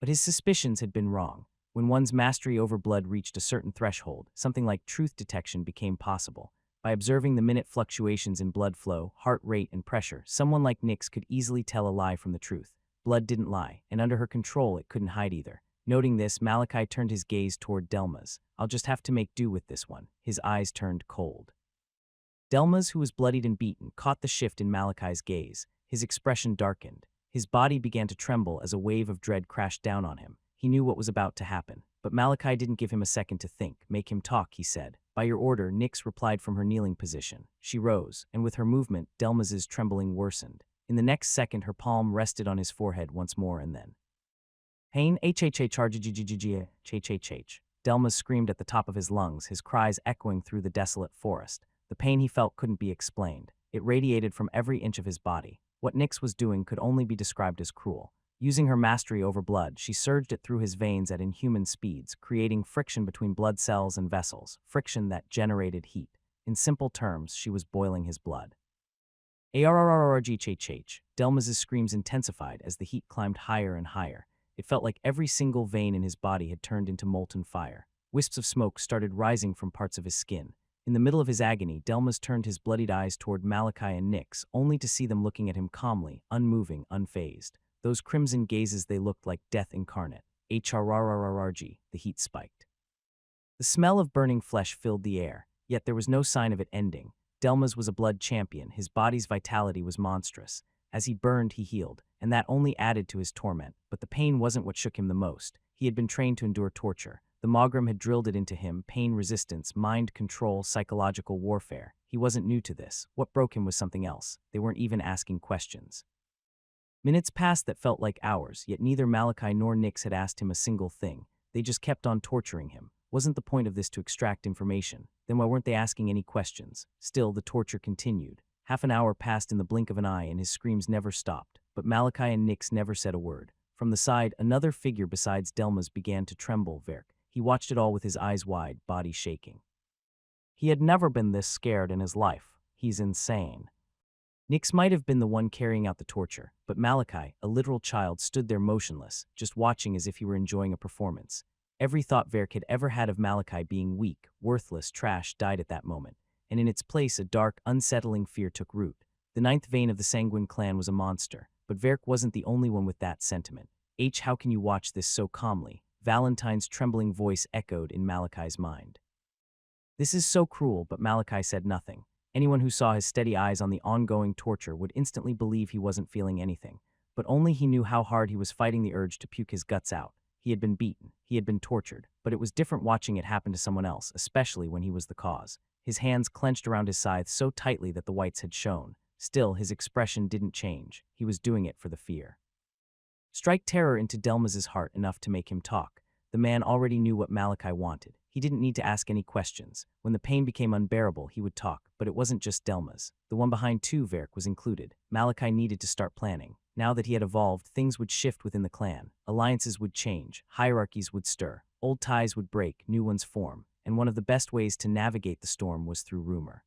But his suspicions had been wrong. When one's mastery over blood reached a certain threshold, something like truth detection became possible. By observing the minute fluctuations in blood flow, heart rate, and pressure, someone like Nix could easily tell a lie from the truth. Blood didn't lie, and under her control it couldn't hide either. Noting this, Malachi turned his gaze toward Delmas. I'll just have to make do with this one. His eyes turned cold. Delmas, who was bloodied and beaten, caught the shift in Malachi's gaze. His expression darkened. His body began to tremble as a wave of dread crashed down on him. He knew what was about to happen. But Malachi didn't give him a second to think. Make him talk, he said. By your order, Nix replied from her kneeling position. She rose, and with her movement, Delmas's trembling worsened. In the next second, her palm rested on his forehead once more, and then Pain, h. Delmas screamed at the top of his lungs, his cries echoing through the desolate forest. The pain he felt couldn't be explained. It radiated from every inch of his body. What Nix was doing could only be described as cruel. Using her mastery over blood, she surged it through his veins at inhuman speeds, creating friction between blood cells and vessels, friction that generated heat. In simple terms, she was boiling his blood. Arrgh. Delmas's screams intensified as the heat climbed higher and higher. It felt like every single vein in his body had turned into molten fire. Wisps of smoke started rising from parts of his skin. In the middle of his agony, Delmas turned his bloodied eyes toward Malachi and Nix, only to see them looking at him calmly, unmoving, unfazed. Those crimson gazes, they looked like death incarnate. Hrrrrrg, the heat spiked. The smell of burning flesh filled the air, yet there was no sign of it ending. Delmas was a blood champion, his body's vitality was monstrous. As he burned, he healed, and that only added to his torment. But the pain wasn't what shook him the most. He had been trained to endure torture. The Mogram had drilled it into him, pain resistance, mind control, psychological warfare. He wasn't new to this. What broke him was something else. They weren't even asking questions. Minutes passed that felt like hours, yet neither Malachi nor Nix had asked him a single thing. They just kept on torturing him. Wasn't the point of this to extract information? Then why weren't they asking any questions? Still, the torture continued. Half an hour passed in the blink of an eye and his screams never stopped. But Malachi and Nix never said a word. From the side, another figure besides Delmas began to tremble, Verk. He watched it all with his eyes wide, body shaking. He had never been this scared in his life. He's insane. Nix might have been the one carrying out the torture, but Malachi, a literal child, stood there motionless, just watching as if he were enjoying a performance. Every thought Verk had ever had of Malachi being weak, worthless, trash died at that moment, and in its place a dark, unsettling fear took root. The ninth vein of the Sanguin clan was a monster, but Verk wasn't the only one with that sentiment. How can you watch this so calmly? Valentine's trembling voice echoed in Malachi's mind. This is so cruel, but Malachi said nothing. Anyone who saw his steady eyes on the ongoing torture would instantly believe he wasn't feeling anything, but only he knew how hard he was fighting the urge to puke his guts out. He had been beaten, he had been tortured, but it was different watching it happen to someone else, especially when he was the cause. His hands clenched around his scythe so tightly that the whites had shown. Still, his expression didn't change. He was doing it for the fear. Strike terror into Delmas's heart enough to make him talk. The man already knew what Malachi wanted. He didn't need to ask any questions. When the pain became unbearable, he would talk, but it wasn't just Delmas. The one behind too, Verk, was included. Malachi needed to start planning. Now that he had evolved, things would shift within the clan. Alliances would change, hierarchies would stir, old ties would break, new ones form, and one of the best ways to navigate the storm was through rumor.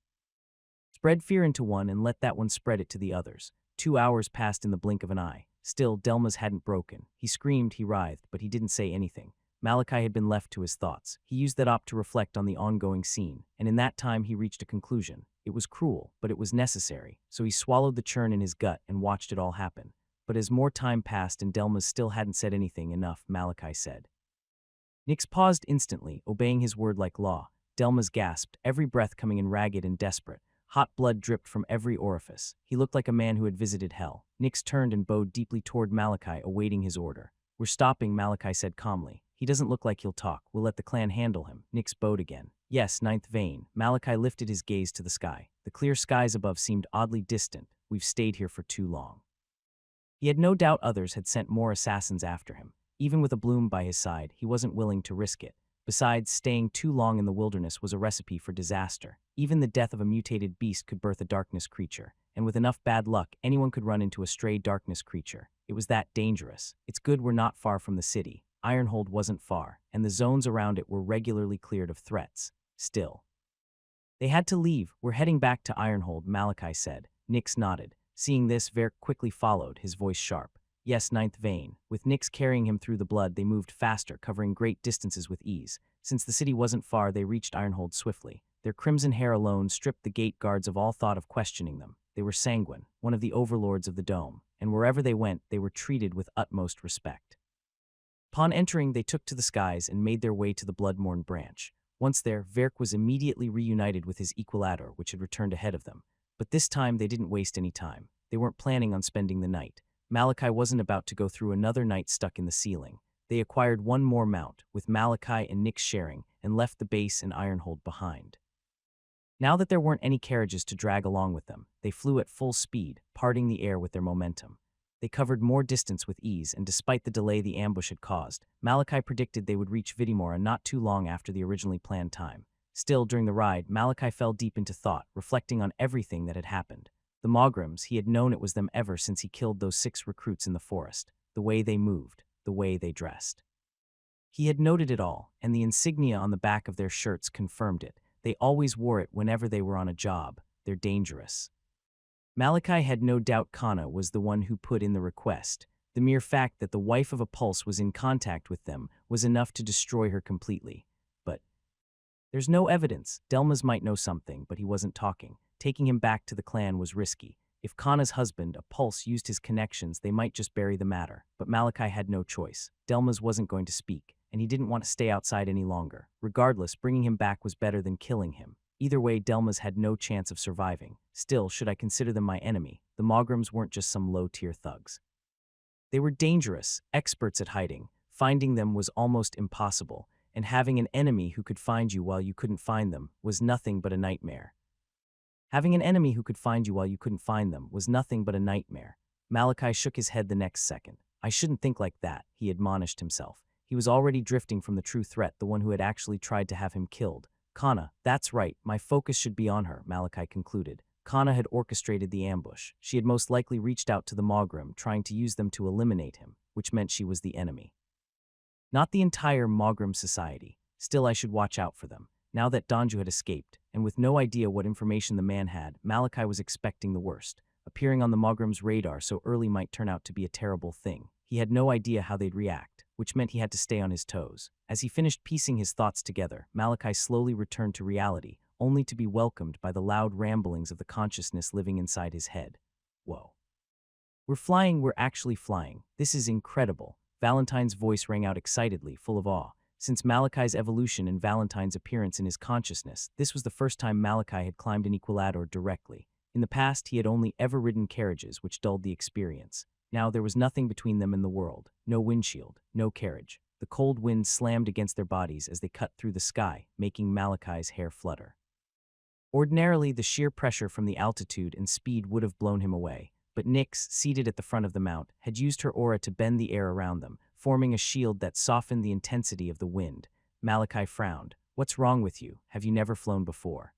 Spread fear into one and let that one spread it to the others. 2 hours passed in the blink of an eye. Still, Delmas hadn't broken. He screamed, he writhed, but he didn't say anything. Malachi had been left to his thoughts. He used that op to reflect on the ongoing scene, and in that time he reached a conclusion. It was cruel, but it was necessary, so he swallowed the churn in his gut and watched it all happen. But as more time passed and Delmas still hadn't said anything, enough, Malachi said. Nix paused instantly, obeying his word like law. Delmas gasped, every breath coming in ragged and desperate. Hot blood dripped from every orifice. He looked like a man who had visited hell. Nix turned and bowed deeply toward Malachi, awaiting his order. We're stopping, Malachi said calmly. He doesn't look like he'll talk. We'll let the clan handle him. Nix bowed again. Yes, ninth vein. Malachi lifted his gaze to the sky. The clear skies above seemed oddly distant. We've stayed here for too long. He had no doubt others had sent more assassins after him. Even with a bloom by his side, he wasn't willing to risk it. Besides, staying too long in the wilderness was a recipe for disaster. Even the death of a mutated beast could birth a darkness creature, and with enough bad luck, anyone could run into a stray darkness creature. It was that dangerous. It's good we're not far from the city. Ironhold wasn't far, and the zones around it were regularly cleared of threats. Still, they had to leave. We're heading back to Ironhold, Malachi said. Nix nodded. Seeing this, Verk quickly followed, his voice sharp. Yes, ninth vein. With Nix carrying him through the blood, they moved faster, covering great distances with ease. Since the city wasn't far, they reached Ironhold swiftly. Their crimson hair alone stripped the gate guards of all thought of questioning them. They were Sanguin, one of the overlords of the dome, and wherever they went, they were treated with utmost respect. Upon entering, they took to the skies and made their way to the Bloodmorn branch. Once there, Verk was immediately reunited with his equilator, which had returned ahead of them. But this time, they didn't waste any time. They weren't planning on spending the night. Malachi wasn't about to go through another night stuck in the ceiling. They acquired one more mount, with Malachi and Nix sharing, and left the base and Ironhold behind. Now that there weren't any carriages to drag along with them, they flew at full speed, parting the air with their momentum. They covered more distance with ease, and despite the delay the ambush had caused, Malachi predicted they would reach Vidimora not too long after the originally planned time. Still, during the ride, Malachi fell deep into thought, reflecting on everything that had happened. The Mograms, he had known it was them ever since he killed those 6 recruits in the forest. The way they moved, the way they dressed. He had noted it all, and the insignia on the back of their shirts confirmed it. They always wore it whenever they were on a job. They're dangerous. Malachi had no doubt Kana was the one who put in the request. The mere fact that the wife of a pulse was in contact with them was enough to destroy her completely. But there's no evidence. Delmas might know something, but he wasn't talking. Taking him back to the clan was risky. If Kana's husband, a pulse, used his connections, they might just bury the matter. But Malachi had no choice. Delmas wasn't going to speak, and he didn't want to stay outside any longer. Regardless, bringing him back was better than killing him. Either way, Delmas had no chance of surviving. Still, should I consider them my enemy? The Mograms weren't just some low-tier thugs. They were dangerous, experts at hiding. Finding them was almost impossible, and having an enemy who could find you while you couldn't find them was nothing but a nightmare. Having an enemy who could find you while you couldn't find them was nothing but a nightmare. Malachi shook his head the next second. I shouldn't think like that, he admonished himself. He was already drifting from the true threat, the one who had actually tried to have him killed. Kana, that's right, my focus should be on her, Malachi concluded. Kana had orchestrated the ambush. She had most likely reached out to the Mogram, trying to use them to eliminate him, which meant she was the enemy. Not the entire Mogram society. Still, I should watch out for them. Now that Donju had escaped, and with no idea what information the man had, Malachi was expecting the worst. Appearing on the Mogram's radar so early might turn out to be a terrible thing. He had no idea how they'd react, which meant he had to stay on his toes. As he finished piecing his thoughts together, Malachi slowly returned to reality, only to be welcomed by the loud ramblings of the consciousness living inside his head. Whoa. We're actually flying. This is incredible. Valentine's voice rang out excitedly, full of awe. Since Malachi's evolution and Valentine's appearance in his consciousness, this was the first time Malachi had climbed an equilator directly. In the past, he had only ever ridden carriages, which dulled the experience. Now there was nothing between them and the world. No windshield, no carriage. The cold wind slammed against their bodies as they cut through the sky, making Malachi's hair flutter. Ordinarily, the sheer pressure from the altitude and speed would have blown him away, but Nix, seated at the front of the mount, had used her aura to bend the air around them, forming a shield that softened the intensity of the wind. Malachi frowned. "What's wrong with you? Have you never flown before?"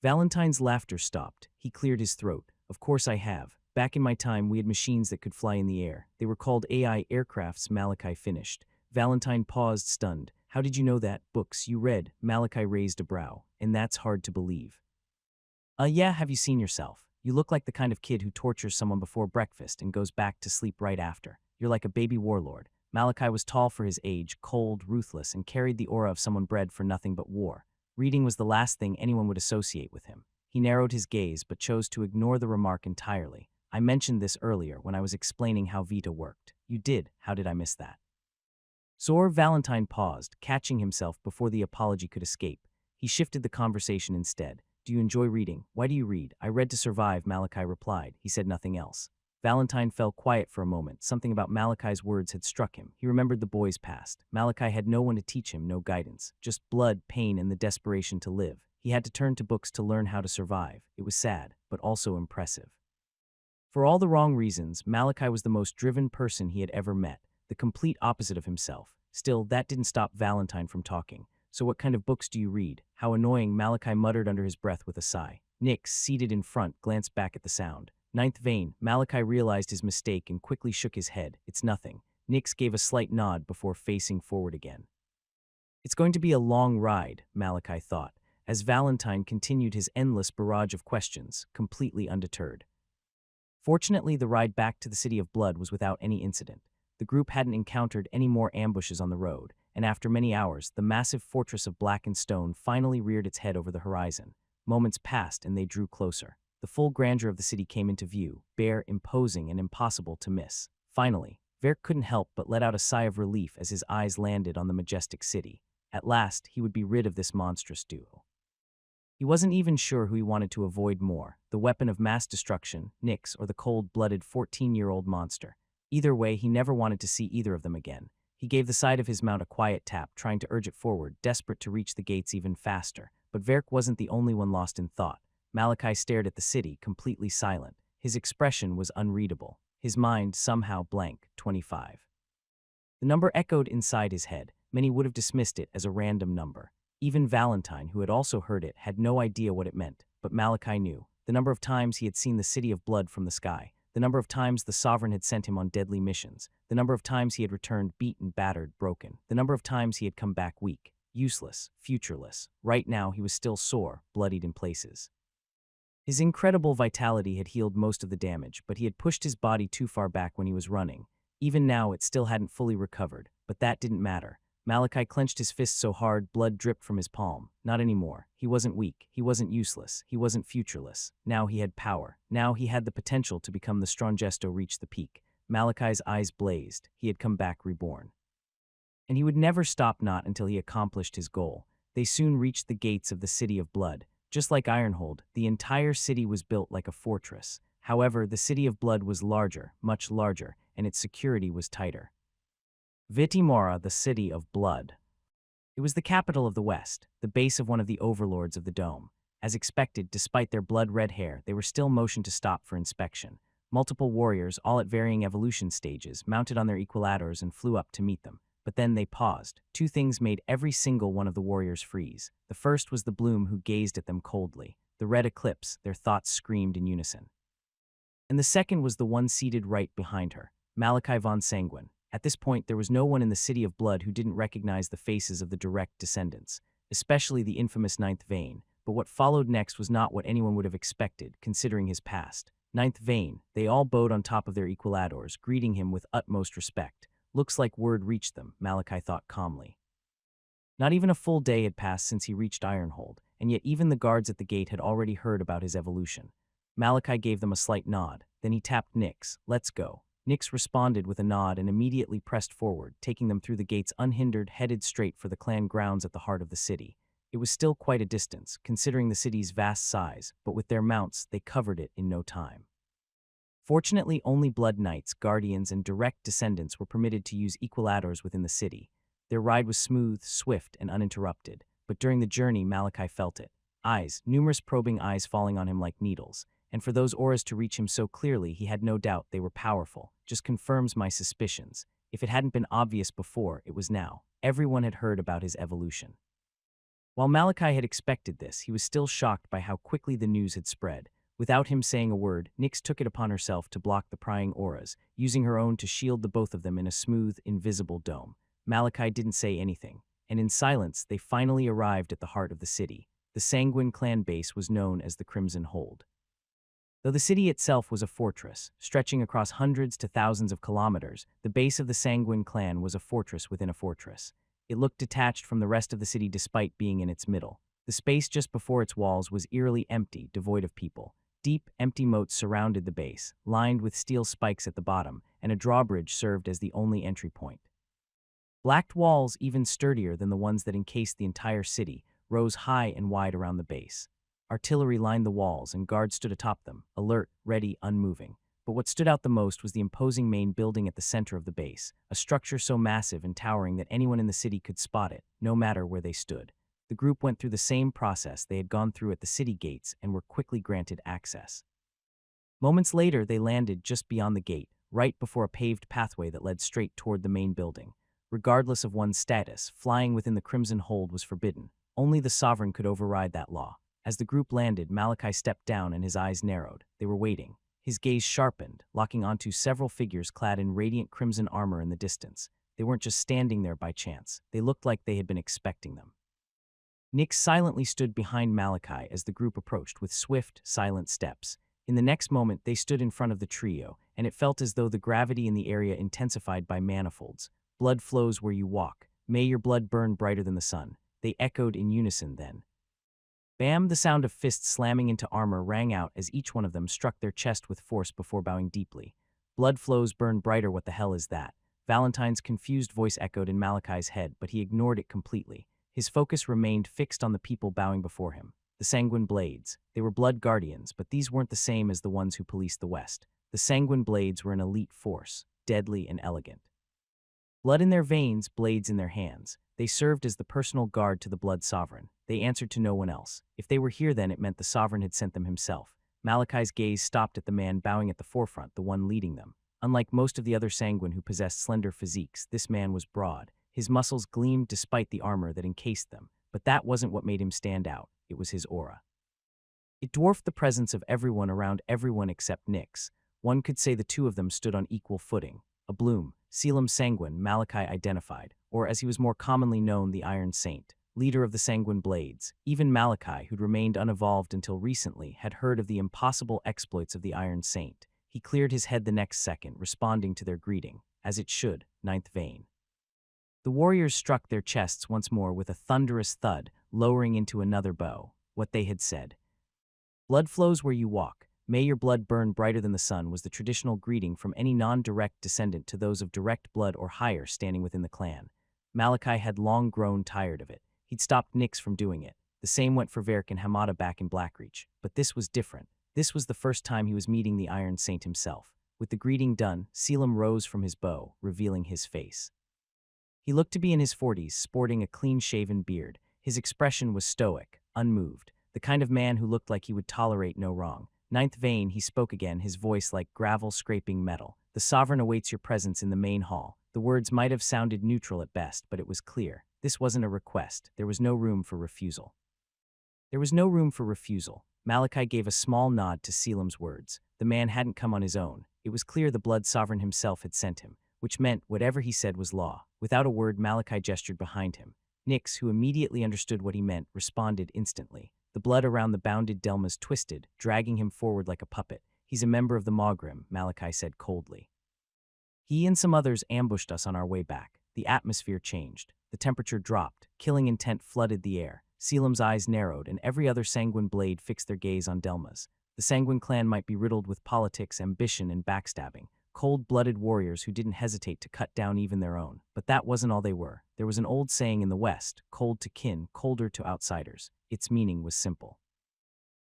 Valentine's laughter stopped. He cleared his throat. "Of course I have. Back in my time, we had machines that could fly in the air. They were called AI aircrafts," Malachi finished. Valentine paused, stunned. "How did you know that? Books you read?" Malachi raised a brow. "And that's hard to believe." Yeah, have you seen yourself? You look like the kind of kid who tortures someone before breakfast and goes back to sleep right after. You're like a baby warlord." Malachi was tall for his age, cold, ruthless, and carried the aura of someone bred for nothing but war. Reading was the last thing anyone would associate with him. He narrowed his gaze but chose to ignore the remark entirely. "I mentioned this earlier when I was explaining how Vita worked." "You did? How did I miss that?" Valentine paused, catching himself before the apology could escape. He shifted the conversation instead. "Do you enjoy reading? Why do you read?" "I read to survive," Malachi replied. He said nothing else. Valentine fell quiet for a moment. Something about Malachi's words had struck him. He remembered the boy's past. Malachi had no one to teach him, no guidance. Just blood, pain, and the desperation to live. He had to turn to books to learn how to survive. It was sad, but also impressive. For all the wrong reasons, Malachi was the most driven person he had ever met, the complete opposite of himself. Still, that didn't stop Valentine from talking. "So what kind of books do you read?" "How annoying," Malachi muttered under his breath with a sigh. Nix, seated in front, glanced back at the sound. "Ninth vein." Malachi realized his mistake and quickly shook his head. "It's nothing." Nix gave a slight nod before facing forward again. "It's going to be a long ride," Malachi thought, as Valentine continued his endless barrage of questions, completely undeterred. Fortunately, the ride back to the City of Blood was without any incident. The group hadn't encountered any more ambushes on the road, and after many hours, the massive fortress of blackened stone finally reared its head over the horizon. Moments passed and they drew closer. The full grandeur of the city came into view, bare, imposing, and impossible to miss. Finally, Verk couldn't help but let out a sigh of relief as his eyes landed on the majestic city. At last, he would be rid of this monstrous duo. He wasn't even sure who he wanted to avoid more, the weapon of mass destruction, Nyx, or the cold-blooded 14-year-old monster. Either way, he never wanted to see either of them again. He gave the side of his mount a quiet tap, trying to urge it forward, desperate to reach the gates even faster. But Verk wasn't the only one lost in thought. Malachi stared at the city, completely silent. His expression was unreadable. His mind somehow blank. 25. The number echoed inside his head. Many would have dismissed it as a random number. Even Valentine, who had also heard it, had no idea what it meant. But Malachi knew. The number of times he had seen the City of Blood from the sky. The number of times the Sovereign had sent him on deadly missions. The number of times he had returned beaten, battered, broken. The number of times he had come back weak, useless, futureless. Right now he was still sore, bloodied in places. His incredible vitality had healed most of the damage, but he had pushed his body too far back when he was running. Even now it still hadn't fully recovered, but that didn't matter. Malachi clenched his fist so hard blood dripped from his palm. Not anymore. He wasn't weak. He wasn't useless. He wasn't futureless. Now he had power. Now he had the potential to become the Strongesto reach the peak. Malachi's eyes blazed. He had come back reborn. And he would never stop, not until he accomplished his goal. They soon reached the gates of the City of Blood. Just like Ironhold, the entire city was built like a fortress. However, the City of Blood was larger, much larger, and its security was tighter. Vitimora, the City of Blood. It was the capital of the West, the base of one of the overlords of the Dome. As expected, despite their blood-red hair, they were still motioned to stop for inspection. Multiple warriors, all at varying evolution stages, mounted on their equilators and flew up to meet them. But then they paused. Two things made every single one of the warriors freeze. The first was the Bloom, who gazed at them coldly. The Red Eclipse, their thoughts screamed in unison. And the second was the one seated right behind her, Malachi von Sanguin. At this point, there was no one in the City of Blood who didn't recognize the faces of the direct descendants, especially the infamous Ninth Vein. But what followed next was not what anyone would have expected, considering his past. Ninth Vein, they all bowed on top of their equilators, greeting him with utmost respect. Looks like word reached them, Malachi thought calmly. Not even a full day had passed since he reached Ironhold, and yet even the guards at the gate had already heard about his evolution. Malachi gave them a slight nod. Then he tapped Nyx. "Let's go." Nyx responded with a nod and immediately pressed forward, taking them through the gates unhindered, headed straight for the clan grounds at the heart of the city. It was still quite a distance, considering the city's vast size, but with their mounts, they covered it in no time. Fortunately, only Blood Knights, Guardians, and direct descendants were permitted to use equilators within the city. Their ride was smooth, swift, and uninterrupted, but during the journey, Malachi felt it. Eyes, numerous probing eyes falling on him like needles. And for those auras to reach him so clearly, he had no doubt they were powerful. Just confirms my suspicions. If it hadn't been obvious before, it was now. Everyone had heard about his evolution. While Malachi had expected this, he was still shocked by how quickly the news had spread. Without him saying a word, Nyx took it upon herself to block the prying auras, using her own to shield the both of them in a smooth, invisible dome. Malachi didn't say anything, and in silence they finally arrived at the heart of the city. The Sanguin clan base was known as the Crimson Hold. Though the city itself was a fortress, stretching across hundreds to thousands of kilometers, the base of the Sanguin clan was a fortress within a fortress. It looked detached from the rest of the city despite being in its middle. The space just before its walls was eerily empty, devoid of people. Deep, empty moats surrounded the base, lined with steel spikes at the bottom, and a drawbridge served as the only entry point. Blacked walls, even sturdier than the ones that encased the entire city, rose high and wide around the base. Artillery lined the walls, and guards stood atop them, alert, ready, unmoving. But what stood out the most was the imposing main building at the center of the base, a structure so massive and towering that anyone in the city could spot it, no matter where they stood. The group went through the same process they had gone through at the city gates and were quickly granted access. Moments later, they landed just beyond the gate, right before a paved pathway that led straight toward the main building. Regardless of one's status, flying within the Crimson Hold was forbidden. Only the sovereign could override that law. As the group landed, Malachi stepped down and his eyes narrowed. They were waiting. His gaze sharpened, locking onto several figures clad in radiant crimson armor in the distance. They weren't just standing there by chance. They looked like they had been expecting them. Nyx silently stood behind Malachi as the group approached with swift, silent steps. In the next moment, they stood in front of the trio, and it felt as though the gravity in the area intensified by manifolds. Blood flows where you walk. May your blood burn brighter than the sun. They echoed in unison then. Bam! The sound of fists slamming into armor rang out as each one of them struck their chest with force before bowing deeply. Blood flows burn brighter, what the hell is that? Valentine's confused voice echoed in Malachi's head, but he ignored it completely. His focus remained fixed on the people bowing before him. The Sanguin Blades. They were blood guardians, but these weren't the same as the ones who policed the West. The Sanguin Blades were an elite force, deadly and elegant. Blood in their veins, blades in their hands. They served as the personal guard to the Blood Sovereign. They answered to no one else. If they were here then, it meant the Sovereign had sent them himself. Malachi's gaze stopped at the man bowing at the forefront, the one leading them. Unlike most of the other Sanguin who possessed slender physiques, this man was broad. His muscles gleamed despite the armor that encased them. But that wasn't what made him stand out. It was his aura. It dwarfed the presence of everyone around everyone except Nyx. One could say the two of them stood on equal footing. A bloom, Selim Sanguin, Malachi identified, or as he was more commonly known, the Iron Saint, leader of the Sanguin Blades. Even Malachi, who'd remained unevolved until recently, had heard of the impossible exploits of the Iron Saint. He cleared his head the next second, responding to their greeting, as it should, ninth vein. The warriors struck their chests once more with a thunderous thud, lowering into another bow. What they had said. Blood flows where you walk. May your blood burn brighter than the sun was the traditional greeting from any non-direct descendant to those of direct blood or higher standing within the clan. Malachi had long grown tired of it. He'd stopped Nyx from doing it. The same went for Verk and Hamada back in Blackreach. But this was different. This was the first time he was meeting the Iron Saint himself. With the greeting done, Selim rose from his bow, revealing his face. He looked to be in his 40s, sporting a clean-shaven beard. His expression was stoic, unmoved, the kind of man who looked like he would tolerate no wrong. Ninth vein, he spoke again, his voice like gravel scraping metal. The Sovereign awaits your presence in the main hall. The words might have sounded neutral at best, but it was clear. This wasn't a request. There was no room for refusal. There was no room for refusal. Malachi gave a small nod to Selim's words. The man hadn't come on his own. It was clear the Blood Sovereign himself had sent him, which meant whatever he said was law. Without a word, Malachi gestured behind him. Nyx, who immediately understood what he meant, responded instantly. The blood around the bounded Delmas twisted, dragging him forward like a puppet. He's a member of the Maugrim, Malachi said coldly. He and some others ambushed us on our way back. The atmosphere changed. The temperature dropped. Killing intent flooded the air. Selim's eyes narrowed, and every other Sanguin blade fixed their gaze on Delmas. The Sanguin clan might be riddled with politics, ambition, and backstabbing. Cold-blooded warriors who didn't hesitate to cut down even their own. But that wasn't all they were. There was an old saying in the West, cold to kin, colder to outsiders. Its meaning was simple.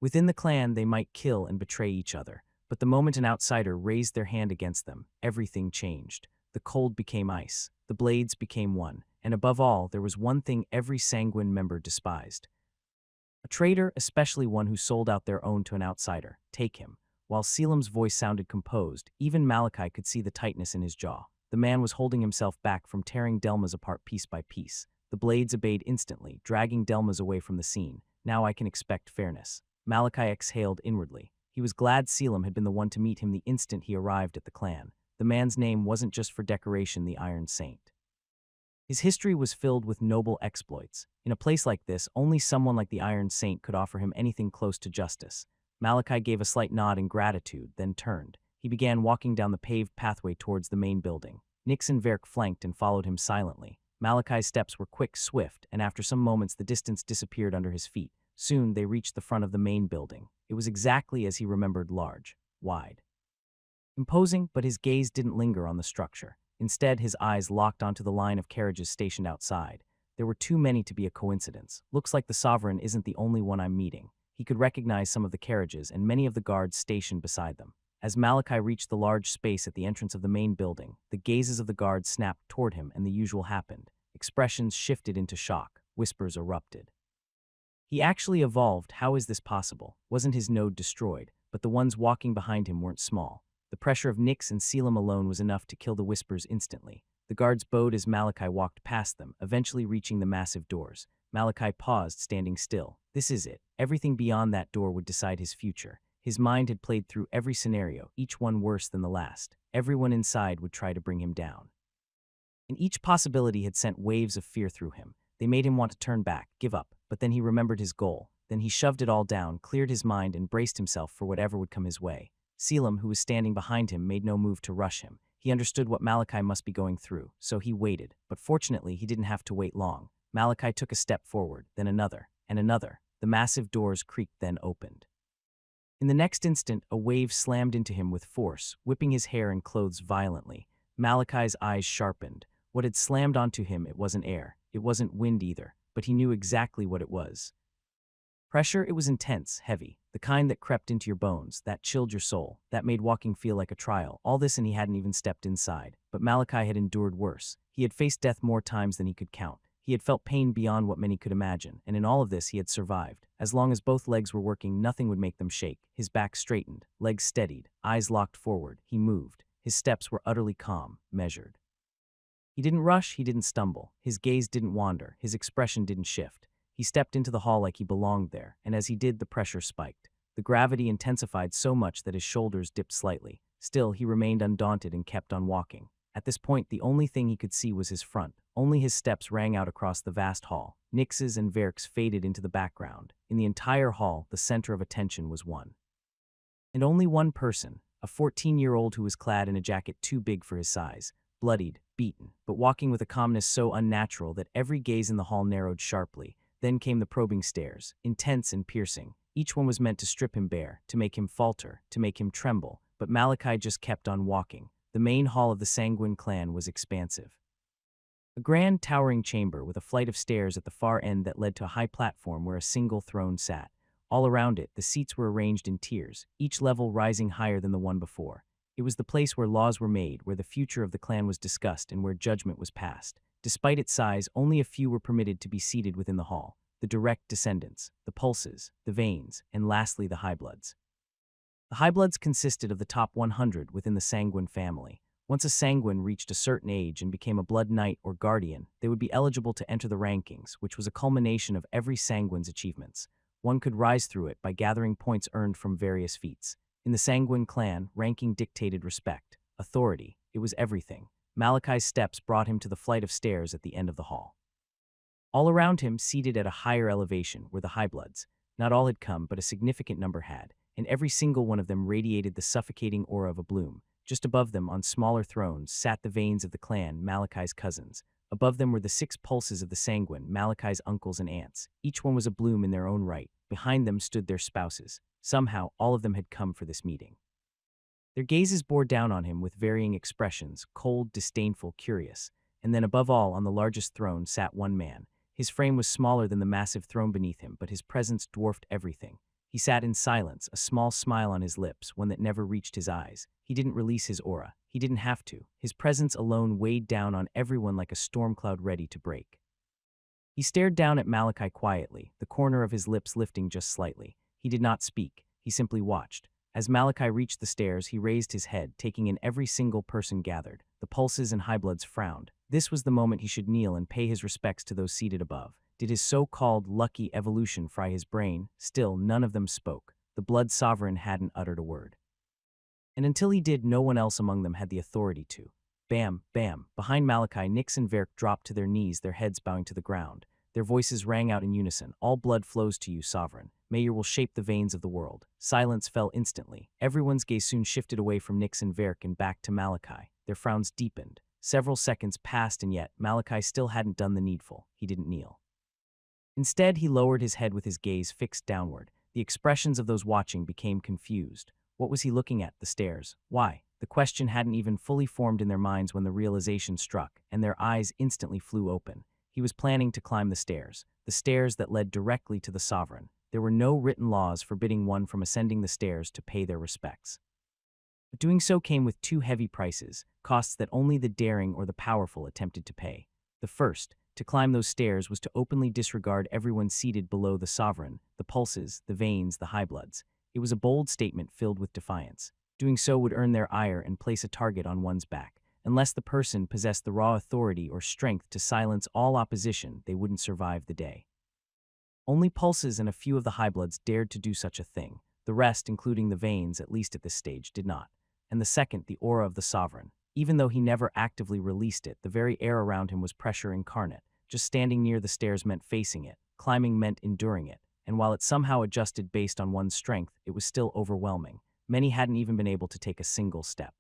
Within the clan, they might kill and betray each other, but the moment an outsider raised their hand against them, everything changed. The cold became ice, the blades became one, and above all, there was one thing every Sanguin member despised. A traitor, especially one who sold out their own to an outsider. Take him. While Selim's voice sounded composed, even Malachi could see the tightness in his jaw. The man was holding himself back from tearing Delmas apart piece by piece. The blades obeyed instantly, dragging Delmas away from the scene. Now I can expect fairness. Malachi exhaled inwardly. He was glad Selim had been the one to meet him the instant he arrived at the clan. The man's name wasn't just for decoration, the Iron Saint. His history was filled with noble exploits. In a place like this, only someone like the Iron Saint could offer him anything close to justice. Malachi gave a slight nod in gratitude, then turned. He began walking down the paved pathway towards the main building. Nix and Verk flanked and followed him silently. Malachi's steps were quick, swift, and after some moments the distance disappeared under his feet. Soon they reached the front of the main building. It was exactly as he remembered, large, wide, imposing, but his gaze didn't linger on the structure. Instead, his eyes locked onto the line of carriages stationed outside. There were too many to be a coincidence. Looks like the sovereign isn't the only one I'm meeting. He could recognize some of the carriages and many of the guards stationed beside them. As Malachi reached the large space at the entrance of the main building, the gazes of the guards snapped toward him and the usual happened. Expressions shifted into shock. Whispers erupted. He actually evolved. How is this possible? Wasn't his node destroyed? But the ones walking behind him weren't small. The pressure of Nix and Selim alone was enough to kill the whispers instantly. The guards bowed as Malachi walked past them, eventually reaching the massive doors. Malachi paused, standing still. This is it. Everything beyond that door would decide his future. His mind had played through every scenario, each one worse than the last. Everyone inside would try to bring him down. And each possibility had sent waves of fear through him. They made him want to turn back, give up, but then he remembered his goal. Then he shoved it all down, cleared his mind, and braced himself for whatever would come his way. Selim, who was standing behind him, made no move to rush him. He understood what Malachi must be going through, so he waited. But fortunately, he didn't have to wait long. Malachi took a step forward, then another, and another. The massive doors creaked, then opened. In the next instant, a wave slammed into him with force, whipping his hair and clothes violently. Malachi's eyes sharpened. What had slammed onto him, it wasn't air. It wasn't wind either, but he knew exactly what it was. Pressure. It was intense, heavy, the kind that crept into your bones, that chilled your soul, that made walking feel like a trial. All this and he hadn't even stepped inside. But Malachi had endured worse. He had faced death more times than he could count. He had felt pain beyond what many could imagine, and in all of this he had survived. As long as both legs were working, nothing would make them shake. His back straightened, legs steadied, eyes locked forward. He moved. His steps were utterly calm, measured. He didn't rush, he didn't stumble. His gaze didn't wander, his expression didn't shift. He stepped into the hall like he belonged there, and as he did, the pressure spiked. The gravity intensified so much that his shoulders dipped slightly. Still, he remained undaunted and kept on walking. At this point, the only thing he could see was his front. Only his steps rang out across the vast hall. Nix's and Verk's faded into the background. In the entire hall, the center of attention was one. And only one person, a 14-year-old who was clad in a jacket too big for his size, bloodied, beaten, but walking with a calmness so unnatural that every gaze in the hall narrowed sharply. Then came the probing stares, intense and piercing. Each one was meant to strip him bare, to make him falter, to make him tremble. But Malachi just kept on walking. The main hall of the Sanguin clan was expansive. A grand, towering chamber with a flight of stairs at the far end that led to a high platform where a single throne sat. All around it, the seats were arranged in tiers, each level rising higher than the one before. It was the place where laws were made, where the future of the clan was discussed, and where judgment was passed. Despite its size, only a few were permitted to be seated within the hall. The direct descendants, the pulses, the veins, and lastly the highbloods. The highbloods consisted of the top 100 within the Sanguin family. Once a Sanguin reached a certain age and became a blood knight or guardian, they would be eligible to enter the rankings, which was a culmination of every Sanguin's achievements. One could rise through it by gathering points earned from various feats. In the Sanguin clan, ranking dictated respect, authority. It was everything. Malachi's steps brought him to the flight of stairs at the end of the hall. All around him, seated at a higher elevation, were the highbloods. Not all had come, but a significant number had, and every single one of them radiated the suffocating aura of a bloom. Just above them, on smaller thrones, sat the veins of the clan, Malachi's cousins. Above them were the 6 pulses of the Sanguin, Malachi's uncles and aunts. Each one was a bloom in their own right. Behind them stood their spouses. Somehow, all of them had come for this meeting. Their gazes bore down on him with varying expressions, cold, disdainful, curious. And then above all, on the largest throne, sat one man. His frame was smaller than the massive throne beneath him, but his presence dwarfed everything. He sat in silence, a small smile on his lips, one that never reached his eyes. He didn't release his aura. He didn't have to. His presence alone weighed down on everyone like a storm cloud ready to break. He stared down at Malachi quietly, the corner of his lips lifting just slightly. He did not speak. He simply watched. As Malachi reached the stairs, he raised his head, taking in every single person gathered. The pulses and highbloods frowned. This was the moment he should kneel and pay his respects to those seated above. Did his so-called lucky evolution fry his brain? Still, none of them spoke. The blood sovereign hadn't uttered a word. And until he did, no one else among them had the authority to. Bam, bam. Behind Malachi, Nyx and Verk dropped to their knees, their heads bowing to the ground. Their voices rang out in unison. All blood flows to you, sovereign. May your will shape the veins of the world. Silence fell instantly. Everyone's gaze soon shifted away from Nyx and Verk and back to Malachi. Their frowns deepened. Several seconds passed, and yet Malachi still hadn't done the needful. He didn't kneel. Instead, he lowered his head with his gaze fixed downward. The expressions of those watching became confused. What was he looking at? The stairs. Why? The question hadn't even fully formed in their minds when the realization struck, and their eyes instantly flew open. He was planning to climb the stairs that led directly to the sovereign. There were no written laws forbidding one from ascending the stairs to pay their respects. But doing so came with two heavy prices, costs that only the daring or the powerful attempted to pay. The first, to climb those stairs, was to openly disregard everyone seated below the sovereign, the pulses, the veins, the highbloods. It was a bold statement filled with defiance. Doing so would earn their ire and place a target on one's back. Unless the person possessed the raw authority or strength to silence all opposition, they wouldn't survive the day. Only pulses and a few of the highbloods dared to do such a thing. The rest, including the veins, at least at this stage, did not. And the second, the aura of the sovereign. Even though he never actively released it, the very air around him was pressure incarnate. Just standing near the stairs meant facing it. Climbing meant enduring it. And while it somehow adjusted based on one's strength, it was still overwhelming. Many hadn't even been able to take a single step.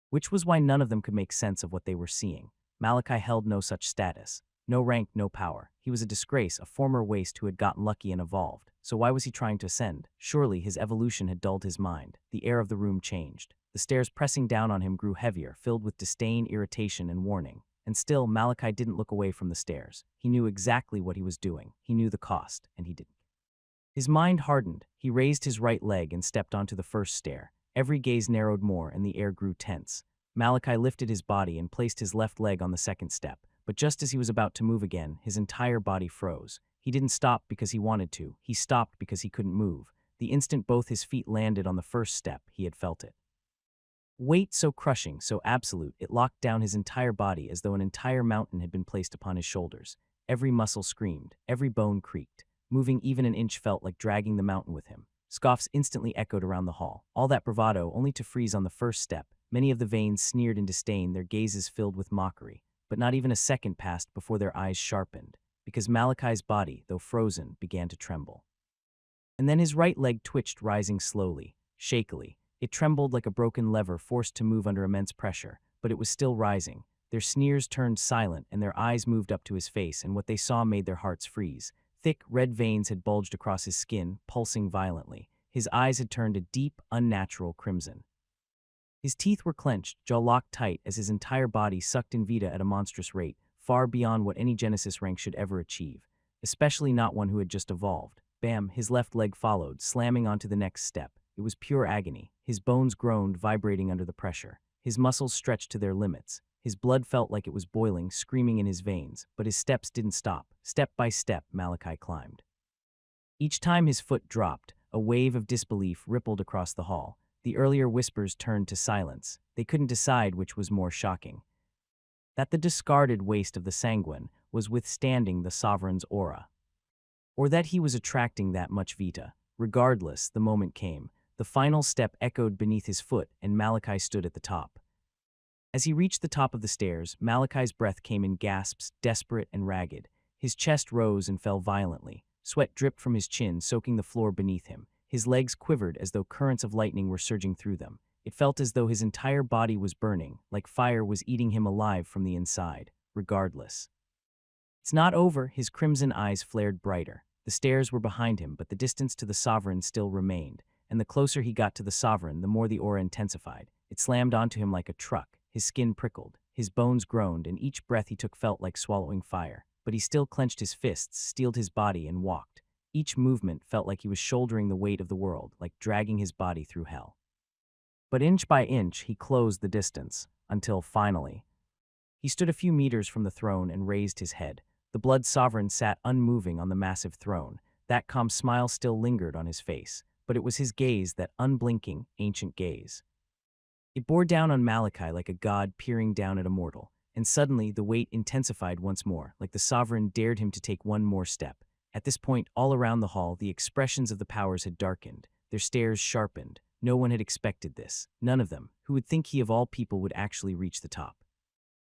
Which was why none of them could make sense of what they were seeing. Malachi held no such status. No rank, no power. He was a disgrace, a former waste who had gotten lucky and evolved. So why was he trying to ascend? Surely his evolution had dulled his mind. The air of the room changed. The stairs pressing down on him grew heavier, filled with disdain, irritation, and warning. And still, Malachi didn't look away from the stairs. He knew exactly what he was doing. He knew the cost, and he didn't. His mind hardened. He raised his right leg and stepped onto the first stair. Every gaze narrowed more, and the air grew tense. Malachi lifted his body and placed his left leg on the second step. But just as he was about to move again, his entire body froze. He didn't stop because he wanted to. He stopped because he couldn't move. The instant both his feet landed on the first step, he had felt it. Weight so crushing, so absolute, it locked down his entire body as though an entire mountain had been placed upon his shoulders. Every muscle screamed, every bone creaked. Moving even an inch felt like dragging the mountain with him. Scoffs instantly echoed around the hall. All that bravado only to freeze on the first step. Many of the veins sneered in disdain, their gazes filled with mockery. But not even a second passed before their eyes sharpened, because Malachi's body, though frozen, began to tremble. And then his right leg twitched, rising slowly, shakily. It trembled like a broken lever forced to move under immense pressure, but it was still rising. Their sneers turned silent, and their eyes moved up to his face, and what they saw made their hearts freeze. Thick, red veins had bulged across his skin, pulsing violently. His eyes had turned a deep, unnatural crimson. His teeth were clenched, jaw locked tight as his entire body sucked in vita at a monstrous rate, far beyond what any Genesis rank should ever achieve, especially not one who had just evolved. Bam, his left leg followed, slamming onto the next step. It was pure agony. His bones groaned, vibrating under the pressure. His muscles stretched to their limits. His blood felt like it was boiling, screaming in his veins, but his steps didn't stop. Step by step, Malachi climbed. Each time his foot dropped, a wave of disbelief rippled across the hall. The earlier whispers turned to silence. They couldn't decide which was more shocking. That the discarded waste of the Sanguin was withstanding the sovereign's aura, or that he was attracting that much vita. Regardless, the moment came. The final step echoed beneath his foot, and Malachi stood at the top. As he reached the top of the stairs, Malachi's breath came in gasps, desperate and ragged. His chest rose and fell violently. Sweat dripped from his chin, soaking the floor beneath him. His legs quivered as though currents of lightning were surging through them. It felt as though his entire body was burning, like fire was eating him alive from the inside. Regardless. It's not over, his crimson eyes flared brighter. The stairs were behind him, but the distance to the sovereign still remained, and the closer he got to the sovereign, the more the aura intensified. It slammed onto him like a truck. His skin prickled, his bones groaned, and each breath he took felt like swallowing fire. But he still clenched his fists, steeled his body, and walked. Each movement felt like he was shouldering the weight of the world, like dragging his body through hell. But inch by inch, he closed the distance, until finally, he stood a few meters from the throne and raised his head. The blood sovereign sat unmoving on the massive throne. That calm smile still lingered on his face, but it was his gaze, that unblinking, ancient gaze. It bore down on Malachi like a god peering down at a mortal, and suddenly the weight intensified once more, like the sovereign dared him to take one more step. At this point, all around the hall, the expressions of the powers had darkened, their stares sharpened. No one had expected this, none of them. Who would think he of all people would actually reach the top?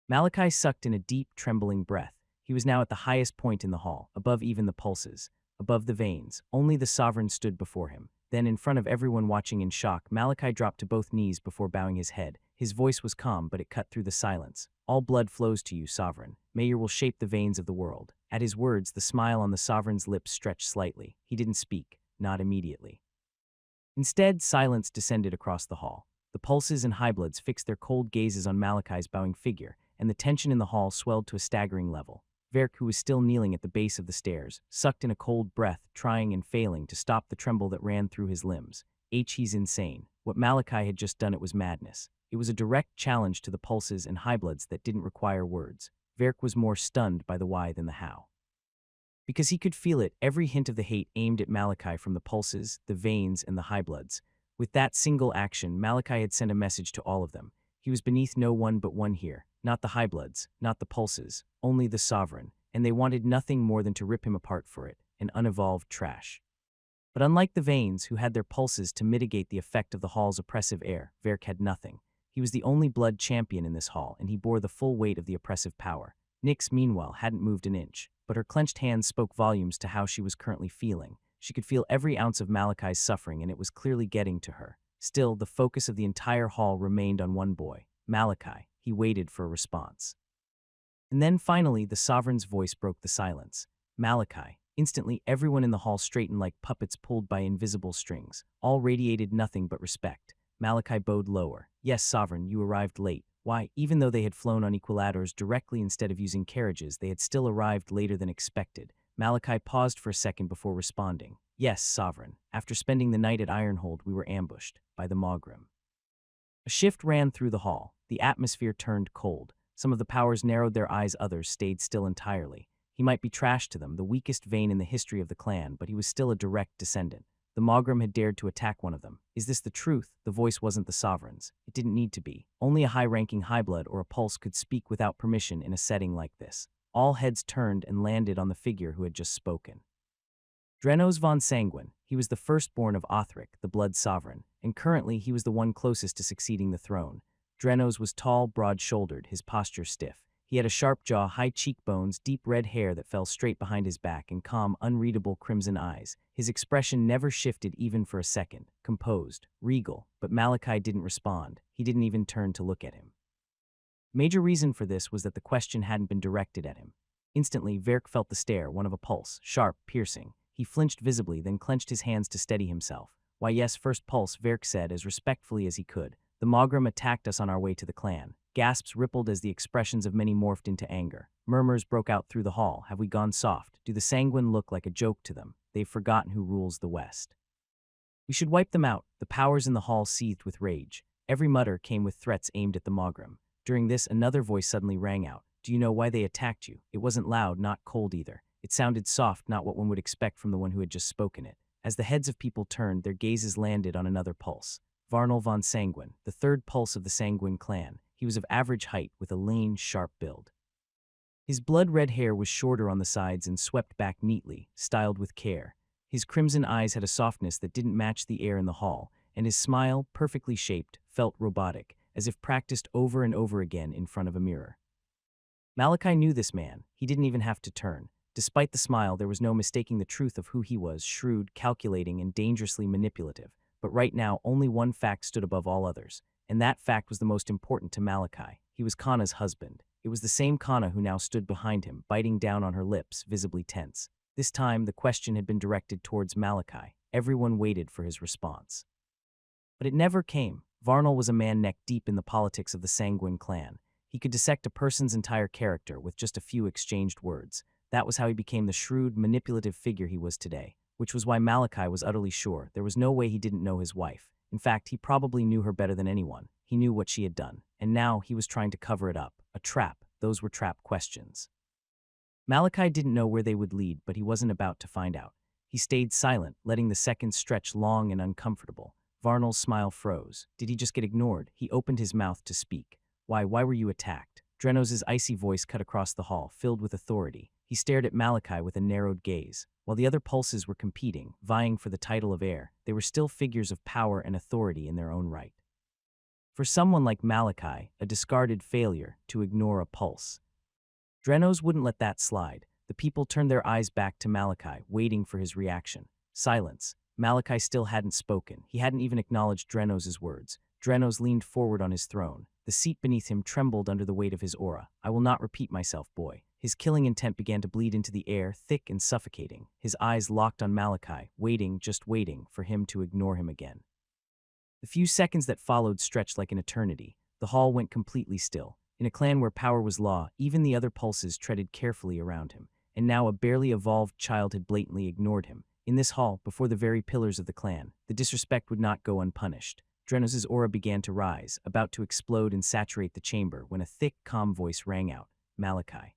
Malachi sucked in a deep, trembling breath. He was now at the highest point in the hall, above even the pulses, above the veins. Only the sovereign stood before him. Then, in front of everyone watching in shock, Malachi dropped to both knees before bowing his head. His voice was calm, but it cut through the silence. "All blood flows to you, sovereign. Mayor will shape the veins of the world." At his words, the smile on the sovereign's lips stretched slightly. He didn't speak, not immediately. Instead, silence descended across the hall. The pulses and highbloods fixed their cold gazes on Malachi's bowing figure, and the tension in the hall swelled to a staggering level. Verk, who was still kneeling at the base of the stairs, sucked in a cold breath, trying and failing to stop the tremble that ran through his limbs. He's insane. What Malachi had just done, it was madness. It was a direct challenge to the pulses and highbloods that didn't require words. Verk was more stunned by the why than the how. Because he could feel it, every hint of the hate aimed at Malachi from the pulses, the veins, and the highbloods. With that single action, Malachi had sent a message to all of them. He was beneath no one but one here, not the highbloods, not the pulses, only the sovereign, and they wanted nothing more than to rip him apart for it, an unevolved trash. But unlike the veins, who had their pulses to mitigate the effect of the hall's oppressive air, Verk had nothing. He was the only blood champion in this hall, and he bore the full weight of the oppressive power. Nyx, meanwhile, hadn't moved an inch, but her clenched hands spoke volumes to how she was currently feeling. She could feel every ounce of Malachi's suffering, and it was clearly getting to her. Still, the focus of the entire hall remained on one boy, Malachi. He waited for a response. And then, finally, the sovereign's voice broke the silence. "Malachi." Instantly, everyone in the hall straightened like puppets pulled by invisible strings. All radiated nothing but respect. Malachi bowed lower. "Yes, sovereign, you arrived late." Why, even though they had flown on equilators directly instead of using carriages, they had still arrived later than expected. Malachi paused for a second before responding. "Yes, sovereign. After spending the night at Ironhold, we were ambushed by the Mogrim." A shift ran through the hall. The atmosphere turned cold. Some of the powers narrowed their eyes, others stayed still entirely. He might be trash to them, the weakest vein in the history of the clan, but he was still a direct descendant. The Mogrim had dared to attack one of them. Is this the truth? The voice wasn't the sovereign's. It didn't need to be. Only a high-ranking highblood or a pulse could speak without permission in a setting like this. All heads turned and landed on the figure who had just spoken. Drenos von Sanguin. He was the firstborn of Othric, the blood sovereign, and currently he was the one closest to succeeding the throne. Drenos was tall, broad-shouldered, his posture stiff. He had a sharp jaw, high cheekbones, deep red hair that fell straight behind his back, and calm, unreadable crimson eyes. His expression never shifted even for a second, composed, regal, but Malachi didn't respond. He didn't even turn to look at him. Major reason for this was that the question hadn't been directed at him. Instantly, Verk felt the stare, one of a pulse, sharp, piercing. He flinched visibly, then clenched his hands to steady himself. "Why, yes, first pulse," Verk said as respectfully as he could. "The Mogrim attacked us on our way to the clan." Gasps rippled as the expressions of many morphed into anger. Murmurs broke out through the hall. "Have we gone soft? Do the Sanguin look like a joke to them? They've forgotten who rules the West. We should wipe them out." The powers in the hall seethed with rage. Every mutter came with threats aimed at the Mogrim. During this, another voice suddenly rang out. "Do you know why they attacked you?" It wasn't loud, not cold either. It sounded soft, not what one would expect from the one who had just spoken it. As the heads of people turned, their gazes landed on another pulse. Varnal von Sanguin, the third pulse of the Sanguin clan. He was of average height, with a lean, sharp build. His blood-red hair was shorter on the sides and swept back neatly, styled with care. His crimson eyes had a softness that didn't match the air in the hall, and his smile, perfectly shaped, felt robotic, as if practiced over and over again in front of a mirror. Malachi knew this man. He didn't even have to turn. Despite the smile, there was no mistaking the truth of who he was: shrewd, calculating, and dangerously manipulative. But right now, only one fact stood above all others. And that fact was the most important to Malachi. He was Kana's husband. It was the same Kana who now stood behind him, biting down on her lips, visibly tense. This time, the question had been directed towards Malachi. Everyone waited for his response. But it never came. Varnal was a man neck-deep in the politics of the Sanguin clan. He could dissect a person's entire character with just a few exchanged words. That was how he became the shrewd, manipulative figure he was today, which was why Malachi was utterly sure there was no way he didn't know his wife. In fact, he probably knew her better than anyone. He knew what she had done, and now he was trying to cover it up. A trap. Those were trap questions. Malachi didn't know where they would lead, but he wasn't about to find out. He He stayed silent, letting the seconds stretch long and uncomfortable. Varnal's smile froze. Did he just get ignored? He opened his mouth to speak. Why were you attacked? Drenos's icy voice cut across the hall, filled with authority. He stared at Malachi with a narrowed gaze. While the other pulses were competing, vying for the title of heir, they were still figures of power and authority in their own right. For someone like Malachi, a discarded failure, to ignore a pulse. Drenos wouldn't let that slide. The people turned their eyes back to Malachi, waiting for his reaction. Silence. Malachi still hadn't spoken. He hadn't even acknowledged Drenos's words. Drenos leaned forward on his throne. The seat beneath him trembled under the weight of his aura. I will not repeat myself, boy. His killing intent began to bleed into the air, thick and suffocating. His eyes locked on Malachi, waiting, just waiting, for him to ignore him again. The few seconds that followed stretched like an eternity. The hall went completely still. In a clan where power was law, even the other pulses treaded carefully around him. And now a barely evolved child had blatantly ignored him. In this hall, before the very pillars of the clan, the disrespect would not go unpunished. Drenos's aura began to rise, about to explode and saturate the chamber, when a thick, calm voice rang out, Malachi.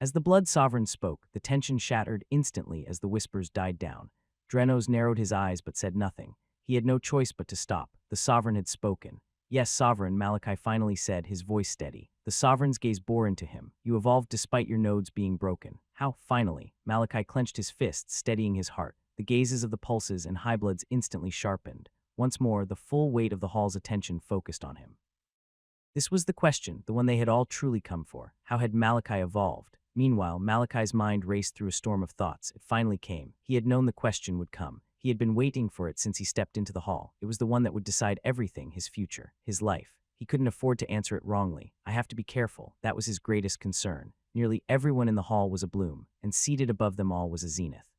As the Blood Sovereign spoke, the tension shattered instantly as the whispers died down. Drenos narrowed his eyes but said nothing. He had no choice but to stop. The Sovereign had spoken. Yes, Sovereign, Malachi finally said, his voice steady. The Sovereign's gaze bore into him. You evolved despite your nodes being broken. How? Finally. Malachi clenched his fists, steadying his heart. The gazes of the pulses and highbloods instantly sharpened. Once more, the full weight of the hall's attention focused on him. This was the question, the one they had all truly come for. How had Malachi evolved? Meanwhile, Malachi's mind raced through a storm of thoughts. It finally came. He had known the question would come. He had been waiting for it since he stepped into the hall. It was the one that would decide everything, his future, his life. He couldn't afford to answer it wrongly. I have to be careful. That was his greatest concern. Nearly everyone in the hall was a bloom, and seated above them all was a zenith.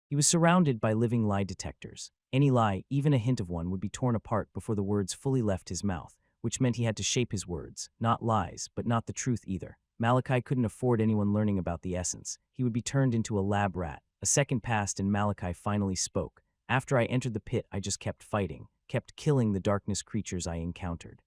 He was surrounded by living lie detectors. Any lie, even a hint of one, would be torn apart before the words fully left his mouth, which meant he had to shape his words. Not lies, but not the truth either. Malachi couldn't afford anyone learning about the essence. He would be turned into a lab rat. A second passed and Malachi finally spoke. After I entered the pit, I just kept fighting, kept killing the darkness creatures I encountered.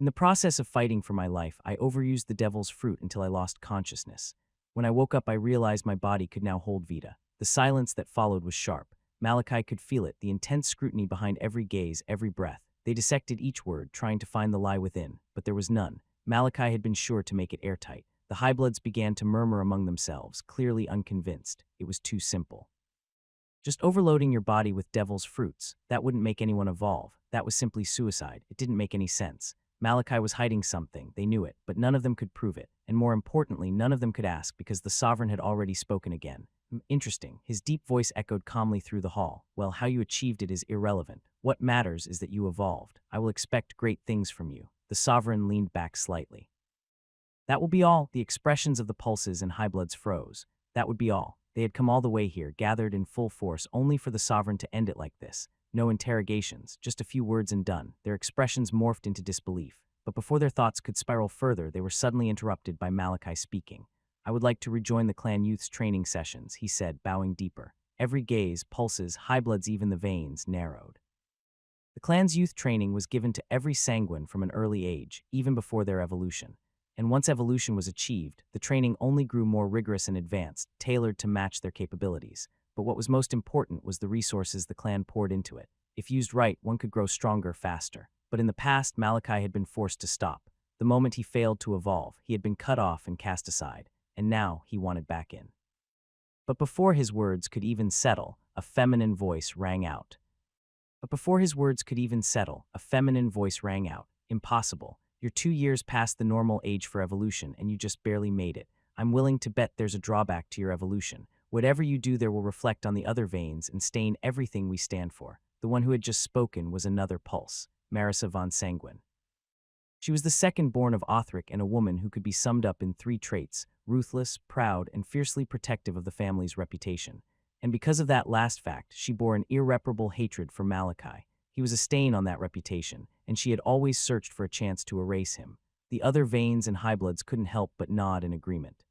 In the process of fighting for my life, I overused the devil's fruit until I lost consciousness. When I woke up, I realized my body could now hold Vita. The silence that followed was sharp. Malachi could feel it, the intense scrutiny behind every gaze, every breath. They dissected each word, trying to find the lie within, but there was none. Malachi had been sure to make it airtight. The highbloods began to murmur among themselves, clearly unconvinced. It was too simple. Just overloading your body with devil's fruits, that wouldn't make anyone evolve. That was simply suicide. It didn't make any sense. Malachi was hiding something, they knew it, but none of them could prove it. And more importantly, none of them could ask because the Sovereign had already spoken again. Interesting. His deep voice echoed calmly through the hall. Well, how you achieved it is irrelevant. What matters is that you evolved. I will expect great things from you. The Sovereign leaned back slightly. That will be all. The expressions of the pulses and highbloods froze. That would be all. They had come all the way here, gathered in full force, only for the Sovereign to end it like this. No interrogations, just a few words and done. Their expressions morphed into disbelief. But before their thoughts could spiral further, they were suddenly interrupted by Malachi speaking. I would like to rejoin the clan youth's training sessions, he said, bowing deeper. Every gaze, pulses, highbloods, even the veins, narrowed. The clan's youth training was given to every Sanguin from an early age, even before their evolution. And once evolution was achieved, the training only grew more rigorous and advanced, tailored to match their capabilities. But what was most important was the resources the clan poured into it. If used right, one could grow stronger faster. But in the past, Malachi had been forced to stop. The moment he failed to evolve, he had been cut off and cast aside. And now he wanted back in. But before his words could even settle, a feminine voice rang out. Impossible. You're 2 years past the normal age for evolution, and you just barely made it. I'm willing to bet there's a drawback to your evolution. Whatever you do there will reflect on the other veins and stain everything we stand for. The one who had just spoken was another pulse, Marissa von Sanguin. She was the second-born of Othric and a woman who could be summed up in 3 traits: ruthless, proud, and fiercely protective of the family's reputation. And because of that last fact, she bore an irreparable hatred for Malachi. He was a stain on that reputation, and she had always searched for a chance to erase him. The other veins and highbloods couldn't help but nod in agreement.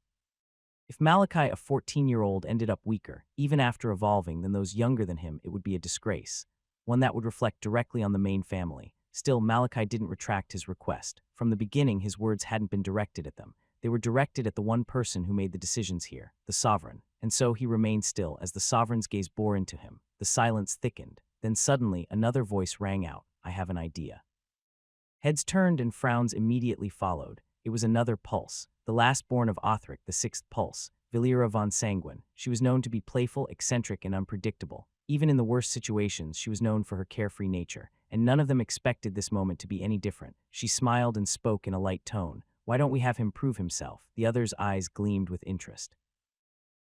If Malachi, a 14-year-old, ended up weaker, even after evolving, than those younger than him, it would be a disgrace. One that would reflect directly on the main family. Still, Malachi didn't retract his request. From the beginning, his words hadn't been directed at them. They were directed at the one person who made the decisions here, the Sovereign. and so he remained still as the sovereign's gaze bore into him. The silence thickened. Then suddenly another voice rang out, "I have an idea." Heads turned and frowns immediately followed. It was another pulse, the last born of Othric, the sixth pulse, Valera von Sanguin. She was known to be playful, eccentric, and unpredictable. Even in the worst situations, she was known for her carefree nature, and none of them expected this moment to be any different. She smiled and spoke in a light tone. "Why don't we have him prove himself?" The other's eyes gleamed with interest.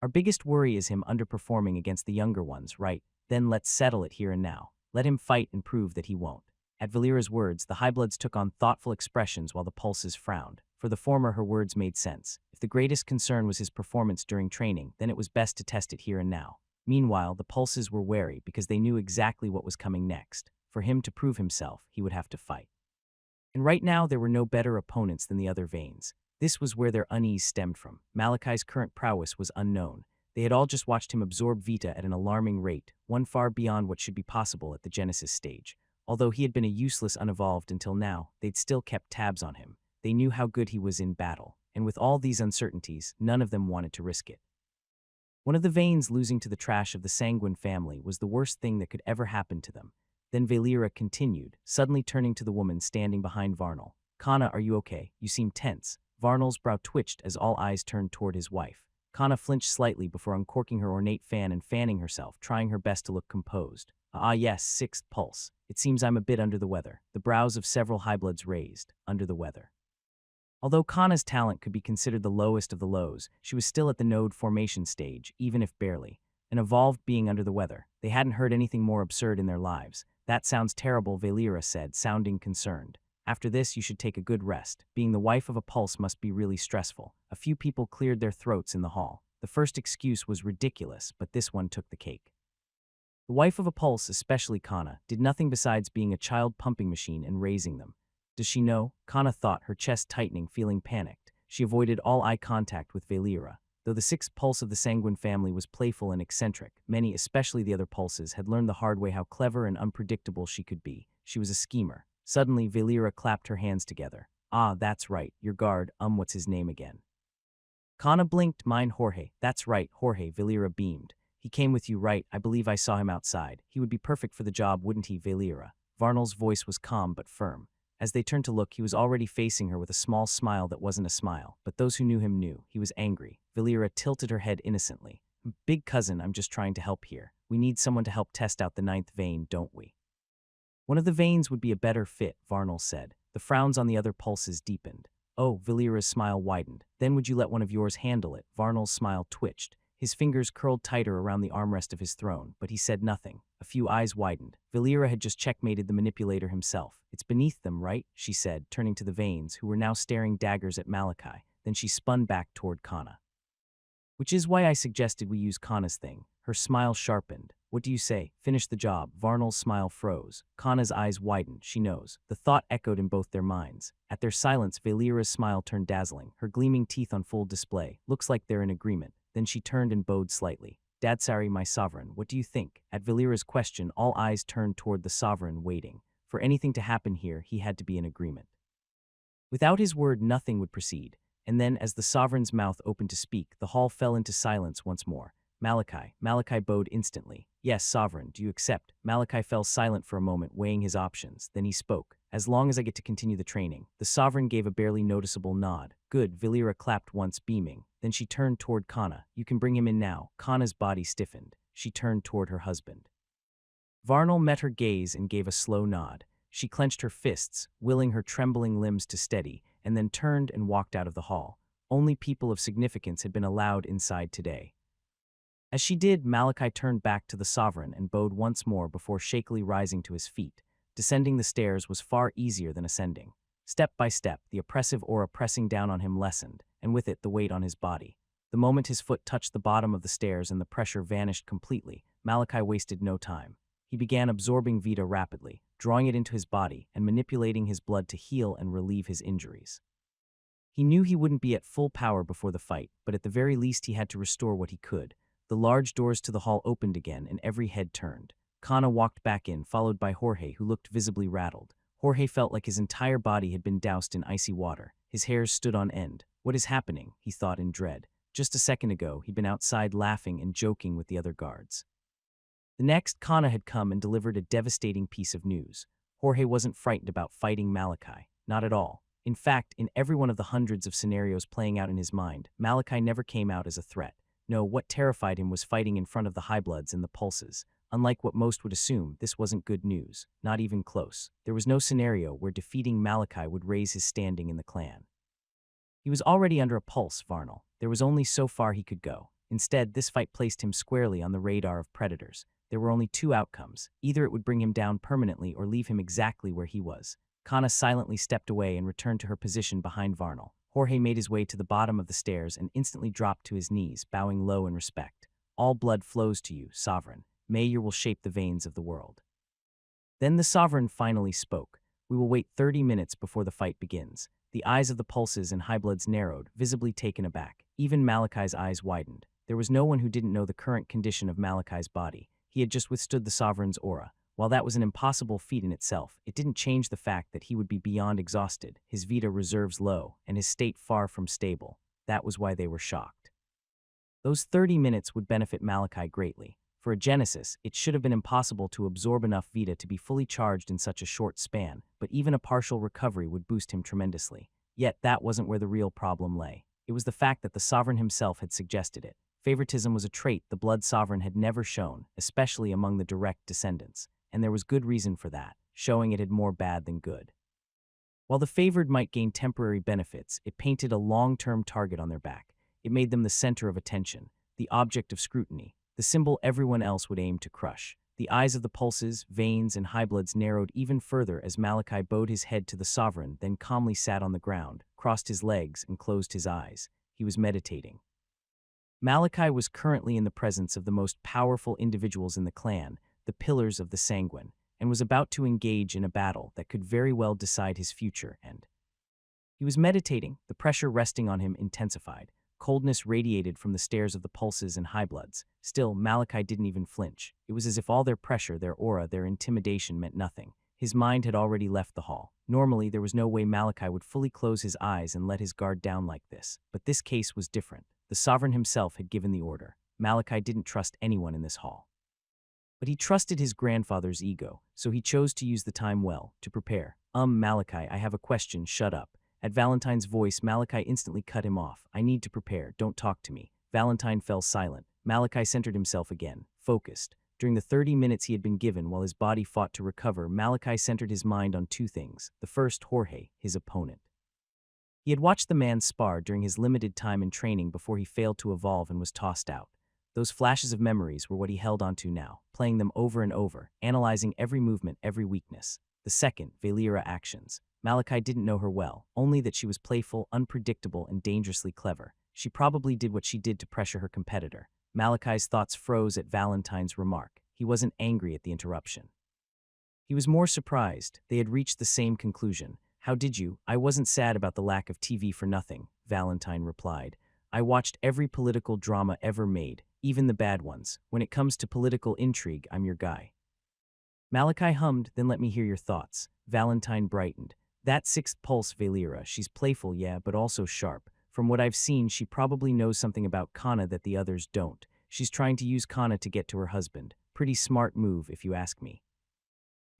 "Our biggest worry is him underperforming against the younger ones, right? Then let's settle it here and now. Let him fight and prove that he won't." At Valera's words, the highbloods took on thoughtful expressions while the pulses frowned. For the former, her words made sense. If the greatest concern was his performance during training, then it was best to test it here and now. Meanwhile, the pulses were wary because they knew exactly what was coming next. For him to prove himself, he would have to fight. And right now, there were no better opponents than the other veins. This was where their unease stemmed from. Malachi's current prowess was unknown. They had all just watched him absorb Vita at an alarming rate, one far beyond what should be possible at the Genesis stage. Although he had been a useless unevolved until now, they'd still kept tabs on him. They knew how good he was in battle, and with all these uncertainties, none of them wanted to risk it. One of the veins losing to the trash of the Sanguin family was the worst thing that could ever happen to them. Then Valera continued, suddenly turning to the woman standing behind Varnal. "Kana, are you okay? You seem tense." Varnal's brow twitched as all eyes turned toward his wife. Kana flinched slightly before uncorking her ornate fan and fanning herself, trying her best to look composed. "Ah yes, sixth pulse. It seems I'm a bit under the weather." The brows of several highbloods raised. Under the weather. Although Kana's talent could be considered the lowest of the lows, she was still at the node formation stage, even if barely. An evolved being under the weather. They hadn't heard anything more absurd in their lives. "That sounds terrible," Valera said, sounding concerned. "After this, you should take a good rest. Being the wife of a pulse must be really stressful." A few people cleared their throats in the hall. The first excuse was ridiculous, but this one took the cake. The wife of a pulse, especially Kana, did nothing besides being a child pumping machine and raising them. Does she know? Kana thought, her chest tightening, feeling panicked. She avoided all eye contact with Valera. Though the sixth pulse of the Sanguin family was playful and eccentric, many, especially the other pulses, had learned the hard way how clever and unpredictable she could be. She was a schemer. Suddenly, Valera clapped her hands together. "Ah, that's right, your guard, what's his name again?" Kana blinked. "Mine, Jorge." "That's right, Jorge," Valera beamed. "He came with you, right? I believe I saw him outside. He would be perfect for the job, wouldn't he, Valera?" Varnal's voice was calm but firm. As they turned to look, he was already facing her with a small smile that wasn't a smile, but those who knew him knew. He was angry. Valera tilted her head innocently. "Big cousin, I'm just trying to help here. We need someone to help test out the ninth vein, don't we?" "One of the veins would be a better fit," Varnal said. The frowns on the other pulses deepened. "Oh," Valera's smile widened. "Then would you let one of yours handle it?" Varnal's smile twitched. His fingers curled tighter around the armrest of his throne, but he said nothing. A few eyes widened. Valera had just checkmated the manipulator himself. "It's beneath them, right?" she said, turning to the veins, who were now staring daggers at Malachi. Then she spun back toward Kana. "Which is why I suggested we use Kana's thing." Her smile sharpened. "What do you say? Finish the job." Varnal's smile froze. Kana's eyes widened. "She knows." The thought echoed in both their minds. At their silence, Valera's smile turned dazzling, her gleaming teeth on full display. "Looks like they're in agreement." Then she turned and bowed slightly. "Dadsari, my sovereign, what do you think?" At Valera's question, all eyes turned toward the sovereign, waiting. For anything to happen here, he had to be in agreement. Without his word, nothing would proceed. And then, as the sovereign's mouth opened to speak, the hall fell into silence once more. Malachi bowed instantly. "Yes, sovereign, do you accept?" Malachi fell silent for a moment, weighing his options. Then he spoke. "As long as I get to continue the training." The sovereign gave a barely noticeable nod. "Good." Valera clapped once, beaming. Then she turned toward Kana. "You can bring him in now." Kana's body stiffened. She turned toward her husband. Varnal met her gaze and gave a slow nod. She clenched her fists, willing her trembling limbs to steady, and then turned and walked out of the hall. Only people of significance had been allowed inside today. As she did, Malachi turned back to the sovereign and bowed once more before shakily rising to his feet. Descending the stairs was far easier than ascending. Step by step, the oppressive aura pressing down on him lessened, and with it the weight on his body. The moment his foot touched the bottom of the stairs and the pressure vanished completely, Malachi wasted no time. He began absorbing Vita rapidly, drawing it into his body and manipulating his blood to heal and relieve his injuries. He knew he wouldn't be at full power before the fight, but at the very least he had to restore what he could. The large doors to the hall opened again and every head turned. Kana walked back in, followed by Jorge, who looked visibly rattled. Jorge felt like his entire body had been doused in icy water. His hairs stood on end. "What is happening?" he thought in dread. Just a second ago, he'd been outside laughing and joking with the other guards. The next, Kana had come and delivered a devastating piece of news. Jorge wasn't frightened about fighting Malachi. Not at all. In fact, in every one of the hundreds of scenarios playing out in his mind, Malachi never came out as a threat. No, what terrified him was fighting in front of the Highbloods and the Pulses. Unlike what most would assume, this wasn't good news. Not even close. There was no scenario where defeating Malachi would raise his standing in the clan. He was already under a pulse, Varnal. There was only so far he could go. Instead, this fight placed him squarely on the radar of predators. There were only two outcomes. Either it would bring him down permanently or leave him exactly where he was. Kana silently stepped away and returned to her position behind Varnal. Jorge made his way to the bottom of the stairs and instantly dropped to his knees, bowing low in respect. All blood flows to you, Sovereign. May your will shape the veins of the world. Then the Sovereign finally spoke. We will wait 30 minutes before the fight begins. The eyes of the Pulses and Highbloods narrowed, visibly taken aback. Even Malachi's eyes widened. There was no one who didn't know the current condition of Malachi's body. He had just withstood the Sovereign's aura. While that was an impossible feat in itself, it didn't change the fact that he would be beyond exhausted, his Vita reserves low, and his state far from stable. That was why they were shocked. Those 30 minutes would benefit Malachi greatly. For a Genesis, it should have been impossible to absorb enough Vita to be fully charged in such a short span, but even a partial recovery would boost him tremendously. Yet that wasn't where the real problem lay. It was the fact that the Sovereign himself had suggested it. Favoritism was a trait the Blood Sovereign had never shown, especially among the direct descendants. And there was good reason for that, showing it had more bad than good. While the favored might gain temporary benefits, it painted a long-term target on their back. It made them the center of attention, the object of scrutiny, the symbol everyone else would aim to crush. The eyes of the Pulses, Veins, and Highbloods narrowed even further as Malachi bowed his head to the Sovereign, then calmly sat on the ground, crossed his legs, and closed his eyes. He was meditating. Malachi was currently in the presence of the most powerful individuals in the clan, the pillars of the Sanguin, and was about to engage in a battle that could very well decide his future and. He was meditating, the pressure resting on him intensified. Coldness radiated from the stares of the Pulses and Highbloods. Still, Malachi didn't even flinch. It was as if all their pressure, their aura, their intimidation meant nothing. His mind had already left the hall. Normally, there was no way Malachi would fully close his eyes and let his guard down like this. But this case was different. The Sovereign himself had given the order. Malachi didn't trust anyone in this hall. But he trusted his grandfather's ego, so he chose to use the time well, to prepare. Malachi, I have a question, shut up. At Valentine's voice, Malachi instantly cut him off. I need to prepare, don't talk to me. Valentine fell silent. Malachi centered himself again, focused. During the 30 minutes he had been given while his body fought to recover, Malachi centered his mind on two things. The first, Jorge, his opponent. He had watched the man spar during his limited time in training before he failed to evolve and was tossed out. Those flashes of memories were what he held onto now, playing them over and over, analyzing every movement, every weakness. The second, Valera actions. Malachi didn't know her well, only that she was playful, unpredictable, and dangerously clever. She probably did what she did to pressure her competitor. Malachi's thoughts froze at Valentine's remark. He wasn't angry at the interruption. He was more surprised. They had reached the same conclusion. How did you? I wasn't sad about the lack of TV for nothing, Valentine replied. I watched every political drama ever made, even the bad ones. When it comes to political intrigue, I'm your guy. Malachi hummed, then let me hear your thoughts. Valentine brightened. That sixth pulse, Valera, she's playful, yeah, but also sharp. From what I've seen, she probably knows something about Kana that the others don't. She's trying to use Kana to get to her husband. Pretty smart move, if you ask me.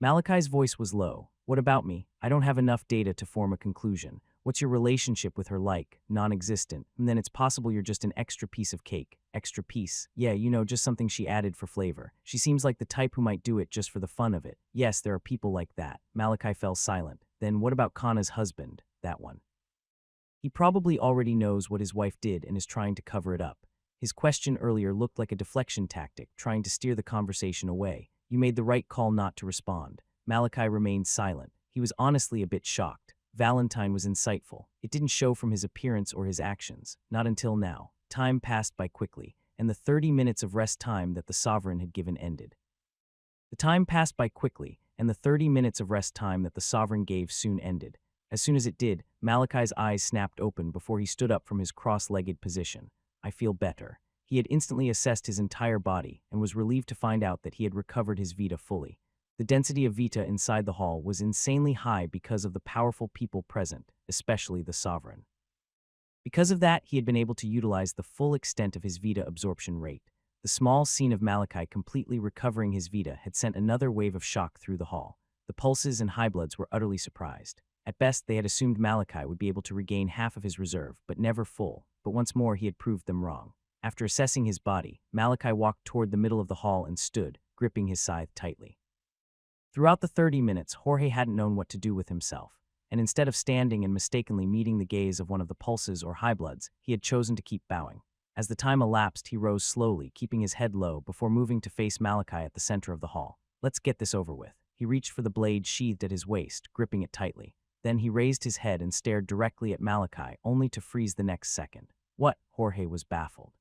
Malachi's voice was low. What about me? I don't have enough data to form a conclusion. What's your relationship with her like? Non-existent. And then it's possible you're just an extra piece of cake. Extra piece. Yeah, you know, just something she added for flavor. She seems like the type who might do it just for the fun of it. Yes, there are people like that. Malachi fell silent. Then what about Kana's husband? That one. He probably already knows what his wife did and is trying to cover it up. His question earlier looked like a deflection tactic, trying to steer the conversation away. You made the right call not to respond. Malachi remained silent. He was honestly a bit shocked. Valentine was insightful. It didn't show from his appearance or his actions. Not until now. Time passed by quickly, and the 30 minutes of rest time that the Sovereign had given ended. The time passed by quickly, and the 30 minutes of rest time that the Sovereign gave soon ended. As soon as it did, Malachi's eyes snapped open before he stood up from his cross-legged position. I feel better. He had instantly assessed his entire body and was relieved to find out that he had recovered his Vita fully. The density of Vita inside the hall was insanely high because of the powerful people present, especially the Sovereign. Because of that, he had been able to utilize the full extent of his Vita absorption rate. The small scene of Malachi completely recovering his Vita had sent another wave of shock through the hall. The pulses and highbloods were utterly surprised. At best, they had assumed Malachi would be able to regain half of his reserve, but never full. But once more, he had proved them wrong. After assessing his body, Malachi walked toward the middle of the hall and stood, gripping his scythe tightly. Throughout the 30 minutes, Jorge hadn't known what to do with himself, and instead of standing and mistakenly meeting the gaze of one of the pulses or highbloods, he had chosen to keep bowing. As the time elapsed, he rose slowly, keeping his head low before moving to face Malachi at the center of the hall. Let's get this over with. He reached for the blade sheathed at his waist, gripping it tightly. Then he raised his head and stared directly at Malachi, only to freeze the next second. What? Jorge was baffled.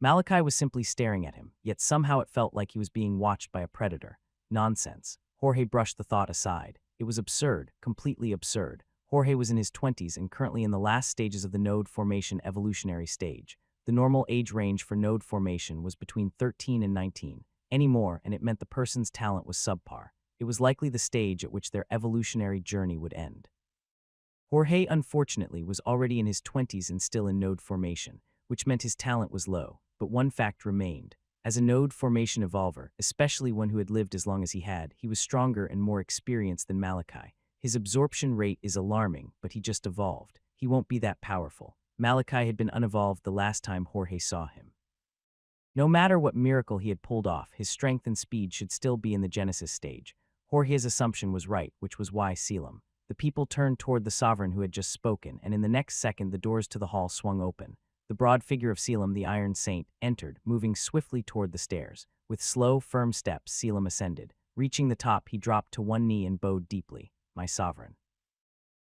Malachi was simply staring at him, yet somehow it felt like he was being watched by a predator. Nonsense. Jorge brushed the thought aside. It was absurd, completely absurd. Jorge was in his 20s and currently in the last stages of the node formation evolutionary stage. The normal age range for node formation was between 13 and 19. Any more, and it meant the person's talent was subpar. It was likely the stage at which their evolutionary journey would end. Jorge, unfortunately, was already in his 20s and still in node formation, which meant his talent was low. But one fact remained. As a node formation evolver, especially one who had lived as long as he had, he was stronger and more experienced than Malachi. His absorption rate is alarming, but he just evolved. He won't be that powerful. Malachi had been unevolved the last time Jorge saw him. No matter what miracle he had pulled off, his strength and speed should still be in the Genesis stage. Jorge's assumption was right, which was why Selim. The people turned toward the sovereign who had just spoken, and in the next second the doors to the hall swung open. The broad figure of Selim, the Iron Saint, entered, moving swiftly toward the stairs. With slow, firm steps, Selim ascended. Reaching the top, he dropped to one knee and bowed deeply. My sovereign.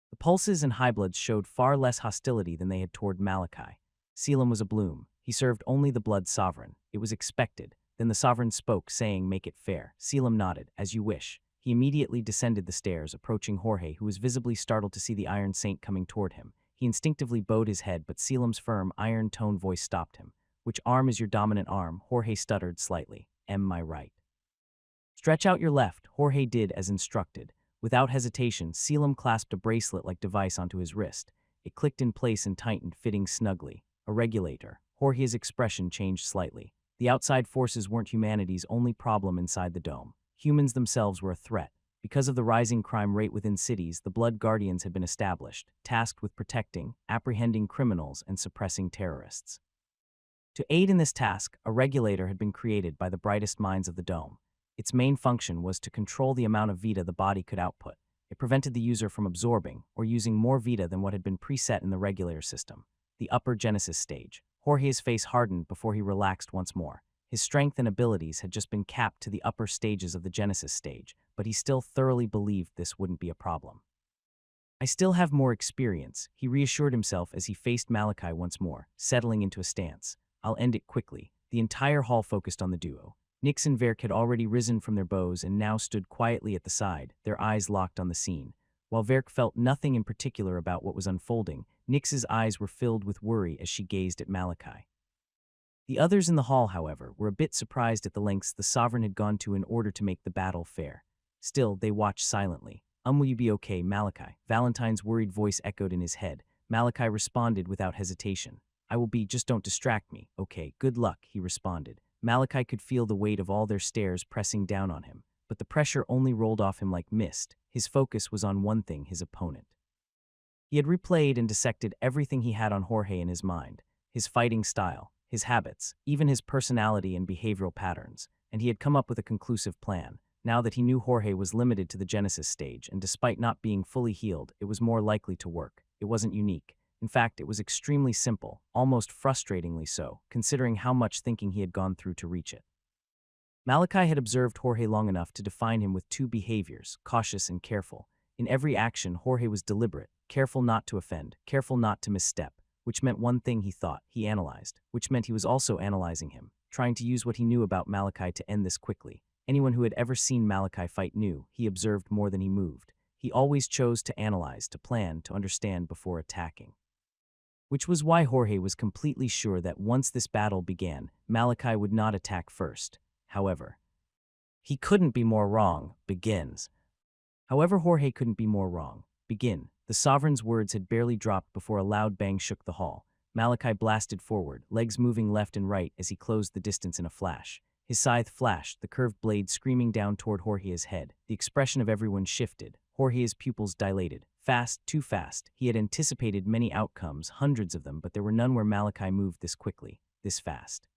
The pulses and highbloods showed far less hostility than they had toward Malachi. Selim was a bloom. He served only the blood sovereign. It was expected. Then the sovereign spoke, saying, "Make it fair." Selim nodded. "As you wish." He immediately descended the stairs, approaching Jorge, who was visibly startled to see the Iron Saint coming toward him. He instinctively bowed his head, but Selim's firm, iron-toned voice stopped him. "Which arm is your dominant arm?" Jorge stuttered slightly. My right." "Stretch out your left." Jorge did as instructed. Without hesitation, Selim clasped a bracelet-like device onto his wrist. It clicked in place and tightened, fitting snugly. A regulator. Jorge's expression changed slightly. The outside forces weren't humanity's only problem inside the dome. Humans themselves were a threat. Because of the rising crime rate within cities, the Blood Guardians had been established, tasked with protecting, apprehending criminals, and suppressing terrorists. To aid in this task, a regulator had been created by the brightest minds of the dome. Its main function was to control the amount of Vita the body could output. It prevented the user from absorbing or using more Vita than what had been preset in the regulator system. The upper Genesis stage. Jorge's face hardened before he relaxed once more. His strength and abilities had just been capped to the upper stages of the Genesis stage, but he still thoroughly believed this wouldn't be a problem. "I still have more experience," he reassured himself as he faced Malachi once more, settling into a stance. "I'll end it quickly." The entire hall focused on the duo. Nix and Verk had already risen from their bows and now stood quietly at the side, their eyes locked on the scene. While Verk felt nothing in particular about what was unfolding, Nix's eyes were filled with worry as she gazed at Malachi. The others in the hall, however, were a bit surprised at the lengths the sovereign had gone to in order to make the battle fair. Still, they watched silently. Will you be okay, Malachi?" Valentine's worried voice echoed in his head. Malachi responded without hesitation. "I will be, just don't distract me." "Okay, good luck," he responded. Malachi could feel the weight of all their stares pressing down on him, but the pressure only rolled off him like mist. His focus was on one thing, his opponent. He had replayed and dissected everything he had on Jorge in his mind, his fighting style, his habits, even his personality and behavioral patterns, and he had come up with a conclusive plan. Now that he knew Jorge was limited to the Genesis stage, and despite not being fully healed, it was more likely to work. It wasn't unique. In fact, it was extremely simple, almost frustratingly so, considering how much thinking he had gone through to reach it. Malachi had observed Jorge long enough to define him with two behaviors, cautious and careful. In every action, Jorge was deliberate, careful not to offend, careful not to misstep, which meant one thing he thought, he analyzed, which meant he was also analyzing him, trying to use what he knew about Malachi to end this quickly. Anyone who had ever seen Malachi fight knew he observed more than he moved. He always chose to analyze, to plan, to understand before attacking. Which was why Jorge was completely sure that once this battle began, Malachi would not attack first. However, Jorge couldn't be more wrong. Begin. The sovereign's words had barely dropped before a loud bang shook the hall. Malachi blasted forward, legs moving left and right as he closed the distance in a flash. His scythe flashed, the curved blade screaming down toward Jorge's head. The expression of everyone shifted. Jorge's pupils dilated. Fast, too fast. He had anticipated many outcomes, hundreds of them, but there were none where Malachi moved this quickly, this fast.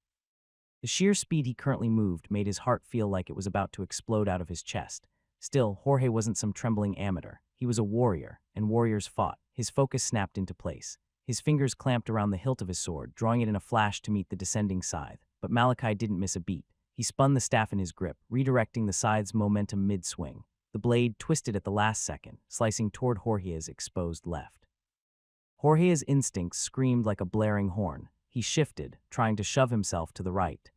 The sheer speed he currently moved made his heart feel like it was about to explode out of his chest. Still, Jorge wasn't some trembling amateur. He was a warrior, and warriors fought. His focus snapped into place. His fingers clamped around the hilt of his sword, drawing it in a flash to meet the descending scythe. But Malachi didn't miss a beat. He spun the staff in his grip, redirecting the scythe's momentum mid-swing. The blade twisted at the last second, slicing toward Jorge's exposed left. Jorge's instincts screamed like a blaring horn. He shifted, trying to shove himself to the right.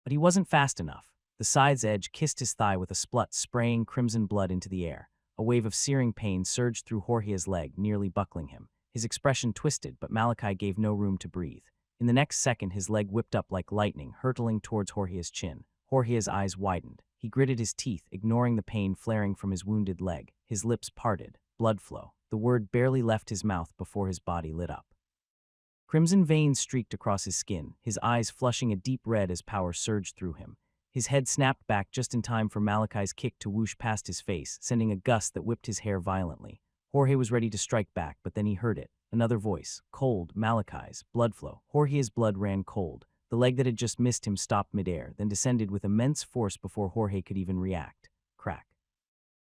But he wasn't fast enough. The scythe's edge kissed his thigh with a splut, spraying crimson blood into the air. A wave of searing pain surged through Jorge's leg, nearly buckling him. His expression twisted, but Malachi gave no room to breathe. In the next second, his leg whipped up like lightning, hurtling towards Jorge's chin. Jorge's eyes widened. He gritted his teeth, ignoring the pain flaring from his wounded leg. His lips parted. Blood flow. The word barely left his mouth before his body lit up. Crimson veins streaked across his skin, his eyes flushing a deep red as power surged through him. His head snapped back just in time for Malachi's kick to whoosh past his face, sending a gust that whipped his hair violently. Jorge was ready to strike back, but then he heard it. Another voice. Cold. Malachi's. Blood flow. Jorge's blood ran cold. The leg that had just missed him stopped midair, then descended with immense force before Jorge could even react. Crack.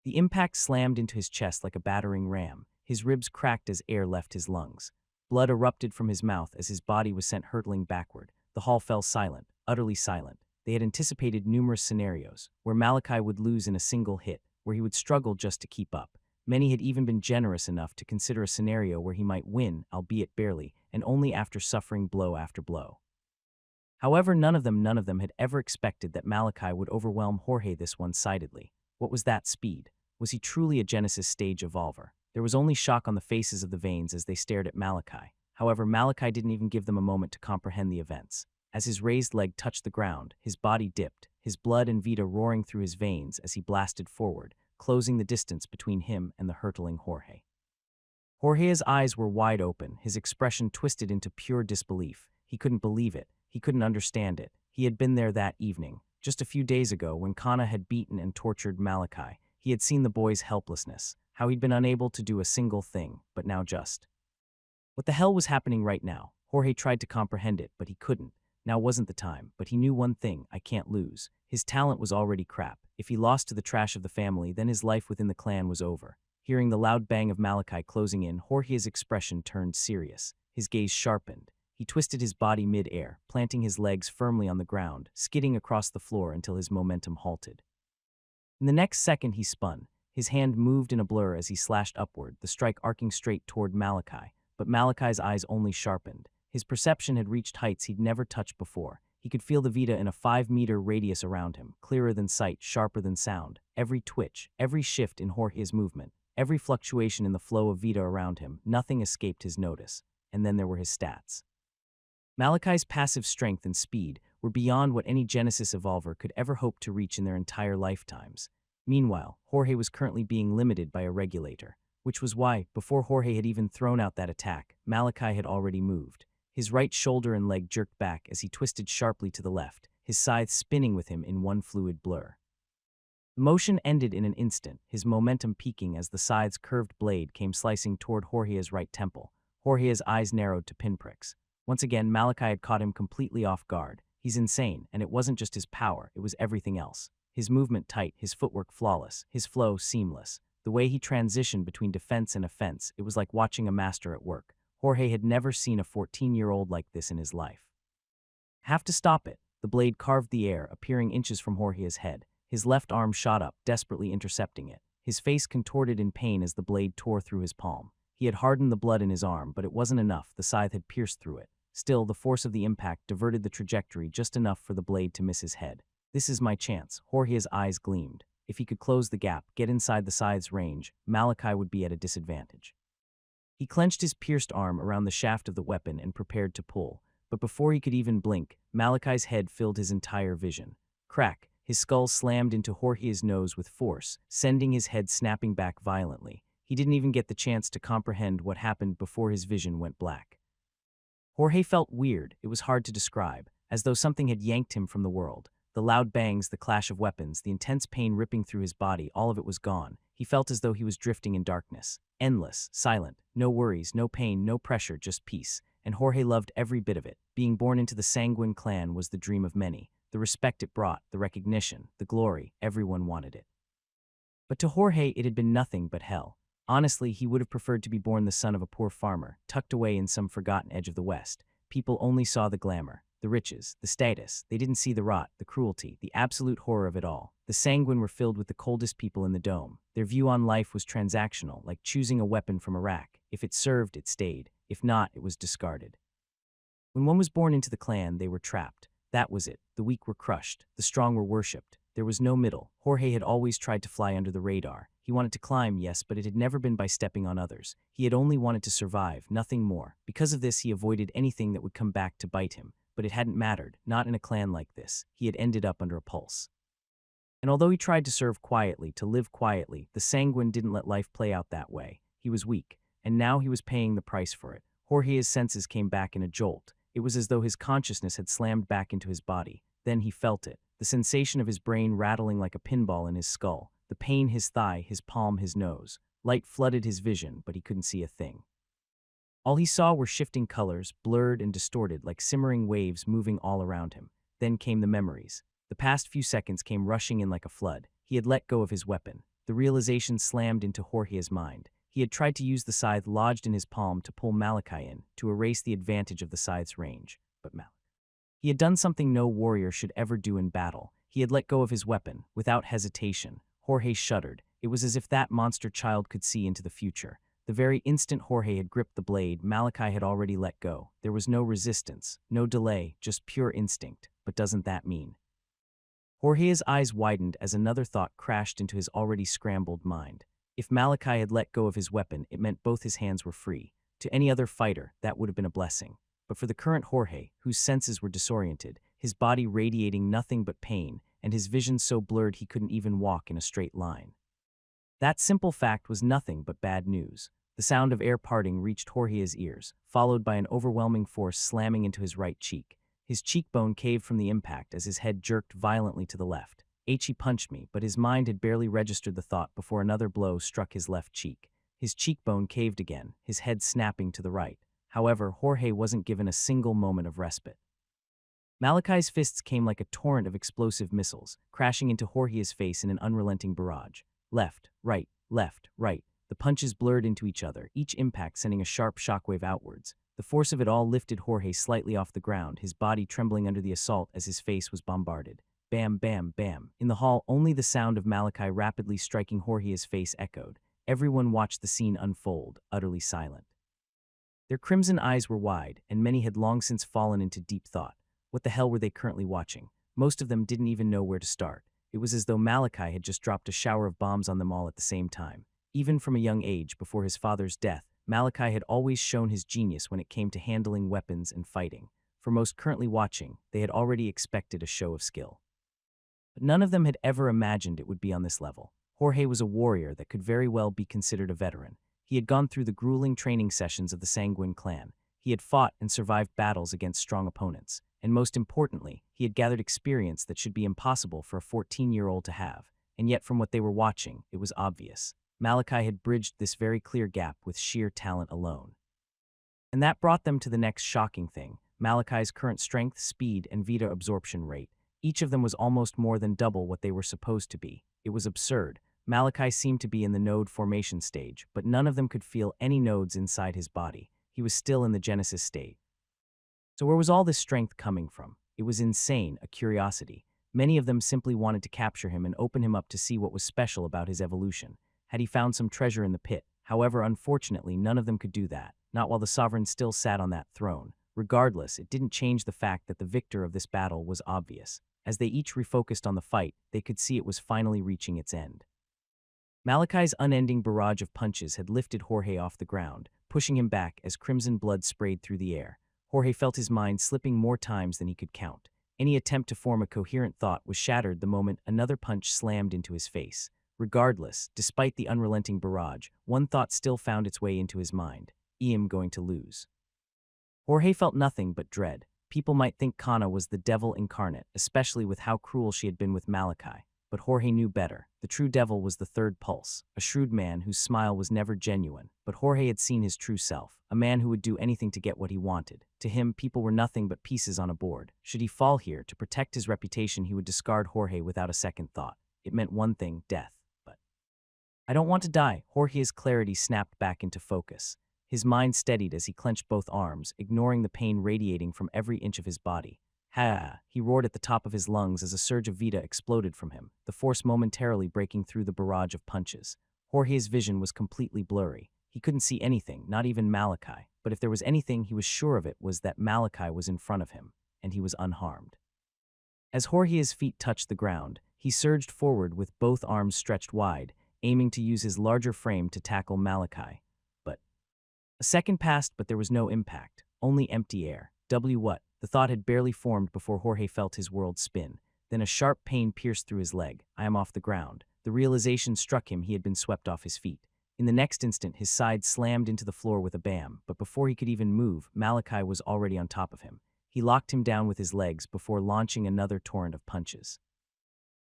The impact slammed into his chest like a battering ram. His ribs cracked as air left his lungs. Blood erupted from his mouth as his body was sent hurtling backward. The hall fell silent, utterly silent. They had anticipated numerous scenarios, where Malachi would lose in a single hit, where he would struggle just to keep up. Many had even been generous enough to consider a scenario where he might win, albeit barely, and only after suffering blow after blow. However, none of them had ever expected that Malachi would overwhelm Jorge this one-sidedly. What was that speed? Was he truly a Genesis stage evolver? There was only shock on the faces of the Vanes as they stared at Malachi. However, Malachi didn't even give them a moment to comprehend the events. As his raised leg touched the ground, his body dipped, his blood and vita roaring through his veins as he blasted forward, closing the distance between him and the hurtling Jorge. Jorge's eyes were wide open, his expression twisted into pure disbelief. He couldn't believe it. He couldn't understand it. He had been there that evening. Just a few days ago, when Kana had beaten and tortured Malachi, he had seen the boy's helplessness, how he'd been unable to do a single thing, but now just. What the hell was happening right now? Jorge tried to comprehend it, but he couldn't. Now wasn't the time, but he knew one thing: I can't lose. His talent was already crap. If he lost to the trash of the family, then his life within the clan was over. Hearing the loud bang of Malachi closing in, Jorge's expression turned serious. His gaze sharpened. He twisted his body mid-air, planting his legs firmly on the ground, skidding across the floor until his momentum halted. In the next second he spun. His hand moved in a blur as he slashed upward, the strike arcing straight toward Malachi, but Malachi's eyes only sharpened. His perception had reached heights he'd never touched before. He could feel the vita in a 5-meter radius around him, clearer than sight, sharper than sound. Every twitch, every shift in Jorge's movement, every fluctuation in the flow of vita around him, nothing escaped his notice. And then there were his stats. Malachi's passive strength and speed were beyond what any Genesis evolver could ever hope to reach in their entire lifetimes. Meanwhile, Jorge was currently being limited by a regulator, which was why, before Jorge had even thrown out that attack, Malachi had already moved. His right shoulder and leg jerked back as he twisted sharply to the left, his scythe spinning with him in one fluid blur. The motion ended in an instant, his momentum peaking as the scythe's curved blade came slicing toward Jorge's right temple. Jorge's eyes narrowed to pinpricks. Once again, Malachi had caught him completely off guard. He's insane, and it wasn't just his power, it was everything else. His movement tight, his footwork flawless, his flow seamless. The way he transitioned between defense and offense, it was like watching a master at work. Jorge had never seen a 14-year-old like this in his life. Have to stop it. The blade carved the air, appearing inches from Jorge's head. His left arm shot up, desperately intercepting it. His face contorted in pain as the blade tore through his palm. He had hardened the blood in his arm, but it wasn't enough. The scythe had pierced through it. Still, the force of the impact diverted the trajectory just enough for the blade to miss his head. This is my chance. Jorge's eyes gleamed. If he could close the gap, get inside the scythe's range, Malachi would be at a disadvantage. He clenched his pierced arm around the shaft of the weapon and prepared to pull. But before he could even blink, Malachi's head filled his entire vision. Crack! His skull slammed into Jorge's nose with force, sending his head snapping back violently. He didn't even get the chance to comprehend what happened before his vision went black. Jorge felt weird, it was hard to describe, as though something had yanked him from the world. The loud bangs, the clash of weapons, the intense pain ripping through his body, all of it was gone. He felt as though he was drifting in darkness. Endless, silent, no worries, no pain, no pressure, just peace. And Jorge loved every bit of it. Being born into the Sanguin clan was the dream of many. The respect it brought, the recognition, the glory, everyone wanted it. But to Jorge it had been nothing but hell. Honestly, he would have preferred to be born the son of a poor farmer, tucked away in some forgotten edge of the West. People only saw the glamour, the riches, the status. They didn't see the rot, the cruelty, the absolute horror of it all. The Sanguin were filled with the coldest people in the dome. Their view on life was transactional, like choosing a weapon from a rack. If it served, it stayed. If not, it was discarded. When one was born into the clan, they were trapped. That was it. The weak were crushed. The strong were worshipped. There was no middle. Jorge had always tried to fly under the radar. He wanted to climb, yes, but it had never been by stepping on others. He had only wanted to survive, nothing more. Because of this, he avoided anything that would come back to bite him. But it hadn't mattered, not in a clan like this. He had ended up under a pulse. And although he tried to serve quietly, to live quietly, the Sanguin didn't let life play out that way. He was weak, and now he was paying the price for it. Jorge's senses came back in a jolt. It was as though his consciousness had slammed back into his body. Then he felt it, the sensation of his brain rattling like a pinball in his skull, the pain his thigh, his palm, his nose. Light flooded his vision, but he couldn't see a thing. All he saw were shifting colors, blurred and distorted like simmering waves moving all around him. Then came the memories. The past few seconds came rushing in like a flood. He had let go of his weapon. The realization slammed into Jorge's mind. He had tried to use the scythe lodged in his palm to pull Malachi in, to erase the advantage of the scythe's range. But he had done something no warrior should ever do in battle. He had let go of his weapon, without hesitation. Jorge shuddered. It was as if that monster child could see into the future. The very instant Jorge had gripped the blade, Malachi had already let go. There was no resistance, no delay, just pure instinct. But doesn't that mean? Jorge's eyes widened as another thought crashed into his already scrambled mind. If Malachi had let go of his weapon, it meant both his hands were free. To any other fighter, that would have been a blessing. But for the current Jorge, whose senses were disoriented, his body radiating nothing but pain, and his vision so blurred he couldn't even walk in a straight line. That simple fact was nothing but bad news. The sound of air parting reached Jorge's ears, followed by an overwhelming force slamming into his right cheek. His cheekbone caved from the impact as his head jerked violently to the left. He punched me, but his mind had barely registered the thought before another blow struck his left cheek. His cheekbone caved again, his head snapping to the right. However, Jorge wasn't given a single moment of respite. Malachi's fists came like a torrent of explosive missiles, crashing into Jorge's face in an unrelenting barrage. Left, right, left, right. The punches blurred into each other, each impact sending a sharp shockwave outwards. The force of it all lifted Jorge slightly off the ground, his body trembling under the assault as his face was bombarded. Bam, bam, bam. In the hall, only the sound of Malachi rapidly striking Jorge's face echoed. Everyone watched the scene unfold, utterly silent. Their crimson eyes were wide, and many had long since fallen into deep thought. What the hell were they currently watching? Most of them didn't even know where to start. It was as though Malachi had just dropped a shower of bombs on them all at the same time. Even from a young age, before his father's death, Malachi had always shown his genius when it came to handling weapons and fighting. For most currently watching, they had already expected a show of skill. But none of them had ever imagined it would be on this level. Jorge was a warrior that could very well be considered a veteran. He had gone through the grueling training sessions of the Sanguin clan. He had fought and survived battles against strong opponents. And most importantly, he had gathered experience that should be impossible for a 14-year-old to have. And yet from what they were watching, it was obvious. Malachi had bridged this very clear gap with sheer talent alone. And that brought them to the next shocking thing, Malachi's current strength, speed, and Vita absorption rate. Each of them was almost more than double what they were supposed to be. It was absurd. Malachi seemed to be in the node formation stage, but none of them could feel any nodes inside his body. He was still in the Genesis state. So where was all this strength coming from? It was insane, a curiosity. Many of them simply wanted to capture him and open him up to see what was special about his evolution. Had he found some treasure in the pit? However, unfortunately, none of them could do that, not while the sovereign still sat on that throne. Regardless, it didn't change the fact that the victor of this battle was obvious. As they each refocused on the fight, they could see it was finally reaching its end. Malachi's unending barrage of punches had lifted Jorge off the ground, pushing him back as crimson blood sprayed through the air. Jorge felt his mind slipping more times than he could count. Any attempt to form a coherent thought was shattered the moment another punch slammed into his face. Regardless, despite the unrelenting barrage, one thought still found its way into his mind. I am going to lose. Jorge felt nothing but dread. People might think Kana was the devil incarnate, especially with how cruel she had been with Malachi. But Jorge knew better. The true devil was the third pulse, a shrewd man whose smile was never genuine. But Jorge had seen his true self, a man who would do anything to get what he wanted. To him, people were nothing but pieces on a board. Should he fall here, to protect his reputation, he would discard Jorge without a second thought. It meant one thing, death. But I don't want to die. Jorge's clarity snapped back into focus. His mind steadied as he clenched both arms, ignoring the pain radiating from every inch of his body. Ha! He roared at the top of his lungs as a surge of vita exploded from him, the force momentarily breaking through the barrage of punches. Jorge's vision was completely blurry. He couldn't see anything, not even Malachi. But if there was anything he was sure of, it was that Malachi was in front of him, and he was unharmed. As Jorge's feet touched the ground, he surged forward with both arms stretched wide, aiming to use his larger frame to tackle Malachi. A second passed, but there was no impact, only empty air. What? The thought had barely formed before Jorge felt his world spin. Then a sharp pain pierced through his leg. I am off the ground. The realization struck him he had been swept off his feet. In the next instant, his side slammed into the floor with a bam, but before he could even move, Malachi was already on top of him. He locked him down with his legs before launching another torrent of punches.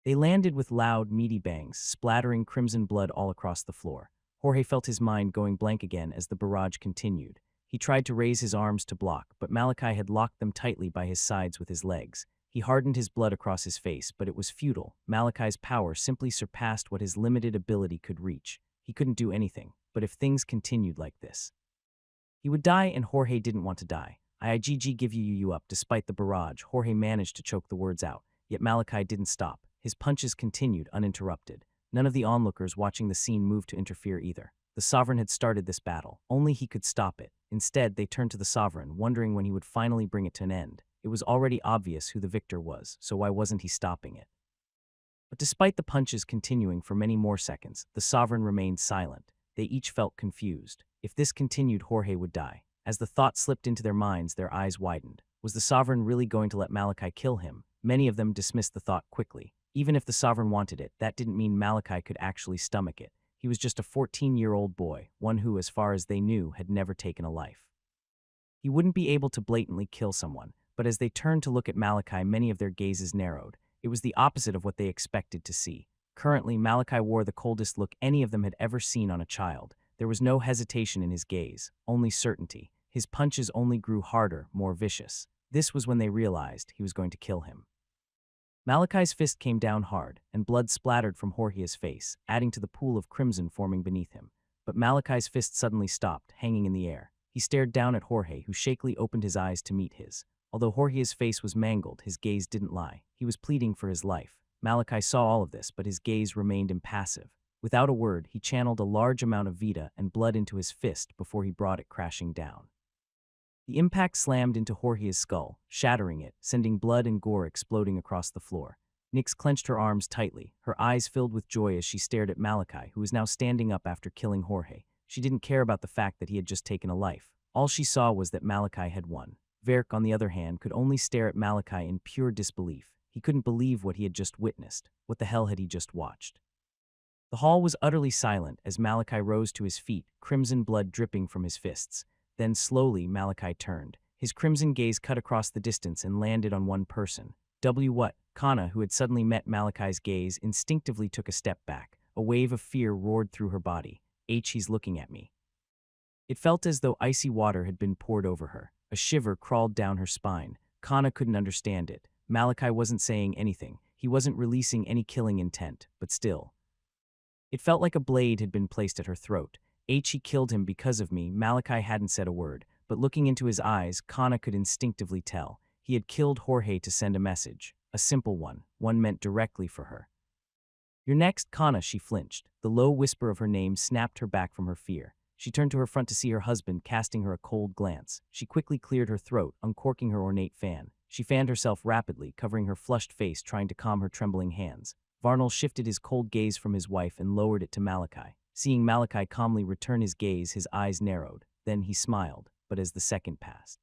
They landed with loud, meaty bangs, splattering crimson blood all across the floor. Jorge felt his mind going blank again as the barrage continued. He tried to raise his arms to block, but Malachi had locked them tightly by his sides with his legs. He hardened his blood across his face, but it was futile. Malachi's power simply surpassed what his limited ability could reach. He couldn't do anything, but if things continued like this, he would die, and Jorge didn't want to die. IIGG give you up. Despite the barrage, Jorge managed to choke the words out, yet Malachi didn't stop. His punches continued uninterrupted. None of the onlookers watching the scene moved to interfere either. The Sovereign had started this battle. Only he could stop it. Instead, they turned to the Sovereign, wondering when he would finally bring it to an end. It was already obvious who the victor was, so why wasn't he stopping it? But despite the punches continuing for many more seconds, the Sovereign remained silent. They each felt confused. If this continued, Jorge would die. As the thought slipped into their minds, their eyes widened. Was the Sovereign really going to let Malachi kill him? Many of them dismissed the thought quickly. Even if the Sovereign wanted it, that didn't mean Malachi could actually stomach it. He was just a 14-year-old boy, one who, as far as they knew, had never taken a life. He wouldn't be able to blatantly kill someone, but as they turned to look at Malachi, many of their gazes narrowed. It was the opposite of what they expected to see. Currently, Malachi wore the coldest look any of them had ever seen on a child. There was no hesitation in his gaze, only certainty. His punches only grew harder, more vicious. This was when they realized he was going to kill him. Malachi's fist came down hard, and blood splattered from Jorge's face, adding to the pool of crimson forming beneath him. But Malachi's fist suddenly stopped, hanging in the air. He stared down at Jorge, who shakily opened his eyes to meet his. Although Jorge's face was mangled, his gaze didn't lie. He was pleading for his life. Malachi saw all of this, but his gaze remained impassive. Without a word, he channeled a large amount of vita and blood into his fist before he brought it crashing down. The impact slammed into Jorge's skull, shattering it, sending blood and gore exploding across the floor. Nyx clenched her arms tightly, her eyes filled with joy as she stared at Malachi, who was now standing up after killing Jorge. She didn't care about the fact that he had just taken a life. All she saw was that Malachi had won. Verk, on the other hand, could only stare at Malachi in pure disbelief. He couldn't believe what he had just witnessed. What the hell had he just watched? The hall was utterly silent as Malachi rose to his feet, crimson blood dripping from his fists. Then slowly, Malachi turned. His crimson gaze cut across the distance and landed on one person. What? Kana, who had suddenly met Malachi's gaze, instinctively took a step back. A wave of fear roared through her body. He's looking at me. It felt as though icy water had been poured over her. A shiver crawled down her spine. Kana couldn't understand it. Malachi wasn't saying anything. He wasn't releasing any killing intent, but still. It felt like a blade had been placed at her throat. He killed him because of me. Malachi hadn't said a word, but looking into his eyes, Kana could instinctively tell. He had killed Jorge to send a message. A simple one meant directly for her. You're next, Kana, she flinched. The low whisper of her name snapped her back from her fear. She turned to her front to see her husband casting her a cold glance. She quickly cleared her throat, uncorking her ornate fan. She fanned herself rapidly, covering her flushed face, trying to calm her trembling hands. Varnal shifted his cold gaze from his wife and lowered it to Malachi. Seeing Malachi calmly return his gaze, his eyes narrowed. Then he smiled, but as the second passed,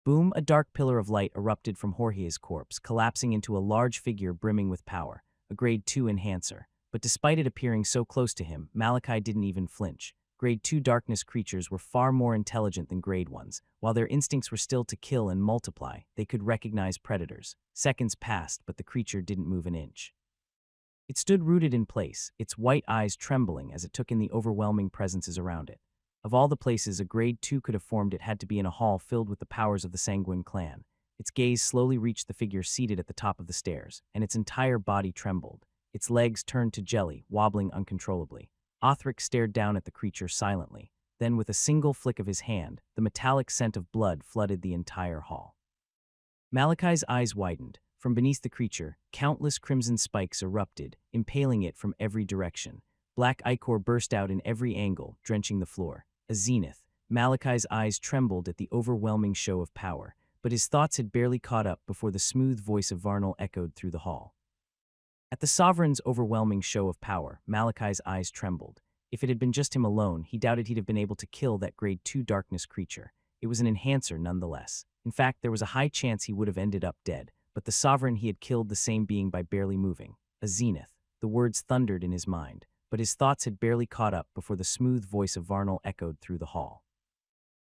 boom, a dark pillar of light erupted from Jorge's corpse, collapsing into a large figure brimming with power, a grade 2 enhancer. But despite it appearing so close to him, Malachi didn't even flinch. Grade 2 darkness creatures were far more intelligent than Grade 1s. While their instincts were still to kill and multiply, they could recognize predators. Seconds passed, but the creature didn't move an inch. It stood rooted in place, its white eyes trembling as it took in the overwhelming presences around it. Of all the places a Grade 2 could have formed, it had to be in a hall filled with the powers of the Sanguin clan. Its gaze slowly reached the figure seated at the top of the stairs, and its entire body trembled. Its legs turned to jelly, wobbling uncontrollably. Othric stared down at the creature silently. Then, with a single flick of his hand, the metallic scent of blood flooded the entire hall. Malachi's eyes widened. From beneath the creature, countless crimson spikes erupted, impaling it from every direction. Black ichor burst out in every angle, drenching the floor. A zenith. Malachi's eyes trembled at the overwhelming show of power, but his thoughts had barely caught up before the smooth voice of Varnal echoed through the hall. At the sovereign's overwhelming show of power, Malachi's eyes trembled. If it had been just him alone, he doubted he'd have been able to kill that Grade 2 darkness creature. It was an enhancer nonetheless. In fact, there was a high chance he would have ended up dead, but the sovereign he had killed the same being by barely moving. A zenith. The words thundered in his mind, but his thoughts had barely caught up before the smooth voice of Varnal echoed through the hall.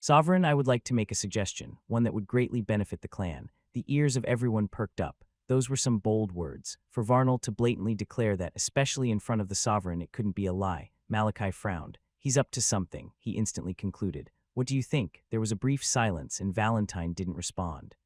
Sovereign, I would like to make a suggestion, one that would greatly benefit the clan. The ears of everyone perked up. Those were some bold words. For Varnal to blatantly declare that, especially in front of the sovereign, it couldn't be a lie. Malachi frowned. He's up to something, he instantly concluded. What do you think? There was a brief silence, and Valentine didn't respond.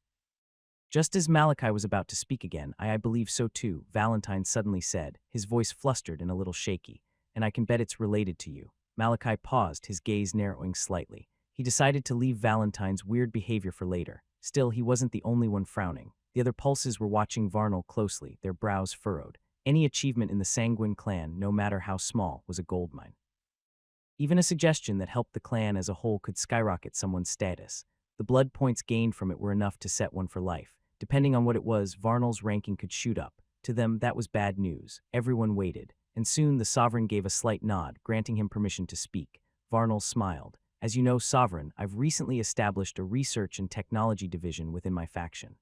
Just as Malachi was about to speak again, I believe so too, Valentine suddenly said, his voice flustered and a little shaky. And I can bet it's related to you. Malachi paused, his gaze narrowing slightly. He decided to leave Valentine's weird behavior for later. Still, he wasn't the only one frowning. The other pulses were watching Varnal closely, their brows furrowed. Any achievement in the Sanguin clan, no matter how small, was a goldmine. Even a suggestion that helped the clan as a whole could skyrocket someone's status. The blood points gained from it were enough to set one for life. Depending on what it was, Varnal's ranking could shoot up. To them, that was bad news. Everyone waited, and soon the sovereign gave a slight nod, granting him permission to speak. Varnal smiled. As you know, Sovereign, I've recently established a research and technology division within my faction.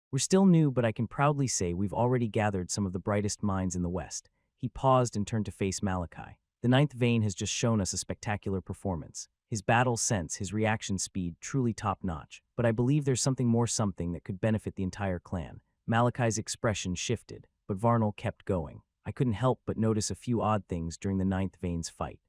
We're still new, but I can proudly say we've already gathered some of the brightest minds in the West. He paused and turned to face Malachi. The ninth vein has just shown us a spectacular performance. His battle sense, his reaction speed, truly top-notch. But I believe there's something that could benefit the entire clan. Malachi's expression shifted, but Varnal kept going. I couldn't help but notice a few odd things during the ninth vein's fight.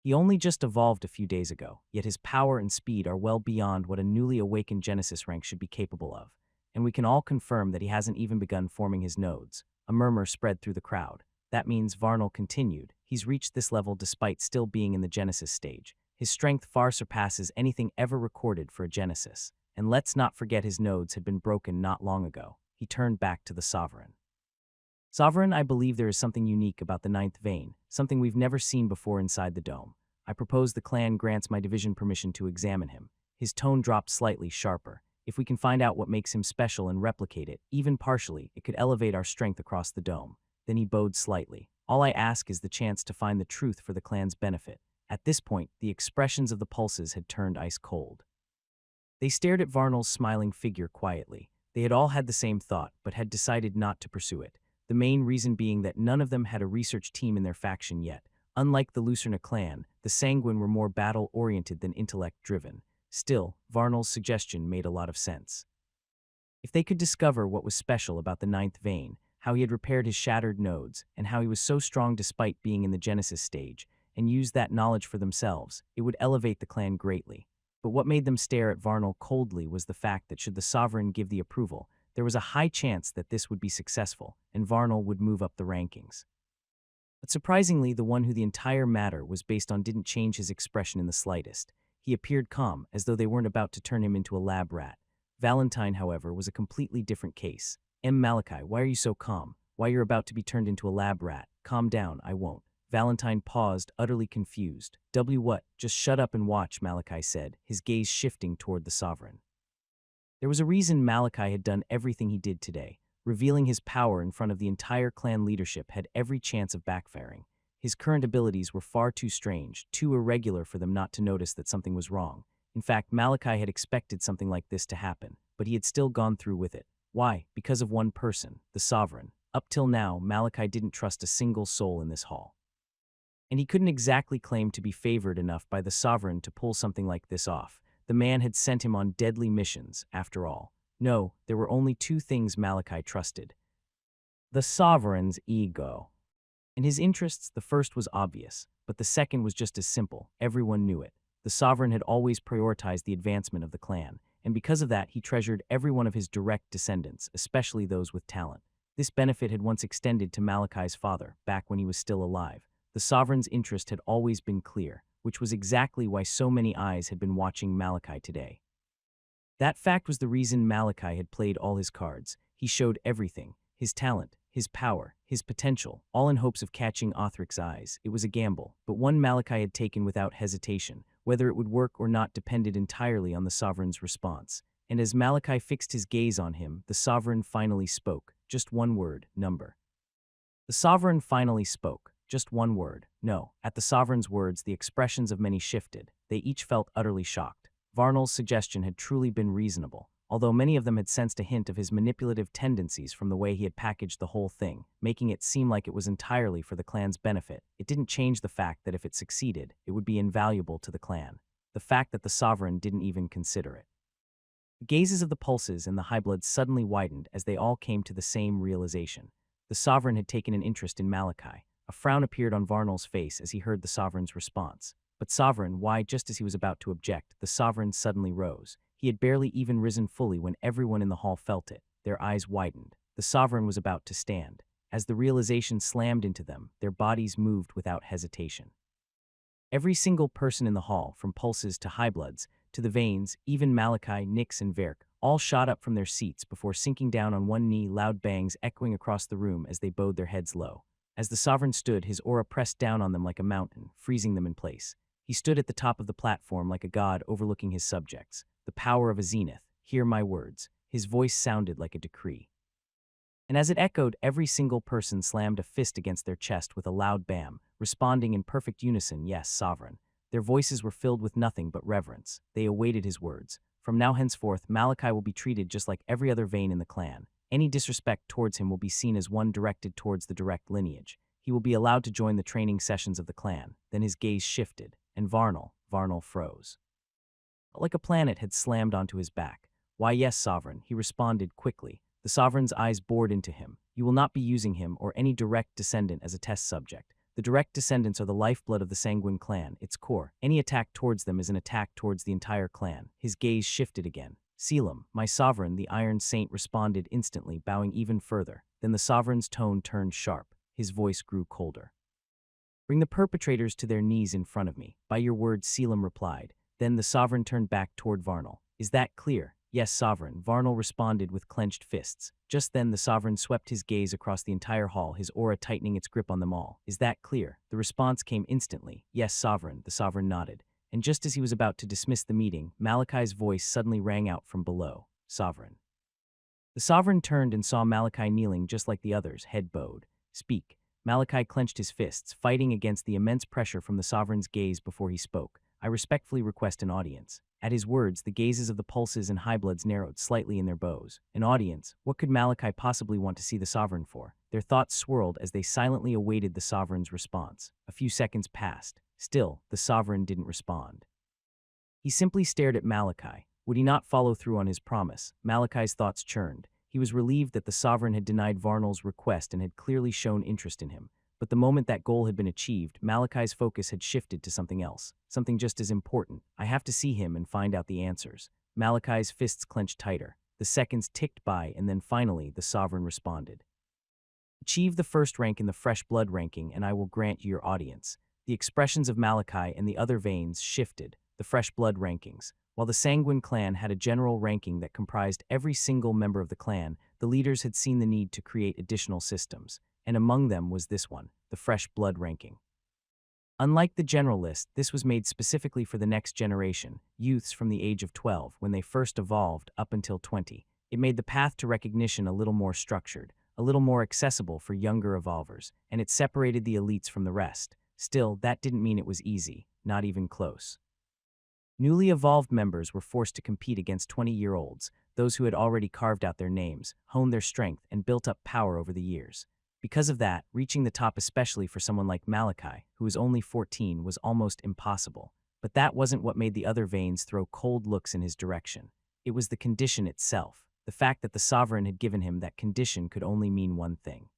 He only just evolved a few days ago, yet his power and speed are well beyond what a newly awakened Genesis rank should be capable of. And we can all confirm that he hasn't even begun forming his nodes. A murmur spread through the crowd. That means, Varnal continued, he's reached this level despite still being in the Genesis stage. His strength far surpasses anything ever recorded for a Genesis. And let's not forget his nodes had been broken not long ago. He turned back to the Sovereign. Sovereign, I believe there is something unique about the ninth vein, something we've never seen before inside the dome. I propose the clan grants my division permission to examine him. His tone dropped slightly sharper. If we can find out what makes him special and replicate it, even partially, it could elevate our strength across the dome. Then he bowed slightly. All I ask is the chance to find the truth for the clan's benefit. At this point, the expressions of the pulses had turned ice cold. They stared at Varnal's smiling figure quietly. They had all had the same thought, but had decided not to pursue it. The main reason being that none of them had a research team in their faction yet. Unlike the Lucerna clan, the Sanguin were more battle-oriented than intellect-driven. Still, Varnal's suggestion made a lot of sense. If they could discover what was special about the ninth vein, how he had repaired his shattered nodes, and how he was so strong despite being in the Genesis stage, and use that knowledge for themselves, it would elevate the clan greatly. But what made them stare at Varnal coldly was the fact that should the Sovereign give the approval, there was a high chance that this would be successful, and Varnal would move up the rankings. But surprisingly, the one who the entire matter was based on didn't change his expression in the slightest. He appeared calm, as though they weren't about to turn him into a lab rat. Valentine, however, was a completely different case. Malachi, why are you so calm? Why you're about to be turned into a lab rat? Calm down, I won't. Valentine paused, utterly confused. What? Just shut up and watch, Malachi said, his gaze shifting toward the Sovereign. There was a reason Malachi had done everything he did today. Revealing his power in front of the entire clan leadership had every chance of backfiring. His current abilities were far too strange, too irregular for them not to notice that something was wrong. In fact, Malachi had expected something like this to happen, but he had still gone through with it. Why? Because of one person, the Sovereign. Up till now, Malachi didn't trust a single soul in this hall. And he couldn't exactly claim to be favored enough by the sovereign to pull something like this off. The man had sent him on deadly missions, after all. No, there were only two things Malachi trusted: the sovereign's ego. In his interests, the first was obvious, but the second was just as simple. Everyone knew it. The sovereign had always prioritized the advancement of the clan, and because of that, he treasured every one of his direct descendants, especially those with talent. This benefit had once extended to Malachi's father, back when he was still alive. The sovereign's interest had always been clear, which was exactly why so many eyes had been watching Malachi today. That fact was the reason Malachi had played all his cards. He showed everything: his talent, his power, his potential, all in hopes of catching Othric's eyes. It was a gamble, but one Malachi had taken without hesitation. Whether it would work or not depended entirely on the sovereign's response. And as Malachi fixed his gaze on him, the sovereign finally spoke. Just one word: number. The sovereign finally spoke. Just one word: no. At the sovereign's words, the expressions of many shifted. They each felt utterly shocked. Varnal's suggestion had truly been reasonable, although many of them had sensed a hint of his manipulative tendencies from the way he had packaged the whole thing, making it seem like it was entirely for the clan's benefit. It didn't change the fact that if it succeeded, it would be invaluable to the clan. The fact that the sovereign didn't even consider it. The gazes of the pulses and the highbloods suddenly widened as they all came to the same realization. The sovereign had taken an interest in Malachi. A frown appeared on Varnal's face as he heard the sovereign's response. But sovereign, why? Just as he was about to object, the sovereign suddenly rose. He had barely even risen fully when everyone in the hall felt it. Their eyes widened. The sovereign was about to stand. As the realization slammed into them, their bodies moved without hesitation. Every single person in the hall, from pulses to highbloods to the veins, even Malachi, Nyx, and Verk, all shot up from their seats before sinking down on one knee, loud bangs echoing across the room as they bowed their heads low. As the sovereign stood, his aura pressed down on them like a mountain, freezing them in place. He stood at the top of the platform like a god overlooking his subjects. The power of a zenith. Hear my words. His voice sounded like a decree. And as it echoed, every single person slammed a fist against their chest with a loud bam, responding in perfect unison: yes, sovereign. Their voices were filled with nothing but reverence. They awaited his words. From now henceforth, Malachi will be treated just like every other vein in the clan. Any disrespect towards him will be seen as one directed towards the direct lineage. He will be allowed to join the training sessions of the clan. Then his gaze shifted, and Varnal froze. Like a planet had slammed onto his back. Why, yes, sovereign, he responded quickly. The sovereign's eyes bored into him. You will not be using him or any direct descendant as a test subject. The direct descendants are the lifeblood of the Sanguin clan, its core. Any attack towards them is an attack towards the entire clan. His gaze shifted again. Selim, my sovereign, the Iron Saint responded instantly, bowing even further. Then the sovereign's tone turned sharp. His voice grew colder. Bring the perpetrators to their knees in front of me. By your word, Selim replied. Then the sovereign turned back toward Varnal. Is that clear? Yes, sovereign, Varnal responded with clenched fists. Just then the sovereign swept his gaze across the entire hall, his aura tightening its grip on them all. Is that clear? The response came instantly. Yes, sovereign, the sovereign nodded. And just as he was about to dismiss the meeting, Malachi's voice suddenly rang out from below. Sovereign. The sovereign turned and saw Malachi kneeling just like the others, head bowed. Speak. Malachi clenched his fists, fighting against the immense pressure from the sovereign's gaze before he spoke. I respectfully request an audience. At his words, the gazes of the pulses and highbloods narrowed slightly in their bows. An audience? What could Malachi possibly want to see the sovereign for? Their thoughts swirled as they silently awaited the sovereign's response. A few seconds passed. Still, the sovereign didn't respond. He simply stared at Malachi. Would he not follow through on his promise? Malachi's thoughts churned. He was relieved that the sovereign had denied Varnal's request and had clearly shown interest in him. But the moment that goal had been achieved, Malachi's focus had shifted to something else, something just as important. I have to see him and find out the answers. Malachi's fists clenched tighter. The seconds ticked by, and then finally, the sovereign responded. Achieve the first rank in the fresh blood ranking, and I will grant you your audience. The expressions of Malachi and the other veins shifted. The fresh blood rankings. While the Sanguin clan had a general ranking that comprised every single member of the clan, the leaders had seen the need to create additional systems, and among them was this one, the fresh blood ranking. Unlike the general list, this was made specifically for the next generation, youths from the age of 12 when they first evolved up until 20. It made the path to recognition a little more structured, a little more accessible for younger evolvers, and it separated the elites from the rest. Still, that didn't mean it was easy, not even close. Newly evolved members were forced to compete against 20-year-olds, those who had already carved out their names, honed their strength, and built up power over the years. Because of that, reaching the top, especially for someone like Malachi, who was only 14, was almost impossible. But that wasn't what made the other Vanes throw cold looks in his direction. It was the condition itself. The fact that the Sovereign had given him that condition could only mean one thing.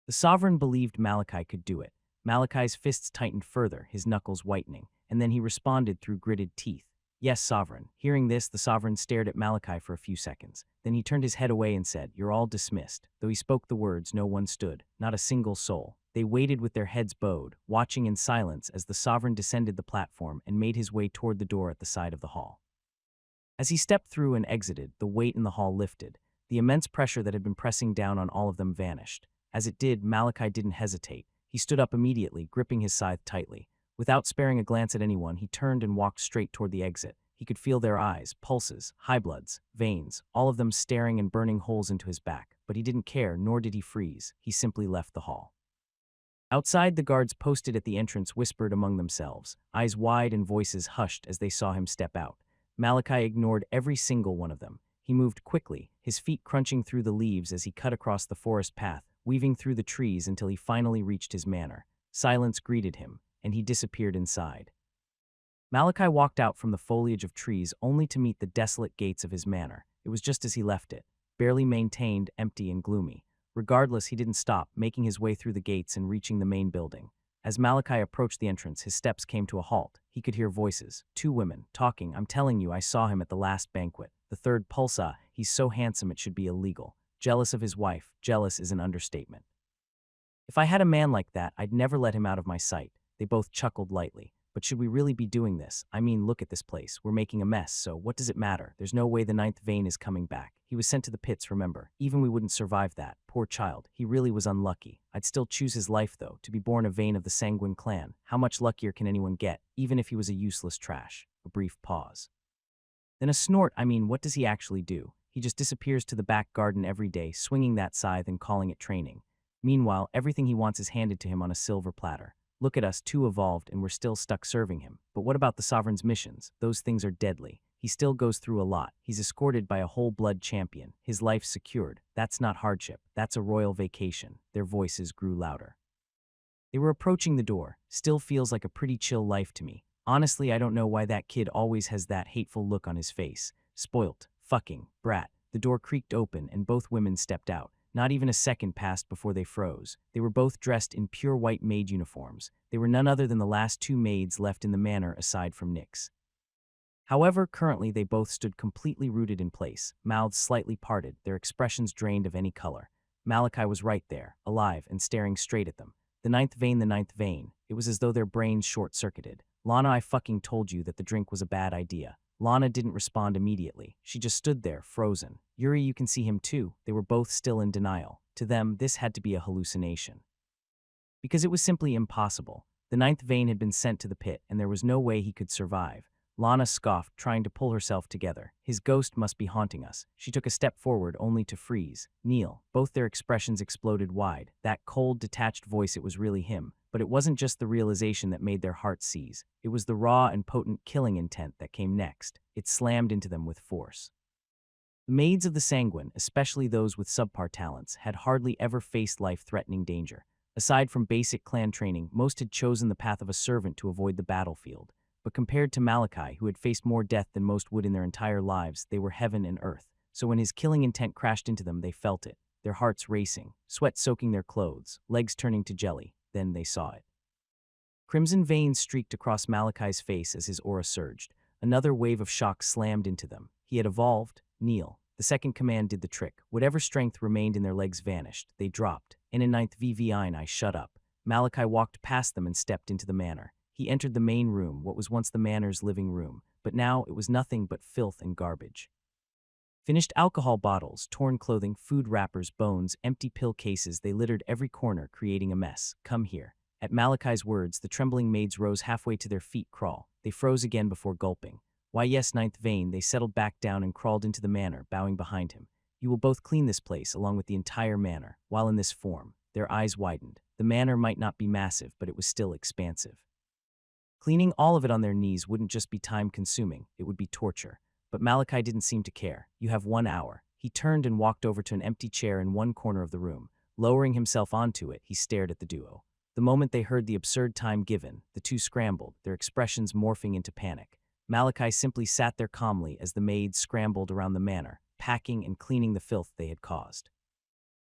The Sovereign believed Malachi could do it. Malachi's fists tightened further, his knuckles whitening, and then he responded through gritted teeth. Yes, Sovereign. Hearing this, the Sovereign stared at Malachi for a few seconds. Then he turned his head away and said, "You're all dismissed." Though he spoke the words, no one stood, not a single soul. They waited with their heads bowed, watching in silence as the Sovereign descended the platform and made his way toward the door at the side of the hall. As he stepped through and exited, the weight in the hall lifted. The immense pressure that had been pressing down on all of them vanished. As it did, Malachi didn't hesitate. He stood up immediately, gripping his scythe tightly. Without sparing a glance at anyone, he turned and walked straight toward the exit. He could feel their eyes, pulses, high bloods, veins, all of them staring and burning holes into his back. But he didn't care, nor did he freeze. He simply left the hall. Outside, the guards posted at the entrance whispered among themselves, eyes wide and voices hushed as they saw him step out. Malachi ignored every single one of them. He moved quickly, his feet crunching through the leaves as he cut across the forest path, weaving through the trees until he finally reached his manor. Silence greeted him, and he disappeared inside. Malachi walked out from the foliage of trees only to meet the desolate gates of his manor. It was just as he left it, barely maintained, empty and gloomy. Regardless, he didn't stop, making his way through the gates and reaching the main building. As Malachi approached the entrance, his steps came to a halt. He could hear voices, two women, talking. "I'm telling you, I saw him at the last banquet." The third, "Pulsa, he's so handsome it should be illegal." Jealous of his wife. Jealous is an understatement. "If I had a man like that, I'd never let him out of my sight." They both chuckled lightly. "But should we really be doing this? I mean, look at this place. We're making a mess, so what does it matter? There's no way the ninth Vane is coming back. He was sent to the pits, remember? Even we wouldn't survive that. Poor child. He really was unlucky. I'd still choose his life, though, to be born a Vane of the Sanguin clan. How much luckier can anyone get, even if he was a useless trash?" A brief pause. Then a snort. "I mean, what does he actually do? He just disappears to the back garden every day, swinging that scythe and calling it training. Meanwhile, everything he wants is handed to him on a silver platter. Look at us, too evolved, and we're still stuck serving him. But what about the Sovereign's missions? Those things are deadly. He still goes through a lot. He's escorted by a whole-blood champion. His life secured. That's not hardship. That's a royal vacation." Their voices grew louder. They were approaching the door. "Still feels like a pretty chill life to me. Honestly, I don't know why that kid always has that hateful look on his face. Spoilt. Fucking brat." The door creaked open, and both women stepped out. Not even a second passed before they froze. They were both dressed in pure white maid uniforms. They were none other than the last two maids left in the manor aside from Nyx. However, currently they both stood completely rooted in place, mouths slightly parted, their expressions drained of any color. Malachi was right there, alive and staring straight at them. The ninth Vane. It was as though their brains short-circuited. "Lana, I fucking told you that the drink was a bad idea." Lana didn't respond immediately. She just stood there, frozen. "Yuri, you can see him too." They were both still in denial. To them, this had to be a hallucination. Because it was simply impossible. The ninth Vane had been sent to the pit, and there was no way he could survive. Lana scoffed, trying to pull herself together. "His ghost must be haunting us." She took a step forward, only to freeze. "Kneel." Both their expressions exploded wide. That cold, detached voice, it was really him. But it wasn't just the realization that made their hearts seize. It was the raw and potent killing intent that came next. It slammed into them with force. The maids of the Sanguin, especially those with subpar talents, had hardly ever faced life-threatening danger. Aside from basic clan training, most had chosen the path of a servant to avoid the battlefield. But compared to Malachi, who had faced more death than most would in their entire lives, they were heaven and earth. So when his killing intent crashed into them, they felt it, their hearts racing, sweat soaking their clothes, legs turning to jelly. Then they saw it. Crimson veins streaked across Malachi's face as his aura surged. Another wave of shock slammed into them. He had evolved. Kneel. The second command did the trick. Whatever strength remained in their legs vanished. They dropped. In a ninth VVI, shut up. Malachi walked past them and stepped into the manor. He entered the main room, what was once the manor's living room, but now it was nothing but filth and garbage. Finished alcohol bottles, torn clothing, food wrappers, bones, empty pill cases, they littered every corner, creating a mess. "Come here." At Malachi's words, the trembling maids rose halfway to their feet. "Crawl." They froze again before gulping. "Why yes, ninth Vane." They settled back down and crawled into the manor, bowing behind him. "You will both clean this place, along with the entire manor." While in this form, their eyes widened. The manor might not be massive, but it was still expansive. Cleaning all of it on their knees wouldn't just be time-consuming, it would be torture. But Malachi didn't seem to care. You have 1 hour. He turned and walked over to an empty chair in one corner of the room. Lowering himself onto it, he stared at the duo. The moment they heard the absurd time given, the two scrambled, their expressions morphing into panic. Malachi simply sat there calmly as the maids scrambled around the manor, packing and cleaning the filth they had caused.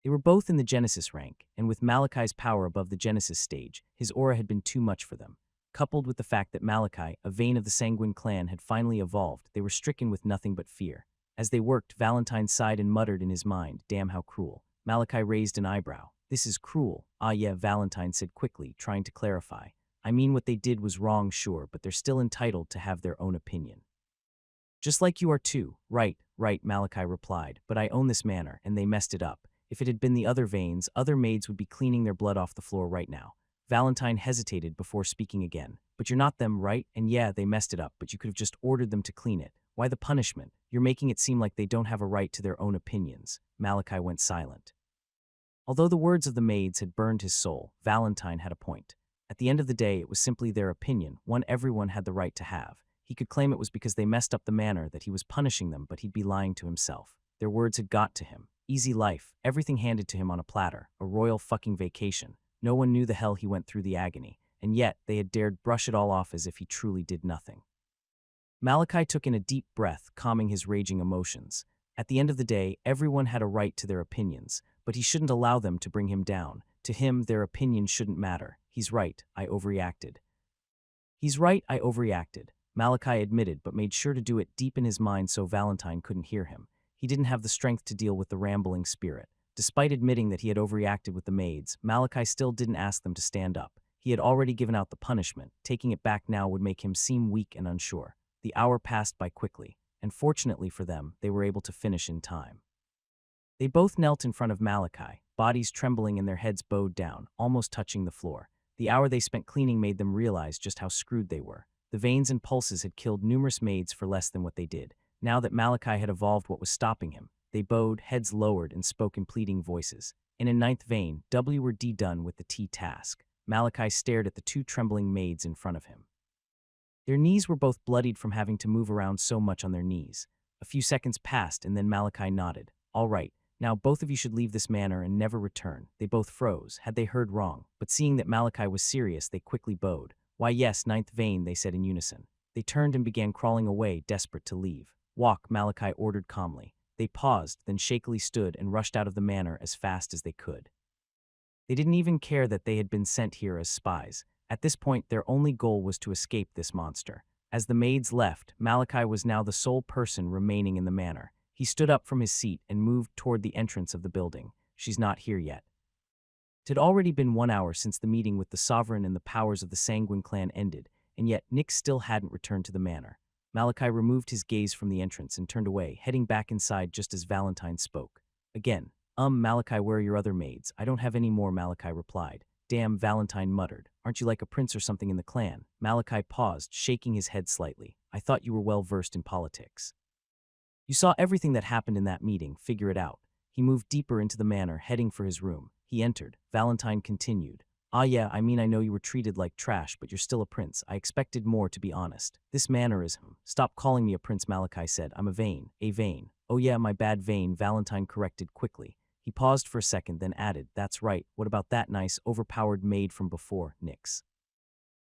They were both in the Genesis rank, and with Malachi's power above the Genesis stage, his aura had been too much for them. Coupled with the fact that Malachi, a vein of the Sanguin clan, had finally evolved, they were stricken with nothing but fear. As they worked, Valentine sighed and muttered in his mind, "Damn, how cruel." Malachi raised an eyebrow. "This is cruel." "Ah yeah," Valentine said quickly, trying to clarify. "I mean, what they did was wrong, sure, but they're still entitled to have their own opinion." "Just like you are too." Right, Malachi replied, "but I own this manor, and they messed it up. If it had been the other veins, other maids would be cleaning their blood off the floor right now." Valentine hesitated before speaking again. "But you're not them, right? And yeah, they messed it up, but you could have just ordered them to clean it. Why the punishment? You're making it seem like they don't have a right to their own opinions." Malachi went silent. Although the words of the maids had burned his soul, Valentine had a point. At the end of the day, it was simply their opinion, one everyone had the right to have. He could claim it was because they messed up the manor that he was punishing them, but he'd be lying to himself. Their words had got to him. Easy life, everything handed to him on a platter, a royal fucking vacation. No one knew the hell he went through the agony, and yet they had dared brush it all off as if he truly did nothing. Malachi took in a deep breath, calming his raging emotions. At the end of the day, everyone had a right to their opinions, but he shouldn't allow them to bring him down. To him, their opinion shouldn't matter. "He's right, I overreacted." "He's right, I overreacted," Malachi admitted, but made sure to do it deep in his mind so Valentine couldn't hear him. He didn't have the strength to deal with the rambling spirit. Despite admitting that he had overreacted with the maids, Malachi still didn't ask them to stand up. He had already given out the punishment. Taking it back now would make him seem weak and unsure. The hour passed by quickly, and fortunately for them, they were able to finish in time. They both knelt in front of Malachi, bodies trembling and their heads bowed down, almost touching the floor. The hour they spent cleaning made them realize just how screwed they were. The veins and pulses had killed numerous maids for less than what they did. Now that Malachi had evolved what was stopping him, they bowed, heads lowered, and spoke in pleading voices. In a ninth vein, W were done with the T task. Malachi stared at the two trembling maids in front of him. Their knees were both bloodied from having to move around so much on their knees. A few seconds passed, and then Malachi nodded. "All right, now both of you should leave this manor and never return." They both froze. Had they heard wrong? But seeing that Malachi was serious, they quickly bowed. "Why yes, ninth vein," they said in unison. They turned and began crawling away, desperate to leave. "Walk," Malachi ordered calmly. They paused, then shakily stood and rushed out of the manor as fast as they could. They didn't even care that they had been sent here as spies. At this point, their only goal was to escape this monster. As the maids left, Malachi was now the sole person remaining in the manor. He stood up from his seat and moved toward the entrance of the building. "She's not here yet." It had already been 1 hour since the meeting with the sovereign and the powers of the Sanguin clan ended, and yet Nick still hadn't returned to the manor. Malachi removed his gaze from the entrance and turned away, heading back inside just as Valentine spoke. Again, Malachi, where are your other maids?" "I don't have any more," Malachi replied. "Damn," Valentine muttered. "Aren't you like a prince or something in the clan?" Malachi paused, shaking his head slightly. "I thought you were well versed in politics. You saw everything that happened in that meeting, figure it out." He moved deeper into the manor, heading for his room. He entered. Valentine continued. "Ah yeah, I mean, I know you were treated like trash, but you're still a prince. I expected more, to be honest. This manor is Stop calling me a prince," Malachi said. "I'm a vein." "A vein." "Oh yeah, my bad, vein," Valentine corrected quickly. He paused for a second, then added, "That's right. What about that nice, overpowered maid from before, Nyx?"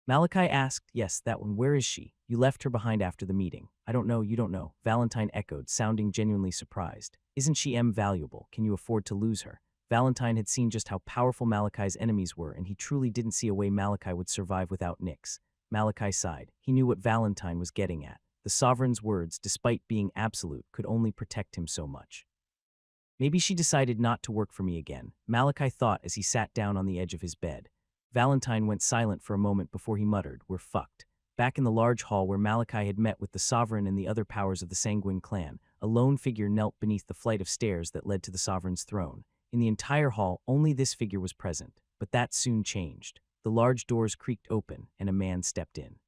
Malachi asked. "Yes, that one. Where is she? You left her behind after the meeting." "I don't know, you don't know," Valentine echoed, sounding genuinely surprised. "Isn't she valuable? Can you afford to lose her?" Valentine had seen just how powerful Malachi's enemies were, and he truly didn't see a way Malachi would survive without Nyx. Malachi sighed. He knew what Valentine was getting at. The sovereign's words, despite being absolute, could only protect him so much. "Maybe she decided not to work for me again," Malachi thought as he sat down on the edge of his bed. Valentine went silent for a moment before he muttered, "We're fucked." Back in the large hall where Malachi had met with the sovereign and the other powers of the Sanguin clan, a lone figure knelt beneath the flight of stairs that led to the sovereign's throne. In the entire hall, only this figure was present, but that soon changed. The large doors creaked open, and a man stepped in.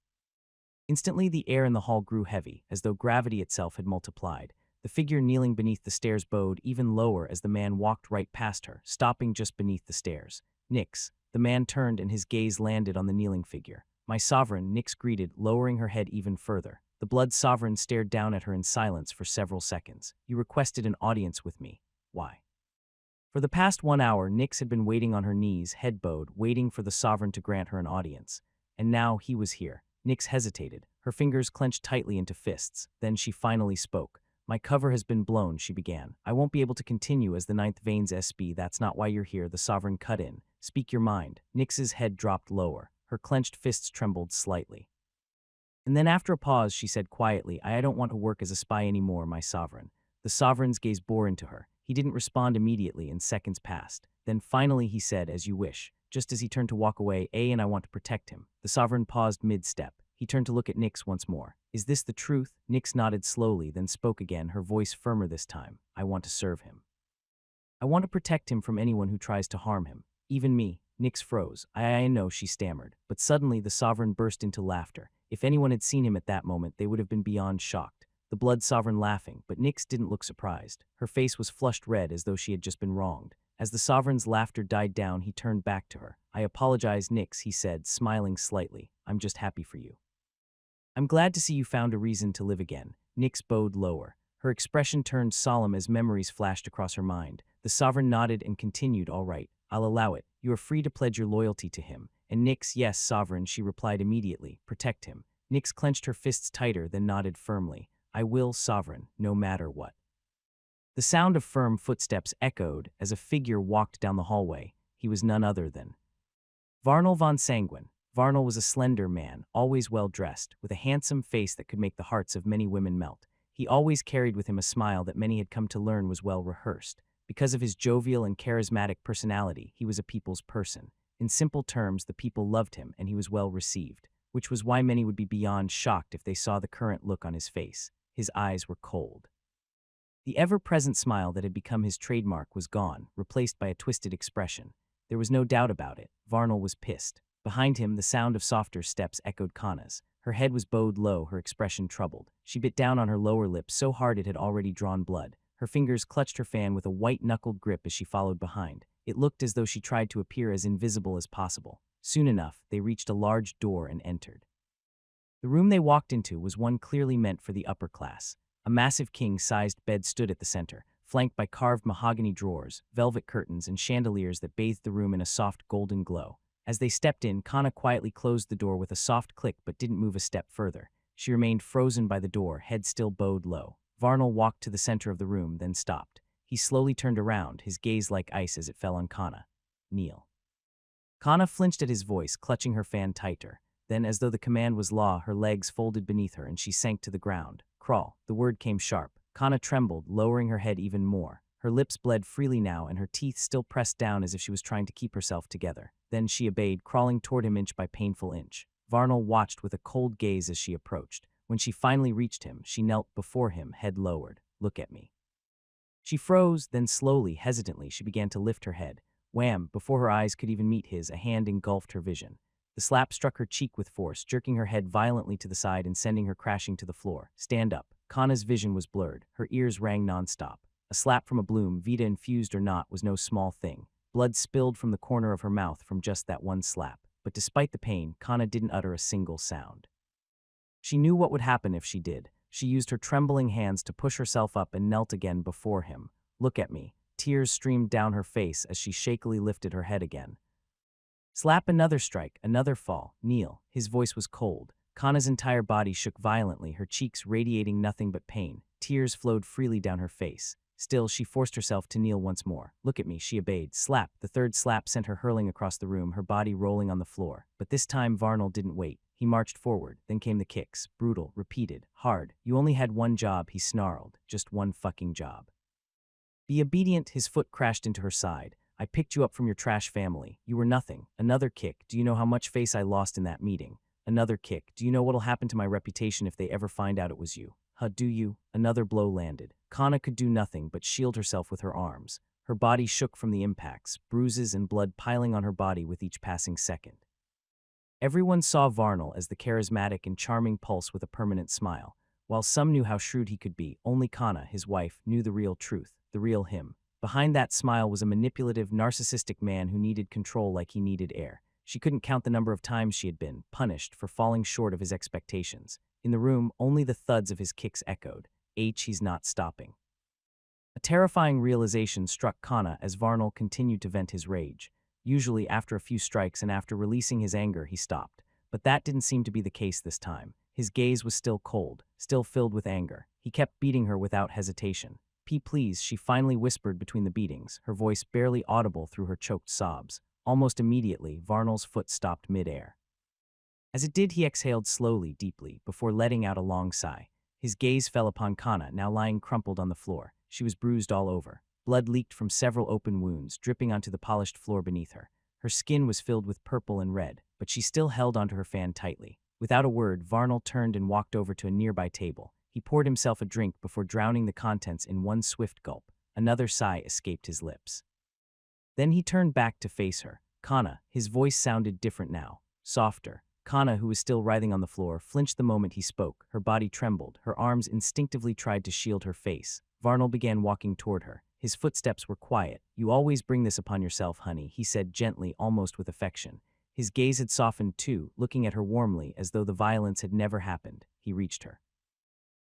Instantly, the air in the hall grew heavy, as though gravity itself had multiplied. The figure kneeling beneath the stairs bowed even lower as the man walked right past her, stopping just beneath the stairs. "Nyx." The man turned and his gaze landed on the kneeling figure. My sovereign, Nyx greeted, lowering her head even further. The blood sovereign stared down at her in silence for several seconds. You requested an audience with me. Why? For the past 1 hour, Nyx had been waiting on her knees, head bowed, waiting for the sovereign to grant her an audience. And now he was here. Nyx hesitated, her fingers clenched tightly into fists. Then she finally spoke. My cover has been blown, she began. I won't be able to continue as the ninth veins SB. That's not why you're here, the sovereign cut in. Speak your mind. Nyx's head dropped lower. Her clenched fists trembled slightly. And then after a pause, she said quietly, I don't want to work as a spy anymore, my sovereign. The sovereign's gaze bore into her. He didn't respond immediately, and seconds passed. Then finally he said, as you wish. Just as he turned to walk away, and I want to protect him. The sovereign paused mid-step. He turned to look at Nyx once more. Is this the truth? Nyx nodded slowly, then spoke again, her voice firmer this time. I want to serve him. I want to protect him from anyone who tries to harm him. Even me. Nyx froze. I know, she stammered. But suddenly the sovereign burst into laughter. If anyone had seen him at that moment, they would have been beyond shocked. The blood sovereign laughing, but Nyx didn't look surprised. Her face was flushed red as though she had just been wronged. As the sovereign's laughter died down, he turned back to her. I apologize, Nyx, he said, smiling slightly. I'm just happy for you. I'm glad to see you found a reason to live again. Nyx bowed lower. Her expression turned solemn as memories flashed across her mind. The sovereign nodded and continued, all right, I'll allow it. You are free to pledge your loyalty to him. And Nyx, yes, sovereign, she replied immediately. Protect him. Nyx clenched her fists tighter, then nodded firmly. I will, sovereign, no matter what. The sound of firm footsteps echoed as a figure walked down the hallway. He was none other than Varnal von Sanguin. Varnal was a slender man, always well-dressed, with a handsome face that could make the hearts of many women melt. He always carried with him a smile that many had come to learn was well-rehearsed. Because of his jovial and charismatic personality, he was a people's person. In simple terms, the people loved him and he was well-received, which was why many would be beyond shocked if they saw the current look on his face. His eyes were cold. The ever-present smile that had become his trademark was gone, replaced by a twisted expression. There was no doubt about it. Varnal was pissed. Behind him, the sound of softer steps echoed Kana's. Her head was bowed low, her expression troubled. She bit down on her lower lip so hard it had already drawn blood. Her fingers clutched her fan with a white-knuckled grip as she followed behind. It looked as though she tried to appear as invisible as possible. Soon enough, they reached a large door and entered. The room they walked into was one clearly meant for the upper class. A massive king-sized bed stood at the center, flanked by carved mahogany drawers, velvet curtains, and chandeliers that bathed the room in a soft golden glow. As they stepped in, Kana quietly closed the door with a soft click but didn't move a step further. She remained frozen by the door, head still bowed low. Varnal walked to the center of the room, then stopped. He slowly turned around, his gaze like ice as it fell on Kana. Kneel. Kana flinched at his voice, clutching her fan tighter. Then, as though the command was law, her legs folded beneath her and she sank to the ground. Crawl. The word came sharp. Kana trembled, lowering her head even more. Her lips bled freely now and her teeth still pressed down as if she was trying to keep herself together. Then she obeyed, crawling toward him inch by painful inch. Varnal watched with a cold gaze as she approached. When she finally reached him, she knelt before him, head lowered. Look at me. She froze, then slowly, hesitantly, she began to lift her head. Wham! Before her eyes could even meet his, a hand engulfed her vision. The slap struck her cheek with force, jerking her head violently to the side and sending her crashing to the floor. Stand up. Kana's vision was blurred. Her ears rang nonstop. A slap from a bloom, Vita infused or not, was no small thing. Blood spilled from the corner of her mouth from just that one slap. But despite the pain, Kana didn't utter a single sound. She knew what would happen if she did. She used her trembling hands to push herself up and knelt again before him. Look at me. Tears streamed down her face as she shakily lifted her head again. Slap, another strike, another fall. Kneel. His voice was cold. Kana's entire body shook violently, her cheeks radiating nothing but pain. Tears flowed freely down her face. Still, she forced herself to kneel once more. Look at me, she obeyed. Slap. The third slap sent her hurling across the room, her body rolling on the floor. But this time Varnal didn't wait. He marched forward. Then came the kicks. Brutal, repeated, hard. You only had one job, he snarled. Just one fucking job. Be obedient. His foot crashed into her side. I picked you up from your trash family. You were nothing. Another kick. Do you know how much face I lost in that meeting? Another kick. Do you know what'll happen to my reputation if they ever find out it was you? Huh, do you? Another blow landed. Kana could do nothing but shield herself with her arms. Her body shook from the impacts, bruises and blood piling on her body with each passing second. Everyone saw Varnal as the charismatic and charming pulse with a permanent smile. While some knew how shrewd he could be, only Kana, his wife, knew the real truth, the real him. Behind that smile was a manipulative, narcissistic man who needed control like he needed air. She couldn't count the number of times she had been punished for falling short of his expectations. In the room, only the thuds of his kicks echoed. He's not stopping. A terrifying realization struck Kana as Varnal continued to vent his rage. Usually, after a few strikes and after releasing his anger, he stopped. But that didn't seem to be the case this time. His gaze was still cold, still filled with anger. He kept beating her without hesitation. Please, she finally whispered between the beatings, her voice barely audible through her choked sobs. Almost immediately, Varnal's foot stopped mid-air. As it did, he exhaled slowly, deeply, before letting out a long sigh. His gaze fell upon Kana, now lying crumpled on the floor. She was bruised all over. Blood leaked from several open wounds, dripping onto the polished floor beneath her. Her skin was filled with purple and red, but she still held onto her fan tightly. Without a word, Varnal turned and walked over to a nearby table. He poured himself a drink before drowning the contents in one swift gulp. Another sigh escaped his lips. Then he turned back to face her. Kana, his voice sounded different now, softer. Kana, who was still writhing on the floor, flinched the moment he spoke. Her body trembled. Her arms instinctively tried to shield her face. Varnal began walking toward her. His footsteps were quiet. "You always bring this upon yourself, honey," he said gently, almost with affection. His gaze had softened too, looking at her warmly as though the violence had never happened. He reached her.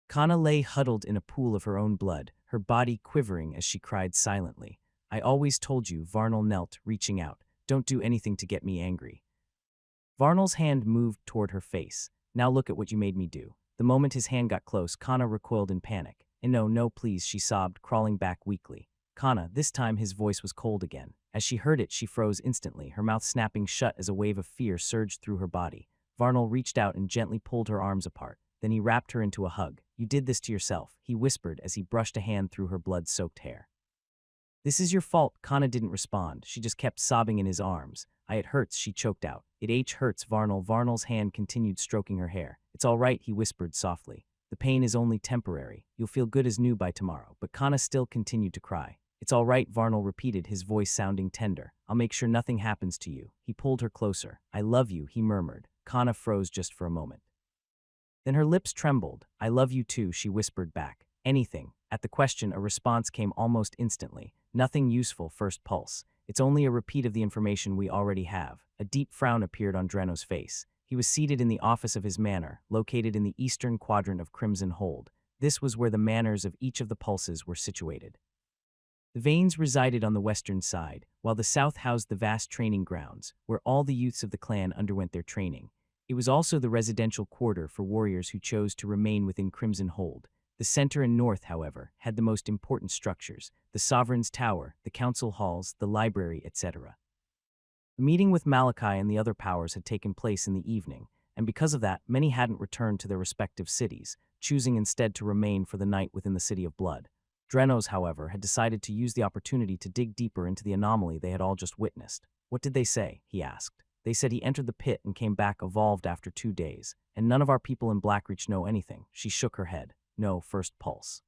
Kana lay huddled in a pool of her own blood, her body quivering as she cried silently. "I always told you," Varnal knelt, reaching out. "Don't do anything to get me angry." Varnal's hand moved toward her face. "Now look at what you made me do." The moment his hand got close, Kana recoiled in panic. "And no, please," she sobbed, crawling back weakly. "Kana," this time his voice was cold again. As she heard it, she froze instantly, her mouth snapping shut as a wave of fear surged through her body. Varnal reached out and gently pulled her arms apart. Then he wrapped her into a hug. "You did this to yourself," he whispered as he brushed a hand through her blood-soaked hair. "This is your fault." Kana didn't respond. She just kept sobbing in his arms. "It hurts," she choked out. "It hurts, Varnal." Varnal's hand continued stroking her hair. "It's all right," he whispered softly. "The pain is only temporary. You'll feel good as new by tomorrow." But Kana still continued to cry. "It's all right," Varnal repeated, his voice sounding tender. "I'll make sure nothing happens to you." He pulled her closer. "I love you," he murmured. Kana froze just for a moment. Then her lips trembled. "I love you too," she whispered back. "Anything." At the question, a response came almost instantly. "Nothing useful, first pulse. It's only a repeat of the information we already have." A deep frown appeared on Dreno's face. He was seated in the office of his manor, located in the eastern quadrant of Crimson Hold. This was where the manors of each of the pulses were situated. The Vanes resided on the western side, while the south housed the vast training grounds, where all the youths of the clan underwent their training. It was also the residential quarter for warriors who chose to remain within Crimson Hold. The center and north, however, had the most important structures: the Sovereign's Tower, the council halls, the library, etc. The meeting with Malachi and the other powers had taken place in the evening, and because of that, many hadn't returned to their respective cities, choosing instead to remain for the night within the City of Blood. Dreno's, however, had decided to use the opportunity to dig deeper into the anomaly they had all just witnessed. "What did they say?" he asked. "They said he entered the pit and came back evolved after 2 days, and none of our people in Blackreach know anything." She shook her head. "No, first pulse."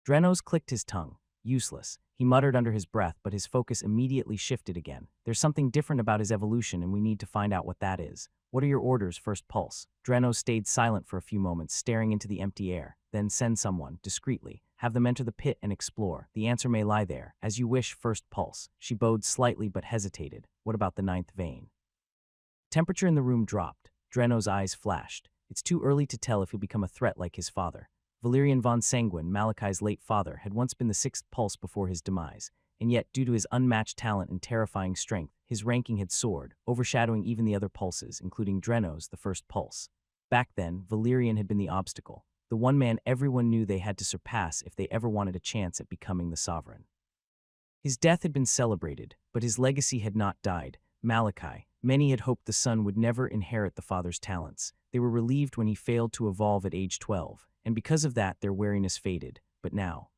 Dreno's clicked his tongue. "Useless," he muttered under his breath, but his focus immediately shifted again. "There's something different about his evolution, and we need to find out what that is." "What are your orders, first pulse?" Dreno stayed silent for a few moments, staring into the empty air. "Then send someone, discreetly. Have them enter the pit and explore. The answer may lie there." "As you wish, first pulse." She bowed slightly but hesitated. "What about the 9th vein?" Temperature in the room dropped. Dreno's eyes flashed. "It's too early to tell if he'll become a threat like his father." Valerian von Sanguin, Malachi's late father, had once been the 6th pulse before his demise, and yet, due to his unmatched talent and terrifying strength, his ranking had soared, overshadowing even the other pulses, including Dreno's, the 1st pulse. Back then, Valerian had been the obstacle, the one man everyone knew they had to surpass if they ever wanted a chance at becoming the sovereign. His death had been celebrated, but his legacy had not died. Malachi, many had hoped the son would never inherit the father's talents. They were relieved when he failed to evolve at age 12, and because of that their wariness faded. But now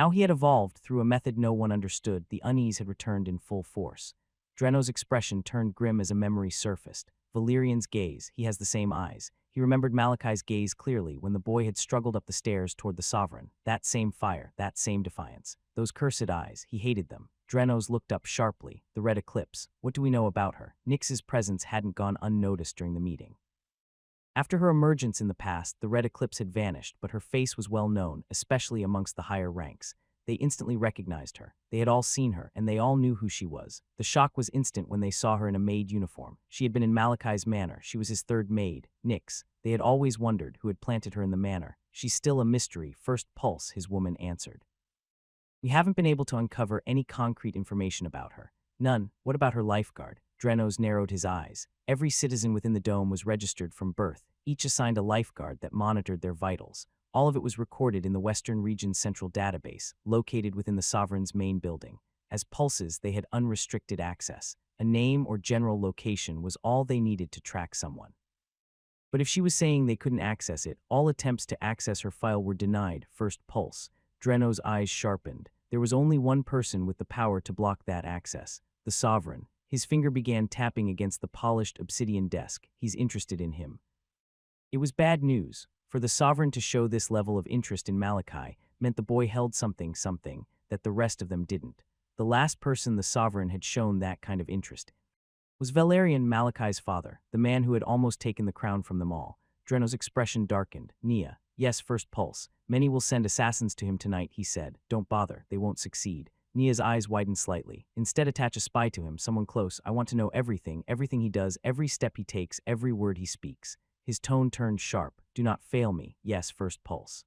he had evolved through a method no one understood. The unease had returned in full force. Dreno's expression turned grim as a memory surfaced. Valerian's gaze, he has the same eyes. He remembered Malachi's gaze clearly when the boy had struggled up the stairs toward the sovereign. That same fire, that same defiance. Those cursed eyes, he hated them. Dreno's looked up sharply. The red eclipse. What do we know about her? Nyx's presence hadn't gone unnoticed during the meeting. After her emergence in the past, the red eclipse had vanished, but her face was well known, especially amongst the higher ranks. They instantly recognized her. They had all seen her, and they all knew who she was. The shock was instant when they saw her in a maid uniform. She had been in Malachi's manor. She was his third maid, Nyx. They had always wondered who had planted her in the manor. She's still a mystery, first pulse, his woman answered. We haven't been able to uncover any concrete information about her. None. What about her lifeguard? Drenos narrowed his eyes. Every citizen within the dome was registered from birth, each assigned a lifeguard that monitored their vitals. All of it was recorded in the Western Region's central database, located within the Sovereign's main building. As pulses, they had unrestricted access. A name or general location was all they needed to track someone. But if she was saying they couldn't access it, all attempts to access her file were denied, first pulse. Drenos' eyes sharpened. There was only one person with the power to block that access, the Sovereign. His finger began tapping against the polished obsidian desk. He's interested in him. It was bad news. For the Sovereign to show this level of interest in Malachi meant the boy held something that the rest of them didn't. The last person the Sovereign had shown that kind of interest was Valerian, Malachi's father, the man who had almost taken the crown from them all. Drenos' expression darkened. Nia, yes, first pulse. Many will send assassins to him tonight, he said. Don't bother, they won't succeed. Nia's eyes widened slightly. Instead, attach a spy to him, someone close. I want to know everything he does, every step he takes, every word he speaks. His tone turned sharp. Do not fail me. Yes, first pulse.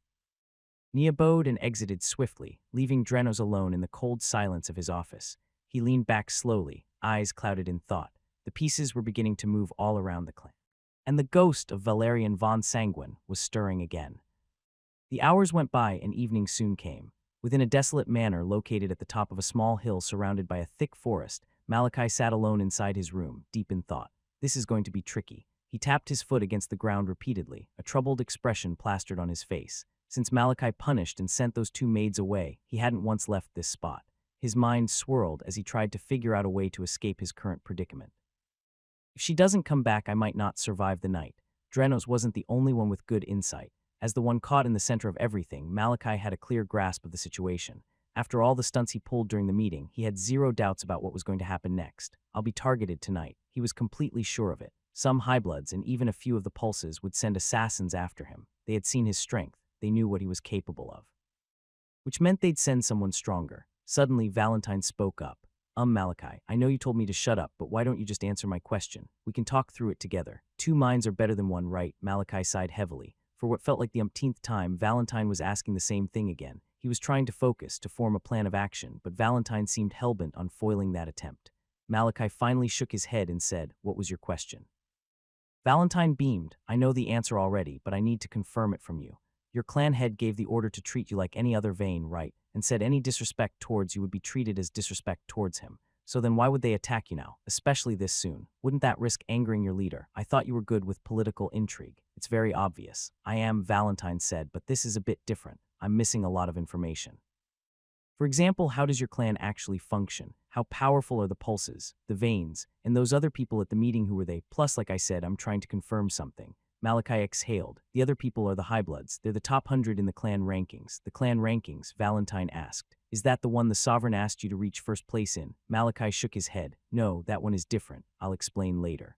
Nia bowed and exited swiftly, leaving Drenos alone in the cold silence of his office. He leaned back slowly, eyes clouded in thought. The pieces were beginning to move all around the clan. And the ghost of Valerian von Sanguin was stirring again. The hours went by and evening soon came. Within a desolate manor located at the top of a small hill surrounded by a thick forest, Malachi sat alone inside his room, deep in thought. This is going to be tricky. He tapped his foot against the ground repeatedly, a troubled expression plastered on his face. Since Malachi punished and sent those two maids away, he hadn't once left this spot. His mind swirled as he tried to figure out a way to escape his current predicament. If she doesn't come back, I might not survive the night. Drenos wasn't the only one with good insight. As the one caught in the center of everything, Malachi had a clear grasp of the situation. After all the stunts he pulled during the meeting, he had zero doubts about what was going to happen next. I'll be targeted tonight. He was completely sure of it. Some highbloods and even a few of the pulses would send assassins after him. They had seen his strength. They knew what he was capable of. Which meant they'd send someone stronger. Suddenly, Valentine spoke up. Malachi, I know you told me to shut up, but why don't you just answer my question? We can talk through it together. Two minds are better than one, right? Malachi sighed heavily. For what felt like the umpteenth time, Valentine was asking the same thing again. He was trying to focus, to form a plan of action, but Valentine seemed hellbent on foiling that attempt. Malachi finally shook his head and said, What was your question? Valentine beamed. I know the answer already, but I need to confirm it from you. Your clan head gave the order to treat you like any other Vane, right? And said any disrespect towards you would be treated as disrespect towards him. So then why would they attack you now, especially this soon? Wouldn't that risk angering your leader? I thought you were good with political intrigue. It's very obvious. I am, Valentine said, but this is a bit different. I'm missing a lot of information. For example, how does your clan actually function? How powerful are the pulses, the veins, and those other people at the meeting, who were they? Plus, like I said, I'm trying to confirm something. Malachi exhaled. The other people are the highbloods. They're the top 100 in the clan rankings. The clan rankings, Valentine asked. Is that the one the Sovereign asked you to reach first place in? Malachi shook his head. No, that one is different. I'll explain later.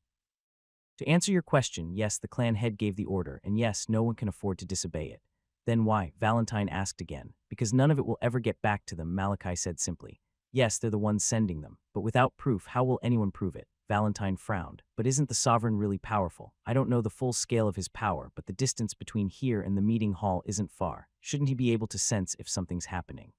To answer your question, yes, the clan head gave the order, and yes, no one can afford to disobey it. Then why? Valentine asked again. Because none of it will ever get back to them, Malachi said simply. Yes, they're the ones sending them, but without proof, how will anyone prove it? Valentine frowned. But isn't the Sovereign really powerful? I don't know the full scale of his power, but the distance between here and the meeting hall isn't far. Shouldn't he be able to sense if something's happening?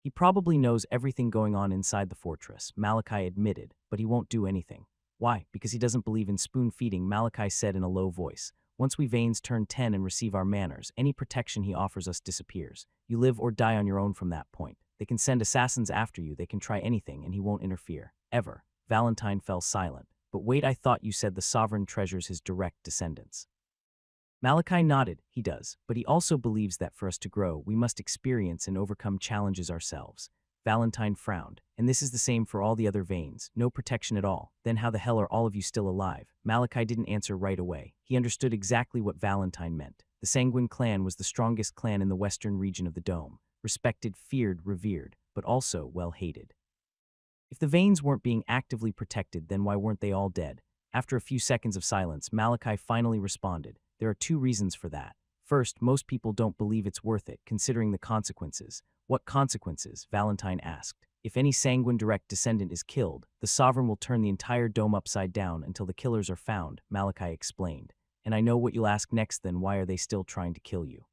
He probably knows everything going on inside the fortress, Malachi admitted, but he won't do anything. Why? Because he doesn't believe in spoon-feeding, Malachi said in a low voice. Once we Vanes turn 10 and receive our manors, any protection he offers us disappears. You live or die on your own from that point. They can send assassins after you, they can try anything, and he won't interfere. Ever. Valentine fell silent. But wait, I thought you said the Sovereign treasures his direct descendants. Malachi nodded. He does, but he also believes that for us to grow, we must experience and overcome challenges ourselves. Valentine frowned. And this is the same for all the other Vanes. No protection at all. Then how the hell are all of you still alive? Malachi didn't answer right away. He understood exactly what Valentine meant. The Sanguin clan was the strongest clan in the western region of the Dome. Respected, feared, revered, but also well-hated. If the Vanes weren't being actively protected, then why weren't they all dead? After a few seconds of silence, Malachi finally responded. There are two reasons for that. First, most people don't believe it's worth it, considering the consequences. What consequences? Valentine asked. If any Sanguin direct descendant is killed, the sovereign will turn the entire dome upside down until the killers are found, Malachi explained. And I know what you'll ask next then, why are they still trying to kill you?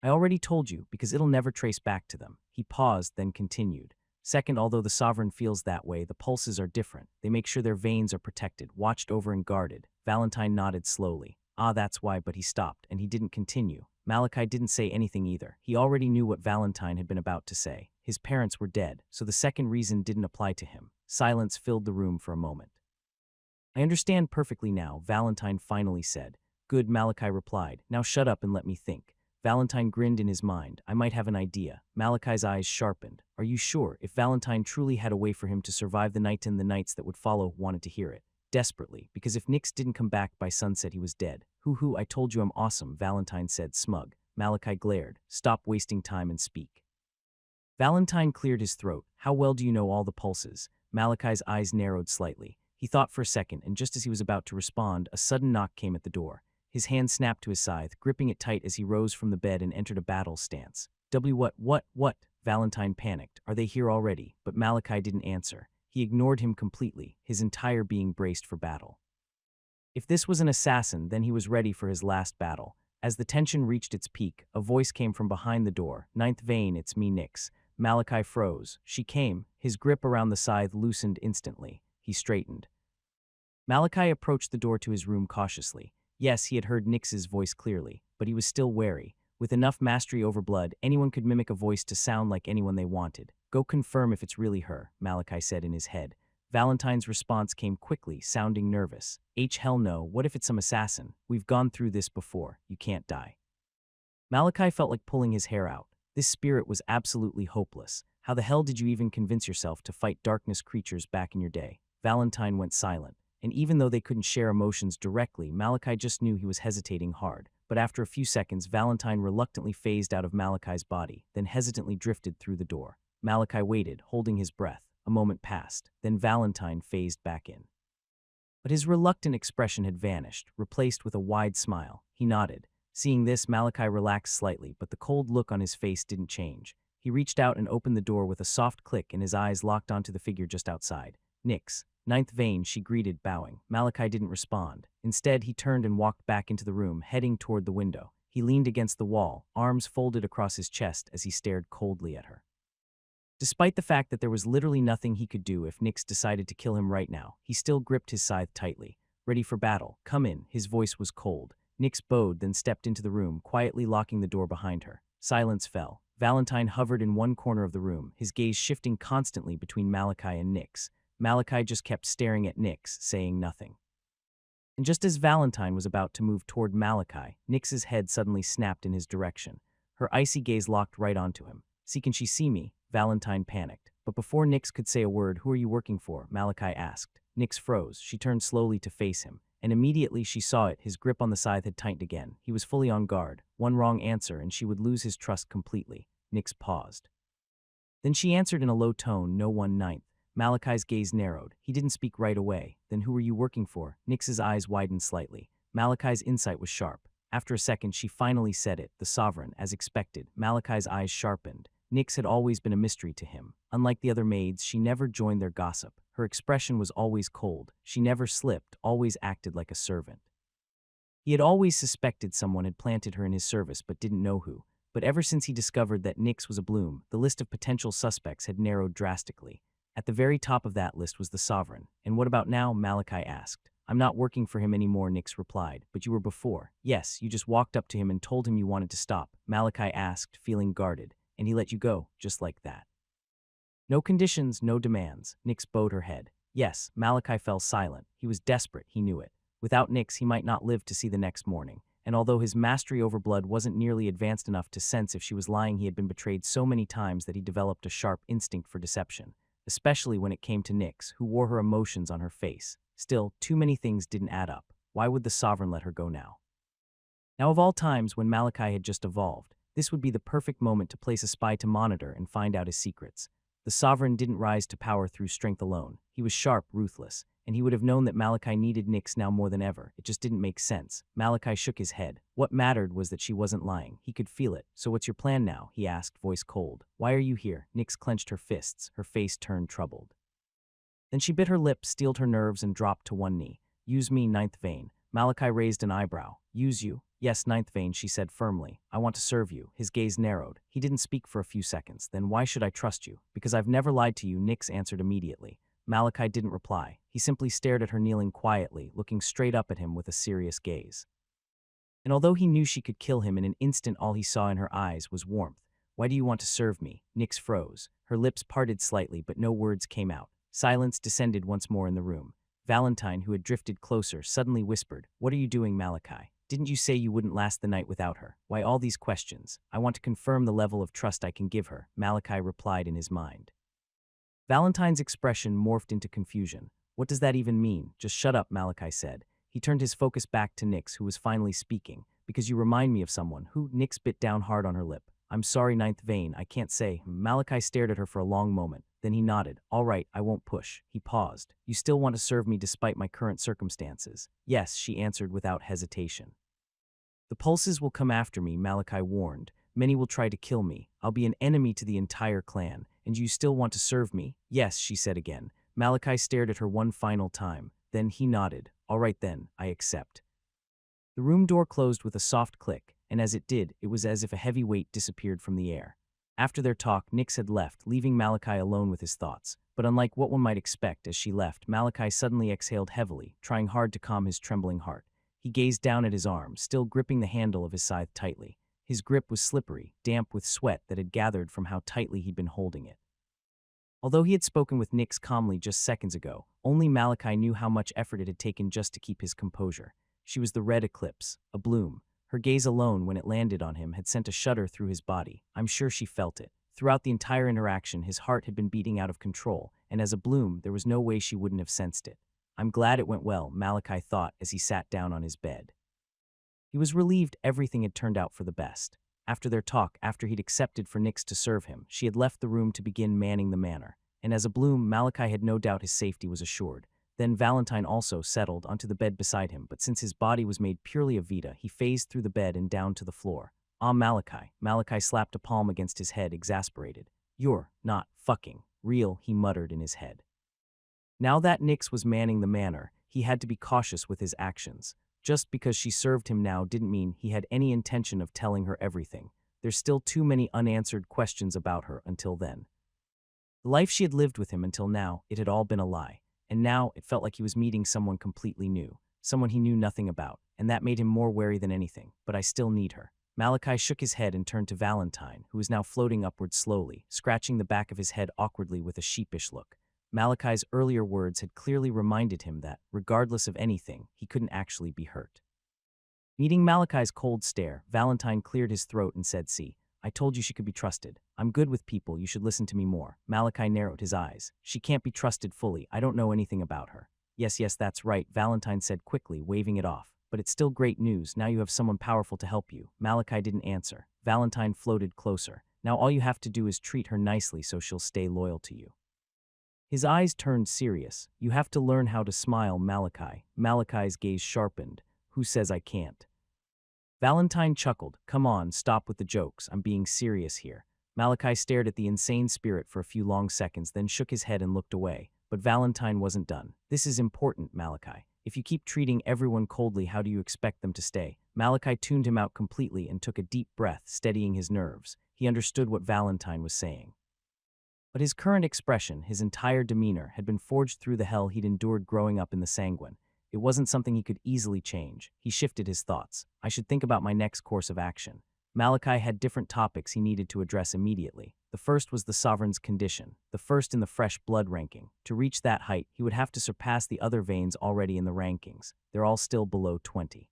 I already told you, because it'll never trace back to them. He paused, then continued. Second, although the sovereign feels that way, the pulses are different. They make sure their veins are protected, watched over and guarded. Valentine nodded slowly. Ah, that's why, but he stopped, and he didn't continue. Malachi didn't say anything either. He already knew what Valentine had been about to say. His parents were dead, so the second reason didn't apply to him. Silence filled the room for a moment. I understand perfectly now, Valentine finally said. Good, Malachi replied. Now shut up and let me think. Valentine grinned in his mind. I might have an idea. Malachi's eyes sharpened. Are you sure? If Valentine truly had a way for him to survive the night and the nights that would follow, wanted to hear it. Desperately, because if Nix didn't come back by sunset, he was dead. Hoo, I told you I'm awesome, Valentine said, smug. Malachi glared. Stop wasting time and speak. Valentine cleared his throat. How well do you know all the pulses? Malachi's eyes narrowed slightly. He thought for a second, and just as he was about to respond, a sudden knock came at the door. His hand snapped to his scythe, gripping it tight as he rose from the bed and entered a battle stance. What? Valentine panicked. Are they here already? But Malachi didn't answer. He ignored him completely, his entire being braced for battle. If this was an assassin, then he was ready for his last battle. As the tension reached its peak, a voice came from behind the door. Ninth vein, it's me, Nix. Malachi froze. She came. His grip around the scythe loosened instantly. He straightened. Malachi approached the door to his room cautiously. Yes, he had heard Nix's voice clearly, but he was still wary. With enough mastery over blood, anyone could mimic a voice to sound like anyone they wanted. Go confirm if it's really her, Malachi said in his head. Valentine's response came quickly, sounding nervous. Hell no, what if it's some assassin? We've gone through this before. You can't die. Malachi felt like pulling his hair out. This spirit was absolutely hopeless. How the hell did you even convince yourself to fight darkness creatures back in your day? Valentine went silent. And even though they couldn't share emotions directly, Malachi just knew he was hesitating hard. But after a few seconds, Valentine reluctantly phased out of Malachi's body, then hesitantly drifted through the door. Malachi waited, holding his breath. A moment passed, then Valentine phased back in. But his reluctant expression had vanished, replaced with a wide smile. He nodded. Seeing this, Malachi relaxed slightly, but the cold look on his face didn't change. He reached out and opened the door with a soft click, and his eyes locked onto the figure just outside. Nix. Ninth vein, she greeted, bowing. Malachi didn't respond. Instead, he turned and walked back into the room, heading toward the window. He leaned against the wall, arms folded across his chest as he stared coldly at her. Despite the fact that there was literally nothing he could do if Nix decided to kill him right now, he still gripped his scythe tightly. Ready for battle. Come in. His voice was cold. Nix bowed, then stepped into the room, quietly locking the door behind her. Silence fell. Valentine hovered in one corner of the room, his gaze shifting constantly between Malachi and Nix. Malachi just kept staring at Nix, saying nothing. And just as Valentine was about to move toward Malachi, Nix's head suddenly snapped in his direction. Her icy gaze locked right onto him. Can she see me? Valentine panicked. But before Nix could say a word, who are you working for? Malachi asked. Nix froze. She turned slowly to face him. And immediately she saw it, his grip on the scythe had tightened again. He was fully on guard. One wrong answer and she would lose his trust completely. Nix paused. Then she answered in a low tone, no one ninth. Malachi's gaze narrowed. He didn't speak right away. Then who are you working for? Nix's eyes widened slightly. Malachi's insight was sharp. After a second, she finally said it, the sovereign, as expected. Malachi's eyes sharpened. Nix had always been a mystery to him. Unlike the other maids, she never joined their gossip. Her expression was always cold. She never slipped, always acted like a servant. He had always suspected someone had planted her in his service but didn't know who. But ever since he discovered that Nix was a bloom, the list of potential suspects had narrowed drastically. At the very top of that list was the sovereign. And what about now? Malachi asked. I'm not working for him anymore, Nix replied. But you were before. Yes, you just walked up to him and told him you wanted to stop. Malachi asked, feeling guarded. And he let you go, just like that. No conditions, no demands. Nix bowed her head. Yes, Malachi fell silent. He was desperate, he knew it. Without Nix, he might not live to see the next morning. And although his mastery over blood wasn't nearly advanced enough to sense if she was lying, he had been betrayed so many times that he developed a sharp instinct for deception. Especially when it came to Nix, who wore her emotions on her face. Still, too many things didn't add up. Why would the sovereign let her go now? Now, of all times when Malachi had just evolved, this would be the perfect moment to place a spy to monitor and find out his secrets. The sovereign didn't rise to power through strength alone. He was sharp, ruthless. and he would have known that Malachi needed Nyx now more than ever. It just didn't make sense. Malachi shook his head. What mattered was that she wasn't lying. He could feel it. "So what's your plan now?" he asked, voice cold. "Why are you here?" Nyx clenched her fists. Her face turned troubled. Then she bit her lip, steeled her nerves, and dropped to one knee. "Use me, ninth vein." Malachi raised an eyebrow. "Use you?" "Yes, ninth vein," she said firmly. "I want to serve you." His gaze narrowed. He didn't speak for a few seconds. "Then why should I trust you?" "Because I've never lied to you," Nyx answered immediately. Malachi didn't reply. He simply stared at her, kneeling quietly, looking straight up at him with a serious gaze. And although he knew she could kill him in an instant, all he saw in her eyes was warmth. "Why do you want to serve me?" Nyx froze. Her lips parted slightly, but no words came out. Silence descended once more in the room. Valentine, who had drifted closer, suddenly whispered, "What are you doing, Malachi? Didn't you say you wouldn't last the night without her? Why all these questions?" "I want to confirm the level of trust I can give her," Malachi replied in his mind. Valentine's expression morphed into confusion. "What does that even mean?" "Just shut up," Malachi said. He turned his focus back to Nyx, who was finally speaking. "Because you remind me of someone." "Who?" Nyx bit down hard on her lip. "I'm sorry, ninth vein, I can't say." Malachi stared at her for a long moment. Then he nodded. "All right, I won't push." He paused. "You still want to serve me despite my current circumstances?" "Yes," she answered without hesitation. "The pulses will come after me," Malachi warned. "Many will try to kill me. I'll be an enemy to the entire clan. And you still want to serve me?" "Yes," she said again. Malachi stared at her one final time. Then he nodded. "All right then, I accept." The room door closed with a soft click, and as it did, it was as if a heavy weight disappeared from the air. After their talk, Nyx had left, leaving Malachi alone with his thoughts. But unlike what one might expect as she left, Malachi suddenly exhaled heavily, trying hard to calm his trembling heart. He gazed down at his arm, still gripping the handle of his scythe tightly. His grip was slippery, damp with sweat that had gathered from how tightly he'd been holding it. Although he had spoken with Nyx calmly just seconds ago, only Malachi knew how much effort it had taken just to keep his composure. She was the red eclipse, a bloom. Her gaze alone, when it landed on him, had sent a shudder through his body. I'm sure she felt it. Throughout the entire interaction, his heart had been beating out of control, and as a bloom, there was no way she wouldn't have sensed it. "I'm glad it went well," Malachi thought as he sat down on his bed. He was relieved everything had turned out for the best. After their talk, after he'd accepted for Nyx to serve him, she had left the room to begin manning the manor. And as a bloom, Malachi had no doubt his safety was assured. Then Valentine also settled onto the bed beside him, but since his body was made purely of Vita, he phased through the bed and down to the floor. "Ah, Malachi." Malachi slapped a palm against his head, exasperated. "You're not fucking real," he muttered in his head. Now that Nyx was manning the manor, he had to be cautious with his actions. Just because she served him now didn't mean he had any intention of telling her everything. There's still too many unanswered questions about her until then. The life she had lived with him until now, it had all been a lie. And now it felt like he was meeting someone completely new, someone he knew nothing about, and that made him more wary than anything. "But I still need her." Malachi shook his head and turned to Valentine, who was now floating upward slowly, scratching the back of his head awkwardly with a sheepish look. Malachi's earlier words had clearly reminded him that, regardless of anything, he couldn't actually be hurt. Meeting Malachi's cold stare, Valentine cleared his throat and said, "See, I told you she could be trusted. I'm good with people, you should listen to me more." Malachi narrowed his eyes. "She can't be trusted fully, I don't know anything about her." Yes, that's right," Valentine said quickly, waving it off. "But it's still great news, now you have someone powerful to help you." Malachi didn't answer. Valentine floated closer. "Now all you have to do is treat her nicely so she'll stay loyal to you." His eyes turned serious. "You have to learn how to smile, Malachi." Malachi's gaze sharpened. "Who says I can't?" Valentine chuckled. "Come on, stop with the jokes. I'm being serious here." Malachi stared at the insane spirit for a few long seconds, then shook his head and looked away. But Valentine wasn't done. "This is important, Malachi. If you keep treating everyone coldly, how do you expect them to stay?" Malachi tuned him out completely and took a deep breath, steadying his nerves. He understood what Valentine was saying. But his current expression, his entire demeanor, had been forged through the hell he'd endured growing up in the Sanguin. It wasn't something he could easily change. He shifted his thoughts. "I should think about my next course of action." Malachi had different topics he needed to address immediately. The first was the sovereign's condition, the first in the fresh blood ranking. To reach that height, he would have to surpass the other veins already in the rankings. They're all still below 20.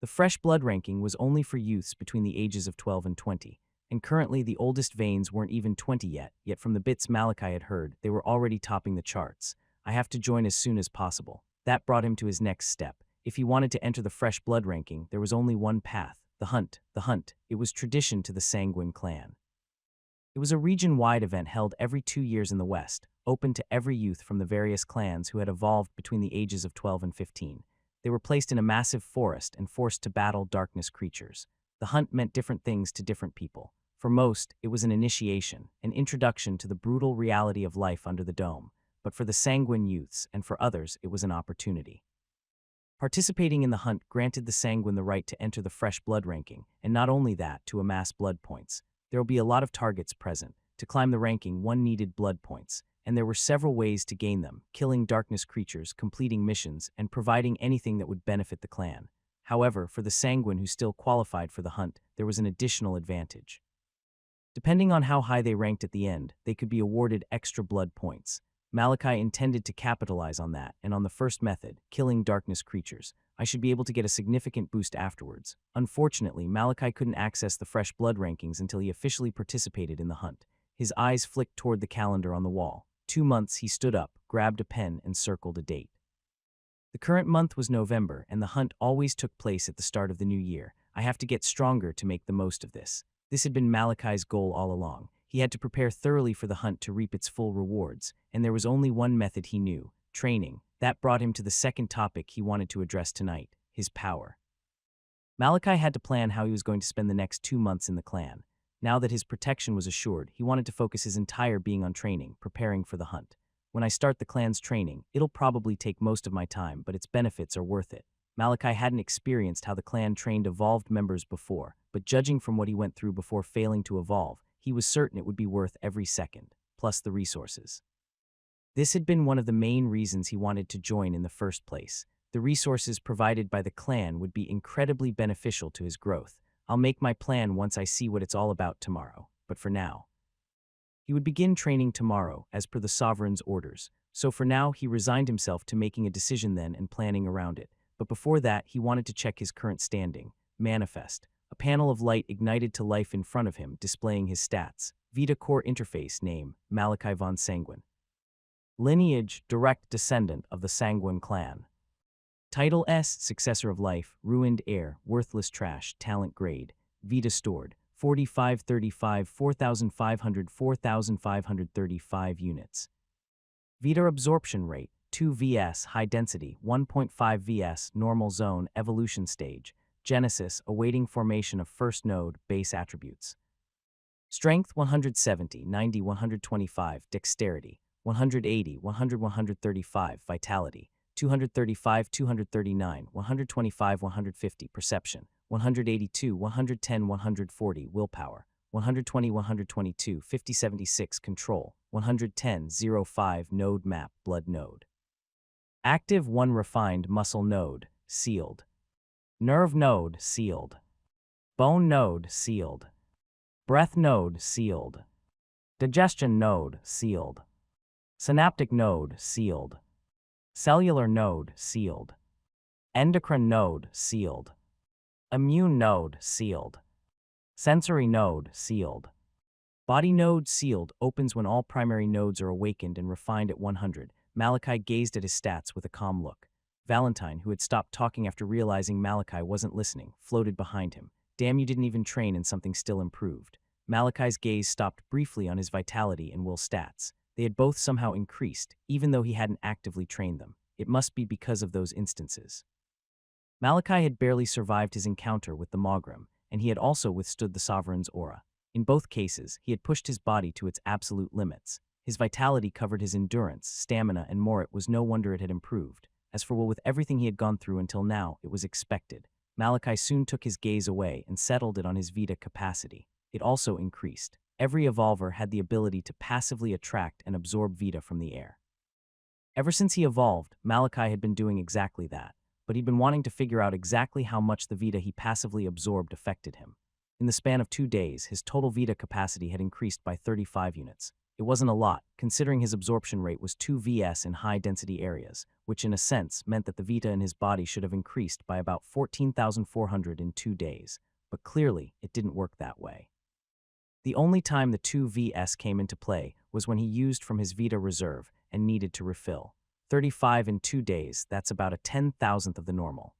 The fresh blood ranking was only for youths between the ages of 12 and 20. And currently the oldest veins weren't even 20 yet from the bits Malachi had heard, they were already topping the charts. "I have to join as soon as possible." That brought him to his next step. If he wanted to enter the fresh blood ranking, there was only one path, the hunt. It was tradition to the Sanguin clan. It was a region-wide event held every 2 years in the West, open to every youth from the various clans who had evolved between the ages of 12 and 15. They were placed in a massive forest and forced to battle darkness creatures. The hunt meant different things to different people. For most, it was an initiation, an introduction to the brutal reality of life under the dome. But for the Sanguin youths, and for others, it was an opportunity. Participating in the hunt granted the Sanguin the right to enter the fresh blood ranking, and not only that, to amass blood points. There will be a lot of targets present. To climb the ranking, one needed blood points, and there were several ways to gain them: killing darkness creatures, completing missions, and providing anything that would benefit the clan. However, for the Sanguin who still qualified for the hunt, there was an additional advantage. Depending on how high they ranked at the end, they could be awarded extra blood points. Malachi intended to capitalize on that, and on the first method, killing darkness creatures, I should be able to get a significant boost afterwards. Unfortunately, Malachi couldn't access the fresh blood rankings until he officially participated in the hunt. His eyes flicked toward the calendar on the wall. 2 months. He stood up, grabbed a pen, and circled a date. The current month was November, and the hunt always took place at the start of the new year. I have to get stronger to make the most of this. This had been Malachi's goal all along. He had to prepare thoroughly for the hunt to reap its full rewards, and there was only one method he knew: training. That brought him to the second topic he wanted to address tonight: his power. Malachi had to plan how he was going to spend the next 2 months in the clan. Now that his protection was assured, he wanted to focus his entire being on training, preparing for the hunt. When I start the clan's training, it'll probably take most of my time, but its benefits are worth it. Malachi hadn't experienced how the clan trained evolved members before, but judging from what he went through before failing to evolve, he was certain it would be worth every second, plus the resources. This had been one of the main reasons he wanted to join in the first place. The resources provided by the clan would be incredibly beneficial to his growth. I'll make my plan once I see what it's all about tomorrow, but for now. He would begin training tomorrow, as per the sovereign's orders, so for now he resigned himself to making a decision then and planning around it. But before that, he wanted to check his current standing. Manifest. A panel of light ignited to life in front of him, displaying his stats. Vita Core Interface. Name: Malachi von Sanguin. Lineage: direct descendant of the Sanguin clan. Title: S. Successor of life, ruined heir, worthless trash, talent grade. Vita stored: 4535, 4500, 4535 units. Vita absorption rate: 2 vs, high density, 1.5 vs, normal zone, evolution stage. Genesis, awaiting formation of first node, base attributes. Strength: 170, 90, 125, dexterity, 180, 100, 135, vitality, 235, 239, 125, 150, perception, 182, 110, 140, willpower, 120, 122, 50, 76, control, 110, 05, node map, blood node. Active: 1 refined muscle node, sealed. Nerve node, sealed. Bone node, sealed. Breath node, sealed. Digestion node, sealed. Synaptic node, sealed. Cellular node, sealed. Endocrine node, sealed. Immune node, sealed. Sensory node, sealed. Body node, sealed, opens when all primary nodes are awakened and refined at 100. Malachi gazed at his stats with a calm look. Valentine, who had stopped talking after realizing Malachi wasn't listening, floated behind him. Damn, you didn't even train and something still improved. Malachi's gaze stopped briefly on his vitality and will stats. They had both somehow increased, even though he hadn't actively trained them. It must be because of those instances. Malachi had barely survived his encounter with the Mogrim, and he had also withstood the Sovereign's aura. In both cases, he had pushed his body to its absolute limits. His vitality covered his endurance, stamina, and more. It was no wonder it had improved. As for with everything he had gone through until now, it was expected. Malachi soon took his gaze away and settled it on his Vita capacity. It also increased. Every evolver had the ability to passively attract and absorb Vita from the air. Ever since he evolved, Malachi had been doing exactly that, but he'd been wanting to figure out exactly how much the Vita he passively absorbed affected him. In the span of 2 days, his total Vita capacity had increased by 35 units. It wasn't a lot, considering his absorption rate was 2 vs in high-density areas, which in a sense meant that the Vita in his body should have increased by about 14,400 in 2 days, but clearly it didn't work that way. The only time the 2 vs came into play was when he used from his Vita reserve and needed to refill. 35 in 2 days, that's about a 10,000th of the normal.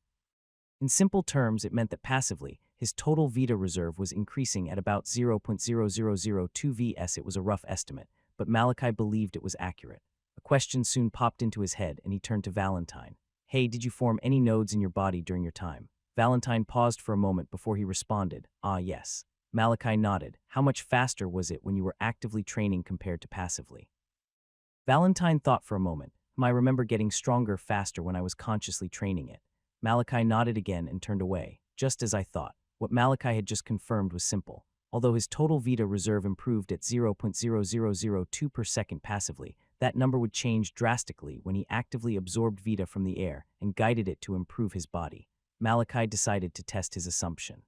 In simple terms, it meant that passively, his total Vita reserve was increasing at about 0.0002 vs. It was a rough estimate, but Malachi believed it was accurate. A question soon popped into his head, and he turned to Valentine. Hey, did you form any nodes in your body during your time? Valentine paused for a moment before he responded, yes. Malachi nodded. How much faster was it when you were actively training compared to passively? Valentine thought for a moment. I remember getting stronger faster when I was consciously training it. Malachi nodded again and turned away, just as I thought. What Malachi had just confirmed was simple. Although his total Vita reserve improved at 0.0002 per second passively, that number would change drastically when he actively absorbed Vita from the air and guided it to improve his body. Malachi decided to test his assumption.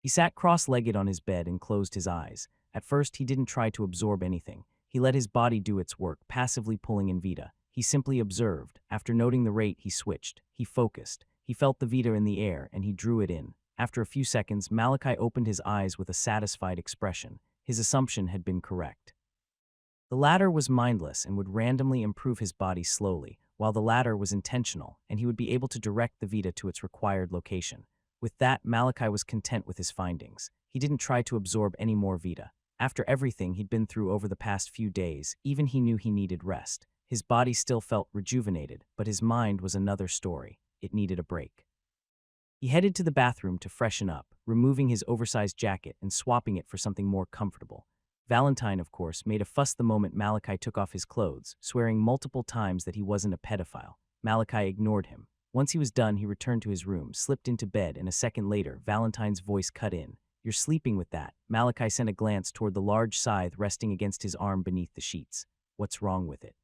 He sat cross-legged on his bed and closed his eyes. At first, he didn't try to absorb anything. He let his body do its work, passively pulling in Vita. He simply observed. After noting the rate, he switched. He focused. He felt the Vita in the air, and he drew it in. After a few seconds, Malachi opened his eyes with a satisfied expression. His assumption had been correct. The latter was mindless and would randomly improve his body slowly, while the latter was intentional, and he would be able to direct the Vita to its required location. With that, Malachi was content with his findings. He didn't try to absorb any more Vita. After everything he'd been through over the past few days, even he knew he needed rest. His body still felt rejuvenated, but his mind was another story. It needed a break. He headed to the bathroom to freshen up, removing his oversized jacket and swapping it for something more comfortable. Valentine, of course, made a fuss the moment Malachi took off his clothes, swearing multiple times that he wasn't a pedophile. Malachi ignored him. Once he was done, he returned to his room, slipped into bed, and a second later, Valentine's voice cut in. You're sleeping with that. Malachi sent a glance toward the large scythe resting against his arm beneath the sheets. What's wrong with it?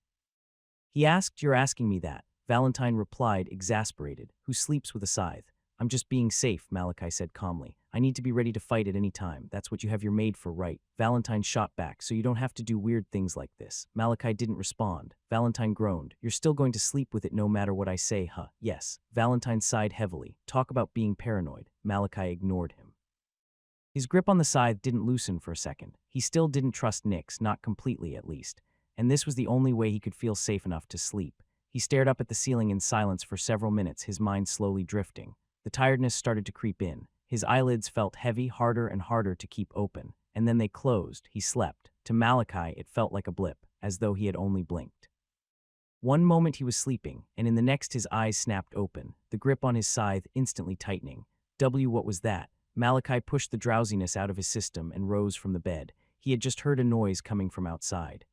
He asked, You're asking me that. Valentine replied, exasperated. Who sleeps with a scythe? I'm just being safe, Malachi said calmly. I need to be ready to fight at any time. That's what you have your maid for, right? Valentine shot back, so you don't have to do weird things like this. Malachi didn't respond. Valentine groaned. You're still going to sleep with it no matter what I say, huh? Yes. Valentine sighed heavily. Talk about being paranoid. Malachi ignored him. His grip on the scythe didn't loosen for a second. He still didn't trust Nyx, not completely at least. And this was the only way he could feel safe enough to sleep. He stared up at the ceiling in silence for several minutes, his mind slowly drifting. The tiredness started to creep in. His eyelids felt heavy, harder and harder to keep open, and then they closed. He slept. To Malachi, it felt like a blip, as though he had only blinked. One moment he was sleeping, and in the next his eyes snapped open, the grip on his scythe instantly tightening. What was that? Malachi pushed the drowsiness out of his system and rose from the bed. He had just heard a noise coming from outside.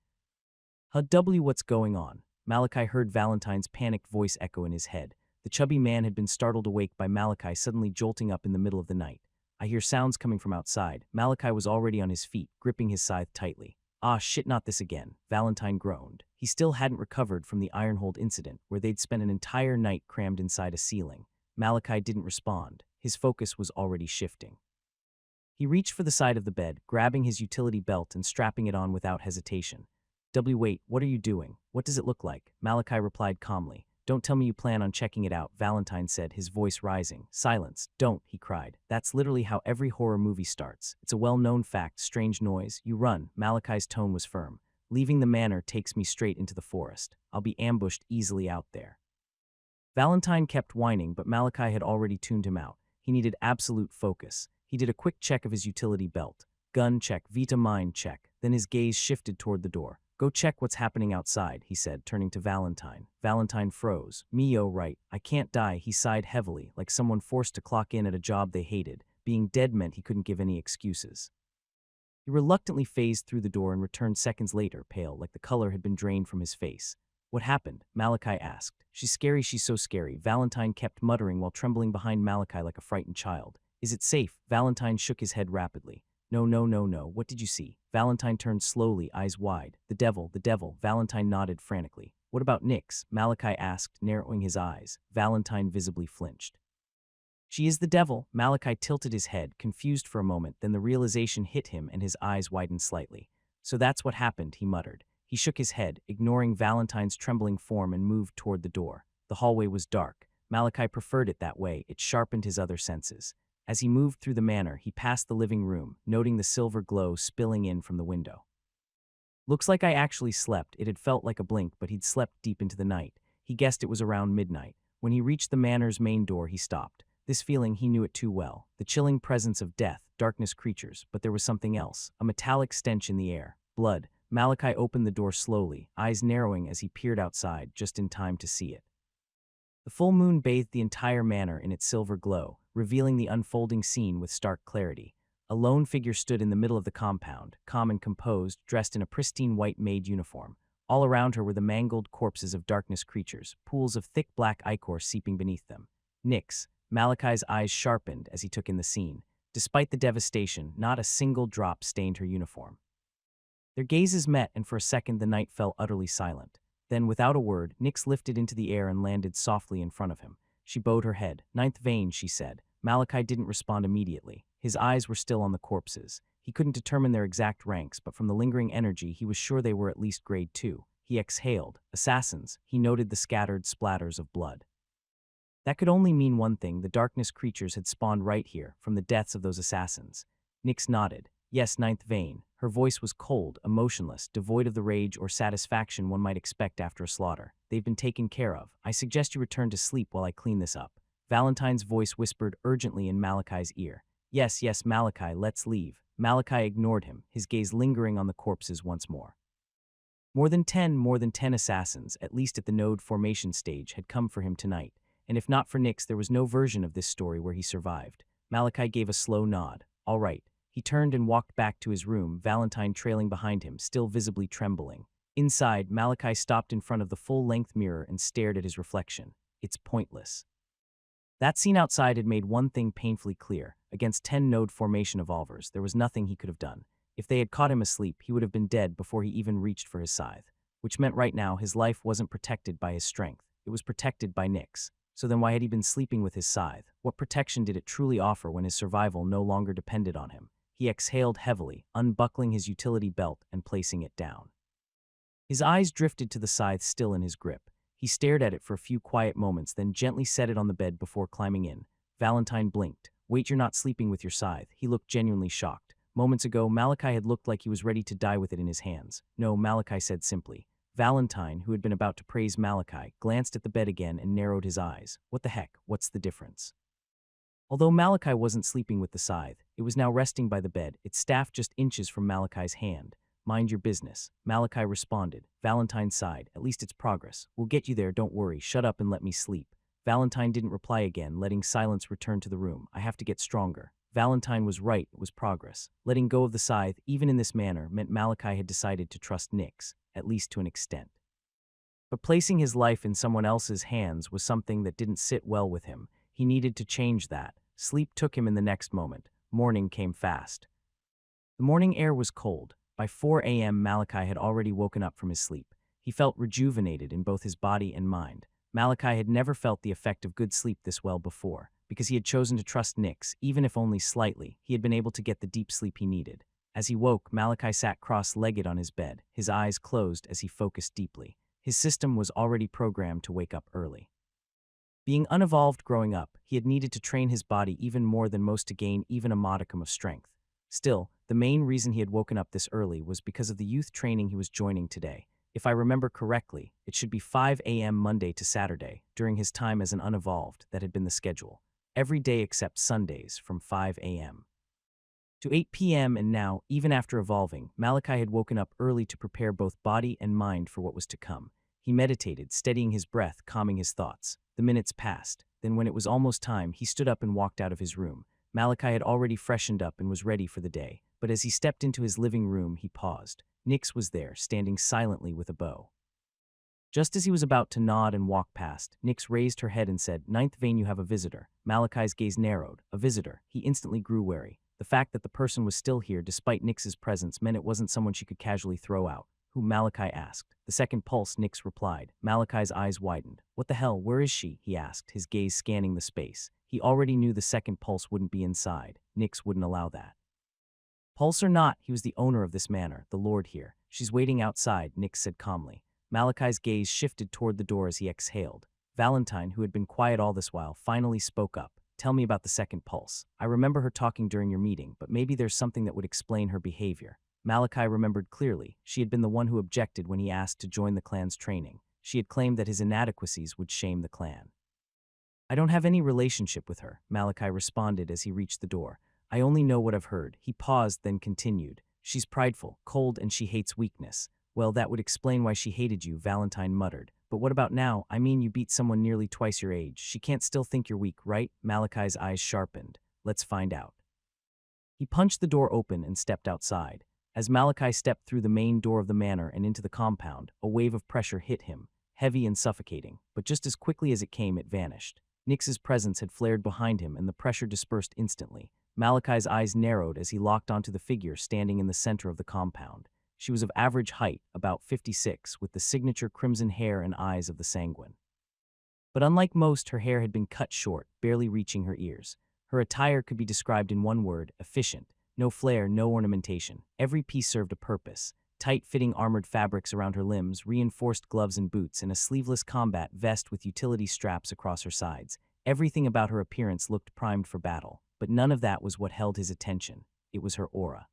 What's going on? Malachi heard Valentine's panicked voice echo in his head. The chubby man had been startled awake by Malachi suddenly jolting up in the middle of the night. I hear sounds coming from outside. Malachi was already on his feet, gripping his scythe tightly. Ah, shit, not this again, Valentine groaned. He still hadn't recovered from the Ironhold incident, where they'd spent an entire night crammed inside a ceiling. Malachi didn't respond. His focus was already shifting. He reached for the side of the bed, grabbing his utility belt and strapping it on without hesitation. Wait, what are you doing? What does it look like? Malachi replied calmly. Don't tell me you plan on checking it out, Valentine said, his voice rising. Silence. Don't, he cried. That's literally how every horror movie starts. It's a well-known fact. Strange noise. You run. Malachi's tone was firm. Leaving the manor takes me straight into the forest. I'll be ambushed easily out there. Valentine kept whining, but Malachi had already tuned him out. He needed absolute focus. He did a quick check of his utility belt. Gun check, Vita mind check. Then his gaze shifted toward the door. Go check what's happening outside, he said, turning to Valentine. Valentine froze. Right. I can't die, he sighed heavily, like someone forced to clock in at a job they hated. Being dead meant he couldn't give any excuses. He reluctantly phased through the door and returned seconds later, pale, like the color had been drained from his face. What happened? Malachi asked. She's so scary, Valentine kept muttering while trembling behind Malachi like a frightened child. Is it safe? Valentine shook his head rapidly. No. What did you see? Valentine turned slowly, eyes wide. The devil. Valentine nodded frantically. What about Nyx? Malachi asked, narrowing his eyes. Valentine visibly flinched. She is the devil. Malachi tilted his head, confused for a moment, then the realization hit him and his eyes widened slightly. So that's what happened, he muttered. He shook his head, ignoring Valentine's trembling form and moved toward the door. The hallway was dark. Malachi preferred it that way. It sharpened his other senses. As he moved through the manor, he passed the living room, noting the silver glow spilling in from the window. Looks like I actually slept. It had felt like a blink, but he'd slept deep into the night. He guessed it was around midnight. When he reached the manor's main door, he stopped. This feeling, he knew it too well. The chilling presence of death, darkness creatures, but there was something else. A metallic stench in the air. Blood. Malachi opened the door slowly, eyes narrowing as he peered outside, just in time to see it. The full moon bathed the entire manor in its silver glow, revealing the unfolding scene with stark clarity. A lone figure stood in the middle of the compound, calm and composed, dressed in a pristine white maid uniform. All around her were the mangled corpses of darkness creatures, pools of thick black ichor seeping beneath them. Nix, Malachi's eyes sharpened as he took in the scene. Despite the devastation, not a single drop stained her uniform. Their gazes met, and for a second the night fell utterly silent. Then, without a word, Nix lifted into the air and landed softly in front of him. She bowed her head. "Ninth vein," she said. Malachi didn't respond immediately. His eyes were still on the corpses. He couldn't determine their exact ranks, but from the lingering energy, he was sure they were at least grade 2. He exhaled. Assassins. He noted the scattered splatters of blood. That could only mean one thing: the darkness creatures had spawned right here, from the deaths of those assassins. Nix nodded. "Yes, ninth vein." Her voice was cold, emotionless, devoid of the rage or satisfaction one might expect after a slaughter. "They've been taken care of. I suggest you return to sleep while I clean this up." Valentine's voice whispered urgently in Malachi's ear. Yes, Malachi, let's leave." Malachi ignored him, his gaze lingering on the corpses once more. More than 10 assassins, at least at the node formation stage, had come for him tonight, and if not for Nix, there was no version of this story where he survived. Malachi gave a slow nod. All right. He turned and walked back to his room, Valentine trailing behind him, still visibly trembling. Inside, Malachi stopped in front of the full-length mirror and stared at his reflection. It's pointless. That scene outside had made one thing painfully clear. Against 10-node formation evolvers, there was nothing he could have done. If they had caught him asleep, he would have been dead before he even reached for his scythe. Which meant right now his life wasn't protected by his strength. It was protected by Nix. So then why had he been sleeping with his scythe? What protection did it truly offer when his survival no longer depended on him? He exhaled heavily, unbuckling his utility belt and placing it down. His eyes drifted to the scythe still in his grip. He stared at it for a few quiet moments, then gently set it on the bed before climbing in. Valentine blinked. "Wait, you're not sleeping with your scythe." He looked genuinely shocked. Moments ago, Malachi had looked like he was ready to die with it in his hands. "No," Malachi said simply. Valentine, who had been about to praise Malachi, glanced at the bed again and narrowed his eyes. What the heck? What's the difference? Although Malachi wasn't sleeping with the scythe, it was now resting by the bed, its staff just inches from Malachi's hand. "Mind your business," Malachi responded. Valentine sighed. "At least it's progress. We'll get you there, don't worry. Shut up and let me sleep." Valentine didn't reply again, letting silence return to the room. "I have to get stronger." Valentine was right, it was progress. Letting go of the scythe, even in this manner, meant Malachi had decided to trust Nix, at least to an extent. But placing his life in someone else's hands was something that didn't sit well with him. He needed to change that. Sleep took him in the next moment. Morning came fast. The morning air was cold. By 4 a.m., Malachi had already woken up from his sleep. He felt rejuvenated in both his body and mind. Malachi had never felt the effect of good sleep this well before. Because he had chosen to trust Nix, even if only slightly, he had been able to get the deep sleep he needed. As he woke, Malachi sat cross-legged on his bed, his eyes closed as he focused deeply. His system was already programmed to wake up early. Being unevolved growing up, he had needed to train his body even more than most to gain even a modicum of strength. Still, the main reason he had woken up this early was because of the youth training he was joining today. If I remember correctly, it should be 5 a.m. Monday to Saturday, during his time as an unevolved, that had been the schedule. Every day except Sundays, from 5 a.m. to 8 p.m. And now, even after evolving, Malachi had woken up early to prepare both body and mind for what was to come. He meditated, steadying his breath, calming his thoughts. The minutes passed. Then when it was almost time, he stood up and walked out of his room. Malachi had already freshened up and was ready for the day. But as he stepped into his living room, he paused. Nix was there, standing silently with a bow. Just as he was about to nod and walk past, Nix raised her head and said, "Ninth vein, you have a visitor." Malachi's gaze narrowed. A visitor. He instantly grew wary. The fact that the person was still here despite Nix's presence meant it wasn't someone she could casually throw out. "Who?" Malachi asked. "The second pulse," Nix replied. Malachi's eyes widened. "What the hell? Where is she?" he asked, his gaze scanning the space. He already knew the second pulse wouldn't be inside. Nix wouldn't allow that. Pulse or not, he was the owner of this manor, the lord here. "She's waiting outside," Nix said calmly. Malachi's gaze shifted toward the door as he exhaled. Valentine, who had been quiet all this while, finally spoke up. "Tell me about the second pulse. I remember her talking during your meeting, but maybe there's something that would explain her behavior." Malachi remembered clearly. She had been the one who objected when he asked to join the clan's training. She had claimed that his inadequacies would shame the clan. "I don't have any relationship with her," Malachi responded as he reached the door. "I only know what I've heard." He paused, then continued. She's prideful, cold, and she hates weakness. Well, that would explain why she hated you, Valentine muttered. But what about now? I mean, you beat someone nearly twice your age. She can't still think you're weak, right? Malachi's eyes sharpened. Let's find out. He punched the door open and stepped outside. As Malachi stepped through the main door of the manor and into the compound, a wave of pressure hit him, heavy and suffocating, but just as quickly as it came, it vanished. Nyx's presence had flared behind him and the pressure dispersed instantly. Malachi's eyes narrowed as he locked onto the figure standing in the center of the compound. She was of average height, about 56, with the signature crimson hair and eyes of the Sanguin. But unlike most, her hair had been cut short, barely reaching her ears. Her attire could be described in one word: efficient. No flair, no ornamentation. Every piece served a purpose. Tight-fitting armored fabrics around her limbs, reinforced gloves and boots, and a sleeveless combat vest with utility straps across her sides. Everything about her appearance looked primed for battle, but none of that was what held his attention. It was her aura.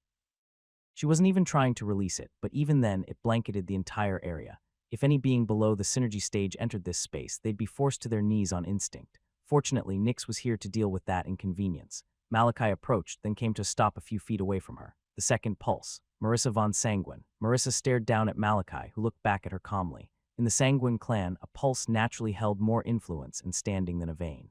She wasn't even trying to release it, but even then, it blanketed the entire area. If any being below the synergy stage entered this space, they'd be forced to their knees on instinct. Fortunately, Nyx was here to deal with that inconvenience. Malachi approached, then came to a stop a few feet away from her. The second pulse. Marissa von Sanguin. Marissa stared down at Malachi, who looked back at her calmly. In the Sanguin clan, a pulse naturally held more influence and standing than a vein.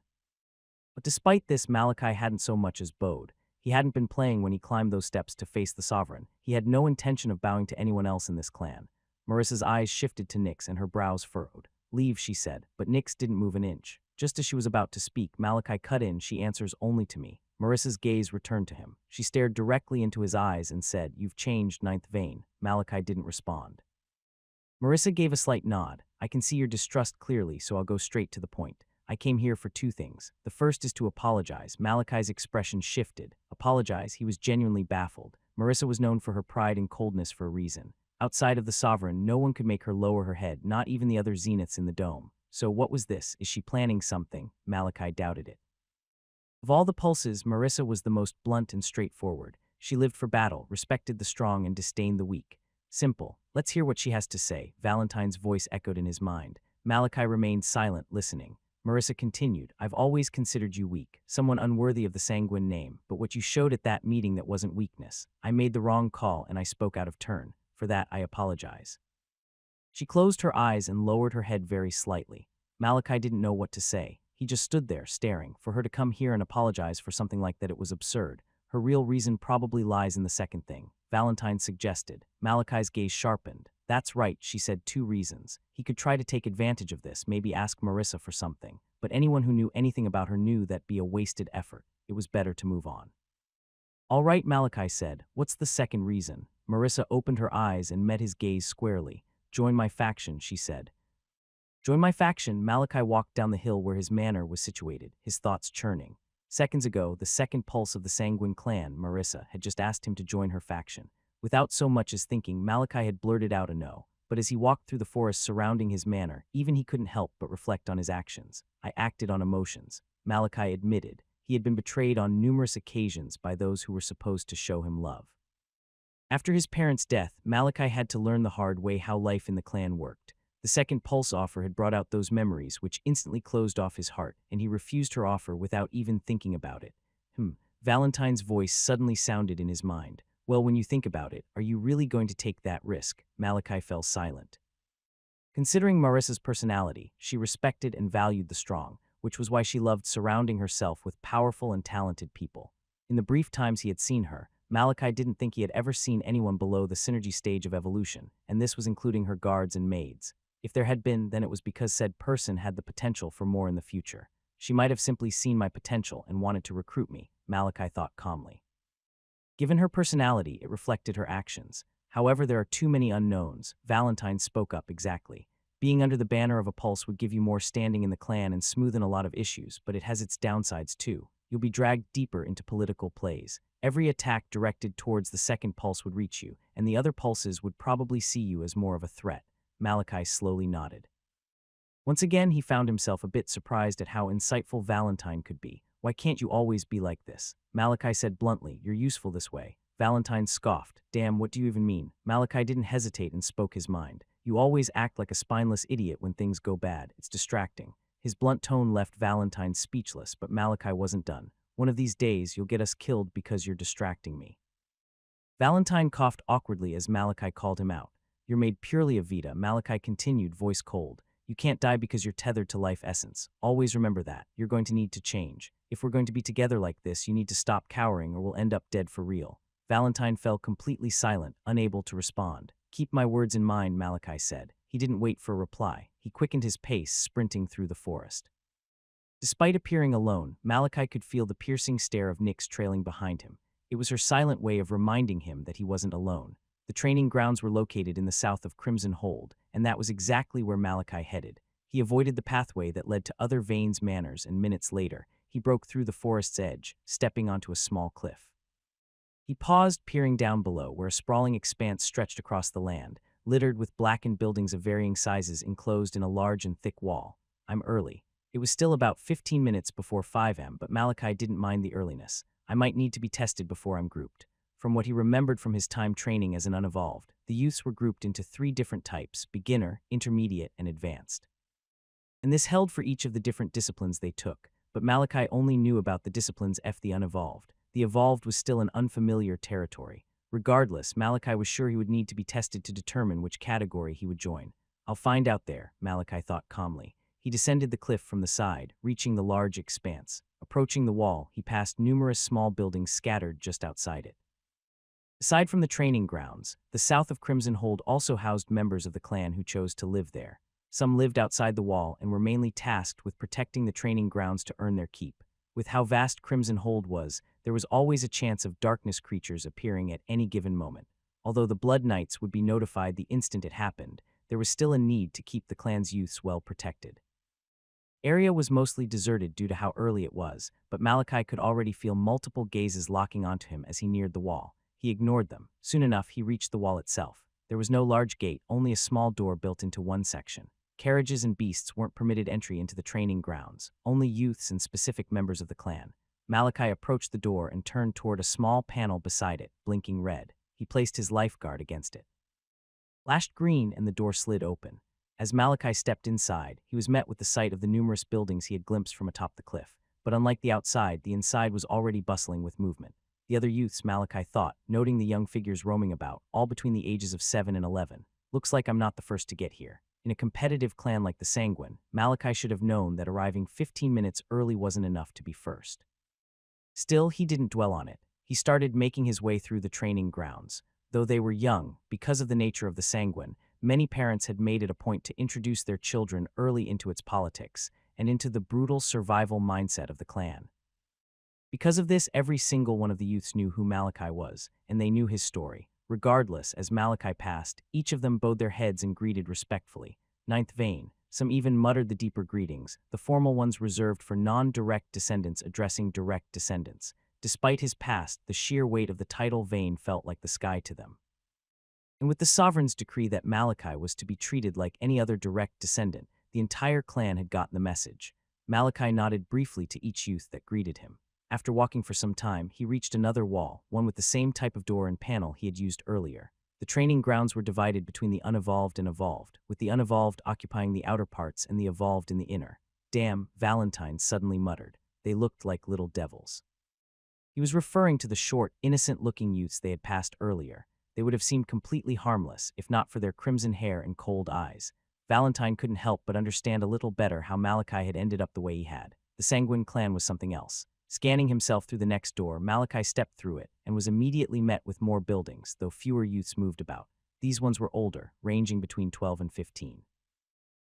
But despite this, Malachi hadn't so much as bowed. He hadn't been playing when he climbed those steps to face the sovereign. He had no intention of bowing to anyone else in this clan. Marissa's eyes shifted to Nyx and her brows furrowed. Leave, she said, but Nyx didn't move an inch. Just as she was about to speak, Malachi cut in. She answers only to me. Marissa's gaze returned to him. She stared directly into his eyes and said, "You've changed, ninth vein." Malachi didn't respond. Marissa gave a slight nod. "I can see your distrust clearly, so I'll go straight to the point. I came here for two things. The first is to apologize." Malachi's expression shifted. Apologize? He was genuinely baffled. Marissa was known for her pride and coldness for a reason. Outside of the sovereign, no one could make her lower her head, not even the other zeniths in the dome. So what was this? Is she planning something? Malachi doubted it. Of all the pulses, Marissa was the most blunt and straightforward. She lived for battle, respected the strong, and disdained the weak. Simple. Let's hear what she has to say. Valentine's voice echoed in his mind. Malachi remained silent, listening. Marissa continued, "I've always considered you weak, someone unworthy of the Sanguin name, but what you showed at that meeting, that wasn't weakness. I made the wrong call and I spoke out of turn. For that, I apologize." She closed her eyes and lowered her head very slightly. Malachi didn't know what to say. He just stood there, staring. For her to come here and apologize for something like that, it was absurd. Her real reason probably lies in the second thing, Valentine suggested. Malachi's gaze sharpened. "That's right," she said, "2 reasons. He could try to take advantage of this, maybe ask Marissa for something. But anyone who knew anything about her knew that'd be a wasted effort. It was better to move on." "All right," Malachi said. "What's the second reason?" Marissa opened her eyes and met his gaze squarely. "Join my faction," she said. Join my faction. Malachi walked down the hill where his manor was situated, his thoughts churning. Seconds ago, the second pulse of the Sanguin clan, Marissa, had just asked him to join her faction. Without so much as thinking, Malachi had blurted out a no. But as he walked through the forest surrounding his manor, even he couldn't help but reflect on his actions. "I acted on emotions," Malachi admitted. He had been betrayed on numerous occasions by those who were supposed to show him love. After his parents' death, Malachi had to learn the hard way how life in the clan worked. The second pulse offer had brought out those memories, which instantly closed off his heart, and he refused her offer without even thinking about it. Valentine's voice suddenly sounded in his mind. "Well, when you think about it, are you really going to take that risk?" Malachi fell silent. Considering Marissa's personality, she respected and valued the strong, which was why she loved surrounding herself with powerful and talented people. In the brief times he had seen her, Malachi didn't think he had ever seen anyone below the synergy stage of evolution, and this was including her guards and maids. If there had been, then it was because said person had the potential for more in the future. She might have simply seen my potential and wanted to recruit me, Malachi thought calmly. Given her personality, it reflected her actions. However, there are too many unknowns. Valentine spoke up exactly. Being under the banner of a pulse would give you more standing in the clan and smoothen a lot of issues, but it has its downsides too. You'll be dragged deeper into political plays. Every attack directed towards the second pulse would reach you, and the other pulses would probably see you as more of a threat. Malachi slowly nodded. Once again, he found himself a bit surprised at how insightful Valentine could be. "Why can't you always be like this?" Malachi said bluntly. "You're useful this way." Valentine scoffed. "Damn, what do you even mean?" Malachi didn't hesitate and spoke his mind. "You always act like a spineless idiot when things go bad. It's distracting." His blunt tone left Valentine speechless, but Malachi wasn't done. "One of these days, you'll get us killed because you're distracting me." Valentine coughed awkwardly as Malachi called him out. You're made purely of Vita, Malachi continued, voice cold. You can't die because you're tethered to life essence. Always remember that. You're going to need to change. If we're going to be together like this, you need to stop cowering or we'll end up dead for real. Valentine fell completely silent, unable to respond. Keep my words in mind, Malachi said. He didn't wait for a reply. He quickened his pace, sprinting through the forest. Despite appearing alone, Malachi could feel the piercing stare of Nyx trailing behind him. It was her silent way of reminding him that he wasn't alone. The training grounds were located in the south of Crimson Hold, and that was exactly where Malachi headed. He avoided the pathway that led to other Vane's manors, and minutes later, he broke through the forest's edge, stepping onto a small cliff. He paused, peering down below, where a sprawling expanse stretched across the land, littered with blackened buildings of varying sizes enclosed in a large and thick wall. I'm early. It was still about 15 minutes before 5 a.m., but Malachi didn't mind the earliness. I might need to be tested before I'm grouped. From what he remembered from his time training as an unevolved, the youths were grouped into 3 different types: beginner, intermediate, and advanced. And this held for each of the different disciplines they took, but Malachi only knew about the disciplines F the unevolved. The evolved was still an unfamiliar territory. Regardless, Malachi was sure he would need to be tested to determine which category he would join. I'll find out there, Malachi thought calmly. He descended the cliff from the side, reaching the large expanse. Approaching the wall, he passed numerous small buildings scattered just outside it. Aside from the training grounds, the south of Crimson Hold also housed members of the clan who chose to live there. Some lived outside the wall and were mainly tasked with protecting the training grounds to earn their keep. With how vast Crimson Hold was, there was always a chance of darkness creatures appearing at any given moment. Although the Blood Knights would be notified the instant it happened, there was still a need to keep the clan's youths well protected. Area was mostly deserted due to how early it was, but Malachi could already feel multiple gazes locking onto him as he neared the wall. He ignored them. Soon enough, he reached the wall itself. There was no large gate, only a small door built into one section. Carriages and beasts weren't permitted entry into the training grounds, only youths and specific members of the clan. Malachi approached the door and turned toward a small panel beside it, blinking red. He placed his lifeguard against it. Flashed green and the door slid open. As Malachi stepped inside, he was met with the sight of the numerous buildings he had glimpsed from atop the cliff. But unlike the outside, the inside was already bustling with movement. The other youths, Malachi thought, noting the young figures roaming about, all between the ages of 7 and 11. Looks like I'm not the first to get here. In a competitive clan like the Sanguin, Malachi should have known that arriving 15 minutes early wasn't enough to be first. Still, he didn't dwell on it. He started making his way through the training grounds. Though they were young, because of the nature of the Sanguin, many parents had made it a point to introduce their children early into its politics and into the brutal survival mindset of the clan. Because of this, every single one of the youths knew who Malachi was, and they knew his story. Regardless, as Malachi passed, each of them bowed their heads and greeted respectfully. Ninth Vane. Some even muttered the deeper greetings, the formal ones reserved for non-direct descendants addressing direct descendants. Despite his past, the sheer weight of the title Vane felt like the sky to them. And with the sovereign's decree that Malachi was to be treated like any other direct descendant, the entire clan had gotten the message. Malachi nodded briefly to each youth that greeted him. After walking for some time, he reached another wall, one with the same type of door and panel he had used earlier. The training grounds were divided between the unevolved and evolved, with the unevolved occupying the outer parts and the evolved in the inner. Damn, Valentine suddenly muttered. They looked like little devils. He was referring to the short, innocent-looking youths they had passed earlier. They would have seemed completely harmless, if not for their crimson hair and cold eyes. Valentine couldn't help but understand a little better how Malachi had ended up the way he had. The Sanguin clan was something else. Scanning himself through the next door, Malachi stepped through it and was immediately met with more buildings, though fewer youths moved about. These ones were older, ranging between 12 and 15.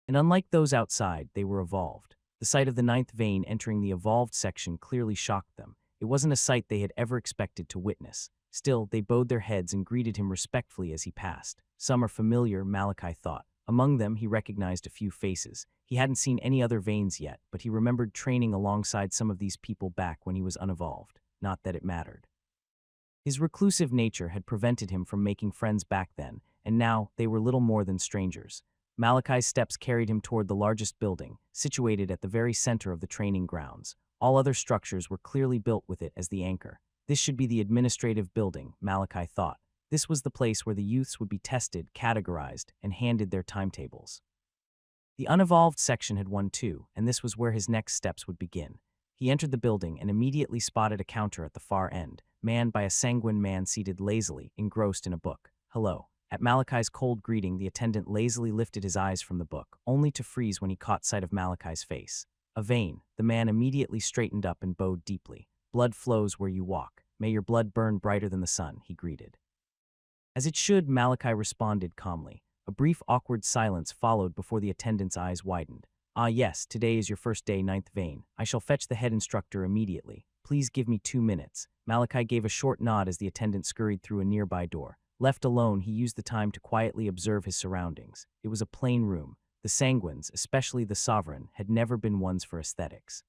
And unlike those outside, they were evolved. The sight of the ninth Vane entering the evolved section clearly shocked them. It wasn't a sight they had ever expected to witness. Still, they bowed their heads and greeted him respectfully as he passed. Some are familiar, Malachi thought. Among them, he recognized a few faces. He hadn't seen any other Vanes yet, but he remembered training alongside some of these people back when he was unevolved. Not that it mattered. His reclusive nature had prevented him from making friends back then, and now they were little more than strangers. Malachi's steps carried him toward the largest building, situated at the very center of the training grounds. All other structures were clearly built with it as the anchor. This should be the administrative building, Malachi thought. This was the place where the youths would be tested, categorized, and handed their timetables. The unevolved section had won too, and this was where his next steps would begin. He entered the building and immediately spotted a counter at the far end. manned by a sanguine man seated lazily, engrossed in a book. "Hello." At Malachi's cold greeting, the attendant lazily lifted his eyes from the book, only to freeze when he caught sight of Malachi's face. "A vein." The man immediately straightened up and bowed deeply. "Blood flows where you walk. May your blood burn brighter than the sun," he greeted. "As it should," Malachi responded calmly. A brief awkward silence followed before the attendant's eyes widened. "Ah yes, today is your first day, ninth vein. I shall fetch the head instructor immediately. Please give me 2 minutes." Malachi gave a short nod as the attendant scurried through a nearby door. Left alone, he used the time to quietly observe his surroundings. It was a plain room. The Sanguins, especially the Sovereign, had never been ones for aesthetics.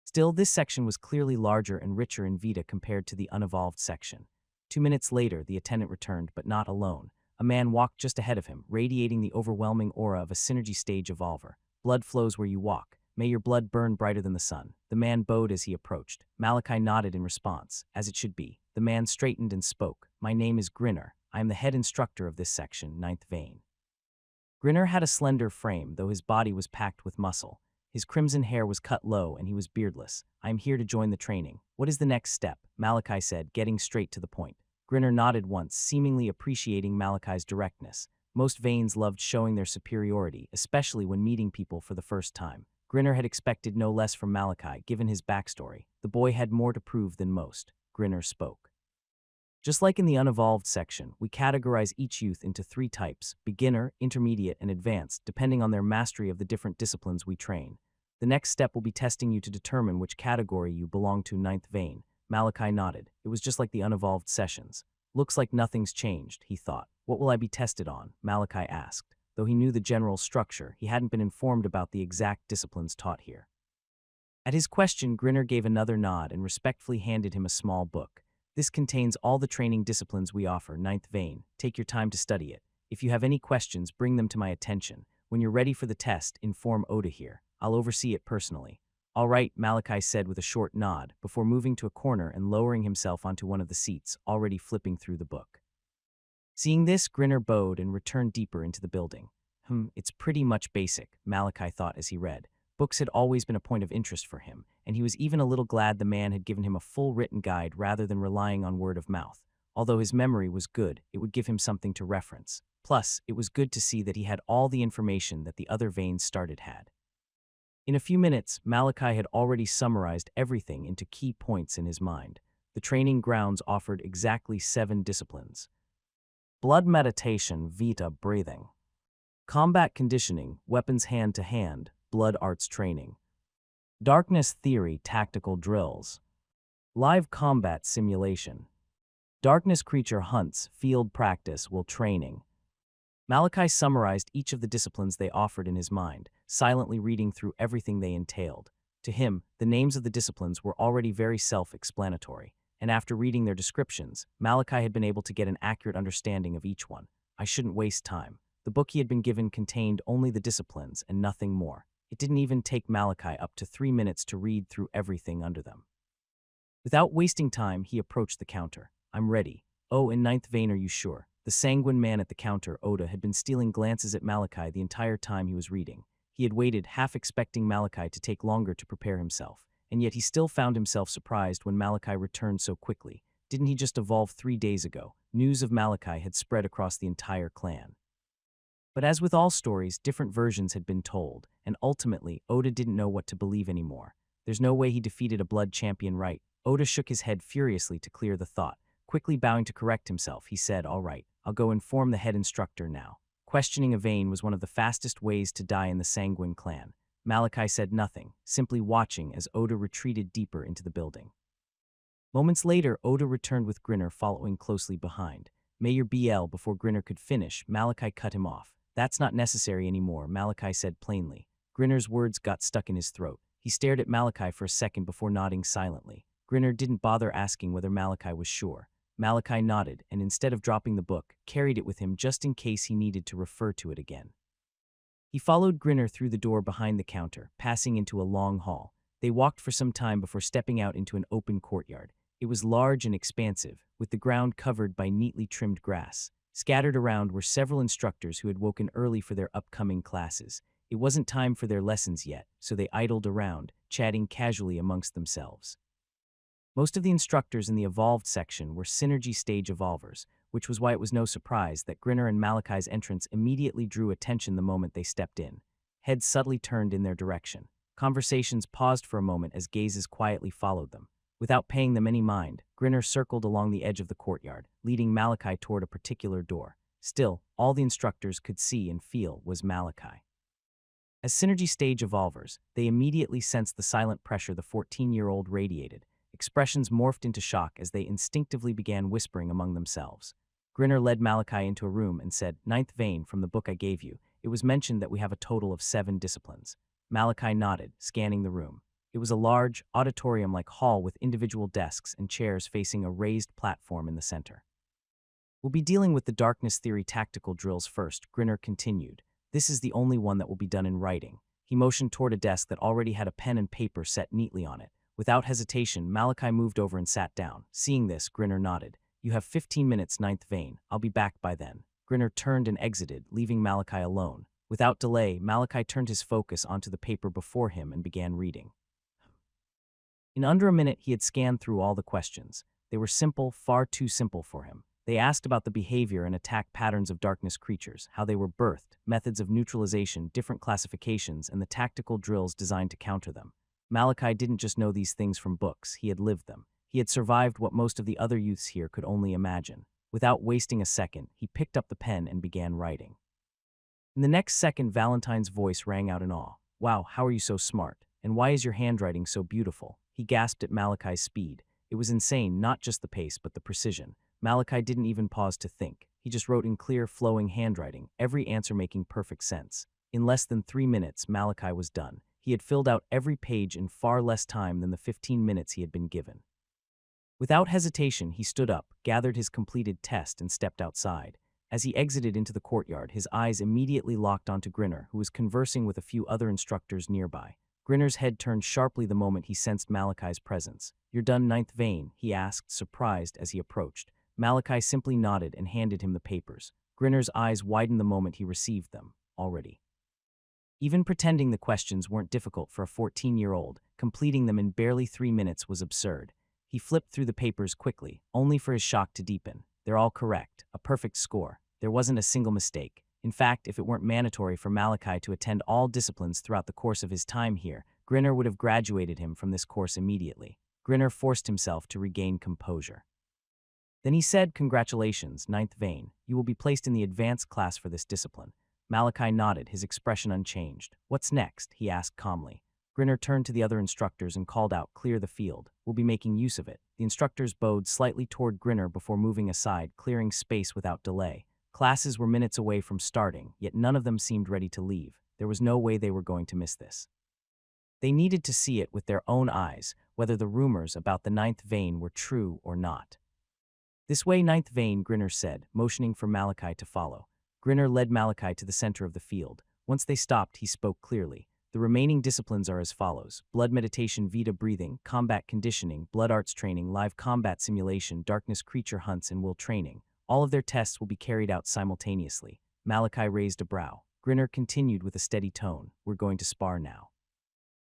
Still, this section was clearly larger and richer in vita compared to the unevolved section. 2 minutes later, the attendant returned, but not alone. A man walked just ahead of him, radiating the overwhelming aura of a synergy stage evolver. "Blood flows where you walk. May your blood burn brighter than the sun." The man bowed as he approached. Malachi nodded in response, as it should be. The man straightened and spoke. "My name is Grinner. I am the head instructor of this section, ninth vein." Grinner had a slender frame, though his body was packed with muscle. His crimson hair was cut low and he was beardless. "I am here to join the training." "What is the next step?" Malachi said, getting straight to the point. Grinner nodded once, seemingly appreciating Malachi's directness. Most veins loved showing their superiority, especially when meeting people for the first time. Grinner had expected no less from Malachi, given his backstory. The boy had more to prove than most. Grinner spoke. "Just like in the unevolved section, we categorize each youth into 3 types: beginner, intermediate, and advanced, depending on their mastery of the different disciplines we train. The next step will be testing you to determine which category you belong to, ninth vein." Malachi nodded. It was just like the unevolved sessions. "Looks like nothing's changed," he thought. "What will I be tested on?" Malachi asked. Though he knew the general structure, he hadn't been informed about the exact disciplines taught here. At his question, Grinner gave another nod and respectfully handed him a small book. "This contains all the training disciplines we offer, ninth vein. Take your time to study it. If you have any questions, bring them to my attention. When you're ready for the test, inform Oda here. I'll oversee it personally." "All right," Malachi said with a short nod, before moving to a corner and lowering himself onto one of the seats, already flipping through the book. Seeing this, Grinner bowed and returned deeper into the building. It's pretty much basic," Malachi thought as he read. Books had always been a point of interest for him, and he was even a little glad the man had given him a full written guide rather than relying on word of mouth. Although his memory was good, it would give him something to reference. Plus, it was good to see that he had all the information that the other veins started had. In a few minutes, Malachi had already summarized everything into key points in his mind. The training grounds offered exactly 7 disciplines: blood meditation, vita breathing; combat conditioning, weapons hand-to-hand, blood arts training; darkness theory, tactical drills; live combat simulation; darkness creature hunts, field practice while training. Malachi summarized each of the disciplines they offered in his mind, silently reading through everything they entailed. To him, the names of the disciplines were already very self-explanatory, and after reading their descriptions, Malachi had been able to get an accurate understanding of each one. I shouldn't waste time. The book he had been given contained only the disciplines and nothing more. It didn't even take Malachi up to 3 minutes to read through everything under them. Without wasting time, he approached the counter. "I'm ready." "Oh, in ninth vein, are you sure?" The sanguine man at the counter, Oda, had been stealing glances at Malachi the entire time he was reading. He had waited, half expecting Malachi to take longer to prepare himself, and yet he still found himself surprised when Malachi returned so quickly. Didn't he just evolve 3 days ago? News of Malachi had spread across the entire clan. But as with all stories, different versions had been told, and ultimately, Oda didn't know what to believe anymore. There's no way he defeated a blood champion, right? Oda shook his head furiously to clear the thought. Quickly bowing to correct himself, he said, "All right, I'll go inform the head instructor now." Questioning a vein was one of the fastest ways to die in the Sanguin clan. Malachi said nothing, simply watching as Oda retreated deeper into the building. Moments later, Oda returned with Grinner following closely behind. Mayor BL, before Grinner could finish, Malachi cut him off. "That's not necessary anymore," Malachi said plainly. Grinner's words got stuck in his throat. He stared at Malachi for a second before nodding silently. Grinner didn't bother asking whether Malachi was sure. Malachi nodded, and instead of dropping the book, carried it with him just in case he needed to refer to it again. He followed Grinner through the door behind the counter, passing into a long hall. They walked for some time before stepping out into an open courtyard. It was large and expansive, with the ground covered by neatly trimmed grass. Scattered around were several instructors who had woken early for their upcoming classes. It wasn't time for their lessons yet, so they idled around, chatting casually amongst themselves. Most of the instructors in the evolved section were synergy stage evolvers, which was why it was no surprise that Grinner and Malachi's entrance immediately drew attention the moment they stepped in. Heads subtly turned in their direction. Conversations paused for a moment as gazes quietly followed them. Without paying them any mind, Grinner circled along the edge of the courtyard, leading Malachi toward a particular door. Still, all the instructors could see and feel was Malachi. As synergy stage evolvers, they immediately sensed the silent pressure the 14-year-old radiated. Expressions morphed into shock as they instinctively began whispering among themselves. Grinner led Malachi into a room and said, "Ninth vein from the book I gave you. It was mentioned that we have a total of 7 disciplines." Malachi nodded, scanning the room. It was a large, auditorium-like hall with individual desks and chairs facing a raised platform in the center. "We'll be dealing with the darkness theory tactical drills first," Grinner continued. "This is the only one that will be done in writing." He motioned toward a desk that already had a pen and paper set neatly on it. Without hesitation, Malachi moved over and sat down. Seeing this, Grinner nodded. "You have 15 minutes, ninth vein. I'll be back by then." Grinner turned and exited, leaving Malachi alone. Without delay, Malachi turned his focus onto the paper before him and began reading. In under a minute, he had scanned through all the questions. They were simple, far too simple for him. They asked about the behavior and attack patterns of darkness creatures, how they were birthed, methods of neutralization, different classifications, and the tactical drills designed to counter them. Malachi didn't just know these things from books, he had lived them. He had survived what most of the other youths here could only imagine. Without wasting a second, he picked up the pen and began writing. In the next second, Valentine's voice rang out in awe. "Wow, how are you so smart? And why is your handwriting so beautiful?" He gasped at Malachi's speed. It was insane, not just the pace, but the precision. Malachi didn't even pause to think. He just wrote in clear, flowing handwriting, every answer making perfect sense. In less than 3 minutes, Malachi was done. He had filled out every page in far less time than the 15 minutes he had been given. Without hesitation, he stood up, gathered his completed test, and stepped outside. As he exited into the courtyard, his eyes immediately locked onto Grinner, who was conversing with a few other instructors nearby. Grinner's head turned sharply the moment he sensed Malachi's presence. "You're done, ninth vein?" he asked, surprised as he approached. Malachi simply nodded and handed him the papers. Grinner's eyes widened the moment he received them. Already. Even pretending the questions weren't difficult for a 14-year-old, completing them in barely 3 minutes was absurd. He flipped through the papers quickly, only for his shock to deepen. They're all correct, a perfect score. There wasn't a single mistake. In fact, if it weren't mandatory for Malachi to attend all disciplines throughout the course of his time here, Grinner would have graduated him from this course immediately. Grinner forced himself to regain composure. Then he said, "Congratulations, ninth vein. You will be placed in the advanced class for this discipline." Malachi nodded, his expression unchanged. "What's next?" he asked calmly. Grinner turned to the other instructors and called out, "Clear the field. We'll be making use of it." The instructors bowed slightly toward Grinner before moving aside, clearing space without delay. Classes were minutes away from starting, yet none of them seemed ready to leave. There was no way they were going to miss this. They needed to see it with their own eyes, whether the rumors about the ninth vein were true or not. "This way, ninth vein," Grinner said, motioning for Malachi to follow. Grinner led Malachi to the center of the field. Once they stopped, he spoke clearly. "The remaining disciplines are as follows: blood meditation, Vita breathing, combat conditioning, blood arts training, live combat simulation, darkness creature hunts, and will training. All of their tests will be carried out simultaneously." Malachi raised a brow. Grinner continued with a steady tone. "We're going to spar now.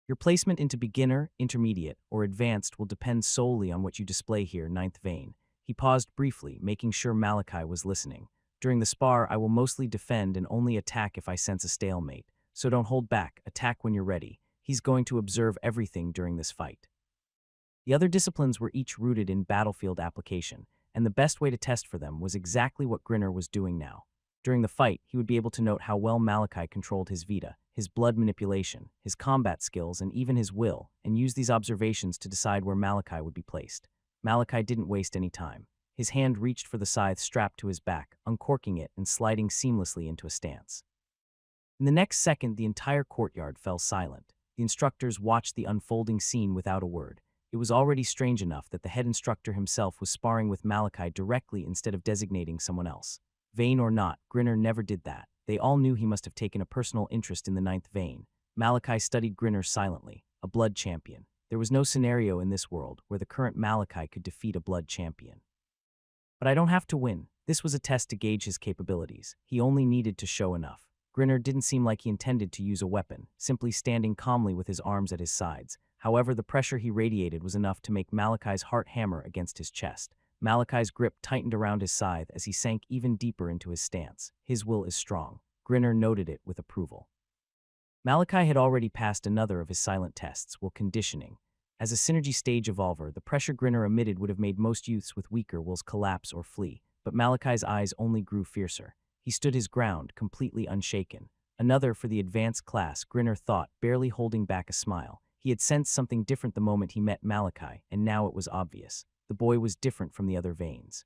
Your placement into beginner, intermediate, or advanced will depend solely on what you display here, ninth vein." He paused briefly, making sure Malachi was listening. "During the spar, I will mostly defend and only attack if I sense a stalemate. So don't hold back, attack when you're ready." He's going to observe everything during this fight. The other disciplines were each rooted in battlefield application, and the best way to test for them was exactly what Grinner was doing now. During the fight, he would be able to note how well Malachi controlled his Vita, his blood manipulation, his combat skills, and even his will, and use these observations to decide where Malachi would be placed. Malachi didn't waste any time. His hand reached for the scythe strapped to his back, uncorking it and sliding seamlessly into a stance. In the next second, the entire courtyard fell silent. The instructors watched the unfolding scene without a word. It was already strange enough that the head instructor himself was sparring with Malachi directly instead of designating someone else. Vain or not, Grinner never did that. They all knew he must have taken a personal interest in the ninth vein. Malachi studied Grinner silently, a blood champion. There was no scenario in this world where the current Malachi could defeat a blood champion. "But I don't have to win." This was a test to gauge his capabilities. He only needed to show enough. Grinner didn't seem like he intended to use a weapon, simply standing calmly with his arms at his sides. However, the pressure he radiated was enough to make Malachi's heart hammer against his chest. Malachi's grip tightened around his scythe as he sank even deeper into his stance. His will is strong. Grinner noted it with approval. Malachi had already passed another of his silent tests, while conditioning. As a synergy stage evolver, the pressure Grinner emitted would have made most youths with weaker wills collapse or flee, but Malachi's eyes only grew fiercer. He stood his ground, completely unshaken. Another for the advanced class, Grinner thought, barely holding back a smile. He had sensed something different the moment he met Malachi, and now it was obvious. The boy was different from the other Vanes.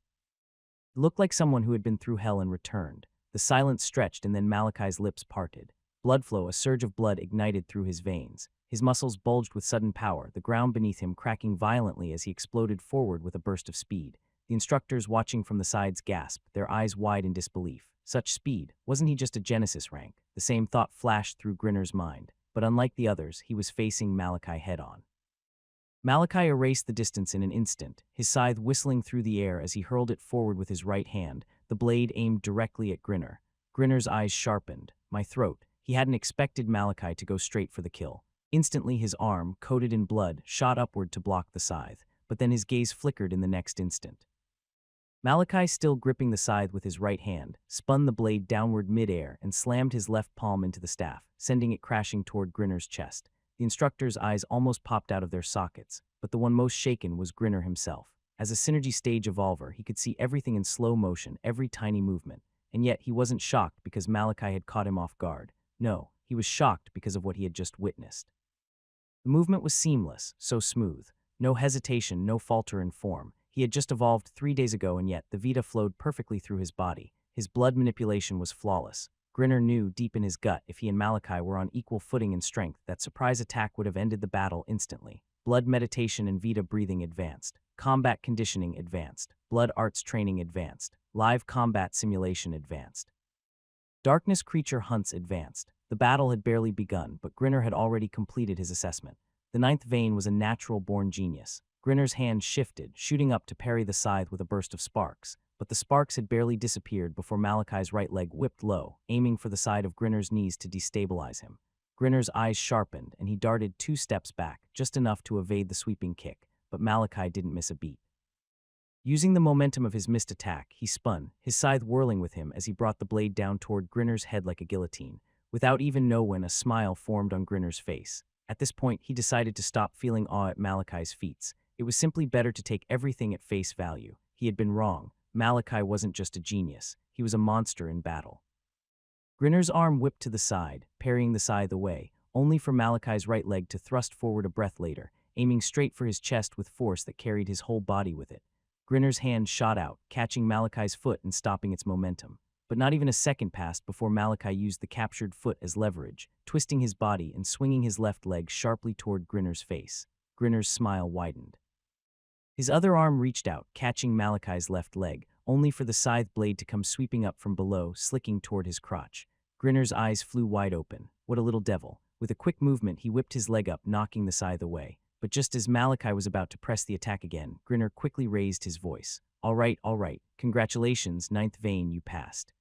It looked like someone who had been through hell and returned. The silence stretched and then Malachi's lips parted. Blood flow, a surge of blood ignited through his veins. His muscles bulged with sudden power, the ground beneath him cracking violently as he exploded forward with a burst of speed. The instructors watching from the sides gasped, their eyes wide in disbelief. Such speed. Wasn't he just a Genesis rank? The same thought flashed through Grinner's mind. But unlike the others, he was facing Malachi head-on. Malachi erased the distance in an instant, his scythe whistling through the air as he hurled it forward with his right hand, the blade aimed directly at Grinner. Grinner's eyes sharpened. My throat. He hadn't expected Malachi to go straight for the kill. Instantly, his arm, coated in blood, shot upward to block the scythe, but then his gaze flickered in the next instant. Malachi, still gripping the scythe with his right hand, spun the blade downward mid-air and slammed his left palm into the staff, sending it crashing toward Grinner's chest. The instructor's eyes almost popped out of their sockets, but the one most shaken was Grinner himself. As a synergy stage evolver, he could see everything in slow motion, every tiny movement, and yet he wasn't shocked because Malachi had caught him off guard. No, he was shocked because of what he had just witnessed. The movement was seamless, so smooth. No hesitation, no falter in form. He had just evolved 3 days ago, and yet the Vita flowed perfectly through his body. His blood manipulation was flawless. Grinner knew deep in his gut if he and Malachi were on equal footing in strength, that surprise attack would have ended the battle instantly. Blood meditation and Vita breathing advanced. Combat conditioning advanced. Blood arts training advanced. Live combat simulation advanced. Darkness creature hunts advanced. The battle had barely begun, but Grinner had already completed his assessment. The ninth Vane was a natural-born genius. Grinner's hand shifted, shooting up to parry the scythe with a burst of sparks, but the sparks had barely disappeared before Malachi's right leg whipped low, aiming for the side of Grinner's knees to destabilize him. Grinner's eyes sharpened, and he darted 2 steps back, just enough to evade the sweeping kick, but Malachi didn't miss a beat. Using the momentum of his missed attack, he spun, his scythe whirling with him as he brought the blade down toward Grinner's head like a guillotine. Without even knowing, a smile formed on Grinner's face. At this point, he decided to stop feeling awe at Malachi's feats. It was simply better to take everything at face value. He had been wrong. Malachi wasn't just a genius. He was a monster in battle. Grinner's arm whipped to the side, parrying the scythe away, only for Malachi's right leg to thrust forward a breath later, aiming straight for his chest with force that carried his whole body with it. Grinner's hand shot out, catching Malachi's foot and stopping its momentum. But not even a second passed before Malachi used the captured foot as leverage, twisting his body and swinging his left leg sharply toward Grinner's face. Grinner's smile widened. His other arm reached out, catching Malachi's left leg, only for the scythe blade to come sweeping up from below, slicking toward his crotch. Grinner's eyes flew wide open. What a little devil. With a quick movement, he whipped his leg up, knocking the scythe away. But just as Malachi was about to press the attack again, Grinner quickly raised his voice. All right. Congratulations, ninth Vane, you passed.